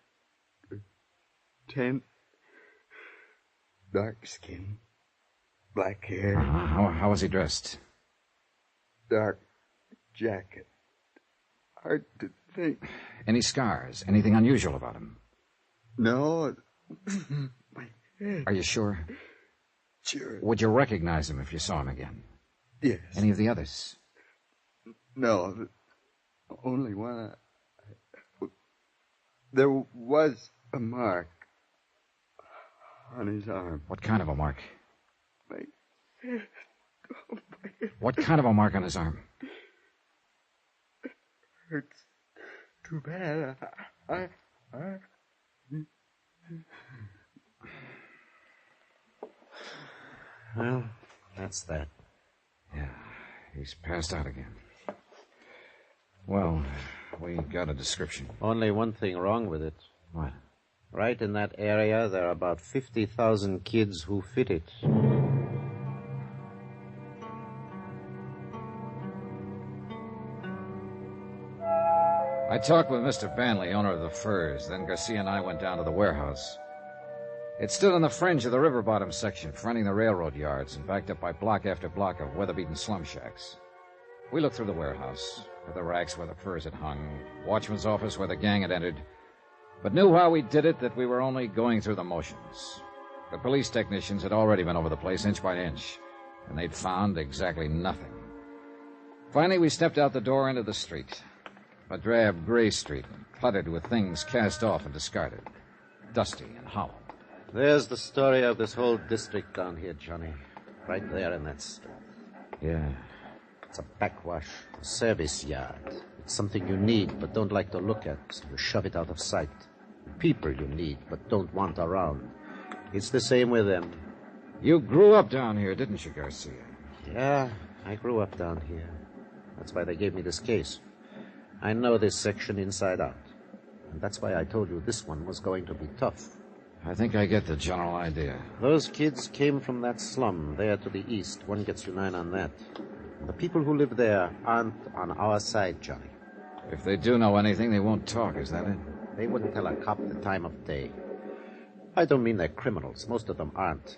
10. Dark skin, black hair.
How was he dressed?
Dark jacket. Hard to think.
Any scars? Anything unusual about him?
No. My head.
Are you sure?
Sure.
Would you recognize him if you saw him again?
Yes.
Any of the others?
No. The only one. There was a mark on his arm.
What kind of a mark?
My head. Oh, my head.
What kind of a mark on his arm?
Hurts too bad. I...
Well, that's that.
Yeah, he's passed out again. Well, we got a description.
Only one thing wrong with it.
What?
Right in that area, there are about 50,000 kids who fit it.
I talked with Mr. Banley, owner of the Furs. Then Garcia and I went down to the warehouse. It stood on the fringe of the river bottom section, fronting the railroad yards, and backed up by block after block of weather-beaten slum shacks. We looked through the warehouse, at the racks where the furs had hung, watchman's office where the gang had entered, but knew while we did it that we were only going through the motions. The police technicians had already been over the place inch by inch, and they'd found exactly nothing. Finally, we stepped out the door into the street. A drab gray street, cluttered with things cast off and discarded. Dusty and hollow.
There's the story of this whole district down here, Johnny. Right there in that store.
Yeah.
It's a backwash, a service yard. It's something you need but don't like to look at, so you shove it out of sight. People you need but don't want around. It's the same with them.
You grew up down here, didn't you, Garcia?
Yeah, I grew up down here. That's why they gave me this case. I know this section inside out. And that's why I told you this one was going to be tough.
I think I get the general idea.
Those kids came from that slum there to the east. One gets you 9 on that. The people who live there aren't on our side, Johnny.
If they do know anything, they won't talk, is that it?
They wouldn't tell a cop the time of day. I don't mean they're criminals. Most of them aren't.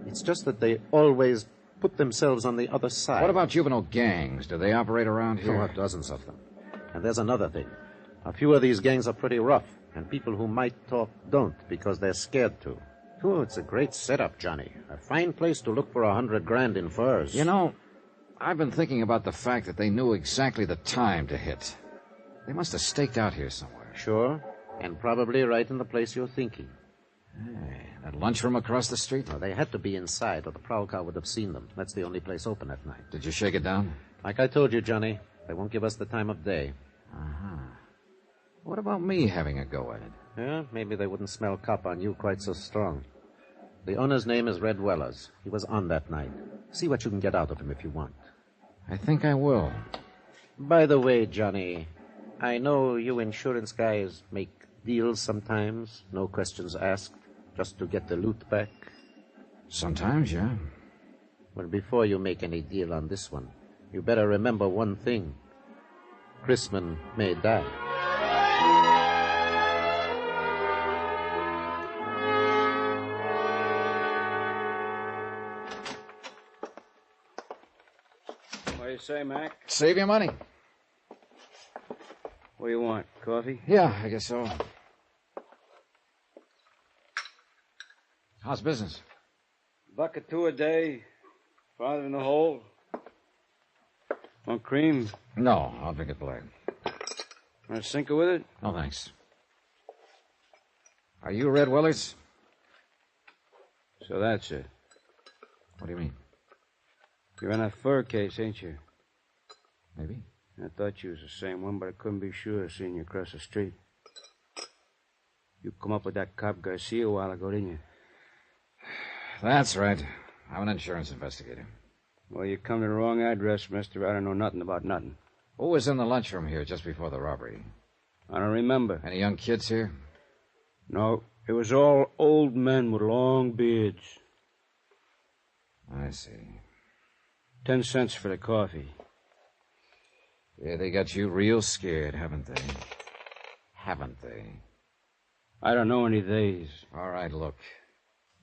It's just that they always put themselves on the other side.
What about juvenile gangs? Do they operate around here?
There are dozens of them. And there's another thing. A few of these gangs are pretty rough, and people who might talk don't because they're scared to. Oh, it's a great setup, Johnny. A fine place to look for $100,000 in furs.
You know, I've been thinking about the fact that they knew exactly the time to hit. They must have staked out here somewhere.
Sure, and probably right in the place you're thinking.
Hey, that lunchroom across the street?
No, they had to be inside, or the prowl car would have seen them. That's the only place open at night.
Did you shake it down?
Like I told you, Johnny, they won't give us the time of day.
Uh-huh. What about me having a go at it?
Yeah, maybe they wouldn't smell cop on you quite so strong. The owner's name is Red Wellers. He was on that night. See what you can get out of him if you want.
I think I will.
By the way, Johnny, I know you insurance guys make deals sometimes, no questions asked, just to get the loot back.
Sometimes, yeah.
Well, before you make any deal on this one, you better remember one thing. Chrisman may die.
What do you say, Mac?
Save your money.
What do you want? Coffee?
Yeah, I guess so. How's business?
$1.02 a day. Farther in the hole. Want cream?
No, I'll drink it black.
Want a sinker with it?
No, thanks. Are you Red Willers?
So that's it.
What do you mean?
You're in that fur case, ain't you?
Maybe.
I thought you was the same one, but I couldn't be sure seeing you across the street. You come up with that cop Garcia a while ago, didn't you?
That's right. I'm an insurance investigator.
Well, you come to the wrong address, mister. I don't know nothing about nothing.
Who was in the lunchroom here just before the robbery?
I don't remember.
Any young kids here?
No, it was all old men with long beards.
I see.
10 cents for the coffee.
Yeah, they got you real scared, haven't they? Haven't they?
I don't know any theys.
All right, look.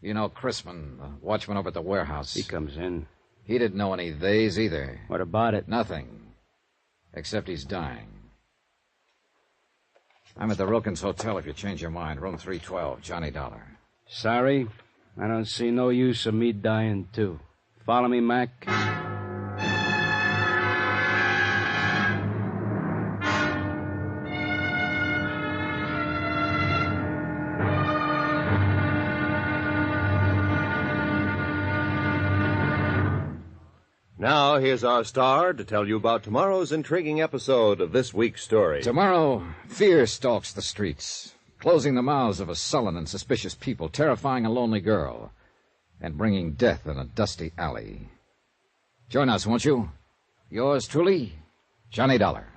You know Chrisman, the watchman over at the warehouse.
He comes in.
He didn't know any theys either.
What about it?
Nothing. Except he's dying. I'm at the Wilkins Hotel if you change your mind. Room 312, Johnny Dollar.
Sorry, I don't see no use of me dying, too. Follow me, Mac?
Now, here's our star to tell you about tomorrow's intriguing episode of this week's story.
Tomorrow, fear stalks the streets, closing the mouths of a sullen and suspicious people, terrifying a lonely girl, and bringing death in a dusty alley. Join us, won't you? Yours truly, Johnny Dollar.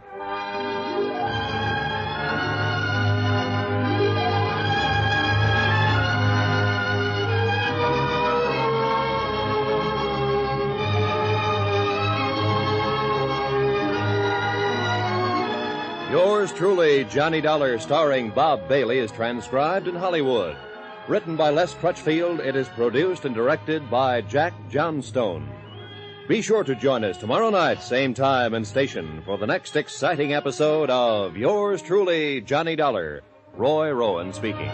Yours truly, Johnny Dollar, starring Bob Bailey, is transcribed in Hollywood. Written by Les Crutchfield, it is produced and directed by Jack Johnstone. Be sure to join us tomorrow night, same time and station, for the next exciting episode of Yours truly, Johnny Dollar. Roy Rowan speaking.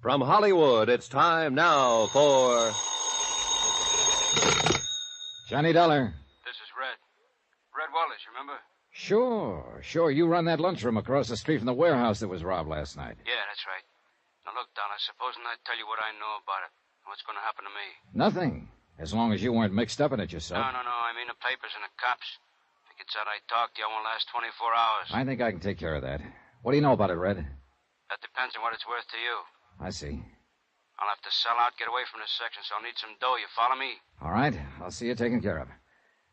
From Hollywood, it's time now for...
Johnny Dollar.
This is Red. Red Wallace, you remember?
Sure. You run that lunchroom across the street from the warehouse that was robbed last night.
Yeah, that's right. Now, look, Dollar, supposing I tell you what I know about it, what's going to happen to me?
Nothing, as long as you weren't mixed up in it yourself.
No, I mean the papers and the cops. If it gets out I talked to you, I won't last 24 hours.
I think I can take care of that. What do you know about it, Red?
That depends on what it's worth to you.
I see.
I'll have to sell out, get away from this section, so I'll need some dough. You follow me?
All right. I'll see you taken care of.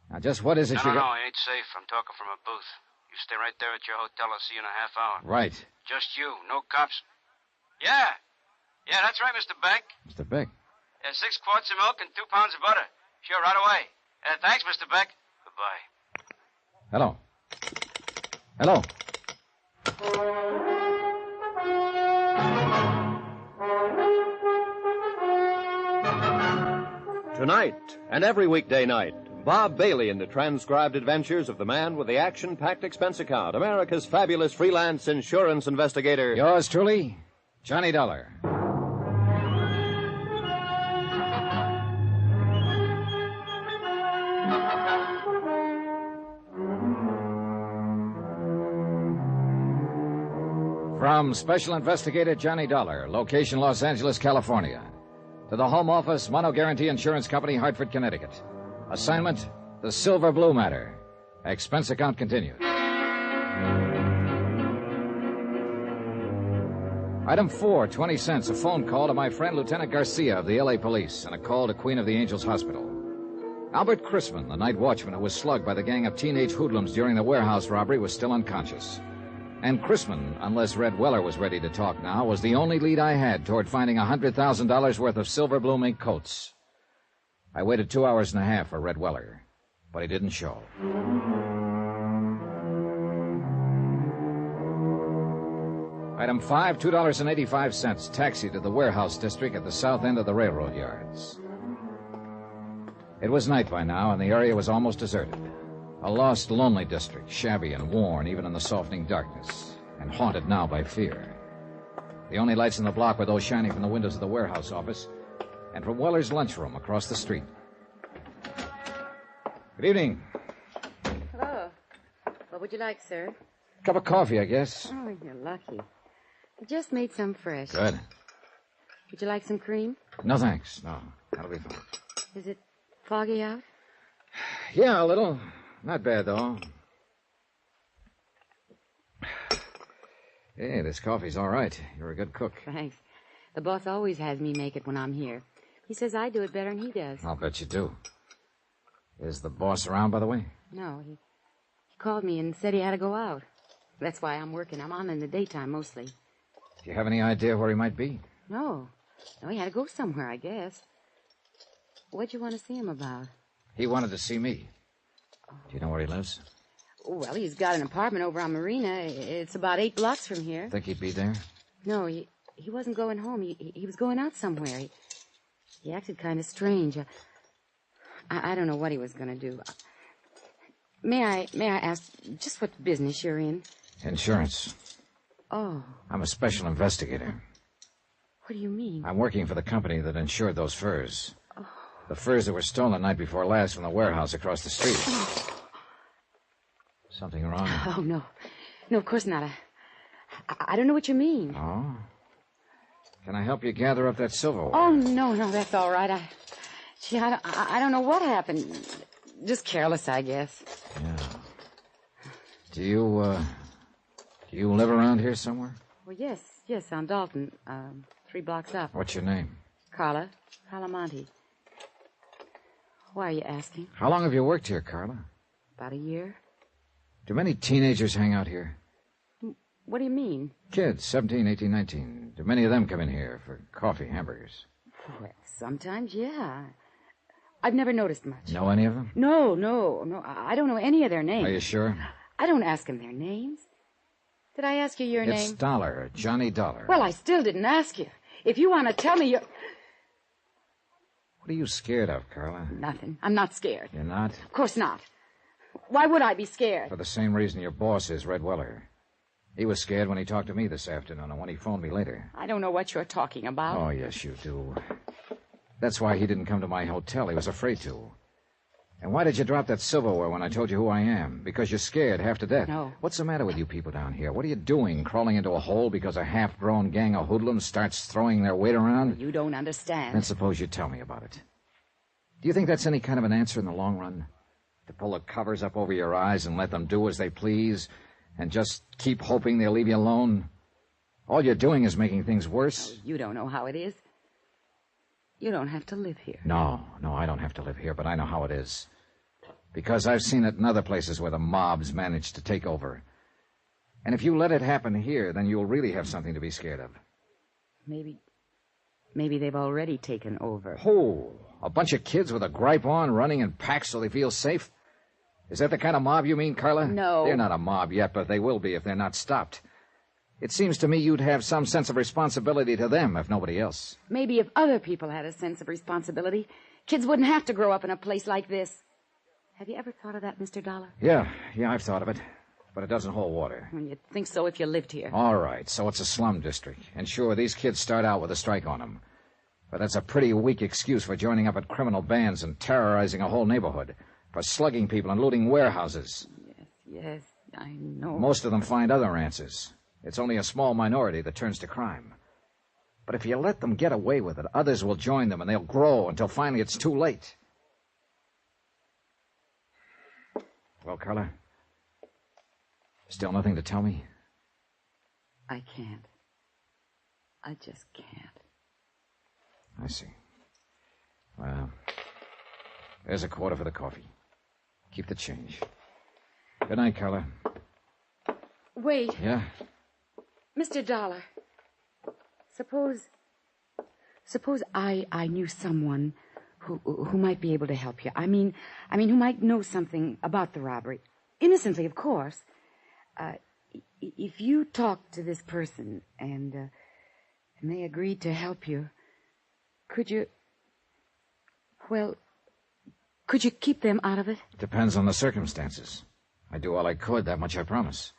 Now, just what is it
No, I ain't safe. I'm talking from a booth. You stay right there at your hotel. I'll see you in a half hour.
Right.
Just you. No cops. Yeah. Yeah, that's right, Mr. Beck.
Mr. Beck.
6 quarts of milk and 2 pounds of butter. Sure, right away. Thanks, Mr. Beck. Goodbye.
Hello. Hello.
Tonight, and every weekday night, Bob Bailey in the transcribed adventures of the man with the action-packed expense account, America's fabulous freelance insurance investigator.
Yours truly, Johnny Dollar. From Special Investigator Johnny Dollar, location Los Angeles, California, to the Home Office, Mono Guarantee Insurance Company, Hartford, Connecticut. Assignment, the Silver Blue matter. Expense account continued. Item 4, 20 cents, a phone call to my friend Lieutenant Garcia of the L.A. Police, and a call to Queen of the Angels Hospital. Albert Chrisman, the night watchman who was slugged by the gang of teenage hoodlums during the warehouse robbery, was still unconscious. And Chrisman, unless Red Weller was ready to talk now, was the only lead I had toward finding $100,000 worth of silver blue mink coats. I waited 2 hours and a half for Red Weller, but he didn't show. Item 5, $2.85, taxi to the warehouse district at the south end of the railroad yards. It was night by now, and the area was almost deserted. A lost, lonely district, shabby and worn even in the softening darkness, and haunted now by fear. The only lights in the block were those shining from the windows of the warehouse office and from Weller's lunchroom across the street. Good evening.
Hello. What would you like, sir?
Cup of coffee, I guess.
Oh, you're lucky. I just made some fresh.
Good.
Would you like some cream?
No, thanks. No, that'll be fine.
Is it foggy out?
Yeah, a little. Not bad, though. Hey, this coffee's all right. You're a good cook.
Thanks. The boss always has me make it when I'm here. He says I do it better than he does.
I'll bet you do. Is the boss around, by the way?
No, he called me and said he had to go out. That's why I'm working. I'm on in the daytime mostly.
Do you have any idea where he might be?
No, he had to go somewhere, I guess. What'd you want to see him about?
He wanted to see me. Do you know where he lives?
Well, he's got an apartment over on Marina. It's about 8 blocks from here.
Think he'd be there?
No, he wasn't going home. He was going out somewhere. He acted kind of strange. I don't know what he was going to do. May I ask just what business you're in?
Insurance.
Oh.
I'm a special investigator.
What do you mean?
I'm working for the company that insured those furs. Oh. The furs that were stolen the night before last from the warehouse across the street. Something wrong?
Oh, no. No, of course not. I don't know what you mean.
Oh? Can I help you gather up that silverware?
Oh, no, that's all right. I don't know what happened. Just careless, I guess.
Yeah. Do you live around here somewhere?
Well, yes, on Dalton, 3 blocks up.
What's your name?
Carla Monte. Why are you asking?
How long have you worked here, Carla?
About a year.
Do many teenagers hang out here?
What do you mean?
Kids, 17, 18, 19. Do many of them come in here for coffee, hamburgers?
Well, sometimes, yeah. I've never noticed much.
Know any of them?
No. I don't know any of their names.
Are you sure?
I don't ask them their names. Did I ask you your name?
It's Dollar, Johnny Dollar.
Well, I still didn't ask you. If you want to tell me you're...
What are you scared of, Carla?
Nothing. I'm not scared.
You're not?
Of course not. Why would I be scared?
For the same reason your boss is, Red Weller. He was scared when he talked to me this afternoon and when he phoned me later.
I don't know what you're talking about.
Oh, yes, you do. That's why he didn't come to my hotel. He was afraid to. And why did you drop that silverware when I told you who I am? Because you're scared half to death.
No.
What's the matter with you people down here? What are you doing, crawling into a hole because a half-grown gang of hoodlums starts throwing their weight around?
You don't understand.
Then suppose you tell me about it. Do you think that's any kind of an answer in the long run? To pull the covers up over your eyes and let them do as they please and just keep hoping they'll leave you alone? All you're doing is making things worse.
Oh, you don't know how it is. You don't have to live here.
No, I don't have to live here, but I know how it is. Because I've seen it in other places where the mobs manage to take over. And if you let it happen here, then you'll really have something to be scared of.
Maybe they've already taken over.
Oh, a bunch of kids with a gripe on running in packs so they feel safe? Is that the kind of mob you mean, Carla?
No.
They're not a mob yet, but they will be if they're not stopped. It seems to me you'd have some sense of responsibility to them, if nobody else.
Maybe if other people had a sense of responsibility, kids wouldn't have to grow up in a place like this. Have you ever thought of that, Mr. Dollar?
Yeah, I've thought of it. But it doesn't hold water.
Well, you'd think so if you lived here.
All right, so it's a slum district. And sure, these kids start out with a strike on them. But that's a pretty weak excuse for joining up at criminal bands and terrorizing a whole neighborhood, for slugging people and looting warehouses.
Yes, I know.
Most of them find other answers. It's only a small minority that turns to crime. But if you let them get away with it, others will join them and they'll grow until finally it's too late. Well, Carla? Still nothing to tell me?
I can't. I just can't.
I see. Well, there's a quarter for the coffee. Keep the change. Good night, Carla.
Wait.
Yeah?
Mr. Dollar. Suppose I knew someone who might be able to help you. I mean, who might know something about the robbery. Innocently, of course. If you talk to this person and they agreed to help you, could you keep them out of it?
Depends on the circumstances. I do all I could, that much I promise.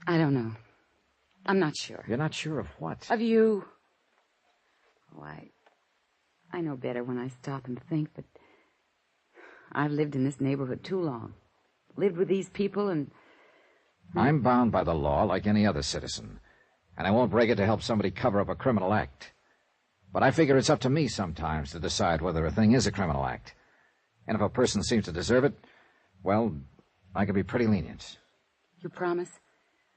I don't know. I'm not sure.
You're not sure of what?
Of you. Oh, I know better when I stop and think, but I've lived in this neighborhood too long. Lived with these people and...
I'm bound by the law like any other citizen, and I won't break it to help somebody cover up a criminal act. But I figure it's up to me sometimes to decide whether a thing is a criminal act. And if a person seems to deserve it, well, I can be pretty lenient.
You promise?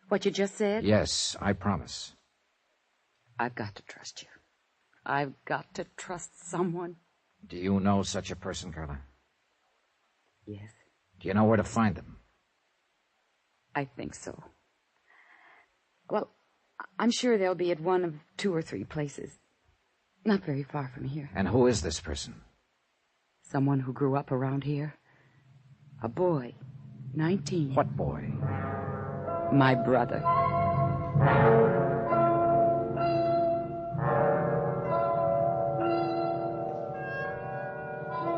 What you just said?
Yes, I promise.
I've got to trust you. I've got to trust someone.
Do you know such a person, Carla?
Yes.
Do you know where to find them?
I think so. Well, I'm sure they'll be at one of 2 or 3 places. Not very far from here.
And who is this person?
Someone who grew up around here. A boy, 19.
What boy?
My brother.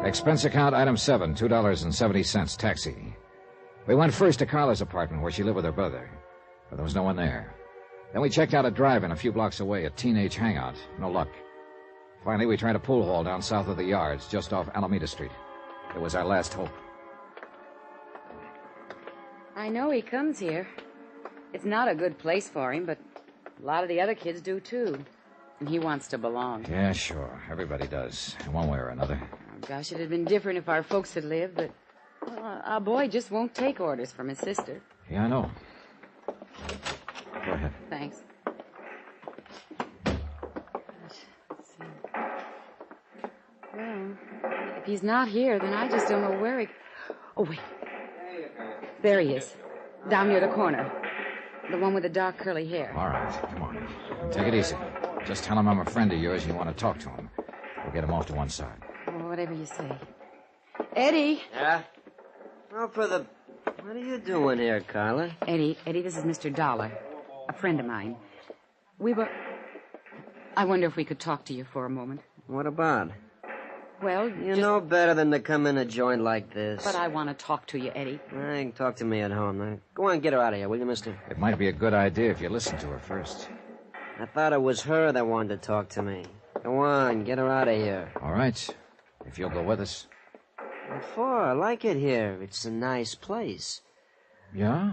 Expense account item 7, $2.70, taxi. We went first to Carla's apartment where she lived with her brother, but there was no one there. Then we checked out a drive-in a few blocks away, a teenage hangout. No luck. Finally, we tried a pool hall down south of the yards, just off Alameda Street. It was our last hope.
I know he comes here. It's not a good place for him, but a lot of the other kids do, too. And he wants to belong.
Yeah, sure. Everybody does, in one way or another.
Oh, gosh, it'd have been different if our folks had lived, but well, our boy just won't take orders from his sister.
Yeah, I know. Go ahead.
Thanks. Let's see. Well, if he's not here, then I just don't know where he... Oh, wait. There he is. Down near the corner. The one with the dark curly hair.
All right, come on. Take it easy. Just tell him I'm a friend of yours and you want to talk to him. We'll get him off to one side.
Oh, whatever you say. Eddie.
Yeah? Well, what are you doing here, Carla?
Eddie, this is Mr. Dollar, a friend of mine. I wonder if we could talk to you for a moment.
What about?
Well,
you know better than to come in a joint like this.
But I want to talk to you, Eddie.
You can talk to me at home. Now, go on, get her out of here, will you, mister?
It might be a good idea if you listen to her first.
I thought it was her that wanted to talk to me. Go on, get her out of here.
All right, if you'll go with us.
What for? I like it here. It's a nice place.
Yeah?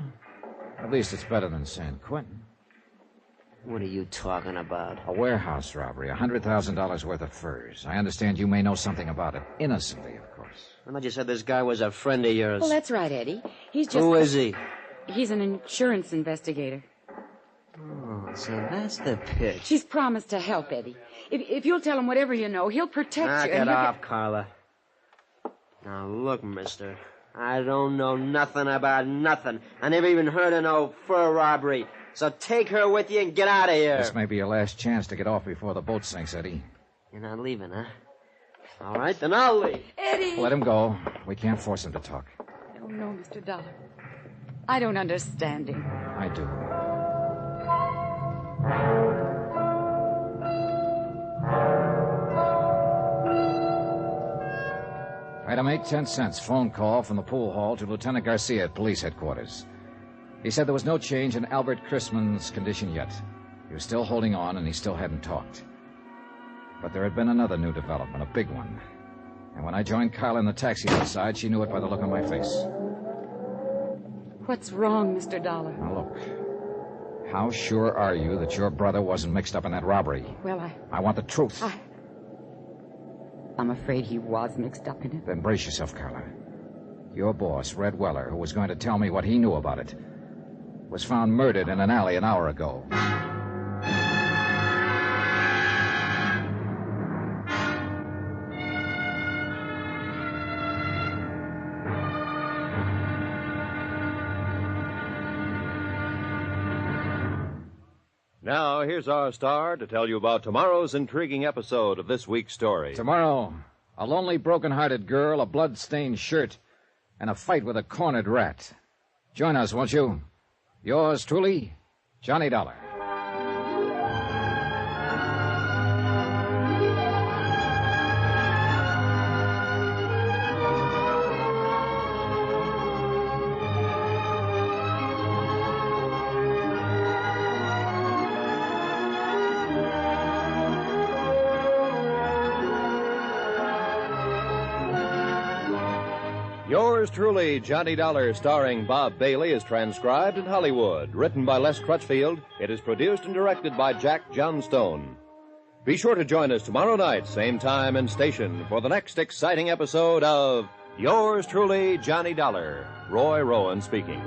At least it's better than San Quentin.
What are you talking about?
A warehouse robbery, $100,000 worth of furs. I understand you may know something about it. Innocently, of course.
I thought you said this guy was a friend of yours.
Well, that's right, Eddie. He's just...
Who is he?
He's an insurance investigator.
Oh, so that's the pitch.
She's promised to help, Eddie. If you'll tell him whatever you know, he'll protect you.
Knock it off, Carla. Now, look, mister. I don't know nothing about nothing. I never even heard of no fur robbery. So take her with you and get out of here.
This may be your last chance to get off before the boat sinks, Eddie.
You're not leaving, huh? All right, then I'll leave.
Eddie!
Let him go. We can't force him to talk.
Oh, no, Mr. Dollar. I don't understand him.
I do. Item 8, 10 cents. Phone call from the pool hall to Lieutenant Garcia at police headquarters. He said there was no change in Albert Chrisman's condition yet. He was still holding on, and he still hadn't talked. But there had been another new development, a big one. And when I joined Carla in the taxi outside, she knew it by the look on my face.
What's wrong, Mr. Dollar?
Now, look. How sure are you that your brother wasn't mixed up in that robbery?
Well,
I want the truth.
I'm afraid he was mixed up in it.
Then brace yourself, Carla. Your boss, Red Weller, who was going to tell me what he knew about it, was found murdered in an alley an hour ago.
Now, here's our star to tell you about tomorrow's intriguing episode of this week's story.
Tomorrow, a lonely, broken-hearted girl, a blood-stained shirt, and a fight with a cornered rat. Join us, won't you? Yours truly, Johnny Dollar.
Yours truly, Johnny Dollar, starring Bob Bailey, is transcribed in Hollywood. Written by Les Crutchfield, it is produced and directed by Jack Johnstone. Be sure to join us tomorrow night, same time and station, for the next exciting episode of Yours truly, Johnny Dollar. Roy Rowan speaking.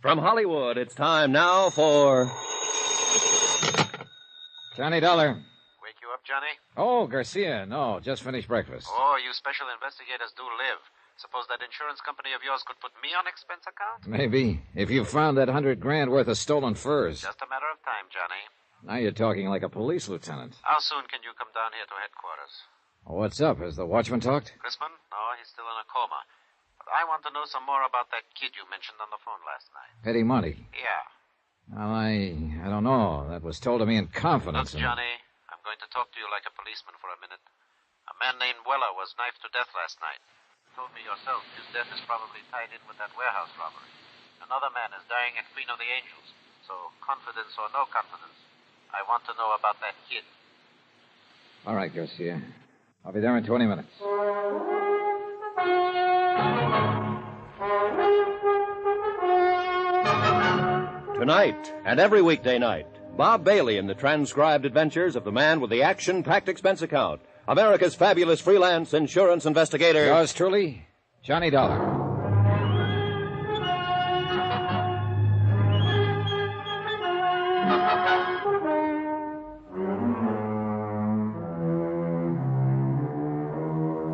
From Hollywood, it's time now for
Johnny Dollar.
Wake you up, Johnny?
Oh, Garcia. No, just finished breakfast.
Oh, you special investigators do live. Suppose that insurance company of yours could put me on expense account?
Maybe. If you found that $100,000 worth of stolen furs.
Just a matter of time, Johnny.
Now you're talking like a police lieutenant.
How soon can you come down here to headquarters?
What's up? Has the watchman talked?
Chrisman? No, he's still in a coma. But I want to know some more about that kid you mentioned on the phone last night.
Eddie Monty.
Yeah.
Well, I don't know. That was told to me in confidence.
Look, Johnny, I'm going to talk to you like a policeman for a minute. A A man named Weller was knifed to death last night. You told me yourself his death is probably tied in with that warehouse robbery. Another man is dying at Queen of the Angels. So, confidence or no confidence, I want to know about that kid.
All right, Garcia. I'll be there in 20 minutes.
Tonight and every weekday night, Bob Bailey in the transcribed adventures of the man with the action-packed expense account, America's fabulous freelance insurance investigator.
Yours truly, Johnny Dollar.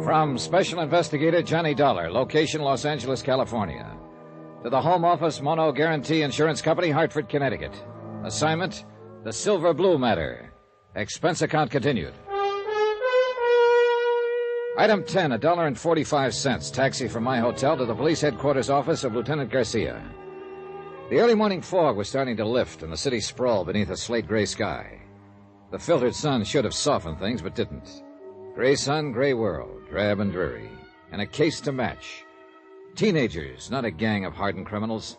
From Special Investigator Johnny Dollar, location Los Angeles, California. To the Home Office Mono Guarantee Insurance Company, Hartford, Connecticut. Assignment, the Silver Blue Matter. Expense account continued. Item 10, $1.45. Taxi from my hotel to the police headquarters office of Lieutenant Garcia. The early morning fog was starting to lift, and the city sprawled beneath a slate-gray sky. The filtered sun should have softened things, but didn't. Gray sun, gray world, drab and dreary, and a case to match. Teenagers, not a gang of hardened criminals.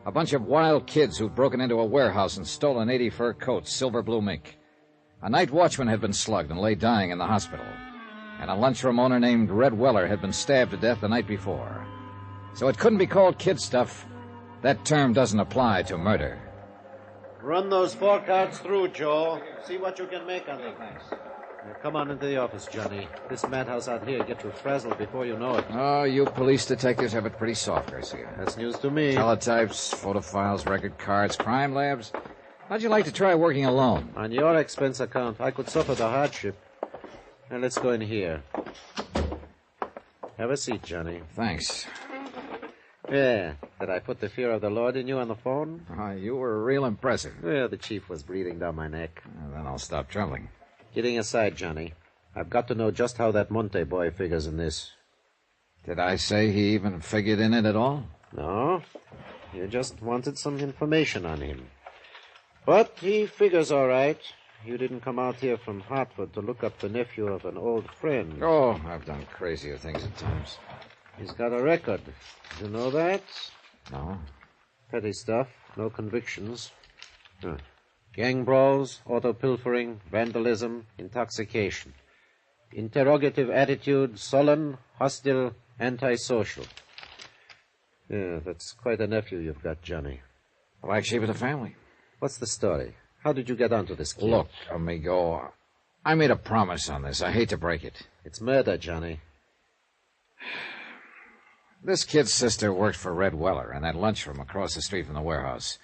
A bunch of wild kids who'd broken into a warehouse and stolen 80 fur coats, silver blue mink. A night watchman had been slugged and lay dying in the hospital. And a lunchroom owner named Red Weller had been stabbed to death the night before. So it couldn't be called kid stuff. That term doesn't apply to murder.
Run those 4 cards through, Joe. See what you can make on them. Thanks. Now, come on into the office, Johnny. This madhouse out here gets you frazzled before you know it.
Oh, you police detectives have it pretty soft, Garcia.
That's news to me.
Teletypes, photo files, record cards, crime labs. How'd you like to try working alone?
On your expense account, I could suffer the hardship. Now, let's go in here. Have a seat, Johnny.
Thanks.
Yeah. Did I put the fear of the Lord in you on the phone?
You were real impressive.
Well, the chief was breathing down my neck.
Then I'll stop trembling.
Kidding aside, Johnny, I've got to know just how that Monte boy figures in this.
Did I say he even figured in it at all?
No. You just wanted some information on him. But he figures all right. You didn't come out here from Hartford to look up the nephew of an old friend.
Oh, I've done crazier things at times.
He's got a record. You know that?
No.
Petty stuff. No convictions. Huh. Gang brawls, auto pilfering, vandalism, intoxication. Interrogative attitude, sullen, hostile, antisocial. Yeah, that's quite a nephew you've got, Johnny.
Black sheep of the family.
What's the story? How did you get onto this kid?
Look, amigo, I made a promise on this. I hate to break it.
It's murder, Johnny.
This kid's sister worked for Red Weller in that lunchroom across the street from the warehouse.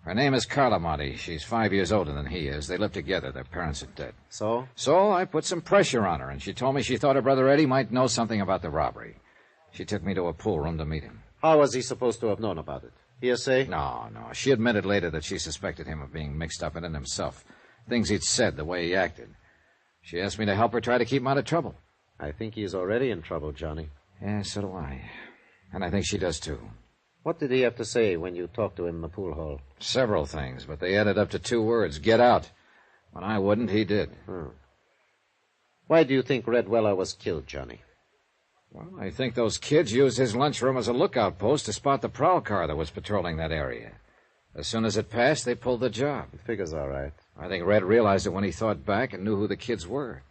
Her name is Carla Monty. She's 5 years older than he is. They live together. Their parents are dead.
So?
So I put some pressure on her, and she told me she thought her brother Eddie might know something about the robbery. She took me to a pool room to meet him.
How was he supposed to have known about it? Hearsay?
No. She admitted later that she suspected him of being mixed up in it himself. Things he'd said, the way he acted. She asked me to help her try to keep him out of trouble.
I think he's already in trouble, Johnny.
Yeah, so do I. And I think she does, too.
What did he have to say when you talked to him in the pool hall?
Several things, but they added up to 2 words, get out. When I wouldn't, he did.
Why do you think Red Weller was killed, Johnny?
Well, I think those kids used his lunchroom as a lookout post to spot the prowl car that was patrolling that area. As soon as it passed, they pulled the job.
It figures all right.
I think Red realized it when he thought back and knew who the kids were.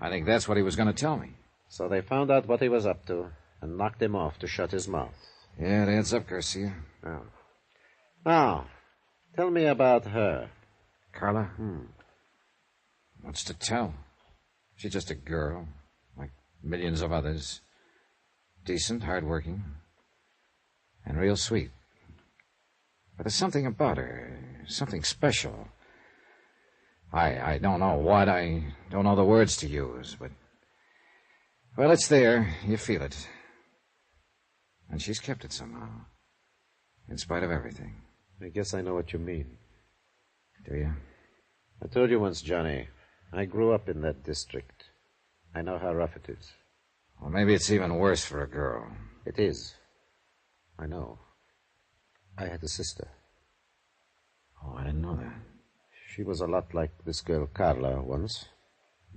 I think that's what he was going to tell me.
So they found out what he was up to and knocked him off to shut his mouth.
Yeah, it adds up, Garcia.
Oh. Now, tell me about her.
Carla? What's to tell? She's just a girl, like millions of others. Decent, hardworking, and real sweet. But there's something about her, something special. I don't know what, I don't know the words to use, but... Well, it's there. You feel it. And she's kept it somehow. In spite of everything.
I guess I know what you mean.
Do you?
I told you once, Johnny. I grew up in that district. I know how rough it is.
Well, maybe it's even worse for a girl.
It is. I know. I had a sister.
Oh, I didn't know that.
She was a lot like this girl Carla once.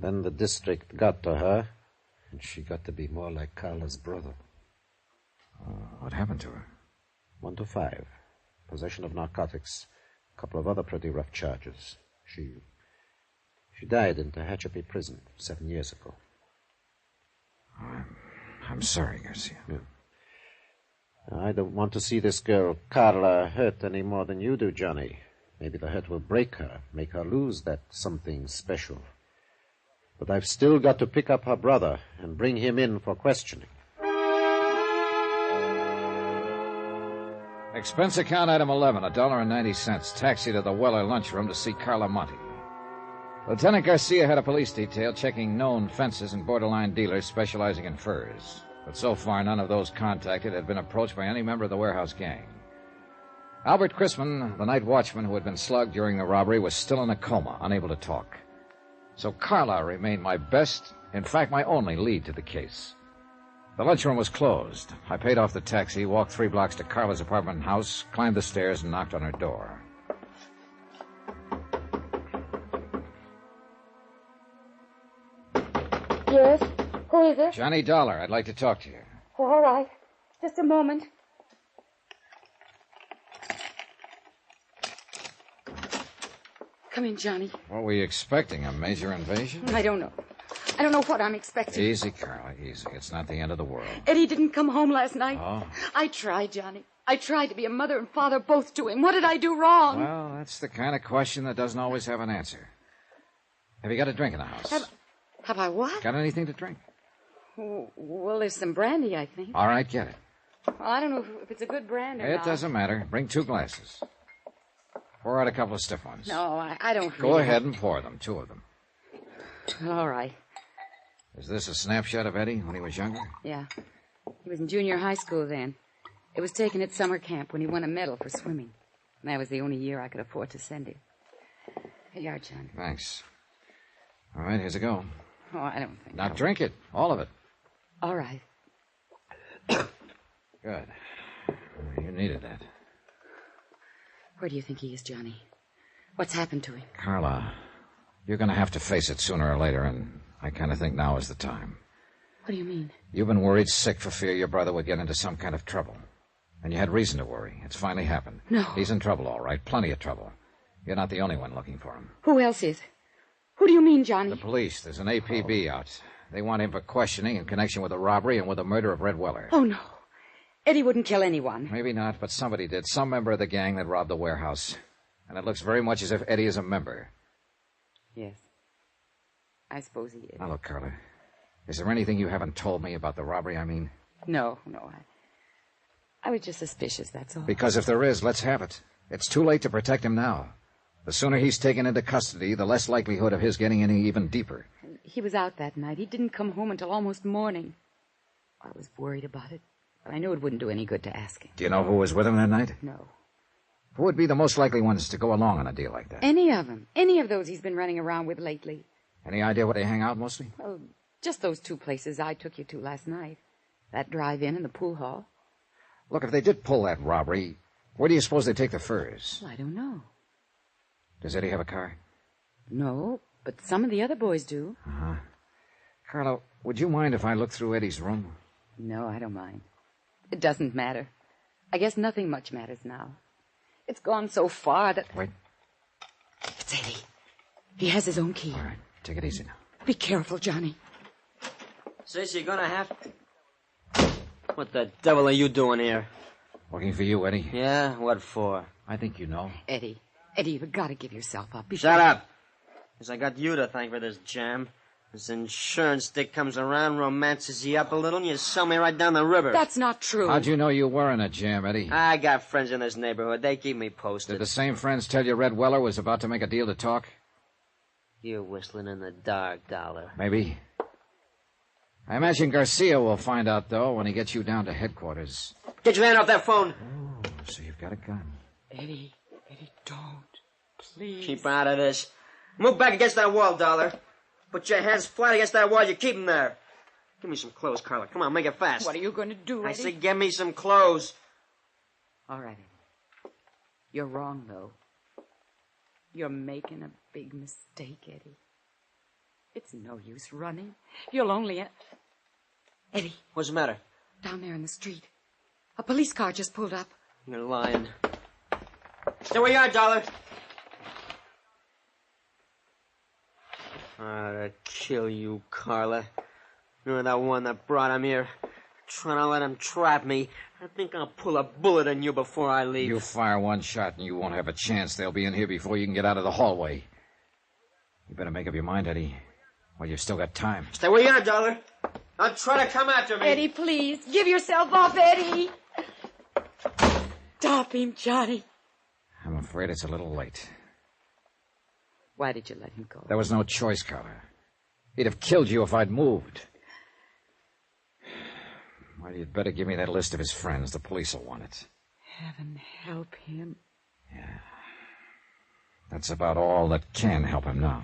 Then the district got to her, and she got to be more like Carla's brother.
What happened to her?
1 to 5. Possession of narcotics. A couple of other pretty rough charges. She died in Tehachapi prison 7 years ago.
I'm sorry, Garcia.
Yeah. I don't want to see this girl, Carla, hurt any more than you do, Johnny. Maybe the hurt will break her, make her lose that something special. But I've still got to pick up her brother and bring him in for questioning.
Expense account item 11, $1.90. Taxi to the Weller lunchroom to see Carla Monte. Lieutenant Garcia had a police detail checking known fences and borderline dealers specializing in furs. But so far, none of those contacted had been approached by any member of the warehouse gang. Albert Chrisman, the night watchman who had been slugged during the robbery, was still in a coma, unable to talk. So Carla remained my best, in fact, my only lead to the case. The lunchroom was closed. I paid off the taxi, walked 3 blocks to Carla's apartment and house, climbed the stairs, and knocked on her door.
Yes? Who is it?
Johnny Dollar, I'd like to talk to you.
Oh, all right. Just a moment. Come in, Johnny.
What were you expecting, a major invasion?
I don't know. I don't know what I'm expecting.
Easy, Carla, easy. It's not the end of the world.
Eddie didn't come home last night.
Oh?
I tried, Johnny. I tried to be a mother and father both to him. What did I do wrong?
Well, that's the kind of question that doesn't always have an answer. Have you got a drink in the house?
Have I what?
Got anything to drink?
Well, there's some brandy, I think.
All right, get it.
Well, I don't know if it's a good brand or not.
It doesn't matter. Bring 2 glasses. Pour out a couple of stiff ones.
No, I don't
Go ahead and pour them, 2 of them.
All right.
Is this a snapshot of Eddie when he was younger?
Yeah. He was in junior high school then. It was taken at summer camp when he won a medal for swimming. And that was the only year I could afford to send him. Here you are, John.
Thanks. All right, here's a go.
Oh, I don't think
Now
so.
drink it, all of it.
All right.
Good. You needed that.
Where do you think he is, Johnny? What's happened to him?
Carla, you're going to have to face it sooner or later, and I kind of think now is the time.
What do you mean?
You've been worried sick for fear your brother would get into some kind of trouble. And you had reason to worry. It's finally happened.
No.
He's in trouble, all right. Plenty of trouble. You're not the only one looking for him.
Who else is? Who do you mean, Johnny?
The police. There's an APB out. They want him for questioning in connection with the robbery and with the murder of Red Weller.
Oh, no. Eddie wouldn't kill anyone.
Maybe not, but somebody did. Some member of the gang that robbed the warehouse. And it looks very much as if Eddie is a member.
Yes. I suppose he is.
Now, look, Carla. Is there anything you haven't told me about the robbery, I mean?
No. I was just suspicious, that's all.
Because if there is, let's have it. It's too late to protect him now. The sooner he's taken into custody, the less likelihood of his getting any even deeper.
He was out that night. He didn't come home until almost morning. I was worried about it, but I knew it wouldn't do any good to ask him.
Do you know who was with him that night?
No.
Who would be the most likely ones to go along on a deal like that?
Any of them. Any of those he's been running around with lately.
Any idea where they hang out mostly?
Well, just those 2 places I took you to last night. That drive-in and the pool hall.
Look, if they did pull that robbery, where do you suppose they take the furs?
Well, I don't know.
Does Eddie have a car?
No, but some of the other boys do.
Uh-huh. Carla, would you mind if I look through Eddie's room?
No, I don't mind. It doesn't matter. I guess nothing much matters now. It's gone so far that...
Wait.
It's Eddie. He has his own key.
All right, take it easy now.
Be careful, Johnny.
Sis, you're gonna have to... What the devil are you doing here?
Looking for you, Eddie.
Yeah? What for?
I think you know.
Eddie, you've got to give yourself up.
Shut up! Because I got you to thank for this jam. This insurance dick comes around, romances you up a little, and you sell me right down the river.
That's not true.
How'd you know you were in a jam, Eddie?
I got friends in this neighborhood. They keep me posted.
Did the same friends tell you Red Weller was about to make a deal to talk?
You're whistling in the dark, Dollar.
Maybe. I imagine Garcia will find out, though, when he gets you down to headquarters.
Get your hand off that phone.
Oh, so you've got a gun.
Eddie, don't. Please.
Keep out of this. Move back against that wall, Dollar. Put your hands flat against that wall. You keep them there. Give me some clothes, Carla. Come on, make it fast.
What are you going to do, Eddie?
I said give me some clothes.
All right, Eddie. You're wrong, though. You're making a big mistake, Eddie. It's no use running. You'll only... Eddie.
What's the matter?
Down there in the street. A police car just pulled up.
You're lying. Stay where you are, Dollar. I'd kill you, Carla. You're that one that brought him here. Trying to let him trap me. I think I'll pull a bullet on you before I leave.
You fire one shot and you won't have a chance. They'll be in here before you can get out of the hallway. You better make up your mind, Eddie. Well, you've still got time.
Stay where you are, Dollar. Don't try to come after me.
Eddie, please. Give yourself up, Eddie. Stop him, Johnny.
I'm afraid it's a little late.
Why did you let him go?
There was no choice, Carla. He'd have killed you if I'd moved. Well, you'd better give me that list of his friends. The police will want it.
Heaven help him.
Yeah. That's about all that can help him now.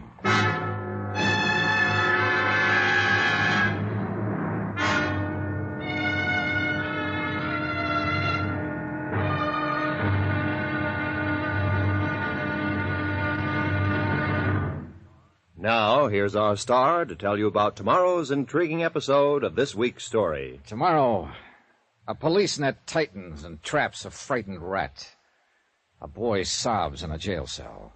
Now, here's our star to tell you about tomorrow's intriguing episode of this week's story.
Tomorrow, a police net tightens and traps a frightened rat. A boy sobs in a jail cell.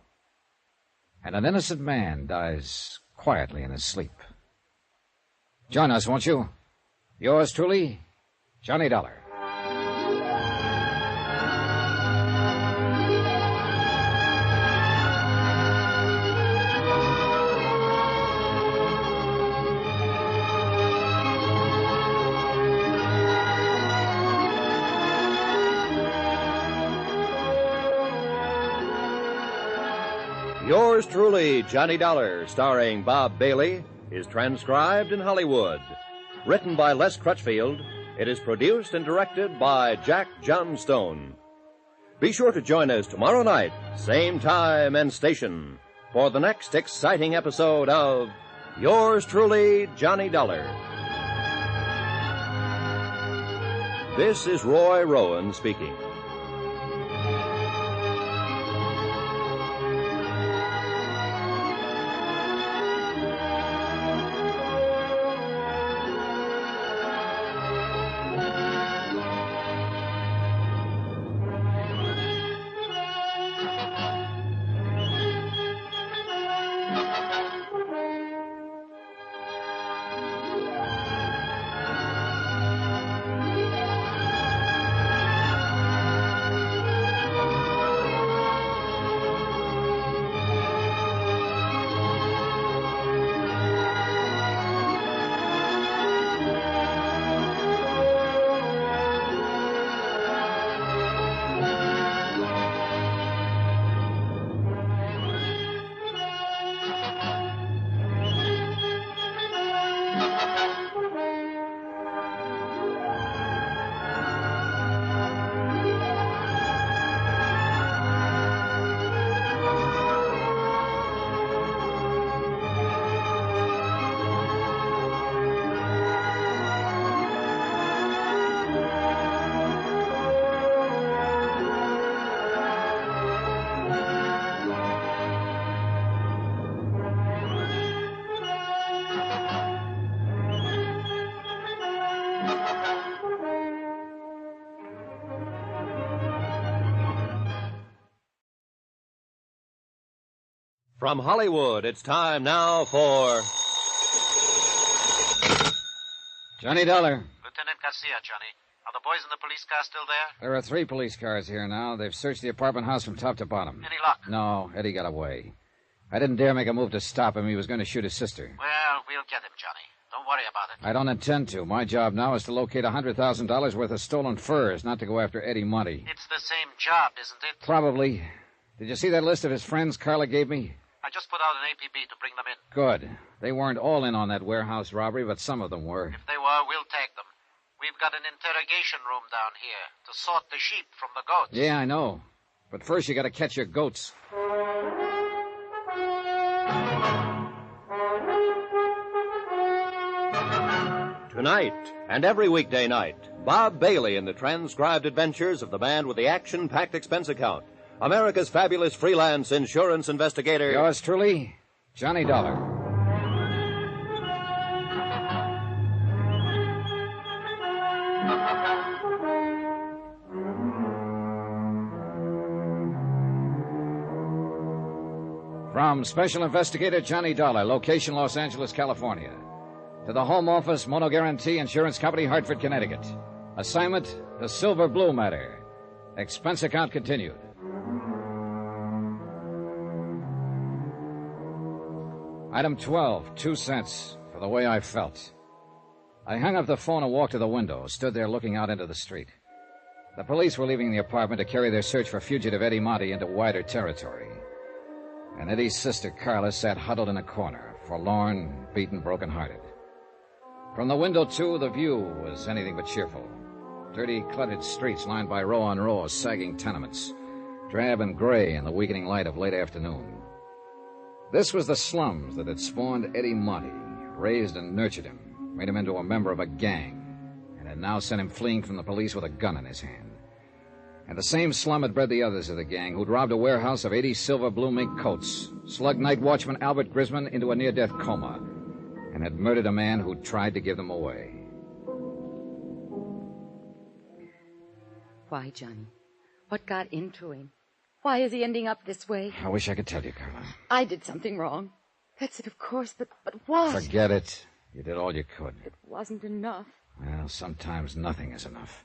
And an innocent man dies quietly in his sleep. Join us, won't you? Yours truly, Johnny Dollar.
Yours truly, Johnny Dollar, starring Bob Bailey, is transcribed in Hollywood. Written by Les Crutchfield, it is produced and directed by Jack Johnstone. Be sure to join us tomorrow night, same time and station, for the next exciting episode of Yours truly, Johnny Dollar. This is Roy Rowan speaking. From Hollywood, it's time now for...
Johnny Dollar.
Lieutenant Garcia, Johnny. Are the boys in the police car still there?
There are 3 police cars here now. They've searched the apartment house from top to bottom.
Any luck?
No, Eddie got away. I didn't dare make a move to stop him. He was going to shoot his sister.
Well, we'll get him, Johnny. Don't worry about it.
I don't intend to. My job now is to locate $100,000 worth of stolen furs, not to go after Eddie Monty.
It's the same job, isn't it?
Probably. Did you see that list of his friends Carla gave me?
I just put out an APB to bring them in.
Good. They weren't all in on that warehouse robbery, but some of them were.
If they were, we'll tag them. We've got an interrogation room down here to sort the sheep from the goats.
Yeah, I know. But first you got to catch your goats.
Tonight, and every weekday night, Bob Bailey in the transcribed adventures of the man with the action-packed expense account. America's fabulous freelance insurance investigator.
Yours truly, Johnny Dollar. From Special Investigator Johnny Dollar, location Los Angeles, California. To the Home Office, Mono Guarantee Insurance Company, Hartford, Connecticut. Assignment, the Silver Blue matter. Expense account continued. Item 12, 2 cents, for the way I felt. I hung up the phone and walked to the window, stood there looking out into the street. The police were leaving the apartment to carry their search for fugitive Eddie Monty into wider territory. And Eddie's sister, Carla, sat huddled in a corner, forlorn, beaten, broken-hearted. From the window, too, the view was anything but cheerful. Dirty, cluttered streets lined by row on row of sagging tenements, drab and gray in the weakening light of late afternoon. This was the slums that had spawned Eddie Monty, raised and nurtured him, made him into a member of a gang, and had now sent him fleeing from the police with a gun in his hand. And the same slum had bred the others of the gang who'd robbed a warehouse of 80 silver blue mink coats, slugged night watchman Albert Grisman into a near-death coma, and had murdered a man who'd tried to give them away.
Why, Johnny? What got into him? Why is he ending up this way?
I wish I could tell you, Carla.
I did something wrong. That's it, of course, but what?
Forget it. You did all you could.
It wasn't enough.
Well, sometimes nothing is enough.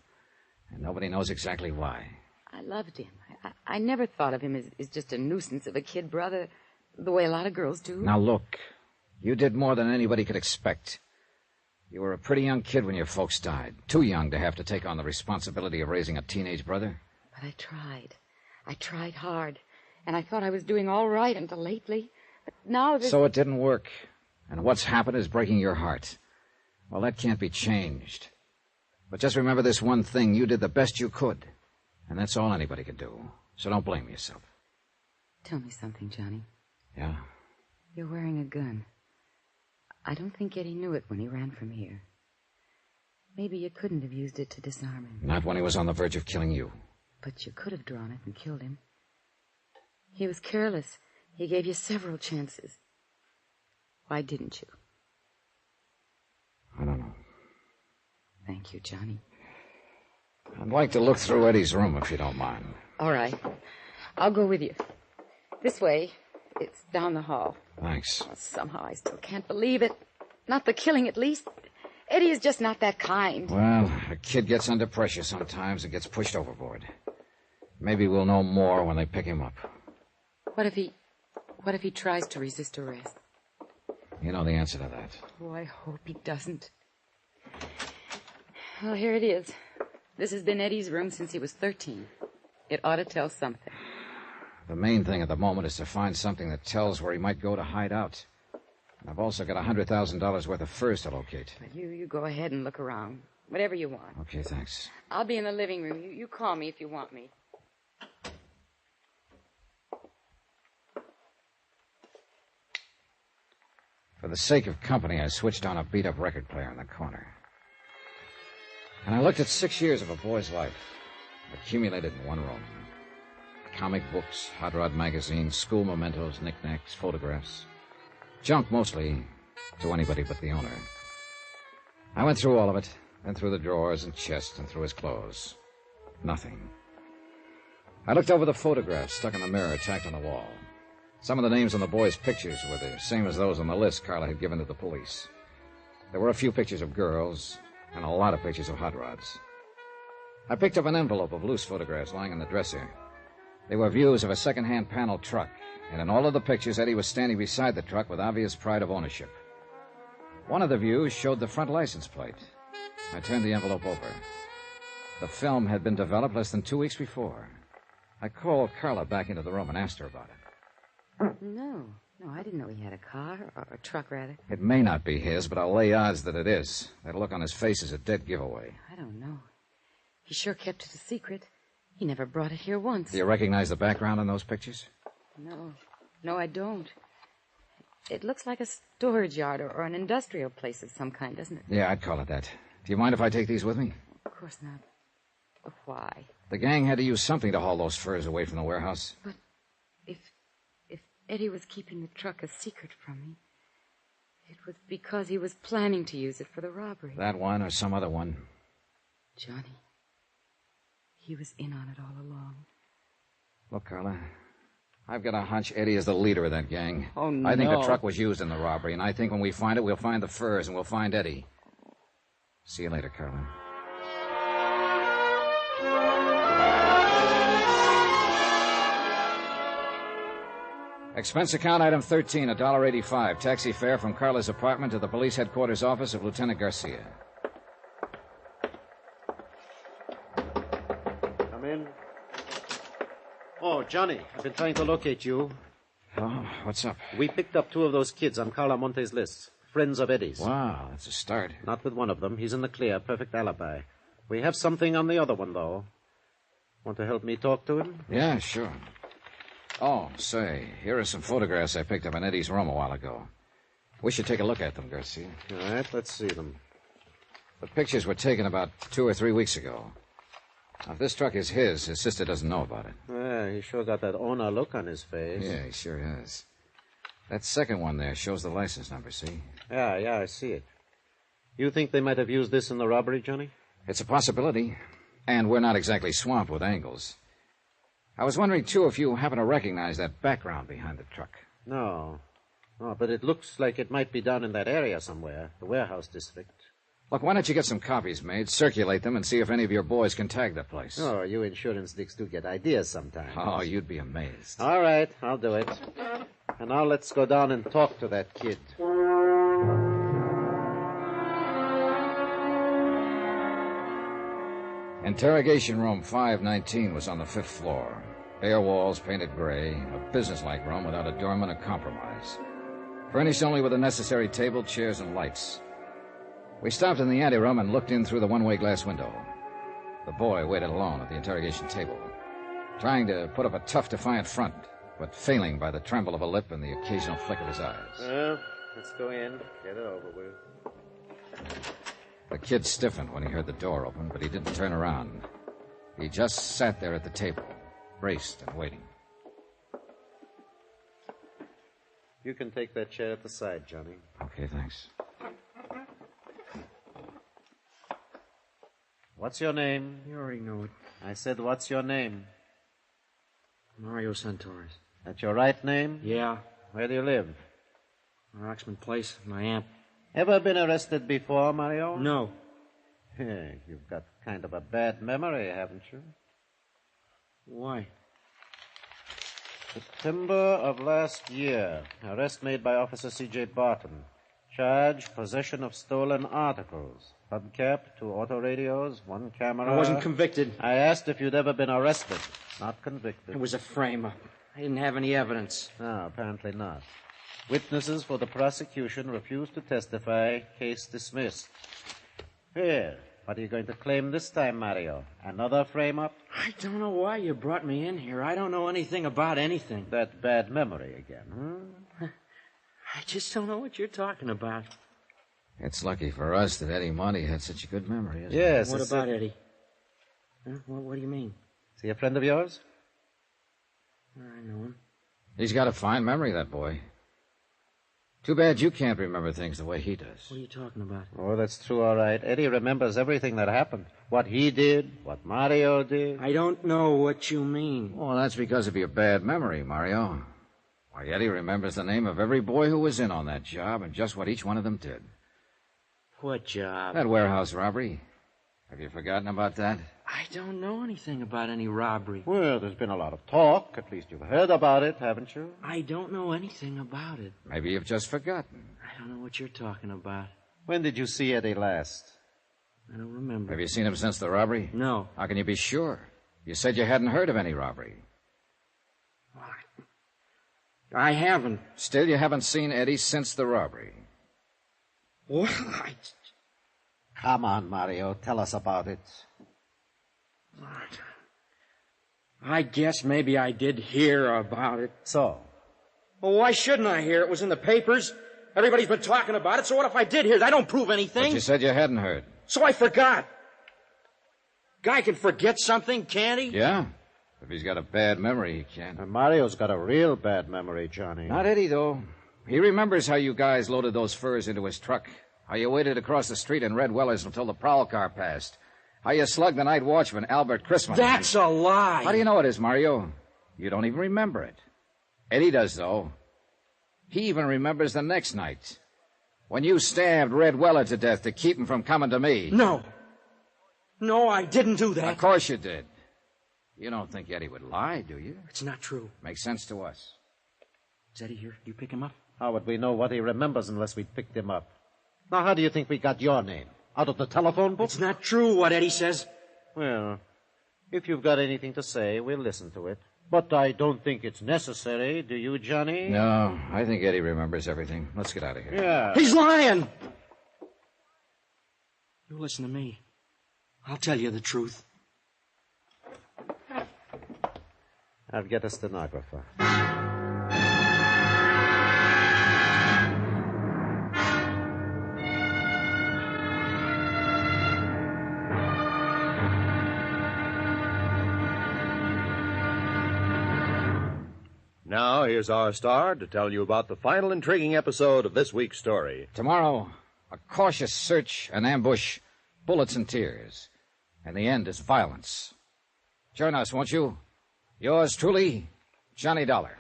And nobody knows exactly why.
I loved him. I never thought of him as just a nuisance of a kid brother, the way a lot of girls do.
Now, look. You did more than anybody could expect. You were a pretty young kid when your folks died. Too young to have to take on the responsibility of raising a teenage brother.
But I tried. I tried hard. And I thought I was doing all right until lately. But now there's...
So it didn't work. And what's happened is breaking your heart. Well, that can't be changed. But just remember this one thing. You did the best you could. And that's all anybody could do. So don't blame yourself.
Tell me something, Johnny.
Yeah?
You're wearing a gun. I don't think Eddie knew it when he ran from here. Maybe you couldn't have used it to disarm him.
Not when he was on the verge of killing you.
But you could have drawn it and killed him. He was careless. He gave you several chances. Why didn't you?
I don't know.
Thank you, Johnny.
I'd like to look through Eddie's room, if you don't mind.
All right. I'll go with you. This way. It's down the hall.
Thanks.
Oh, somehow I still can't believe it. Not the killing, at least. Eddie is just not that kind.
Well, a kid gets under pressure sometimes and gets pushed overboard. Maybe we'll know more when they pick him up.
What if he tries to resist arrest?
You know the answer to that.
Oh, I hope he doesn't. Well, here it is. This has been Eddie's room since he was 13. It ought to tell something.
The main thing at the moment is to find something that tells where he might go to hide out. And I've also got $100,000 worth of furs to locate.
You go ahead and look around. Whatever you want.
Okay, thanks.
I'll be in the living room. You call me if you want me.
For the sake of company, I switched on a beat-up record player in the corner. And I looked at 6 years of a boy's life, accumulated in one room. Comic books, hot rod magazines, school mementos, knickknacks, photographs. Junk mostly, to anybody but the owner. I went through all of it, then through the drawers and chests and through his clothes. Nothing. I looked over the photographs stuck in the mirror tacked on the wall. Some of the names on the boys' pictures were the same as those on the list Carla had given to the police. There were a few pictures of girls and a lot of pictures of hot rods. I picked up an envelope of loose photographs lying on the dresser. They were views of a second-hand panel truck, and in all of the pictures, Eddie was standing beside the truck with obvious pride of ownership. One of the views showed the front license plate. I turned the envelope over. The film had been developed less than 2 weeks before. I called Carla back into the room and asked her about it.
No, I didn't know he had a car, or a truck, rather.
It may not be his, but I'll lay odds that it is. That look on his face is a dead giveaway.
I don't know. He sure kept it a secret. He never brought it here once.
Do you recognize the background in those pictures?
No, I don't. It looks like a storage yard or an industrial place of some kind, doesn't it?
Yeah, I'd call it that. Do you mind if I take these with me?
Of course not. But why?
The gang had to use something to haul those furs away from the warehouse.
But if Eddie was keeping the truck a secret from me, it was because he was planning to use it for the robbery.
That one or some other one.
Johnny, he was in on it all along.
Look, Carla, I've got a hunch Eddie is the leader of that gang.
Oh, no.
I think the truck was used in the robbery, and I think when we find it, we'll find the furs, and we'll find Eddie. See you later, Caroline. Expense account item 13, $1.85. Taxi fare from Carla's apartment to the police headquarters office of Lieutenant Garcia.
Come in. Oh, Johnny, I've been trying to locate you.
Oh, what's up?
We picked up 2 of those kids on Carla Monte's list. Friends of Eddie's.
Wow, that's a start.
Not with one of them. He's in the clear. Perfect alibi. We have something on the other one, though. Want to help me talk to him?
Yeah, sure. Oh, say, here are some photographs I picked up in Eddie's room a while ago. We should take a look at them, Garcia.
All right, let's see them.
The pictures were taken about 2 or 3 weeks ago. Now, if this truck is his sister doesn't know about it.
Yeah, he sure got that owner look on his face.
Yeah, he sure has. That second one there shows the license number, see?
Yeah, I see it. You think they might have used this in the robbery, Johnny?
It's a possibility. And we're not exactly swamped with angles. I was wondering, too, if you happen to recognize that background behind the truck.
No, but it looks like it might be down in that area somewhere, the warehouse district.
Look, why don't you get some copies made, circulate them, and see if any of your boys can tag the place?
Oh, you insurance dicks do get ideas sometimes.
Oh, you'd be amazed.
All right, I'll do it. And now let's go down and talk to that kid.
Interrogation room 519 was on the 5th floor. Bare walls painted gray, a businesslike room without a doorman or compromise. Furnished only with the necessary table, chairs, and lights. We stopped in the anteroom and looked in through the one-way glass window. The boy waited alone at the interrogation table, trying to put up a tough, defiant front, but failing by the tremble of a lip and the occasional flick of his eyes.
Well, let's go in, get it over with.
The kid stiffened when he heard the door open, but he didn't turn around. He just sat there at the table, braced and waiting.
You can take that chair at the side, Johnny.
Okay, thanks.
What's your name?
You already know it.
I said, what's your name?
Mario Santorres.
That's your right name?
Yeah.
Where do you live?
Roxman Place, my aunt.
Ever been arrested before, Mario?
No.
Hey, you've got kind of a bad memory, haven't you?
Why?
September of last year. Arrest made by Officer C.J. Barton. Charge, possession of stolen articles. Hubcap, 2 autoradios, 1 camera.
I wasn't convicted.
I asked if you'd ever been arrested. Not convicted.
It was a frame-up. I didn't have any evidence.
No, apparently not. Witnesses for the prosecution refused to testify. Case dismissed. Here, what are you going to claim this time, Mario? Another frame-up?
I don't know why you brought me in here. I don't know anything about anything.
That bad memory again, huh?
I just don't know what you're talking about.
It's lucky for us that Eddie Monty had such a good memory, isn't it?
Yes.
What about Eddie? Huh? What do you mean?
Is he a friend of yours?
I know him.
He's got a fine memory, that boy. Too bad you can't remember things the way he does.
What are you talking about?
Oh, that's true, all right. Eddie remembers everything that happened. What he did, what Mario did.
I don't know what you mean.
Well, that's because of your bad memory, Mario. Why, Eddie remembers the name of every boy who was in on that job and just what each one of them did.
What job?
That warehouse robbery. Have you forgotten about that?
I don't know anything about any robbery.
Well, there's been a lot of talk. At least you've heard about it, haven't you?
I don't know anything about it.
Maybe you've just forgotten.
I don't know what you're talking about.
When did you see Eddie last?
I don't remember.
Have you seen him since the robbery?
No.
How can you be sure? You said you hadn't heard of any robbery.
I haven't.
Still, you haven't seen Eddie since the robbery.
Well,
Come on, Mario. Tell us about it.
I guess maybe I did hear about it.
So?
Well, why shouldn't I hear? It was in the papers. Everybody's been talking about it, so what if I did hear it? I don't prove anything.
But you said you hadn't heard.
So I forgot. Guy can forget something, can't he?
Yeah. If he's got a bad memory, he can.
And Mario's got a real bad memory, Johnny.
Not Eddie, though. He remembers how you guys loaded those furs into his truck. How you waited across the street in Red Weller's until the prowl car passed. How you slugged the night watchman, Albert Christman.
That's a lie.
How do you know it is, Mario? You don't even remember it. Eddie does, though. He even remembers the next night, when you stabbed Red Weller to death to keep him from coming to me.
No. No, I didn't do that.
Of course you did. You don't think Eddie would lie, do you?
It's not true.
Makes sense to us.
Is Eddie here? You pick him up?
How would we know what he remembers unless we'd picked him up? Now, how do you think we got your name? Out of the telephone book?
It's not true what Eddie says.
Well, if you've got anything to say, we'll listen to it. But I don't think it's necessary, do you, Johnny?
No, I think Eddie remembers everything. Let's get out of here.
Yeah.
He's lying! You listen to me. I'll tell you the truth.
I'll get a stenographer.
Now, here's our star to tell you about the final intriguing episode of this week's story.
Tomorrow, a cautious search, an ambush, bullets and tears. And the end is violence. Join us, won't you? Yours truly, Johnny Dollar.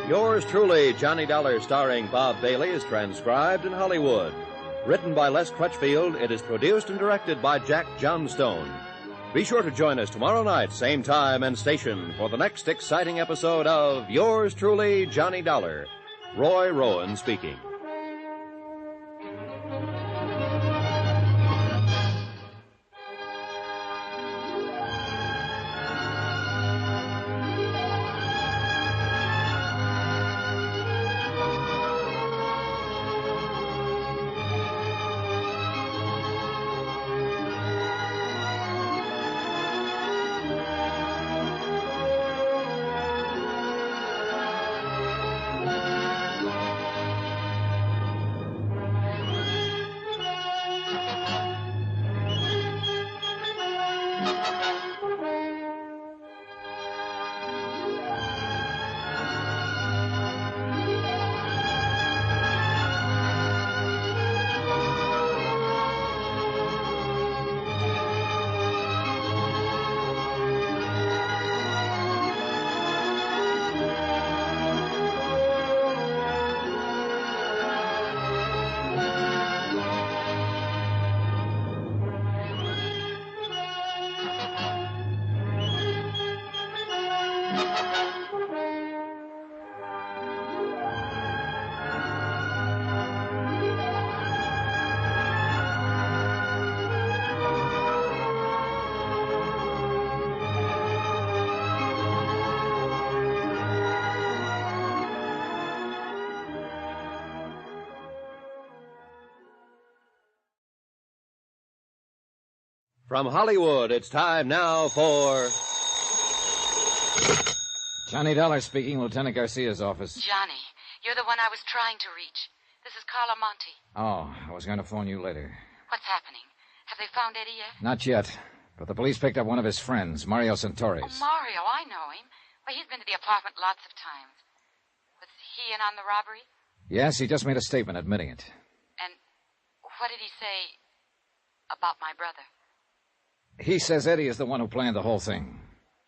Yours truly, Johnny Dollar, starring Bob Bailey, is transcribed in Hollywood. Written by Les Crutchfield, it is produced and directed by Jack Johnstone. Be sure to join us tomorrow night, same time and station, for the next exciting episode of Yours truly, Johnny Dollar. Roy Rowan speaking. From Hollywood, it's time now for...
Johnny Dollar speaking, Lieutenant Garcia's office.
Johnny, you're the one I was trying to reach. This is Carla Monte.
Oh, I was going to phone you later.
What's happening? Have they found Eddie yet?
Not yet, but the police picked up one of his friends, Mario Santorres.
Oh, Mario, I know him. Why, he's been to the apartment lots of times. Was he in on the robbery?
Yes, he just made a statement admitting it.
And what did he say about my brother?
He says Eddie is the one who planned the whole thing.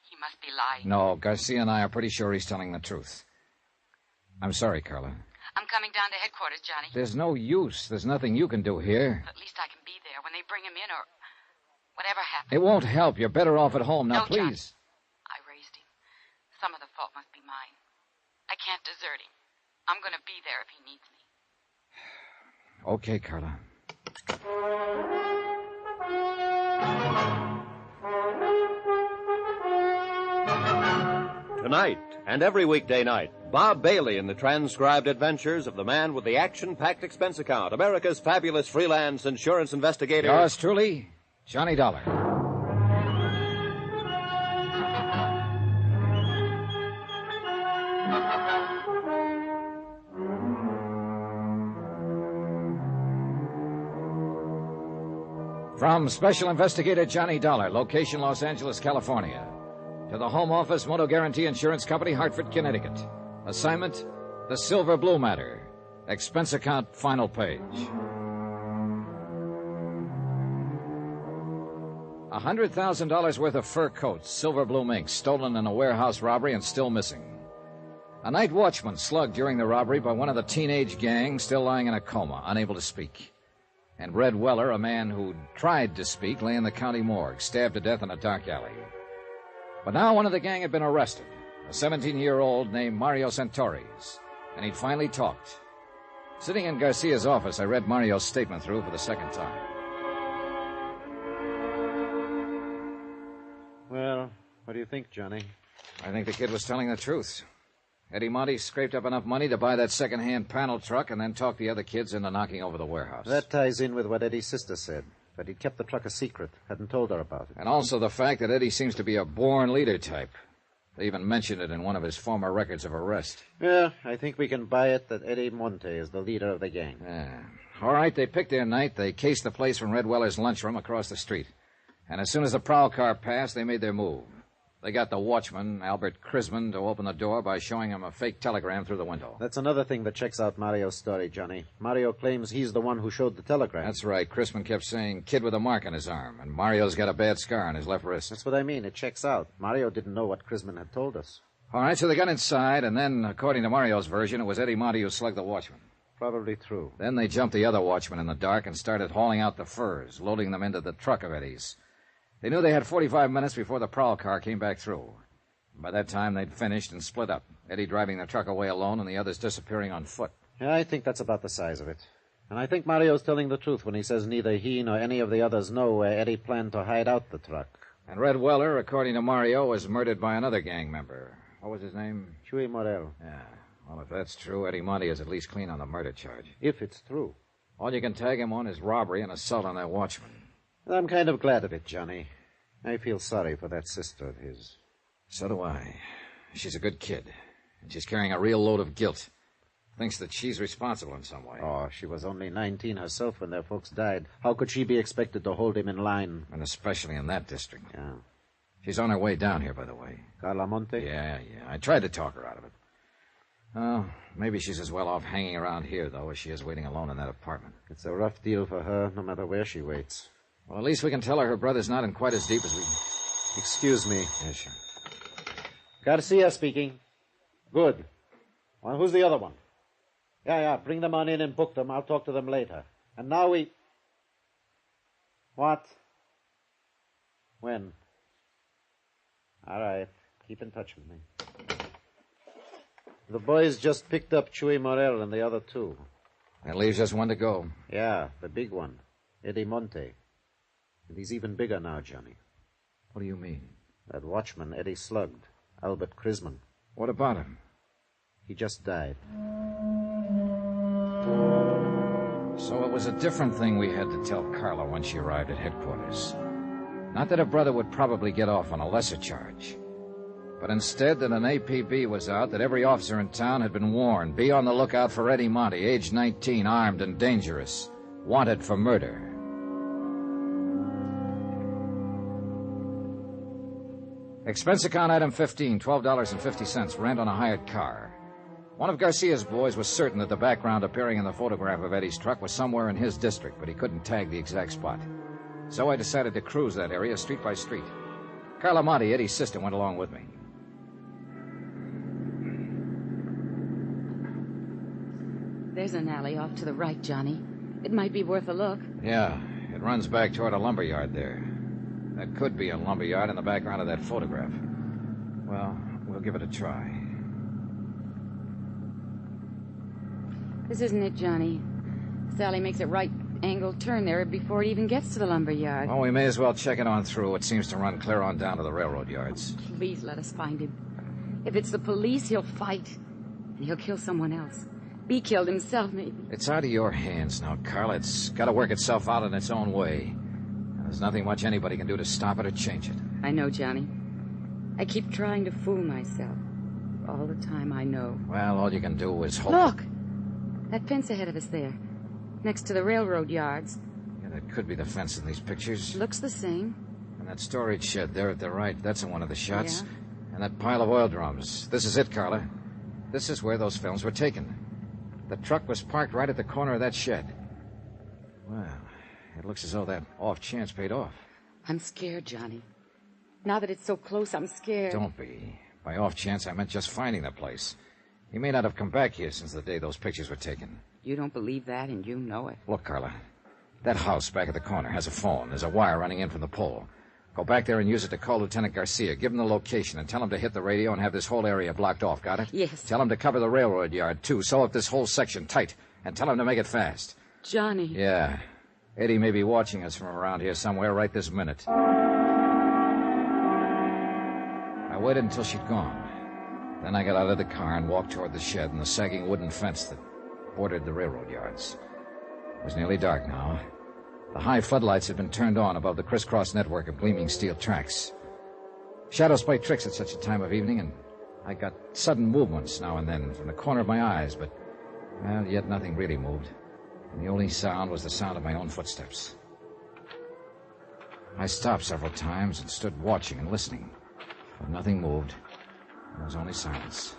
He must be lying.
No, Garcia and I are pretty sure he's telling the truth. I'm sorry, Carla.
I'm coming down to headquarters, Johnny.
There's no use. There's nothing you can do here.
At least I can be there when they bring him in or whatever happens.
It won't help. You're better off at home. Now,
No, Johnny.
please.
I raised him. Some of the fault must be mine. I can't desert him. I'm going to be there if he needs me.
Okay, Carla.
Tonight, and every weekday night, Bob Bailey in the transcribed adventures of the man with the action-packed expense account, America's fabulous freelance insurance investigator.
Yours truly, Johnny Dollar. From Special Investigator Johnny Dollar, location Los Angeles, California, to the Home Office Moto Guarantee Insurance Company, Hartford, Connecticut. Assignment, The Silver Blue Matter. Expense account, final page. $100,000 worth of fur coats, silver blue mink, stolen in a warehouse robbery and still missing. A night watchman slugged during the robbery by one of the teenage gang, still lying in a coma, unable to speak. And Red Weller, a man who tried to speak, lay in the county morgue, stabbed to death in a dark alley. But now one of the gang had been arrested, a 17-year-old named Mario Santoris, and he'd finally talked. Sitting in Garcia's office, I read Mario's statement through for the second time.
Well, what do you think, Johnny?
I think the kid was telling the truth. Eddie Monte scraped up enough money to buy that second-hand panel truck and then talk the other kids into knocking over the warehouse.
That ties in with what Eddie's sister said, that he'd kept the truck a secret, hadn't told her about it.
And also the fact that Eddie seems to be a born leader type. They even mentioned it in one of his former records of arrest.
Yeah, I think we can buy it that Eddie Monte is the leader of the gang.
Yeah. All right, they picked their night. They cased the place from Red Weller's lunchroom across the street. And as soon as the prowl car passed, they made their move. They got the watchman, Albert Crisman, to open the door by showing him a fake telegram through the window.
That's another thing that checks out Mario's story, Johnny. Mario claims he's the one who showed the telegram.
That's right. Crisman kept saying, kid with a mark on his arm, and Mario's got a bad scar on his left wrist.
That's what I mean. It checks out. Mario didn't know what Crisman had told us.
All right, so they got inside, and then, according to Mario's version, it was Eddie Monte who slugged the watchman.
Probably true.
Then they jumped the other watchman in the dark and started hauling out the furs, loading them into the truck of Eddie's. They knew they had 45 minutes before the prowl car came back through. By that time, they'd finished and split up, Eddie driving the truck away alone and the others disappearing on foot.
Yeah, I think that's about the size of it. And I think Mario's telling the truth when he says neither he nor any of the others know where Eddie planned to hide out the truck.
And Red Weller, according to Mario, was murdered by another gang member. What was his name?
Chuy Morel.
Yeah. Well, if that's true, Eddie Monte is at least clean on the murder charge.
If it's true.
All you can tag him on is robbery and assault on that watchman.
I'm kind of glad of it, Johnny. I feel sorry for that sister of his.
So do I. She's a good kid, and she's carrying a real load of guilt. Thinks that she's responsible in some way.
Oh, she was only 19 herself when their folks died. How could she be expected to hold him in line?
And especially in that district.
Yeah.
She's on her way down here, by the way.
Carla Monte?
Yeah. I tried to talk her out of it. Oh, maybe she's as well off hanging around here, though, as she is waiting alone in that apartment.
It's a rough deal for her, no matter where she waits.
Well, at least we can tell her brother's not in quite as deep as we...
Excuse me.
Yeah, sure.
Garcia speaking. Good. Well, who's the other one? Yeah, bring them on in and book them. I'll talk to them later. And now we... What? When? All right. Keep in touch with me. The boys just picked up Chuy Morel and the other two.
That leaves just one to go.
Yeah, the big one. Eddie Monte. And he's even bigger now, Johnny.
What do you mean?
That watchman Eddie slugged. Albert Crisman.
What about him?
He just died.
So it was a different thing we had to tell Carla when she arrived at headquarters. Not that her brother would probably get off on a lesser charge, but instead that an APB was out, that every officer in town had been warned, be on the lookout for Eddie Monte, age 19, armed and dangerous, wanted for murder. Expense account item 15, $12.50, rent on a hired car. One of Garcia's boys was certain that the background appearing in the photograph of Eddie's truck was somewhere in his district, but he couldn't tag the exact spot. So I decided to cruise that area street by street. Carla Monte, Eddie's sister, went along with me.
There's an alley off to the right, Johnny. It might be worth a look.
Yeah, it runs back toward a lumber yard there. That could be a lumber yard in the background of that photograph. Well, we'll give it a try.
This isn't it, Johnny. Sally makes a right-angled turn there before it even gets to the lumber yard.
Well, we may as well check it on through. It seems to run clear on down to the railroad yards.
Please let us find him. If it's the police, he'll fight. And he'll kill someone else. Be killed himself, maybe.
It's out of your hands now, Carla. It's got to work itself out in its own way. And there's nothing much anybody can do to stop it or change it.
I know, Johnny. I keep trying to fool myself. All the time I know.
Well, all you can do is hope.
Look! That fence ahead of us there. Next to the railroad yards.
Yeah, that could be the fence in these pictures.
Looks the same.
And that storage shed there at the right, that's in one of the shots.
Yeah.
And that pile of oil drums. This is it, Carla. This is where those films were taken. The truck was parked right at the corner of that shed. Well, it looks as though that off chance paid off.
I'm scared, Johnny. Now that it's so close, I'm scared.
Don't be. By off chance, I meant just finding the place. He may not have come back here since the day those pictures were taken.
You don't believe that, and you know it.
Look, Carla, that house back at the corner has a phone. There's a wire running in from the pole. Go back there and use it to call Lieutenant Garcia. Give him the location and tell him to hit the radio and have this whole area blocked off. Got it?
Yes.
Tell him to cover the railroad yard, too. Sew up this whole section tight. And tell him to make it fast.
Johnny.
Yeah. Eddie may be watching us from around here somewhere right this minute. I waited until she'd gone. Then I got out of the car and walked toward the shed and the sagging wooden fence that bordered the railroad yards. It was nearly dark now. The high floodlights had been turned on above the crisscross network of gleaming steel tracks. Shadows play tricks at such a time of evening, and I got sudden movements now and then from the corner of my eyes, but yet nothing really moved. And the only sound was the sound of my own footsteps. I stopped several times and stood watching and listening, but nothing moved. There was only silence.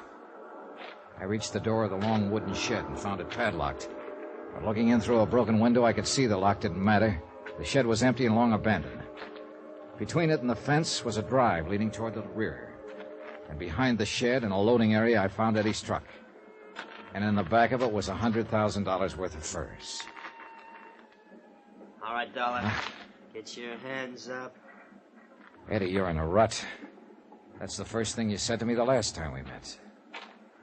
I reached the door of the long wooden shed and found it padlocked. But looking in through a broken window, I could see the lock didn't matter. The shed was empty and long abandoned. Between it and the fence was a drive leading toward the rear. And behind the shed in a loading area, I found Eddie's truck. And in the back of it was $100,000 worth of furs.
All right, Dollar. Get your hands up.
Eddie, you're in a rut. That's the first thing you said to me the last time we met.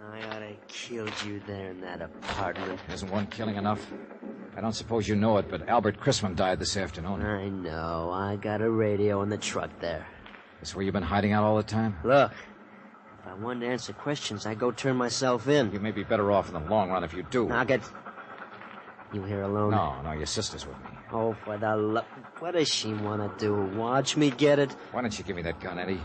I ought to killed you there in that apartment.
Isn't one killing enough? I don't suppose you know it, but Albert Chrisman died this afternoon.
I know. I got a radio in the truck there.
This where you've been hiding out all the time?
Look, if I wanted to answer questions, I'd go turn myself in.
You may be better off in the long run if you do.
Now get... You here alone?
No, your sister's with me.
Oh, for the love... What does she want to do? Watch me get it?
Why don't you give me that gun, Eddie?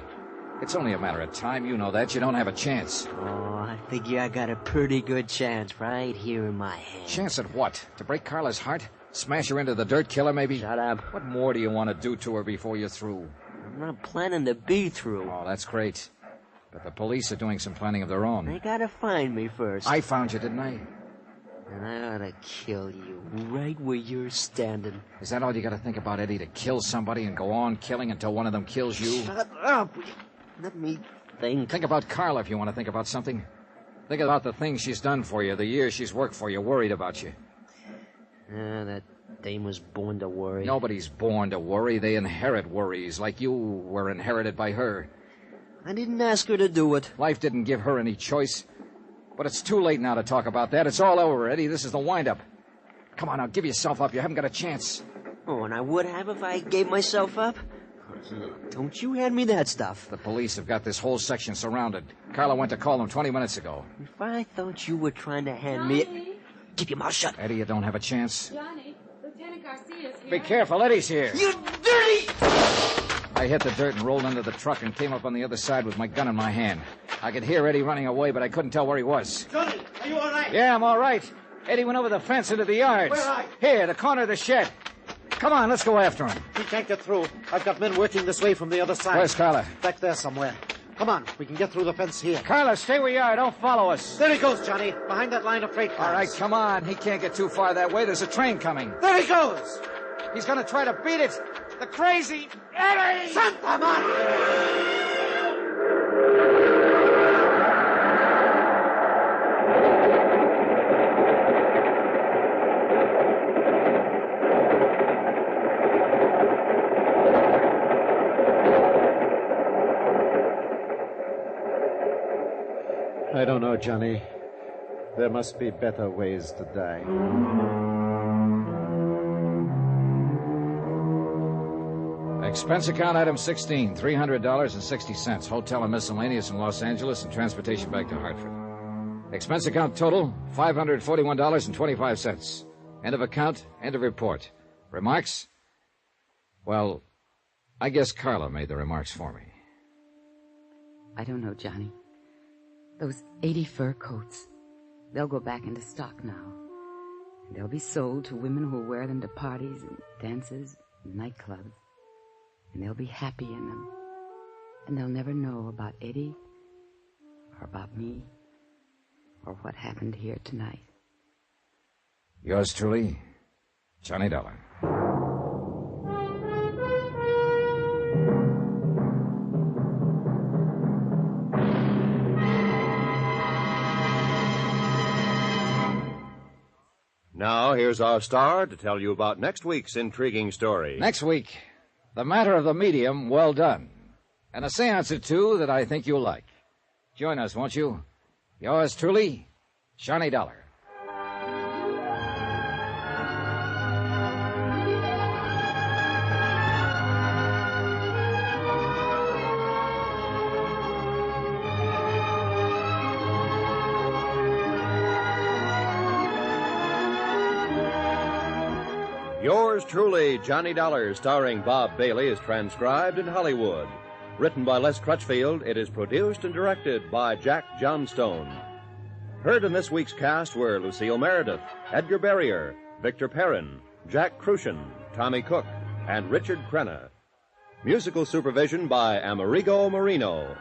It's only a matter of time. You know that. You don't have a chance.
Oh, I figure I got a pretty good chance right here in my hand.
Chance at what? To break Carla's heart? Smash her into the dirt, kill her, maybe?
Shut up.
What more do you want to do to her before you're through?
I'm not planning to be through.
Oh, that's great. But the police are doing some planning of their own.
They gotta find me first.
I found you, didn't I?
And I ought to kill you right where you're standing.
Is that all you got to think about, Eddie? To kill somebody and go on killing until one of them kills you?
Shut up. Let me think.
Think about Carla if you want to think about something. Think about the things she's done for you, the years she's worked for you, worried about you.
That dame was born to worry.
Nobody's born to worry. They inherit worries, like you were inherited by her.
I didn't ask her to do it.
Life didn't give her any choice. But it's too late now to talk about that. It's all over, Eddie. This is the wind-up. Come on now, give yourself up. You haven't got a chance.
Oh, and I would have if I gave myself up? Don't you hand me that stuff.
The police have got this whole section surrounded. Carla went to call them 20 minutes ago.
If I thought you were trying to hand me... Keep your mouth shut.
Eddie, you don't have a chance.
Johnny, Lieutenant Garcia's here.
Be careful, Eddie's here.
You dirty...
I hit the dirt and rolled into the truck and came up on the other side with my gun in my hand. I could hear Eddie running away, but I couldn't tell where he was.
Johnny, are you all right?
Yeah, I'm all right. Eddie went over the fence into the yards.
Where are you?
Here, the corner of the shed. Come on, let's go after him.
He can't get through. I've got men working this way from the other side.
Where's Carla?
Back there somewhere. Come on, we can get through the fence here.
Carla, stay where you are. Don't follow us.
There he goes, Johnny, behind that line of freight cars.
All right, come on. He can't get too far that way. There's a train coming.
There he goes!
He's going to try to beat it. The crazy Eddie!
Santa Maria! I don't know, Johnny. There must be better ways to die.
Expense account item 16, $300.60. Hotel and miscellaneous in Los Angeles and transportation back to Hartford. Expense account total, $541.25. End of account, end of report. Remarks? Well, I guess Carla made the remarks for me.
I don't know, Johnny. Those 80 fur coats, they'll go back into stock now. And they'll be sold to women who'll wear them to parties and dances and nightclubs. And they'll be happy in them. And they'll never know about Eddie or about me or what happened here tonight.
Yours truly, Johnny Dollar.
Now, here's our star to tell you about next week's intriguing story.
Next week, The Matter of the Medium, Well Done. And a seance or two that I think you'll like. Join us, won't you? Yours truly, Johnny Dollar.
Yours truly, Johnny Dollar, starring Bob Bailey, is transcribed in Hollywood. Written by Les Crutchfield, it is produced and directed by Jack Johnstone. Heard in this week's cast were Lucille Meredith, Edgar Barrier, Victor Perrin, Jack Crucian, Tommy Cook, and Richard Crenna. Musical supervision by Amerigo Marino.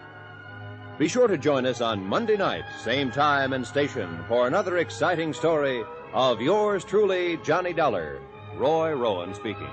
Be sure to join us on Monday night, same time and station, for another exciting story of yours truly, Johnny Dollar. Roy Rowan speaking.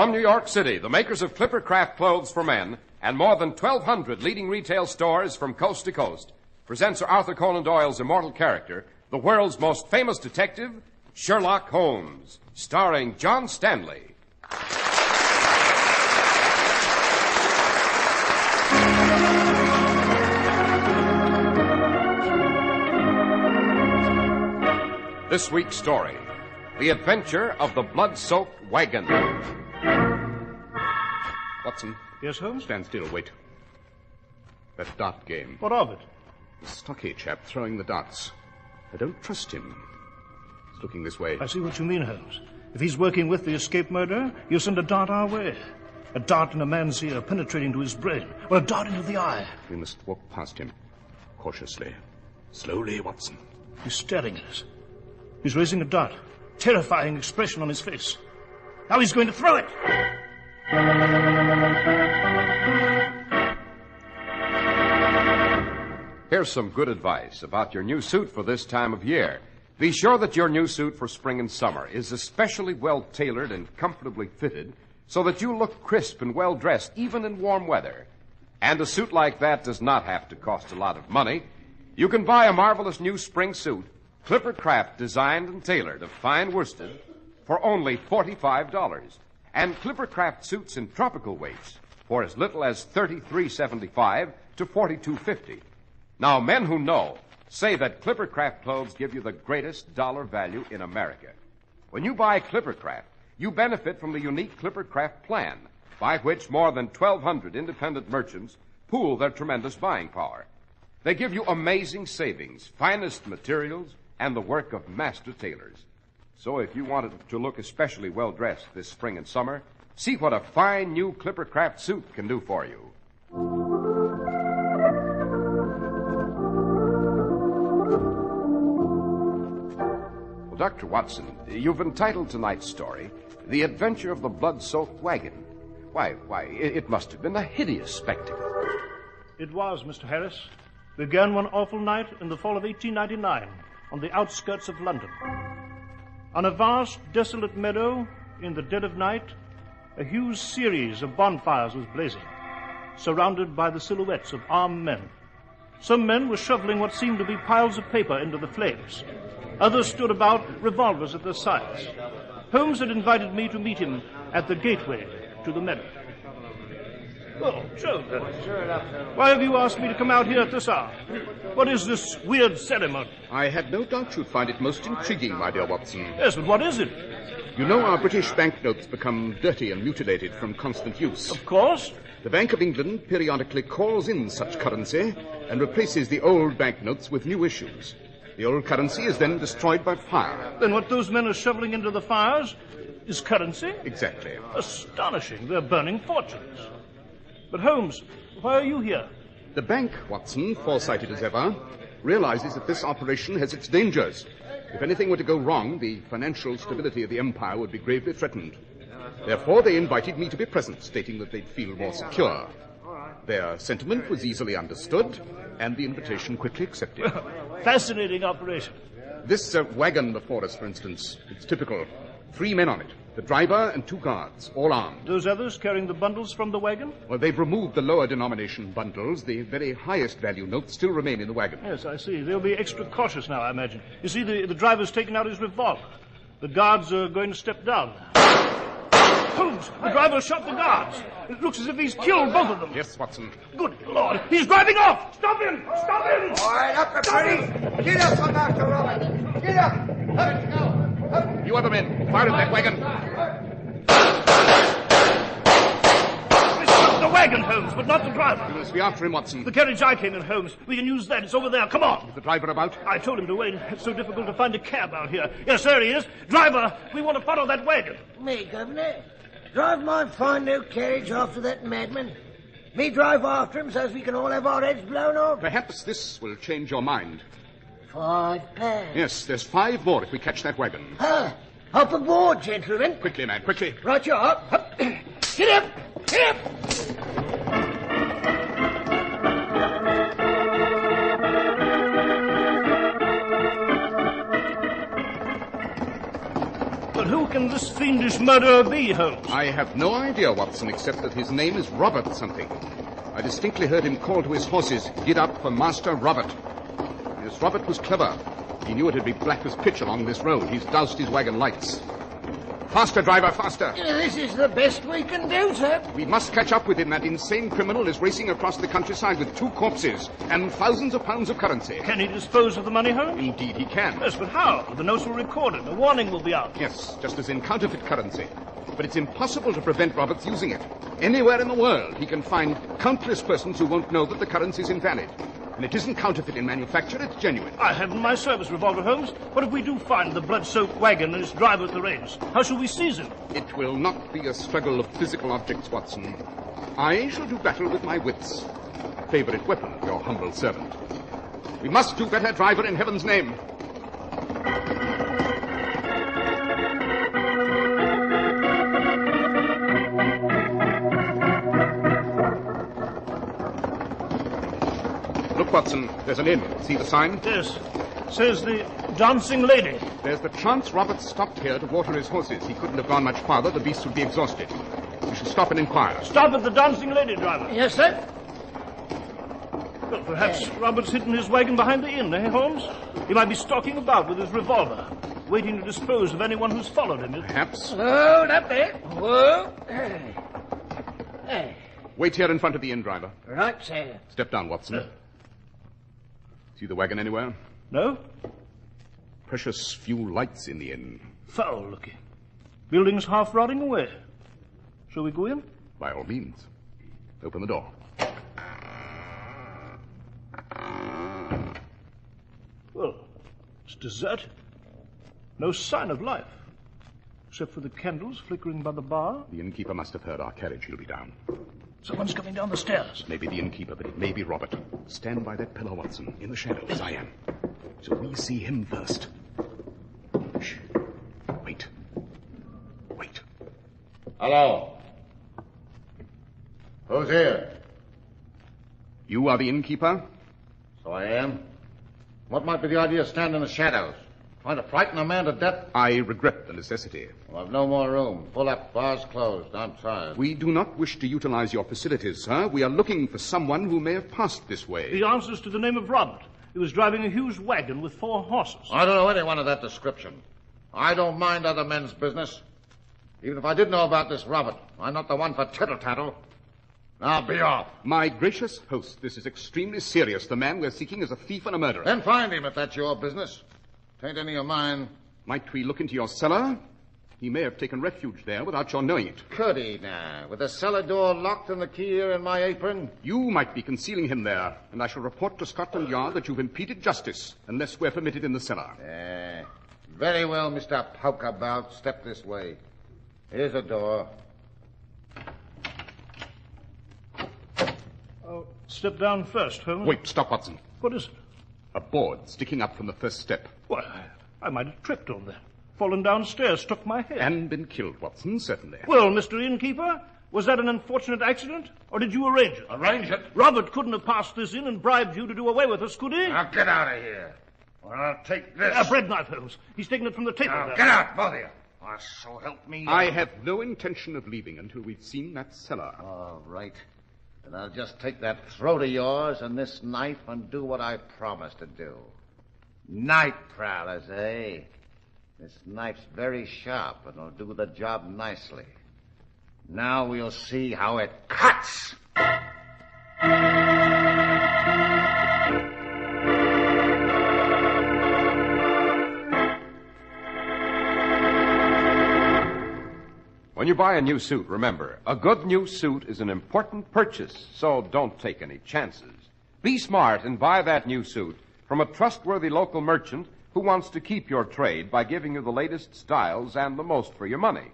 From New York City, the makers of Clipper Craft Clothes for Men and more than 1,200 leading retail stores from coast to coast present Sir Arthur Conan Doyle's immortal character, the world's most famous detective, Sherlock Holmes, starring John Stanley. This week's story, The Adventure of the Blood-Soaked Wagon.
Watson.
Yes, Holmes?
Stand still, wait. That dart game.
What of it?
The stocky chap throwing the darts. I don't trust him. He's looking this way.
I see what you mean, Holmes. If he's working with the escaped murderer, he'll send a dart our way. A dart in a man's ear penetrating to his brain, or a dart into the eye.
We must walk past him. Cautiously. Slowly, Watson.
He's staring at us. He's raising a dart. Terrifying expression on his face. Now he's going to throw it!
Here's some good advice about your new suit for this time of year. Be sure that your new suit for spring and summer is especially well tailored and comfortably fitted so that you look crisp and well dressed even in warm weather. And a suit like that does not have to cost a lot of money. You can buy a marvelous new spring suit, Clipper Craft designed and tailored of fine worsted, for only $45. And Clipper Craft suits in tropical weights for as little as $33.75 to $42.50. Now, men who know say that Clipper Craft clothes give you the greatest dollar value in America. When you buy Clipper Craft, you benefit from the unique Clipper Craft plan, by which more than 1,200 independent merchants pool their tremendous buying power. They give you amazing savings, finest materials,
and the work of master tailors. So if you wanted to look especially well-dressed this spring and summer, see what a fine new Clipper Craft suit can do for you. Well, Dr. Watson, you've entitled tonight's story, The Adventure of the Blood-Soaked Wagon. Why, it must have been a hideous spectacle.
It was, Mr. Harris. Began one awful night in the fall of 1899 on the outskirts of London. On a vast, desolate meadow, in the dead of night, a huge series of bonfires was blazing, surrounded by the silhouettes of armed men. Some men were shoveling what seemed to be piles of paper into the flames. Others stood about, revolvers at their sides. Holmes had invited me to meet him at the gateway to the meadow. Oh, Joe, why have you asked me to come out here at this hour? What is this weird ceremony?
I had no doubt you'd find it most intriguing, my dear Watson.
Yes, but what is it?
You know our British banknotes become dirty and mutilated from constant use.
Of course.
The Bank of England periodically calls in such currency and replaces the old banknotes with new issues. The old currency is then destroyed by fire.
Then what those men are shoveling into the fires is currency?
Exactly.
Astonishing. They're burning fortunes. But Holmes, why are you here?
The bank, Watson, foresighted as ever, realizes that this operation has its dangers. If anything were to go wrong, the financial stability of the empire would be gravely threatened. Therefore, they invited me to be present, stating that they'd feel more secure. Their sentiment was easily understood, and the invitation quickly accepted.
Fascinating operation.
This wagon before us, for instance, it's typical. 3 men on it. The driver and 2 guards, all armed.
Those others carrying the bundles from the wagon?
Well, they've removed the lower denomination bundles. The very highest value notes still remain in the wagon.
Yes, I see. They'll be extra cautious now, I imagine. You see, the driver's taken out his revolver. The guards are going to step down. Holmes, the driver shot the guards. It looks as if he's killed both of them.
Yes, Watson.
Good Lord, he's driving off! Stop him! Stop him!
All right, up the pretty. Get up, Master Robert. Get up. Let's go.
You other men, fire at that wagon.
The wagon, Holmes, but not the driver.
You must be after him, Watson.
The carriage I came in, Holmes. We can use that. It's over there. Come on.
Is the driver about?
I told him to wait. It's so difficult to find a cab out here. Yes, there he is. Driver, we want to follow that wagon.
Me, Governor? Drive my fine new carriage after that madman? Me drive after him so's we can all have our heads blown off?
Perhaps this will change your mind.
£5.
Yes, there's 5 more if we catch that wagon.
Up aboard, gentlemen.
Quickly, man, quickly.
Right you are. Get up! Get up!
But who can this fiendish murderer be, Holmes?
I have no idea, Watson, except that his name is Robert something. I distinctly heard him call to his horses, "Get up for Master Robert." Yes, Robert was clever. He knew it'd be black as pitch along this road. He's doused his wagon lights. Faster, driver, faster.
This is the best we can do, sir.
We must catch up with him. That insane criminal is racing across the countryside with 2 corpses and thousands of pounds of currency.
Can he dispose of the money, Holmes?
Indeed he can.
Yes, but how? The notes were recorded. A warning will be out.
Yes, just as in counterfeit currency. But it's impossible to prevent Roberts using it. Anywhere in the world, he can find countless persons who won't know that the currency is invalid. And it isn't counterfeit in manufacture, it's genuine.
I have in my service revolver, Holmes. What if we do find the blood-soaked wagon and its driver at the reins? How shall we seize him?
It will not be a struggle of physical objects, Watson. I shall do battle with my wits. Favorite weapon of your humble servant. We must do better, driver, in heaven's name. Look, Watson, there's an inn. See the sign?
Yes. Says the Dancing Lady.
There's the chance Roberts stopped here to water his horses. He couldn't have gone much farther. The beasts would be exhausted. We shall stop and inquire.
Stop at the Dancing Lady, driver.
Yes, sir.
Well, perhaps Roberts hidden his wagon behind the inn, eh, Holmes? He might be stalking about with his revolver, waiting to dispose of anyone who's followed him.
Perhaps.
Hold up there. Whoa.
Wait here in front of the inn, driver.
Right, sir.
Step down, Watson. See the wagon anywhere?
No.
Precious few lights in the inn.
Foul looking. Building's half rotting away. Shall we go in?
By all means. Open the door.
Well, It's deserted. No sign of life, except for the candles flickering by the bar.
The innkeeper must have heard our carriage. He'll be down.
Someone's coming down the stairs.
Maybe the innkeeper, but it may be Robert. Stand by that pillar, Watson, in the shadow, as I am. So we see him first. Shh. Wait. Wait.
Hello. Who's here?
You are the innkeeper?
So I am. What might be the idea of standing in the shadows? Trying to frighten a man to death?
I regret the necessity.
Well, I've no more room. Full up, bars closed. I'm tired.
We do not wish to utilize your facilities, sir. We are looking for someone who may have passed this way.
He answers to the name of Robert. He was driving a huge wagon with 4 horses.
I don't know anyone of that description. I don't mind other men's business. Even if I did know about this Robert, I'm not the one for tittle-tattle. Now, be off.
My gracious host, this is extremely serious. The man we're seeking is a thief and a murderer.
Then find him if that's your business. Tain't any of mine.
Might we look into your cellar? He may have taken refuge there without your knowing it.
Could he now? With the cellar door locked and the key here in my apron?
You might be concealing him there, and I shall report to Scotland Yard that you've impeded justice, unless we're permitted in the cellar.
Very well, Mr. Pokeabout. Step this way. Here's a door.
Oh, step down first, Holmes.
Wait, stop, Watson.
What is it?
A board sticking up from the first step.
Well, I might have tripped on that. Fallen downstairs, struck my head.
And been killed, Watson, certainly.
Well, Mr. Innkeeper, was that an unfortunate accident, or did you arrange it?
Arrange it?
Robert couldn't have passed this in and bribed you to do away with us, could he?
Now, get out of here, or I'll take this.
A bread knife, Holmes. He's taken it from the table.
Now,
there.
get out, both of you. Or so help me.
I have no intention of leaving until we've seen that cellar.
All right. Then I'll just take that throat of yours and this knife and do what I promised to do. Night prowlers, eh? This knife's very sharp and will do the job nicely. Now we'll see how it cuts.
When you buy a new suit, remember, a good new suit is an important purchase, so don't take any chances. Be smart and buy that new suit from a trustworthy local merchant who wants to keep your trade by giving you the latest styles and the most for your money.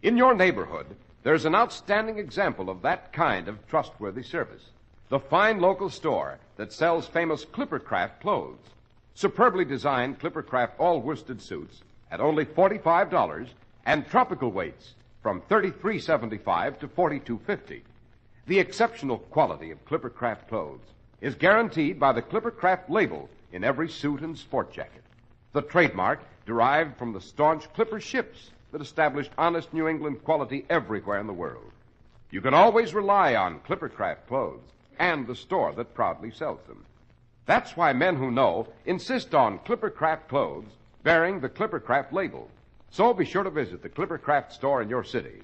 In your neighborhood, there's an outstanding example of that kind of trustworthy service. The fine local store that sells famous Clippercraft clothes. Superbly designed Clippercraft all-worsted suits at only $45 and tropical weights from $33.75 to $42.50. The exceptional quality of Clippercraft clothes is guaranteed by the Clippercraft label in every suit and sport jacket. The trademark derived from the staunch Clipper ships that established honest New England quality everywhere in the world. You can always rely on Clippercraft clothes and the store that proudly sells them. That's why men who know insist on Clippercraft clothes bearing the Clippercraft label. So be sure to visit the Clippercraft store in your city.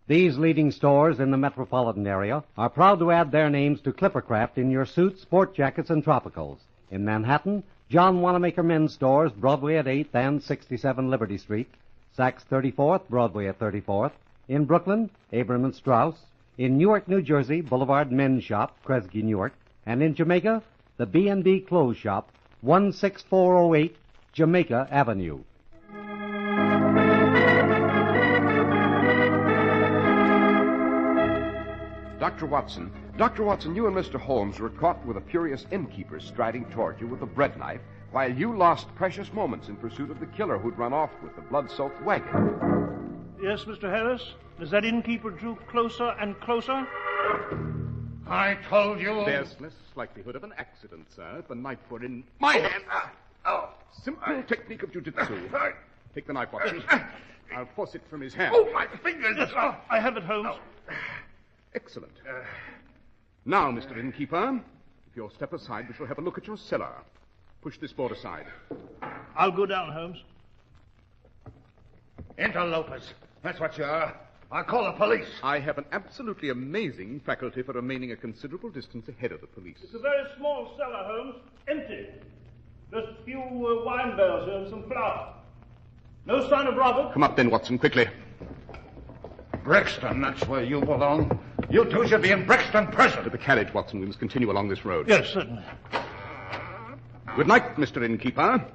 These leading stores in the metropolitan area are proud to add their names to Clippercraft in your suits, sport jackets, and tropicals. In Manhattan, John Wanamaker Men's Stores, Broadway at 8th and 67 Liberty Street. Saks 34th, Broadway at 34th. In Brooklyn, Abram and Strauss. In Newark, New Jersey, Boulevard Men's Shop, Kresge, Newark. And in Jamaica, the B&B Clothes Shop, 16408 Jamaica Avenue.
Dr. Watson, you and Mr. Holmes were caught with a furious innkeeper striding toward you with a bread knife while you lost precious moments in pursuit of the killer who'd run off with the blood-soaked wagon.
Yes, Mr. Harris? As that innkeeper drew closer and closer?
I told you.
There's less likelihood of an accident, sir, if the knife were in my hand. Simple technique of jiu-jitsu. Take the knife, Watson. I'll force it from his hand.
Oh, my fingers!
Yes, I have it, Holmes.
Excellent. Now, Mr. Innkeeper, if you'll step aside, we shall have a look at your cellar. Push this board aside.
I'll go down, Holmes.
Interlopers. That's what you are. I'll call the police.
I have an absolutely amazing faculty for remaining a considerable distance ahead of the police.
It's a very small cellar, Holmes. Empty. Just a few wine barrels here and some flour. No sign of Robert.
Come up then, Watson, quickly.
Brixton, that's where you belong. You two should be in Brixton prison.
To the carriage, Watson. We must continue along this road.
Yes, certainly.
Good night, Mr. Innkeeper.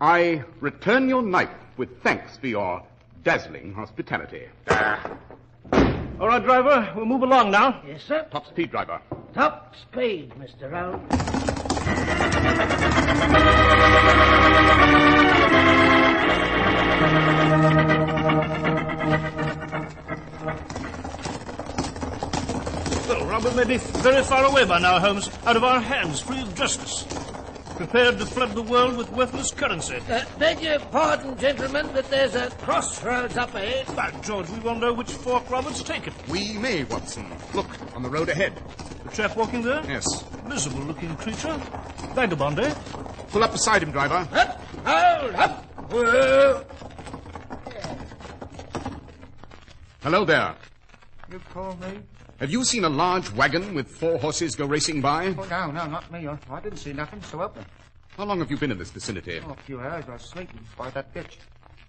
I return your knife with thanks for your dazzling hospitality.
All right, driver, we'll move along now.
Yes, sir.
Top speed, driver.
Top speed, Mr. Round.
Well, Robert may be very far away by now, Holmes, out of our hands, free of justice. Prepared to flood the world with worthless currency.
Beg your pardon, gentlemen, but there's a crossroads up ahead.
By George, we won't know which fork Robert's taken.
We may, Watson. Look, on the road ahead.
The chap walking there?
Yes.
Miserable-looking creature. Vagabond, eh?
Pull up beside him, driver.
Up! Hold up! Whoa.
Hello there.
You call me?
Have you seen a large wagon with 4 horses go racing by?
Oh, no, not me. I didn't see nothing, so help me.
How long have you been in this vicinity?
Oh, a few hours. I was sleeping by that ditch.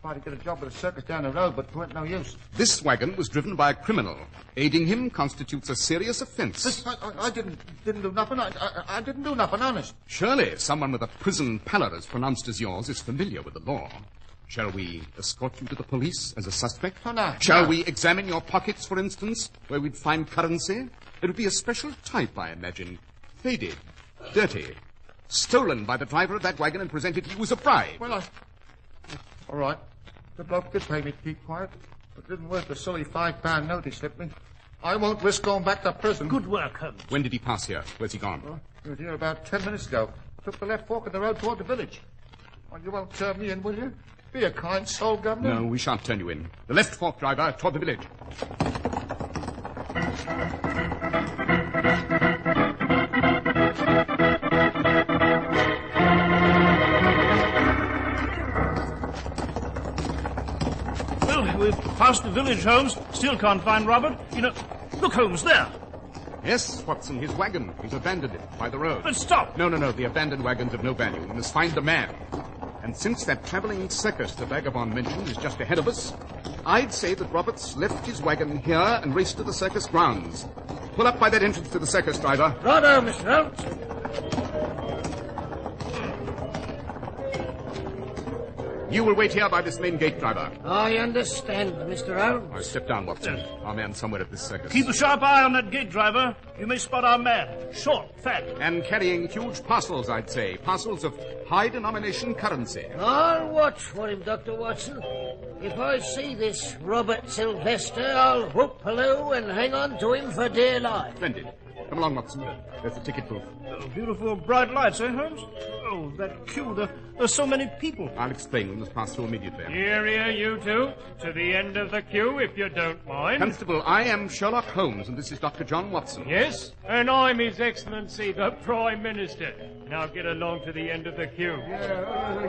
Tried to get a job with a circus down the road, but it weren't no use.
This wagon was driven by a criminal. Aiding him constitutes a serious offense.
I didn't do nothing. I didn't do nothing, honest.
Surely someone with a prison pallor as pronounced as yours is familiar with the law. Shall we escort you to the police as a suspect?
Oh, no.
Shall we examine your pockets, for instance, where we'd find currency? It would be a special type, I imagine. Faded, dirty, stolen by the driver of that wagon and presented to you as a bribe.
Well, all right. The bloke did pay me to keep quiet. It didn't worth the silly £5 note he slipped me. I won't risk going back to prison.
Good work, Holmes.
When did he pass here? Where's he gone?
Well, he was here about 10 minutes ago. Took the left fork of the road toward the village. Well, you won't turn me in, will you? Be a kind soul, Governor.
No, we shan't turn you in. The left fork, driver, toward the village.
Well, we've passed the village, Holmes. Still can't find Robert. You know, look, Holmes, there.
Yes, Watson, his wagon. He's abandoned it by the road.
But stop!
No. The abandoned wagon's of no value. We must find the man. And since that traveling circus the vagabond mentioned is just ahead of us, I'd say that Roberts left his wagon here and raced to the circus grounds. Pull up by that entrance to the circus, driver.
Righto, Mr. Holmes.
You will wait here by this main gate, driver.
I understand, Mr. Holmes.
Now, step down, Watson. Our man's somewhere at this circus.
Keep a sharp eye on that gate, driver. You may spot our man. Short, fat.
And carrying huge parcels, I'd say. Parcels of high-denomination currency.
I'll watch for him, Dr. Watson. If I see this Robert Sylvester, I'll whoop-halloo and hang on to him for dear life.
Splendid. Come along, Watson. There's the ticket booth.
Oh, beautiful bright lights, eh, Holmes? Oh, that queue. There's so many people.
I'll explain. We must pass through immediately.
Here, you two. To the end of the queue, if you don't mind.
Constable, I am Sherlock Holmes, and this is Dr. John Watson.
Yes, and I'm His Excellency, the Prime Minister. Now get along to the end of the queue.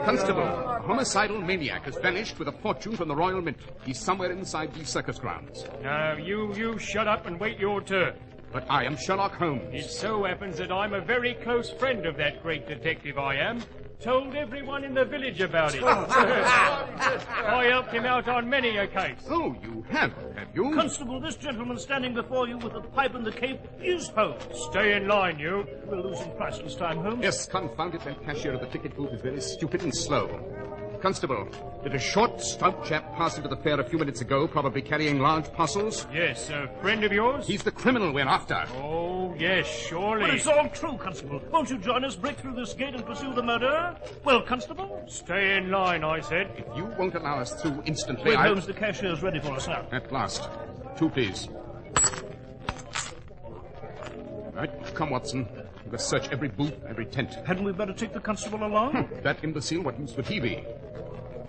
Constable, a homicidal maniac has vanished with a fortune from the Royal Mint. He's somewhere inside these circus grounds.
Now, you shut up and wait your turn.
But I am Sherlock Holmes.
It so happens that I'm a very close friend of that great detective I am. Told everyone in the village about it. I helped him out on many a case.
Oh, you have you?
Constable, this gentleman standing before you with the pipe and the cape is Holmes.
Stay in line, you.
We're losing priceless time, Holmes.
Yes, confound it, that cashier of the ticket booth is very stupid and slow. Constable, did a short, stout chap pass into the fair a few minutes ago, probably carrying large parcels?
Yes, a friend of yours?
He's the criminal we're after.
Oh, yes, surely.
But it's all true, Constable. Won't you join us, break through this gate and pursue the murderer? Well, Constable?
Stay in line, I said.
If you won't allow us through instantly,
Wait, Holmes, the cashier's ready for us now.
At last. 2, please. Right, come, Watson. We must search every booth, every tent.
Hadn't we better take the constable along?
That imbecile, what use would he be?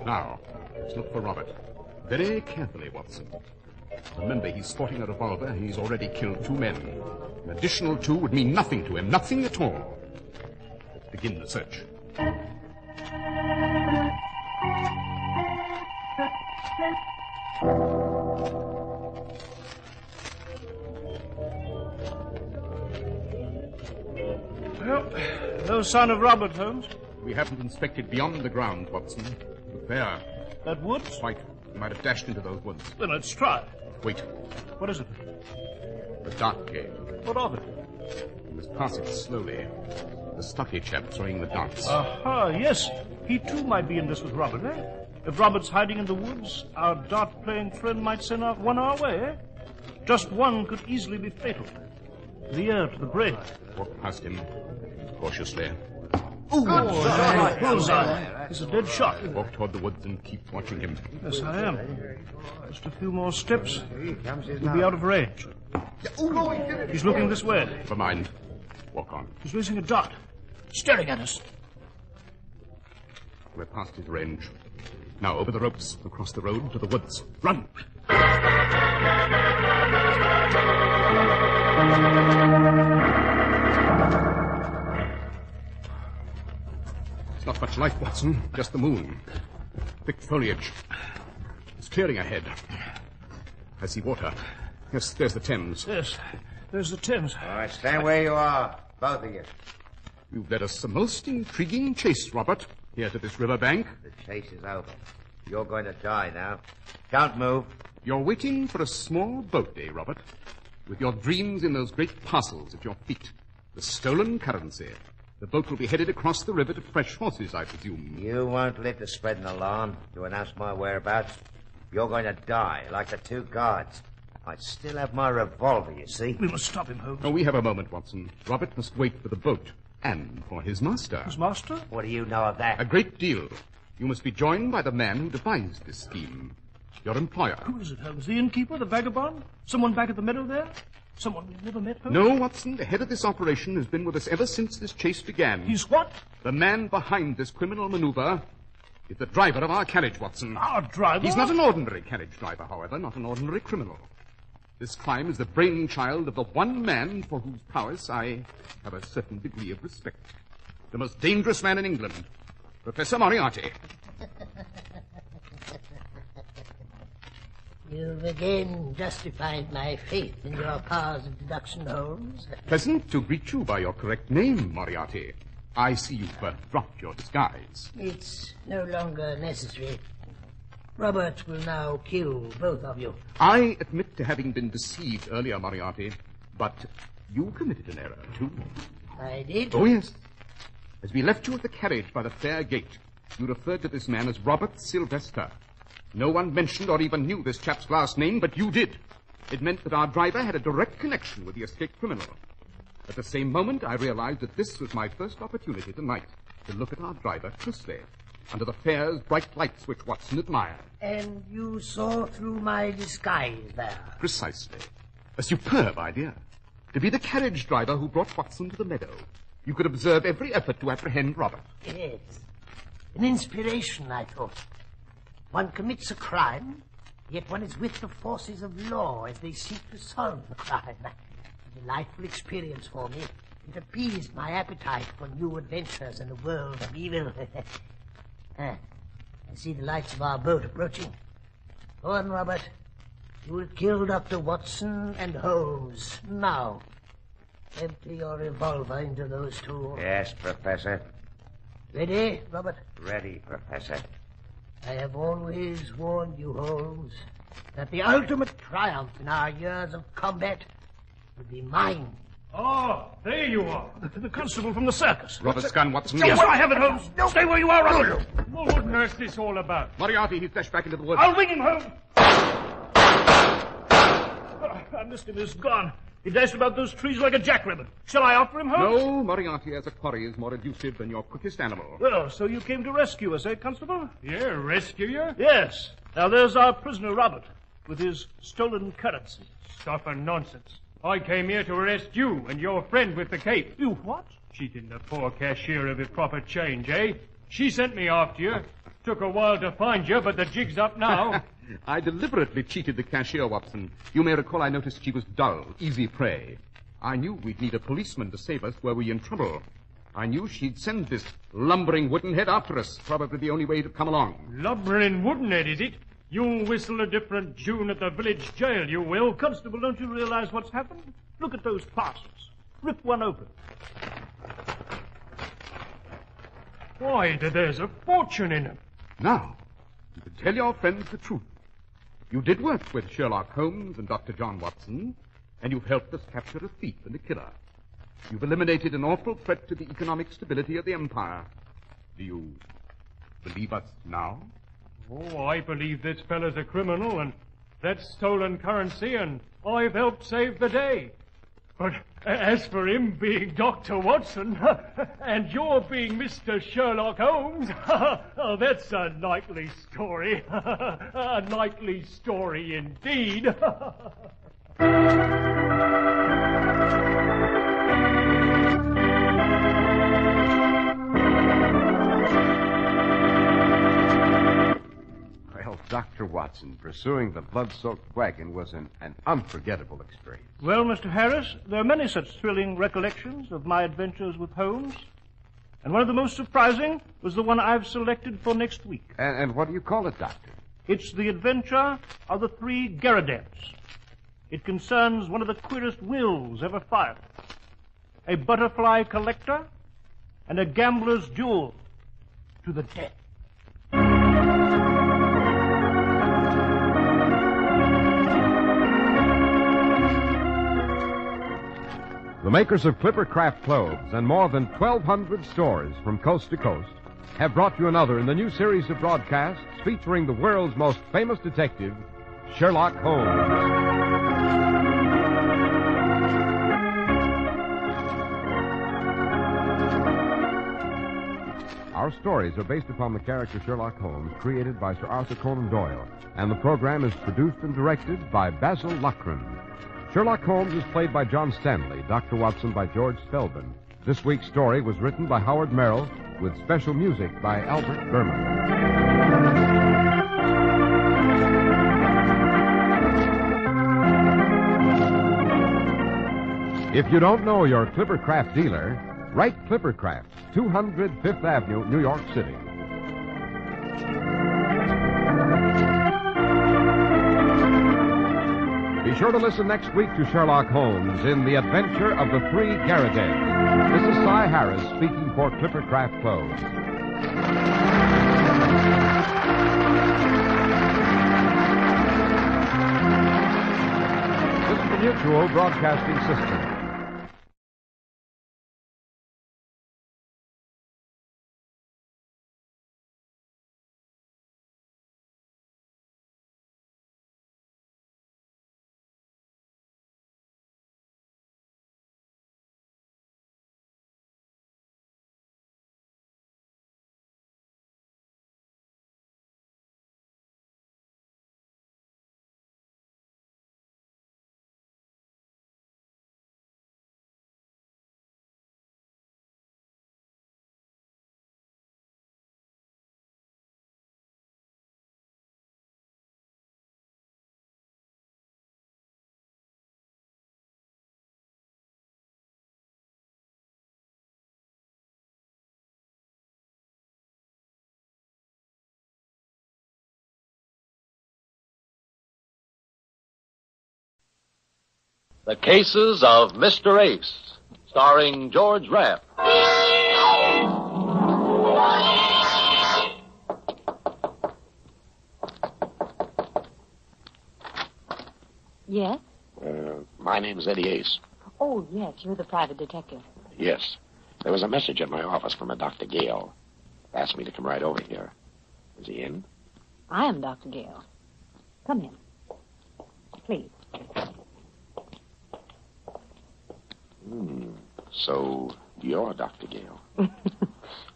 Now, let's look for Robert. Very carefully, Watson. Remember, he's sporting a revolver and he's already killed 2 men. An additional 2 would mean nothing to him, nothing at all. Let's begin the search.
Well, no sign of Robert, Holmes.
We haven't inspected beyond the ground, Watson. Look there.
That woods?
Quite. He might have dashed into those woods.
Then let's try.
Wait.
What is it?
The dark cave.
What of it?
We must pass it slowly. The stuffy chap throwing the darts.
Aha, yes. He too might be in this with Robert, eh? If Robert's hiding in the woods, our dart-playing friend might send one our way, eh? Just one could easily be fatal. The ear to the brain.
Walk past him cautiously.
Bullseye. It's a dead shot.
Walk toward the woods and keep watching him.
Yes, I am. Just a few more steps. He'll be out of range. He's looking this way.
Never mind. Walk on.
He's raising a dart. Staring at us.
We're past his range. Now over the ropes, across the road to the woods. Run! It's not much light, Watson. Just the moon. Thick foliage. It's clearing ahead. I see water. Yes, there's the Thames.
Yes, there's the Thames.
All right, stand where you are, both of you.
You've led us a most intriguing chase, Robert, here to this riverbank.
The chase is over. You're going to die now. Don't move.
You're waiting for a small boat, eh, Robert? With your dreams in those great parcels at your feet. The stolen currency. The boat will be headed across the river to fresh horses, I presume.
You won't live to spread an alarm to announce my whereabouts. You're going to die, like the two guards. I still have my revolver, you see.
We must stop him, Holmes.
Oh, we have a moment, Watson. Robert must wait for the boat. And for his master.
His master?
What do you know of that?
A great deal. You must be joined by the man who devised this scheme. Your employer.
Who is it, Holmes? The innkeeper? The vagabond? Someone back at the meadow there? Someone we've never met, Holmes?
No, Watson. The head of this operation has been with us ever since this chase began.
He's what?
The man behind this criminal maneuver is the driver of our carriage, Watson.
Our driver?
He's not an ordinary carriage driver, however, not an ordinary criminal. This crime is the brainchild of the one man for whose prowess I have a certain degree of respect. The most dangerous man in England, Professor Moriarty.
You've again justified my faith in your powers of deduction, Holmes.
Pleasant to greet you by your correct name, Moriarty. I see you've dropped your disguise.
It's no longer necessary. Robert will now kill both of you.
I admit to having been deceived earlier, Moriarty, but you committed an error, too.
I did?
Oh, yes. As we left you at the carriage by the fair gate, you referred to this man as Robert Sylvester. No one mentioned or even knew this chap's last name, but you did. It meant that our driver had a direct connection with the escaped criminal. At the same moment, I realized that this was my first opportunity tonight to look at our driver closely, under the fair's bright lights which Watson admired.
And you saw through my disguise there?
Precisely. A superb idea. To be the carriage driver who brought Watson to the meadow. You could observe every effort to apprehend Robert.
Yes. An inspiration, I thought. One commits a crime, yet one is with the forces of law as they seek to solve the crime. A delightful experience for me. It appeased my appetite for new adventures in a world of evil. I see the lights of our boat approaching. Go on, Robert. You will kill Dr. Watson and Holmes. Now, empty your revolver into those two.
Yes, Professor.
Ready, Robert?
Ready, Professor.
I have always warned you, Holmes, that the ultimate triumph in our years of combat would be mine.
Oh, there you are. The constable from the circus.
Robert's gun, Watson.
Yes, I have it, Holmes. No. Stay where you are, Robert. What on earth's this all about?
Moriarty, he's dashed back into the woods.
I'll wing him, Holmes. I missed him. He's gone. He dashed about those trees like a jackrabbit. Shall I offer him, Holmes?
No, Moriarty as a quarry is more elusive than your quickest animal.
Well, so you came to rescue us, eh, Constable?
Yeah, rescue you?
Yes. Now, there's our prisoner, Robert, with his stolen currency.
Stuff and nonsense. I came here to arrest you and your friend with the cape.
You what?
Cheating the poor cashier of his proper change, eh? She sent me after you. Took a while to find you, but the jig's up now.
I deliberately cheated the cashier, Watson. You may recall I noticed she was dull, easy prey. I knew we'd need a policeman to save us were we in trouble. I knew she'd send this lumbering woodenhead after us, probably the only way to come along.
Lumbering woodenhead, is it? You'll whistle a different tune at the village jail, you will.
Constable, don't you realize what's happened? Look at those parcels. Rip one open.
Why, there's a fortune in them.
Now, you can tell your friends the truth. You did work with Sherlock Holmes and Dr. John Watson, and you've helped us capture a thief and a killer. You've eliminated an awful threat to the economic stability of the empire. Do you believe us now?
Oh, I believe this fellow's a criminal, and that's stolen currency, and I've helped save the day. But as for him being Dr. Watson, and you're being Mr. Sherlock Holmes, oh, that's a likely story. A likely story indeed.
Dr. Watson, pursuing the blood-soaked wagon was an unforgettable experience.
Well, Mr. Harris, there are many such thrilling recollections of my adventures with Holmes. And one of the most surprising was the one I've selected for next week.
And what do you call it, Doctor?
It's the adventure of the three Garradets. It concerns one of the queerest wills ever fired. A butterfly collector and a gambler's duel to the death.
The makers of Clipper Craft clothes and more than 1,200 stores from coast to coast have brought you another in the new series of broadcasts featuring the world's most famous detective, Sherlock Holmes. Our stories are based upon the character Sherlock Holmes, created by Sir Arthur Conan Doyle, and the program is produced and directed by Basil Lochran. Sherlock Holmes is played by John Stanley, Dr. Watson by George Spelman. This week's story was written by Howard Merrill with special music by Albert Berman. If you don't know your Clippercraft dealer, write Clippercraft, 200 Fifth Avenue, New York City. Be sure to listen next week to Sherlock Holmes in The Adventure of the Three Garradets. This is Cy Harris speaking for Clippercraft Clothes. This is the Mutual Broadcasting System.
The Cases of Mr. Ace, starring George Rapp.
Yes?
My name's Eddie Ace.
Oh, yes, you're the private detective.
Yes. There was a message at my office from a Dr. Gale. Asked me to come right over here. Is he in?
I am Dr. Gale. Come in. Please.
So, you're Dr. Gale.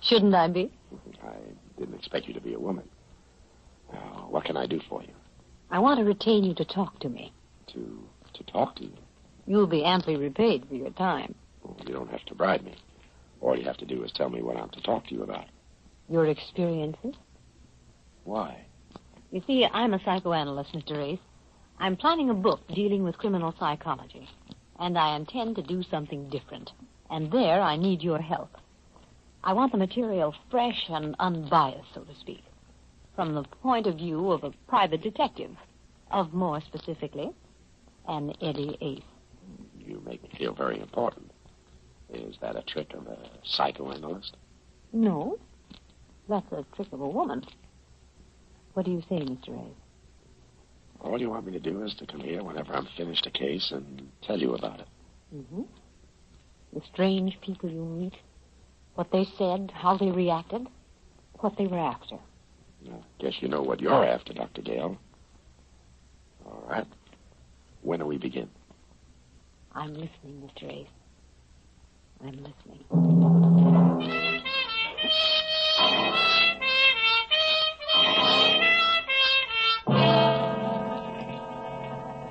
Shouldn't I be?
I didn't expect you to be a woman. What can I do for you?
I want to retain you to talk to me.
To talk to you?
You'll be amply repaid for your time.
Well, you don't have to bribe me. All you have to do is tell me what I'm to talk to you about.
Your experiences?
Why?
You see, I'm a psychoanalyst, Mr. Ace. I'm planning a book dealing with criminal psychology. And I intend to do something different. And there I need your help. I want the material fresh and unbiased, so to speak. From the point of view of a private detective. Of more specifically, an Eddie Ace.
You make me feel very important. Is that a trick of a psychoanalyst?
No. That's a trick of a woman. What do you say, Mr. Ace?
All you want me to do is to come here whenever I'm finished a case and tell you about it.
Mm-hmm. The strange people you meet, what they said, how they reacted, what they were after.
I guess you know what you're after, Dr. Gale. All right. When do we begin?
I'm listening, Mr. Ace. I'm listening.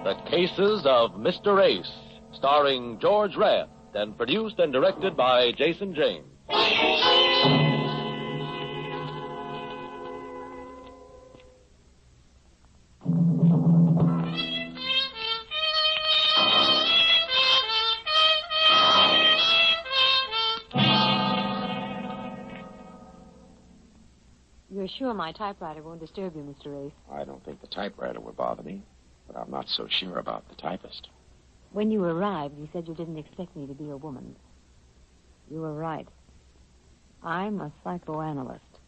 The Cases of Mr. Ace, starring George Rath, and produced and directed by Jason James.
You're sure my typewriter won't disturb you, Mr. Ace?
I don't think the typewriter would bother me, but I'm not so sure about the typist.
When you arrived, you said you didn't expect me to be a woman. You were right. I'm a psychoanalyst.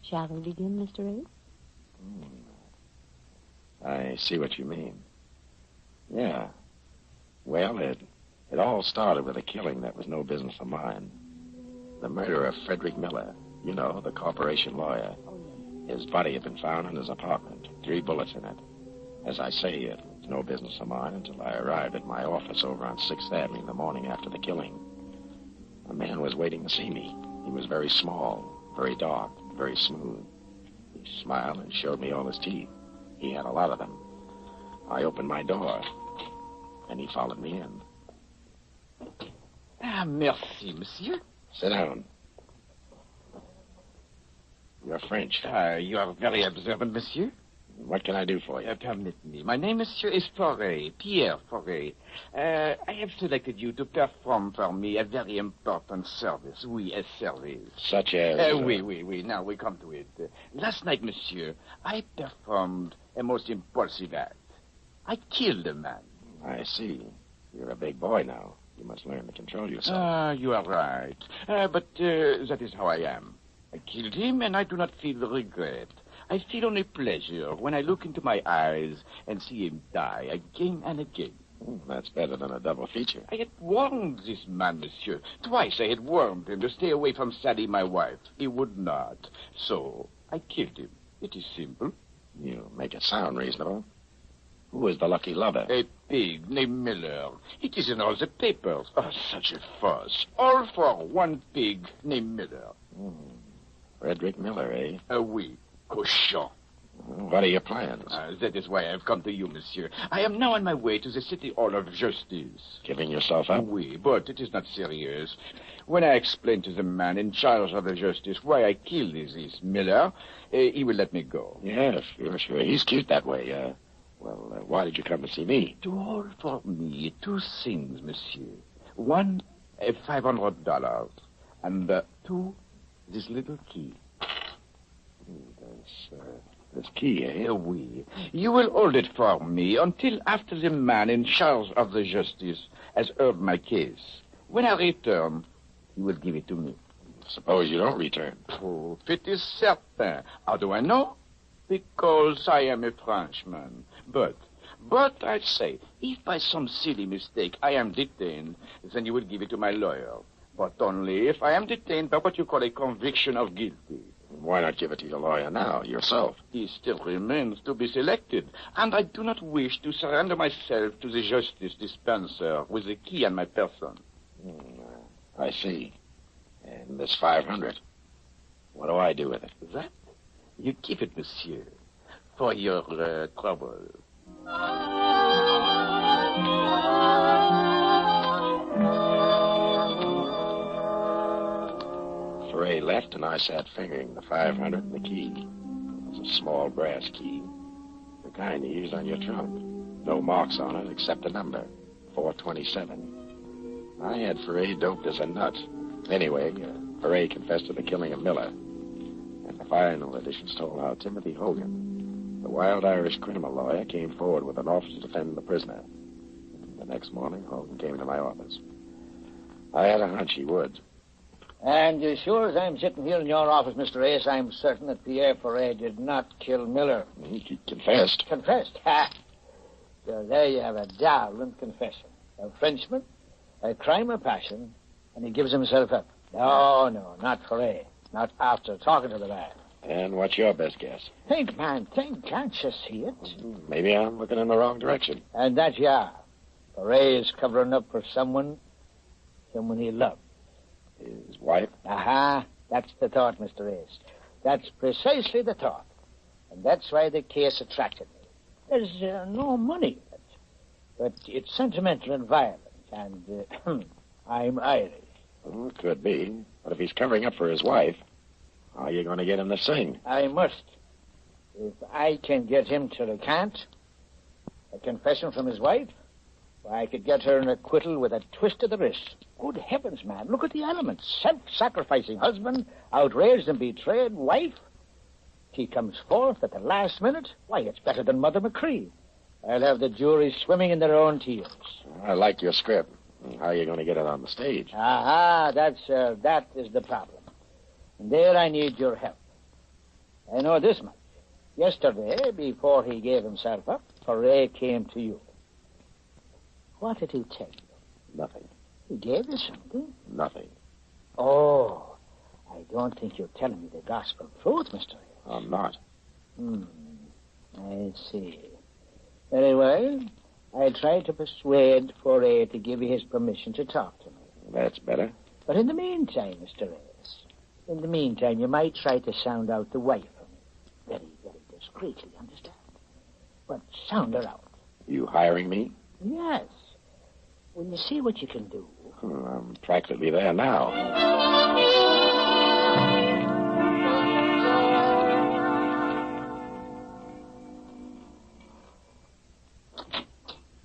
Shall we begin, Mr. Ace?
I see what you mean. Yeah. Well, it all started with a killing that was no business of mine. The murder of Frederick Miller, you know, the corporation lawyer. His body had been found in his apartment, 3 bullets in it. As I say, it was no business of mine until I arrived at my office over on 6th Avenue in the morning after the killing. A man was waiting to see me. He was very small, very dark, very smooth. He smiled and showed me all his teeth. He had a lot of them. I opened my door, and he followed me in.
Ah, merci, monsieur.
Sit down. You're French.
You are very observant, monsieur.
What can I do for you?
Permit me. My name, monsieur, is Forêt, Pierre Forêt. I have selected you to perform for me a very important service. Oui, a service.
Such as?
Oui. Now we come to it. Last night, monsieur, I performed a most impulsive act. I killed a man.
I see. You're a big boy now. You must learn to control yourself.
You are right. But that is how I am. I killed him, and I do not feel regret. I feel only pleasure when I look into my eyes and see him die again and again.
That's better than a double feature.
I had warned this man, monsieur. Twice I had warned him to stay away from Sally, my wife. He would not. So I killed him. It is simple.
You make it sound reasonable. Who is the lucky lover?
A pig named Miller. It is in all the papers. Oh, such a fuss. All for one pig named Miller.
Frederick Miller, eh?
Oui. Cochon.
What are your plans?
That is why I have come to you, monsieur. I am now on my way to the City Hall of Justice.
Giving yourself up?
Oui, but it is not serious. When I explain to the man in charge of the justice why I killed this Miller, he will let me go.
Yes, sure. He's cute that way. Why did you come to see me?
To hold for me 2 things, monsieur. One, $500. And 2, this little key.
This key, eh?
Oui. You will hold it for me until after the man in charge of the justice has heard my case. When I return, you will give it to me.
Suppose you don't return.
Oh, it is certain. How do I know? Because I am a Frenchman. But I say, if by some silly mistake I am detained, then you will give it to my lawyer. But only if I am detained by what you call a conviction of guilty.
Why not give it to your lawyer now, yourself?
He still remains to be selected, and I do not wish to surrender myself to the justice dispenser with the key on my person.
I see. And this 500, what do I do with it?
That? You keep it, monsieur, for your trouble.
Foray left, and I sat fingering the 500 and the key. It was a small brass key, the kind you use on your trunk. No marks on it except the number, 427. I had Foray doped as a nut. Anyway, Foray confessed to the killing of Miller. And the final editions told how Timothy Hogan, the wild Irish criminal lawyer, came forward with an offer to defend the prisoner. The next morning, Hogan came to my office. I had a hunch he would.
And as sure as I'm sitting here in your office, Mr. Ace, I'm certain that Pierre Foray did not kill Miller.
He confessed.
Confessed? Ha! So there you have a darling confession. A Frenchman, A crime of passion, and he gives himself up. No, not for A. Not after talking to the man.
And what's your best guess?
Think, man, think. Can't you see it?
Maybe I'm looking in the wrong direction.
And that you are. For A is covering up for someone he loved.
His wife?
Aha, that's the thought, Mr. Ace. That's precisely the thought. And that's why the case attracted me. There's no money in it. But it's sentimental and violent, and I'm Irish.
Oh, it could be. But if he's covering up for his wife, how are you going to get him to sing?
I must. If I can get him to recant a confession from his wife, I could get her an acquittal with a twist of the wrist. Good heavens, man, look at the elements. Self-sacrificing husband, outraged and betrayed wife. She comes forth at the last minute. Why, it's better than Mother McCree. I'll have the jury swimming in their own tears.
I like your script. How are you going to get it on the stage?
Aha, that is the problem. And there I need your help. I know this much. Yesterday, before he gave himself up, Foray came to you. What did he tell you?
Nothing.
He gave you something?
Nothing.
Oh, I don't think you're telling me the gospel truth, Mr. Hayes.
I'm not.
I see. Very well. I tried to persuade Foray to give you his permission to talk to me.
That's better.
But in the meantime, Mr. Hayes, in the meantime, you might try to sound out the wife for me. Very, very discreetly, understand? But sound her out.
You hiring me?
Yes. Will you see what you can do?
I'm practically there now.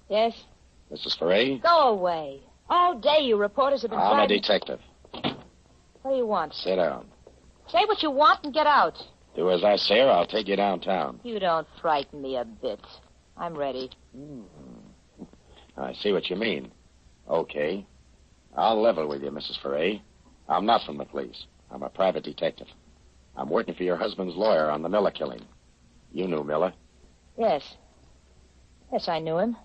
Yes?
Mrs. Foray?
Go away. All day you reporters have been
I'm a
driving...
detective.
What do you want?
Sit down.
Say what you want and get out.
Do as I say or I'll take you downtown.
You don't frighten me a bit. I'm ready.
I see what you mean. Okay. I'll level with you, Mrs. Foray. I'm not from the police. I'm a private detective. I'm working for your husband's lawyer on the Miller killing. You knew Miller.
Yes. Yes, I knew him.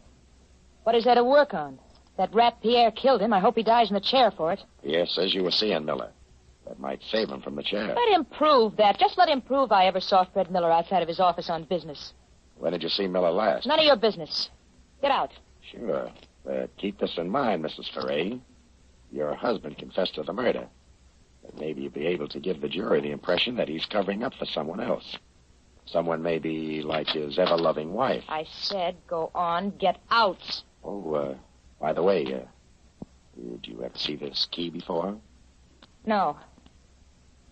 What is there to work on? That rat Pierre killed him. I hope he dies in the chair for it.
Pierre says you were seeing Miller. That might save him from the chair.
Let him prove that. Just let him prove I ever saw Fred Miller outside of his office on business.
When did you see Miller last?
None of your business. Get out.
Sure. But keep this in mind, Mrs. Foray. Your husband confessed to the murder. But maybe you'll be able to give the jury the impression that he's covering up for someone else. Someone maybe like his ever-loving wife.
I said go on. Get out.
Oh, by the way, did you ever see this key before?
No.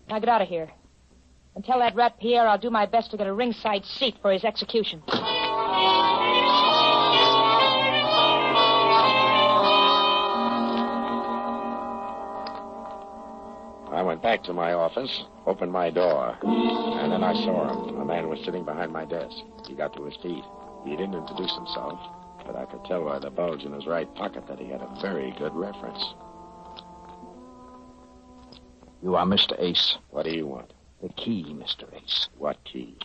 Now get out of here. And tell that rat Pierre I'll do my best to get a ringside seat for his execution.
I went back to my office, opened my door, and then I saw him. A man was sitting behind my desk. He got to his feet. He didn't introduce himself, but I could tell by the bulge in his right pocket that he had a very good reference.
You are Mr. Ace.
What do you want?
The key, Mr. Ace.
What key?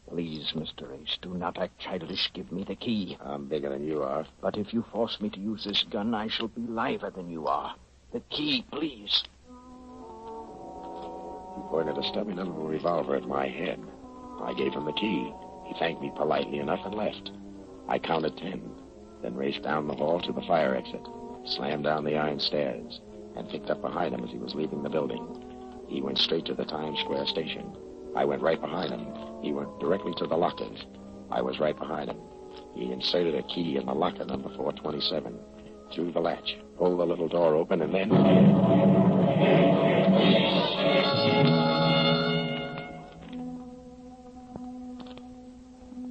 Please, Mr. Ace, do not act childish. Give me the key.
I'm bigger than you are.
But if you force me to use this gun, I shall be liver than you are. The key, please.
He pointed a stubby little revolver at my head. I gave him the key. He thanked me politely enough and left. I counted 10, then raced down the hall to the fire exit, slammed down the iron stairs, and picked up behind him as he was leaving the building. He went straight to the Times Square station. I went right behind him. He went directly to the lockers. I was right behind him. He inserted a key in the locker number 427, threw the latch, pulled the little door open, and then...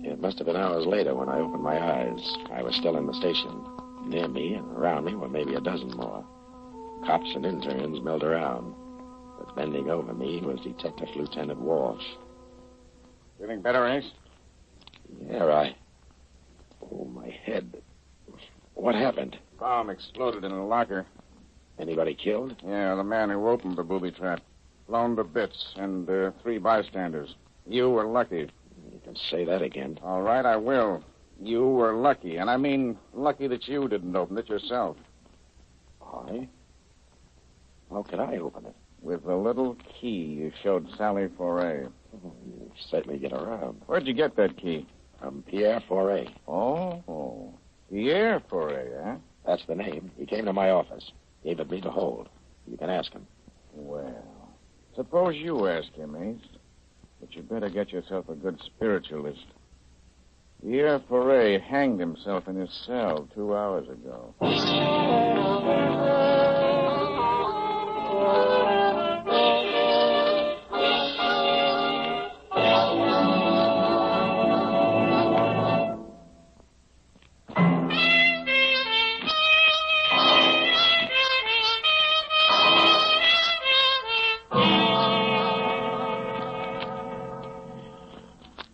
It must have been hours later when I opened my eyes. I was still in the station. Near me and around me were maybe a dozen more. Cops and interns milled around. But bending over me was Detective Lieutenant Walsh.
Feeling better, Ace?
Yeah, Oh, my head. What happened?
Bomb exploded in a locker.
Anybody killed?
Yeah, the man who opened the booby trap. Blown to bits, and 3 bystanders. You were lucky.
You can say that again.
All right, I will. You were lucky, and I mean lucky that you didn't open it yourself.
Why? How could I open it?
With the little key you showed Sally Foray.
Oh, you certainly get around.
Where'd you get that key?
From Pierre Foray.
Oh. Pierre Foray, huh?
That's the name. He came to my office. Gave it me to hold. You can ask him.
Well, suppose you ask him, Ace. But you better get yourself a good spiritualist. Pierre Foray hanged himself in his cell 2 hours ago.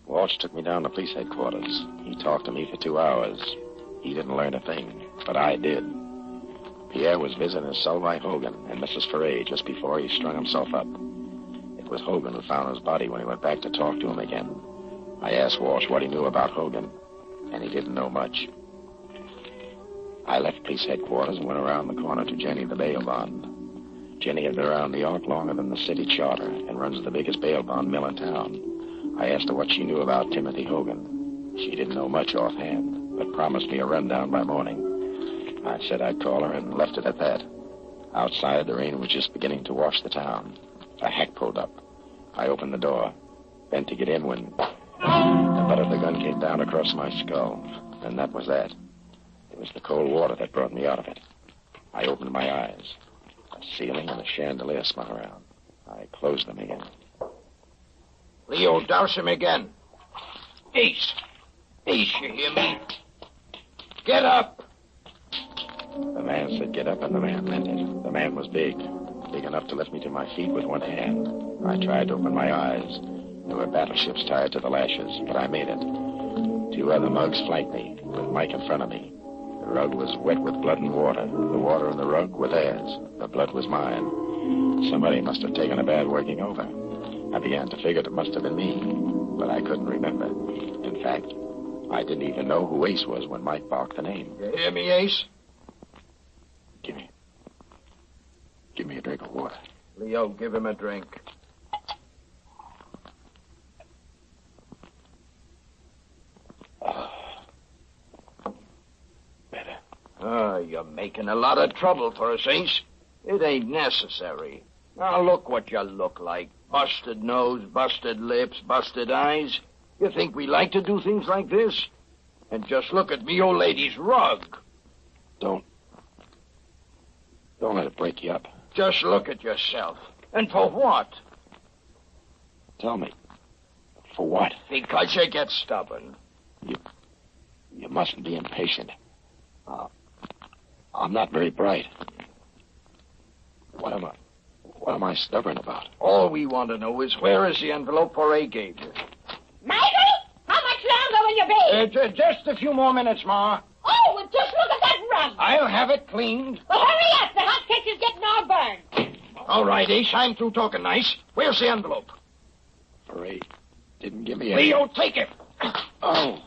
Walsh took me down to police headquarters. He talked to me for 2 hours. He didn't learn a thing, but I did. Pierre was visiting his cell by Hogan and Mrs. Foray just before he strung himself up. It was Hogan who found his body when he went back to talk to him again. I asked Walsh what he knew about Hogan, and he didn't know much. I left police headquarters and went around the corner to Jenny, the bail bond. Jenny had been around New York longer than the city charter and runs the biggest bail bond mill in town. I asked her what she knew about Timothy Hogan. She didn't know much offhand, but promised me a rundown by morning. I said I'd call her and left it at that. Outside, the rain was just beginning to wash the town. A hack pulled up. I opened the door, bent to get in when the butt of the gun came down across my skull, and that was that. It was the cold water that brought me out of it. I opened my eyes. A ceiling and a chandelier spun around. I closed them again.
Leo, douse him again. Ace, you hear me? Get up!
The man said get up, and the man meant it. The man was big enough to lift me to my feet with one hand. I tried to open my eyes. There were battleships tied to the lashes, but I made it. 2 other mugs flanked me, with Mike in front of me. The rug was wet with blood and water. The water and the rug were theirs. The blood was mine. Somebody must have taken a bad working over. I began to figure it must have been me, but I couldn't remember. In fact, I didn't even know who Ace was when Mike barked the name.
You hear me, Ace?
Give me a drink of water.
Leo, give him a drink.
Better.
You're making a lot of trouble for us, Ace. It ain't necessary. Now, look what you look like. Busted nose, busted lips, busted eyes. You think we like to do things like this? And just look at me old lady's rug.
Don't let it break you up.
Just look at yourself. And for what?
Tell me. For what?
Because you get stubborn.
You mustn't be impatient. I'm not very bright. What am I stubborn about?
All we want to know is where is the envelope Foray gave you?
Michael, how much longer will you be?
Just a few more minutes, Ma.
Oh, well, just look at that rug.
I'll have it cleaned.
Well, hurry up. The hot kitchen's getting all burned.
All right, Ace, I'm through talking nice. Where's the envelope?
Foray didn't give me any.
Leo, take it.
Oh.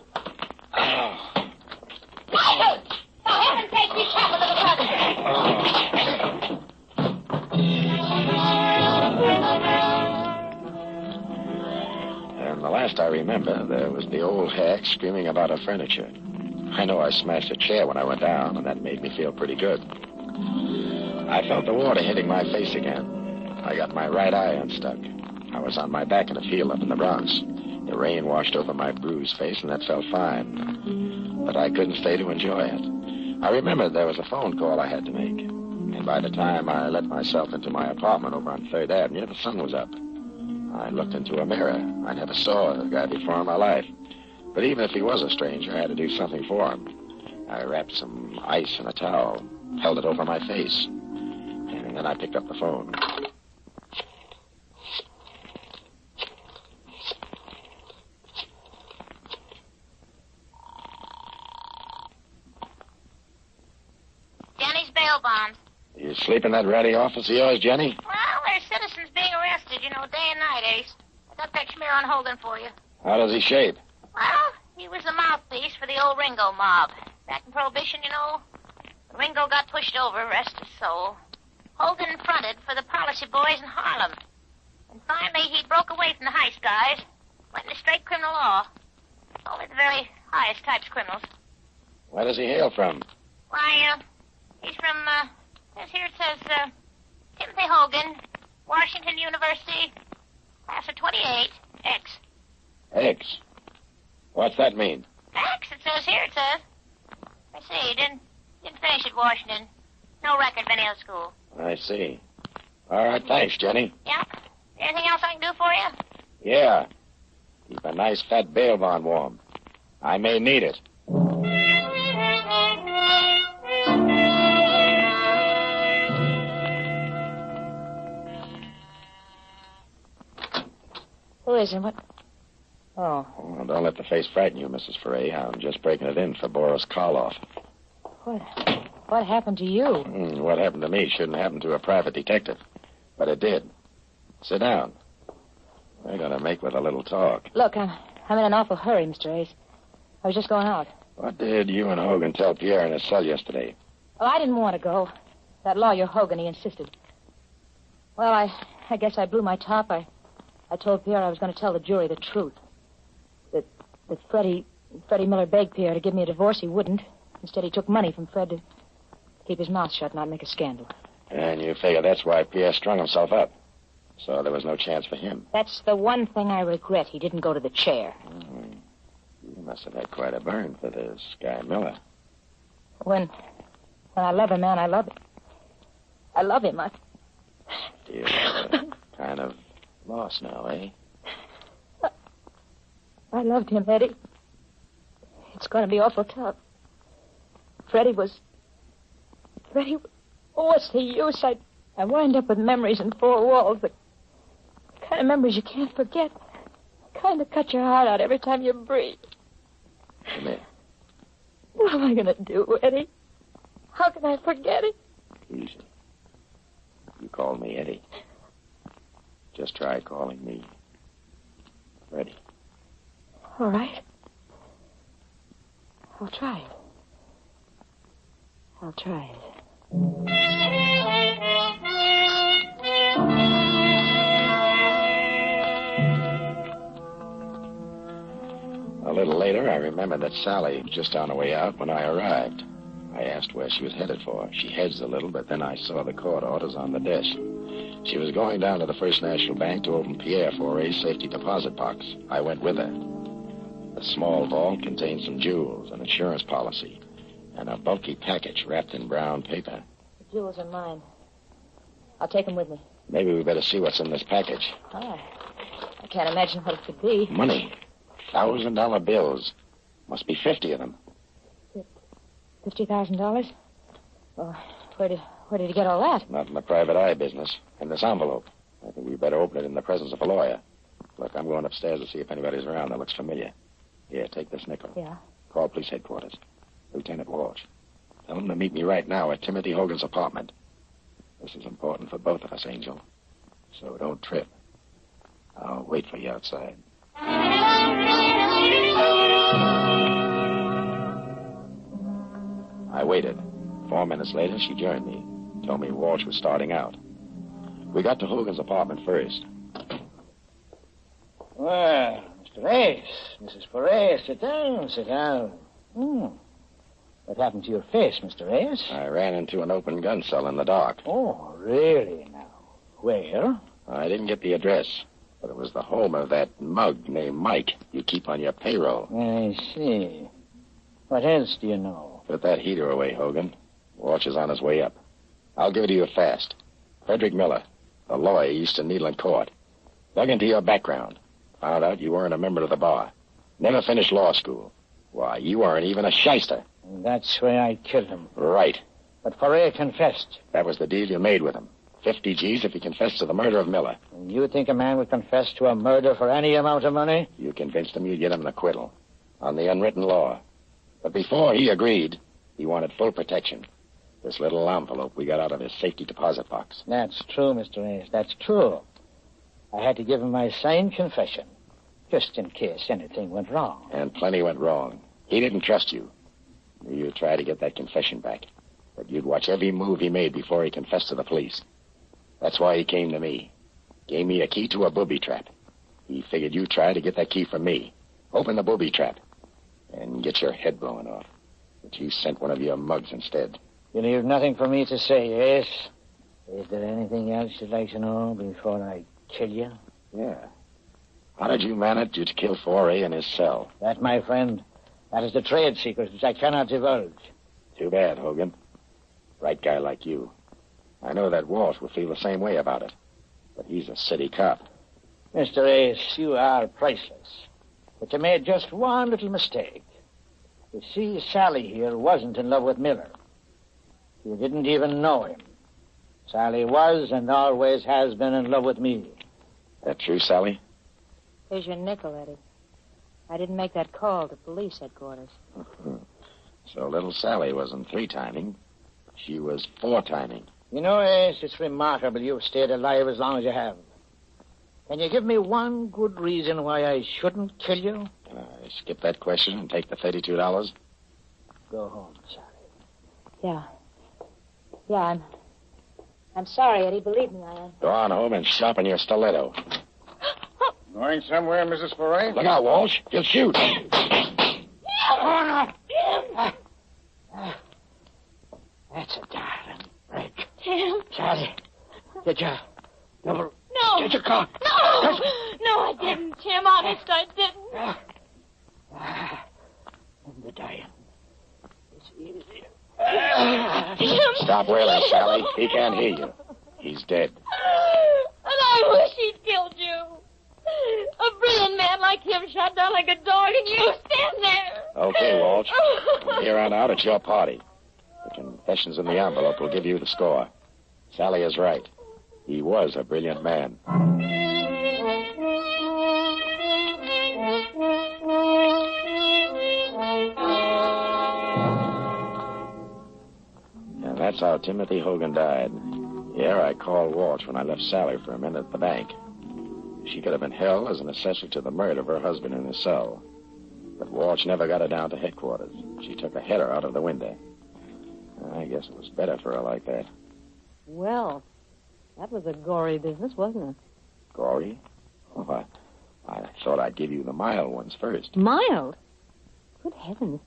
Michael! For heaven's sake, be careful of the rug.
And the last I remember, there was the old hack screaming about her furniture. I know I smashed a chair when I went down, and that made me feel pretty good. I felt the water hitting my face again. I got my right eye unstuck. I was on my back in a field up in the Bronx. The rain washed over my bruised face, and that felt fine. But I couldn't stay to enjoy it. I remembered there was a phone call I had to make. And by the time I let myself into my apartment over on 3rd Avenue, the sun was up. I looked into a mirror. I never saw the guy before in my life. But even if he was a stranger, I had to do something for him. I wrapped some ice in a towel, held it over my face, and then I picked up the phone.
Jenny's bail bonds.
You sleep in that ratty office of yours, Jenny?
Well, there's citizens being arrested, day and night, Ace. I got that schmear on Hogan for you.
How does he shape?
Well, he was the mouthpiece for the old Ringo mob. Back in Prohibition, Ringo got pushed over, rest his soul. Hogan fronted for the policy boys in Harlem. And finally, he broke away from the heist guys, went into straight criminal law. Only the very highest types of criminals.
Where does he hail from?
Why, he's from, here it says, Timothy Hogan, Washington University, class of 28, X.
X. What's that mean?
X, it says here, it says. I see, he didn't finish at Washington. No record of any other school.
I see. All right, thanks, Jenny.
Yeah? Anything else I can do for you?
Yeah. Keep a nice fat bail bond warm. I may need it.
Who is it? What? Oh.
Well, don't let the face frighten you, Mrs. Foray. I'm just breaking it in for Boris Karloff.
What happened to you?
What happened to me shouldn't happen to a private detective. But it did. Sit down. We're going to make with a little talk.
Look, I'm in an awful hurry, Mr. Ace. I was just going out.
What did you and Hogan tell Pierre in his cell yesterday?
Well, I didn't want to go. That lawyer, Hogan, he insisted. Well, I guess I blew my top. I told Pierre I was going to tell the jury the truth. That Freddie Miller begged Pierre to give me a divorce. He wouldn't. Instead, he took money from Fred to keep his mouth shut and not make a scandal.
And you figure that's why Pierre strung himself up. So there was no chance for him.
That's the one thing I regret. He didn't go to the chair.
You must have had quite a burn for this guy Miller.
When I love a man, I love him. I love him.
You're kind of lost now, eh?
I loved him, Eddie. It's going to be awful tough. Freddie, oh, what's the use? I wind up with memories in four walls, the kind of memories you can't forget. Kind of cut your heart out every time you breathe.
Come here.
What am I going to do, Eddie? How can I forget it?
Easy. You call me Eddie. Just try calling me Freddie.
All right. I'll try it. I'll try it.
A little later, I remembered that Sally was just on her way out when I arrived. I asked where she was headed for. She hedged a little, but then I saw the court orders on the desk. She was going down to the First National Bank to open Pierre Foray's safety deposit box. I went with her. The small vault contained some jewels, an insurance policy, and a bulky package wrapped in brown paper.
The jewels are mine. I'll take them with me.
Maybe we better see what's in this package.
Oh, I can't imagine what it could be.
Money. $1,000 bills. Must be 50 of them.
$50,000? Well, where did he get all that?
Not in the private eye business. In this envelope. I think we better open it in the presence of a lawyer. Look, I'm going upstairs to see if anybody's around that looks familiar. Here, take this nickel.
Yeah?
Call police headquarters. Lieutenant Walsh. Tell him to meet me right now at Timothy Hogan's apartment. This is important for both of us, Angel. So don't trip. I'll wait for you outside. I waited. 4 minutes later, she joined me. Told me Walsh was starting out. We got to Hogan's apartment first.
Well, Mr. Ace, Mrs. Foray, sit down, sit down. What happened to your face, Mr. Ace?
I ran into an open gun cell in the dark.
Oh, really now? Where?
I didn't get the address, but it was the home of that mug named Mike you keep on your payroll.
I see. What else do you know?
Put that heater away, Hogan. Walsh is on his way up. I'll give it to you fast. Frederick Miller, the lawyer used to Needland Court. Dug into your background. Found out you weren't a member of the bar. Never finished law school. Why, you weren't even a shyster.
That's why I killed him.
Right.
But Foray confessed.
That was the deal you made with him. 50 G's if he confessed to the murder of Miller.
And you think a man would confess to a murder for any amount of money?
You convinced him you'd get him an acquittal. On the unwritten law. But before he agreed, he wanted full protection. This little envelope we got out of his safety deposit box.
That's true, Mr. Ace. That's true. I had to give him my signed confession, just in case anything went wrong.
And plenty went wrong. He didn't trust you. You'd try to get that confession back. That you'd watch every move he made before he confessed to the police. That's why he came to me. Gave me a key to a booby trap. He figured you'd try to get that key from me. Open the booby trap. And get your head blown off. But you sent one of your mugs instead.
You leave nothing for me to say, yes? Is there anything else you'd like to know before I kill you?
Yeah. How did you manage to kill Foray in his cell?
That, my friend, that is the trade secret which I cannot divulge.
Too bad, Hogan. Right guy like you. I know that Walsh will feel the same way about it. But he's a city cop.
Mr. Ace, you are priceless. But you made just one little mistake. You see, Sally here wasn't in love with Miller. You didn't even know him. Sally was and always has been in love with me.
That true, Sally?
Here's your nickel, Eddie. I didn't make that call to police headquarters.
So little Sally wasn't 3-timing. She was 4-timing.
You know, Ace, it's remarkable you've stayed alive as long as you have. Can you give me one good reason why I shouldn't kill you?
Can I skip that question and take the $32?
Go home, Sally.
Yeah, I'm sorry, Eddie. Believe me, I am.
Go on home and sharpen your stiletto.
Going somewhere, Mrs. Foray?
Look out, Walsh. He'll shoot.
Oh, no. That's a darling break.
Tim.
Sally, get your double...
No.
Get your car.
No. No, I didn't, Tim. Honest, I didn't.
And the dying. It's easy.
Tim.
Stop wailing, Sally. He can't hear you. He's dead.
And I wish he'd killed you. A brilliant man like him shot down like a dog, and you stand there.
Okay, Walsh. From here on out, it's your party. The confessions in the envelope will give you the score. Sally is right. He was a brilliant man. And that's how Timothy Hogan died. Yeah, I called Walsh when I left Sally for a minute at the bank. She could have been held as an accessory to the murder of her husband in his cell. But Walsh never got her down to headquarters. She took a header out of the window. I guess it was better for her like that.
Well, that was a gory business, wasn't it?
Gory? Oh, I thought I'd give you the mild ones first.
Mild? Good heavens.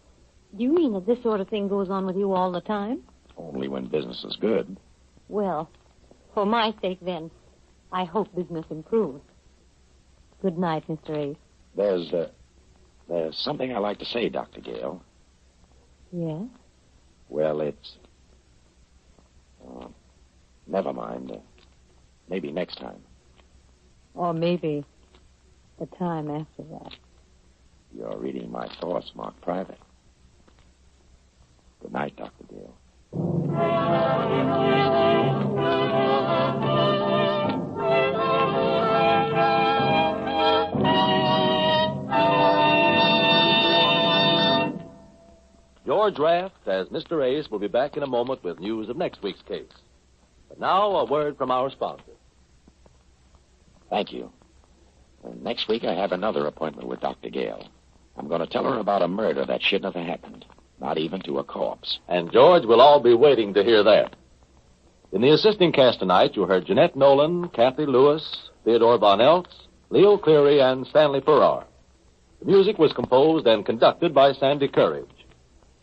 Do you mean that this sort of thing goes on with you all the time?
Only when business is good.
Well, for my sake, then, I hope business improves. Good night, Mr. Ace.
There's something I like to say, Dr. Gale.
Yes?
Well, it's... never mind. Maybe next time.
Or maybe the time after that.
You're reading my thoughts marked private. Good night, Dr. Gale.
George Raft, as Mr. Ace, will be back in a moment with news of next week's case. But now, a word from our sponsor.
Thank you. And next week, I have another appointment with Dr. Gale. I'm going to tell her about a murder that shouldn't have happened. Not even to a corpse.
And George will all be waiting to hear that. In the assisting cast tonight, you heard Jeanette Nolan, Kathy Lewis, Theodore Von Eltz, Leo Cleary, and Stanley Farrar. The music was composed and conducted by Sandy Courage.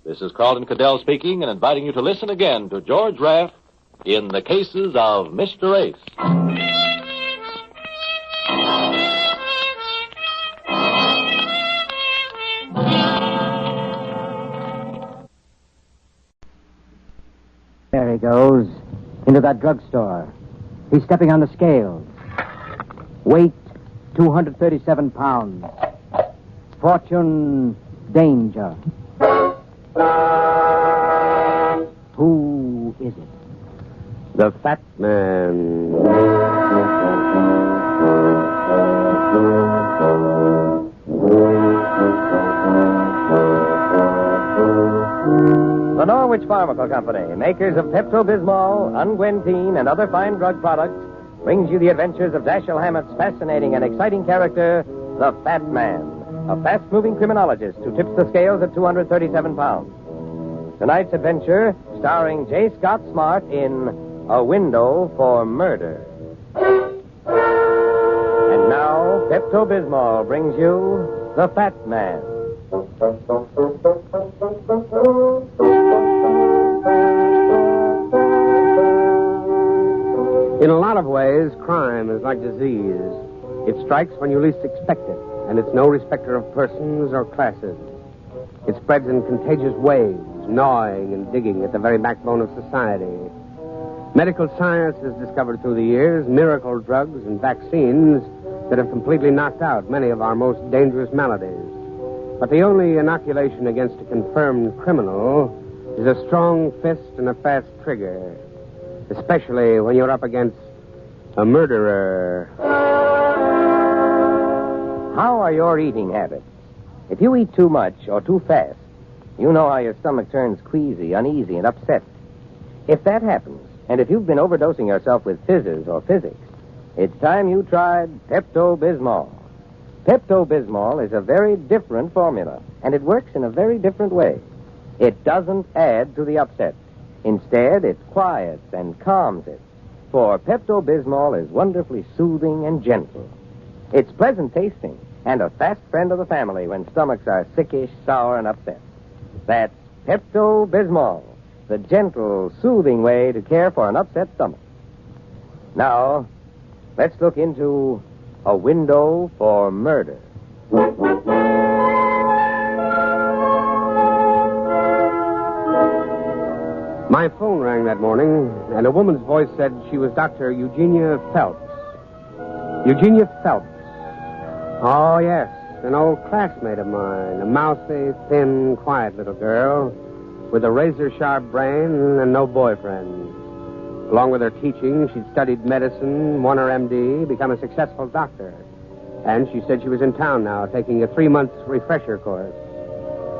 This is Carlton Cadell speaking and inviting you to listen again to George Raft in the cases of Mr. Ace.
There he goes, into that drugstore. He's stepping on the scales. Weight, 237 pounds. Fortune, danger. Who is it?
The Fat Man.
The Norwich Pharmaceutical Company, makers of Pepto-Bismol, Unguentine, and other fine drug products, brings you the adventures of Dashiell Hammett's fascinating and exciting character, the Fat Man, a fast-moving criminologist who tips the scales at 237 pounds. Tonight's adventure starring J. Scott Smart in A Window for Murder. And now, Pepto-Bismol brings you The Fat Man.
In a lot of ways, crime is like disease. It strikes when you least expect it, and it's no respecter of persons or classes. It spreads in contagious waves, gnawing and digging at the very backbone of society. Medical science has discovered through the years miracle drugs and vaccines that have completely knocked out many of our most dangerous maladies. But the only inoculation against a confirmed criminal is a strong fist and a fast trigger, especially when you're up against a murderer.
How are your eating habits? If you eat too much or too fast, you know how your stomach turns queasy, uneasy, and upset. If that happens, and if you've been overdosing yourself with fizzes or physics, it's time you tried Pepto-Bismol. Pepto-Bismol is a very different formula, and it works in a very different way. It doesn't add to the upset. Instead, it quiets and calms it. For Pepto-Bismol is wonderfully soothing and gentle. It's pleasant tasting and a fast friend of the family when stomachs are sickish, sour, and upset. That's Pepto-Bismol, the gentle, soothing way to care for an upset stomach. Now, let's look into A Window for Murder.
My phone rang that morning, and a woman's voice said she was Dr. Eugenia Phelps. Eugenia Phelps. Oh, yes, an old classmate of mine, a mousy, thin, quiet little girl with a razor-sharp brain and no boyfriend. Along with her teaching, she'd studied medicine, won her MD, become a successful doctor. And she said she was in town now, taking a 3-month refresher course.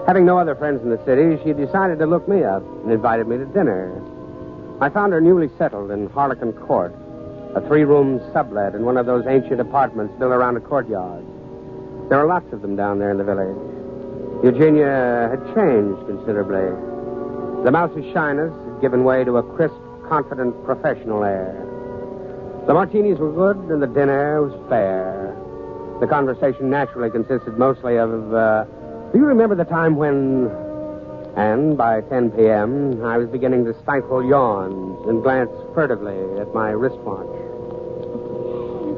Having no other friends in the city, she decided to look me up and invited me to dinner. I found her newly settled in Harlequin Court, a 3-room sublet in one of those ancient apartments built around a courtyard. There are lots of them down there in the village. Eugenia had changed considerably. The mousy shyness had given way to a crisp, confident, professional air. The martinis were good, and the dinner was fair. The conversation naturally consisted mostly of, do you remember the time when... And by 10 p.m., I was beginning to stifle yawns and glance furtively at my wristwatch.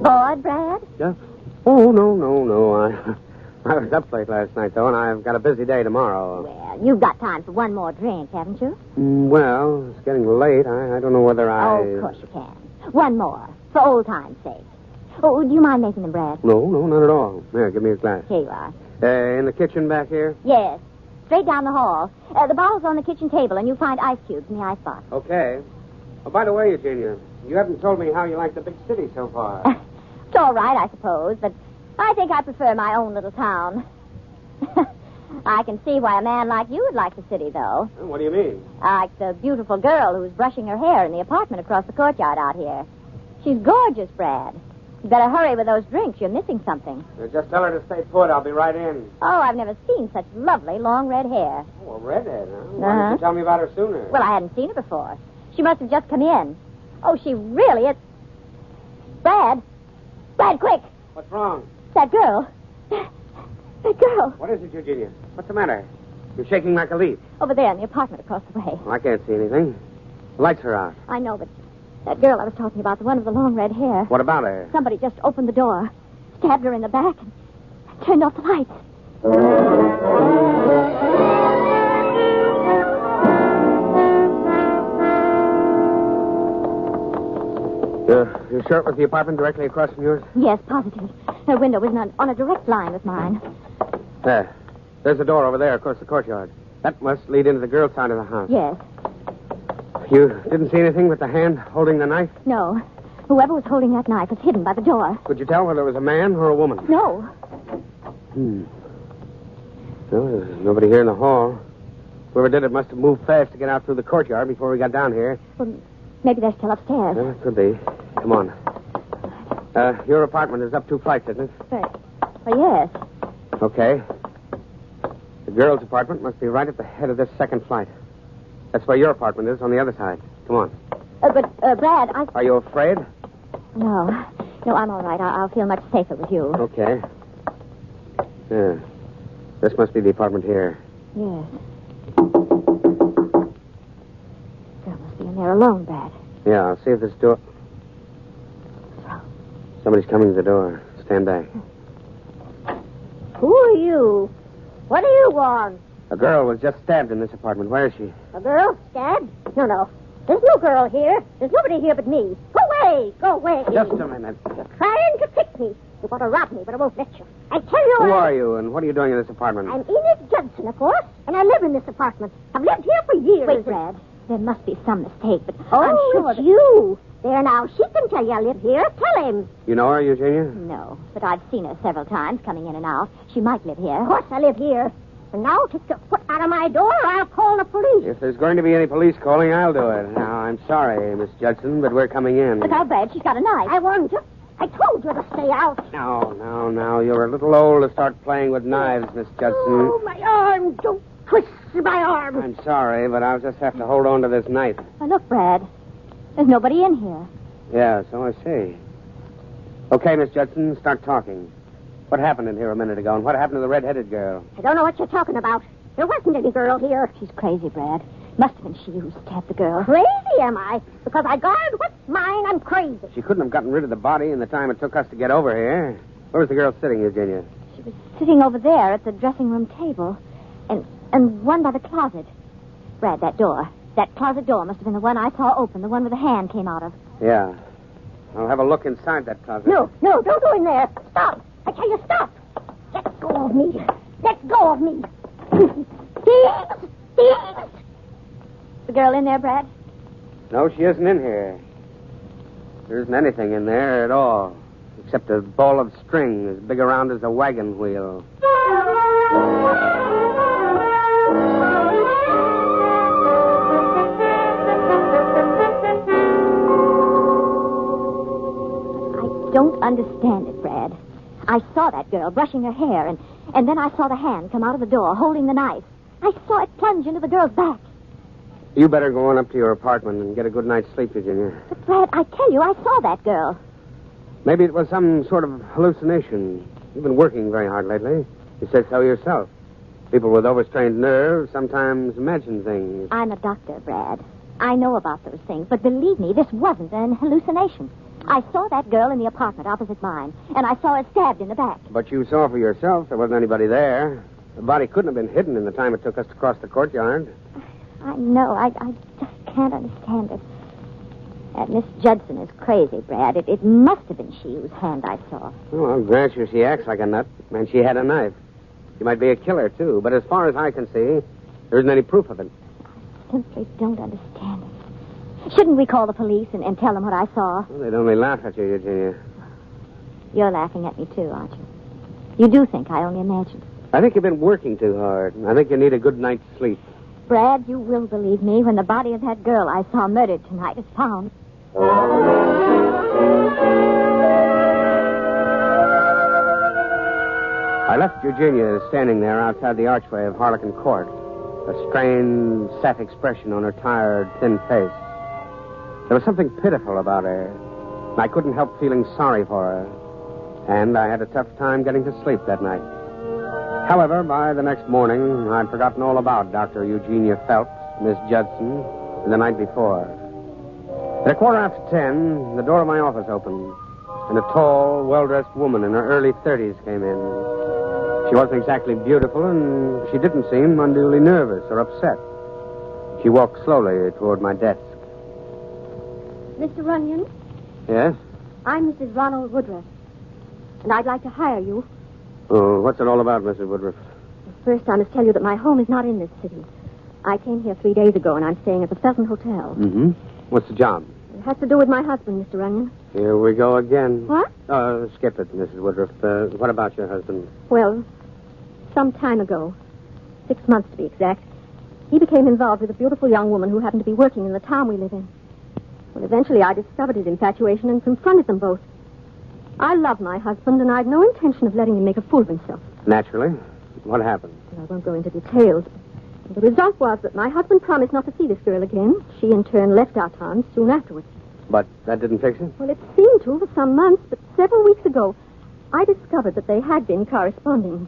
Bored, Brad?
Yeah? Oh, no. I was up late last night, though, and I've got a busy day tomorrow.
Well, you've got time for one more drink, haven't you?
Well, it's getting late. I don't know whether I...
Oh, of course you can. One more, for old time's sake. Oh, do you mind making them, Brad?
No, not at all. Here, give me a glass.
Here you are.
In the kitchen back here?
Yes. Straight down the hall. The bottle's on the kitchen table, and you'll find ice cubes in the icebox.
Okay. Oh, by the way, Eugenia, you haven't told me how you like the big city so far.
It's all right, I suppose, but I think I prefer my own little town. I can see why a man like you would like the city, though.
What do you mean?
Like the beautiful girl who's brushing her hair in the apartment across the courtyard out here. She's gorgeous, Brad. You better hurry with those drinks. You're missing something.
Just tell her to stay put. I'll be right in.
Oh, I've never seen such lovely long red hair.
Oh, a redhead, huh? Why didn't you tell me about her sooner?
Well, I hadn't seen her before. She must have just come in. Oh, she really is... Brad, quick!
What's wrong?
That girl. That girl.
What is it, Eugenia? What's the matter? You're shaking like a leaf.
Over there in the apartment across the way.
Well, I can't see anything. The lights are out.
I know, but that girl I was talking about, the one with the long red hair.
What about her?
Somebody just opened the door, stabbed her in the back, and turned off the lights.
You sure it was the apartment directly across from yours?
Yes, positive. Her window was on a direct line with mine.
There's a door over there across the courtyard. That must lead into the girl's side of the house.
Yes.
You didn't see anything but the hand holding the knife?
No. Whoever was holding that knife was hidden by the door.
Could you tell whether it was a man or a woman?
No.
Well, there's nobody here in the hall. Whoever did it must have moved fast to get out through the courtyard before we got down here.
Well, maybe they're still upstairs.
Well, it could be. Come on. Your apartment is up 2 flights, isn't it?
Yes.
Okay. The girl's apartment must be right at the head of this second flight. That's where your apartment is, on the other side. Come on.
Brad,
Are you afraid?
No. No, I'm all right. I'll feel much safer with you.
Okay. Yeah. This must be the apartment here.
Yes. Girl must be in there alone, Brad.
Yeah, I'll see if this door... Somebody's coming to the door. Stand back.
Who are you? What do you want?
A girl was just stabbed in this apartment. Where is she?
A girl stabbed? No. There's no girl here. There's nobody here but me. Go away. Go away.
Just a minute.
You're trying to trick me. You want to rob me, but I won't let you. I tell you...
Who are you, and what are you doing in this apartment?
I'm Enid Judson, of course, and I live in this apartment. I've lived here for years. Wait, Brad. There must be some mistake, but I'm sure it's you. There now. She can tell you I live here. Tell him.
You know her, Eugenia?
No, but I've seen her several times coming in and out. She might live here. Of course I live here. And now take your foot out of my door or I'll call the police.
If there's going to be any police calling, I'll do it. Now, I'm sorry, Miss Judson, but we're coming in.
Look how bad she's got a knife. I warned you. I told you to stay out.
No. You're a little old to start playing with knives, Miss Judson.
Oh, my arm. Don't twist my arm.
I'm sorry, but I'll just have to hold on to this knife.
Now, look, Brad. There's nobody in here.
Yeah, so I see. Okay, Miss Judson, start talking. What happened in here a minute ago, and what happened to the red-headed girl?
I don't know what you're talking about. There wasn't any girl here. She's crazy, Brad. Must have been she who stabbed the girl. Crazy, am I? Because I guard what's mine, I'm crazy.
She couldn't have gotten rid of the body in the time it took us to get over here. Where was the girl sitting, Eugenia?
She was sitting over there at the dressing room table. And one by the closet. Brad, that door. That closet door must have been the one I saw open, the one where the hand came out of.
Yeah. I'll have a look inside that closet.
No, don't go in there. Stop. I tell you, stop. Let go of me. Let go of me. Thieves. The girl in there, Brad?
No, she isn't in here. There isn't anything in there at all, except a ball of string as big around as a wagon wheel.
I don't understand it, Brad. I saw that girl brushing her hair, and then I saw the hand come out of the door holding the knife. I saw it plunge into the girl's back.
You better go on up to your apartment and get a good night's sleep, Virginia.
But, Brad, I tell you, I saw that girl.
Maybe it was some sort of hallucination. You've been working very hard lately. You said so yourself. People with overstrained nerves sometimes imagine things.
I'm a doctor, Brad. I know about those things, but believe me, this wasn't an hallucination. I saw that girl in the apartment opposite mine, and I saw her stabbed in the back.
But you saw for yourself there wasn't anybody there. The body couldn't have been hidden in the time it took us to cross the courtyard.
I know. I just can't understand it. That Miss Judson is crazy, Brad. It must have been she whose hand I saw.
Oh, I'll grant you she acts like a nut, and she had a knife. She might be a killer, too, but as far as I can see, there isn't any proof of it.
I simply don't understand it. Shouldn't we call the police and tell them what I saw?
Well, they'd only laugh at you, Eugenia.
You're laughing at me, too, aren't you? You do think I only imagined.
I think you've been working too hard. I think you need a good night's sleep.
Brad, you will believe me when the body of that girl I saw murdered tonight is found.
I left Eugenia standing there outside the archway of Harlequin Court, a strained, sad expression on her tired, thin face. There was something pitiful about her. I couldn't help feeling sorry for her, and I had a tough time getting to sleep that night. However, by the next morning, I'd forgotten all about Dr. Eugenia Phelps, Miss Judson, and the night before. At 10:15, the door of my office opened, and a tall, well-dressed woman in her early 30s came in. She wasn't exactly beautiful, and she didn't seem unduly nervous or upset. She walked slowly toward my desk.
Mr. Runyon,
Yes?
I'm Mrs. Ronald Woodruff, and I'd like to hire you.
Oh, what's it all about, Mrs. Woodruff?
First, I must tell you that my home is not in this city. I came here 3 days ago, and I'm staying at the Pheasant Hotel.
Mm-hmm. What's the job?
It has to do with my husband, Mr. Runyon.
Here we go again.
What?
Skip it, Mrs. Woodruff. What about your husband?
Well, some time ago, 6 months to be exact, he became involved with a beautiful young woman who happened to be working in the town we live in. Well, eventually I discovered his infatuation and confronted them both. I love my husband, and I'd no intention of letting him make a fool of himself.
Naturally. What happened?
Well, I won't go into details. The result was that my husband promised not to see this girl again. She, in turn, left our town soon afterwards.
But that didn't fix it?
Well, it seemed to for some months, but several weeks ago, I discovered that they had been corresponding.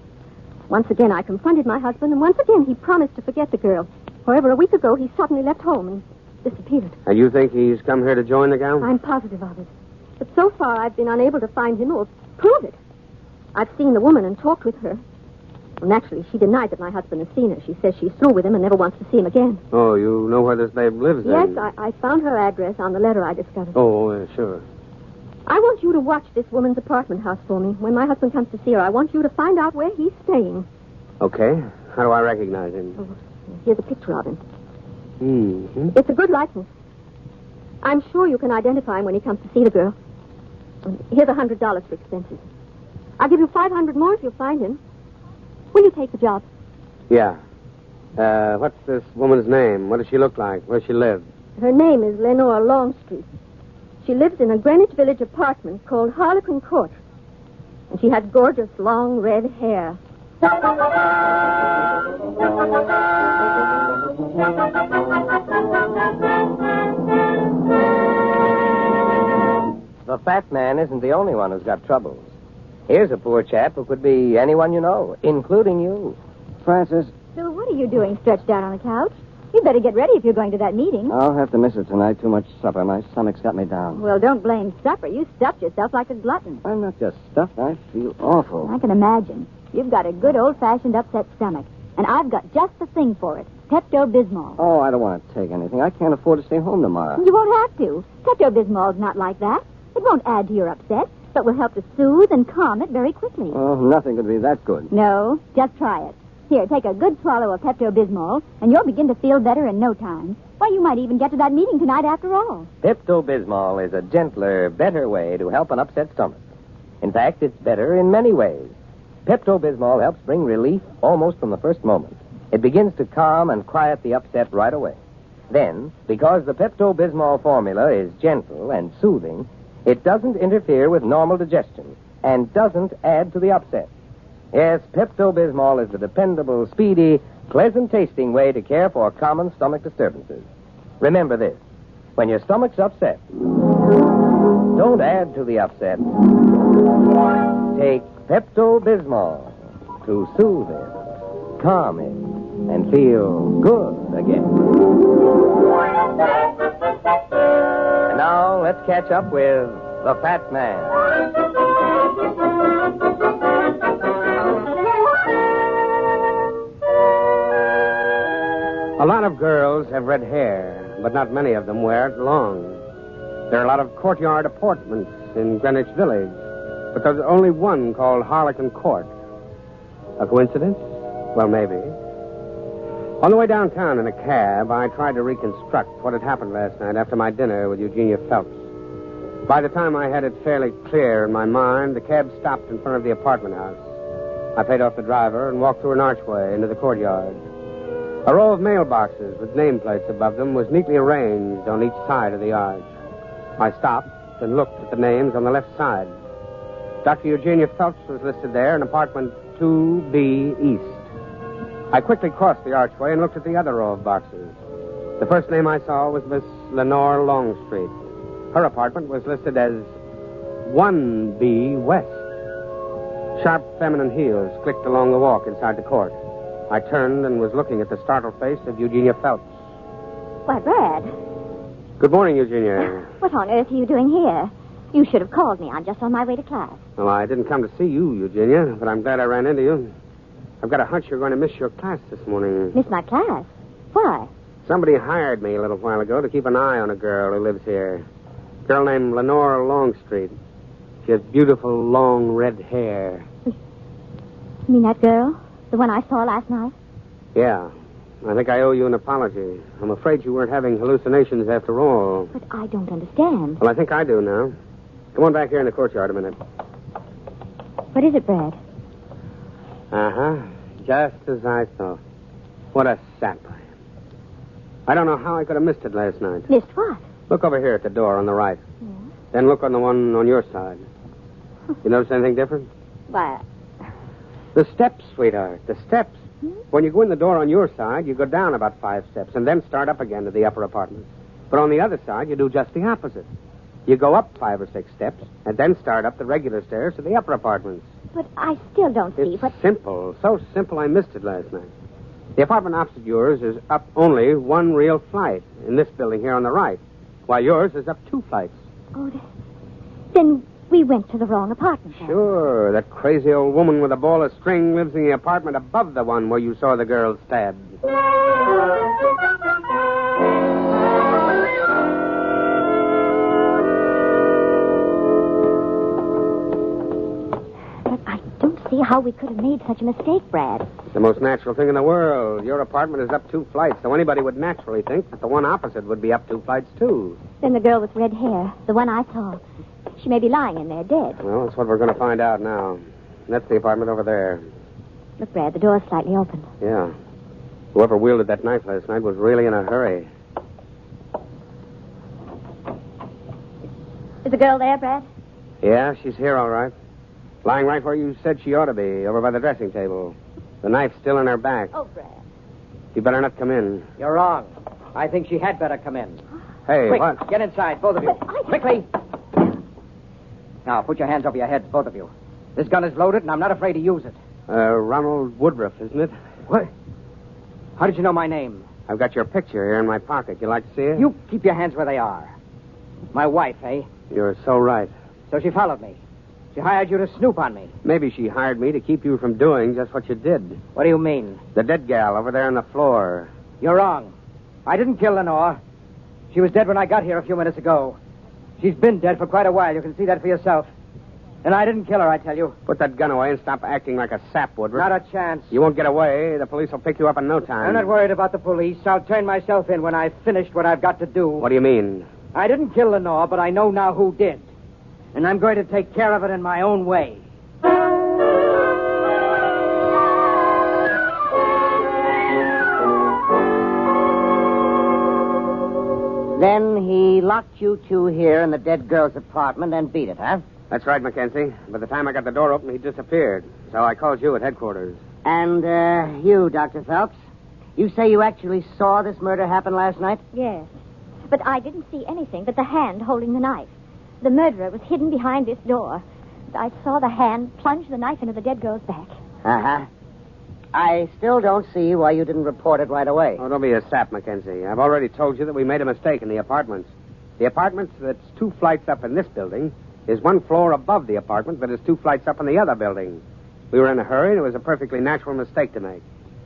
Once again, I confronted my husband, and once again, he promised to forget the girl. However, a week ago, he suddenly left home and disappeared.
And you think he's come here to join the gang?
I'm positive of it. But so far, I've been unable to find him or prove it. I've seen the woman and talked with her. Well, naturally, she denied that my husband has seen her. She says she's through with him and never wants to see him again.
Oh, you know where this babe lives, then?
Yes, I found her address on the letter I discovered.
Oh, sure.
I want you to watch this woman's apartment house for me. When my husband comes to see her, I want you to find out where he's staying.
Okay. How do I recognize him?
Oh, here's a picture of him.
Mm-hmm.
It's a good likeness. I'm sure you can identify him when he comes to see the girl. Here's $100 for expenses. I'll give you $500 more if you'll find him. Will you take the job?
Yeah. What's this woman's name? What does she look like? Where does she live?
Her name is Lenore Longstreet. She lives in a Greenwich Village apartment called Harlequin Court. And she has gorgeous long red hair.
The fat man isn't the only one who's got troubles. Here's a poor chap who could be anyone you know, including you.
Francis,
Bill, what are you doing stretched out on the couch? You'd better get ready if you're going to that meeting.
I'll have to miss it tonight. Too much supper. My stomach's got me down.
Well, don't blame supper. You stuffed yourself like a glutton.
I'm not just stuffed. I feel awful.
I can imagine. You've got a good old-fashioned upset stomach. And I've got just the thing for it. Pepto-Bismol.
Oh, I don't want to take anything. I can't afford to stay home tomorrow.
You won't have to. Pepto-Bismol's not like that. It won't add to your upset, but will help to soothe and calm it very quickly.
Oh, nothing could be that good.
No, just try it. Here, take a good swallow of Pepto-Bismol, and you'll begin to feel better in no time. Why, you might even get to that meeting tonight after all.
Pepto-Bismol is a gentler, better way to help an upset stomach. In fact, it's better in many ways. Pepto-Bismol helps bring relief almost from the first moment. It begins to calm and quiet the upset right away. Then, because the Pepto-Bismol formula is gentle and soothing, it doesn't interfere with normal digestion and doesn't add to the upset. Yes, Pepto-Bismol is the dependable, speedy, pleasant-tasting way to care for common stomach disturbances. Remember this. When your stomach's upset, don't add to the upset. Take Pepto-Bismol to soothe it, calm it, and feel good again. And now, let's catch up with the Fat Man.
A lot of girls have red hair, but not many of them wear it long. There are a lot of courtyard apartments in Greenwich Village, but there's only one called Harlequin Court. A coincidence? Well, maybe. On the way downtown in a cab, I tried to reconstruct what had happened last night after my dinner with Eugenia Phelps. By the time I had it fairly clear in my mind, the cab stopped in front of the apartment house. I paid off the driver and walked through an archway into the courtyard. A row of mailboxes with nameplates above them was neatly arranged on each side of the arch. I stopped and looked at the names on the left side. Dr. Eugenia Phelps was listed there in apartment 2B East. I quickly crossed the archway and looked at the other row of boxes. The first name I saw was Miss Lenore Longstreet. Her apartment was listed as 1B West. Sharp feminine heels clicked along the walk inside the court. I turned and was looking at the startled face of Eugenia Phelps.
Why, Brad,
Good morning, Eugenia.
what on earth are you doing here? You should have called me. I'm just on my way to class.
Well, I didn't come to see you, Eugenia, but I'm glad I ran into you. I've got a hunch you're going to miss your class this morning.
Miss my class? Why?
Somebody hired me a little while ago to keep an eye on a girl who lives here. A girl named Lenore Longstreet. She has beautiful, long, red hair.
You mean that girl? The one I saw last night?
Yeah. I think I owe you an apology. I'm afraid you weren't having hallucinations after all.
But I don't understand.
Well, I think I do now. Come on back here in the courtyard a minute.
What is it, Brad?
Uh-huh. Just as I thought. What a sap I am. I don't know how I could have missed it last night.
Missed what?
Look over here at the door on the right.
Yeah.
Then look on the one on your side. You notice anything different?
Why,
The steps, sweetheart, the steps. When you go in the door on your side, you go down about 5 steps and then start up again to the upper apartment. But on the other side, you do just the opposite. You go up 5 or 6 steps and then start up the regular stairs to the upper apartments.
But I still don't see
It's simple. So simple I missed it last night. The apartment opposite yours is up only 1 real flight in this building here on the right, while yours is up 2 flights.
Oh, then we went to the wrong apartment.
Sure, that crazy old woman with a ball of string lives in the apartment above the one where you saw the girl stabbed.
See how we could have made such a mistake, Brad.
It's the most natural thing in the world. Your apartment is up 2 flights, so anybody would naturally think that the one opposite would be up 2 flights, too.
Then the girl with red hair, the one I saw, she may be lying in there dead.
Well, that's what we're going to find out now. That's the apartment over there.
Look, Brad, the door's slightly open.
Yeah. Whoever wielded that knife last night was really in a hurry.
Is the girl there, Brad?
Yeah, she's here, all right. Lying right where you said she ought to be, over by the dressing table. The knife's still in her back.
Oh, Brad.
You better not come in.
You're wrong. I think she had better come in.
Hey,
Quick,
what?
Get inside, both of you. Quickly. Now, put your hands over your heads, both of you. This gun is loaded, and I'm not afraid to use it.
Ronald Woodruff, isn't it?
What? How did you know my name?
I've got your picture here in my pocket. You like to see it?
You keep your hands where they are. My wife, eh?
You're so right.
So she followed me. She hired you to snoop on me.
Maybe she hired me to keep you from doing just what you did.
What do you mean?
The dead gal over there on the floor.
You're wrong. I didn't kill Lenore. She was dead when I got here a few minutes ago. She's been dead for quite a while. You can see that for yourself. And I didn't kill her, I tell you.
Put that gun away and stop acting like a sap, Woodruff.
Not a chance.
You won't get away. The police will pick you up in no time.
I'm not worried about the police. I'll turn myself in when I've finished what I've got to do.
What do you mean?
I didn't kill Lenore, but I know now who did. And I'm going to take care of it in my own way. Then he locked you two here in the dead girl's apartment and beat it, huh?
That's right, Mackenzie. By the time I got the door open, he disappeared. So I called you at headquarters.
And, you, Dr. Phelps, you say you actually saw this murder happen last night?
Yes. But I didn't see anything but the hand holding the knife. The murderer was hidden behind this door. I saw the hand plunge the knife into the dead girl's back.
Uh-huh. I still don't see why you didn't report it right away.
Oh, don't be a sap, Mackenzie. I've already told you that we made a mistake in the apartments. The apartment that's 2 flights up in this building is 1 floor above the apartment that is 2 flights up in the other building. We were in a hurry, and it was a perfectly natural mistake to make.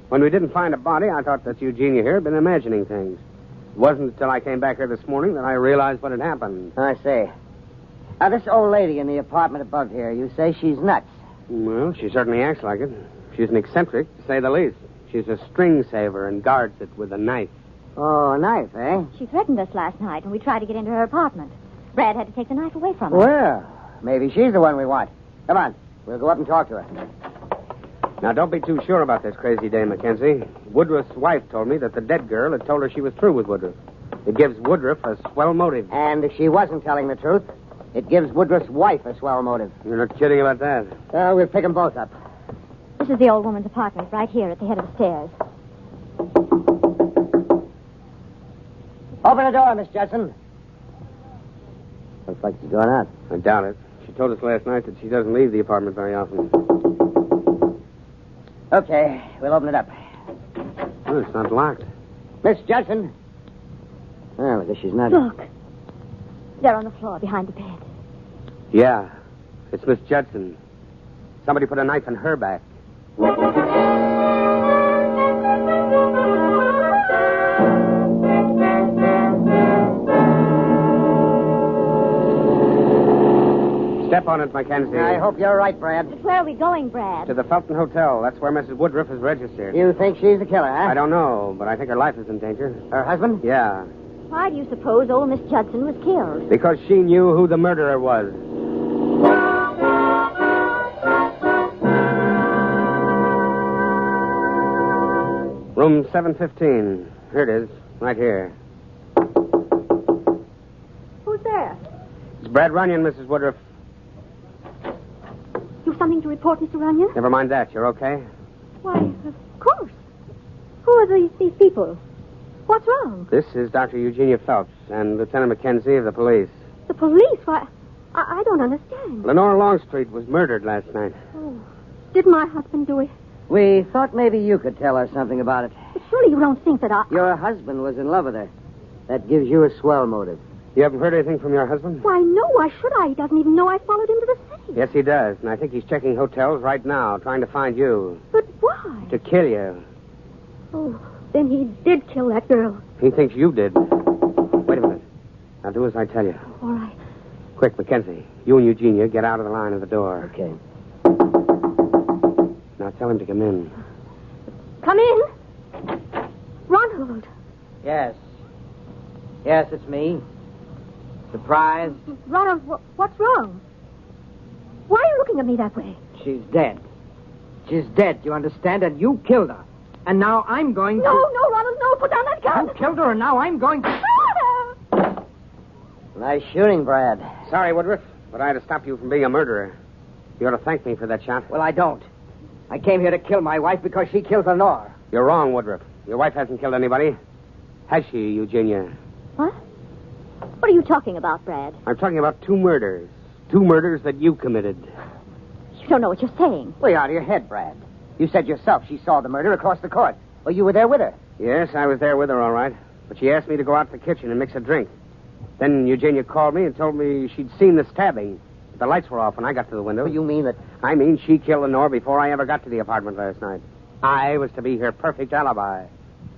When we didn't find a body, I thought that Eugenia here had been imagining things. It wasn't until I came back here this morning that I realized what had happened.
I see. Now, this old lady in the apartment above here, you say she's nuts.
Well, she certainly acts like it. She's an eccentric, to say the least. She's a string saver and guards it with a knife.
Oh, a knife, eh?
She threatened us last night when we tried to get into her apartment. Brad had to take the knife away from her.
Well, maybe she's the one we want. Come on. We'll go up and talk to her.
Now, don't be too sure about this crazy dame, Mackenzie. Woodruff's wife told me that the dead girl had told her she was through with Woodruff. It gives Woodruff a swell motive.
And if she wasn't telling the truth, it gives Woodruff's wife a swell motive.
You're not kidding about that.
We'll pick them both up.
This is the old woman's apartment right here at the head of the stairs.
Open the door, Miss Judson. Looks like she's going out.
I doubt it. She told us last night that she doesn't leave the apartment very often.
Okay, we'll open it up.
Oh, it's not locked.
Miss Judson. Well, I guess she's not.
Look. They're on the floor behind the bed.
Yeah, it's Miss Judson. Somebody put a knife in her back. Step on it, Mackenzie.
I hope you're right, Brad.
But where are we going, Brad?
To the Felton Hotel. That's where Mrs. Woodruff is registered.
You think she's the killer, huh?
I don't know, but I think her life is in danger.
Her husband?
Yeah.
Why do you suppose old Miss Judson was killed?
Because she knew who the murderer was. Room 715. Here it is. Right here.
Who's there?
It's Brad Runyon, Mrs. Woodruff.
You
something to report, Mr. Runyon?
Never mind that. You're okay?
Why, of course. Who are these people? What's wrong?
This is Dr. Eugenia Phelps and Lieutenant McKenzie of the police.
The police? Why, I don't understand.
Lenore Longstreet was murdered last night.
Oh, did my husband do it?
We thought maybe you could tell us something about it.
But surely you don't think that I...
Your husband was in love with her. That gives you a swell motive.
You haven't heard anything from your husband?
Why, no, why should I? He doesn't even know I followed him to the city.
Yes, he does. And I think he's checking hotels right now, trying to find you.
But why?
To kill you.
Oh, then he did kill that girl.
He thinks you did. Wait a minute. Now do as I tell you.
All right.
Quick, Mackenzie. You and Eugenia get out of the line of the door.
Okay.
Now tell him to come in.
Come in. Ronald.
Yes. Yes, it's me. Surprised?
Ronald, what's wrong? Why are you looking at me that way?
She's dead. She's dead, you understand? And you killed her. And now I'm going to...
No, Ronald, no. Put down that gun.
You killed her, and now I'm going to... Nice shooting, Brad.
Sorry, Woodruff, but I had to stop you from being a murderer. You ought to thank me for that shot.
Well, I don't. I came here to kill my wife because she killed Lenore.
You're wrong, Woodruff. Your wife hasn't killed anybody. Has she, Eugenia?
What? What are you talking about, Brad?
I'm talking about 2 murders. 2 murders that you committed.
You don't know what you're saying.
Well, you're out of your head, Brad. You said yourself she saw the murder across the court. Well, you were there with her.
Yes, I was there with her, all right. But she asked me to go out to the kitchen and mix a drink. Then Eugenia called me and told me she'd seen the stabbing. The lights were off when I got to the window.
Well, you mean that...
I mean she killed Lenore before I ever got to the apartment last night. I was to be her perfect alibi.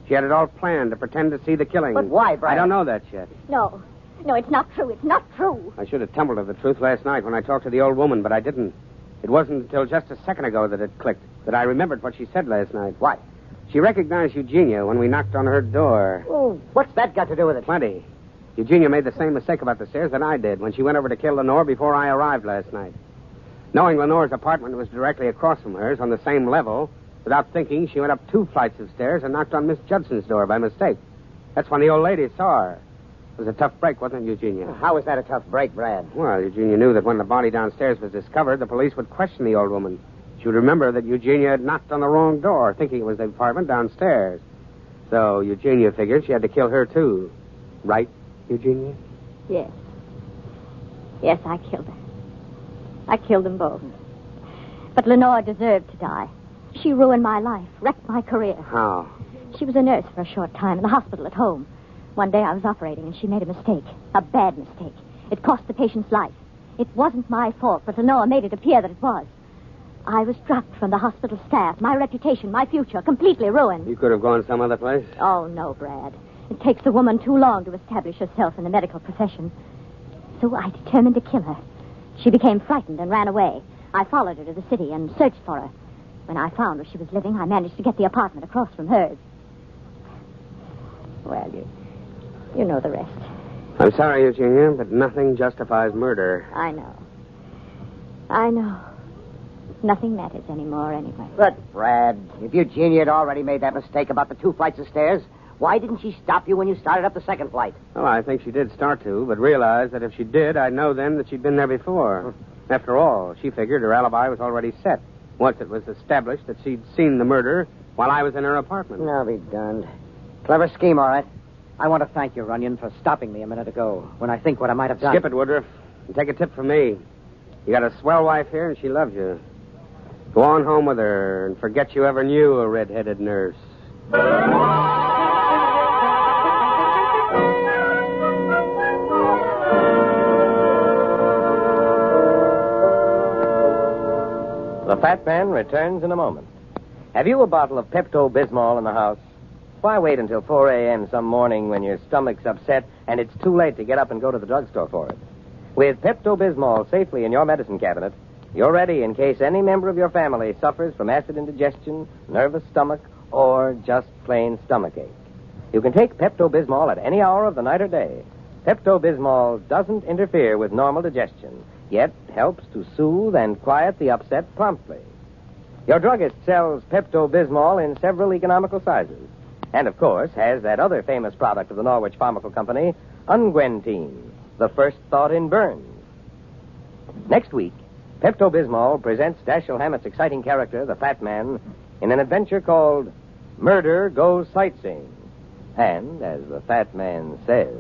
She had it all planned to pretend to see the killing.
But why, Brad?
I don't know that yet.
No, it's not true. It's not true.
I should have tumbled to the truth last night when I talked to the old woman, but I didn't. It wasn't until just a second ago that it clicked, that I remembered what she said last night.
Why?
She recognized Eugenia when we knocked on her door.
Oh, what's that got to do with it?
Plenty. Eugenia made the same mistake about the stairs that I did when she went over to kill Lenore before I arrived last night. Knowing Lenore's apartment was directly across from hers on the same level, without thinking, she went up 2 flights of stairs and knocked on Miss Judson's door by mistake. That's when the old lady saw her. It was a tough break, wasn't it, Eugenia?
How was that a tough break, Brad?
Well, Eugenia knew that when the body downstairs was discovered, the police would question the old woman. She would remember that Eugenia had knocked on the wrong door, thinking it was the apartment downstairs. So Eugenia figured she had to kill her, too. Right, Eugenia?
Yes. Yes, I killed her. I killed them both. But Lenore deserved to die. She ruined my life, wrecked my career.
How?
She was a nurse for a short time in the hospital at home. One day I was operating and she made a mistake. A bad mistake. It cost the patient's life. It wasn't my fault, but Lenore made it appear that it was. I was dropped from the hospital staff. My reputation, my future, completely ruined.
You could have gone some other place.
Oh, no, Brad. It takes a woman too long to establish herself in the medical profession. So I determined to kill her. She became frightened and ran away. I followed her to the city and searched for her. When I found where she was living, I managed to get the apartment across from hers. Well, you know the rest.
I'm sorry, Eugenia, but nothing justifies murder.
I know. Nothing matters anymore anyway.
But, Brad, if Eugenia had already made that mistake about the 2 flights of stairs, why didn't she stop you when you started up the second flight?
Well, I think she did start to, but realized that if she did, I'd know then that she'd been there before. After all, she figured her alibi was already set. Once it was established that she'd seen the murder while I was in her apartment.
I'll be darned. Clever scheme, all right. I want to thank you, Runyon, for stopping me a minute ago when I think what I might have done.
Skip it, Woodruff. And take a tip from me. You got a swell wife here, and she loves you. Go on home with her and forget you ever knew a red-headed nurse.
The Fat Man returns in a moment. Have you a bottle of Pepto-Bismol in the house? Why wait until 4 a.m. some morning when your stomach's upset and it's too late to get up and go to the drugstore for it? With Pepto-Bismol safely in your medicine cabinet, you're ready in case any member of your family suffers from acid indigestion, nervous stomach, or just plain stomachache. You can take Pepto-Bismol at any hour of the night or day. Pepto-Bismol doesn't interfere with normal digestion, yet helps to soothe and quiet the upset promptly. Your druggist sells Pepto-Bismol in several economical sizes, and, of course, has that other famous product of the Norwich Pharmaceutical Company, Unguentine, the first thought in burns. Next week, Pepto-Bismol presents Dashiell Hammett's exciting character, the Fat Man, in an adventure called Murder Goes Sightseeing. And, as the Fat Man says...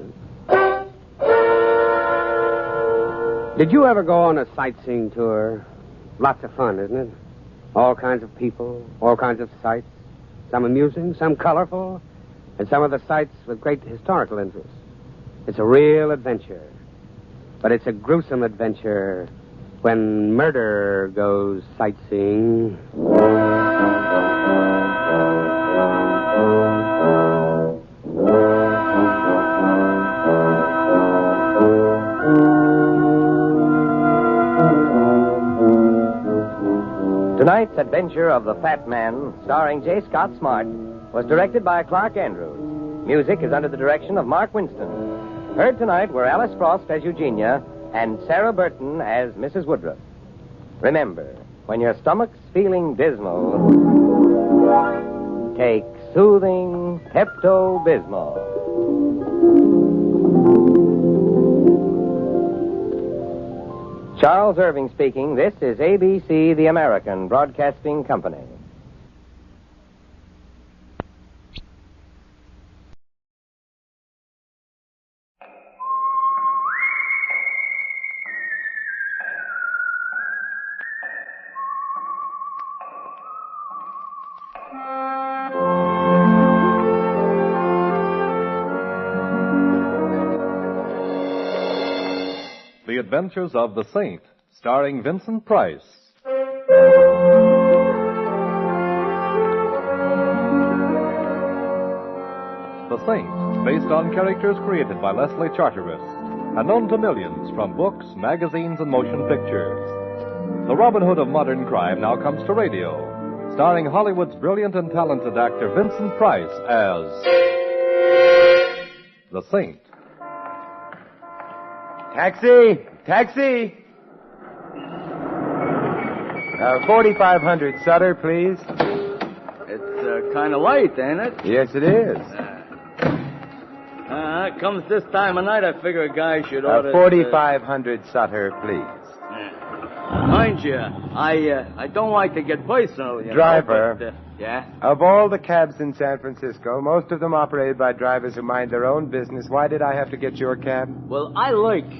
Did you ever go on a sightseeing tour? Lots of fun, isn't it? All kinds of people, all kinds of sights. Some amusing, some colorful, and some of the sights with great historical interest. It's a real adventure. But it's a gruesome adventure when murder goes sightseeing.
Tonight's adventure of the Fat Man, starring J. Scott Smart, was directed by Clark Andrews. Music is under the direction of Mark Winston. Heard tonight were Alice Frost as Eugenia and Sarah Burton as Mrs. Woodruff. Remember, when your stomach's feeling dismal, take soothing Pepto-Bismol. Charles Irving speaking. This is ABC, the American Broadcasting Company.
The Adventures of the Saint, starring Vincent Price. The Saint, based on characters created by Leslie Charteris and known to millions from books, magazines, and motion pictures. The Robin Hood of modern crime now comes to radio, starring Hollywood's brilliant and talented actor Vincent Price as the Saint.
Taxi! Taxi! 4500 Sutter, please.
It's kind of late, ain't it?
Yes, it is.
It comes this time of night, I figure a guy should order...
4500 Sutter, please.
Mind you, I don't like to get personal, you
Driver.
know, but, yeah?
Of all the cabs in San Francisco, most of them operated by drivers who mind their own business. Why did I have to get your cab?
Well, I like...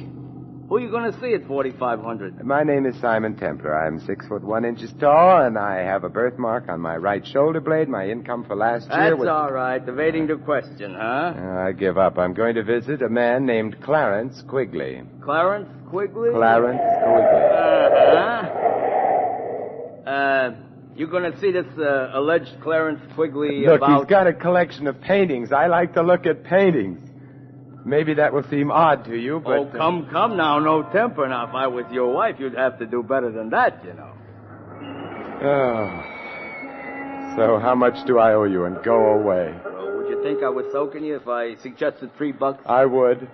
Who are you going to see at 4500?
My name is Simon Templar. I'm 6'1" tall, and I have a birthmark on my right shoulder blade. My income for last year
That's
was...
all right. Evading the question, huh?
I give up. I'm going to visit a man named Clarence Quigley.
Clarence Quigley?
Clarence Quigley.
You going to see this alleged Clarence Quigley
Look,
about...
he's got a collection of paintings. I like to look at paintings. Maybe that will seem odd to you, but...
Oh, come now. No temper. Now, if I was your wife, you'd have to do better than that, you know.
Oh. So how much do I owe you, and go away?
Well, would you think I was soaking you if I suggested $3?
I would.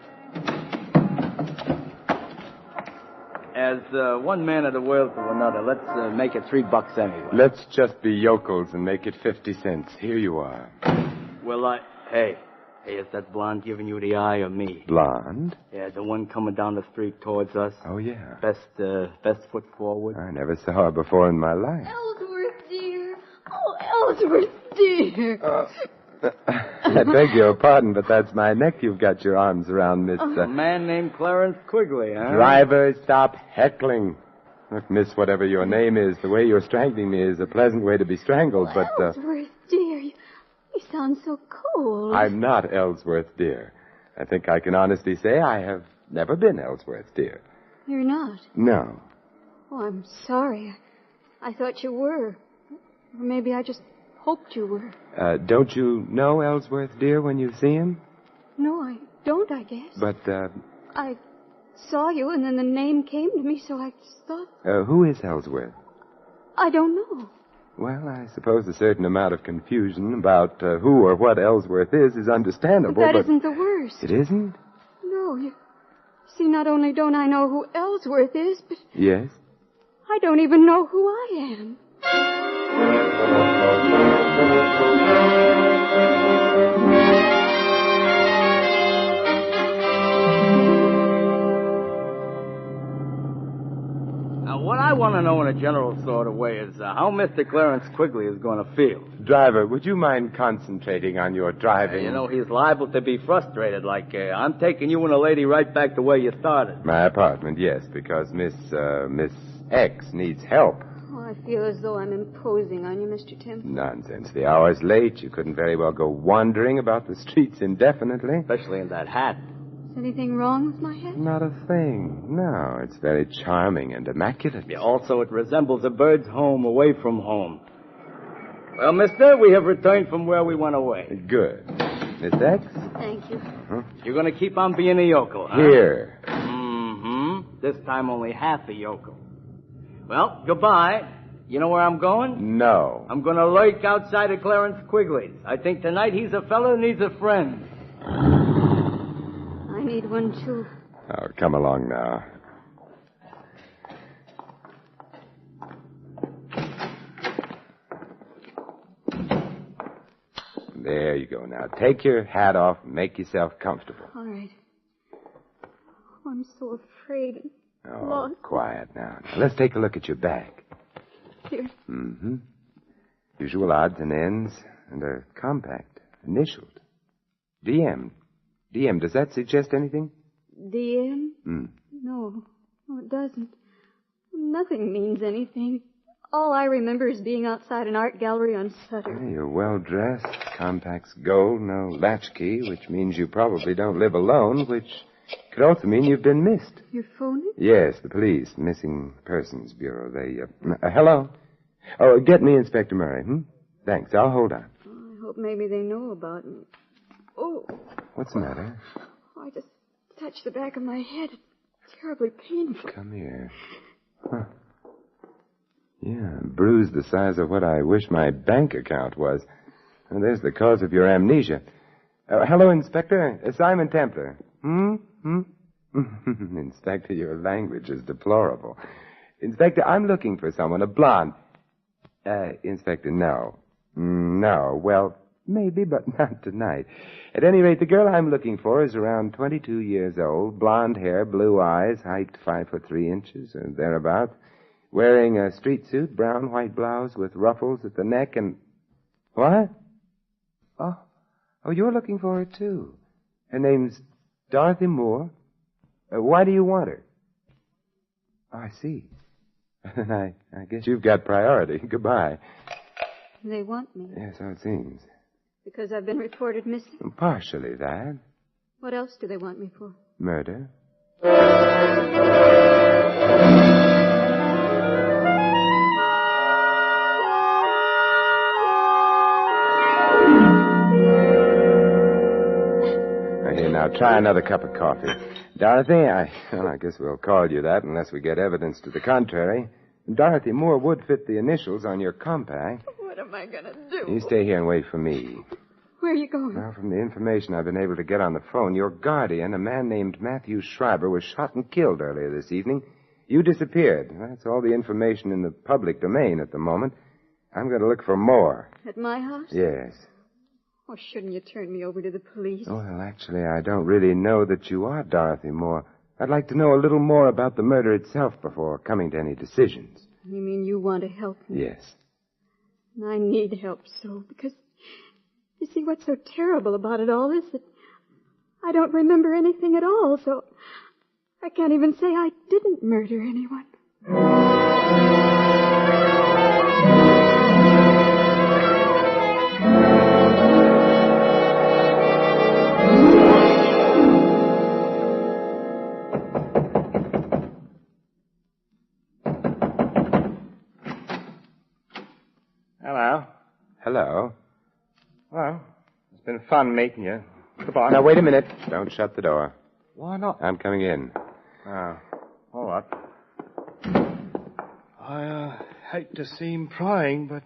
As one man of the world to another, let's make it $3 anyway.
Let's just be yokels and make it 50 cents. Here you are.
Well, Hey, is that blonde giving you the eye or me?
Blonde?
Yeah, the one coming down the street towards us.
Oh, yeah.
Best foot forward.
I never saw her before in my life.
Ellsworth, dear. Oh, Ellsworth, dear.
I beg your pardon, but that's my neck you've got your arms around, Miss...
A man named Clarence Quigley, huh?
Driver, stop heckling. Look, miss, whatever your name is, the way you're strangling me is a pleasant way to be strangled, but...
Ellsworth, dear, you sound so cold.
I'm not Ellsworth, dear. I think I can honestly say I have never been Ellsworth, dear.
You're not?
No.
Oh, I'm sorry. I thought you were. Or maybe I just hoped you were.
Don't you know Ellsworth, dear, when you see him?
No, I don't, I guess.
But,
I saw you, and then the name came to me, so I just thought...
who is Ellsworth?
I don't know.
Well, I suppose a certain amount of confusion about who or what Ellsworth is understandable,
but isn't the worst.
It isn't?
No, you see, not only don't I know who Ellsworth is, but...
Yes?
I don't even know who I am.
Now, what I want to know in a general sort of way is how Mr. Clarence Quigley is going to feel.
Driver, would you mind concentrating on your driving?
You know, he's liable to be frustrated, like, I'm taking you and a lady right back to where you started.
My apartment, yes, because Miss X needs help.
Oh, I feel as though I'm imposing on you, Mr. Tim.
Nonsense. The hour's late. You couldn't very well go wandering about the streets indefinitely.
Especially in that hat.
Is anything wrong with my head?
Not a thing. No, it's very charming and immaculate.
Yeah, also, it resembles a bird's home away from home. Well, mister, we have returned from where we went away.
Good. Miss X?
Thank you.
You're going to keep on being a yokel, huh?
Here.
Mm-hmm. This time only half a yokel. Well, goodbye. You know where I'm going?
No.
I'm going to lurk outside of Clarence Quigley's. I think tonight he's a fellow who needs a friend.
I need one, too.
Oh, come along now. There you go. Now, take your hat off and make yourself comfortable.
All right. Oh, I'm so afraid.
Oh,
Lost.
quiet now. Let's take a look at your back.
Here.
Mm-hmm. Usual odds and ends, and a compact, initialed. DM. DM, does that suggest anything?
DM?
Hmm.
No, it doesn't. Nothing means anything. All I remember is being outside an art gallery on Sutter.
Hey, you're well-dressed. Compact's gold, no latchkey, which means you probably don't live alone, which could also mean you've been missed.
You're phoning?
Yes, the police, Missing Persons Bureau. They, hello? Oh, get me Inspector Murray, Thanks, I'll hold on.
Oh, I hope maybe they know about me. Oh.
What's the matter?
Oh, I just touched the back of my head. It's terribly painful.
Come here. Huh. Yeah, bruised the size of what I wish my bank account was. And there's the cause of your amnesia. Hello, Inspector. Simon Templar. Inspector, your language is deplorable. Inspector, I'm looking for someone, a blonde. Inspector, no. No, well, maybe, but not tonight. At any rate, the girl I'm looking for is around 22 years old, blonde hair, blue eyes, height 5'3" or thereabouts, wearing a street suit, brown white blouse with ruffles at the neck and... What? Oh, you're looking for her, too. Her name's Dorothy Moore. Why do you want her? Oh, I see. Then I guess you've got priority. Goodbye.
They want me.
Yes, so it seems.
Because I've been reported missing?
Partially that.
What else do they want me for?
Murder. Here, now, try another cup of coffee. Dorothy, I guess we'll call you that unless we get evidence to the contrary. Dorothy Moore would fit the initials on your compact.
What am I going to do?
You stay here and wait for me.
Where are you going?
Well, from the information I've been able to get on the phone, your guardian, a man named Matthew Schreiber, was shot and killed earlier this evening. You disappeared. That's all the information in the public domain at the moment. I'm going to look for more.
At my house?
Yes.
Oh, shouldn't you turn me over to the police?
Oh, well, actually, I don't really know that you are Dorothy Moore. I'd like to know a little more about the murder itself before coming to any decisions.
You mean you want to help me?
Yes.
And I need help so, because, you see, what's so terrible about it all is that I don't remember anything at all, so I can't even say I didn't murder anyone.
Hello.
Hello.
Well, it's been fun meeting you. Goodbye.
Now, wait a minute. Don't shut the door.
Why not?
I'm coming in.
Oh, all right. I hate to seem prying, but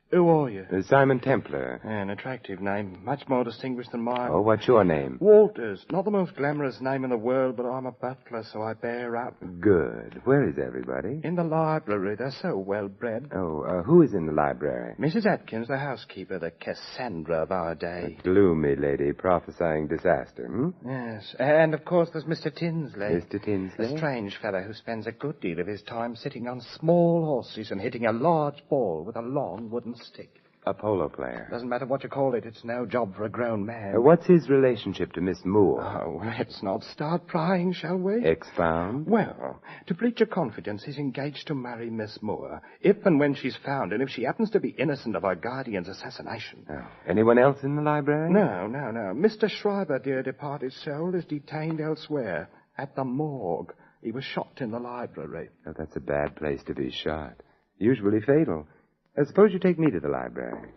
Who are you?
Simon Templar.
An attractive name, much more distinguished than mine.
Oh, what's your name?
Walters. Not the most glamorous name in the world, but I'm a butler, so I bear up.
Good. Where is everybody?
In the library. They're so well bred.
Oh, who is in the library?
Mrs. Atkins, the housekeeper, the Cassandra of our day.
A gloomy lady prophesying disaster,
Yes. And, of course, there's Mr. Tinsley.
Mr. Tinsley?
A strange fellow who spends a good deal of his time sitting on small horses and hitting a large ball with a long wooden stick.
A polo player.
Doesn't matter what you call it. It's no job for a grown man.
What's his relationship to Miss Moore?
Oh, let's not start prying, shall we?
Expound.
Well, to breach your confidence, he's engaged to marry Miss Moore, if and when she's found, and if she happens to be innocent of her guardian's assassination.
Oh. Anyone else in the library?
No. Mr. Schreiber, dear departed soul, is detained elsewhere, at the morgue. He was shot in the library.
Oh, that's a bad place to be shot. Usually fatal. Suppose you take me to the library.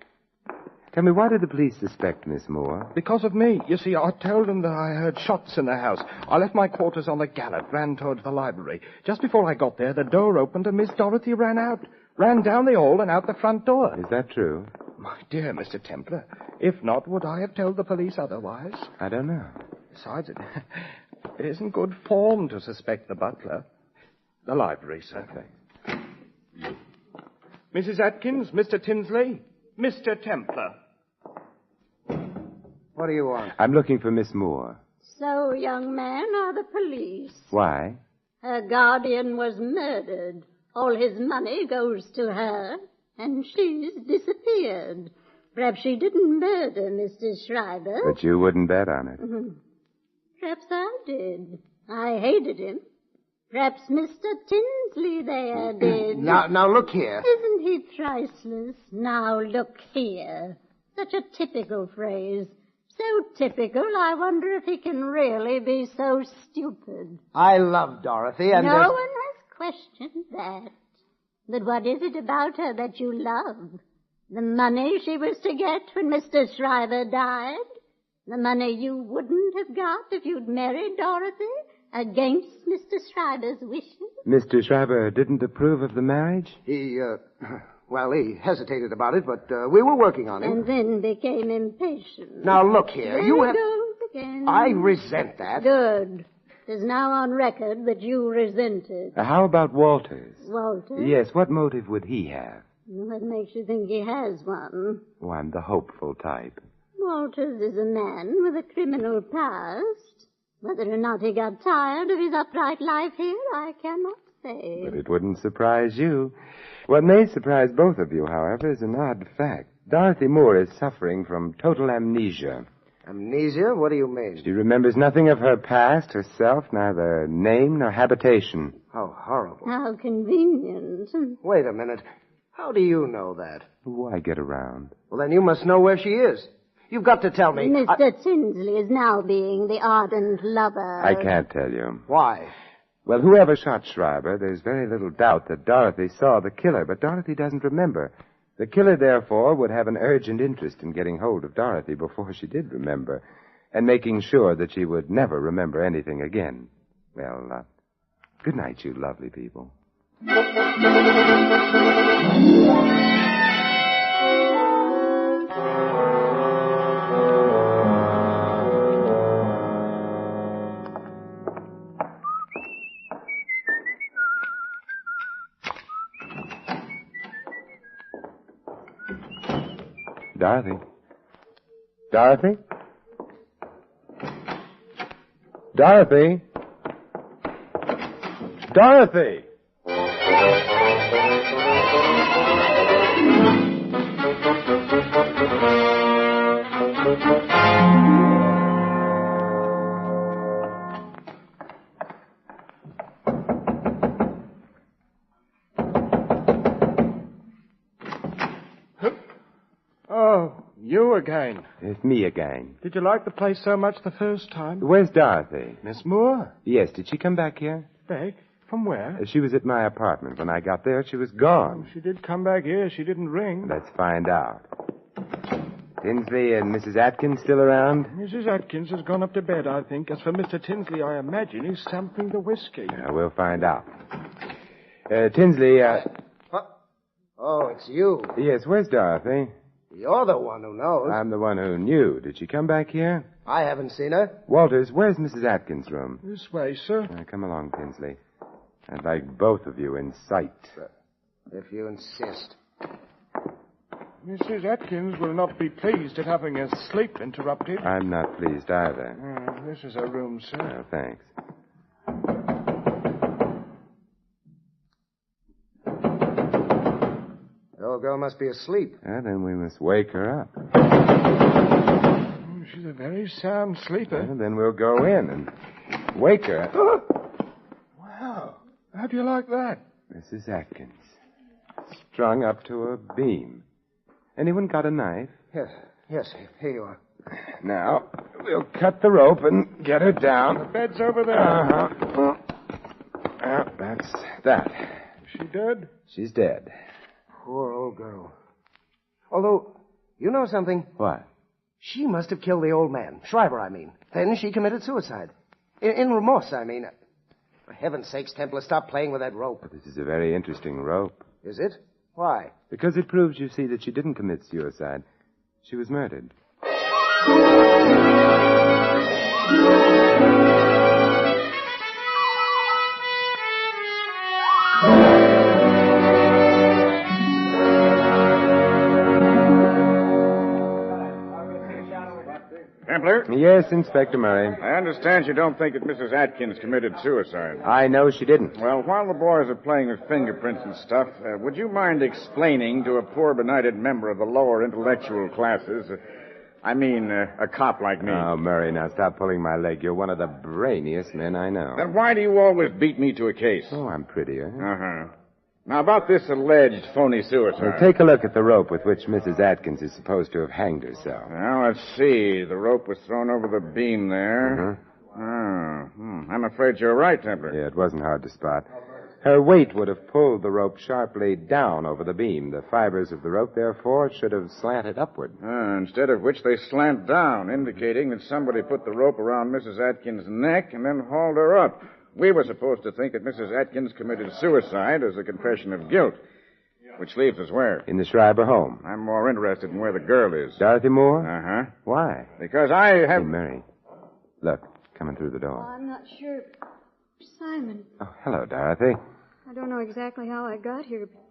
Tell me, why did the police suspect Miss Moore?
Because of me. You see, I told them that I heard shots in the house. I left my quarters on the Gallant, ran towards the library. Just before I got there, the door opened and Miss Dorothy ran out. Ran down the hall and out the front door.
Is that true?
My dear Mr. Templar, if not, would I have told the police otherwise?
I don't know.
Besides, it isn't good form to suspect the butler. The library, sir.
Okay.
Mrs. Atkins, Mr. Tinsley, Mr. Templar.
What do you want?
I'm looking for Miss Moore.
So, young man, are the police.
Why?
Her guardian was murdered. All his money goes to her, and she's disappeared. Perhaps she didn't murder Mr. Schreiber.
But you wouldn't bet on it.
Perhaps I did. I hated him. Perhaps Mr. Tinsley there did.
Now, look here.
Isn't he priceless? Now, look here. Such a typical phrase. So typical, I wonder if he can really be so stupid.
I love Dorothy, and...
No one has questioned that. But what is it about her that you love? The money she was to get when Mr. Schreiber died? The money you wouldn't have got if you'd married Dorothy? Against Mr. Schreiber's wishes?
Mr. Schreiber didn't approve of the marriage?
He hesitated about it, but we were working on it.
And then became impatient.
Now, look here.
There
You have...
goes again.
I resent that.
Good. It is now on record that you resent it.
How about Walters?
Walters?
Yes, what motive would he have?
What makes you think he has one?
Oh, I'm the hopeful type.
Walters is a man with a criminal past. Whether or not he got tired of his upright life here, I cannot say.
But it wouldn't surprise you. What may surprise both of you, however, is an odd fact. Dorothy Moore is suffering from total amnesia.
Amnesia? What do you mean?
She remembers nothing of her past, herself, neither name nor habitation.
How horrible.
How convenient.
Wait a minute. How do you know that?
Why get around?
Well, then you must know where she is. You've got to tell me.
Mr. Tinsley is now being the ardent lover.
I can't tell you.
Why?
Well, whoever shot Schreiber, there's very little doubt that Dorothy saw the killer, but Dorothy doesn't remember. The killer, therefore, would have an urgent interest in getting hold of Dorothy before she did remember, and making sure that she would never remember anything again. Well, good night, you lovely people. Dorothy? Dorothy? Dorothy? Dorothy!
Oh, you again.
It's me again.
Did you like the place so much the first time?
Where's Dorothy?
Miss Moore?
Yes, did she come back here?
Back? From where?
She was at my apartment. When I got there, she was gone.
She did come back here. She didn't ring.
Let's find out. Tinsley and Mrs. Atkins still around?
Mrs. Atkins has gone up to bed, I think. As for Mr. Tinsley, I imagine he's sampling the whiskey.
We'll find out. Tinsley,
Oh, it's you.
Yes, where's Dorothy?
You're the one who knows.
I'm the one who knew. Did she come back here?
I haven't seen her.
Walters, where's Mrs. Atkins' room?
This way, sir.
Come along, Tinsley. I'd like both of you in sight.
If you insist.
Mrs. Atkins will not be pleased at having her sleep interrupted.
I'm not pleased either.
This is her room, sir.
Oh, thanks.
The old girl must be asleep.
Then we must wake her up.
She's a very sound sleeper.
Then we'll go in and wake her.
Wow. How do you like that?
Mrs. Atkins. Strung up to a beam. Anyone got a knife?
Yes, here you are.
Now, we'll cut the rope and get her down.
The bed's over there.
Uh-huh. That's that.
Is she dead?
She's dead.
Poor old girl. Although, you know something?
What?
She must have killed the old man. Shriver, I mean. Then she committed suicide. In remorse, I mean. For heaven's sakes, Templar, stop playing with that rope.
This is a very interesting rope.
Is it? Why?
Because it proves, you see, that she didn't commit suicide. She was murdered.
Templar?
Yes, Inspector Murray.
I understand you don't think that Mrs. Atkins committed suicide.
I know she didn't.
Well, while the boys are playing with fingerprints and stuff, would you mind explaining to a poor benighted member of the lower intellectual classes, a cop like me?
Oh, Murray, now stop pulling my leg. You're one of the brainiest men I know.
Then why do you always beat me to a case?
Oh, I'm prettier.
Uh-huh. Now, about this alleged phony suicide.
Well, take a look at the rope with which Mrs. Atkins is supposed to have hanged herself.
Now, let's see. The rope was thrown over the beam there. I'm afraid you're right, Templar.
Yeah, it wasn't hard to spot. Her weight would have pulled the rope sharply down over the beam. The fibers of the rope, therefore, should have slanted upward.
Instead of which they slant down, indicating that somebody put the rope around Mrs. Atkins' neck and then hauled her up. We were supposed to think that Mrs. Atkins committed suicide as a confession of guilt. Which leaves us where?
In the Schreiber home.
I'm more interested in where the girl is.
Dorothy Moore?
Uh-huh.
Why?
Because I have...
Hey, Mary. Look, coming through the
Oh,
door.
I'm not sure. Simon.
Oh, hello, Dorothy.
I don't know exactly how I got here, but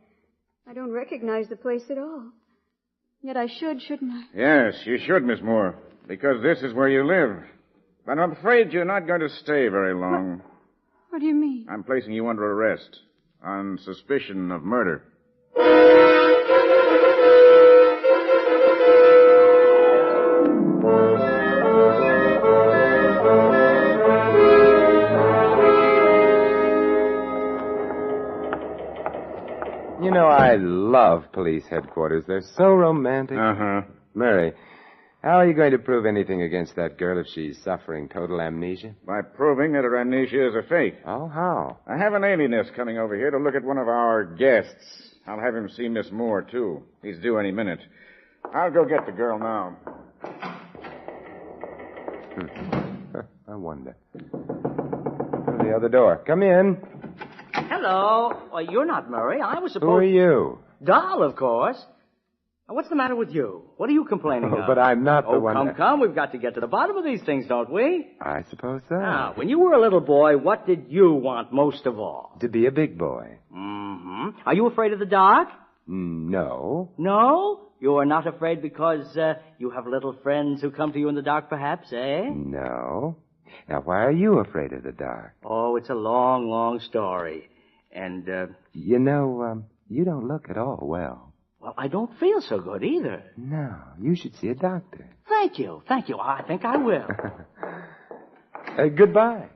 I don't recognize the place at all. Yet I should, shouldn't I?
Yes, you should, Miss Moore. Because this is where you live. But I'm afraid you're not going to stay very long.
What do you mean?
I'm placing you under arrest on suspicion of murder.
You know, I love police headquarters. They're so romantic.
Uh-huh.
Murray, how are you going to prove anything against that girl if she's suffering total amnesia?
By proving that her amnesia is a fake.
Oh, how?
I have an alienist coming over here to look at one of our guests. I'll have him see Miss Moore, too. He's due any minute. I'll go get the girl now.
I wonder. Oh, the other door. Come in.
Hello. Well, you're not Murray. I was supposed...
Who are you?
Doll, of course. What's the matter with you? What are you complaining of?
But I'm not the one...
Come. We've got to get to the bottom of these things, don't we?
I suppose so.
Now, when you were a little boy, what did you want most of all?
To be a big boy.
Mm-hmm. Are you afraid of the dark?
No.
No? You are not afraid because you have little friends who come to you in the dark, perhaps, eh?
No. Now, why are you afraid of the dark?
Oh, it's a long, long story. And,
You know, you don't look at all well.
Well, I don't feel so good either.
No, you should see a doctor.
Thank you. I think I will.
Goodbye.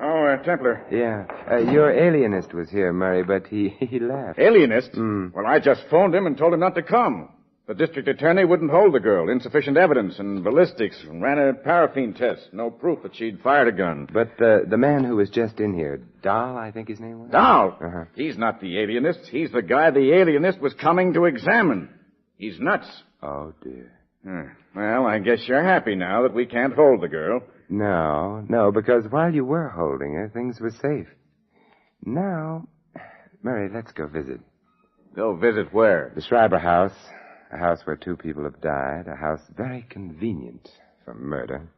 Oh, Templar.
Yeah. Your alienist was here, Murray, but he left.
Alienist? Well, I just phoned him and told him not to come. The district attorney wouldn't hold the girl. Insufficient evidence and ballistics. Ran a paraffin test. No proof that she'd fired a gun.
But the man who was just in here, Dahl, I think his name was?
Dahl?
Uh-huh.
He's not the alienist. He's the guy the alienist was coming to examine. He's nuts.
Oh, dear.
Well, I guess you're happy now that we can't hold the girl.
No, because while you were holding her, things were safe. Now, Murray, let's go visit.
Go visit where?
The Schreiber house. A house where 2 people have died. A house very convenient for murder.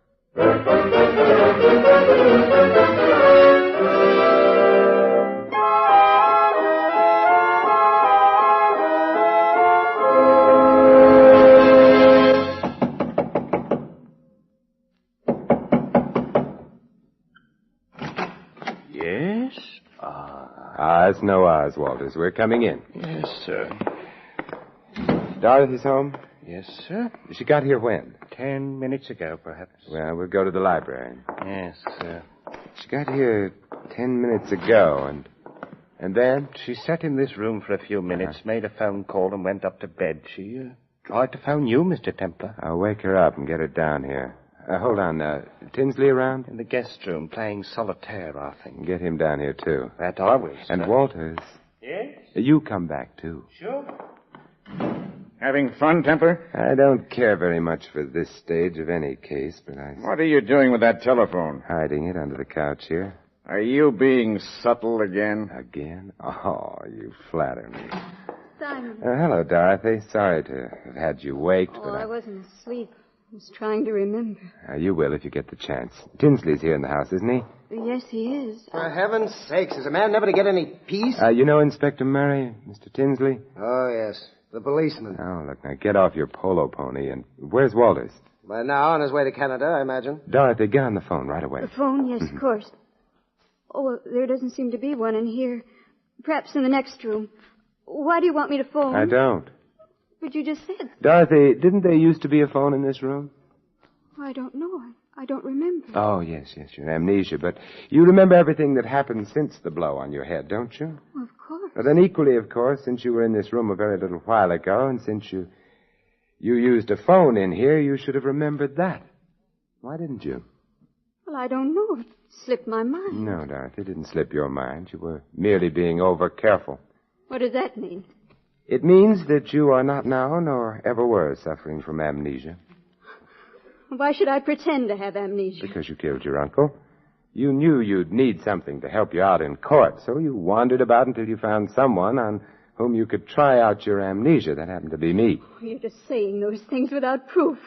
Yes?
It's no Oz, Walters. We're coming in.
Yes, sir.
Dorothy's home?
Yes, sir.
She got here when?
10 minutes ago, perhaps.
Well, we'll go to the library.
Yes, sir.
She got here 10 minutes ago, and then?
She sat in this room for a few minutes, made a phone call, and went up to bed. She tried to phone you, Mr. Templar.
I'll wake her up and get her down here. Hold on. Tinsley around?
In the guest room, playing solitaire, I think.
Get him down here, too.
That I will, sir.
And Walters.
Yes?
You come back, too.
Sure.
Having fun, Templar?
I don't care very much for this stage of any case, but
What are you doing with that telephone?
Hiding it under the couch here.
Are you being subtle again?
Again? Oh, you flatter me.
Simon.
Hello, Dorothy. Sorry to have had you waked, but
I wasn't asleep. I was trying to remember.
You will if you get the chance. Tinsley's here in the house, isn't he?
Yes, he is.
For heaven's sakes, is a man never to get any peace?
You know Inspector Murray, Mr. Tinsley?
Oh, yes. The policeman.
Oh, look, now get off your polo pony and... Where's Walters?
By now, on his way to Canada, I imagine.
Dorothy, get on the phone right away.
The phone? Yes, of course. Oh, well, there doesn't seem to be one in here. Perhaps in the next room. Why do you want me to phone?
I don't.
But you just said...
Dorothy, didn't there used to be a phone in this room?
I don't know. I don't remember.
Oh, yes, your amnesia. But you remember everything that happened since the blow on your head, don't you?
Well, of course.
But then equally, of course, since you were in this room a very little while ago, and since you used a phone in here, you should have remembered that. Why didn't you?
Well, I don't know. It slipped my mind.
No, Dorothy, it didn't slip your mind. You were merely being over-careful.
What does that mean?
It means that you are not now, nor ever were, suffering from amnesia.
Why should I pretend to have amnesia?
Because you killed your uncle. You knew you'd need something to help you out in court, so you wandered about until you found someone on whom you could try out your amnesia. That happened to be me.
You're just saying those things without proof.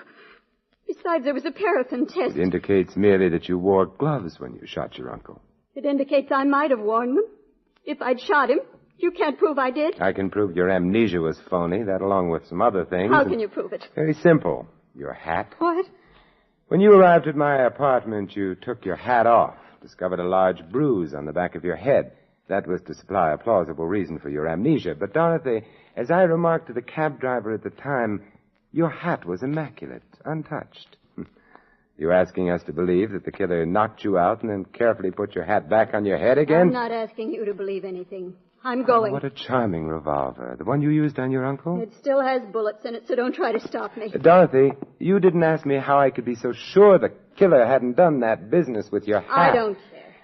Besides, there was a paraffin test.
It indicates merely that you wore gloves when you shot your uncle.
It indicates I might have worn them. If I'd shot him, you can't prove I did.
I can prove your amnesia was phony, that along with some other things.
How can you prove it?
Very simple. Your hat.
What?
When you arrived at my apartment, you took your hat off, discovered a large bruise on the back of your head. That was to supply a plausible reason for your amnesia. But, Dorothy, as I remarked to the cab driver at the time, your hat was immaculate, untouched. You're asking us to believe that the killer knocked you out and then carefully put your hat back on your head again?
I'm not asking you to believe anything. I'm going.
Oh, what a charming revolver. The one you used on your uncle?
It still has bullets in it, so don't try to stop me.
Dorothy, you didn't ask me how I could be so sure the killer hadn't done that business with your hat.
I don't care.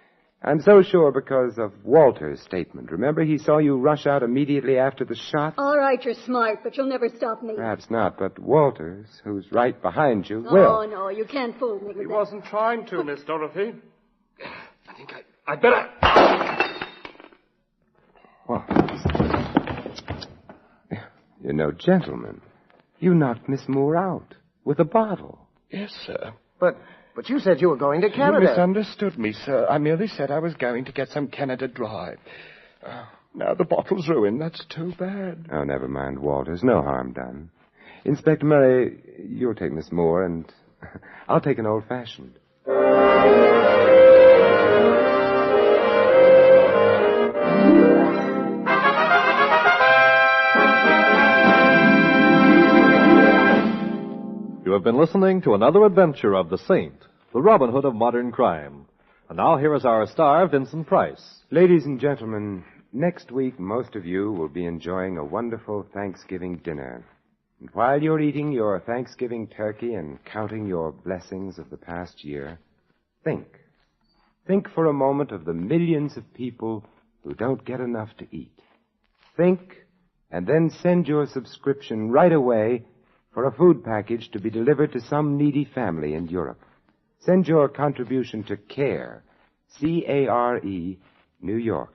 I'm so sure because of Walter's statement. Remember, he saw you rush out immediately after the shot?
All right, you're smart, but you'll never stop me.
Perhaps not, but Walters, who's right behind you,
will.
will.
Oh, no, you can't fool me with that.
He wasn't trying to, Miss Dorothy. I think I'd better...
What? You're no gentleman. You knocked Miss Moore out with a bottle.
Yes, sir.
But you said you were going to Canada.
You misunderstood me, sir. I merely said I was going to get some Canada Dry. Now the bottle's ruined. That's too bad.
Oh, never mind, Walters. No harm done. Inspector Murray, you'll take Miss Moore, and I'll take an old-fashioned.
You have been listening to another adventure of the Saint, the Robin Hood of modern crime. And now here is our star, Vincent Price.
Ladies and gentlemen, next week most of you will be enjoying a wonderful Thanksgiving dinner. And while you're eating your Thanksgiving turkey and counting your blessings of the past year, think. Think for a moment of the millions of people who don't get enough to eat. Think, and then send your subscription right away for a food package to be delivered to some needy family in Europe. Send your contribution to CARE, C-A-R-E, New York,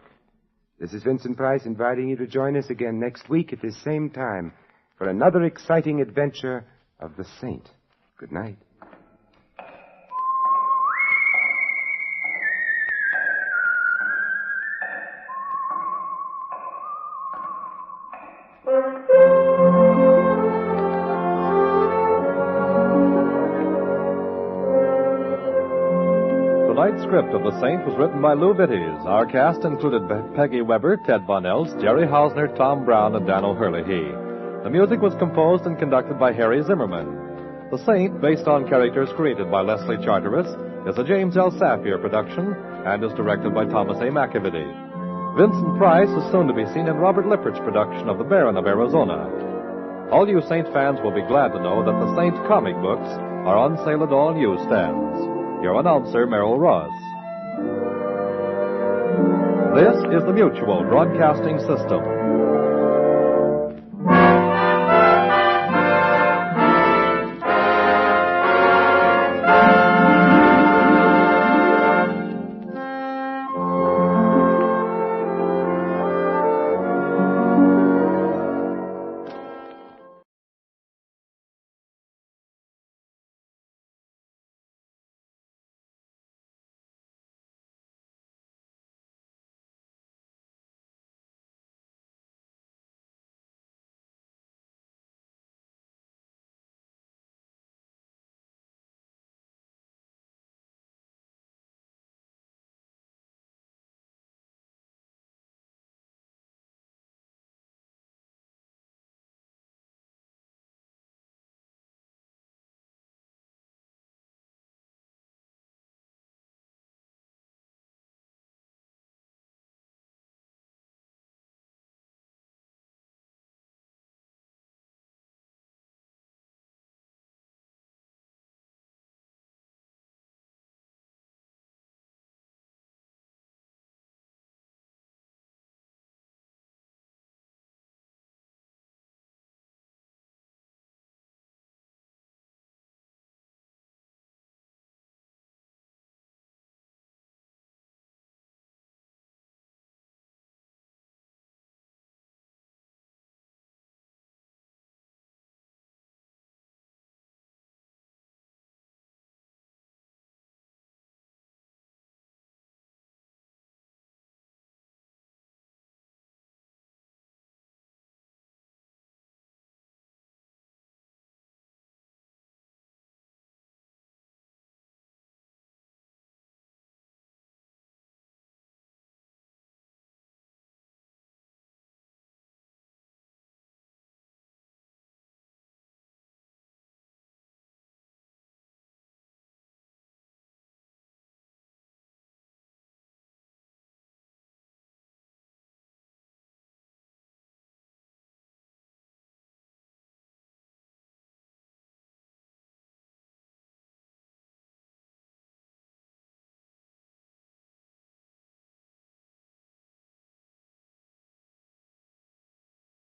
This is Vincent Price inviting you to join us again next week at this same time for another exciting adventure of the Saint. Good night.
Tonight's script of The Saint was written by Lou Vittes. Our cast included Peggy Weber, Ted Von Elst, Jerry Hausner, Tom Brown, and Dan O'Hurley. The music was composed and conducted by Harry Zimmerman. The Saint, based on characters created by Leslie Charteris, is a James L. Safier production and is directed by Thomas A. McAvity. Vincent Price is soon to be seen in Robert Lippert's production of The Baron of Arizona. All you Saint fans will be glad to know that the Saint comic books are on sale at all newsstands. Your announcer, Merrill Ross. This is the Mutual Broadcasting System.